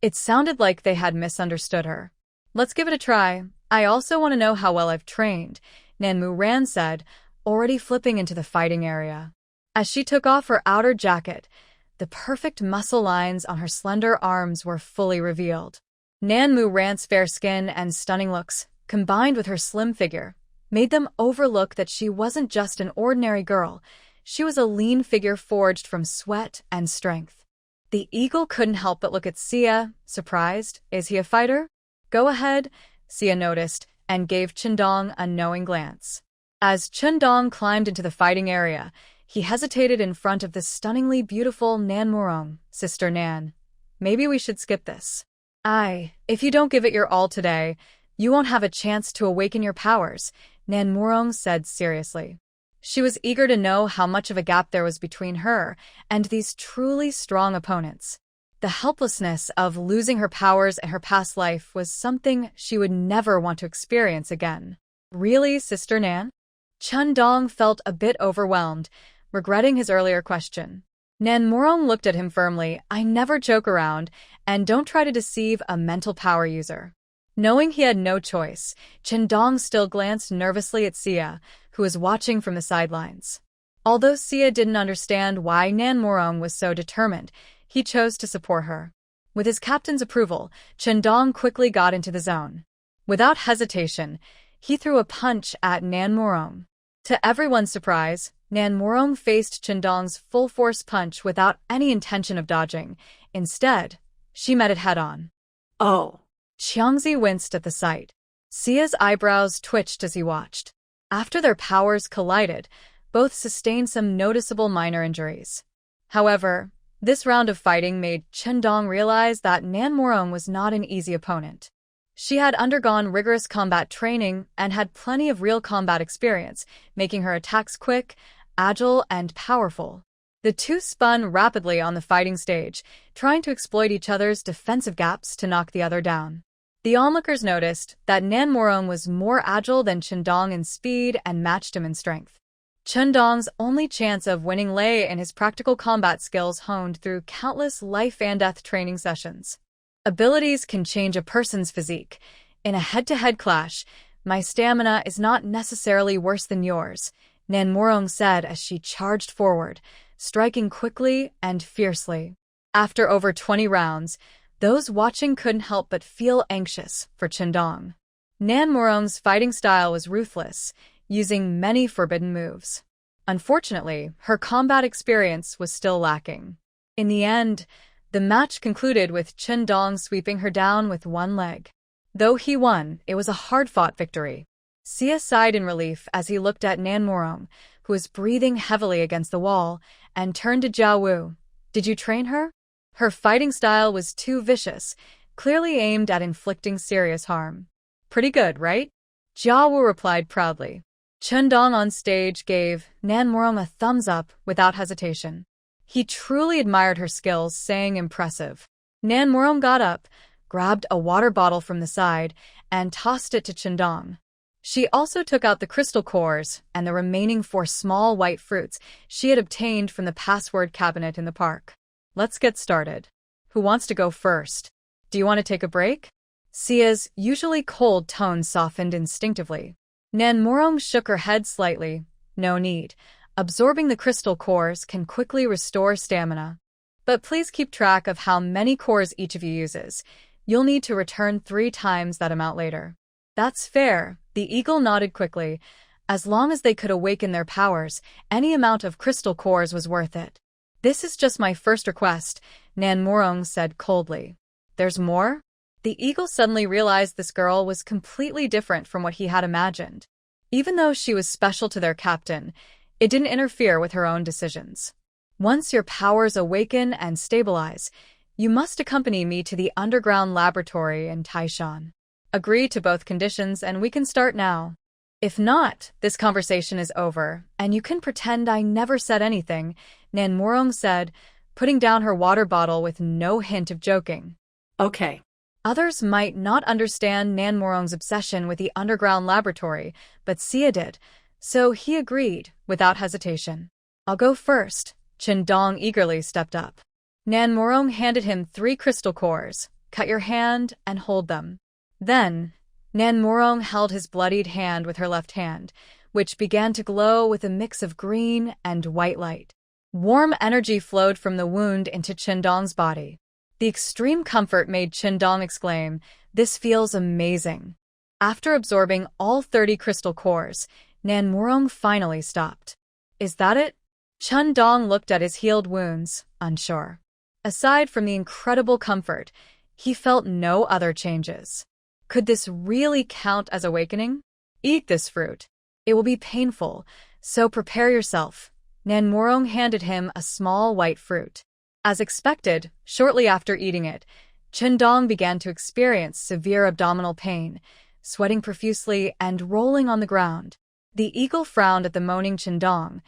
It sounded like they had misunderstood her. Let's give it a try. I also want to know how well I've trained, Nan Mu Ran said, already flipping into the fighting area. As she took off her outer jacket, the perfect muscle lines on her slender arms were fully revealed. Nan Mu Ran's fair skin and stunning looks, combined with her slim figure, made them overlook that she wasn't just an ordinary girl. She was a lean figure forged from sweat and strength. The eagle couldn't help but look at Sia, surprised. Is he a fighter? Go ahead, Sia noticed, and gave Chundong a knowing glance. As Chundong climbed into the fighting area, he hesitated in front of the stunningly beautiful Nan Murong. Sister Nan, maybe we should skip this. If you don't give it your all today, you won't have a chance to awaken your powers, Nan Murong said seriously. She was eager to know how much of a gap there was between her and these truly strong opponents. The helplessness of losing her powers in her past life was something she would never want to experience again. Really, Sister Nan? Chun Dong felt a bit overwhelmed, regretting his earlier question. Nan Murong looked at him firmly. I never joke around, and don't try to deceive a mental power user. Knowing he had no choice, Chun Dong still glanced nervously at Sia, who was watching from the sidelines. Although Sia didn't understand why Nan Murong was so determined, he chose to support her. With his captain's approval, Chun Dong quickly got into the zone. Without hesitation, he threw a punch at Nan Murong. To everyone's surprise, Nan Murong faced Chun Dong's full-force punch without any intention of dodging. Instead, she met it head-on. Oh! Xiangzi winced at the sight. Sia's eyebrows twitched as he watched. After their powers collided, both sustained some noticeable minor injuries. However, this round of fighting made Chun Dong realize that Nan Murong was not an easy opponent. She had undergone rigorous combat training and had plenty of real combat experience, making her attacks quick, agile, and powerful. The two spun rapidly on the fighting stage, trying to exploit each other's defensive gaps to knock the other down. The onlookers noticed that Nan Murong was more agile than Chun Dong in speed and matched him in strength. Chundong's only chance of winning lay in his practical combat skills honed through countless life-and-death training sessions. Abilities can change a person's physique. In a head-to-head clash, my stamina is not necessarily worse than yours, Nanmorong said as she charged forward, striking quickly and fiercely. After over 20 rounds, those watching couldn't help but feel anxious for Chundong. Nanmorong's fighting style was ruthless, using many forbidden moves. Unfortunately, her combat experience was still lacking. In the end, the match concluded with Chundong sweeping her down with one leg. Though he won, it was a hard-fought victory. Sia sighed in relief as he looked at Nanmorong, who was breathing heavily against the wall, and turned to Jiao Wu. Did you train her? Her fighting style was too vicious, clearly aimed at inflicting serious harm. Pretty good, right? Jiao Wu replied proudly. Chundong on stage gave Nanmorong a thumbs up without hesitation. He truly admired her skills, saying impressive. Nanmorong got up, grabbed a water bottle from the side, and tossed it to Chundong. She also took out the crystal cores and the remaining 4 small white fruits she had obtained from the password cabinet in the park. Let's get started. Who wants to go first? Do you want to take a break? Sia's usually cold tone softened instinctively. Nanmorong shook her head slightly. No need. Absorbing the crystal cores can quickly restore stamina. But please keep track of how many cores each of you uses. You'll need to return 3 times that amount later. That's fair, the eagle nodded quickly. As long as they could awaken their powers, any amount of crystal cores was worth it. This is just my first request, Nanmorong said coldly. There's more? The eagle suddenly realized this girl was completely different from what he had imagined. Even though she was special to their captain, it didn't interfere with her own decisions. Once your powers awaken and stabilize, you must accompany me to the underground laboratory in Taishan. Agree to both conditions and we can start now. If not, this conversation is over, and you can pretend I never said anything, Nanmorong said, putting down her water bottle with no hint of joking. Okay. Others might not understand Nanmorong's obsession with the underground laboratory, but Sia did, so he agreed without hesitation. I'll go first. Chundong eagerly stepped up. Nanmorong handed him 3 crystal cores. Cut your hand and hold them. Then, Nanmorong held his bloodied hand with her left hand, which began to glow with a mix of green and white light. Warm energy flowed from the wound into Chundong's body. The extreme comfort made Chundong exclaim, "This feels amazing." After absorbing all 30 crystal cores, Nanmorong finally stopped. Is that it? Chundong looked at his healed wounds, unsure. Aside from the incredible comfort, he felt no other changes. Could this really count as awakening? Eat this fruit. It will be painful, so prepare yourself. Nanmorong handed him a small white fruit. As expected, shortly after eating it, Chundong began to experience severe abdominal pain, sweating profusely and rolling on the ground. The eagle frowned at the moaning Chundong,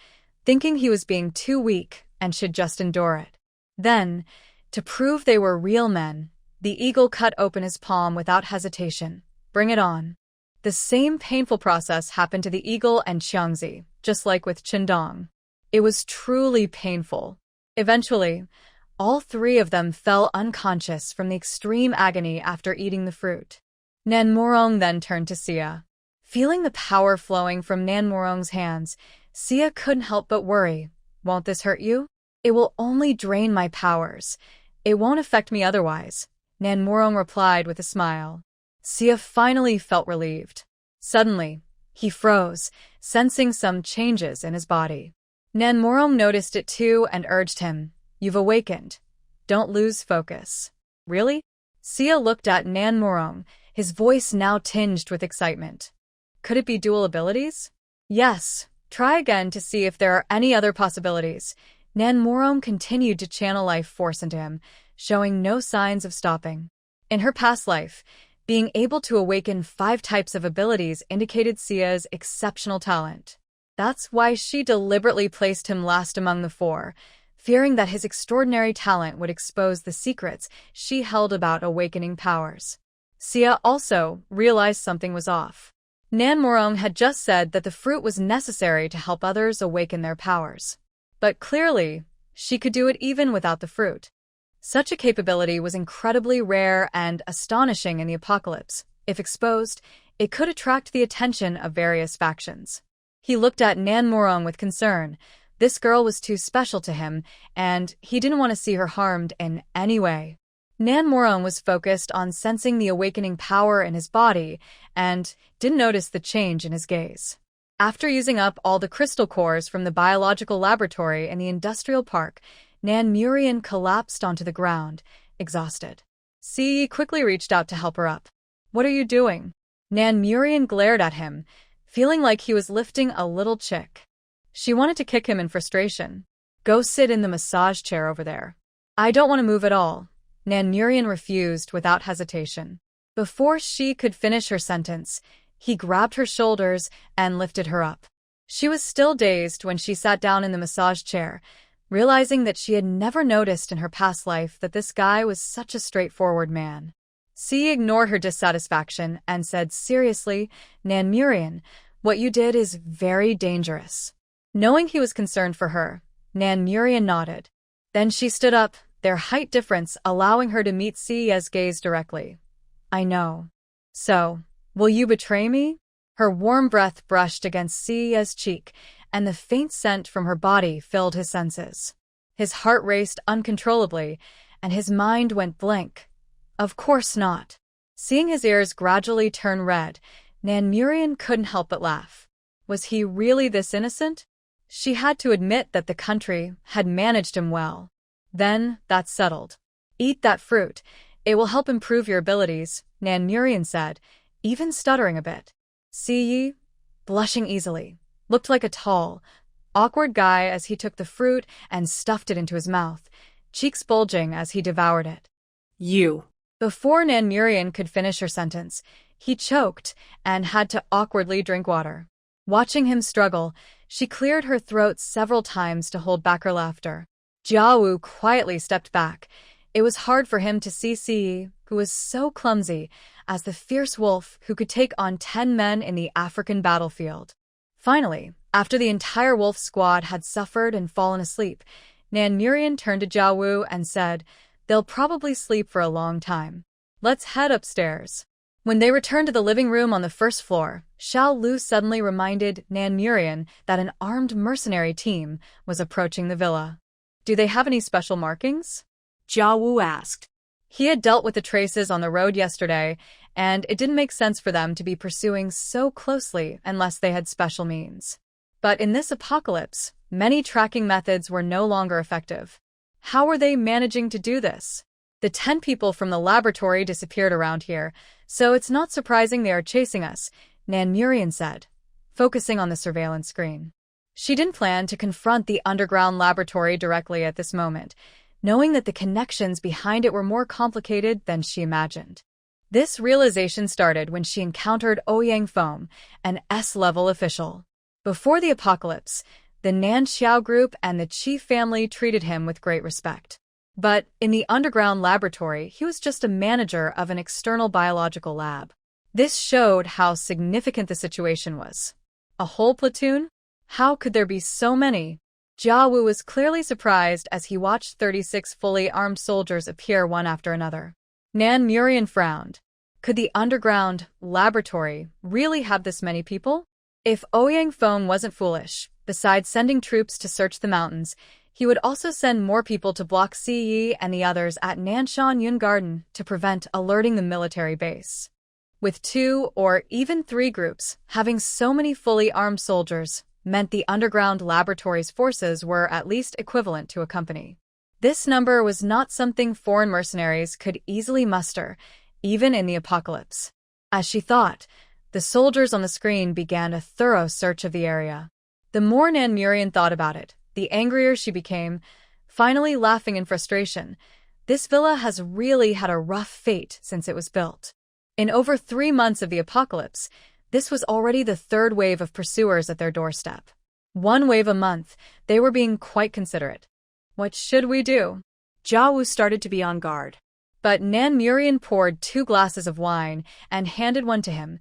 thinking he was being too weak and should just endure it. Then, to prove they were real men, the eagle cut open his palm without hesitation. Bring it on. The same painful process happened to the eagle and Xiangzi, just like with Chundong. It was truly painful. Eventually, all 3 of them fell unconscious from the extreme agony after eating the fruit. Nanmorong then turned to Sia. Feeling the power flowing from Nanmorong's hands, Sia couldn't help but worry. Won't this hurt you? It will only drain my powers. It won't affect me otherwise, Nanmorong replied with a smile. Sia finally felt relieved. Suddenly, he froze, sensing some changes in his body. Nanmorong noticed it too and urged him. You've awakened. Don't lose focus. Really? Sia looked at Nanmorong, his voice now tinged with excitement. Could it be dual abilities? Yes. Try again to see if there are any other possibilities. Nanmorong continued to channel life force into him, showing no signs of stopping. In her past life, being able to awaken 5 types of abilities indicated Sia's exceptional talent. That's why she deliberately placed him last among the 4, fearing that his extraordinary talent would expose the secrets she held about awakening powers. Sia also realized something was off. Nan Morong had just said that the fruit was necessary to help others awaken their powers. But clearly, she could do it even without the fruit. Such a capability was incredibly rare and astonishing in the apocalypse. If exposed, it could attract the attention of various factions. He looked at Nan Morong with concern. This girl was too special to him, and he didn't want to see her harmed in any way. Nan Morong was focused on sensing the awakening power in his body and didn't notice the change in his gaze. After using up all the crystal cores from the biological laboratory in the industrial park, Nan Murian collapsed onto the ground, exhausted. Si quickly reached out to help her up. "What are you doing?" Nan Murian glared at him, feeling like he was lifting a little chick. She wanted to kick him in frustration. "Go sit in the massage chair over there." "I don't want to move at all." Nan Murian refused without hesitation. Before she could finish her sentence, he grabbed her shoulders and lifted her up. She was still dazed when she sat down in the massage chair, realizing that she had never noticed in her past life that this guy was such a straightforward man. Si ignored her dissatisfaction and said seriously, "Nan Murian, what you did is very dangerous." Knowing he was concerned for her, Nan Murian nodded. Then she stood up, their height difference allowing her to meet Si's gaze directly. "I know. So, will you betray me?" Her warm breath brushed against Si's cheek, and the faint scent from her body filled his senses. His heart raced uncontrollably, and his mind went blank. Of course not. Seeing his ears gradually turn red, Nan Murian couldn't help but laugh. Was he really this innocent? She had to admit that the country had managed him well. "Then, that's settled. Eat that fruit. It will help improve your abilities," Nan Murian said, even stuttering a bit. Si, blushing easily, looked like a tall, awkward guy as he took the fruit and stuffed it into his mouth, cheeks bulging as he devoured it. "You." Before Nan Murian could finish her sentence, he choked and had to awkwardly drink water. Watching him struggle, she cleared her throat several times to hold back her laughter. Jiawu quietly stepped back. It was hard for him to see Si, who was so clumsy, as the fierce wolf who could take on 10 men in the African battlefield. Finally, after the entire wolf squad had suffered and fallen asleep, Nan Murian turned to Jiawu and said, "They'll probably sleep for a long time. Let's head upstairs." When they returned to the living room on the first floor, Xiao Lu suddenly reminded Nan Murian that an armed mercenary team was approaching the villa. "Do they have any special markings?" Jiawu asked. He had dealt with the traces on the road yesterday, and it didn't make sense for them to be pursuing so closely unless they had special means. But in this apocalypse, many tracking methods were no longer effective. How were they managing to do this? The 10 people from the laboratory disappeared around here, so it's not surprising they are chasing us, Nan Murian said, focusing on the surveillance screen. She didn't plan to confront the underground laboratory directly at this moment, knowing that the connections behind it were more complicated than she imagined. This realization started when she encountered Ouyang Foam, an S-level official. Before the apocalypse, the Nan Xiao group and the Qi family treated him with great respect. But in the underground laboratory, he was just a manager of an external biological lab. This showed how significant the situation was. A whole platoon? How could there be so many? Jiawu was clearly surprised as he watched 36 fully armed soldiers appear one after another. Nan Murian frowned. Could the underground laboratory really have this many people? If Ouyang Foam wasn't foolish, besides sending troops to search the mountains, he would also send more people to block Si and the others at Nanshan Yun Garden to prevent alerting the military base. With 2 or even 3 groups, having so many fully armed soldiers meant the underground laboratory's forces were at least equivalent to a company. This number was not something foreign mercenaries could easily muster, even in the apocalypse. As she thought, the soldiers on the screen began a thorough search of the area. The more Nan Murian thought about it, the angrier she became, finally laughing in frustration. This villa has really had a rough fate since it was built. In over 3 months of the apocalypse, this was already the 3rd wave of pursuers at their doorstep. 1 wave a month, they were being quite considerate. What should we do? Jiawu started to be on guard. But Nan Murian poured 2 glasses of wine and handed one to him.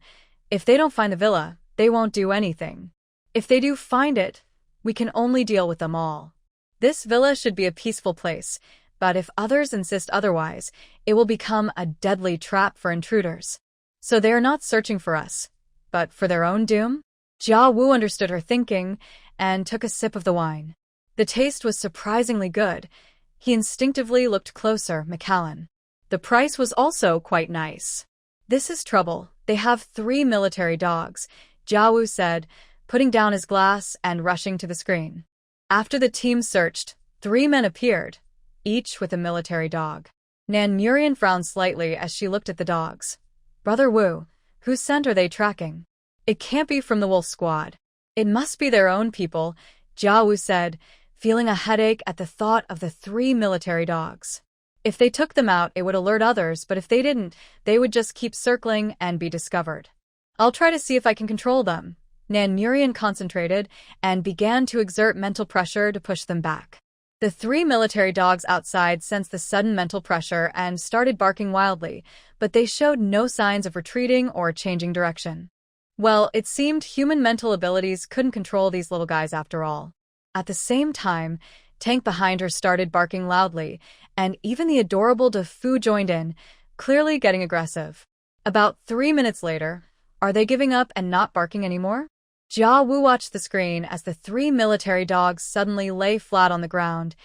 If they don't find the villa, they won't do anything. If they do find it, we can only deal with them all. This villa should be a peaceful place, but if others insist otherwise, it will become a deadly trap for intruders. So they are not searching for us, but for their own doom? Jia Wu understood her thinking and took a sip of the wine. The taste was surprisingly good. He instinctively looked closer, Macallan. The price was also quite nice. This is trouble. They have 3 military dogs, Jia Wu said, putting down his glass and rushing to the screen. After the team searched, 3 men appeared, each with a military dog. Nan Murian frowned slightly as she looked at the dogs. Brother Wu, whose scent are they tracking? It can't be from the wolf squad. It must be their own people, Jia Wu said, feeling a headache at the thought of the 3 military dogs. If they took them out, it would alert others, but if they didn't, they would just keep circling and be discovered. I'll try to see if I can control them. Nan Murian concentrated and began to exert mental pressure to push them back. The 3 military dogs outside sensed the sudden mental pressure and started barking wildly, but they showed no signs of retreating or changing direction. Well, it seemed human mental abilities couldn't control these little guys after all. At the same time, Tank behind her started barking loudly, and even the adorable De Fu joined in, clearly getting aggressive. About 3 minutes later, are they giving up and not barking anymore? Jia Wu watched the screen as the 3 military dogs suddenly lay flat on the ground,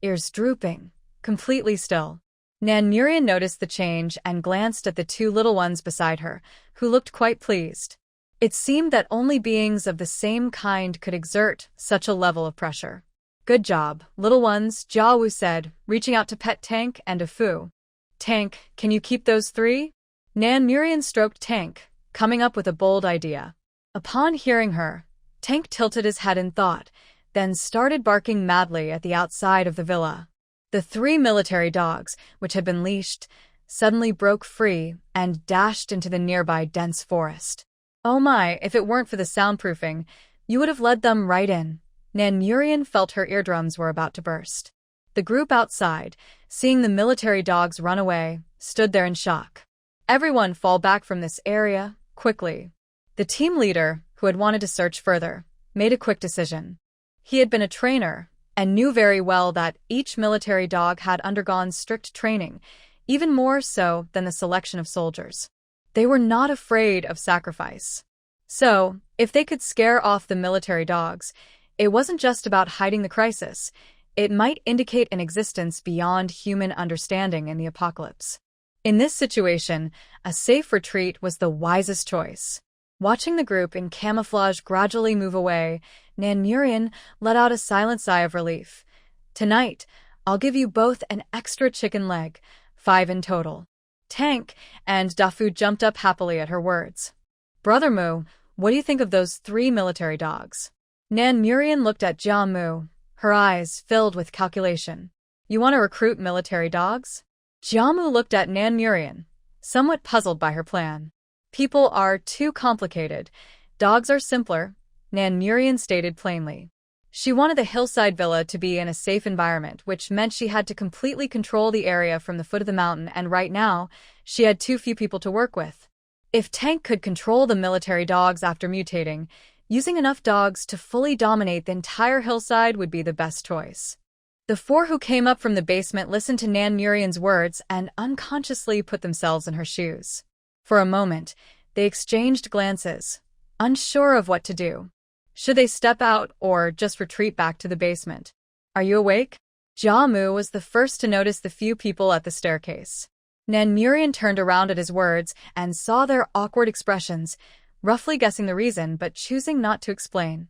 ears drooping, completely still. Nan Murian noticed the change and glanced at the 2 little ones beside her, who looked quite pleased. It seemed that only beings of the same kind could exert such a level of pressure. Good job, little ones, Jia Wu said, reaching out to pet Tank and De Fu. Tank, can you keep those 3? Nan Murian stroked Tank, coming up with a bold idea. Upon hearing her, Tank tilted his head in thought, then started barking madly at the outside of the villa. The 3 military dogs, which had been leashed, suddenly broke free and dashed into the nearby dense forest. Oh my, if it weren't for the soundproofing, you would have led them right in. Nan Murian felt her eardrums were about to burst. The group outside, seeing the military dogs run away, stood there in shock. Everyone fall back from this area, quickly. The team leader, who had wanted to search further, made a quick decision. He had been a trainer and knew very well that each military dog had undergone strict training, even more so than the selection of soldiers. They were not afraid of sacrifice. So, if they could scare off the military dogs, it wasn't just about hiding the crisis. It might indicate an existence beyond human understanding in the apocalypse. In this situation, a safe retreat was the wisest choice. Watching the group in camouflage gradually move away, Nan Murian let out a silent sigh of relief. Tonight, I'll give you both an extra chicken leg, 5 in total. Tank and Da Fu jumped up happily at her words. Brother Mu, what do you think of those 3 military dogs? Nan Murian looked at Jia Mu, her eyes filled with calculation. You want to recruit military dogs? Jia Mu looked at Nan Murian, somewhat puzzled by her plan. People are too complicated. Dogs are simpler, Nan Murian stated plainly. She wanted the hillside villa to be in a safe environment, which meant she had to completely control the area from the foot of the mountain, and right now, she had too few people to work with. If Tank could control the military dogs after mutating, using enough dogs to fully dominate the entire hillside would be the best choice. The 4 who came up from the basement listened to Nan Murian's words and unconsciously put themselves in her shoes. For a moment, they exchanged glances, unsure of what to do. Should they step out or just retreat back to the basement? Are you awake? Jia Mu was the first to notice the few people at the staircase. Nan Murian turned around at his words and saw their awkward expressions, roughly guessing the reason but choosing not to explain.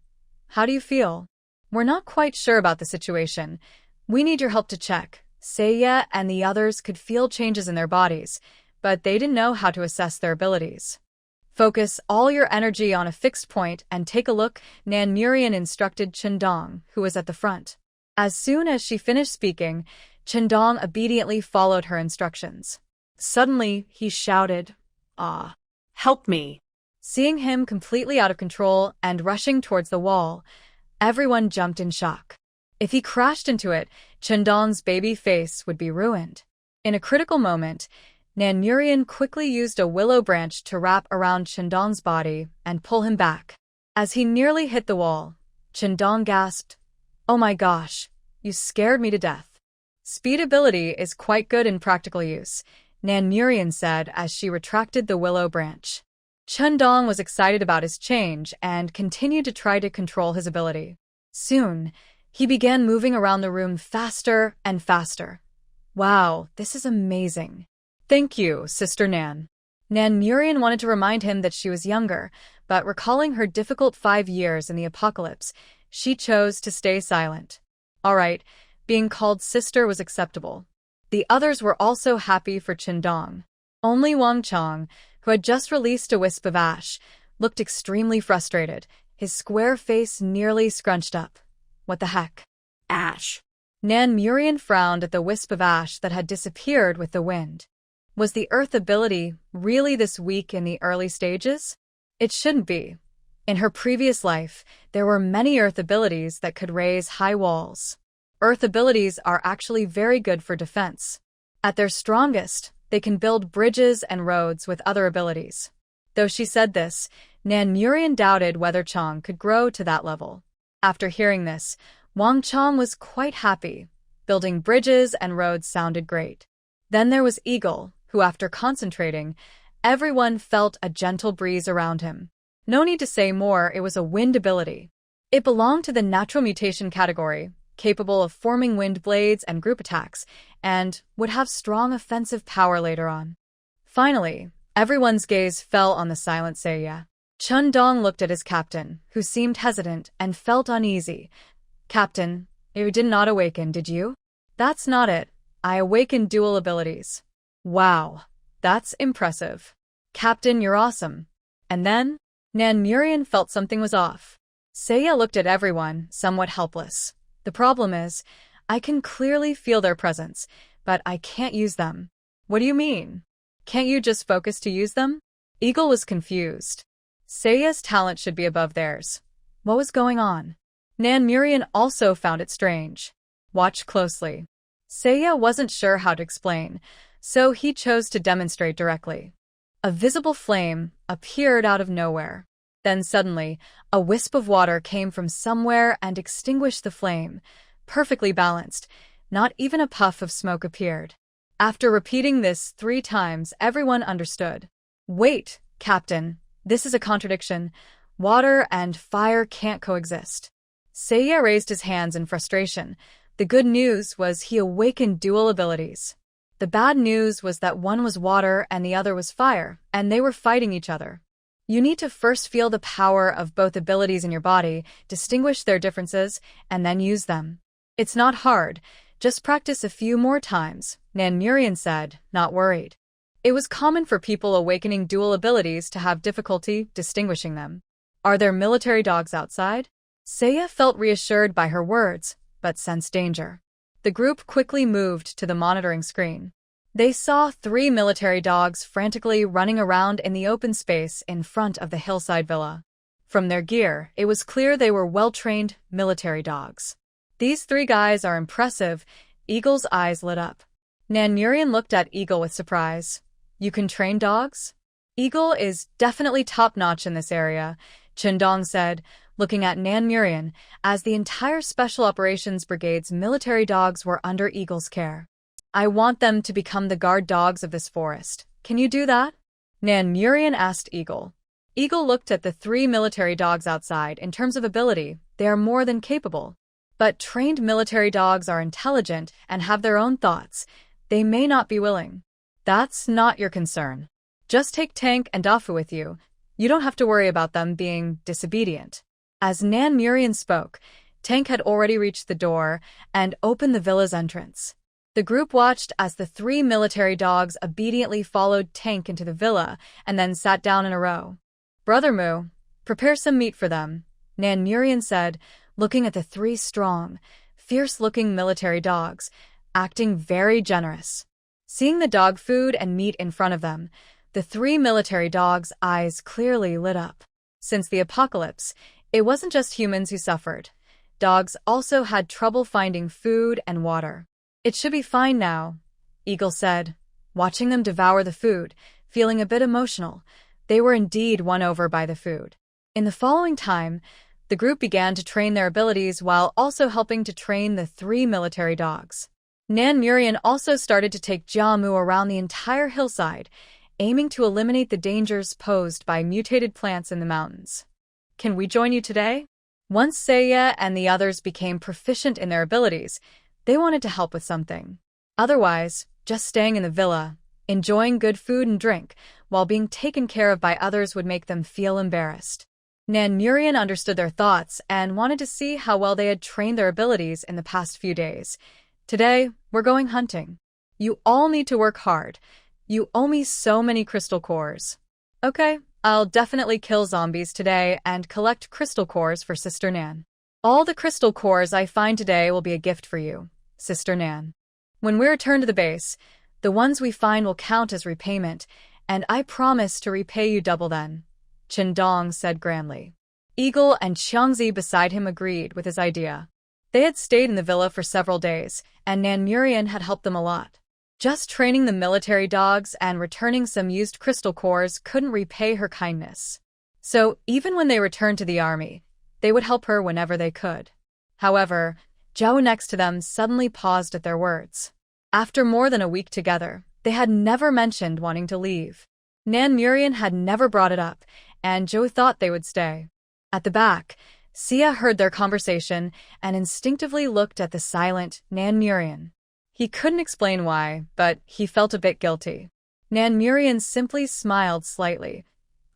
How do you feel? We're not quite sure about the situation. We need your help to check. Seiya and the others could feel changes in their bodies, but they didn't know how to assess their abilities. Focus all your energy on a fixed point and take a look, Nan Murian instructed Chendong, who was at the front. As soon as she finished speaking, Chendong obediently followed her instructions. Suddenly, he shouted, "Ah! Help me!" Seeing him completely out of control and rushing towards the wall, everyone jumped in shock. If he crashed into it, Chendong's baby face would be ruined. In a critical moment, Nan Murian quickly used a willow branch to wrap around Chendong's body and pull him back. As he nearly hit the wall, Chendong gasped, "Oh my gosh, you scared me to death." Speed ability is quite good in practical use, Nan Murian said as she retracted the willow branch. Chendong was excited about his change and continued to try to control his ability. Soon, he began moving around the room faster and faster. "Wow, this is amazing." "Thank you, Sister Nan." Nan Murian wanted to remind him that she was younger, but recalling her difficult 5 years in the apocalypse, she chose to stay silent. All right, being called sister was acceptable. The others were also happy for Chendong. Only Wang Chong, who had just released a wisp of ash, looked extremely frustrated, his square face nearly scrunched up. What the heck? Ash. Nan Murian frowned at the wisp of ash that had disappeared with the wind. Was the Earth ability really this weak in the early stages? It shouldn't be. In her previous life, there were many Earth abilities that could raise high walls. Earth abilities are actually very good for defense. At their strongest, they can build bridges and roads with other abilities. Though she said this, Nan Murian doubted whether Chong could grow to that level. After hearing this, Wang Chong was quite happy. Building bridges and roads sounded great. Then there was Eagle, who, after concentrating, everyone felt a gentle breeze around him. No need to say more, it was a wind ability. It belonged to the natural mutation category, capable of forming wind blades and group attacks, and would have strong offensive power later on. Finally, everyone's gaze fell on the silent Seiya. Chendong looked at his captain, who seemed hesitant and felt uneasy. "Captain, you did not awaken, did you?" "That's not it. I awakened dual abilities." "Wow, that's impressive. Captain, you're awesome." And then, Nan Murian felt something was off. Seiya looked at everyone, somewhat helpless. "The problem is, I can clearly feel their presence, but I can't use them." "What do you mean? Can't you just focus to use them?" Eagle was confused. Seiya's talent should be above theirs. What was going on? Nan Murian also found it strange. Watch closely. Seiya wasn't sure how to explain, so he chose to demonstrate directly. A visible flame appeared out of nowhere. Then suddenly, a wisp of water came from somewhere and extinguished the flame, perfectly balanced. Not even a puff of smoke appeared. After repeating this 3 times, everyone understood. "Wait, Captain, this is a contradiction. Water and fire can't coexist." Seiya raised his hands in frustration. The good news was he awakened dual abilities. The bad news was that one was water and the other was fire, and they were fighting each other. You need to first feel the power of both abilities in your body, distinguish their differences, and then use them. It's not hard, just practice a few more times, Nan Murian said, not worried. It was common for people awakening dual abilities to have difficulty distinguishing them. Are there military dogs outside? Seiya felt reassured by her words, but sensed danger. The group quickly moved to the monitoring screen. They saw 3 military dogs frantically running around in the open space in front of the hillside villa. From their gear, it was clear they were well-trained military dogs. "These 3 guys are impressive." Eagle's eyes lit up. Nan Murian looked at Eagle with surprise. "You can train dogs?" "Eagle is definitely top-notch in this area," Chendong said, looking at Nan Murian, as the entire Special Operations Brigade's military dogs were under Eagle's care. "I want them to become the guard dogs of this forest. Can you do that?" Nan Murian asked Eagle. Eagle looked at the 3 military dogs outside. In terms of ability, they are more than capable. But trained military dogs are intelligent and have their own thoughts. They may not be willing. That's not your concern. Just take Tank and Dafu with you. You don't have to worry about them being disobedient. As Nan Murian spoke, Tank had already reached the door and opened the villa's entrance. The group watched as the 3 military dogs obediently followed Tank into the villa and then sat down in a row. "Brother Mu, prepare some meat for them," Nan Murian said, looking at the 3 strong, fierce-looking military dogs, acting very generous. Seeing the dog food and meat in front of them, the 3 military dogs' eyes clearly lit up. Since the apocalypse, it wasn't just humans who suffered. Dogs also had trouble finding food and water. "It should be fine now," Eagle said. watching them devour the food, feeling a bit emotional. They were indeed won over by the food. In the following time, the group began to train their abilities while also helping to train the 3 military dogs. Nan Murian also started to take Jiamu around the entire hillside, aiming to eliminate the dangers posed by mutated plants in the mountains. Can we join you today? Once Seiya and the others became proficient in their abilities, they wanted to help with something. Otherwise, just staying in the villa, enjoying good food and drink, while being taken care of by others would make them feel embarrassed. Nan Murian understood their thoughts and wanted to see how well they had trained their abilities in the past few days. Today, we're going hunting. You all need to work hard. You owe me so many crystal cores. Okay, I'll definitely kill zombies today and collect crystal cores for Sister Nan. All the crystal cores I find today will be a gift for you, Sister Nan. When we return to the base, the ones we find will count as repayment, and I promise to repay you double then, Qindong said grandly. Eagle and Xiangzi beside him agreed with his idea. They had stayed in the villa for several days, and Nan Murian had helped them a lot. Just training the military dogs and returning some used crystal cores couldn't repay her kindness. So, even when they returned to the army, they would help her whenever they could. However, Zhao next to them suddenly paused at their words. After more than a week together, they had never mentioned wanting to leave. Nan Murian had never brought it up, and Zhao thought they would stay. At the back, Sia heard their conversation and instinctively looked at the silent Nan Murian. He couldn't explain why, but he felt a bit guilty. Nan Murian simply smiled slightly.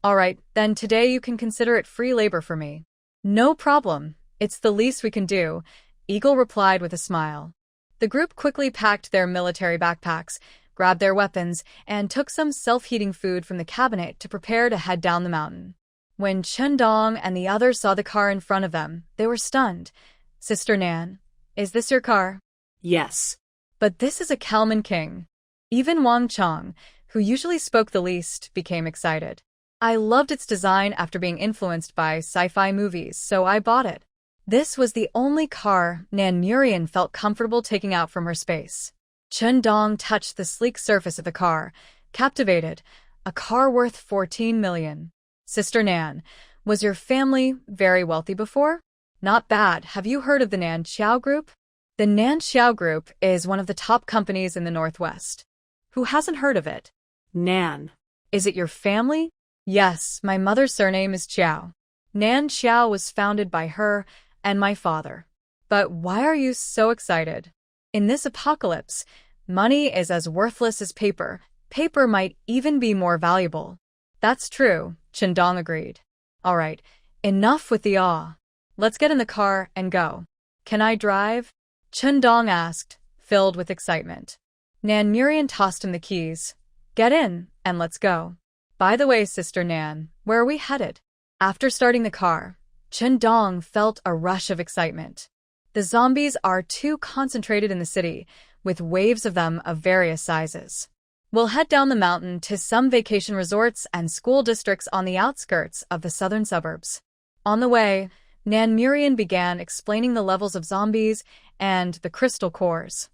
All right, then today you can consider it free labor for me. No problem, it's the least we can do, Eagle replied with a smile. The group quickly packed their military backpacks, grabbed their weapons, and took some self-heating food from the cabinet to prepare to head down the mountain. When Qindong and the others saw the car in front of them, they were stunned. Sister Nan, is this your car? Yes. But this is a Kalman King. Even Wang Chong, who usually spoke the least, became excited. I loved its design after being influenced by sci-fi movies, so I bought it. This was the only car Nan Murian felt comfortable taking out from her space. Qindong touched the sleek surface of the car, captivated. A car worth 14 million. Sister Nan, was your family very wealthy before? Not bad. Have you heard of the Nan Xiao Group? The Nan Xiao Group is one of the top companies in the Northwest. Who hasn't heard of it? Nan. Is it your family? Yes, my mother's surname is Xiao. Nan Xiao was founded by her and my father. But why are you so excited? In this apocalypse, money is as worthless as paper. Paper might even be more valuable. That's true, Qindong agreed. All right, enough with the awe. Let's get in the car and go. Can I drive? Qindong asked, filled with excitement. Nan Murian tossed him the keys. Get in, and let's go. By the way, Sister Nan, where are we headed? After starting the car, Qindong felt a rush of excitement. The zombies are too concentrated in the city, with waves of them of various sizes. We'll head down the mountain to some vacation resorts and school districts on the outskirts of the southern suburbs. On the way, Nan Murian began explaining the levels of zombies and the crystal cores.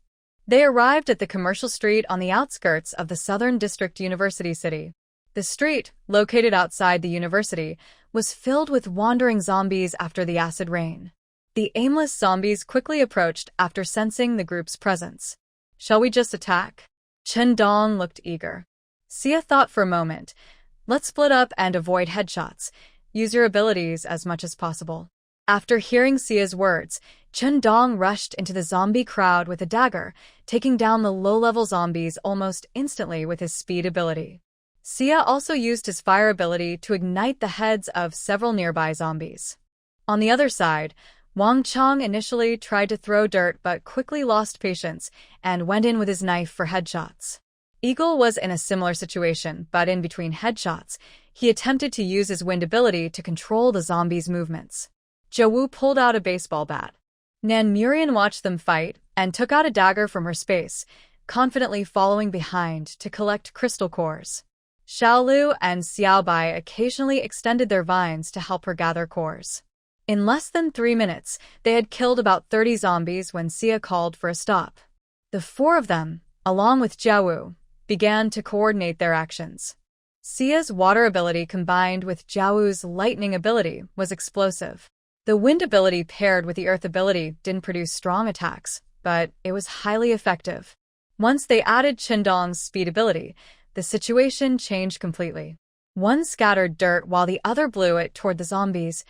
They arrived at the commercial street on the outskirts of the Southern District University City. The street, located outside the university, was filled with wandering zombies after the acid rain. The aimless zombies quickly approached after sensing the group's presence. Shall we just attack? Qindong looked eager. Sia thought for a moment. Let's split up and avoid headshots. Use your abilities as much as possible. After hearing Sia's words, Qindong rushed into the zombie crowd with a dagger, taking down the low-level zombies almost instantly with his speed ability. Sia also used his fire ability to ignite the heads of several nearby zombies. On the other side, Wang Chong initially tried to throw dirt but quickly lost patience and went in with his knife for headshots. Eagle was in a similar situation, but in between headshots, he attempted to use his wind ability to control the zombies' movements. Zhou pulled out a baseball bat. Nan Murian watched them fight and took out a dagger from her space, confidently following behind to collect crystal cores. Xiaolu and Xiaobai occasionally extended their vines to help her gather cores. In less than 3 minutes, they had killed about 30 zombies when Sia called for a stop. The 4 of them, along with Zhao, began to coordinate their actions. Sia's water ability combined with Jiaowu's lightning ability was explosive. The wind ability paired with the earth ability didn't produce strong attacks, but it was highly effective. Once they added Qindong's speed ability, the situation changed completely. One scattered dirt while the other blew it toward the zombies,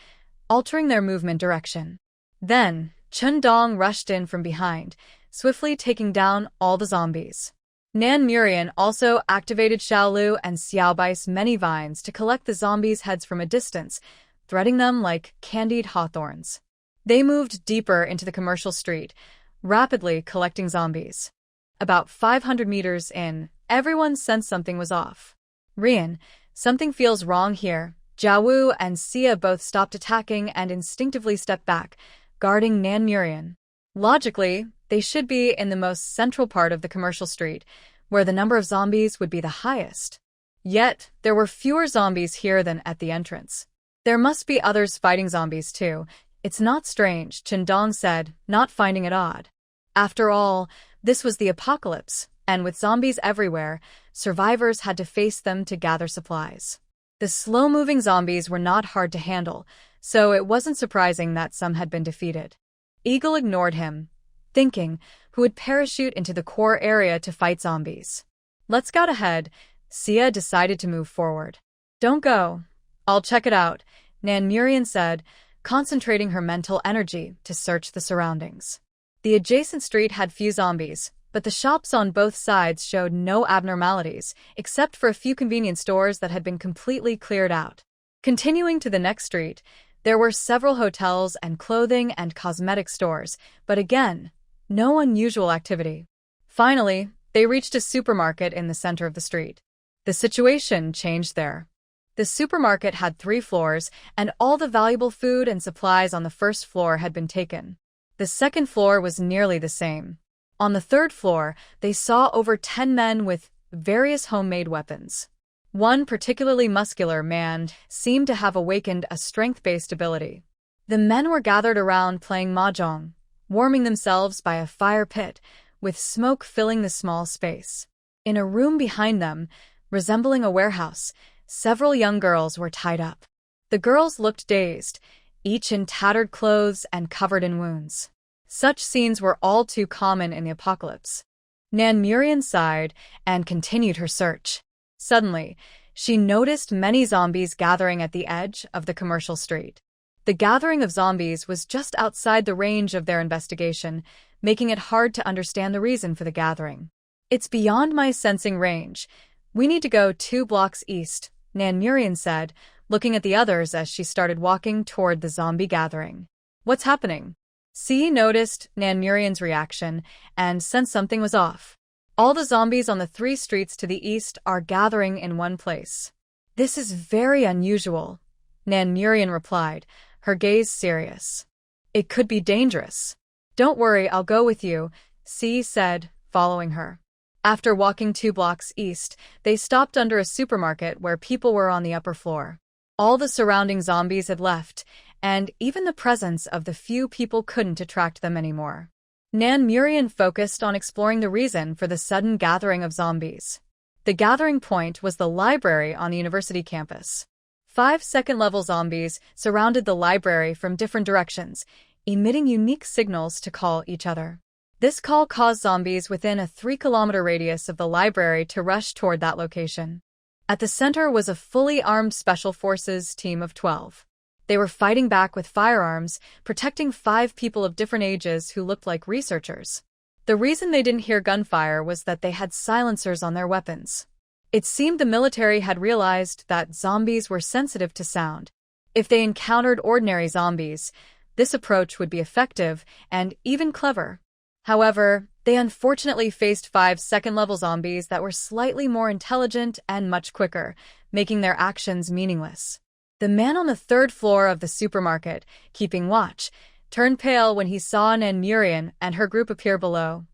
altering their movement direction. Then, Qindong rushed in from behind, swiftly taking down all the zombies. Nan Murian also activated Xiaolu and Xiaobai's many vines to collect the zombies' heads from a distance, threading them like candied hawthorns. They moved deeper into the commercial street, rapidly collecting zombies. About 500 meters in, everyone sensed something was off. Rian, something feels wrong here. Jiaowu and Sia both stopped attacking and instinctively stepped back, guarding Nan Murian. Logically, they should be in the most central part of the commercial street, where the number of zombies would be the highest. Yet, there were fewer zombies here than at the entrance. There must be others fighting zombies too. It's not strange, Qindong said, not finding it odd. After all, this was the apocalypse, and with zombies everywhere, survivors had to face them to gather supplies. The slow-moving zombies were not hard to handle, so it wasn't surprising that some had been defeated. Eagle ignored him, thinking who would parachute into the core area to fight zombies. Let's scout ahead. Sia decided to move forward. Don't go. I'll check it out, Nan Murian said, concentrating her mental energy to search the surroundings. The adjacent street had few zombies, but the shops on both sides showed no abnormalities, except for a few convenience stores that had been completely cleared out. Continuing to the next street, there were several hotels and clothing and cosmetic stores, but again, no unusual activity. Finally, they reached a supermarket in the center of the street. The situation changed there. The supermarket had 3 floors, and all the valuable food and supplies on the first floor had been taken. The second floor was nearly the same. On the third floor, they saw over 10 men with various homemade weapons. One particularly muscular man seemed to have awakened a strength-based ability. The men were gathered around playing mahjong, warming themselves by a fire pit, with smoke filling the small space. In a room behind them, resembling a warehouse, several young girls were tied up. The girls looked dazed, each in tattered clothes and covered in wounds. Such scenes were all too common in the apocalypse. Nan Murian sighed and continued her search. Suddenly, she noticed many zombies gathering at the edge of the commercial street. The gathering of zombies was just outside the range of their investigation, making it hard to understand the reason for the gathering. It's beyond my sensing range. We need to go 2 blocks east, Nan Murian said, looking at the others as she started walking toward the zombie gathering. What's happening? C noticed Nan Murian's reaction and sensed something was off. All the zombies on the 3 streets to the east are gathering in one place. This is very unusual, Nan Murian replied, her gaze serious. It could be dangerous. Don't worry, I'll go with you, C said, following her. After walking 2 blocks east, they stopped under a supermarket where people were on the upper floor. All the surrounding zombies had left, and even the presence of the few people couldn't attract them anymore. Nan Murian focused on exploring the reason for the sudden gathering of zombies. The gathering point was the library on the university campus. 5 second-level zombies surrounded the library from different directions, emitting unique signals to call each other. This call caused zombies within a 3-kilometer radius of the library to rush toward that location. At the center was a fully armed Special Forces team of 12. They were fighting back with firearms, protecting 5 people of different ages who looked like researchers. The reason they didn't hear gunfire was that they had silencers on their weapons. It seemed the military had realized that zombies were sensitive to sound. If they encountered ordinary zombies, this approach would be effective and even clever. However, they unfortunately faced 5 second-level zombies that were slightly more intelligent and much quicker, making their actions meaningless. The man on the 3rd floor of the supermarket, keeping watch, turned pale when he saw Nan Murian and her group appear below.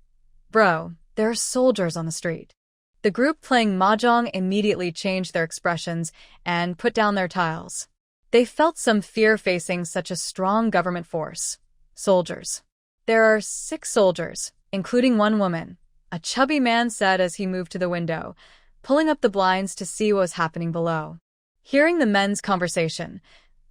Bro, there are soldiers on the street. The group playing mahjong immediately changed their expressions and put down their tiles. They felt some fear facing such a strong government force. Soldiers. There are 6 soldiers, including 1 woman, a chubby man said as he moved to the window, pulling up the blinds to see what was happening below. Hearing the men's conversation,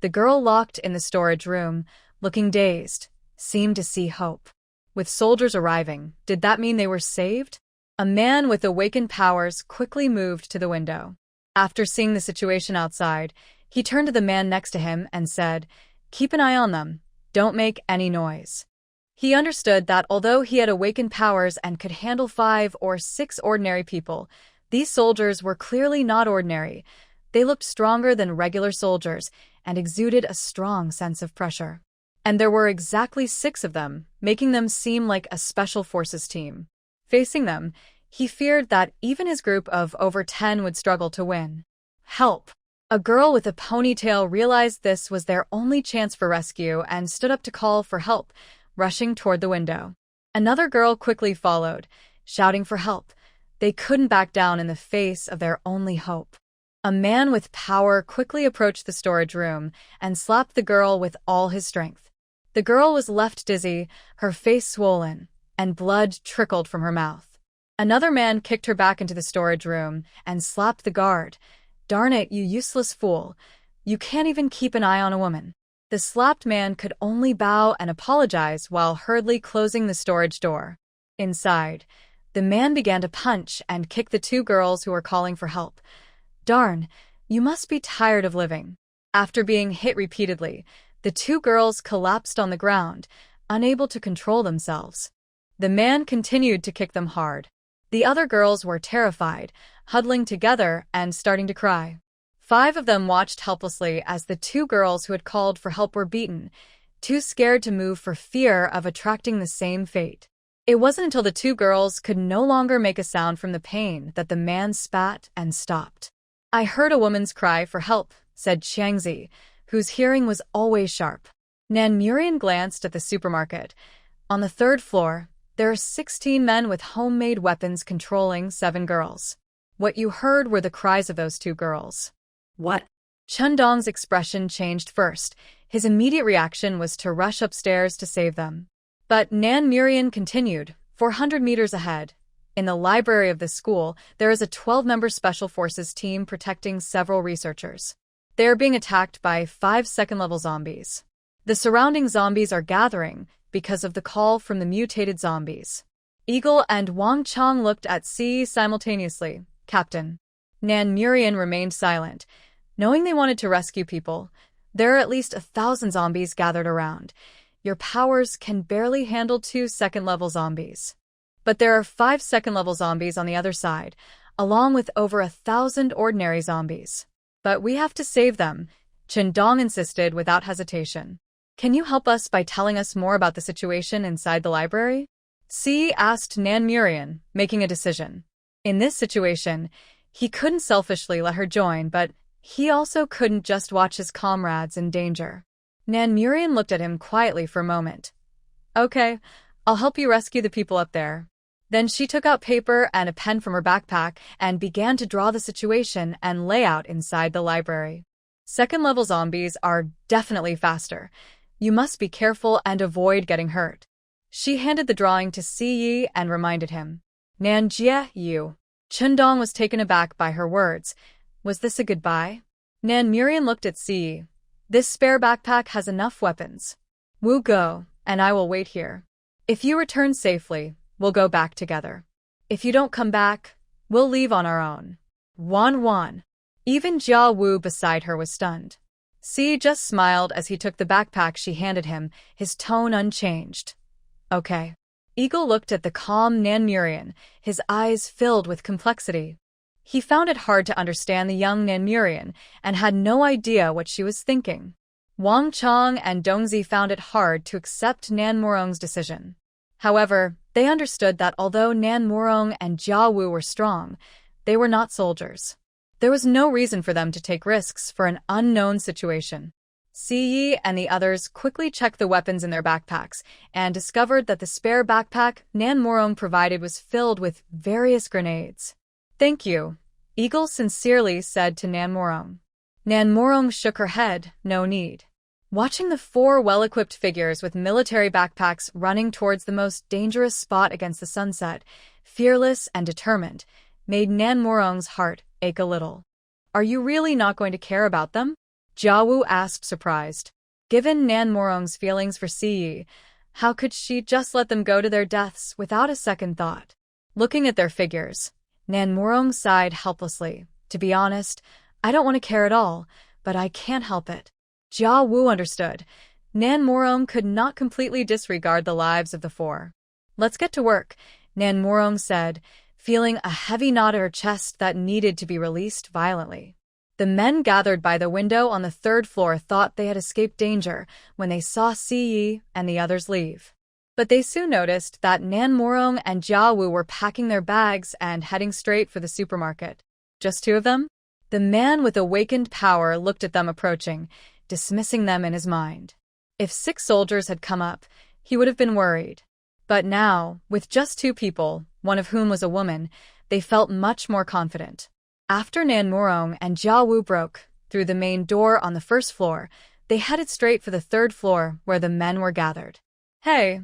the girl locked in the storage room, looking dazed, seemed to see hope. With soldiers arriving, did that mean they were saved? A man with awakened powers quickly moved to the window. After seeing the situation outside, he turned to the man next to him and said, "Keep an eye on them. Don't make any noise." He understood that although he had awakened powers and could handle 5 or 6 ordinary people, these soldiers were clearly not ordinary. They looked stronger than regular soldiers and exuded a strong sense of pressure. And there were exactly 6 of them, making them seem like a special forces team. Facing them, he feared that even his group of over 10 would struggle to win. Help! A girl with a ponytail realized this was their only chance for rescue and stood up to call for help, rushing toward the window. Another girl quickly followed, shouting for help. They couldn't back down in the face of their only hope. A man with power quickly approached the storage room and slapped the girl with all his strength. The girl was left dizzy, her face swollen, and blood trickled from her mouth. Another man kicked her back into the storage room and slapped the guard. "Darn it, you useless fool. You can't even keep an eye on a woman." The slapped man could only bow and apologize while hurriedly closing the storage door. Inside, the man began to punch and kick the 2 girls who were calling for help. "Darn, you must be tired of living." After being hit repeatedly, the 2 girls collapsed on the ground, unable to control themselves. The man continued to kick them hard. The other girls were terrified, huddling together and starting to cry. 5 of them watched helplessly as the 2 girls who had called for help were beaten, too scared to move for fear of attracting the same fate. It wasn't until the 2 girls could no longer make a sound from the pain that the man spat and stopped. "I heard a woman's cry for help," said Shenghui, whose hearing was always sharp. Nan Murian glanced at the supermarket. On the 3rd floor, there are 16 men with homemade weapons controlling 7 girls. What you heard were the cries of those 2 girls. What? Chundong's expression changed first. His immediate reaction was to rush upstairs to save them. But Nan Murian continued, 400 meters ahead. In the library of the school, there is a 12-member special forces team protecting several researchers. They are being attacked by 5 second-level zombies. The surrounding zombies are gathering because of the call from the mutated zombies. Eagle and Wang Chong looked at C simultaneously. "Captain." Nan Murian remained silent. Knowing they wanted to rescue people, there are at least 1,000 zombies gathered around. Your powers can barely handle 2 second-level zombies. But there are 5 second-level zombies on the other side, along with over 1,000 ordinary zombies. But we have to save them, Chundong insisted without hesitation. "Can you help us by telling us more about the situation inside the library?" C asked Nan Murian, making a decision. In this situation, he couldn't selfishly let her join, but he also couldn't just watch his comrades in danger. Nan Murian looked at him quietly for a moment. "Okay, I'll help you rescue the people up there." Then she took out paper and a pen from her backpack and began to draw the situation and layout inside the library. Second-level zombies are definitely faster. You must be careful and avoid getting hurt. She handed the drawing to Si Yi and reminded him. "Nan Jie Yu." Chundong was taken aback by her words. Was this a goodbye? Nan Murian looked at Si Yi. "This spare backpack has enough weapons. Wu go, and I will wait here. If you return safely, we'll go back together. If you don't come back, we'll leave on our own." Wan. Even Jia Wu beside her was stunned. Si just smiled as he took the backpack she handed him, his tone unchanged. "Okay." Eagle looked at the calm Nan Murian, his eyes filled with complexity. He found it hard to understand the young Nan Murian and had no idea what she was thinking. Wang Chong and Dongzi found it hard to accept Nan Morong's decision. However, they understood that although Nan Morong and Jia Wu were strong, they were not soldiers. There was no reason for them to take risks for an unknown situation. Si Yi and the others quickly checked the weapons in their backpacks and discovered that the spare backpack Nan Morong provided was filled with various grenades. "Thank you," Eagle sincerely said to Nan Morong. Nan Morong shook her head, "No need." Watching the four well-equipped figures with military backpacks running towards the most dangerous spot against the sunset, fearless and determined, made Nan Morong's heart ache a little. Are you really not going to care about them? Jia Wu asked, surprised. Given Nan Morong's feelings for Siyi, how could she just let them go to their deaths without a second thought? Looking at their figures, Nan Morong sighed helplessly. To be honest, I don't want to care at all, but I can't help it. Jia Wu understood. Nan Morong could not completely disregard the lives of the four. Let's get to work, Nan Morong said, feeling a heavy knot at her chest that needed to be released violently. The men gathered by the window on the third floor thought they had escaped danger when they saw Siyi and the others leave. But they soon noticed that Nan Morong and Jia Wu were packing their bags and heading straight for the supermarket. Just two of them? The man with awakened power looked at them approaching, dismissing them in his mind. If 6 soldiers had come up, he would have been worried. But now, with just 2 people, one of whom was a woman, they felt much more confident. After Nan Morong and Jia Wu broke through the main door on the first floor, they headed straight for the third floor where the men were gathered. Hey,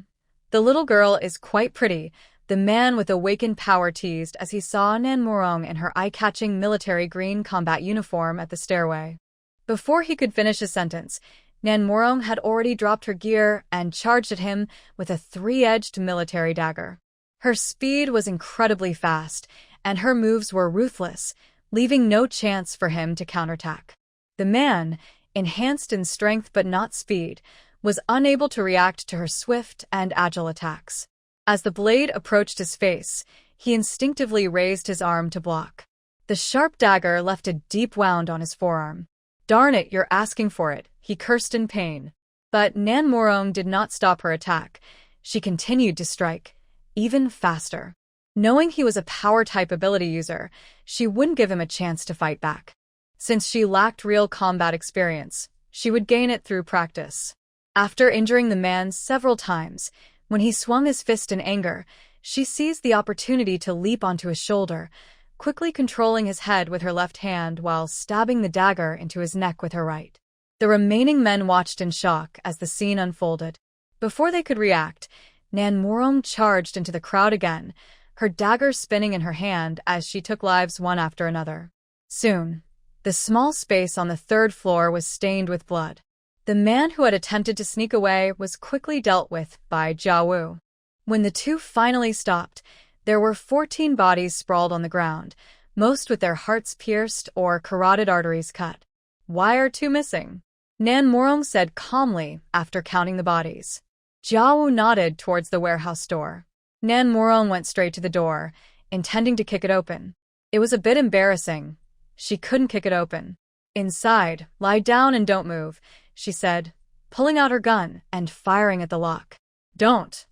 the little girl is quite pretty, the man with awakened power teased as he saw Nan Morong in her eye-catching military green combat uniform at the stairway. Before he could finish his sentence, Nan Morong had already dropped her gear and charged at him with a 3-edged military dagger. Her speed was incredibly fast, and her moves were ruthless, leaving no chance for him to counterattack. The man, enhanced in strength but not speed, was unable to react to her swift and agile attacks. As the blade approached his face, he instinctively raised his arm to block. The sharp dagger left a deep wound on his forearm. Darn it, you're asking for it, he cursed in pain. But Nan Morong did not stop her attack. She continued to strike, even faster. Knowing he was a power-type ability user, she wouldn't give him a chance to fight back. Since she lacked real combat experience, she would gain it through practice. After injuring the man several times, when he swung his fist in anger, she seized the opportunity to leap onto his shoulder, quickly controlling his head with her left hand while stabbing the dagger into his neck with her right. The remaining men watched in shock as the scene unfolded. Before they could react, Nan Morong charged into the crowd again, her dagger spinning in her hand as she took lives one after another. Soon, the small space on the third floor was stained with blood. The man who had attempted to sneak away was quickly dealt with by Jia Wu. When the two finally stopped, there were 14 bodies sprawled on the ground, most with their hearts pierced or carotid arteries cut. Why are 2 missing? Nan Morong said calmly after counting the bodies. Jia Wu nodded towards the warehouse door. Nan Morong went straight to the door, intending to kick it open. It was a bit embarrassing. She couldn't kick it open. Inside, lie down and don't move, she said, pulling out her gun and firing at the lock. Don't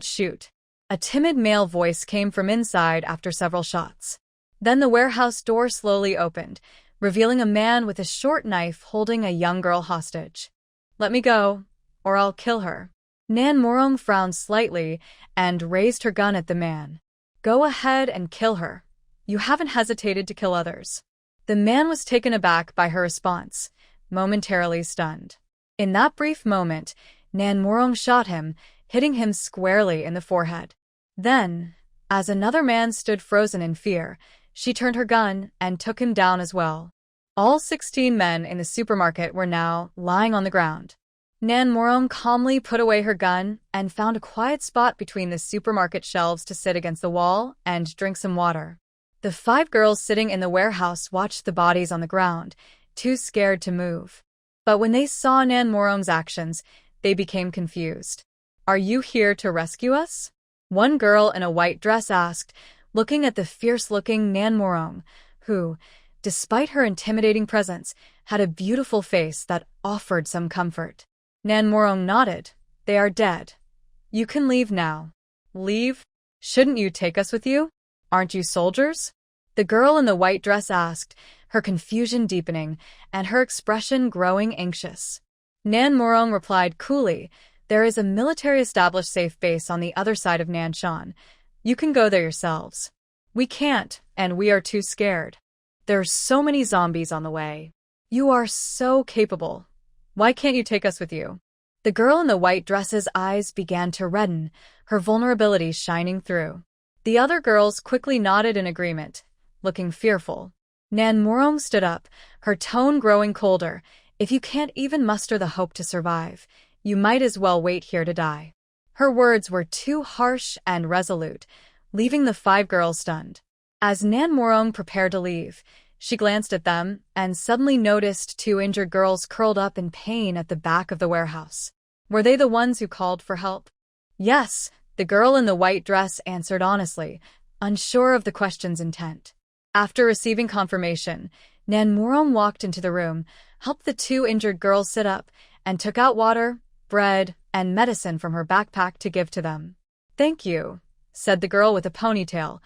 shoot. A timid male voice came from inside after several shots. Then the warehouse door slowly opened, revealing a man with a short knife holding a young girl hostage. Let me go, or I'll kill her. Nan Morong frowned slightly and raised her gun at the man. Go ahead and kill her. You haven't hesitated to kill others. The man was taken aback by her response, momentarily stunned. In that brief moment, Nan Morong shot him, hitting him squarely in the forehead. Then, as another man stood frozen in fear, she turned her gun and took him down as well. All 16 men in the supermarket were now lying on the ground. Nan Morong calmly put away her gun and found a quiet spot between the supermarket shelves to sit against the wall and drink some water. The 5 girls sitting in the warehouse watched the bodies on the ground, too scared to move. But when they saw Nan Morong's actions, they became confused. Are you here to rescue us? One girl in a white dress asked, looking at the fierce-looking Nan Morong, who, despite her intimidating presence, had a beautiful face that offered some comfort. Nan Morong nodded. They are dead. You can leave now. Leave? Shouldn't you take us with you? Aren't you soldiers? The girl in the white dress asked, her confusion deepening and her expression growing anxious. Nan Morong replied coolly, there is a military-established safe base on the other side of Nanshan. You can go there yourselves. We can't, and we are too scared. There's so many zombies on the way. You are so capable. Why can't you take us with you? The girl in the white dress's eyes began to redden, her vulnerability shining through. The other girls quickly nodded in agreement, looking fearful. Nan Morong stood up, her tone growing colder. If you can't even muster the hope to survive, you might as well wait here to die. Her words were too harsh and resolute, leaving the 5 girls stunned. As Nan Morong prepared to leave, she glanced at them and suddenly noticed 2 injured girls curled up in pain at the back of the warehouse. Were they the ones who called for help? Yes, the girl in the white dress answered honestly, unsure of the question's intent. After receiving confirmation, Nan Morong walked into the room, helped the 2 injured girls sit up, and took out water, bread, and medicine from her backpack to give to them. "Thank you," said the girl with a ponytail,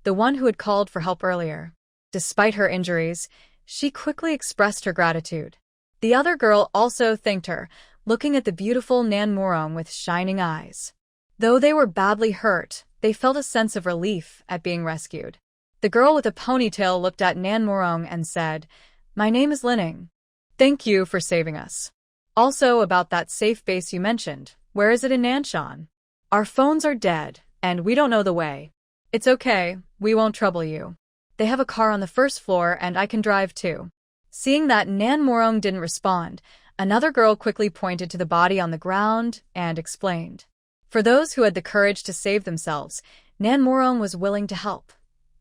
the one who had called for help earlier. Despite her injuries, she quickly expressed her gratitude. The other girl also thanked her, looking at the beautiful Nan Morong with shining eyes. Though they were badly hurt, they felt a sense of relief at being rescued. The girl with a ponytail looked at Nan Morong and said, "My name is Lining. Thank you for saving us. Also about that safe base you mentioned, where is it in Nanshan? Our phones are dead, and we don't know the way." "It's okay, we won't trouble you. They have a car on the first floor and I can drive too." Seeing that Nan Morong didn't respond, another girl quickly pointed to the body on the ground and explained. For those who had the courage to save themselves, Nan Morong was willing to help.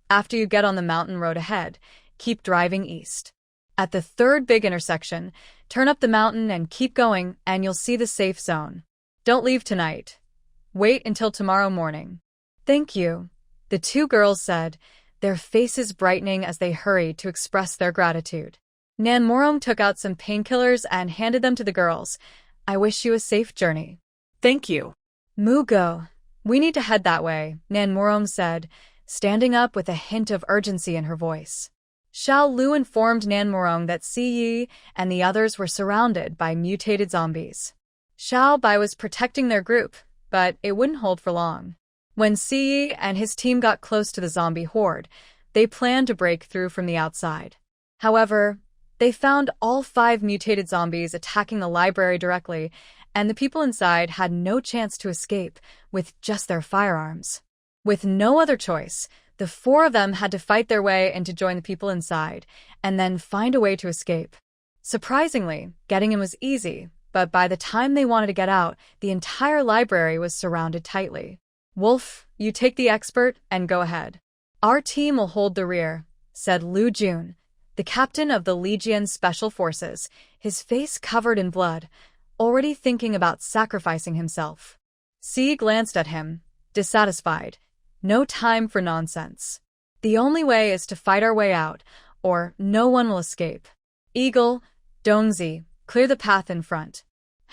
"After you get on the mountain road ahead, keep driving east. At the 3rd big intersection, turn up the mountain and keep going and you'll see the safe zone. Don't leave tonight. Wait until tomorrow morning." "Thank you," the 2 girls said, their faces brightening as they hurried to express their gratitude. Nan Morong took out some painkillers and handed them to the girls. "I wish you a safe journey." Thank you. "Mugo, we need to head that way," Nan Morong said, standing up with a hint of urgency in her voice. Xiao Lu informed Nan Morong that Si Yi and the others were surrounded by mutated zombies. Xiao Bai was protecting their group, but it wouldn't hold for long. When Si Yi and his team got close to the zombie horde, they planned to break through from the outside. However, they found all 5 mutated zombies attacking the library directly, and the people inside had no chance to escape with just their firearms. With no other choice, the 4 of them had to fight their way in to join the people inside, and then find a way to escape. Surprisingly, getting in was easy, but by the time they wanted to get out, the entire library was surrounded tightly. "Wolf, you take the expert and go ahead. Our team will hold the rear," said Lu Jun, the captain of the Legion Special Forces, his face covered in blood, already thinking about sacrificing himself. Si glanced at him, dissatisfied. "No time for nonsense. The only way is to fight our way out, or no one will escape. Eagle, Dongzi, clear the path in front.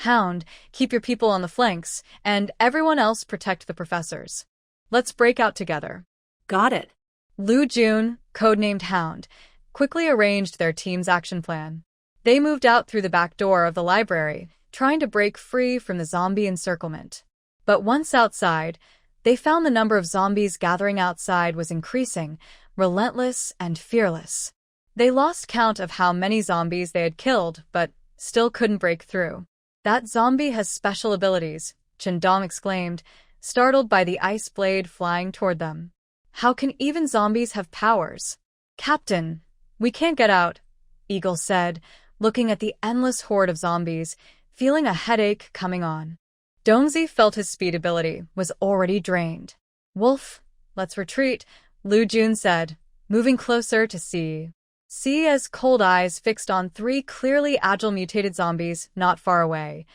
Hound, keep your people on the flanks, and everyone else protect the professors. Let's break out together." Got it. Lu Jun, codenamed Hound, quickly arranged their team's action plan. They moved out through the back door of the library, trying to break free from the zombie encirclement. But once outside, they found the number of zombies gathering outside was increasing, relentless and fearless. They lost count of how many zombies they had killed, but still couldn't break through. "That zombie has special abilities," Chen Dong exclaimed, startled by the ice blade flying toward them. "How can even zombies have powers?" "Captain, we can't get out," Eagle said, looking at the endless horde of zombies, feeling a headache coming on. Dongzi felt his speed ability was already drained. "Wolf, let's retreat," Lu Jun said, moving closer to Si. Si's cold eyes fixed on 3 clearly agile mutated zombies not far away.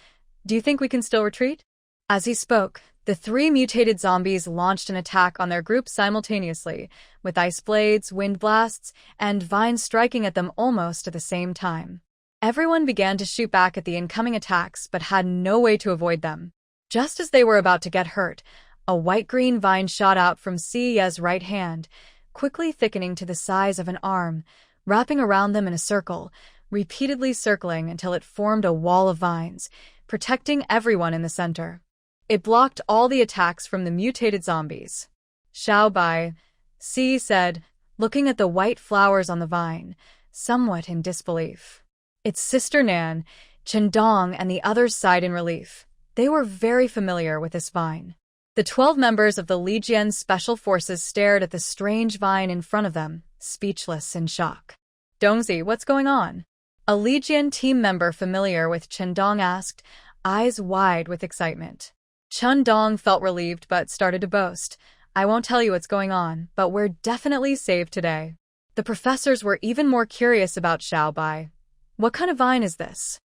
"Do you think we can still retreat?" As he spoke, the 3 mutated zombies launched an attack on their group simultaneously, with ice blades, wind blasts, and vines striking at them almost at the same time. Everyone began to shoot back at the incoming attacks but had no way to avoid them. Just as they were about to get hurt, a white-green vine shot out from Si's right hand, quickly thickening to the size of an arm, wrapping around them in a circle, repeatedly circling until it formed a wall of vines, protecting everyone in the center. It blocked all the attacks from the mutated zombies. "Xiao Bai," Si said, looking at the white flowers on the vine, somewhat in disbelief. "It's Sister Nan, Chendong and the others sighed in relief. They were very familiar with this vine. The 12 members of the Legion's special forces stared at the strange vine in front of them, speechless in shock. Dongzi, what's going on? A Legion team member familiar with Chendong asked, eyes wide with excitement. Chendong felt relieved but started to boast. I won't tell you what's going on, but we're definitely saved today. The professors were even more curious about Xiaobai. What kind of vine is this?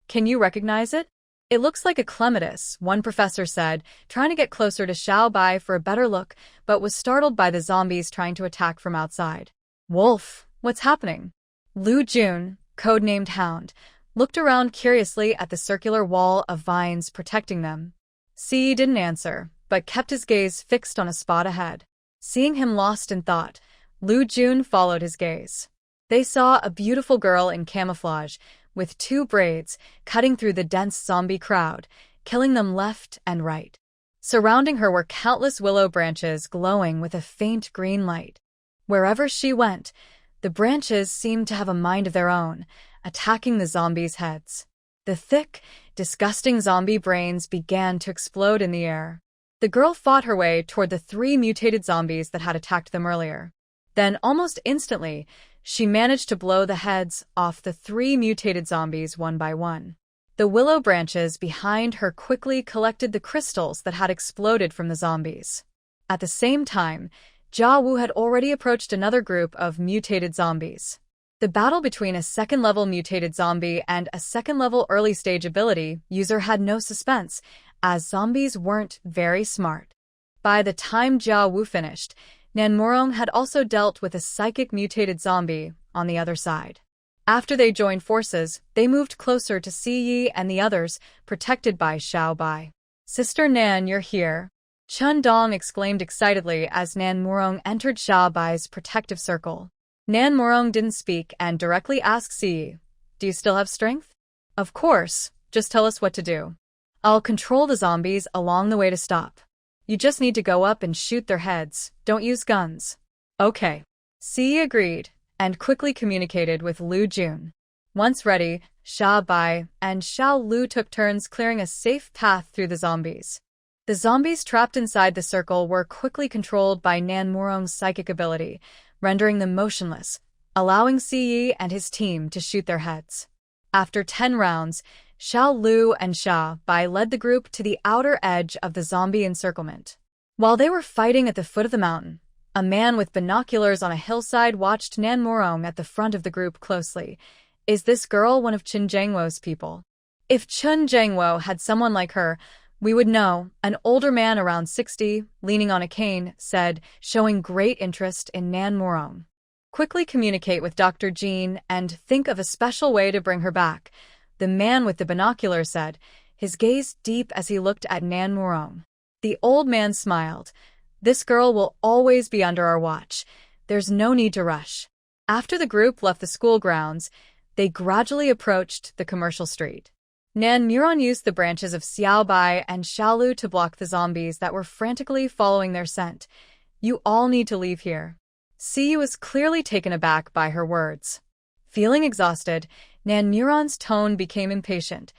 Can you recognize it? It looks like a clematis, one professor said, trying to get closer to Xiaobai for a better look, but was startled by the zombies trying to attack from outside. Wolf, what's happening? Lu Jun, codenamed Hound, looked around curiously at the circular wall of vines protecting them. Si didn't answer, but kept his gaze fixed on a spot ahead. Seeing him lost in thought, Lu Jun followed his gaze. They saw a beautiful girl in camouflage, with 2 braids, cutting through the dense zombie crowd, killing them left and right. Surrounding her were countless willow branches glowing with a faint green light. Wherever she went, the branches seemed to have a mind of their own, attacking the zombies' heads. The thick, disgusting zombie brains began to explode in the air. The girl fought her way toward the 3 mutated zombies that had attacked them earlier. Then, almost instantly, she managed to blow the heads off the 3 mutated zombies one by one. The willow branches behind her quickly collected the crystals that had exploded from the zombies. At the same time, Jia Wu had already approached another group of mutated zombies. The battle between a second-level mutated zombie and a second-level early-stage ability user had no suspense, as zombies weren't very smart. By the time Jia Wu finished, Nanmurong had also dealt with a psychic mutated zombie on the other side. After they joined forces, they moved closer to Si Yi and the others, protected by Xiaobai. Sister Nan, you're here. Chun Dong exclaimed excitedly as Nanmurong entered Xiaobai's protective circle. Nanmurong didn't speak and directly asked Si Yi, do you still have strength? Of course, just tell us what to do. I'll control the zombies along the way to stop. You just need to go up and shoot their heads, don't use guns. Okay. Si agreed, and quickly communicated with Lu Jun. Once ready, Xia Bai and Xiao Lu took turns clearing a safe path through the zombies. The zombies trapped inside the circle were quickly controlled by Nanmurong's psychic ability, rendering them motionless, allowing Si Yi and his team to shoot their heads. After 10 rounds, Xiao Lu and Xia Bai led the group to the outer edge of the zombie encirclement. While they were fighting at the foot of the mountain, a man with binoculars on a hillside watched Nanmurong at the front of the group closely. Is this girl one of Chun Zhengwo's people? If Chun Zhengwo had someone like her, we would know, an older man around 60, leaning on a cane, said, showing great interest in Nanmurong. Quickly communicate with Dr. Jean and think of a special way to bring her back, the man with the binoculars said, his gaze deep as he looked at Nanmurong. The old man smiled. This girl will always be under our watch. There's no need to rush. After the group left the school grounds, they gradually approached the commercial street. Nanmurong used the branches of Xiaobai and Xiaolu to block the zombies that were frantically following their scent. You all need to leave here. Si was clearly taken aback by her words. Feeling exhausted, Nanmurong's tone became impatient.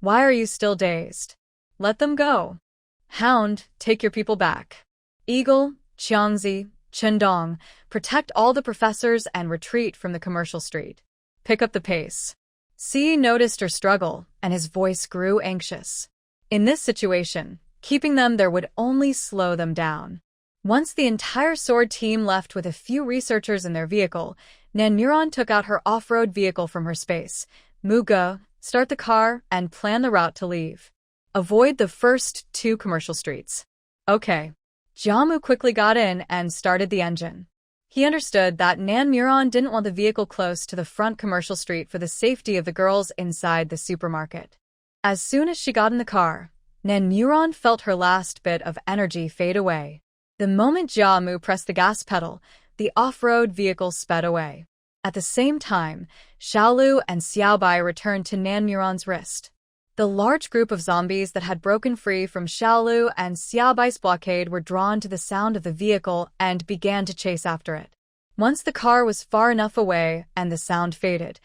Why are you still dazed? Let them go. Hound, take your people back. Eagle, Qiangzi, Chendong, protect all the professors and retreat from the commercial street. Pick up the pace. Si noticed her struggle, and his voice grew anxious. In this situation, keeping them there would only slow them down. Once the entire sword team left with a few researchers in their vehicle, Nanmurong took out her off-road vehicle from her space. Muga, start the car and plan the route to leave. Avoid the first 2 commercial streets. Okay. Jiamu quickly got in and started the engine. He understood that Nanmurong didn't want the vehicle close to the front commercial street for the safety of the girls inside the supermarket. As soon as she got in the car, Nanmurong felt her last bit of energy fade away. The moment Jiamu pressed the gas pedal, the off-road vehicle sped away. At the same time, Xiaolu and Xiaobai returned to Nanmurong's wrist. The large group of zombies that had broken free from Xiaolu and Xiaobai's blockade were drawn to the sound of the vehicle and began to chase after it. Once the car was far enough away and the sound faded,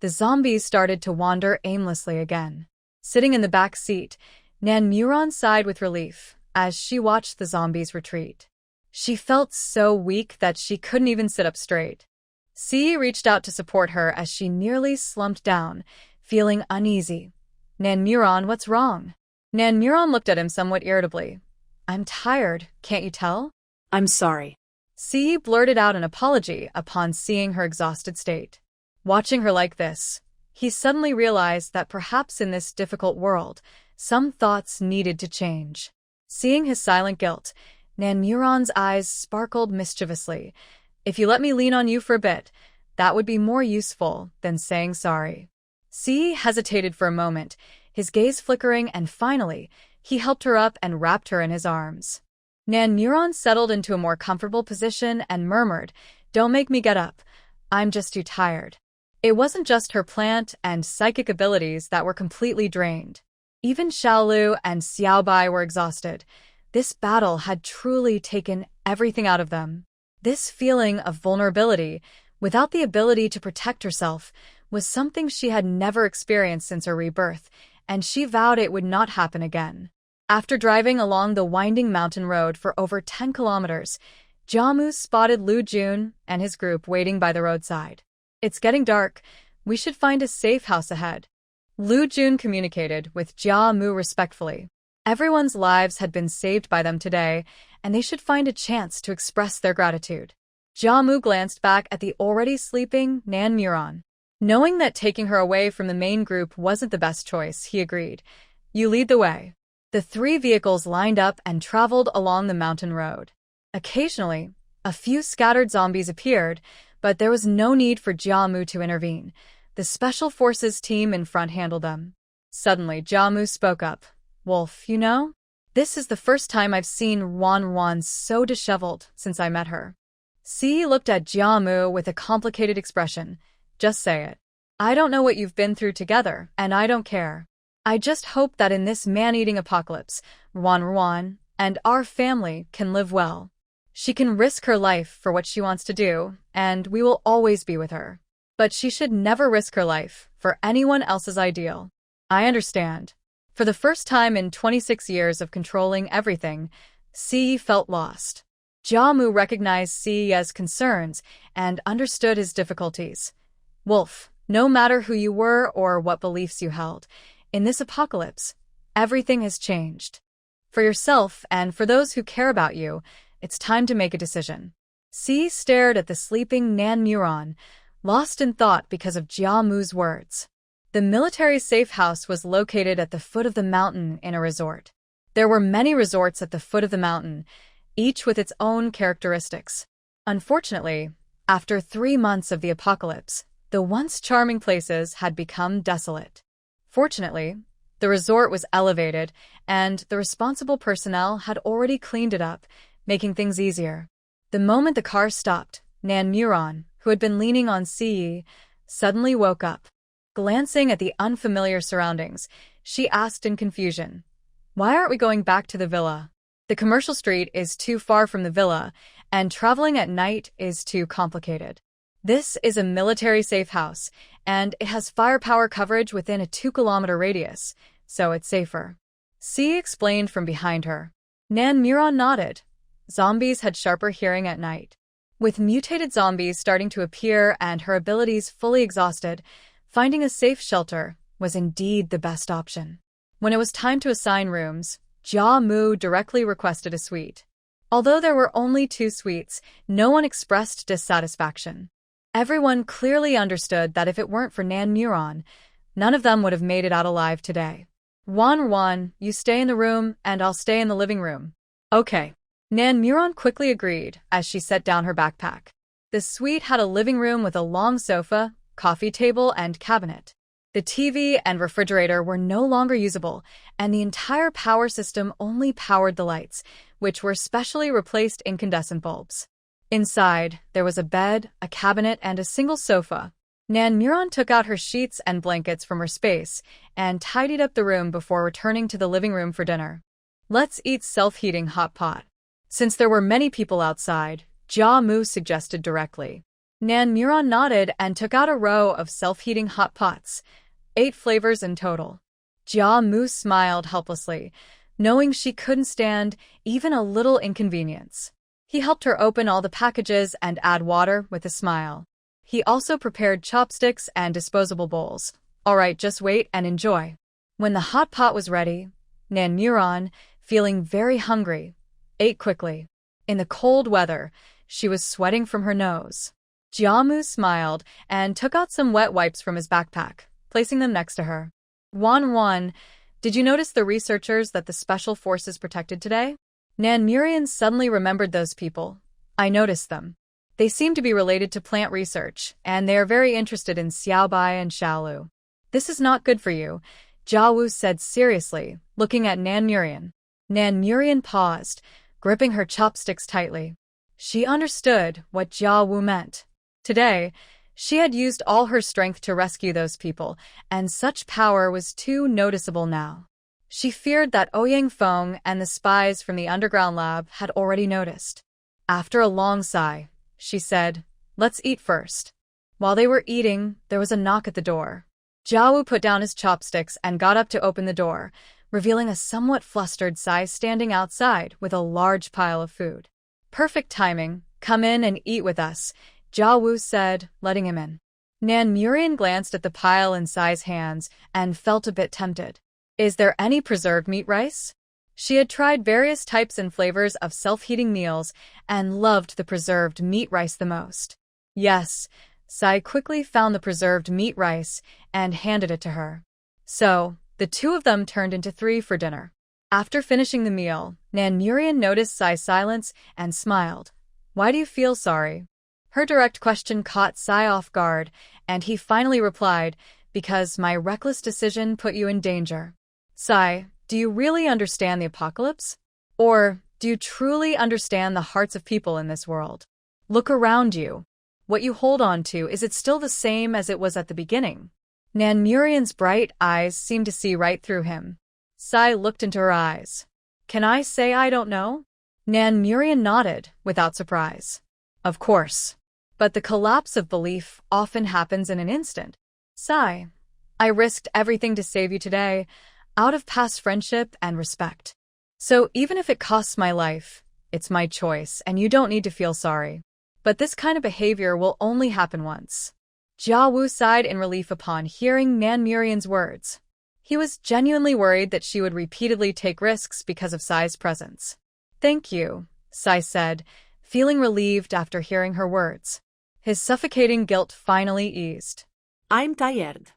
The zombies started to wander aimlessly again. Sitting in the back seat, Nan Muron sighed with relief as she watched the zombies retreat. She felt so weak that she couldn't even sit up straight. C reached out to support her as she nearly slumped down, feeling uneasy. Nan Muron, what's wrong? Nan Muron looked at him somewhat irritably. I'm tired, can't you tell? I'm sorry. C blurted out an apology upon seeing her exhausted state. Watching her like this, he suddenly realized that perhaps in this difficult world, some thoughts needed to change. Seeing his silent guilt, Nan Muron's eyes sparkled mischievously. If you let me lean on you for a bit, that would be more useful than saying sorry. C hesitated for a moment, his gaze flickering, and finally, he helped her up and wrapped her in his arms. Nan Muron settled into a more comfortable position and murmured, "Don't make me get up. I'm just too tired." It wasn't just her plant and psychic abilities that were completely drained. Even Xiaolu and Xiaobai were exhausted. This battle had truly taken everything out of them. This feeling of vulnerability, without the ability to protect herself, was something she had never experienced since her rebirth, and she vowed it would not happen again. After driving along the winding mountain road for over 10 kilometers, Jiamu spotted Lu Jun and his group waiting by the roadside. It's getting dark. We should find a safe house ahead. Lu Jun communicated with Jiamu respectfully. Everyone's lives had been saved by them today, and they should find a chance to express their gratitude. Jiamu glanced back at the already sleeping Nan Muron. Knowing that taking her away from the main group wasn't the best choice, he agreed. You lead the way. The three vehicles lined up and traveled along the mountain road. Occasionally, a few scattered zombies appeared, but there was no need for Jiamu to intervene. The Special Forces team in front handled them. Suddenly, Jiamu spoke up. Wolf, you know? This is the first time I've seen Wan so disheveled since I met her. C looked at Jiamu with a complicated expression. Just say it. I don't know what you've been through together, and I don't care. I just hope that in this man-eating apocalypse, Wan and our family can live well. She can risk her life for what she wants to do, and we will always be with her. But she should never risk her life for anyone else's ideal. I understand. For the first time in 26 years of controlling everything, C felt lost. Jiamu recognized C as concerns and understood his difficulties. Wolf, no matter who you were or what beliefs you held, in this apocalypse, everything has changed. For yourself and for those who care about you, it's time to make a decision. C stared at the sleeping Nan Muron, lost in thought because of Jiamu's words. The military safe house was located at the foot of the mountain in a resort. There were many resorts at the foot of the mountain, each with its own characteristics. Unfortunately, after 3 months of the apocalypse, the once charming places had become desolate. Fortunately, the resort was elevated, and the responsible personnel had already cleaned it up, making things easier. The moment the car stopped, Nan Muron, who had been leaning on Ce, suddenly woke up. Glancing at the unfamiliar surroundings, she asked in confusion, "Why aren't we going back to the villa? The commercial street is too far from the villa, and traveling at night is too complicated. This is a military safe house, and it has firepower coverage within a 2-kilometer radius, so it's safer." Ce explained from behind her. Nan Muron nodded. Zombies had sharper hearing at night. With mutated zombies starting to appear and her abilities fully exhausted, finding a safe shelter was indeed the best option. When it was time to assign rooms, Jiamu directly requested a suite. Although there were only 2 suites, no one expressed dissatisfaction. Everyone clearly understood that if it weren't for Nan Muron, none of them would have made it out alive today. Wan, you stay in the room and I'll stay in the living room. Okay. Nan Muron quickly agreed as she set down her backpack. The suite had a living room with a long sofa, coffee table, and cabinet. The TV and refrigerator were no longer usable, and the entire power system only powered the lights, which were specially replaced incandescent bulbs. Inside, there was a bed, a cabinet, and a single sofa. Nan Muron took out her sheets and blankets from her space and tidied up the room before returning to the living room for dinner. Let's eat self-heating hot pot. Since there were many people outside, Jiamu suggested directly. Nan Muron nodded and took out a row of self-heating hot pots, 8 flavors in total. Jia Mu smiled helplessly, knowing she couldn't stand even a little inconvenience. He helped her open all the packages and add water with a smile. He also prepared chopsticks and disposable bowls. All right, just wait and enjoy. When the hot pot was ready, Nan Muron, feeling very hungry, ate quickly. In the cold weather, she was sweating from her nose. Jiamu smiled and took out some wet wipes from his backpack, placing them next to her. Wan, did you notice the researchers that the Special Forces protected today? Nan Murian suddenly remembered those people. I noticed them. They seem to be related to plant research, and they are very interested in Xiaobai and Xiaolu. This is not good for you, Jia Wu said seriously, looking at Nan Murian. Nan Murian paused, gripping her chopsticks tightly. She understood what Jia Wu meant. Today, she had used all her strength to rescue those people, and such power was too noticeable now. She feared that Ouyang Feng and the spies from the underground lab had already noticed. After a long sigh, she said, "Let's eat first." While they were eating, there was a knock at the door. Jia Wu put down his chopsticks and got up to open the door, revealing a somewhat flustered Sai standing outside with a large pile of food. Perfect timing. Come in and eat with us, Jia Wu said, letting him in. Nan Murian glanced at the pile in Sai's hands and felt a bit tempted. Is there any preserved meat rice? She had tried various types and flavors of self-heating meals and loved the preserved meat rice the most. Yes, Sai quickly found the preserved meat rice and handed it to her. So, the two of them turned into 3 for dinner. After finishing the meal, Nan Murian noticed Sai's silence and smiled. Why do you feel sorry? Her direct question caught Sai off guard, and he finally replied, because my reckless decision put you in danger. Sai, do you really understand the apocalypse? Or do you truly understand the hearts of people in this world? Look around you. What you hold on to, is it still the same as it was at the beginning? Nan Murian's bright eyes seemed to see right through him. Sai looked into her eyes. Can I say I don't know? Nan Murian nodded, without surprise. Of course. But the collapse of belief often happens in an instant. Sai, I risked everything to save you today, out of past friendship and respect. So even if it costs my life, it's my choice and you don't need to feel sorry. But this kind of behavior will only happen once. Jia Wu sighed in relief upon hearing Nan Murian's words. He was genuinely worried that she would repeatedly take risks because of Sai's presence. Thank you, Sai said, feeling relieved after hearing her words. His suffocating guilt finally eased. I'm tired.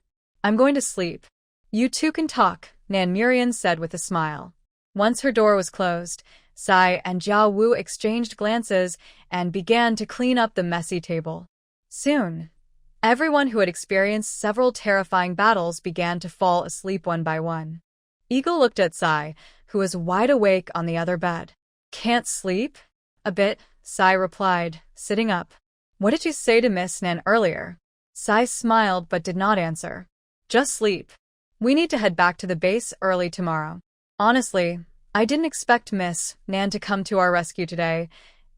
I'm going to sleep. You two can talk, Nan Murian said with a smile. Once her door was closed, Sai and Jia Wu exchanged glances and began to clean up the messy table. Soon, everyone who had experienced several terrifying battles began to fall asleep one by one. Eagle looked at Sai, who was wide awake on the other bed. Can't sleep? A bit, Sai replied, sitting up. What did you say to Miss Nan earlier? Sai smiled but did not answer. Just sleep. We need to head back to the base early tomorrow. Honestly, I didn't expect Miss Nan to come to our rescue today,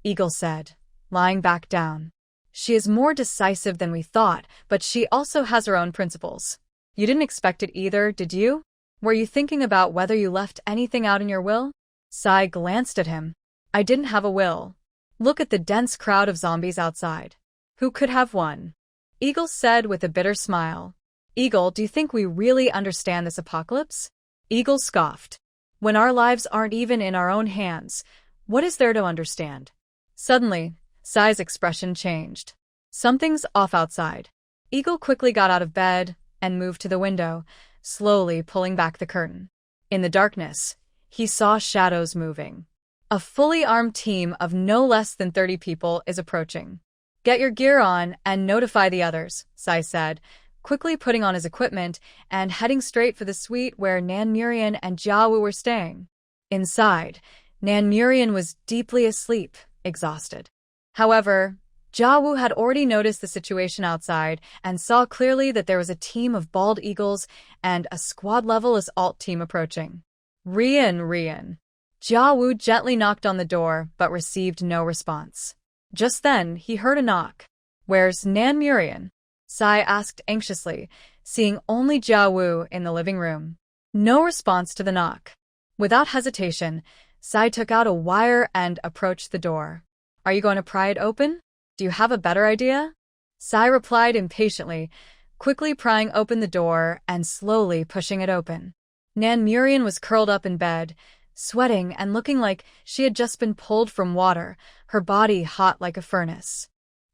Eagle said, lying back down. She is more decisive than we thought, but she also has her own principles. You didn't expect it either, did you? Were you thinking about whether you left anything out in your will? Sai glanced at him. I didn't have a will. Look at the dense crowd of zombies outside. Who could have won? Eagle said with a bitter smile. Eagle, do you think we really understand this apocalypse? Eagle scoffed. When our lives aren't even in our own hands, what is there to understand? Suddenly, Sai's expression changed. Something's off outside. Eagle quickly got out of bed and moved to the window, slowly pulling back the curtain. In the darkness, he saw shadows moving. A fully armed team of no less than 30 people is approaching. Get your gear on and notify the others, Sai said, quickly putting on his equipment and heading straight for the suite where Nan Murian and Jia Wu were staying. Inside, Nan Murian was deeply asleep, exhausted. However, Jia Wu had already noticed the situation outside and saw clearly that there was a team of bald eagles and a squad-level assault team approaching. Rian. Jia Wu gently knocked on the door but received no response. Just then, he heard a knock. Where's Nan Murian? Sai asked anxiously, seeing only Jia Wu in the living room. No response to the knock. Without hesitation, Sai took out a wire and approached the door. Are you going to pry it open? Do you have a better idea? Sai replied impatiently, quickly prying open the door and slowly pushing it open. Nan Murian was curled up in bed, sweating and looking like she had just been pulled from water, her body hot like a furnace.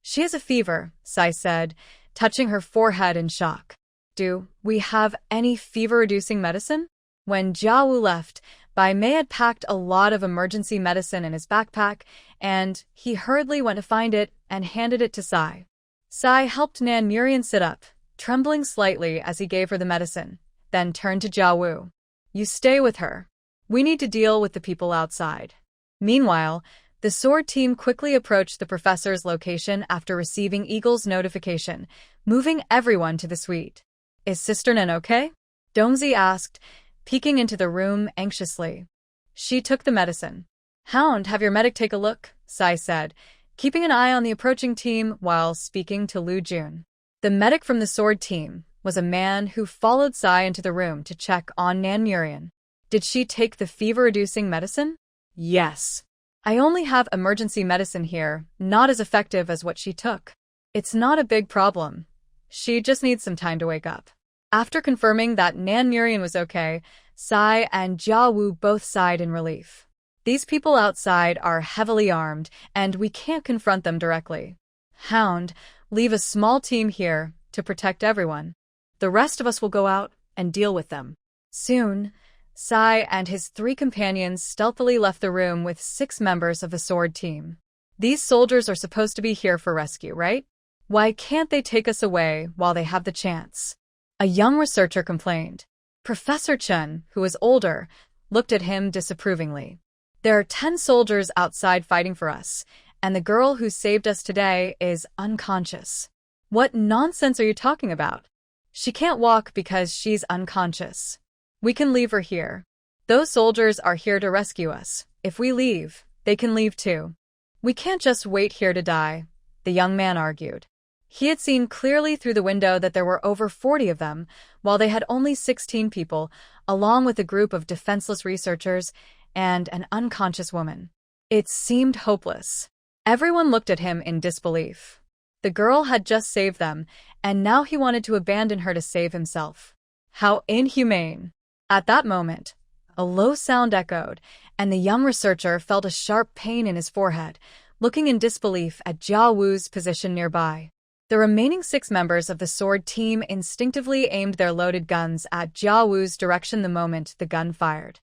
She has a fever, Sai said, touching her forehead in shock. Do we have any fever-reducing medicine? When Jia Wu left, Bai Mei had packed a lot of emergency medicine in his backpack, and he hurriedly went to find it and handed it to Sai. Sai helped Nan Murian sit up, trembling slightly as he gave her the medicine, then turned to Jia Wu. You stay with her. We need to deal with the people outside. Meanwhile, the sword team quickly approached the professor's location after receiving Eagle's notification, moving everyone to the suite. Is Sister Nan okay? Dongzi asked, peeking into the room anxiously. She took the medicine. Hound, have your medic take a look, Sai said, keeping an eye on the approaching team while speaking to Lu Jun. The medic from the sword team was a man who followed Sai into the room to check on Nan Murian. Did she take the fever-reducing medicine? Yes. I only have emergency medicine here, not as effective as what she took. It's not a big problem. She just needs some time to wake up. After confirming that Nan Murian was okay, Sai and Jia Wu both sighed in relief. These people outside are heavily armed, and we can't confront them directly. Hound, leave a small team here to protect everyone. The rest of us will go out and deal with them. Soon, Sai and his 3 companions stealthily left the room with 6 members of the sword team. These soldiers are supposed to be here for rescue, right? Why can't they take us away while they have the chance? A young researcher complained. Professor Chen, who was older, looked at him disapprovingly. There are 10 soldiers outside fighting for us, and the girl who saved us today is unconscious. What nonsense are you talking about? She can't walk because she's unconscious. We can leave her here. Those soldiers are here to rescue us. If we leave, they can leave too. We can't just wait here to die, the young man argued. He had seen clearly through the window that there were over 40 of them, while they had only 16 people, along with a group of defenseless researchers and an unconscious woman. It seemed hopeless. Everyone looked at him in disbelief. The girl had just saved them, and now he wanted to abandon her to save himself. How inhumane! At that moment, a low sound echoed, and the young researcher felt a sharp pain in his forehead, looking in disbelief at Jia Wu's position nearby. The remaining 6 members of the sword team instinctively aimed their loaded guns at Jia Wu's direction the moment the gun fired.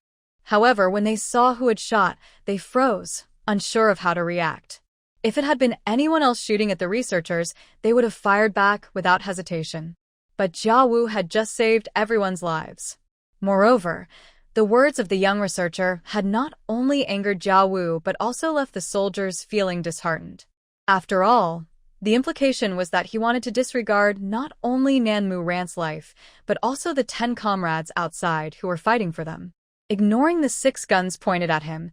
However, when they saw who had shot, they froze, unsure of how to react. If it had been anyone else shooting at the researchers, they would have fired back without hesitation. But Jia Wu had just saved everyone's lives. Moreover, the words of the young researcher had not only angered Jia Wu but also left the soldiers feeling disheartened. After all, the implication was that he wanted to disregard not only Nan Murian's life, but also the 10 comrades outside who were fighting for them. Ignoring the 6 guns pointed at him,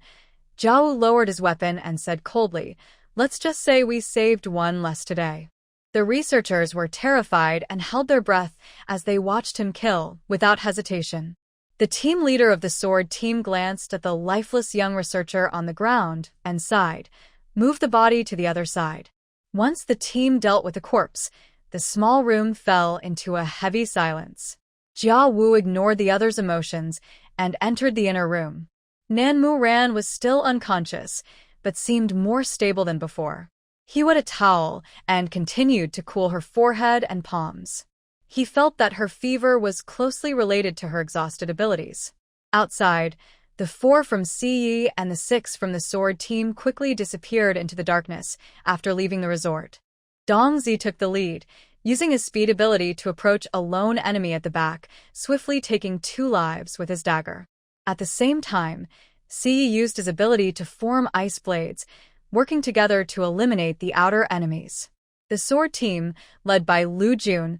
Jia Wu lowered his weapon and said coldly, "Let's just say we saved 1 less today." The researchers were terrified and held their breath as they watched him kill, without hesitation. The team leader of the sword team glanced at the lifeless young researcher on the ground and sighed, moved the body to the other side. Once the team dealt with the corpse, the small room fell into a heavy silence. Jia Wu ignored the others' emotions and entered the inner room. Nan Murian was still unconscious, but seemed more stable than before. He wet a towel and continued to cool her forehead and palms. He felt that her fever was closely related to her exhausted abilities. Outside, the 4 from Siyi and the 6 from the sword team quickly disappeared into the darkness after leaving the resort. Dongzi took the lead, using his speed ability to approach a lone enemy at the back, swiftly taking 2 lives with his dagger. At the same time, Siyi used his ability to form ice blades, working together to eliminate the outer enemies. The sword team, led by Lu Jun,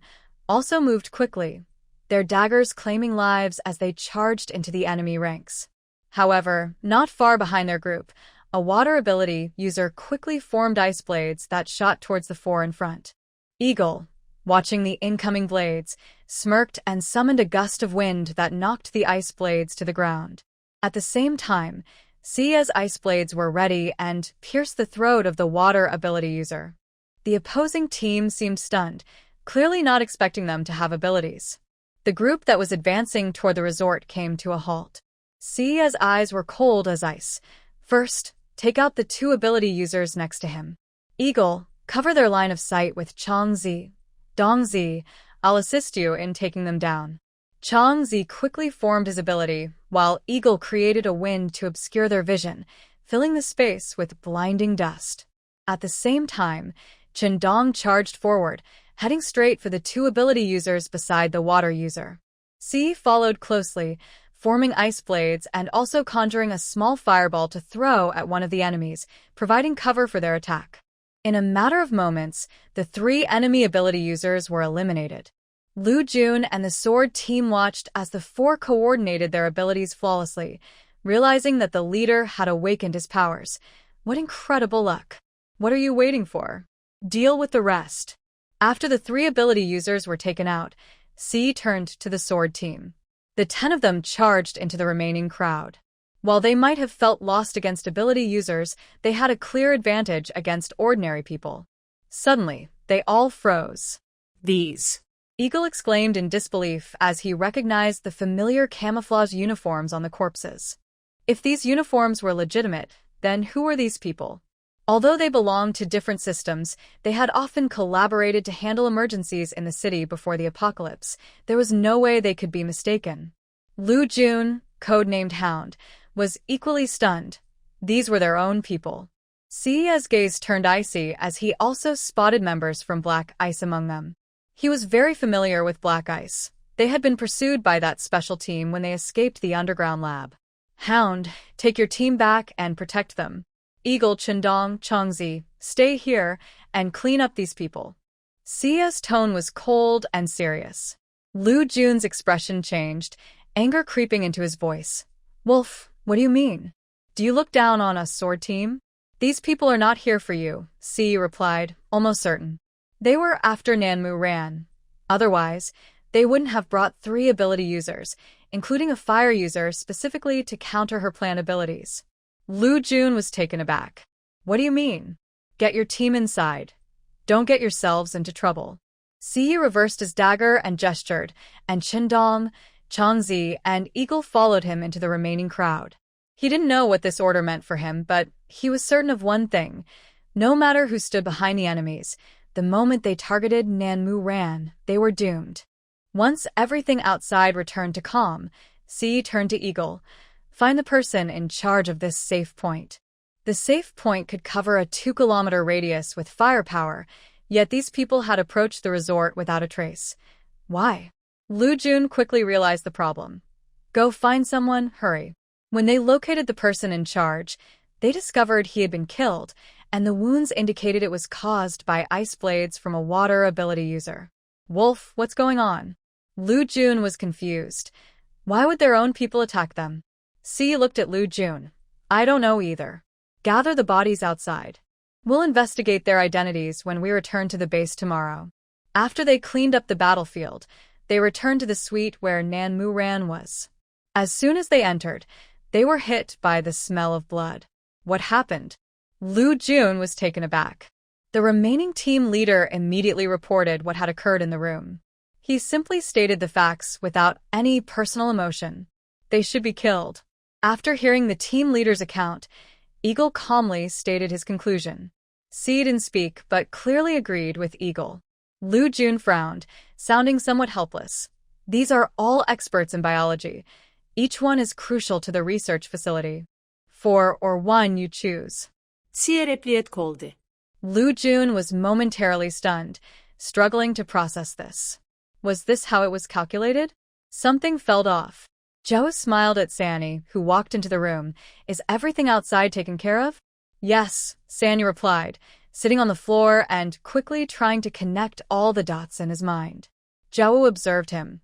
also moved quickly, their daggers claiming lives as they charged into the enemy ranks. However, not far behind their group, a water ability user quickly formed ice blades that shot towards the four in front. Eagle, watching the incoming blades, smirked and summoned a gust of wind that knocked the ice blades to the ground. At the same time, Sia's ice blades were ready and pierced the throat of the water ability user. The opposing team seemed stunned, clearly not expecting them to have abilities. The group that was advancing toward the resort came to a halt. Sia's eyes were cold as ice. First, take out the two ability users next to him. Eagle, cover their line of sight with Changzi. Dongzi, I'll assist you in taking them down. Changzi quickly formed his ability, while Eagle created a wind to obscure their vision, filling the space with blinding dust. At the same time, Chendong charged forward, heading straight for the two ability users beside the water user. Si followed closely, forming ice blades and also conjuring a small fireball to throw at one of the enemies, providing cover for their attack. In a matter of moments, the three enemy ability users were eliminated. Lu Jun and the sword team watched as the four coordinated their abilities flawlessly, realizing that the leader had awakened his powers. What incredible luck! What are you waiting for? Deal with the rest. After the three ability users were taken out, Si turned to the sword team. The 10 of them charged into the remaining crowd. While they might have felt lost against ability users, they had a clear advantage against ordinary people. Suddenly, they all froze. These. Eagle exclaimed in disbelief as he recognized the familiar camouflage uniforms on the corpses. If these uniforms were legitimate, then who were these people? Although they belonged to different systems, they had often collaborated to handle emergencies in the city before the apocalypse. There was no way they could be mistaken. Lu Jun, codenamed Hound, was equally stunned. These were their own people. Sia's gaze turned icy as he also spotted members from Black Ice among them. He was very familiar with Black Ice. They had been pursued by that special team when they escaped the underground lab. Hound, take your team back and protect them. Eagle, Chendong, Changzi, stay here and clean up these people. Sia's tone was cold and serious. Lu Jun's expression changed, anger creeping into his voice. Wolf, what do you mean? Do you look down on us, sword team? These people are not here for you, Si replied, almost certain. They were after Nanmu Ran. Otherwise, they wouldn't have brought 3 ability users, including a fire user specifically to counter her plan abilities. Lu Jun was taken aback. What do you mean? Get your team inside. Don't get yourselves into trouble. Si reversed his dagger and gestured, and Chendong, Changzi, and Eagle followed him into the remaining crowd. He didn't know what this order meant for him, but he was certain of one thing. No matter who stood behind the enemies, the moment they targeted Nanmu Ran, they were doomed. Once everything outside returned to calm, Si turned to Eagle. Find the person in charge of this safe point. The safe point could cover a 2-kilometer radius with firepower, yet these people had approached the resort without a trace. Why? Lu Jun quickly realized the problem. Go find someone, hurry. When they located the person in charge, they discovered he had been killed, and the wounds indicated it was caused by ice blades from a water ability user. Wolf, what's going on? Lu Jun was confused. Why would their own people attack them? Si looked at Lu Jun. I don't know either. Gather the bodies outside. We'll investigate their identities when we return to the base tomorrow. After they cleaned up the battlefield, they returned to the suite where Nanmu Ran was. As soon as they entered, they were hit by the smell of blood. What happened? Lu Jun was taken aback. The remaining team leader immediately reported what had occurred in the room. He simply stated the facts without any personal emotion. They should be killed. After hearing the team leader's account, Eagle calmly stated his conclusion. Si didn't speak, but clearly agreed with Eagle. Lu Jun frowned, sounding somewhat helpless. These are all experts in biology. Each one is crucial to the research facility. 4 or 1 you choose. Si'ye replied koldu. Lu Jun was momentarily stunned, struggling to process this. Was this how it was calculated? Something felt off. Zhou smiled at Sanny, who walked into the room. Is everything outside taken care of? Yes, Sanny replied, sitting on the floor and quickly trying to connect all the dots in his mind. Zhou observed him.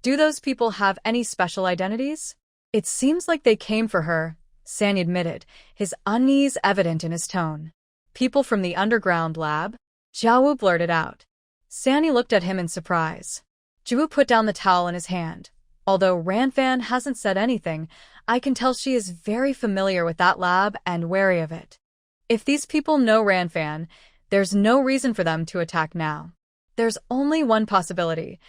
Do those people have any special identities? It seems like they came for her. Sanny admitted, his unease evident in his tone. People from the underground lab? Jiawu blurted out. Sanny looked at him in surprise. Jiawu put down the towel in his hand. Although Ranfan hasn't said anything, I can tell she is very familiar with that lab and wary of it. If these people know Ranfan, there's no reason for them to attack now. There's only one possibility.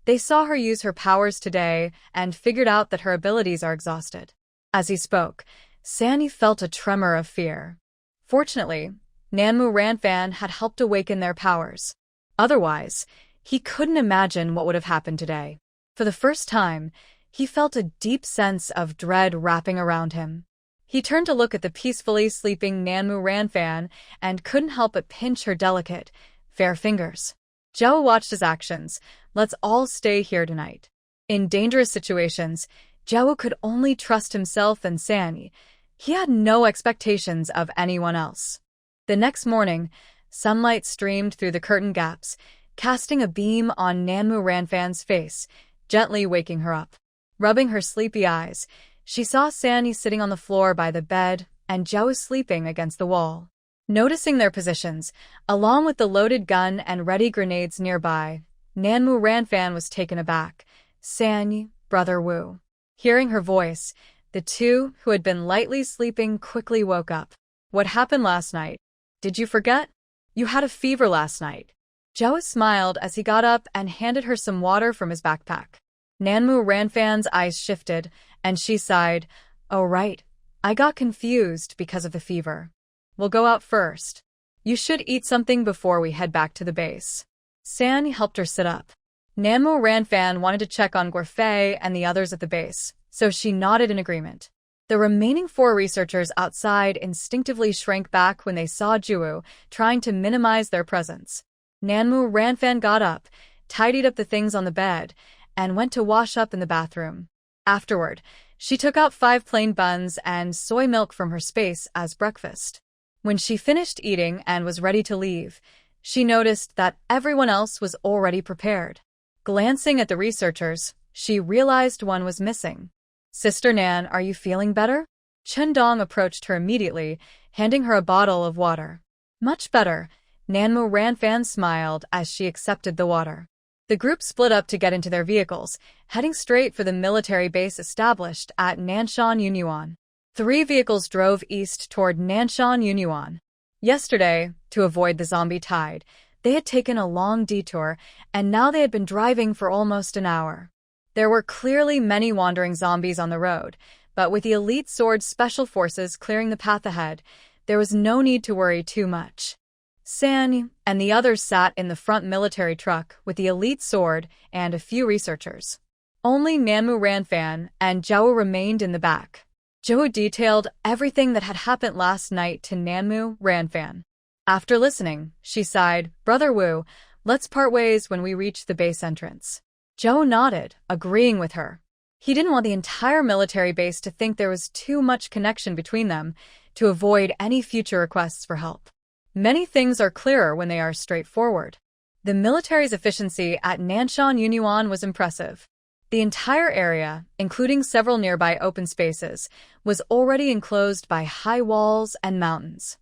They saw her use her powers today and figured out that her abilities are exhausted. As he spoke, Sanny felt a tremor of fear. Fortunately, Nanmu Ranfan had helped awaken their powers. Otherwise, he couldn't imagine what would have happened today. For the first time, he felt a deep sense of dread wrapping around him. He turned to look at the peacefully sleeping Nanmu Ranfan and couldn't help but pinch her delicate, fair fingers. Zhao watched his actions. Let's all stay here tonight. In dangerous situations, Zhao could only trust himself and Sanny. He had no expectations of anyone else. The next morning, sunlight streamed through the curtain gaps, casting a beam on Nanmu Ranfan's face, gently waking her up. Rubbing her sleepy eyes, she saw Sanny sitting on the floor by the bed and Zhao sleeping against the wall. Noticing their positions, along with the loaded gun and ready grenades nearby, Nanmu Ranfan was taken aback. Sanny, Brother Wu. Hearing her voice, the two who had been lightly sleeping quickly woke up. What happened last night? Did you forget? You had a fever last night. Zhao smiled as he got up and handed her some water from his backpack. Nanmu Ranfan's eyes shifted, and she sighed. Oh right, I got confused because of the fever. We'll go out first. You should eat something before we head back to the base. San helped her sit up. Nanmu Ranfan wanted to check on Guorfei and the others at the base, so she nodded in agreement. The remaining 4 researchers outside instinctively shrank back when they saw Jiwu, trying to minimize their presence. Nanmu Ranfan got up, tidied up the things on the bed, and went to wash up in the bathroom. Afterward, she took out 5 plain buns and soy milk from her space as breakfast. When she finished eating and was ready to leave, she noticed that everyone else was already prepared. Glancing at the researchers, she realized one was missing. Sister Nan, are you feeling better? Chen Dong approached her immediately, handing her a bottle of water. Much better, Nanmu Ranfan smiled as she accepted the water. The group split up to get into their vehicles, heading straight for the military base established at Nanshan Yunyuan. 3 vehicles drove east toward Nanshan Yunyuan. Yesterday, to avoid the zombie tide, they had taken a long detour, and now they had been driving for almost an hour. There were clearly many wandering zombies on the road, but with the elite sword special forces clearing the path ahead, there was no need to worry too much. San and the others sat in the front military truck with the elite sword and a few researchers. Only Nanmu Ranfan and Zhao remained in the back. Zhao detailed everything that had happened last night to Nanmu Ranfan. After listening, she sighed, Brother Wu, let's part ways when we reach the base entrance. Zhao nodded, agreeing with her. He didn't want the entire military base to think there was too much connection between them to avoid any future requests for help. Many things are clearer when they are straightforward. The military's efficiency at Nanshan Yunyuan was impressive. The entire area, including several nearby open spaces, was already enclosed by high walls and mountains.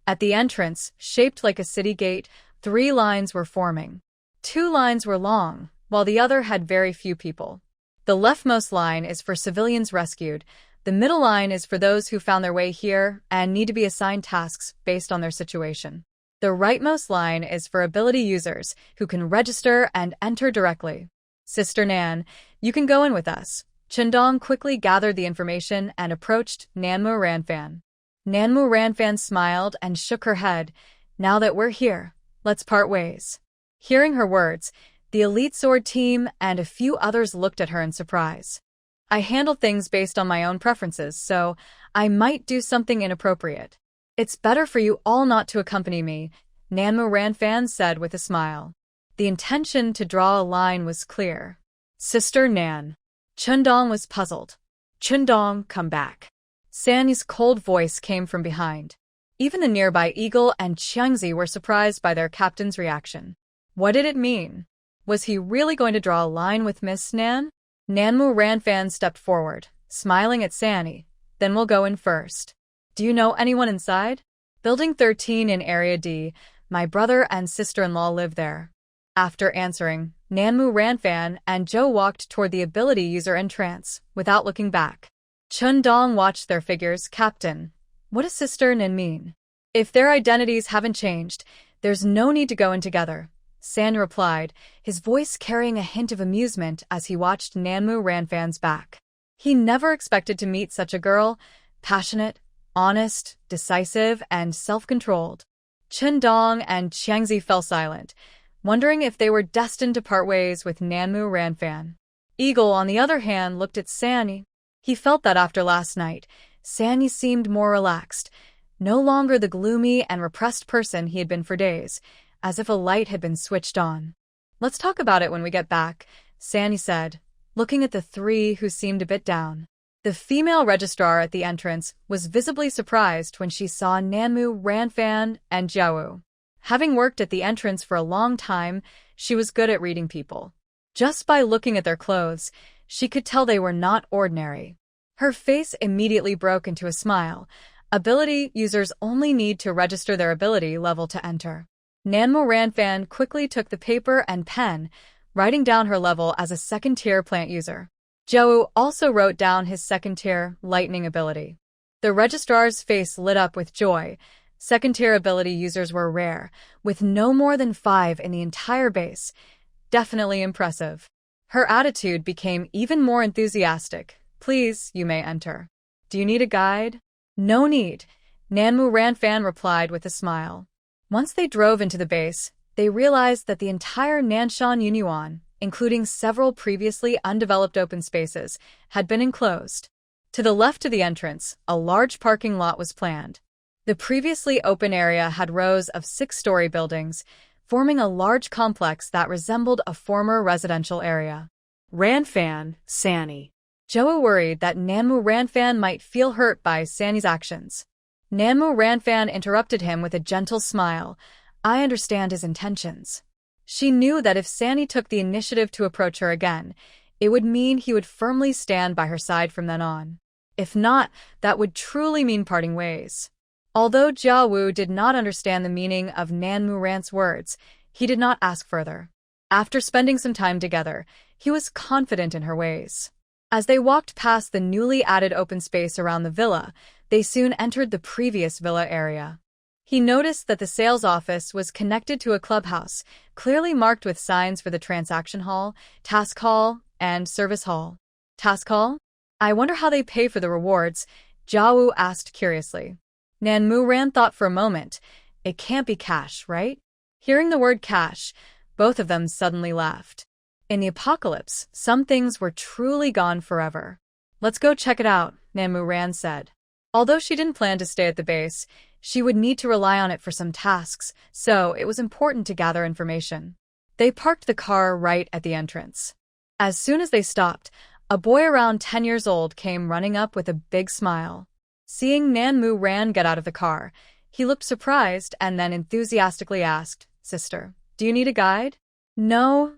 At the entrance, shaped like a city gate, 3 lines were forming. 2 lines were long, while the other had very few people. The leftmost line is for civilians rescued. The middle line is for those who found their way here and need to be assigned tasks based on their situation. The rightmost line is for ability users who can register and enter directly. Sister Nan, you can go in with us. Chendong quickly gathered the information and approached Nanmu Ranfan. Nanmu Ranfan smiled and shook her head. Now that we're here, let's part ways. Hearing her words, the elite sword team and a few others looked at her in surprise. I handle things based on my own preferences, so I might do something inappropriate. It's better for you all not to accompany me, Nanmu Ranfan said with a smile. The intention to draw a line was clear. Sister Nan. Chundong was puzzled. Chundong, come back. Sanny's cold voice came from behind. Even the nearby Eagle and Qiangzi were surprised by their captain's reaction. What did it mean? Was he really going to draw a line with Miss Nan? Nanmu Ranfan stepped forward, smiling at Sanny. Then we'll go in first. Do you know anyone inside? Building 13 in Area D. My brother and sister-in-law live there. After answering, Nanmu Ranfan and Joe walked toward the ability user entrance, without looking back. Chun Dong watched their figures. Captain, what does Sister Nin mean? If their identities haven't changed, there's no need to go in together, San replied, his voice carrying a hint of amusement as he watched Nanmu Ranfan's back. He never expected to meet such a girl, passionate, honest, decisive, and self-controlled. Chun Dong and Qiangzi fell silent, wondering if they were destined to part ways with Nanmu Ranfan. Eagle, on the other hand, looked at Sanyi. He felt that after last night, Sanyi seemed more relaxed, no longer the gloomy and repressed person he had been for days, as if a light had been switched on. Let's talk about it when we get back, Sanyi said, looking at the three who seemed a bit down. The female registrar at the entrance was visibly surprised when she saw Nanmu Ranfan and Jiawu. Having worked at the entrance for a long time, she was good at reading people. Just by looking at their clothes, she could tell they were not ordinary. Her face immediately broke into a smile. Ability users only need to register their ability level to enter. Nanmu Ranfan quickly took the paper and pen, writing down her level as a second-tier plant user. Jiawu also wrote down his second-tier lightning ability. The registrar's face lit up with joy. Second-tier ability users were rare, with no more than 5 in the entire base. Definitely impressive. Her attitude became even more enthusiastic. Please, you may enter. Do you need a guide? No need, Nanmu Ranfan replied with a smile. Once they drove into the base, they realized that the entire Nanshan Yunyuan, including several previously undeveloped open spaces, had been enclosed. To the left of the entrance, a large parking lot was planned. The previously open area had rows of 6-story buildings, forming a large complex that resembled a former residential area. Ranfan, Sanyi. Joa worried that Nanmu Ranfan might feel hurt by Sanyi's actions. Nanmu Ranfan interrupted him with a gentle smile. I understand his intentions. She knew that if Sanyi took the initiative to approach her again, it would mean he would firmly stand by her side from then on. If not, that would truly mean parting ways. Although Jiawu did not understand the meaning of Nanmu Ran's words, he did not ask further. After spending some time together, he was confident in her ways. As they walked past the newly added open space around the villa, they soon entered the previous villa area. He noticed that the sales office was connected to a clubhouse, clearly marked with signs for the transaction hall, task hall, and service hall. Task hall? I wonder how they pay for the rewards, Jiawu asked curiously. Nanmu Ran thought for a moment. It can't be cash, right? Hearing the word cash, both of them suddenly laughed. In the apocalypse, some things were truly gone forever. Let's go check it out, Nanmu Ran said. Although she didn't plan to stay at the base, she would need to rely on it for some tasks, so it was important to gather information. They parked the car right at the entrance. As soon as they stopped, a boy around 10 years old came running up with a big smile. Seeing Nanmu Ran get out of the car, he looked surprised and then enthusiastically asked, Sister, do you need a guide? No,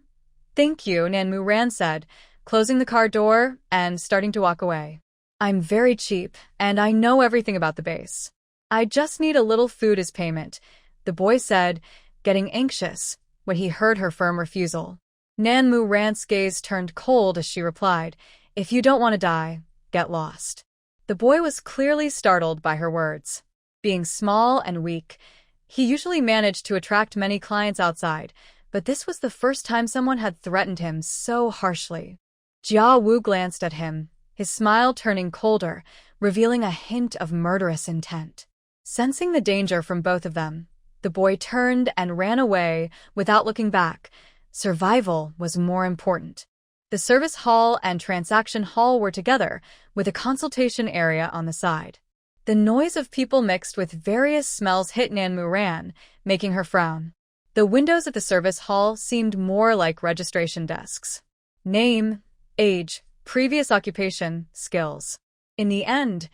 thank you, Nanmu Ran said, closing the car door and starting to walk away. I'm very cheap, and I know everything about the base. I just need a little food as payment, the boy said, getting anxious when he heard her firm refusal. Nanmu Ran's gaze turned cold as she replied, If you don't want to die, get lost. The boy was clearly startled by her words. Being small and weak, he usually managed to attract many clients outside, but this was the first time someone had threatened him so harshly. Jia Wu glanced at him, his smile turning colder, revealing a hint of murderous intent. Sensing the danger from both of them, the boy turned and ran away without looking back. Survival was more important. The service hall and transaction hall were together, with a consultation area on the side. The noise of people mixed with various smells hit Nanmu Ran, making her frown. The windows at the service hall seemed more like registration desks. Name, age, previous occupation, skills. In the end,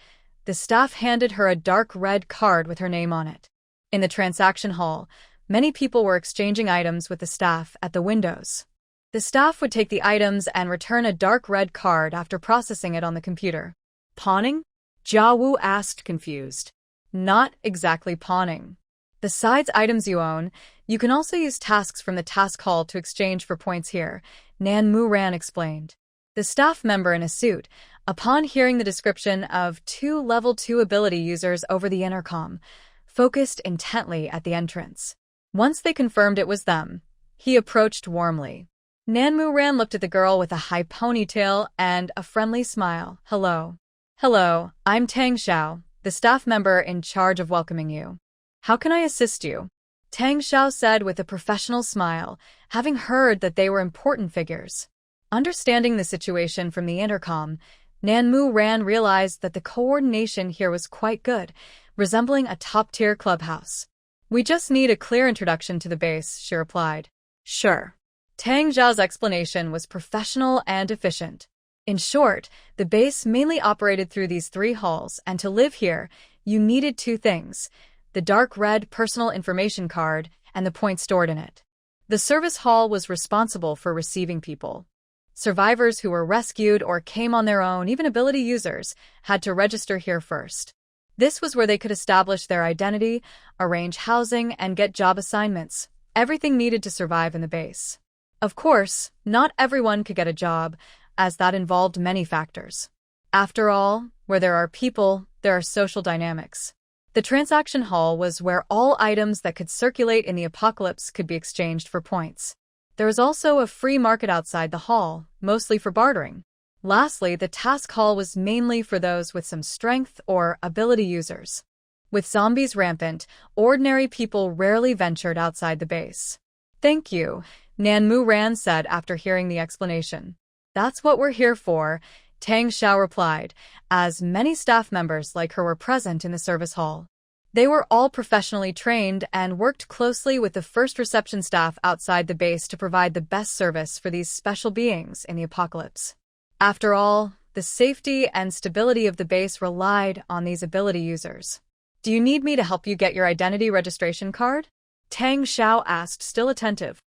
the staff handed her a dark red card with her name on it. In the transaction hall, many people were exchanging items with the staff at the windows. The staff would take the items and return a dark red card after processing it on the computer. Pawning? Jia Wu asked, confused. Not exactly pawning. Besides items you own, you can also use tasks from the task hall to exchange for points here, Nan Mu Ran explained. The staff member in a suit, upon hearing the description of 2 level 2 ability users over the intercom, focused intently at the entrance. Once they confirmed it was them, he approached warmly. Nan Mu Ran looked at the girl with a high ponytail and a friendly smile. Hello. Hello, I'm Tang Xiao, the staff member in charge of welcoming you. How can I assist you? Tang Xiao said with a professional smile, having heard that they were important figures. Understanding the situation from the intercom, Nan Mu Ran realized that the coordination here was quite good, resembling a top-tier clubhouse. We just need a clear introduction to the base, she replied. Sure. Tang Xiao's explanation was professional and efficient. In short, the base mainly operated through these 3 halls, and to live here, you needed 2 things: the dark red personal information card and the points stored in it. The service hall was responsible for receiving people. Survivors who were rescued or came on their own, even ability users, had to register here first. This was where they could establish their identity, arrange housing, and get job assignments, everything needed to survive in the base. Of course, not everyone could get a job, as that involved many factors. After all, where there are people, there are social dynamics. The transaction hall was where all items that could circulate in the apocalypse could be exchanged for points. There was also a free market outside the hall, mostly for bartering. Lastly, the task hall was mainly for those with some strength or ability users. With zombies rampant, ordinary people rarely ventured outside the base. Thank you, Nan Mu Ran said after hearing the explanation. That's what we're here for, Tang Xiao replied, as many staff members like her were present in the service hall. They were all professionally trained and worked closely with the first reception staff outside the base to provide the best service for these special beings in the apocalypse. After all, the safety and stability of the base relied on these ability users. Do you need me to help you get your identity registration card? Tang Xiao asked, still attentive.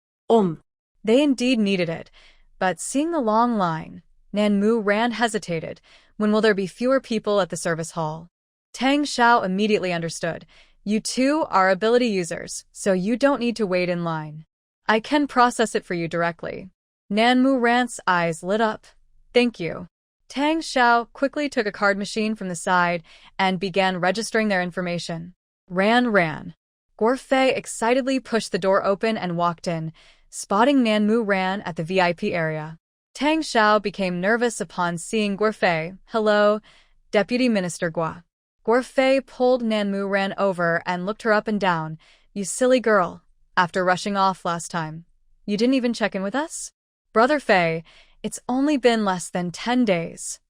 They indeed needed it, but seeing the long line, Nan Mu Ran hesitated. When will there be fewer people at the service hall? Tang Xiao immediately understood. You two are ability users, so you don't need to wait in line. I can process it for you directly. Nan Mu Ran's eyes lit up. Thank you. Tang Xiao quickly took a card machine from the side and began registering their information. Ran. Guofei excitedly pushed the door open and walked in, spotting Nan Mu Ran at the VIP area. Tang Xiao became nervous upon seeing Guofei. Hello, Deputy Minister Gua. Guofei pulled Nan Mu Ran over and looked her up and down. You silly girl. After rushing off last time, you didn't even check in with us? Brother Fei, it's only been less than 10 days.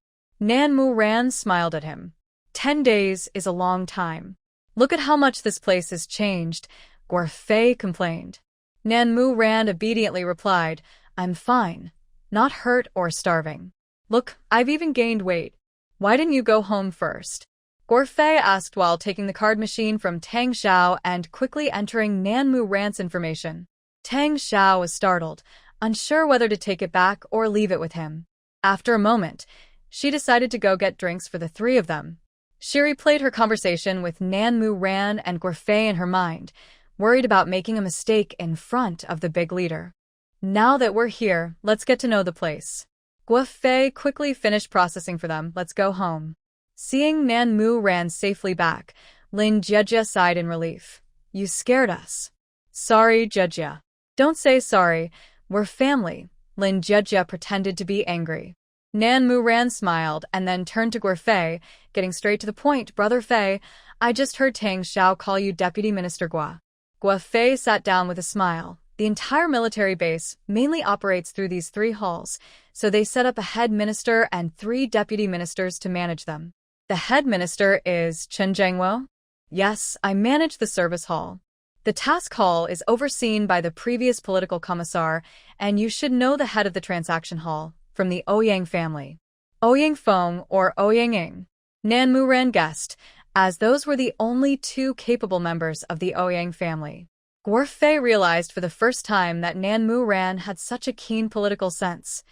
Nan Mu Ran smiled at him. 10 days is a long time. Look at how much this place has changed, Guofei complained. Nan Mu Ran obediently replied, I'm fine. Not hurt or starving. Look, I've even gained weight. Why didn't you go home first? Guofei asked while taking the card machine from Tang Xiao and quickly entering Nan Mu Ran's information. Tang Xiao was startled, unsure whether to take it back or leave it with him. After a moment, she decided to go get drinks for the 3 of them. She replayed her conversation with Nan Mu Ran and Guofei in her mind, worried about making a mistake in front of the big leader. Now that we're here, let's get to know the place. Guofei quickly finished processing for them. Let's go home. Seeing Nan Mu Ran safely back, Lin Jiejia sighed in relief. You scared us. Sorry, Jiejia. Don't say sorry. We're family. Lin Jiejia pretended to be angry. Nan Mu Ran smiled and then turned to Guofei, getting straight to the point. Brother Fei, I just heard Tang Xiao call you Deputy Minister Gua. Guofei sat down with a smile. The entire military base mainly operates through these 3 halls, so they set up a head minister and 3 deputy ministers to manage them. The head minister is Chen Zhengwo? Yes, I manage the service hall. The task hall is overseen by the previous political commissar, and you should know the head of the transaction hall, from the Ouyang family. Ouyang Feng or Ouyang Ying. Nan Mu Ran guessed, as those were the only 2 capable members of the Ouyang family. Guofei realized for the first time that Nan Mu Ran had such a keen political sense.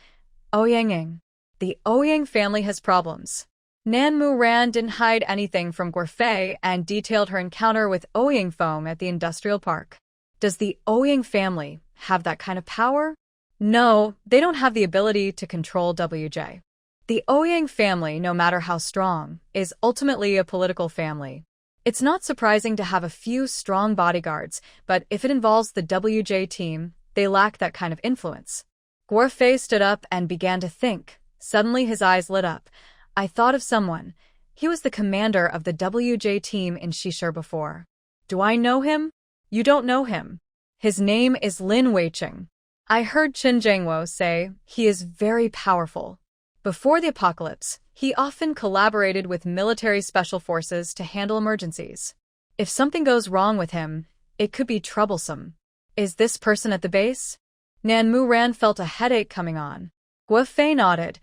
Ouyang Ying. The Ouyang family has problems. Nan Mu Ran didn't hide anything from Guofei and detailed her encounter with Ouyang Foam at the industrial park. Does the Ouyang family have that kind of power? No, they don't have the ability to control WJ. The Ouyang family, no matter how strong, is ultimately a political family. It's not surprising to have a few strong bodyguards, but if it involves the WJ team, they lack that kind of influence. Guofei stood up and began to think. Suddenly his eyes lit up. I thought of someone. He was the commander of the WJ team in Shishir before. Do I know him? You don't know him. His name is Lin Weiqing. I heard Qin Zhengwo say he is very powerful. Before the apocalypse, he often collaborated with military special forces to handle emergencies. If something goes wrong with him, it could be troublesome. Is this person at the base? Nan Mu Ran felt a headache coming on. Guofei nodded.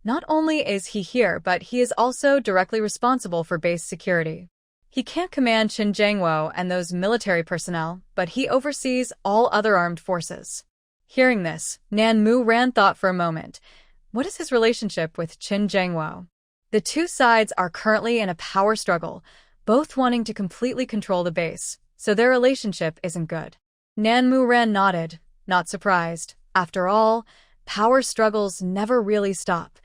Not only is he here, but he is also directly responsible for base security. He can't command Qin Zhengwo and those military personnel, but he oversees all other armed forces. Hearing this, Nan Mu Ran thought for a moment. What is his relationship with Qin Zhengwo? The two sides are currently in a power struggle, both wanting to completely control the base, so their relationship isn't good. Nan Mu Ran nodded, not surprised. After all, power struggles never really stop.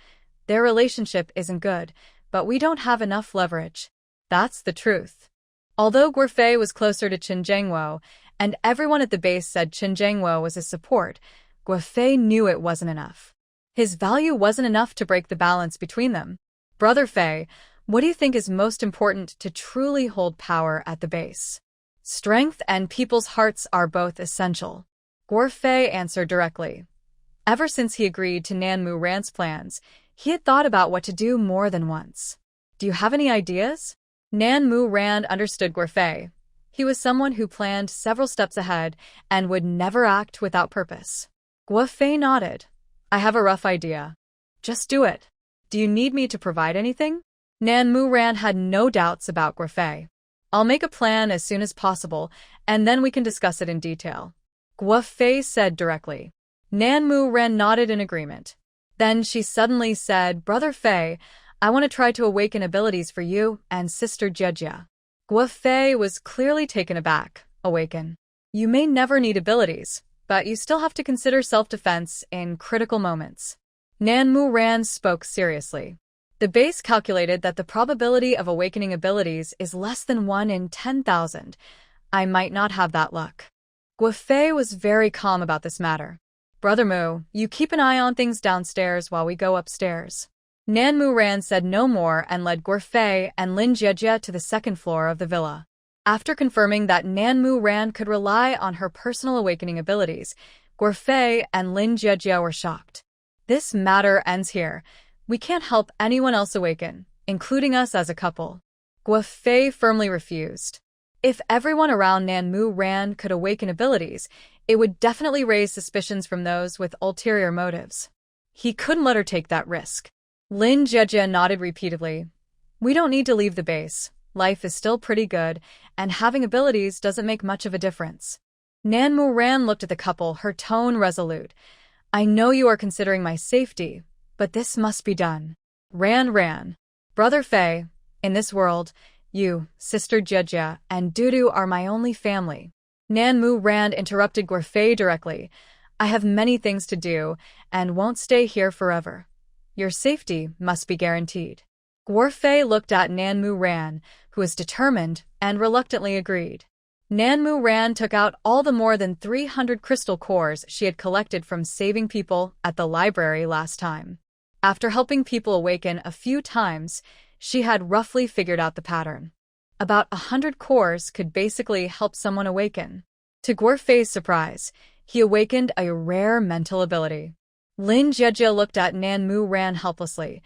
Their relationship isn't good, but we don't have enough leverage. That's the truth. Although Guofei was closer to Qin Zhengwo, and everyone at the base said Qin Zhengwo was his support, Guofei knew it wasn't enough. His value wasn't enough to break the balance between them. Brother Fei, what do you think is most important to truly hold power at the base? Strength and people's hearts are both essential. Guofei answered directly. Ever since he agreed to Nan Mu Ran's plans, he had thought about what to do more than once. Do you have any ideas? Nan Mu Ran understood Guofei. He was someone who planned several steps ahead and would never act without purpose. Guofei nodded. I have a rough idea. Just do it. Do you need me to provide anything? Nan Mu Ran had no doubts about Guofei. I'll make a plan as soon as possible, and then we can discuss it in detail. Guofei said directly. Nan Mu Ran nodded in agreement. Then she suddenly said, Brother Fei, I want to try to awaken abilities for you and Sister Jejia. Guofei was clearly taken aback. Awaken. You may never need abilities, but you still have to consider self-defense in critical moments. Nan Mu Ran spoke seriously. The base calculated that the probability of awakening abilities is less than 1 in 10,000. I might not have that luck. Guofei was very calm about this matter. Brother Mu, you keep an eye on things downstairs while we go upstairs. Nan Mu Ran said no more and led Guofei and Lin Jejia to the second floor of the villa. After confirming that Nan Mu Ran could rely on her personal awakening abilities, Guofei and Lin Jejia were shocked. This matter ends here. We can't help anyone else awaken, including us as a couple. Guofei firmly refused. If everyone around Nan Mu Ran could awaken abilities, it would definitely raise suspicions from those with ulterior motives. He couldn't let her take that risk. Lin Jejia nodded repeatedly. We don't need to leave the base. Life is still pretty good, and having abilities doesn't make much of a difference. Nan Mu Ran looked at the couple, her tone resolute. I know you are considering my safety, but this must be done. Ran. Brother Fei, in this world, you, Sister Jejia, and Dudu are my only family. Nan Mu Ran interrupted Guofei directly. I have many things to do, and won't stay here forever. Your safety must be guaranteed. Guofei looked at Nan Mu Ran, who was determined, and reluctantly agreed. Nan Mu Ran took out all the more than 300 crystal cores she had collected from saving people at the library last time. After helping people awaken a few times, she had roughly figured out the pattern. About 100 cores could basically help someone awaken. To Guofei's surprise, he awakened a rare mental ability. Lin Jejia looked at Nan Mu Ran helplessly.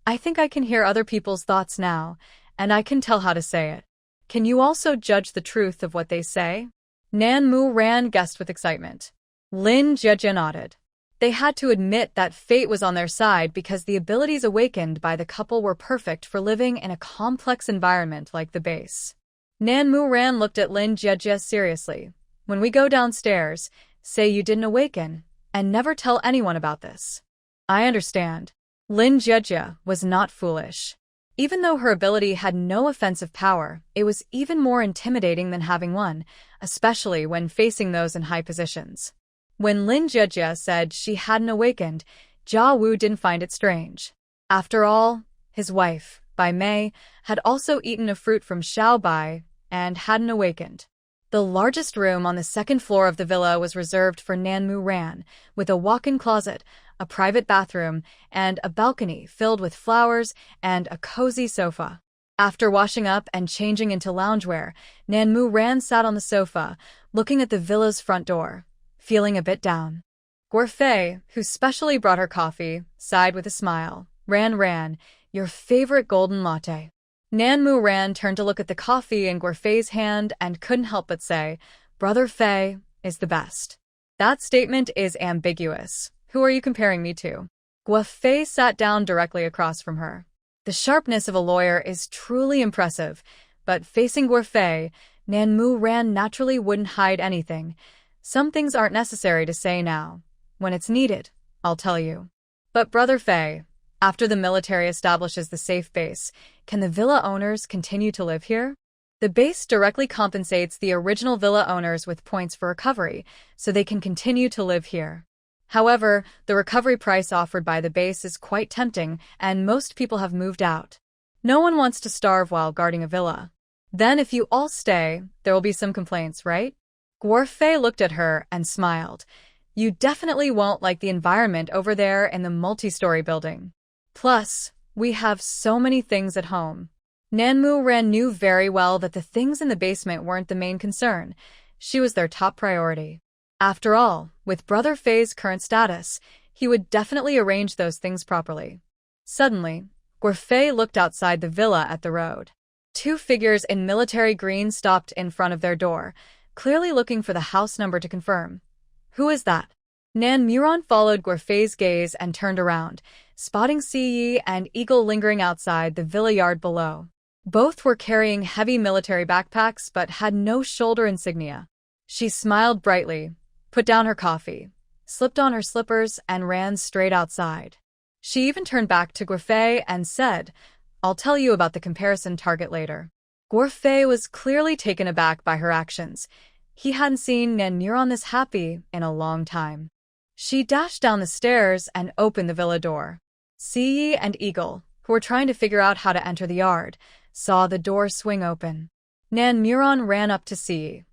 I think I can hear other people's thoughts now, and I can tell how to say it. Can you also judge the truth of what they say? Nan Mu Ran guessed with excitement. Lin Jejia nodded. They had to admit that fate was on their side because the abilities awakened by the couple were perfect for living in a complex environment like the base. Nan Mu Ran looked at Lin Jejia seriously. When we go downstairs, say you didn't awaken, and never tell anyone about this. I understand. Lin Jejia was not foolish. Even though her ability had no offensive power, it was even more intimidating than having one, especially when facing those in high positions. When Lin Jiejie said she hadn't awakened, Jia Wu didn't find it strange. After all, his wife, Bai Mei, had also eaten a fruit from Xiao Bai and hadn't awakened. The largest room on the second floor of the villa was reserved for Nanmu Ran, with a walk-in closet, a private bathroom, and a balcony filled with flowers and a cozy sofa. After washing up and changing into loungewear, Nanmu Ran sat on the sofa, looking at the villa's front door, feeling a bit down. Guofei, who specially brought her coffee, sighed with a smile. Ran, your favorite golden latte. Nanmu Ran turned to look at the coffee in Guofei's hand and couldn't help but say, Brother Fei is the best. That statement is ambiguous. Who are you comparing me to? Guofei sat down directly across from her. The sharpness of a lawyer is truly impressive, but facing Guofei, Nanmu Ran naturally wouldn't hide anything. Some things aren't necessary to say now. When it's needed, I'll tell you. But Brother Fei, after the military establishes the safe base, can the villa owners continue to live here? The base directly compensates the original villa owners with points for recovery, so they can continue to live here. However, the recovery price offered by the base is quite tempting, and most people have moved out. No one wants to starve while guarding a villa. Then if you all stay, there will be some complaints, right? Guofei looked at her and smiled. You definitely won't like the environment over there in the multi-story building. Plus, we have so many things at home. Nanmu Ran knew very well that the things in the basement weren't the main concern. She was their top priority. After all, with Brother Fei's current status, he would definitely arrange those things properly. Suddenly, Guofei looked outside the villa at the road. Two figures in military green stopped in front of their door, clearly looking for the house number to confirm. Who is that? Nanmu followed Guofei's gaze and turned around, spotting Siyi and Eagle lingering outside the villa yard below. Both were carrying heavy military backpacks but had no shoulder insignia. She smiled brightly, put down her coffee, slipped on her slippers, and ran straight outside. She even turned back to Guofei and said, I'll tell you about the comparison target later. Guofei was clearly taken aback by her actions. He hadn't seen Nanmu this happy in a long time. She dashed down the stairs and opened the villa door. Siyi and Eagle, who were trying to figure out how to enter the yard, saw the door swing open. Nanmu ran up to Siyi.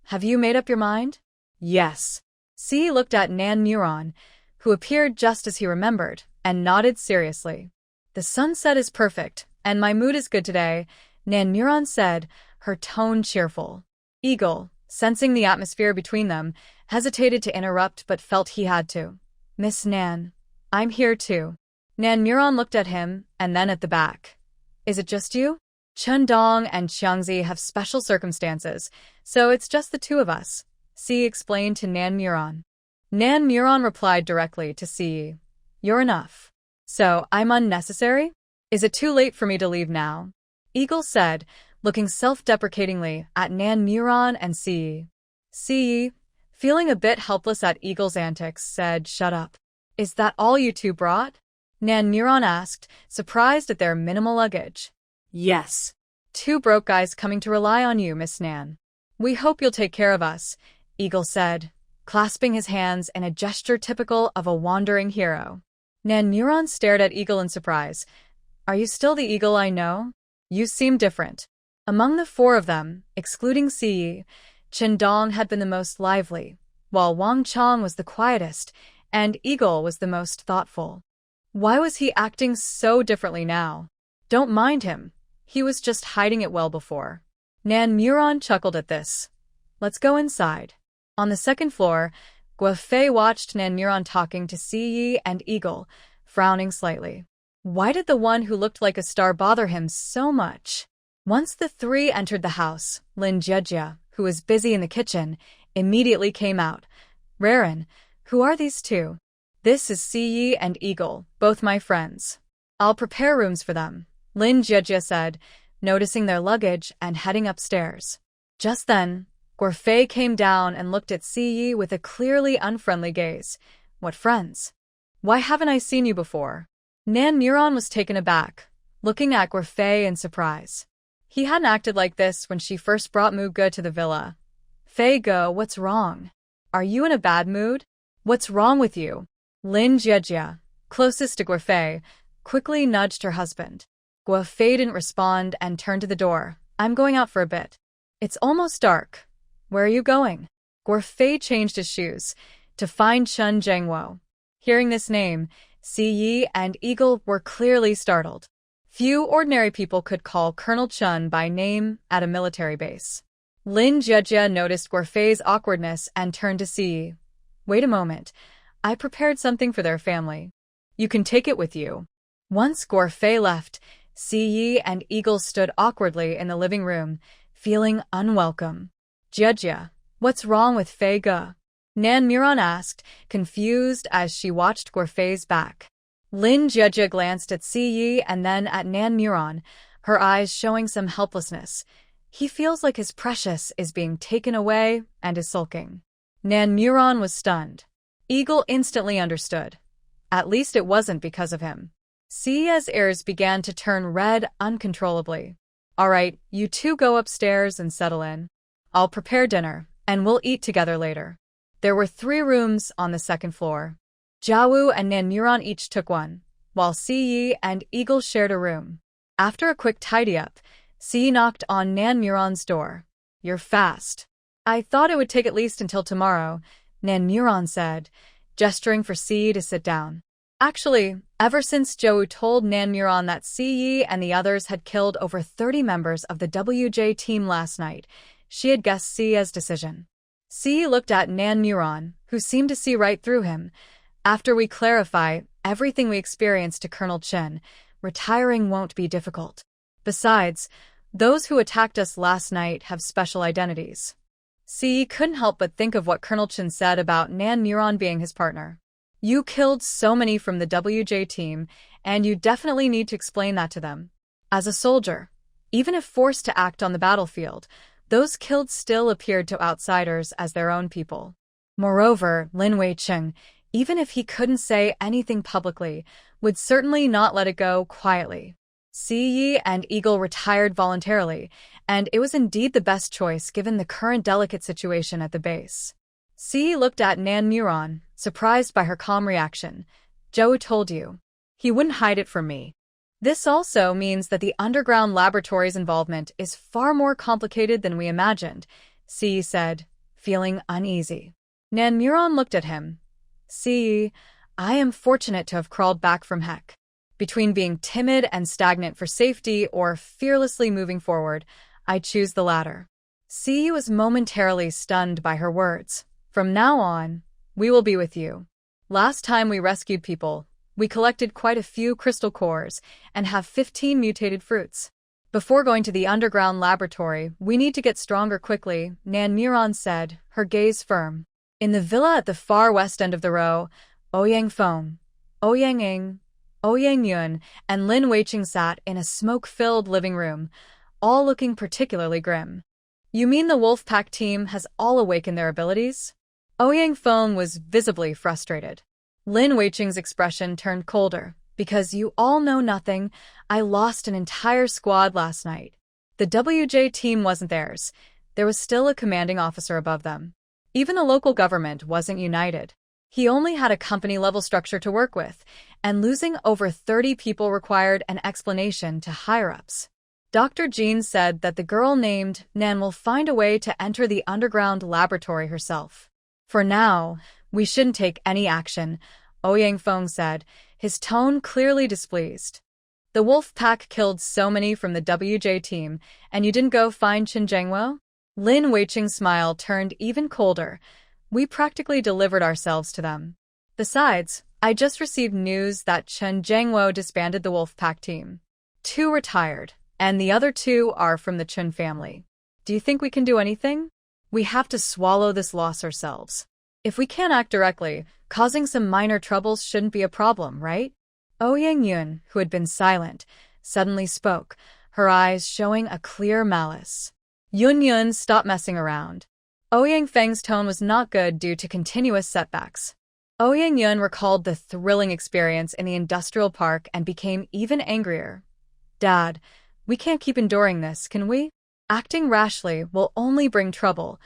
Have you made up your mind? Yes. Siyi looked at Nanmu, who appeared just as he remembered, and nodded seriously. The sunset is perfect, and my mood is good today, Nanmu said, her tone cheerful. Eagle, sensing the atmosphere between them, hesitated to interrupt but felt he had to. Miss Nan, I'm here too. Nanmu looked at him and then at the back. Is it just you? Chundong and Xiangzi have special circumstances, so it's just the two of us, Siyi explained to Nanmu. Nanmu replied directly to Siyi. You're enough. So, I'm unnecessary? Is it too late for me to leave now? Eagle said, looking self-deprecatingly at Nanmu and Siyi. Siyi, feeling a bit helpless at Eagle's antics, said, Shut up. Is that all you two brought? Nanmu asked, surprised at their minimal luggage. Yes. Two broke guys coming to rely on you, Miss Nan. We hope you'll take care of us, Eagle said, clasping his hands in a gesture typical of a wandering hero. Nanmu stared at Eagle in surprise. Are you still the Eagle I know? You seem different. Among the four of them, excluding Siyi, Chundong had been the most lively, while Wang Chong was the quietest, and Eagle was the most thoughtful. Why was he acting so differently now? Don't mind him. He was just hiding it well before. Nanmu chuckled at this. Let's go inside. On the second floor, Guofei watched Nanmu talking to Siyi and Eagle, frowning slightly. Why did the one who looked like a star bother him so much? Once the three entered the house, Lin Jiejie, who was busy in the kitchen, immediately came out. Rarin, who are these two? This is Siyi and Eagle, both my friends. I'll prepare rooms for them, Lin Jiejie said, noticing their luggage and heading upstairs. Just then, Guofei came down and looked at Siyi with a clearly unfriendly gaze. What friends? Why haven't I seen you before? Nanmu was taken aback. looking at Guofei in surprise. He hadn't acted like this when she first brought Muge to the villa. Fei Ge, what's wrong? Are you in a bad mood? What's wrong with you? Lin Jiejia, closest to Guofei, quickly nudged her husband. Guofei didn't respond and turned to the door. I'm going out for a bit. It's almost dark. Where are you going? Guofei changed his shoes to find Chen Zhengwo. Hearing this name, Si Yi and Eagle were clearly startled. Few ordinary people could call Colonel Chen by name at a military base. Lin Jiejia noticed Guofei's awkwardness and turned to Si Yi. Wait a moment. I prepared something for their family. You can take it with you. Once Guofei left, Si Yi and Eagle stood awkwardly in the living room, feeling unwelcome. Jiejia, what's wrong with Fei Ge? Nan Muron asked, confused as she watched Guofei's back. Lin Jiejia glanced at Si Yi and then at Nan Muron, her eyes showing some helplessness. He feels like his precious is being taken away and is sulking. Nan Muron was stunned. Eagle instantly understood. At least it wasn't because of him. Si Yi's ears began to turn red uncontrollably. All right, you two go upstairs and settle in. I'll prepare dinner, and we'll eat together later. There were 3 rooms on the second floor. Jiawu and Nan Muron each took one, while Si Yi and Eagle shared a room. After a quick tidy-up, Si Yi knocked on Nan Muron's door. You're fast. I thought it would take at least until tomorrow, Nan Muron said, gesturing for Si Yi to sit down. Actually, ever since Jiawu told Nan Muron that Si Yi and the others had killed over 30 members of the WJ team last night, she had guessed Si Yi's decision. Si Yi looked at Nan Muron, who seemed to see right through him. After we clarify everything we experienced to Colonel Chen, retiring won't be difficult. Besides, those who attacked us last night have special identities. Si Yi couldn't help but think of what Colonel Chen said about Nan Muron being his partner. You killed so many from the WJ team, and you definitely need to explain that to them. As a soldier, even if forced to act on the battlefield, those killed still appeared to outsiders as their own people. Moreover, Lin Weicheng, even if he couldn't say anything publicly, would certainly not let it go quietly. Si Yi and Eagle retired voluntarily, and it was indeed the best choice given the current delicate situation at the base. Si Yi looked at Nan Muron, surprised by her calm reaction. Jiawu told you. He wouldn't hide it from me. This also means that the underground laboratory's involvement is far more complicated than we imagined, Si Yi said, feeling uneasy. Nan Muron looked at him. Si Yi, I am fortunate to have crawled back from heck. Between being timid and stagnant for safety or fearlessly moving forward, I choose the latter. Si Yi was momentarily stunned by her words. From now on, we will be with you. Last time we rescued people, we collected quite a few crystal cores and have 15 mutated fruits. Before going to the underground laboratory, we need to get stronger quickly, Nan Muron said, her gaze firm. In the villa at the far west end of the row, Ouyang Feng, Ouyang Ing, Ouyang Yun, and Lin Weicheng sat in a smoke-filled living room, all looking particularly grim. You mean the Wolfpack team has all awakened their abilities? Ouyang Feng was visibly frustrated. Lin Weicheng's expression turned colder. Because you all know nothing, I lost an entire squad last night. The WJ team wasn't theirs. There was still a commanding officer above them. Even the local government wasn't united. He only had a company-level structure to work with, and losing over 30 people required an explanation to higher-ups. Dr. Jean said that the girl named Nan will find a way to enter the underground laboratory herself. For now, we shouldn't take any action, Ouyang Feng said, his tone clearly displeased. The wolf pack killed so many from the WJ team, and you didn't go find Chen Zhengwo? Lin Weicheng's smile turned even colder. We practically delivered ourselves to them. Besides, I just received news that Chen Zhengwo disbanded the wolf pack team. 2 retired, and the other 2 are from the Chen family. Do you think we can do anything? We have to swallow this loss ourselves. If we can't act directly, causing some minor troubles shouldn't be a problem, right? Ouyang Yun, who had been silent, suddenly spoke, her eyes showing a clear malice. Yun, stop messing around. Ouyang Feng's tone was not good due to continuous setbacks. Ouyang Yun recalled the thrilling experience in the industrial park and became even angrier. Dad, we can't keep enduring this, can we? Acting rashly will only bring trouble,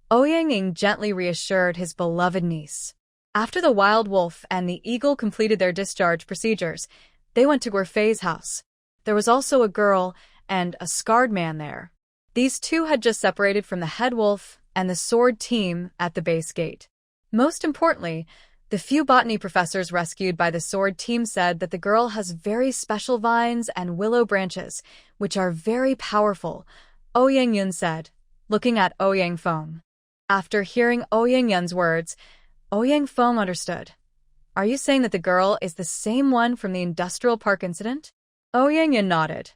Ouyang gently reassured his beloved niece. After the wild wolf and the eagle completed their discharge procedures, they went to Guerfei's house. There was also a girl and a scarred man there. These two had just separated from the head wolf and the sword team at the base gate. Most importantly, the few botany professors rescued by the sword team said that the girl has very special vines and willow branches, which are very powerful, Ouyang Yun said, looking at Ouyang Feng. After hearing Ouyang Yun's words, Ouyang Feng understood. Are you saying that the girl is the same one from the industrial park incident? Ouyang Yun nodded.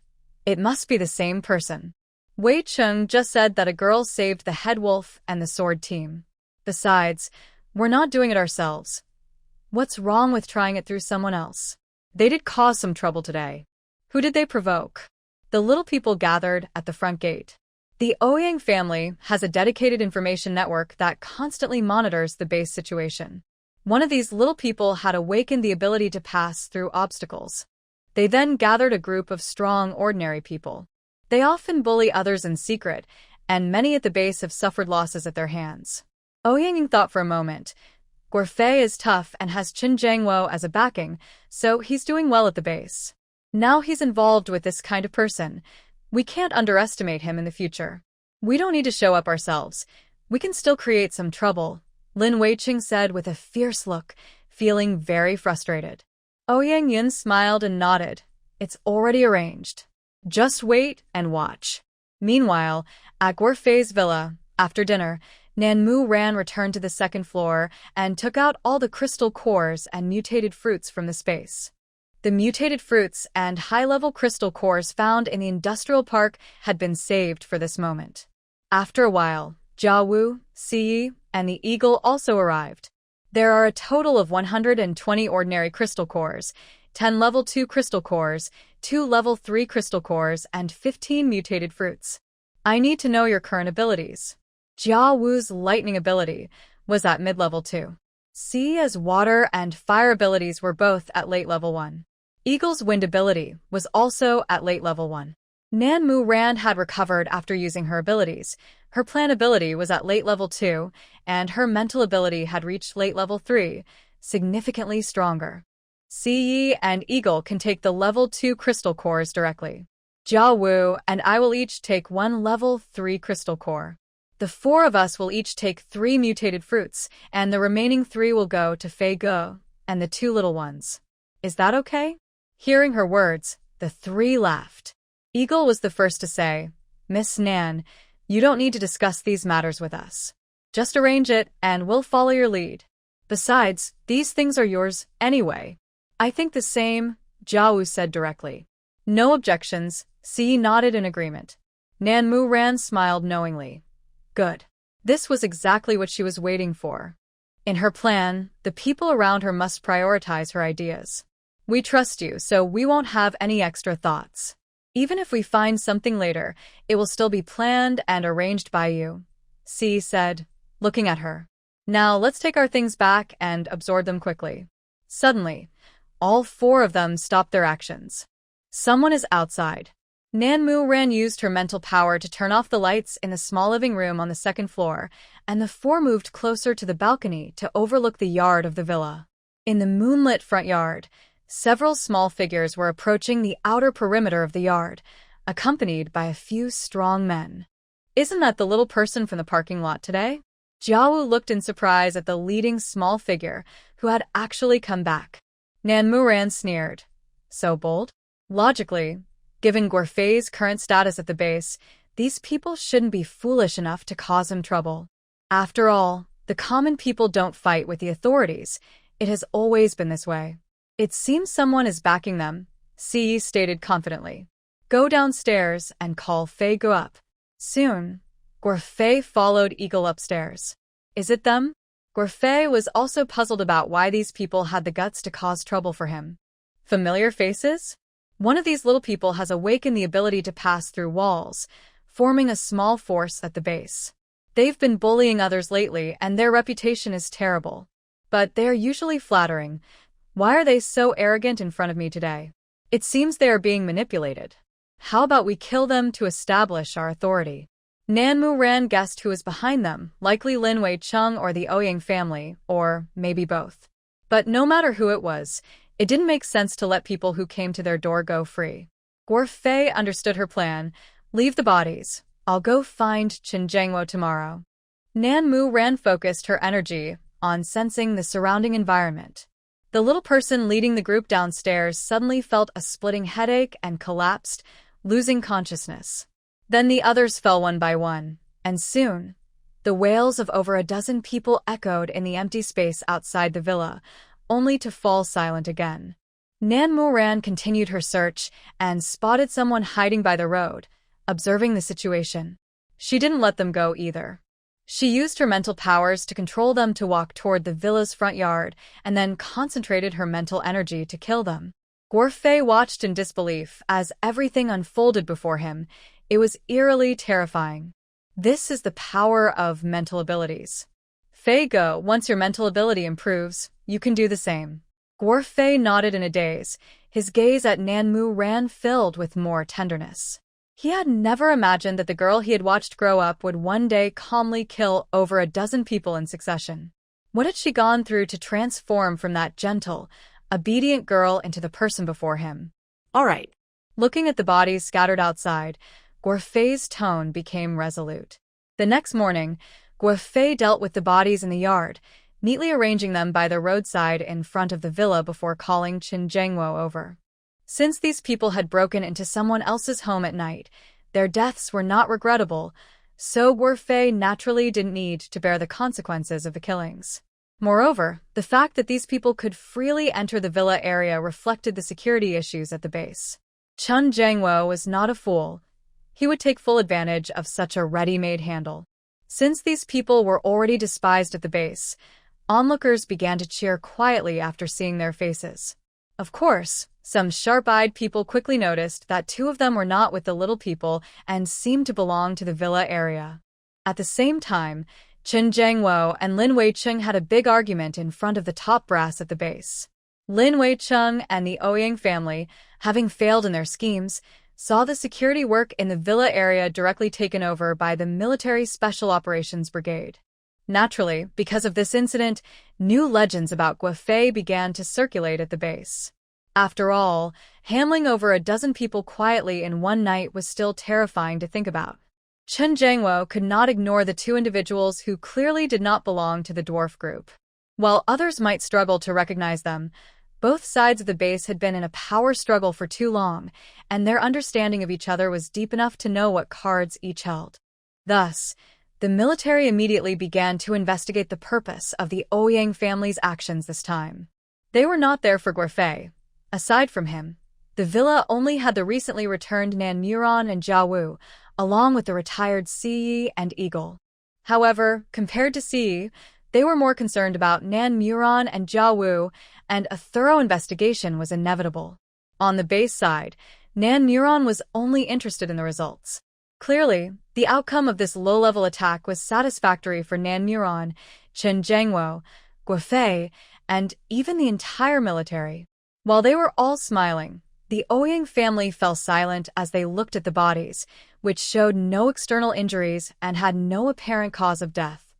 It must be the same person. Wei Cheng just said that a girl saved the head wolf and the sword team. Besides, we're not doing it ourselves. What's wrong with trying it through someone else? They did cause some trouble today. Who did they provoke? The little people gathered at the front gate. The Ouyang family has a dedicated information network that constantly monitors the base situation. One of these little people had awakened the ability to pass through obstacles. They then gathered a group of strong, ordinary people. They often bully others in secret, and many at the base have suffered losses at their hands. Ouyang thought for a moment. Guerfei is tough and has Qin Jiangwo as a backing, so he's doing well at the base. Now he's involved with this kind of person. We can't underestimate him in the future. We don't need to show up ourselves. We can still create some trouble, Lin Weiqing said with a fierce look, feeling very frustrated. Ouyang Yun smiled and nodded. It's already arranged. Just wait and watch. Meanwhile, at Guerfei's villa, after dinner, Nanmu Ran returned to the second floor and took out all the crystal cores and mutated fruits from the space. The mutated fruits and high-level crystal cores found in the industrial park had been saved for this moment. After a while, Jia Wu, Siyi, and the eagle also arrived. There are a total of 120 ordinary crystal cores, 10 level 2 crystal cores, 2 level 3 crystal cores, and 15 mutated fruits. I need to know your current abilities. Jia Wu's lightning ability was at mid-level 2. Siyi's water and fire abilities were both at late level 1. Eagle's wind ability was also at late level 1. Nanmu Ran had recovered after using her abilities. Her plan ability was at late level 2, and her mental ability had reached late level 3, significantly stronger. Siyi and Eagle can take the level 2 crystal cores directly. Jia Wu and I will each take 1 level 3 crystal core. The 4 of us will each take 3 mutated fruits, and the remaining 3 will go to Fei Ge and the 2 little ones. Is that okay? Hearing her words, the 3 laughed. Eagle was the first to say, Miss Nan, you don't need to discuss these matters with us. Just arrange it, and we'll follow your lead. Besides, these things are yours anyway. I think the same, Jia Wu said directly. No objections, Siyi nodded in agreement. Nanmu Ran smiled knowingly. Good. This was exactly what she was waiting for. In her plan, the people around her must prioritize her ideas. We trust you, so we won't have any extra thoughts. Even if we find something later, it will still be planned and arranged by you, Siyi said, looking at her. Now let's take our things back and absorb them quickly. Suddenly, all 4 of them stopped their actions. Someone is outside. Nanmu Ran used her mental power to turn off the lights in the small living room on the second floor, and the 4 moved closer to the balcony to overlook the yard of the villa. In the moonlit front yard, several small figures were approaching the outer perimeter of the yard, accompanied by a few strong men. Isn't that the little person from the parking lot today? Jia Wu looked in surprise at the leading small figure who had actually come back. Nanmu Ran sneered. So bold? Logically, given Guerfei's current status at the base, these people shouldn't be foolish enough to cause him trouble. After all, the common people don't fight with the authorities. It has always been this way. It seems someone is backing them, Siyi stated confidently. Go downstairs and call Fei Ge up. Soon, Guerfei followed Eagle upstairs. Is it them? Guerfei was also puzzled about why these people had the guts to cause trouble for him. Familiar faces? One of these little people has awakened the ability to pass through walls, forming a small force at the base. They've been bullying others lately, and their reputation is terrible. But they're usually flattering. Why are they so arrogant in front of me today? It seems they are being manipulated. How about we kill them to establish our authority? Nanmu Ran guessed who was behind them, likely Lin Wei-chung or the Ouyang family, or maybe both. But no matter who it was, it didn't make sense to let people who came to their door go free. Guo Fei understood her plan. Leave the bodies. I'll go find Chen Jiangwo tomorrow. Nanmu Ran focused her energy on sensing the surrounding environment. The little person leading the group downstairs suddenly felt a splitting headache and collapsed, losing consciousness. Then the others fell one by one, and soon, the wails of over a dozen people echoed in the empty space outside the villa, only to fall silent again. Nanmu Ran continued her search and spotted someone hiding by the road, observing the situation. She didn't let them go either. She used her mental powers to control them to walk toward the villa's front yard and then concentrated her mental energy to kill them. Guo Fei watched in disbelief as everything unfolded before him. It was eerily terrifying. This is the power of mental abilities. Fei Go, once your mental ability improves, you can do the same. Guo Fei nodded in a daze, his gaze at Nanmu Ran filled with more tenderness. He had never imagined that the girl he had watched grow up would one day calmly kill over a dozen people in succession. What had she gone through to transform from that gentle, obedient girl into the person before him? All right. Looking at the bodies scattered outside, Guo Fei's tone became resolute. The next morning, Guo Fei dealt with the bodies in the yard, neatly arranging them by the roadside in front of the villa before calling Chen Jiangwo over. Since these people had broken into someone else's home at night, their deaths were not regrettable, so Guo Fei naturally didn't need to bear the consequences of the killings. Moreover, the fact that these people could freely enter the villa area reflected the security issues at the base. Chen Jiangwo was not a fool. He would take full advantage of such a ready-made handle. Since these people were already despised at the base, onlookers began to cheer quietly after seeing their faces. Of course, some sharp-eyed people quickly noticed that two of them were not with the little people and seemed to belong to the villa area. At the same time, Chen Jiangwo and Lin Wei-chung had a big argument in front of the top brass at the base. Lin Wei-chung and the Ouyang family, having failed in their schemes, saw the security work in the villa area directly taken over by the Military Special Operations Brigade. Naturally, because of this incident, new legends about Guo Fei began to circulate at the base. After all, handling over a dozen people quietly in one night was still terrifying to think about. Chen Jiangwo could not ignore the two individuals who clearly did not belong to the dwarf group. While others might struggle to recognize them, both sides of the base had been in a power struggle for too long, and their understanding of each other was deep enough to know what cards each held. Thus, the military immediately began to investigate the purpose of the Ouyang family's actions this time. They were not there for Guo Fei. Aside from him, the villa only had the recently returned Nan Muran and Jia Wu, along with the retired Si Yi and Eagle. However, compared to Si Yi, they were more concerned about Nan Muran and Jia Wu, and a thorough investigation was inevitable. On the base side, Nan Muran was only interested in the results. Clearly, the outcome of this low-level attack was satisfactory for Nan Muran, Chen Jiangwo, Guo Fei, and even the entire military. While they were all smiling, the Ouyang family fell silent as they looked at the bodies, which showed no external injuries and had no apparent cause of death.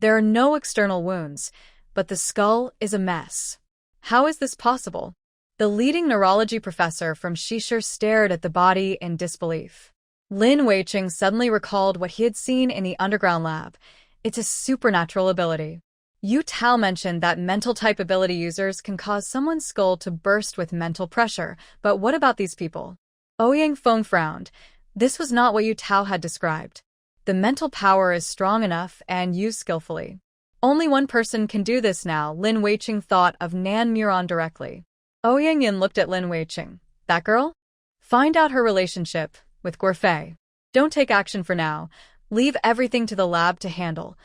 There are no external wounds, but the skull is a mess. How is this possible? The leading neurology professor from Shishir stared at the body in disbelief. Lin Wei-chung suddenly recalled what he had seen in the underground lab. It's a supernatural ability. Yu Tao mentioned that mental-type ability users can cause someone's skull to burst with mental pressure, but what about these people? Ouyang Feng frowned. This was not what Yu Tao had described. The mental power is strong enough and used skillfully. Only one person can do this now. Lin Wei-chung thought of Nan Muran directly. Ouyang Yin looked at Lin Wei-chung. That girl? Find out her relationship with Guo Fei. Don't take action for now. Leave everything to the lab to handle.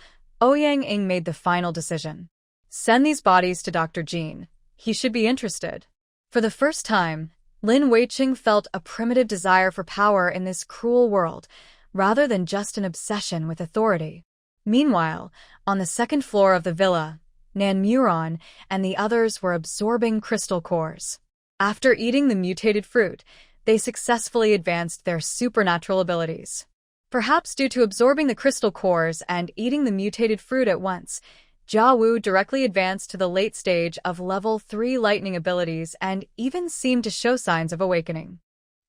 Ouyang Ing made the final decision. Send these bodies to Dr. Jean. He should be interested. For the first time, Lin Wei-chung felt a primitive desire for power in this cruel world, rather than just an obsession with authority. Meanwhile, on the second floor of the villa, Nan Muran and the others were absorbing crystal cores. After eating the mutated fruit, they successfully advanced their supernatural abilities. Perhaps due to absorbing the crystal cores and eating the mutated fruit at once, Jia Wu directly advanced to the late stage of level 3 lightning abilities and even seemed to show signs of awakening.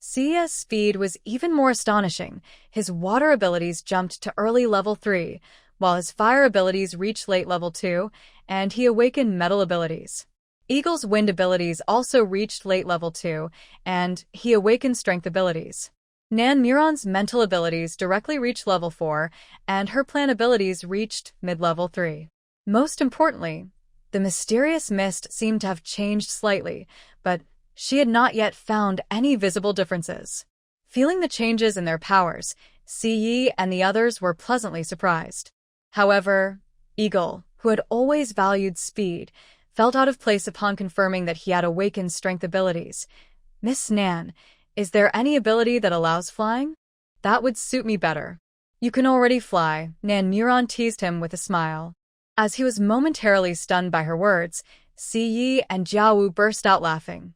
Xia's speed was even more astonishing. His water abilities jumped to early level 3, while his fire abilities reached late level 2, and he awakened metal abilities. Eagle's wind abilities also reached late level 2, and he awakened strength abilities. Nan Muron's mental abilities directly reached level 4, and her plan abilities reached mid-level 3. Most importantly, the mysterious mist seemed to have changed slightly, but she had not yet found any visible differences. Feeling the changes in their powers, Ziyi and the others were pleasantly surprised. However, Eagle, who had always valued speed, felt out of place upon confirming that he had awakened strength abilities. "Miss Nan, is there any ability that allows flying? That would suit me better." "You can already fly," Nan Muron teased him with a smile. As he was momentarily stunned by her words, Ziyi and Jia Wu burst out laughing.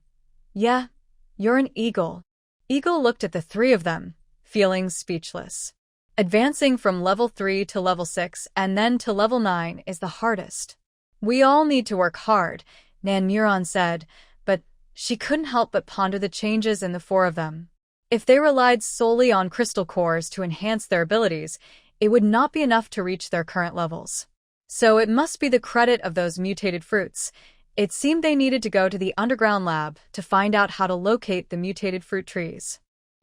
"Yeah, you're an eagle." Eagle looked at the three of them, feeling speechless. Advancing from level 3 to level 6 and then to level 9 is the hardest. "We all need to work hard," Nan Muron said, but she couldn't help but ponder the changes in the four of them. If they relied solely on crystal cores to enhance their abilities, it would not be enough to reach their current levels. So it must be the credit of those mutated fruits. It seemed they needed to go to the underground lab to find out how to locate the mutated fruit trees.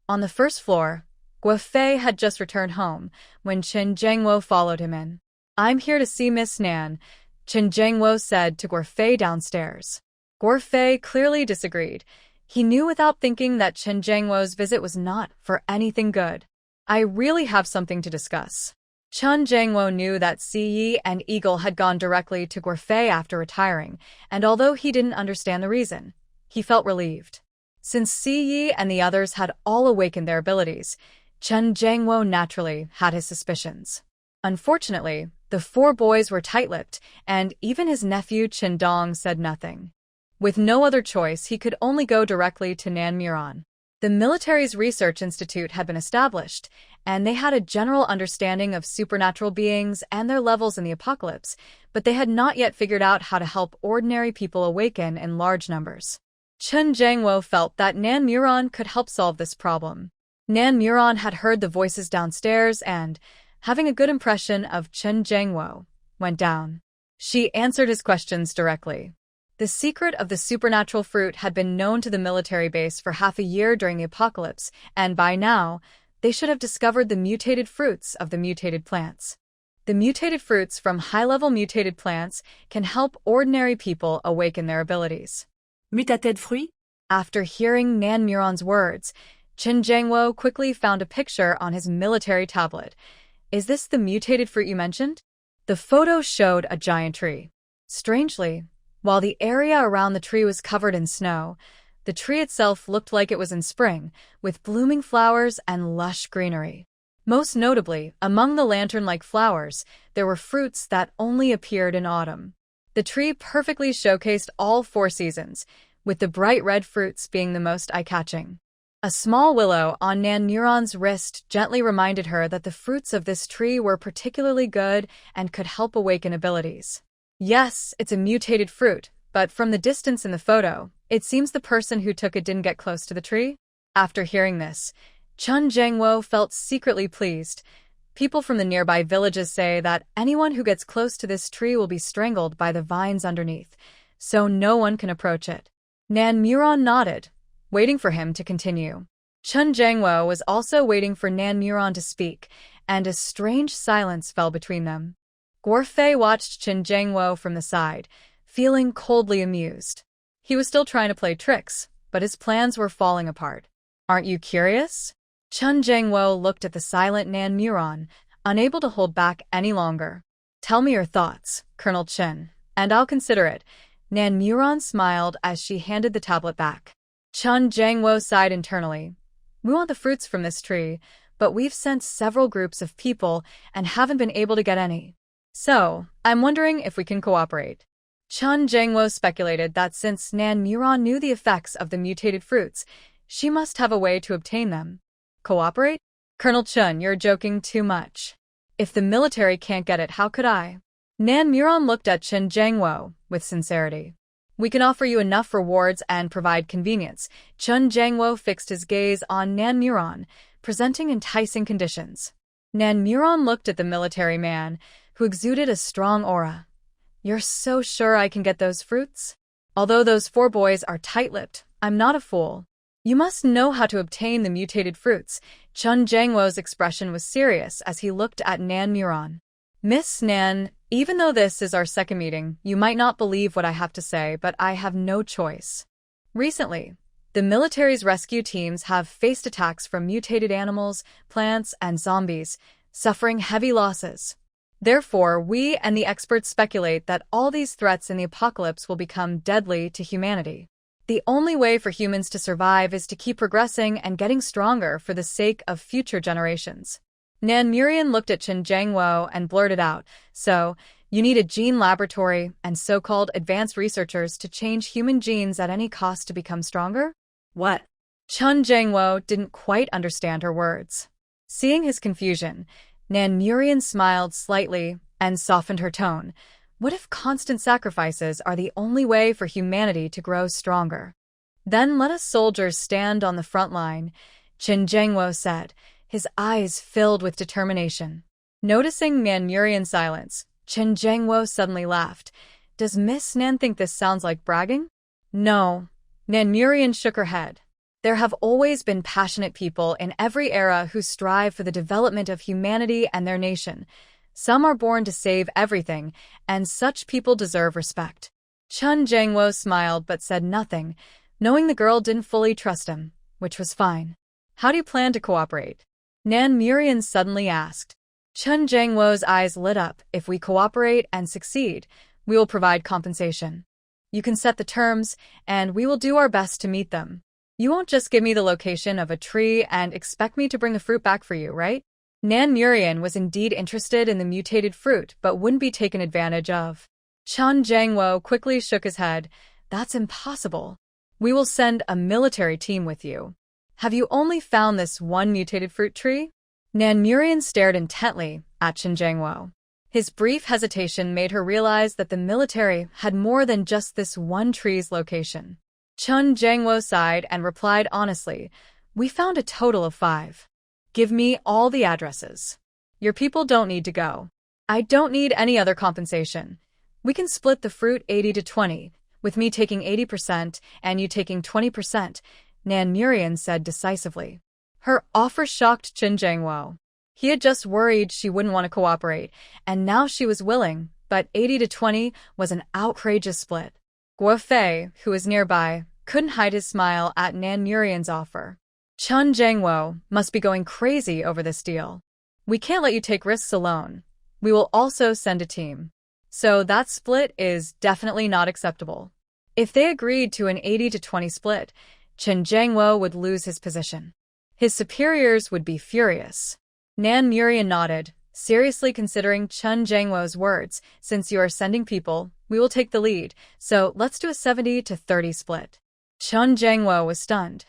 On the first floor, Guofei had just returned home when Chen Zhengwo followed him in. "I'm here to see Miss Nan," Chen Zhengwo said to Guofei downstairs. Guofei clearly disagreed. He knew without thinking that Chen Zhengwo's visit was not for anything good. "I really have something to discuss." Chen Zhengwo knew that Ziyi and Eagle had gone directly to Guofei after retiring, and although he didn't understand the reason, he felt relieved. Since Ziyi and the others had all awakened their abilities, Chen Zhengwo naturally had his suspicions. Unfortunately, the four boys were tight-lipped, and even his nephew Chen Dong said nothing. With no other choice, he could only go directly to Nan Muron. The military's research institute had been established, and they had a general understanding of supernatural beings and their levels in the apocalypse, but they had not yet figured out how to help ordinary people awaken in large numbers. Chen Zhengwo felt that Nan Muron could help solve this problem. Nan Muron had heard the voices downstairs and, having a good impression of Chen Zhengwo, went down. She answered his questions directly. The secret of the supernatural fruit had been known to the military base for half a year during the apocalypse, and by now, they should have discovered the mutated fruits of the mutated plants. The mutated fruits from high-level mutated plants can help ordinary people awaken their abilities. Mutated fruit? After hearing Nan Muron's words, Chen Zhengwo quickly found a picture on his military tablet. "Is this the mutated fruit you mentioned?" The photo showed a giant tree. Strangely, while the area around the tree was covered in snow, the tree itself looked like it was in spring, with blooming flowers and lush greenery. Most notably, among the lantern-like flowers, there were fruits that only appeared in autumn. The tree perfectly showcased all 4 seasons, with the bright red fruits being the most eye-catching. A small willow on Nan Muron's wrist gently reminded her that the fruits of this tree were particularly good and could help awaken abilities. Yes, it's a mutated fruit, but from the distance in the photo, it seems the person who took it didn't get close to the tree. After hearing this, Chen Zhengwo felt secretly pleased. People from the nearby villages say that anyone who gets close to this tree will be strangled by the vines underneath, so no one can approach it. Nan Muron nodded, waiting for him to continue. Chen Zhengwo was also waiting for Nan Muron to speak, and a strange silence fell between them. Guofei watched Chen Zhengwo from the side, feeling coldly amused. He was still trying to play tricks, but his plans were falling apart. "Aren't you curious?" Chen Zhengwo looked at the silent Nan Muron, unable to hold back any longer. "Tell me your thoughts, Colonel Chen, and I'll consider it." Nan Muron smiled as she handed the tablet back. Chen Zhengwo sighed internally. "We want the fruits from this tree, but we've sent several groups of people and haven't been able to get any. So, I'm wondering if we can cooperate." Chen Zhengwo speculated that since Nan Muron knew the effects of the mutated fruits, She must have a way to obtain them. Cooperate? Colonel Chun, you're joking too much. If the military can't get it, how could I? Nan Muron looked at Chen Jiangwo with sincerity. We can offer you enough rewards and provide convenience. Chen Jiangwo fixed his gaze on Nan Muron, presenting enticing conditions. Nan Muron looked at the military man, who exuded a strong aura. You're so sure I can get those fruits? Although those 4 boys are tight-lipped, I'm not a fool. You must know how to obtain the mutated fruits. Chen Jiangwo's expression was serious as he looked at Nan Muron. Miss Nan, even though this is our second meeting, you might not believe what I have to say, but I have no choice. Recently, the military's rescue teams have faced attacks from mutated animals, plants, and zombies, suffering heavy losses. Therefore, we and the experts speculate that all these threats in the apocalypse will become deadly to humanity. The only way for humans to survive is to keep progressing and getting stronger for the sake of future generations. Nan Muron looked at Chen Jiangwo and blurted out, so, you need a gene laboratory and so-called advanced researchers to change human genes at any cost to become stronger? What? Chen Jiangwo didn't quite understand her words. Seeing his confusion, Nan Muron smiled slightly and softened her tone. What if constant sacrifices are the only way for humanity to grow stronger? Then let us soldiers stand on the front line, Chen Jiangwo said, his eyes filled with determination. Noticing Nan Muron's silence, Chen Jiangwo suddenly laughed. Does Miss Nan think this sounds like bragging? No. Nan Muron shook her head. There have always been passionate people in every era who strive for the development of humanity and their nation. Some are born to save everything, and such people deserve respect. Chen Jiangwo smiled but said nothing, knowing the girl didn't fully trust him, which was fine. How do you plan to cooperate? Nan Muron suddenly asked. Chen Jiangwo's eyes lit up. If we cooperate and succeed, we will provide compensation. You can set the terms, and we will do our best to meet them. You won't just give me the location of a tree and expect me to bring the fruit back for you, right? Nan Muron was indeed interested in the mutated fruit but wouldn't be taken advantage of. Chen Jiangwo quickly shook his head. That's impossible. We will send a military team with you. Have you only found this one mutated fruit tree? Nan Muron stared intently at Chen Jiangwo. His brief hesitation made her realize that the military had more than just this one tree's location. Chen Jiangwo sighed and replied honestly, we found a total of 5. Give me all the addresses. Your people don't need to go. I don't need any other compensation. We can split the fruit 80-20, with me taking 80% and you taking 20%, Nan Muron said decisively. Her offer shocked Chen Jiangwo. He had just worried she wouldn't want to cooperate, and now she was willing, but 80-20 was an outrageous split. Guo Fei, who was nearby, couldn't hide his smile at Nan Muron's offer. Chen Jiangwo must be going crazy over this deal. We can't let you take risks alone. We will also send a team. So that split is definitely not acceptable. If they agreed to an 80-20 split, Chen Jiangwo would lose his position. His superiors would be furious. Nan Muron nodded, seriously considering Chen Jiangwo's words. Since you are sending people, we will take the lead, so let's do a 70-30 split. Chen Jiangwo was stunned.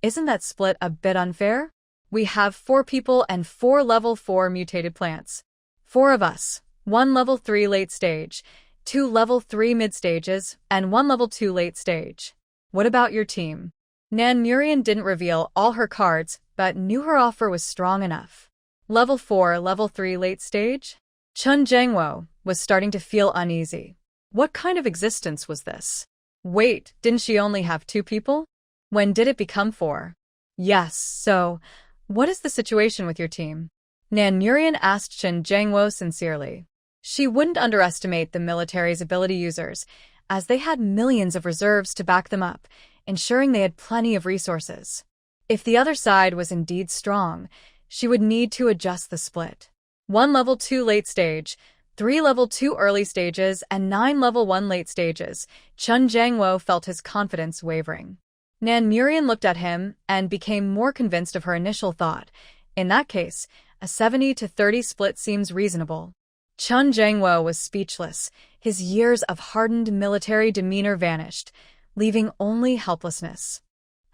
Isn't that split a bit unfair? We have 4 people and 4 level 4 mutated plants. 4 of us, 1 level 3 late stage, 2 level 3 mid stages, and 1 level 2 late stage. What about your team? Nan Muron didn't reveal all her cards, but knew her offer was strong enough. Level 4, level 3 late stage? Chen Jiangwo was starting to feel uneasy. What kind of existence was this? Wait, didn't she only have 2 people? When did it become 4? Yes, so, what is the situation with your team? Nan Muron asked Chen Jiangwo sincerely. She wouldn't underestimate the military's ability users, as they had millions of reserves to back them up, ensuring they had plenty of resources. If the other side was indeed strong, she would need to adjust the split. 1 level 2 late stage, 3 level 2 early stages, and 9 level 1 late stages. Chen Jiangwo felt his confidence wavering. Nan Muron looked at him and became more convinced of her initial thought. In that case, a 70-30 split seems reasonable. Chen Jiangwo was speechless. His years of hardened military demeanor vanished, leaving only helplessness.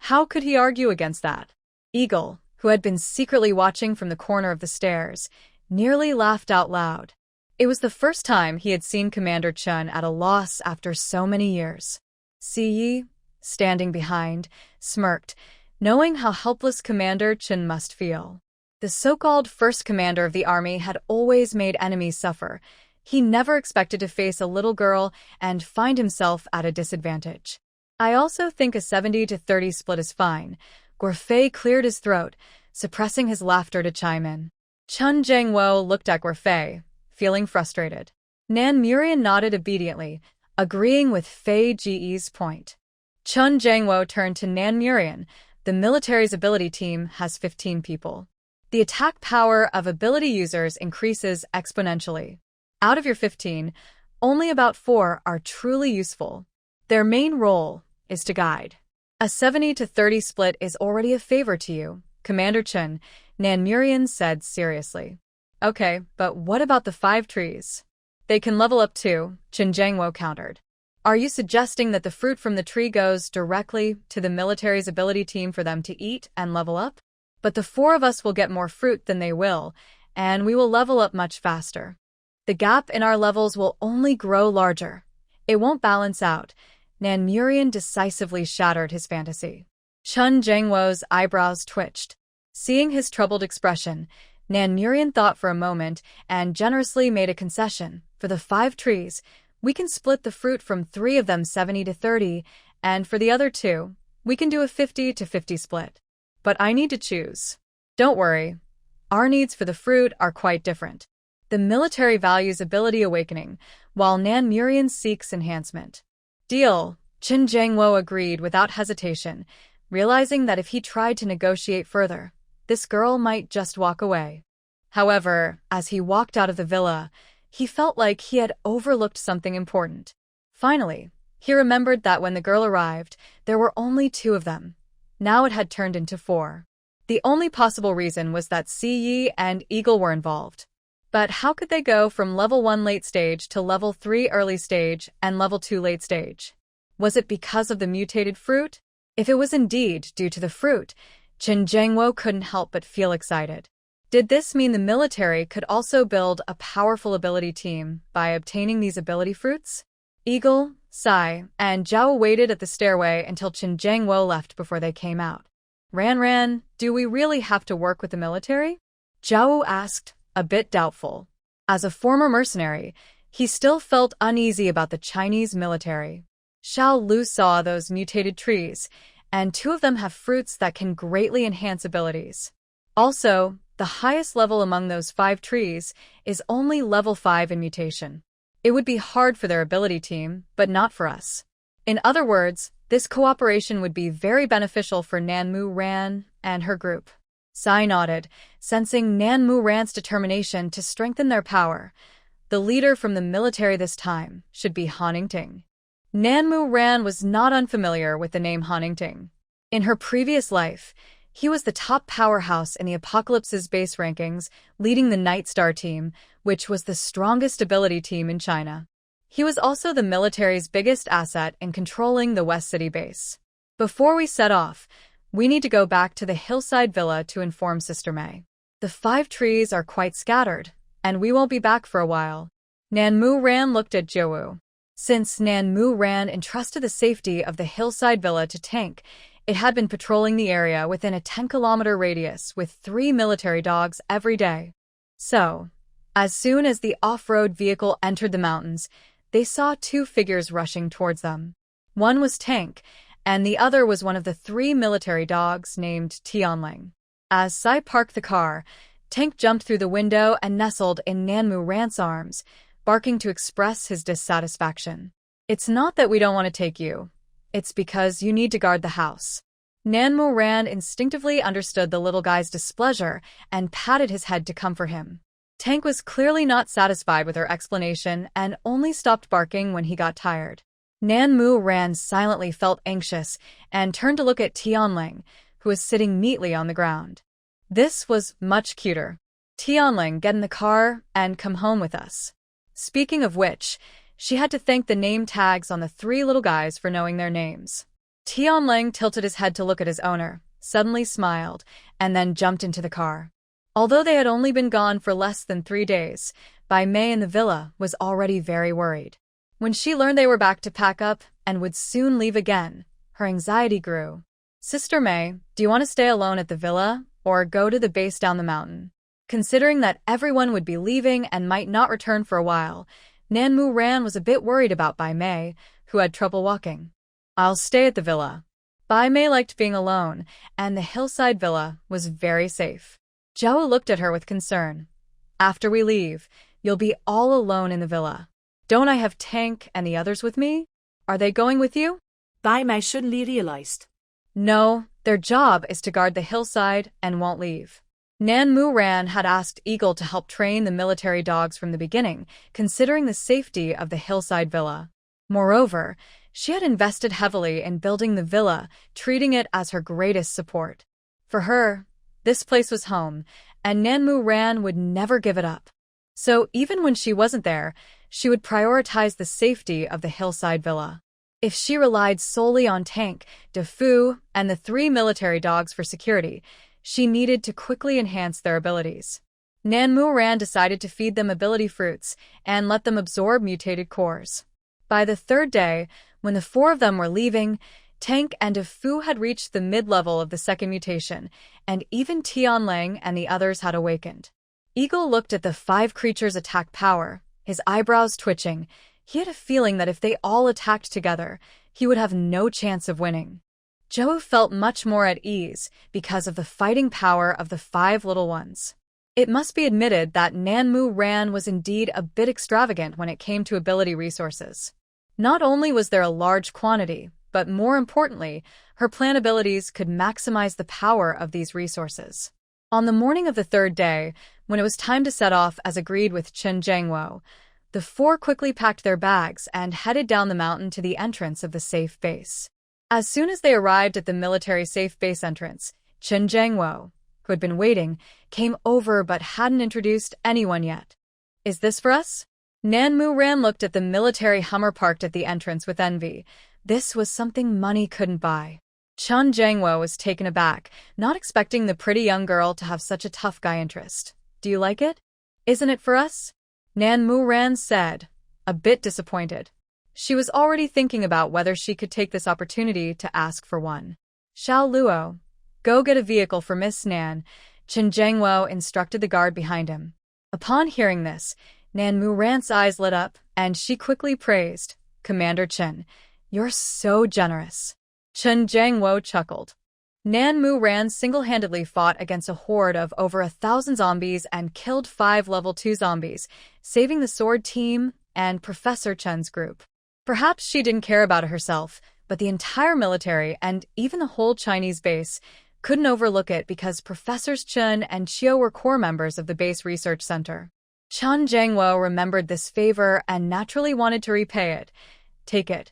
How could he argue against that? Eagle, who had been secretly watching from the corner of the stairs, nearly laughed out loud. It was the first time he had seen Commander Chun at a loss after so many years. Yi, standing behind, smirked, knowing how helpless Commander Chun must feel. The so-called first commander of the army had always made enemies suffer. He never expected to face a little girl and find himself at a disadvantage. I also think a 70-30 split is fine. Guofei cleared his throat, suppressing his laughter to chime in. Chun Jangwo looked at Guofei, feeling frustrated. Nan Murian nodded obediently, agreeing with Fei Ji's point. Chun Jangwo turned to Nan Murian. The military's ability team has 15 people. The attack power of ability users increases exponentially. Out of your 15, only about 4 are truly useful. Their main role is to guide. A 70-30 split is already a favor to you, Commander Chun, Nan Murian said seriously. Okay, but what about the 5 trees? They can level up too, Chun Jangwo countered. Are you suggesting that the fruit from the tree goes directly to the military's ability team for them to eat and level up? But the 4 of us will get more fruit than they will, and we will level up much faster. The gap in our levels will only grow larger. It won't balance out. Nan Murian decisively shattered his fantasy. Chun Jangwo's eyebrows twitched. Seeing his troubled expression, Nan Murian thought for a moment and generously made a concession. For the 5 trees, we can split the fruit from 3 of them 70-30, and for the other 2, we can do a 50-50 split. But I need to choose. Don't worry. Our needs for the fruit are quite different. The military values ability awakening, while Nan Murian seeks enhancement. Deal, Chun Jangwo agreed without hesitation, realizing that if he tried to negotiate further, this girl might just walk away. However, as he walked out of the villa, he felt like he had overlooked something important. Finally, he remembered that when the girl arrived, there were only 2 of them. Now it had turned into 4. The only possible reason was that Yi and Eagle were involved. But how could they go from level 1 late stage to level 3 early stage and level 2 late stage? Was it because of the mutated fruit? If it was indeed due to the fruit, Chun Jangwo couldn't help but feel excited. Did this mean the military could also build a powerful ability team by obtaining these ability fruits? Eagle, Sai, and Zhao waited at the stairway until Chun Jangwo left before they came out. Ran, do we really have to work with the military? Zhao asked, a bit doubtful. As a former mercenary, he still felt uneasy about the Chinese military. Xiao Lu saw those mutated trees, and 2 of them have fruits that can greatly enhance abilities. Also, the highest level among those 5 trees is only level 5 in mutation. It would be hard for their ability team, but not for us. In other words, this cooperation would be very beneficial for Nan Mu-ran and her group. Sai nodded, sensing Nan Mu-ran's determination to strengthen their power. The leader from the military this time should be Confronting. Nan Mu-ran was not unfamiliar with the name Confronting. In her previous life, he was the top powerhouse in the Apocalypse's base rankings, leading the Night Star team, which was the strongest ability team in China. He was also the military's biggest asset in controlling the West City base. Before we set off, we need to go back to the hillside villa to inform Sister May. The 5 trees are quite scattered, and we won't be back for a while. Nan Mu-ran looked at Zhou. Since Nan Mu-ran entrusted the safety of the hillside villa to Tank, it had been patrolling the area within a 10-kilometer radius with 3 military dogs every day. So, as soon as the off-road vehicle entered the mountains, they saw 2 figures rushing towards them. One was Tank, and the other was one of the 3 military dogs named Tianling. As Sai parked the car, Tank jumped through the window and nestled in Nan Mu-ran's arms, barking to express his dissatisfaction. It's not that we don't want to take you. It's because you need to guard the house. Nan Mu-ran instinctively understood the little guy's displeasure and patted his head to comfort him. Tank was clearly not satisfied with her explanation and only stopped barking when he got tired. Nan Mu-ran silently felt anxious and turned to look at Tianling, who was sitting neatly on the ground. This was much cuter. Tianling, get in the car and come home with us. Speaking of which, she had to thank the name tags on the 3 little guys for knowing their names. Tianlang tilted his head to look at his owner, suddenly smiled, and then jumped into the car. Although they had only been gone for less than 3 days, Bai Mei in the villa was already very worried. When she learned they were back to pack up and would soon leave again, her anxiety grew. "Sister Mei, do you want to stay alone at the villa, or go to the base down the mountain?" Considering that everyone would be leaving and might not return for a while, Nanmu Ran was a bit worried about Bai Mei, who had trouble walking. "I'll stay at the villa." Bai Mei liked being alone, and the hillside villa was very safe. Zhou looked at her with concern. "After we leave, you'll be all alone in the villa. Don't I have Tank and the others with me? Are they going with you?" Bai Mei suddenly realized. No, their job is to guard the hillside and won't leave. Nanmu Ran had asked Eagle to help train the military dogs from the beginning, considering the safety of the hillside villa. Moreover, she had invested heavily in building the villa, treating it as her greatest support. For her, this place was home, and Nanmu Ran would never give it up. So even when she wasn't there, she would prioritize the safety of the hillside villa. If she relied solely on Tank, Defu, and the 3 military dogs for security, she needed to quickly enhance their abilities. Nanmu Ran decided to feed them ability fruits and let them absorb mutated cores. By the 3rd day, when the 4 of them were leaving, Tank and Defu had reached the mid-level of the 2nd mutation, and even Tianlang and the others had awakened. Eagle looked at the 5 creatures' attack power, his eyebrows twitching. He had a feeling that if they all attacked together, he would have no chance of winning. Zhou felt much more at ease because of the fighting power of the 5 little ones. It must be admitted that Nanmu Ran was indeed a bit extravagant when it came to ability resources. Not only was there a large quantity, but more importantly, her plan abilities could maximize the power of these resources. On the morning of the 3rd day, when it was time to set off as agreed with Chen Zhengwo, the 4 quickly packed their bags and headed down the mountain to the entrance of the safe base. As soon as they arrived at the military safe base entrance, Chen Zhengwo, who had been waiting, came over but hadn't introduced anyone yet. "Is this for us?" Nanmu Ran looked at the military Hummer parked at the entrance with envy. This was something money couldn't buy. Chen Zhengwo was taken aback, not expecting the pretty young girl to have such a tough guy interest. "Do you like it?" "Isn't it for us?" Nanmu Ran said, a bit disappointed. She was already thinking about whether she could take this opportunity to ask for one. "Xiao Luo, go get a vehicle for Miss Nan," Chen Zhengwo instructed the guard behind him. Upon hearing this, Nanmu Ran's eyes lit up, and she quickly praised, "Commander Chen, you're so generous." Chen Zhengwo chuckled. Nanmu Ran single-handedly fought against a horde of over 1,000 zombies and killed 5 level 2 zombies, saving the sword team and Professor Chen's group. Perhaps she didn't care about it herself, but the entire military and even the whole Chinese base couldn't overlook it because Professors Chen and Qiu were core members of the base research center. Chen Zhengwo remembered this favor and naturally wanted to repay it. "Take it.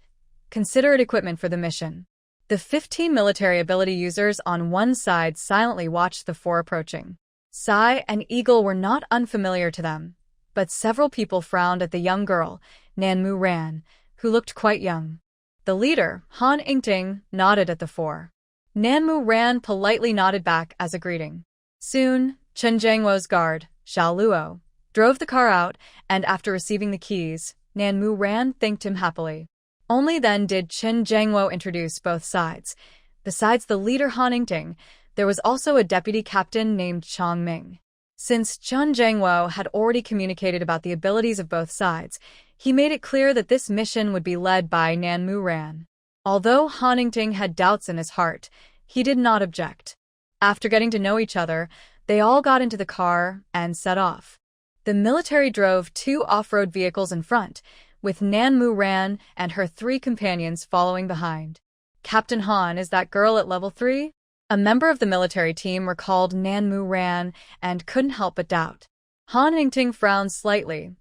Consider it equipment for the mission." The 15 military ability users on one side silently watched the 4 approaching. Sai and Eagle were not unfamiliar to them, but several people frowned at the young girl, Nanmu Ran, who looked quite young. The leader, Han Yingting, nodded at the 4. Nanmu Ran politely nodded back as a greeting. Soon, Chen Zhengwo's guard, Xiao Luo, drove the car out, and after receiving the keys, Nanmu Ran thanked him happily. Only then did Chen Zhengwo introduce both sides. Besides the leader Han Yingting, there was also a deputy captain named Chang Ming. Since Chen Zhengwo had already communicated about the abilities of both sides, he made it clear that this mission would be led by Nanmu Ran. Although Han Yingting had doubts in his heart, he did not object. After getting to know each other, they all got into the car and set off. The military drove 2 off-road vehicles in front, with Nanmu Ran and her 3 companions following behind. "Captain Han is that girl at level 3? A member of the military team recalled Nanmu Ran and couldn't help but doubt. Han Yingting frowned slightly.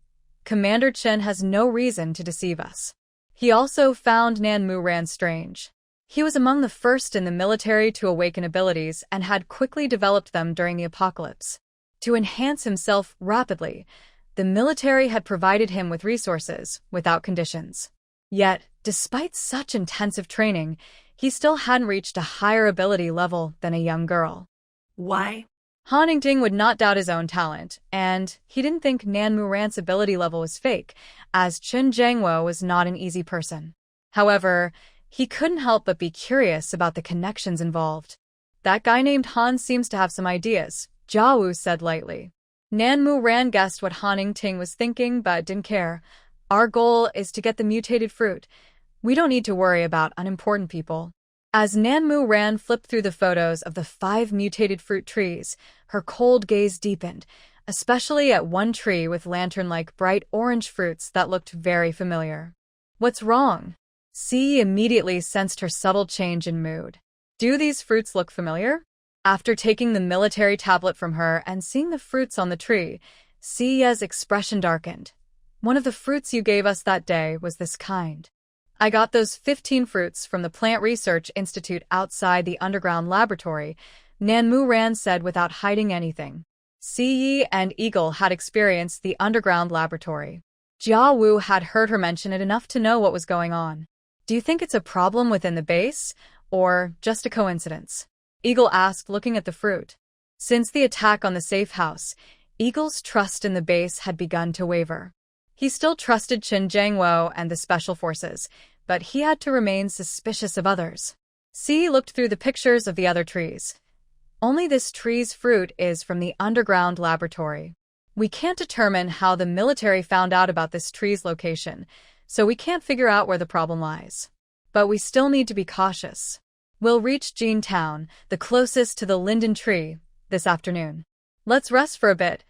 "Commander Chen has no reason to deceive us." He also found Nanmu Ran strange. He was among the first in the military to awaken abilities and had quickly developed them during the apocalypse. To enhance himself rapidly, the military had provided him with resources without conditions. Yet, despite such intensive training, He still hadn't reached a higher ability level than a young girl. Why? Ting would not doubt his own talent, and he didn't think Nan Muran's ability level was fake, as Chen Jiangwo was not an easy person. However, he couldn't help but be curious about the connections involved. That guy named Han seems to have some ideas, Jia Wu said lightly. Nan Muran guessed what Ting was thinking but didn't care. Our goal is to get the mutated fruit. We don't need to worry about unimportant people. As Nan Muran flipped through the photos of the 5 mutated fruit trees, her cold gaze deepened, especially at one tree with lantern-like bright orange fruits that looked very familiar. What's wrong? Si immediately sensed her subtle change in mood. Do these fruits look familiar? After taking the military tablet from her and seeing the fruits on the tree, Si's expression darkened. One of the fruits you gave us that day was this kind. I got those 15 fruits from the Plant Research Institute outside the underground laboratory, Nan Muran said without hiding anything. Si and Eagle had experienced the underground laboratory. Jia Wu had heard her mention it enough to know what was going on. Do you think it's a problem within the base, or just a coincidence? Eagle asked, looking at the fruit. Since the attack on the safe house, Eagle's trust in the base had begun to waver. He still trusted Chen Jiangwo and the special forces, but he had to remain suspicious of others. Si looked through the pictures of the other trees. Only this tree's fruit is from the underground laboratory. We can't determine how the military found out about this tree's location, so we can't figure out where the problem lies. But we still need to be cautious. We'll reach Jin Town, the closest to the linden tree, this afternoon. Let's rest for a bit.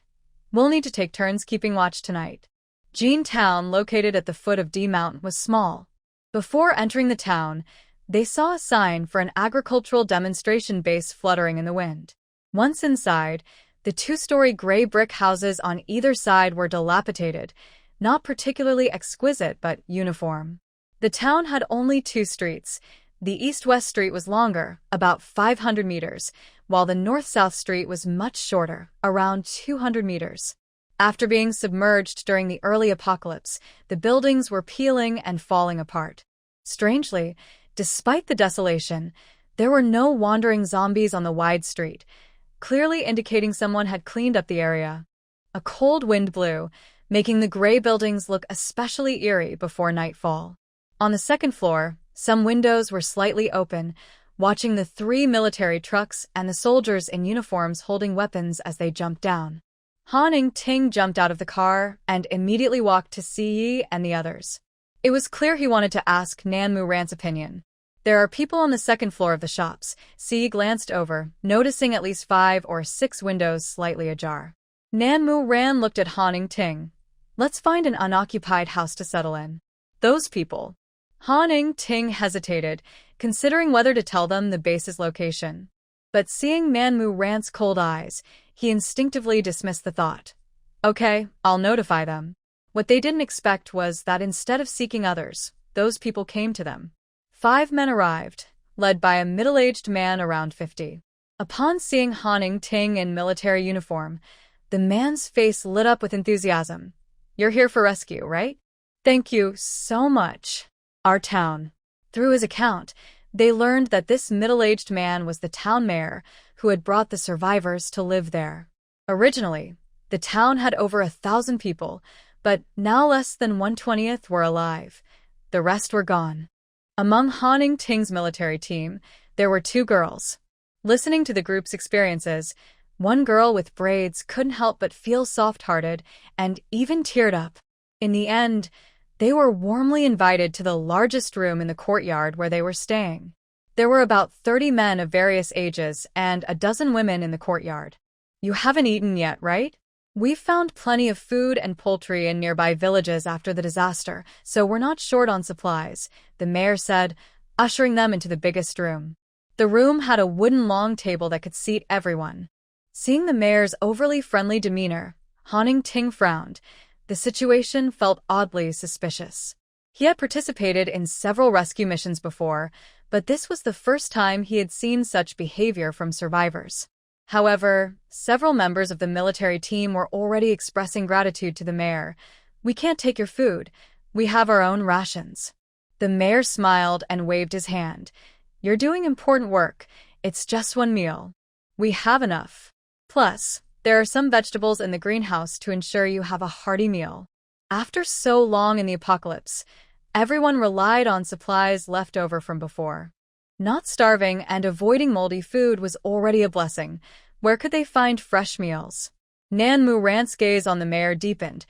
We'll need to take turns keeping watch tonight. Jin Town, located at the foot of D Mountain, was small. Before entering the town, they saw a sign for an agricultural demonstration base fluttering in the wind. Once inside, the 2-story gray brick houses on either side were dilapidated, not particularly exquisite but uniform. The town had only 2 streets. The east-west street was longer, about 500 meters, while the north-south street was much shorter, around 200 meters. After being submerged during the early apocalypse, the buildings were peeling and falling apart. Strangely, despite the desolation, there were no wandering zombies on the wide street, clearly indicating someone had cleaned up the area. A cold wind blew, making the gray buildings look especially eerie before nightfall. On the second floor, some windows were slightly open, watching the 3 military trucks and the soldiers in uniforms holding weapons as they jumped down. Ting jumped out of the car and immediately walked to Si and the others. It was clear he wanted to ask Nan Muran's opinion. There are people on the second floor of the shops. Si glanced over, noticing at least 5 or 6 windows slightly ajar. Nan Muran looked at Ting. Let's find an unoccupied house to settle in. Those people. Ting hesitated, considering whether to tell them the base's location. But seeing Nan Muran's cold eyes, he instinctively dismissed the thought. Okay, I'll notify them. What they didn't expect was that instead of seeking others, those people came to them. 5 men arrived, led by a middle-aged man around 50. Upon seeing Ting in military uniform, the man's face lit up with enthusiasm. You're here for rescue, right? Thank you so much. Our town. Through his account, they learned that this middle-aged man was the town mayor who had brought the survivors to live there. Originally, the town had over 1,000 people, but now less than 1/20th were alive. The rest were gone. Among Ting's military team, there were 2 girls. Listening to the group's experiences, one girl with braids couldn't help but feel soft-hearted and even teared up. In the end, they were warmly invited to the largest room in the courtyard where they were staying. There were about 30 men of various ages and a dozen women in the courtyard. You haven't eaten yet, right? We've found plenty of food and poultry in nearby villages after the disaster, so we're not short on supplies, the mayor said, ushering them into the biggest room. The room had a wooden long table that could seat everyone. Seeing the mayor's overly friendly demeanor, Ting frowned. The situation felt oddly suspicious. He had participated in several rescue missions before, but this was the first time he had seen such behavior from survivors. However, several members of the military team were already expressing gratitude to the mayor. We can't take your food. We have our own rations. The mayor smiled and waved his hand. You're doing important work. It's just one meal. We have enough. Plus, there are some vegetables in the greenhouse to ensure you have a hearty meal. After so long in the apocalypse, everyone relied on supplies left over from before. Not starving and avoiding moldy food was already a blessing. Where could they find fresh meals? Nan Mu Rant's gaze on the mayor deepened.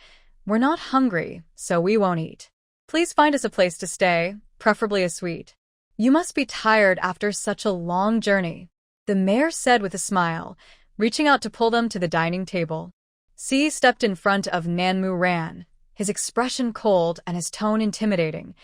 We're not hungry, so we won't eat. Please find us a place to stay, preferably a suite. You must be tired after such a long journey, the mayor said with a smile, reaching out to pull them to the dining table. C stepped in front of Nan Mu Ran, his expression cold and his tone intimidating.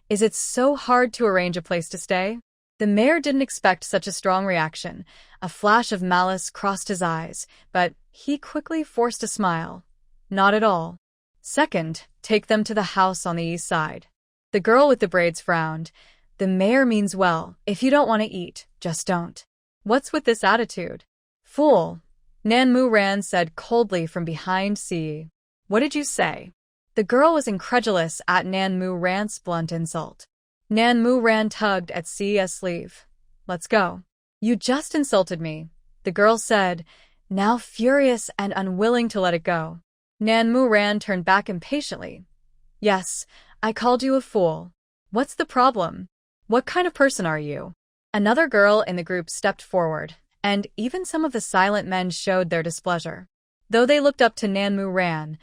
Is it so hard to arrange a place to stay? The mayor didn't expect such a strong reaction. A flash of malice crossed his eyes, but he quickly forced a smile. Not at all. Second, take them to the house on the east side. The girl with the braids frowned. The mayor means well. If you don't want to eat, just don't. What's with this attitude? Fool, Nan Mu Ran said coldly from behind C. What did you say? The girl was incredulous at Nan Mu Ran's blunt insult. Nan Mu Ran tugged at C's sleeve. Let's go. You just insulted me, the girl said, now furious and unwilling to let it go. Nan Mu Ran turned back impatiently. Yes, I called you a fool. What's the problem? What kind of person are you? Another girl in the group stepped forward, and even some of the silent men showed their displeasure. Though they looked up to Nan Mu Ran,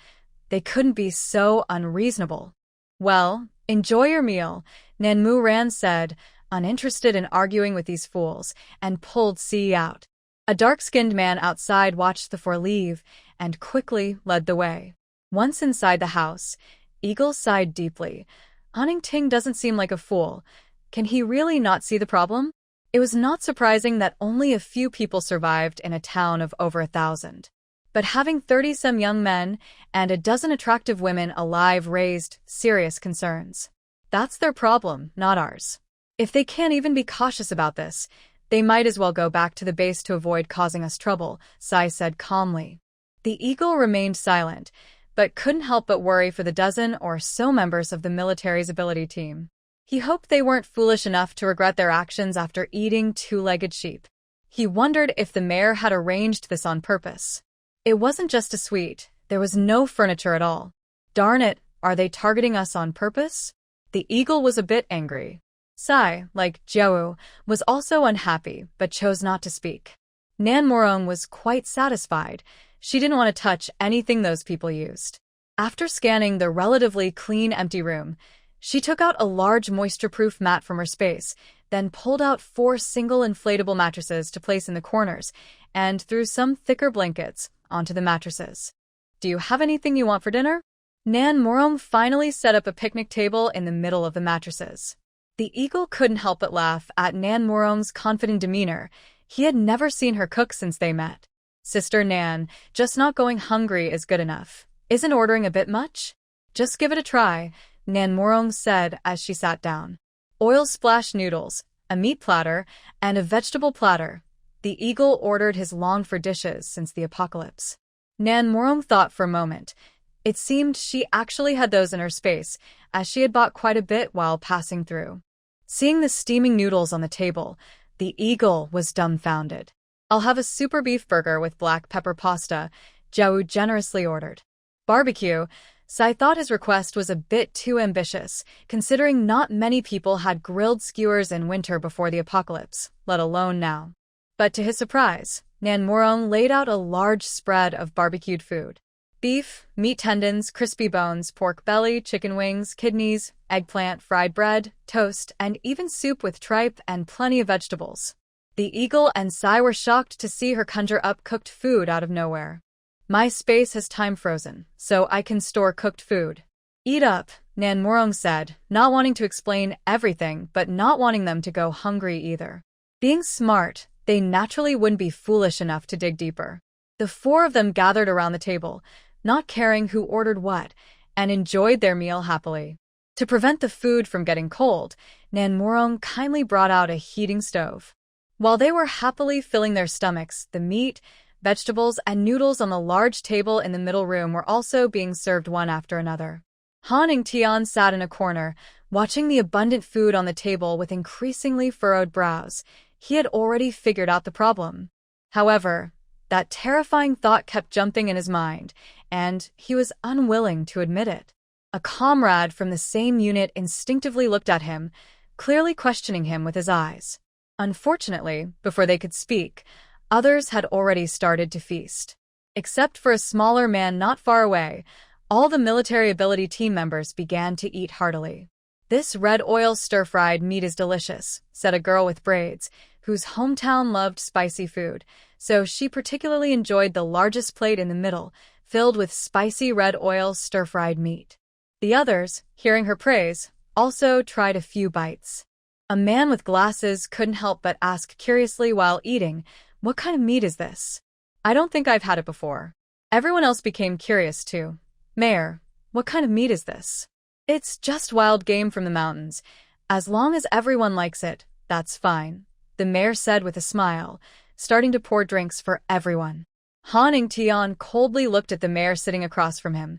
they couldn't be so unreasonable. Well, enjoy your meal, Nan Mu Ran said, uninterested in arguing with these fools, and pulled C out. A dark-skinned man outside watched the four leave and quickly led the way. Once inside the house, Eagle sighed deeply. Huntington doesn't seem like a fool. Can he really not see the problem? It was not surprising that only a few people survived in a town of over 1,000. But having 30-some young men and a dozen attractive women alive raised serious concerns. That's their problem, not ours. If they can't even be cautious about this, they might as well go back to the base to avoid causing us trouble, Sai said calmly. The Eagle remained silent, but couldn't help but worry for the dozen or so members of the military's ability team. He hoped they weren't foolish enough to regret their actions after eating two-legged sheep. He wondered if the mayor had arranged this on purpose. It wasn't just a suite, there was no furniture at all. Darn it, are they targeting us on purpose? The Eagle was a bit angry. Sai, like Jiao, was also unhappy, but chose not to speak. Nan Morong was quite satisfied. She didn't want to touch anything those people used. After scanning the relatively clean empty room, she took out a large moisture-proof mat from her space, then pulled out 4 single inflatable mattresses to place in the corners, and threw some thicker blankets onto the mattresses. Do you have anything you want for dinner? Nan Morong finally set up a picnic table in the middle of the mattresses. The Eagle couldn't help but laugh at Nan Morong's confident demeanor. He had never seen her cook since they met. Sister Nan, just not going hungry is good enough. Isn't ordering a bit much? Just give it a try, Nan Morong said as she sat down. Oil-splashed noodles, a meat platter, and a vegetable platter. The Eagle ordered his long-for dishes since the apocalypse. Nan Morong thought for a moment. It seemed she actually had those in her space, as she had bought quite a bit while passing through. Seeing the steaming noodles on the table, the Eagle was dumbfounded. I'll have a super beef burger with black pepper pasta, Jiao generously ordered. Barbecue, Sai thought his request was a bit too ambitious, considering not many people had grilled skewers in winter before the apocalypse, let alone now. But to his surprise, Nan Morong laid out a large spread of barbecued food. Beef, meat tendons, crispy bones, pork belly, chicken wings, kidneys, eggplant, fried bread, toast, and even soup with tripe and plenty of vegetables. The Eagle and Sai were shocked to see her conjure up cooked food out of nowhere. My space has time frozen, so I can store cooked food. Eat up, Nan Morong said, not wanting to explain everything but not wanting them to go hungry either. Being smart, they naturally wouldn't be foolish enough to dig deeper. The 4 of them gathered around the table, not caring who ordered what, and enjoyed their meal happily. To prevent the food from getting cold, Nan Morong kindly brought out a heating stove. While they were happily filling their stomachs, the meat, vegetables, and noodles on the large table in the middle room were also being served one after another. Han Tian sat in a corner, watching the abundant food on the table with increasingly furrowed brows. He had already figured out the problem. However, that terrifying thought kept jumping in his mind, and he was unwilling to admit it. A comrade from the same unit instinctively looked at him, clearly questioning him with his eyes. Unfortunately, before they could speak, others had already started to feast. Except for a smaller man not far away, all the military ability team members began to eat heartily. "This red oil stir-fried meat is delicious," said a girl with braids, whose hometown loved spicy food, so she particularly enjoyed the largest plate in the middle, filled with spicy red oil stir-fried meat. The others, hearing her praise, also tried a few bites. A man with glasses couldn't help but ask curiously while eating, "What kind of meat is this? I don't think I've had it before." Everyone else became curious too. "Mayor, what kind of meat is this?" "It's just wild game from the mountains. As long as everyone likes it, that's fine," the mayor said with a smile, starting to pour drinks for everyone. Han Tian coldly looked at the mayor sitting across from him.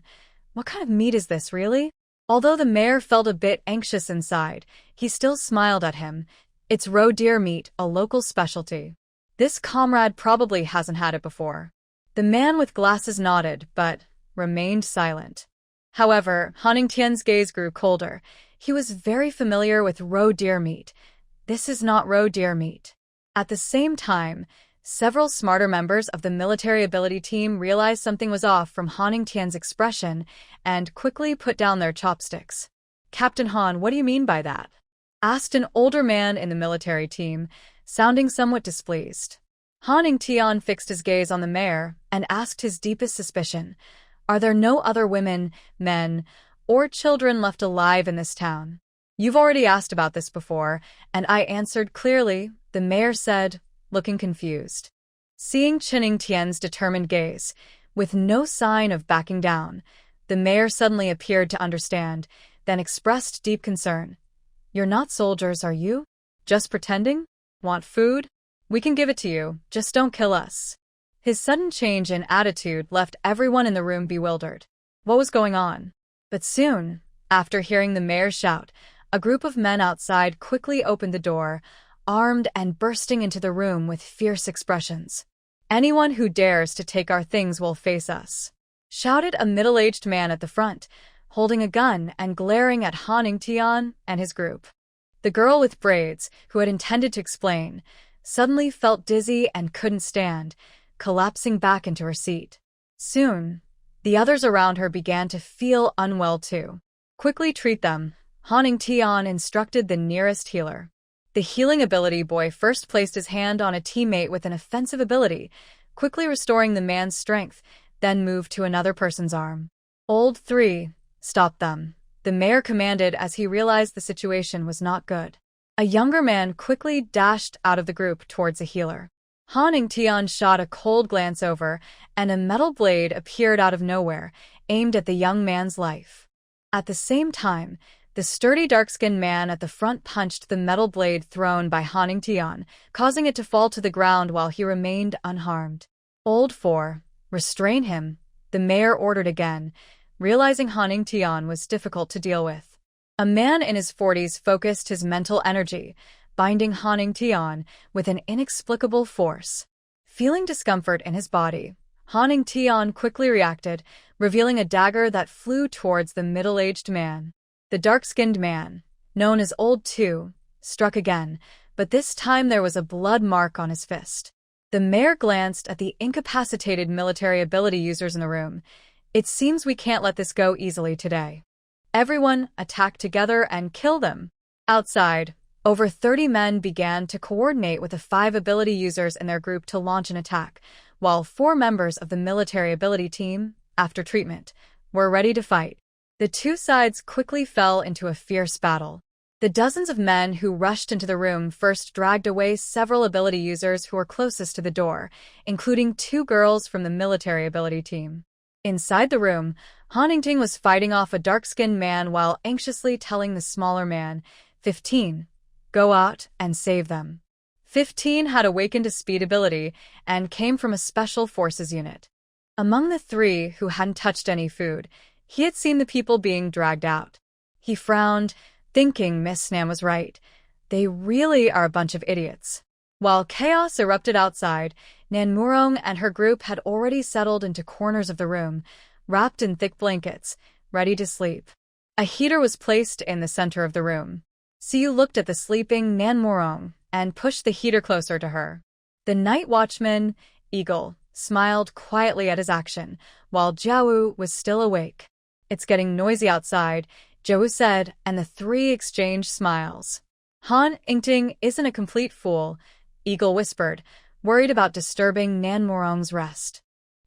What kind of meat is this, really? Although the mayor felt a bit anxious inside, he still smiled at him. "It's roe deer meat, a local specialty. This comrade probably hasn't had it before." The man with glasses nodded, but remained silent. However, Han Tian's gaze grew colder. He was very familiar with roe deer meat. "This is not roe deer meat." At the same time, several smarter members of the military ability team realized something was off from Han Tian's expression and quickly put down their chopsticks. "Captain Han, what do you mean by that?" asked an older man in the military team, sounding somewhat displeased. Han Tian fixed his gaze on the mayor and asked his deepest suspicion, "Are there no other women, men, or children left alive in this town?" "You've already asked about this before, and I answered clearly," the mayor said, looking confused. Seeing Chen Tian's determined gaze, with no sign of backing down, the mayor suddenly appeared to understand, then expressed deep concern. "You're not soldiers, are you? Just pretending? Want food? We can give it to you, just don't kill us." His sudden change in attitude left everyone in the room bewildered. What was going on? But soon, after hearing the mayor shout, a group of men outside quickly opened the door, armed and bursting into the room with fierce expressions. "Anyone who dares to take our things will face us," shouted a middle-aged man at the front, holding a gun and glaring at Han Tian and his group. The girl with braids, who had intended to explain, suddenly felt dizzy and couldn't stand, collapsing back into her seat. Soon, the others around her began to feel unwell too. "Quickly treat them," Han Tian instructed the nearest healer. The healing ability boy first placed his hand on a teammate with an offensive ability, quickly restoring the man's strength, then moved to another person's arm. "Old 3, stop them," the mayor commanded as he realized the situation was not good. A younger man quickly dashed out of the group towards a healer. Han Tian shot a cold glance over, and a metal blade appeared out of nowhere, aimed at the young man's life. At the same time, the sturdy dark-skinned man at the front punched the metal blade thrown by Han Tian, causing it to fall to the ground while he remained unharmed. "Old 4, restrain him," the mayor ordered again, realizing Han Tian was difficult to deal with. A man in his 40s focused his mental energy, binding Han Tian with an inexplicable force. Feeling discomfort in his body, Han Tian quickly reacted, revealing a dagger that flew towards the middle-aged man. The dark-skinned man, known as Old 2, struck again, but this time there was a blood mark on his fist. The mayor glanced at the incapacitated military ability users in the room. "It seems we can't let this go easily today. Everyone, attack together and kill them." Outside, over 30 men began to coordinate with the 5 ability users in their group to launch an attack, while 4 members of the military ability team, after treatment, were ready to fight. The two sides quickly fell into a fierce battle. The dozens of men who rushed into the room first dragged away several ability users who were closest to the door, including 2 girls from the military ability team. Inside the room, Han Ting was fighting off a dark-skinned man while anxiously telling the smaller man, 15, go out and save them. 15 had awakened a speed ability and came from a special forces unit. Among the 3 who hadn't touched any food, He had seen the people being dragged out. He frowned, thinking Miss Nam was right. They really are a bunch of idiots. While chaos erupted outside, Nan Murong and her group had already settled into corners of the room, wrapped in thick blankets, ready to sleep. A heater was placed in the center of the room. Siyu looked at the sleeping Nan Murong and pushed the heater closer to her. The night watchman, Eagle, smiled quietly at his action, while Jiawu was still awake. "It's getting noisy outside," Jiawu said, and the three exchanged smiles. "Han Yingting isn't a complete fool," Eagle whispered, worried about disturbing Nan Murong's rest.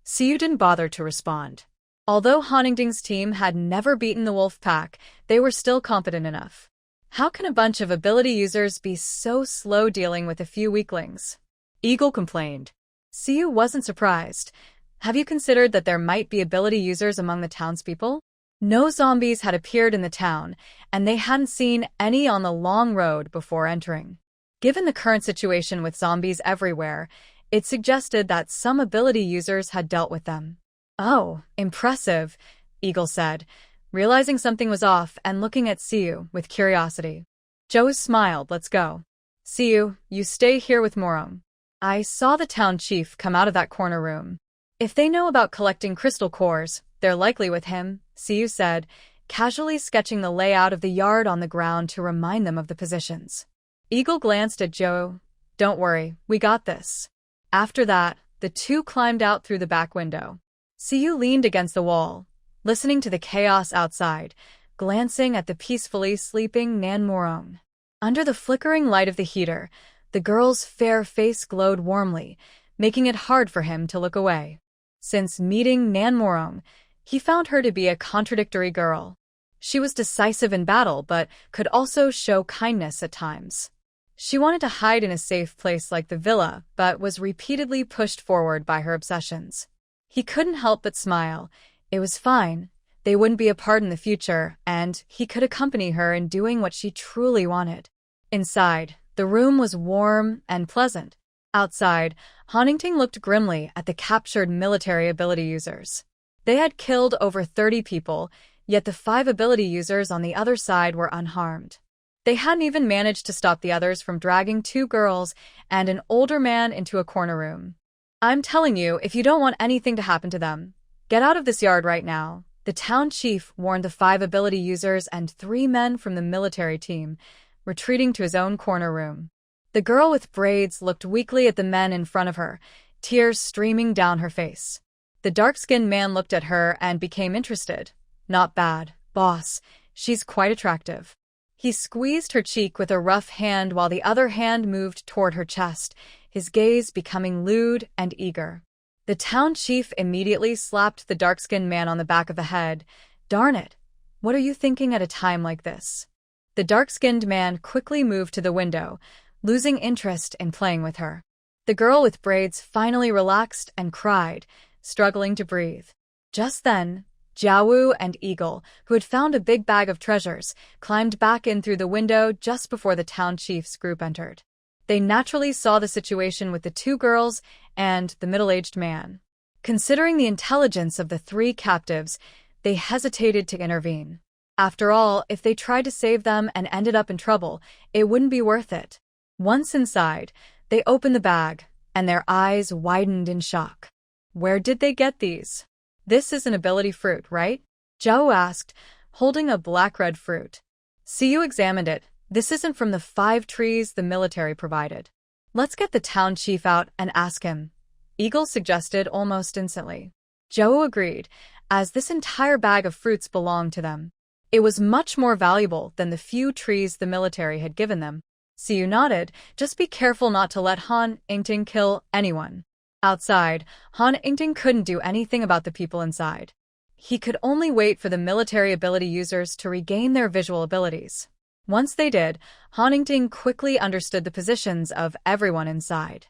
Siyu didn't bother to respond. Although Han Yingting's team had never beaten the wolf pack, they were still competent enough. How can a bunch of ability users be so slow dealing with a few weaklings? Eagle complained. Siyu wasn't surprised. Have you considered that there might be ability users among the townspeople? No zombies had appeared in the town, and they hadn't seen any on the long road before entering. Given the current situation with zombies everywhere, it suggested that some ability users had dealt with them. "Oh, impressive," Eagle said, realizing something was off and looking at Siyu with curiosity. Joe smiled. "Let's go. Siyu, you stay here with Murong. I saw the town chief come out of that corner room. If they know about collecting crystal cores, they're likely with him," Siyu said, casually sketching the layout of the yard on the ground to remind them of the positions. Eagle glanced at Joe. "Don't worry, we got this." After that, the two climbed out through the back window. Siyu leaned against the wall, listening to the chaos outside, glancing at the peacefully sleeping Nan Murong. Under the flickering light of the heater, the girl's fair face glowed warmly, making it hard for him to look away. Since meeting Nan Murong, he found her to be a contradictory girl. She was decisive in battle, but could also show kindness at times. She wanted to hide in a safe place like the villa, but was repeatedly pushed forward by her obsessions. He couldn't help but smile. It was fine. They wouldn't be apart in the future, and he could accompany her in doing what she truly wanted. Inside, the room was warm and pleasant. Outside, Han Yingting looked grimly at the captured military ability users. They had killed over 30 people, yet the 5 ability users on the other side were unharmed. They hadn't even managed to stop the others from dragging 2 girls and an older man into a corner room. "I'm telling you, if you don't want anything to happen to them, get out of this yard right now," the town chief warned the 5 ability users and 3 men from the military team, retreating to his own corner room. The girl with braids looked weakly at the men in front of her, tears streaming down her face. The dark-skinned man looked at her and became interested. "Not bad, boss. She's quite attractive." He squeezed her cheek with a rough hand while the other hand moved toward her chest, his gaze becoming lewd and eager. The town chief immediately slapped the dark-skinned man on the back of the head. "Darn it! What are you thinking at a time like this?" The dark-skinned man quickly moved to the window, losing interest in playing with her. The girl with braids finally relaxed and cried, struggling to breathe. Just then, Jiawu and Eagle, who had found a big bag of treasures, climbed back in through the window just before the town chief's group entered. They naturally saw the situation with the 2 girls and the middle-aged man. Considering the intelligence of the 3 captives, they hesitated to intervene. After all, if they tried to save them and ended up in trouble, it wouldn't be worth it. Once inside, they opened the bag, and their eyes widened in shock. Where did they get these? "This is an ability fruit, right?" Zhao asked, holding a black-red fruit. Siyu examined it. "This isn't from the 5 trees the military provided." "Let's get the town chief out and ask him," Eagle suggested almost instantly. Zhao agreed, as this entire bag of fruits belonged to them. It was much more valuable than the few trees the military had given them. Siyu nodded. "Just be careful not to let Han Yingting kill anyone." Outside, Han Yingting couldn't do anything about the people inside. He could only wait for the military ability users to regain their visual abilities. Once they did, Han Yingting quickly understood the positions of everyone inside.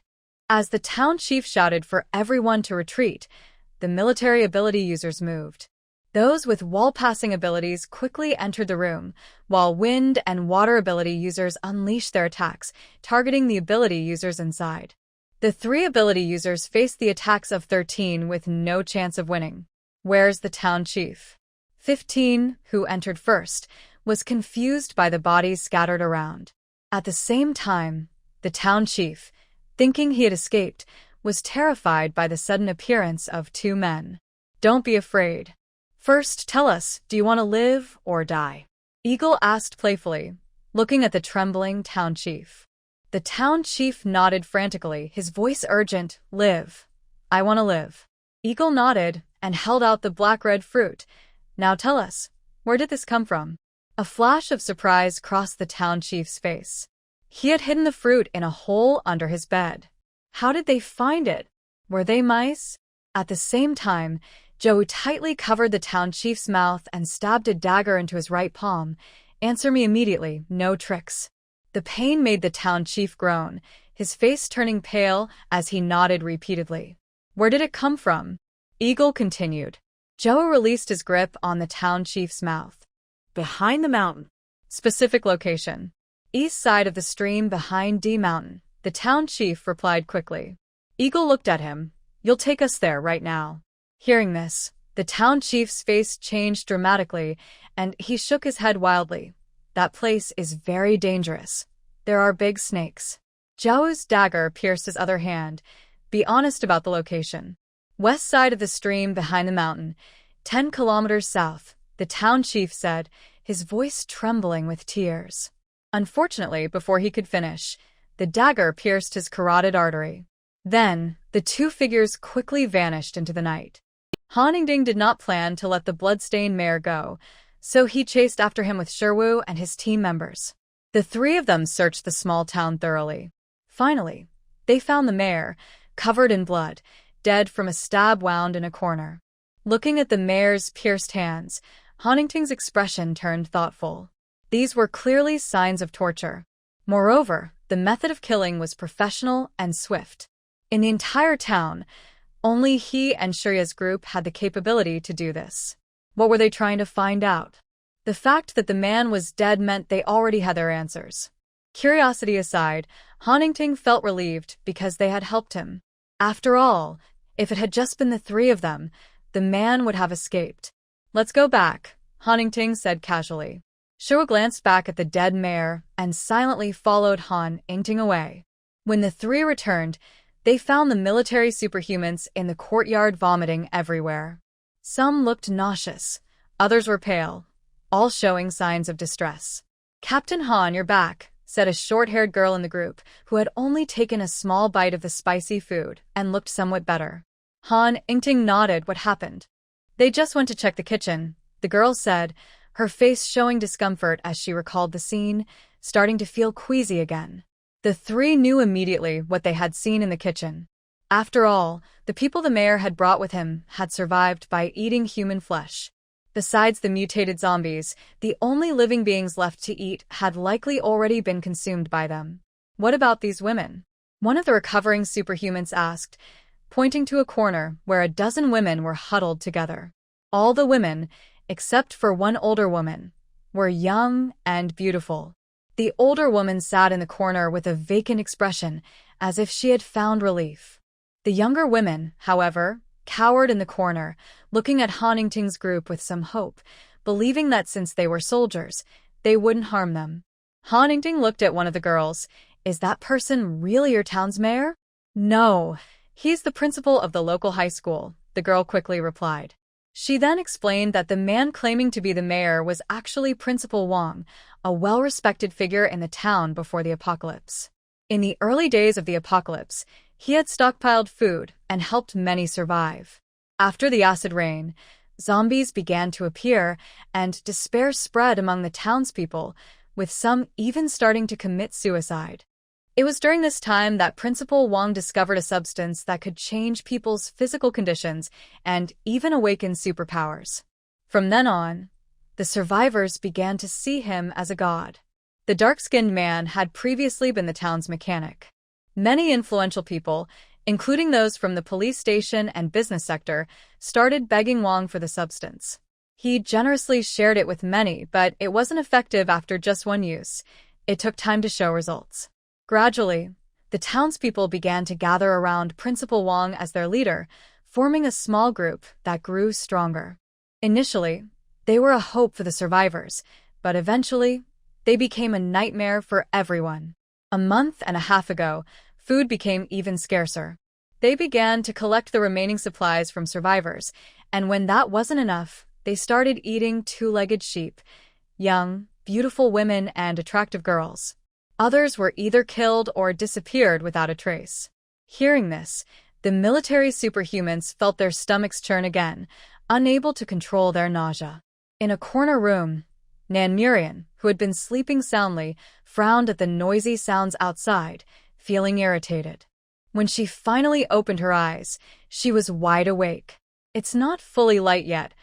As the town chief shouted for everyone to retreat, the military ability users moved. Those with wall-passing abilities quickly entered the room, while wind and water ability users unleashed their attacks, targeting the ability users inside. The 3 ability users faced the attacks of 13 with no chance of winning. "Where's the town chief?" 15, who entered first, was confused by the bodies scattered around. At the same time, the town chief, thinking he had escaped, was terrified by the sudden appearance of two men. "Don't be afraid. First, tell us, do you want to live or die?" Eagle asked playfully, looking at the trembling town chief. The town chief nodded frantically, his voice urgent. "Live. I want to live." Eagle nodded and held out the black-red fruit. "Now tell us, where did this come from?" A flash of surprise crossed the town chief's face. He had hidden the fruit in a hole under his bed. How did they find it? Were they mice? At the same time, Joe tightly covered the town chief's mouth and stabbed a dagger into his right palm. "Answer me immediately, no tricks." The pain made the town chief groan, his face turning pale as he nodded repeatedly. "Where did it come from?" Eagle continued. Joe released his grip on the town chief's mouth. "Behind the mountain." Specific location: east side of the stream behind D Mountain, the town chief replied quickly. Eagle looked at him. "You'll take us there right now." Hearing this, the town chief's face changed dramatically, and he shook his head wildly. "That place is very dangerous. There are big snakes." Joe's dagger pierced his other hand. "Be honest about the location." "West side of the stream behind the mountain, 10 kilometers south," the town chief said, his voice trembling with tears. Unfortunately, before he could finish, the dagger pierced his carotid artery. Then, the two figures quickly vanished into the night. Confronting did not plan to let the bloodstained mare go, so he chased after him with Shenghui and his team members. The three of them searched the small town thoroughly. Finally, they found the mare, covered in blood, dead from a stab wound in a corner. Looking at the mare's pierced hands, Confronting's expression turned thoughtful. These were clearly signs of torture. Moreover, the method of killing was professional and swift. In the entire town, only he and Shurya's group had the capability to do this. What were they trying to find out? The fact that the man was dead meant they already had their answers. Curiosity aside, Confronting felt relieved because they had helped him. After all, if it had just been the three of them, the man would have escaped. "Let's go back," Confronting said casually. Shenghui glanced back at the dead mare and silently followed Confronting away. When the three returned, they found the military superhumans in the courtyard vomiting everywhere. Some looked nauseous, others were pale, all showing signs of distress. "Captain Han, you're back," said a short-haired girl in the group who had only taken a small bite of the spicy food and looked somewhat better. Confronting nodded. "What happened?" "They just went to check the kitchen," the girl said, her face showing discomfort as she recalled the scene, starting to feel queasy again. The three knew immediately what they had seen in the kitchen. After all, the people the mayor had brought with him had survived by eating human flesh. Besides the mutated zombies, the only living beings left to eat had likely already been consumed by them. "What about these women?" one of the recovering superhumans asked, pointing to a corner where a dozen women were huddled together. All the women, except for one older woman, were young and beautiful. The older woman sat in the corner with a vacant expression, as if she had found relief. The younger women, however, cowered in the corner, looking at Confronting's group with some hope, believing that since they were soldiers, they wouldn't harm them. Confronting looked at one of the girls. "Is that person really your town's mayor?" "No, he's the principal of the local high school," the girl quickly replied. She then explained that the man claiming to be the mayor was actually Principal Wang, a well-respected figure in the town before the apocalypse. In the early days of the apocalypse, he had stockpiled food and helped many survive. After the acid rain, zombies began to appear, and despair spread among the townspeople, with some even starting to commit suicide. It was during this time that Principal Wang discovered a substance that could change people's physical conditions and even awaken superpowers. From then on, the survivors began to see him as a god. The dark-skinned man had previously been the town's mechanic. Many influential people, including those from the police station and business sector, started begging Wang for the substance. He generously shared it with many, but it wasn't effective after just one use. It took time to show results. Gradually, the townspeople began to gather around Principal Wang as their leader, forming a small group that grew stronger. Initially, They were a hope for the survivors, but eventually, they became a nightmare for everyone. A month and a half ago, food became even scarcer. They began to collect the remaining supplies from survivors, and when that wasn't enough, they started eating two-legged sheep, young, beautiful women and attractive girls. Others were either killed or disappeared without a trace. Hearing this, the military superhumans felt their stomachs churn again, unable to control their nausea. In a corner room, Nan, who had been sleeping soundly, frowned at the noisy sounds outside, feeling irritated. When she finally opened her eyes, she was wide awake. "It's not fully light yet.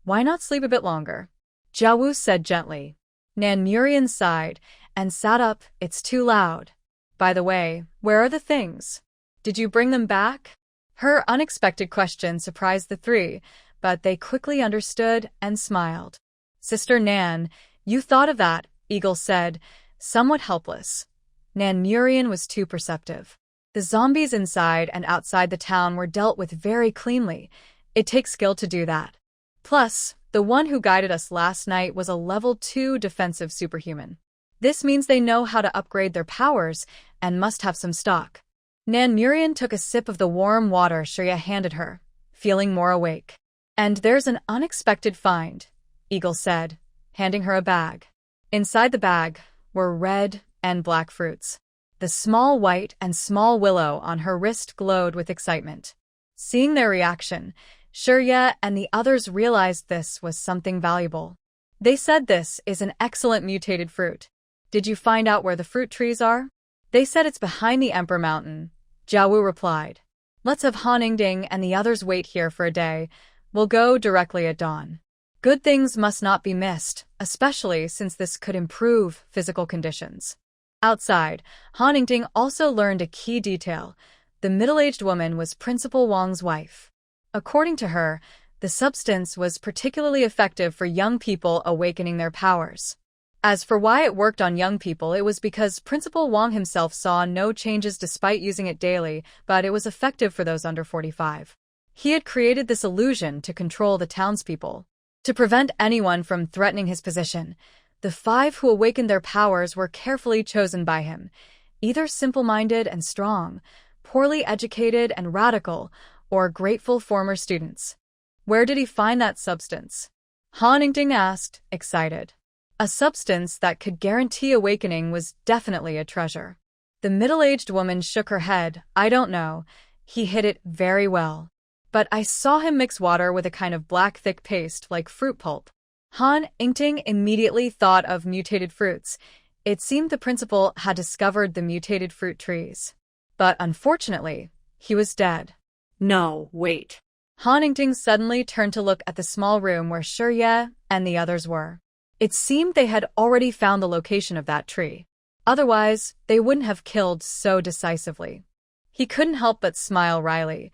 Why not sleep a bit longer?" Jiawu said gently. Nan sighed and sat up. "It's too loud. By the way, where are the things? Did you bring them back?" Her unexpected question surprised the three, but they quickly understood and smiled. "Sister Nan, you thought of that," Eagle said, somewhat helpless. Nan was too perceptive. The zombies inside and outside the town were dealt with very cleanly. It takes skill to do that. Plus, the one who guided us last night was a level 2 defensive superhuman. This means they know how to upgrade their powers and must have some stock. Nan took a sip of the warm water Shirya handed her, feeling more awake. "And there's an unexpected find," Eagle said, handing her a bag. Inside the bag were red and black fruits. The small white and small willow on her wrist glowed with excitement. Seeing their reaction, Shirya and the others realized this was something valuable. They said, "This is an excellent mutated fruit. Did you find out where the fruit trees are?" "They said it's behind the Emperor Mountain," Jiawu replied. "Let's have Haningding and the others wait here for a day. We'll go directly at dawn." Good things must not be missed, especially since this could improve physical conditions. Outside, Haningding also learned a key detail. The middle-aged woman was Principal Wang's wife. According to her, the substance was particularly effective for young people awakening their powers. As for why it worked on young people, it was because Principal Wang himself saw no changes despite using it daily, but it was effective for those under 45. He had created this illusion to control the townspeople. To prevent anyone from threatening his position, the 5 who awakened their powers were carefully chosen by him, either simple-minded and strong, poorly educated and radical, or grateful former students. "Where did he find that substance?" Haningding asked, excited. A substance that could guarantee awakening was definitely a treasure. The middle-aged woman shook her head. "I don't know. He hid it very well. But I saw him mix water with a kind of black thick paste like fruit pulp." Haningding immediately thought of mutated fruits. It seemed the principal had discovered the mutated fruit trees. But unfortunately, he was dead. "No, wait." Haningding suddenly turned to look at the small room where Shirya and the others were. It seemed they had already found the location of that tree. Otherwise, they wouldn't have killed so decisively. He couldn't help but smile wryly.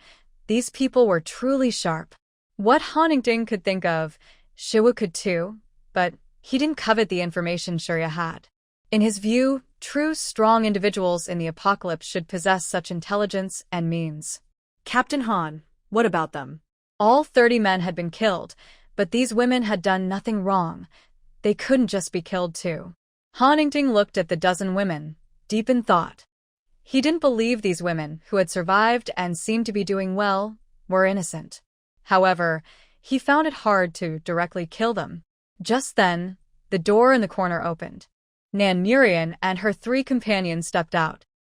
These people were truly sharp. What Haningding could think of, Shihua could too, but he didn't covet the information Shirya had. In his view, true, strong individuals in the apocalypse should possess such intelligence and means. "Captain Han, what about them?" All 30 men had been killed, but these women had done nothing wrong. They couldn't just be killed too. Haningding looked at the dozen women, deep in thought. He didn't believe these women, who had survived and seemed to be doing well, were innocent. However, he found it hard to directly kill them. Just then, the door in the corner opened. Nan and her 3 companions stepped out.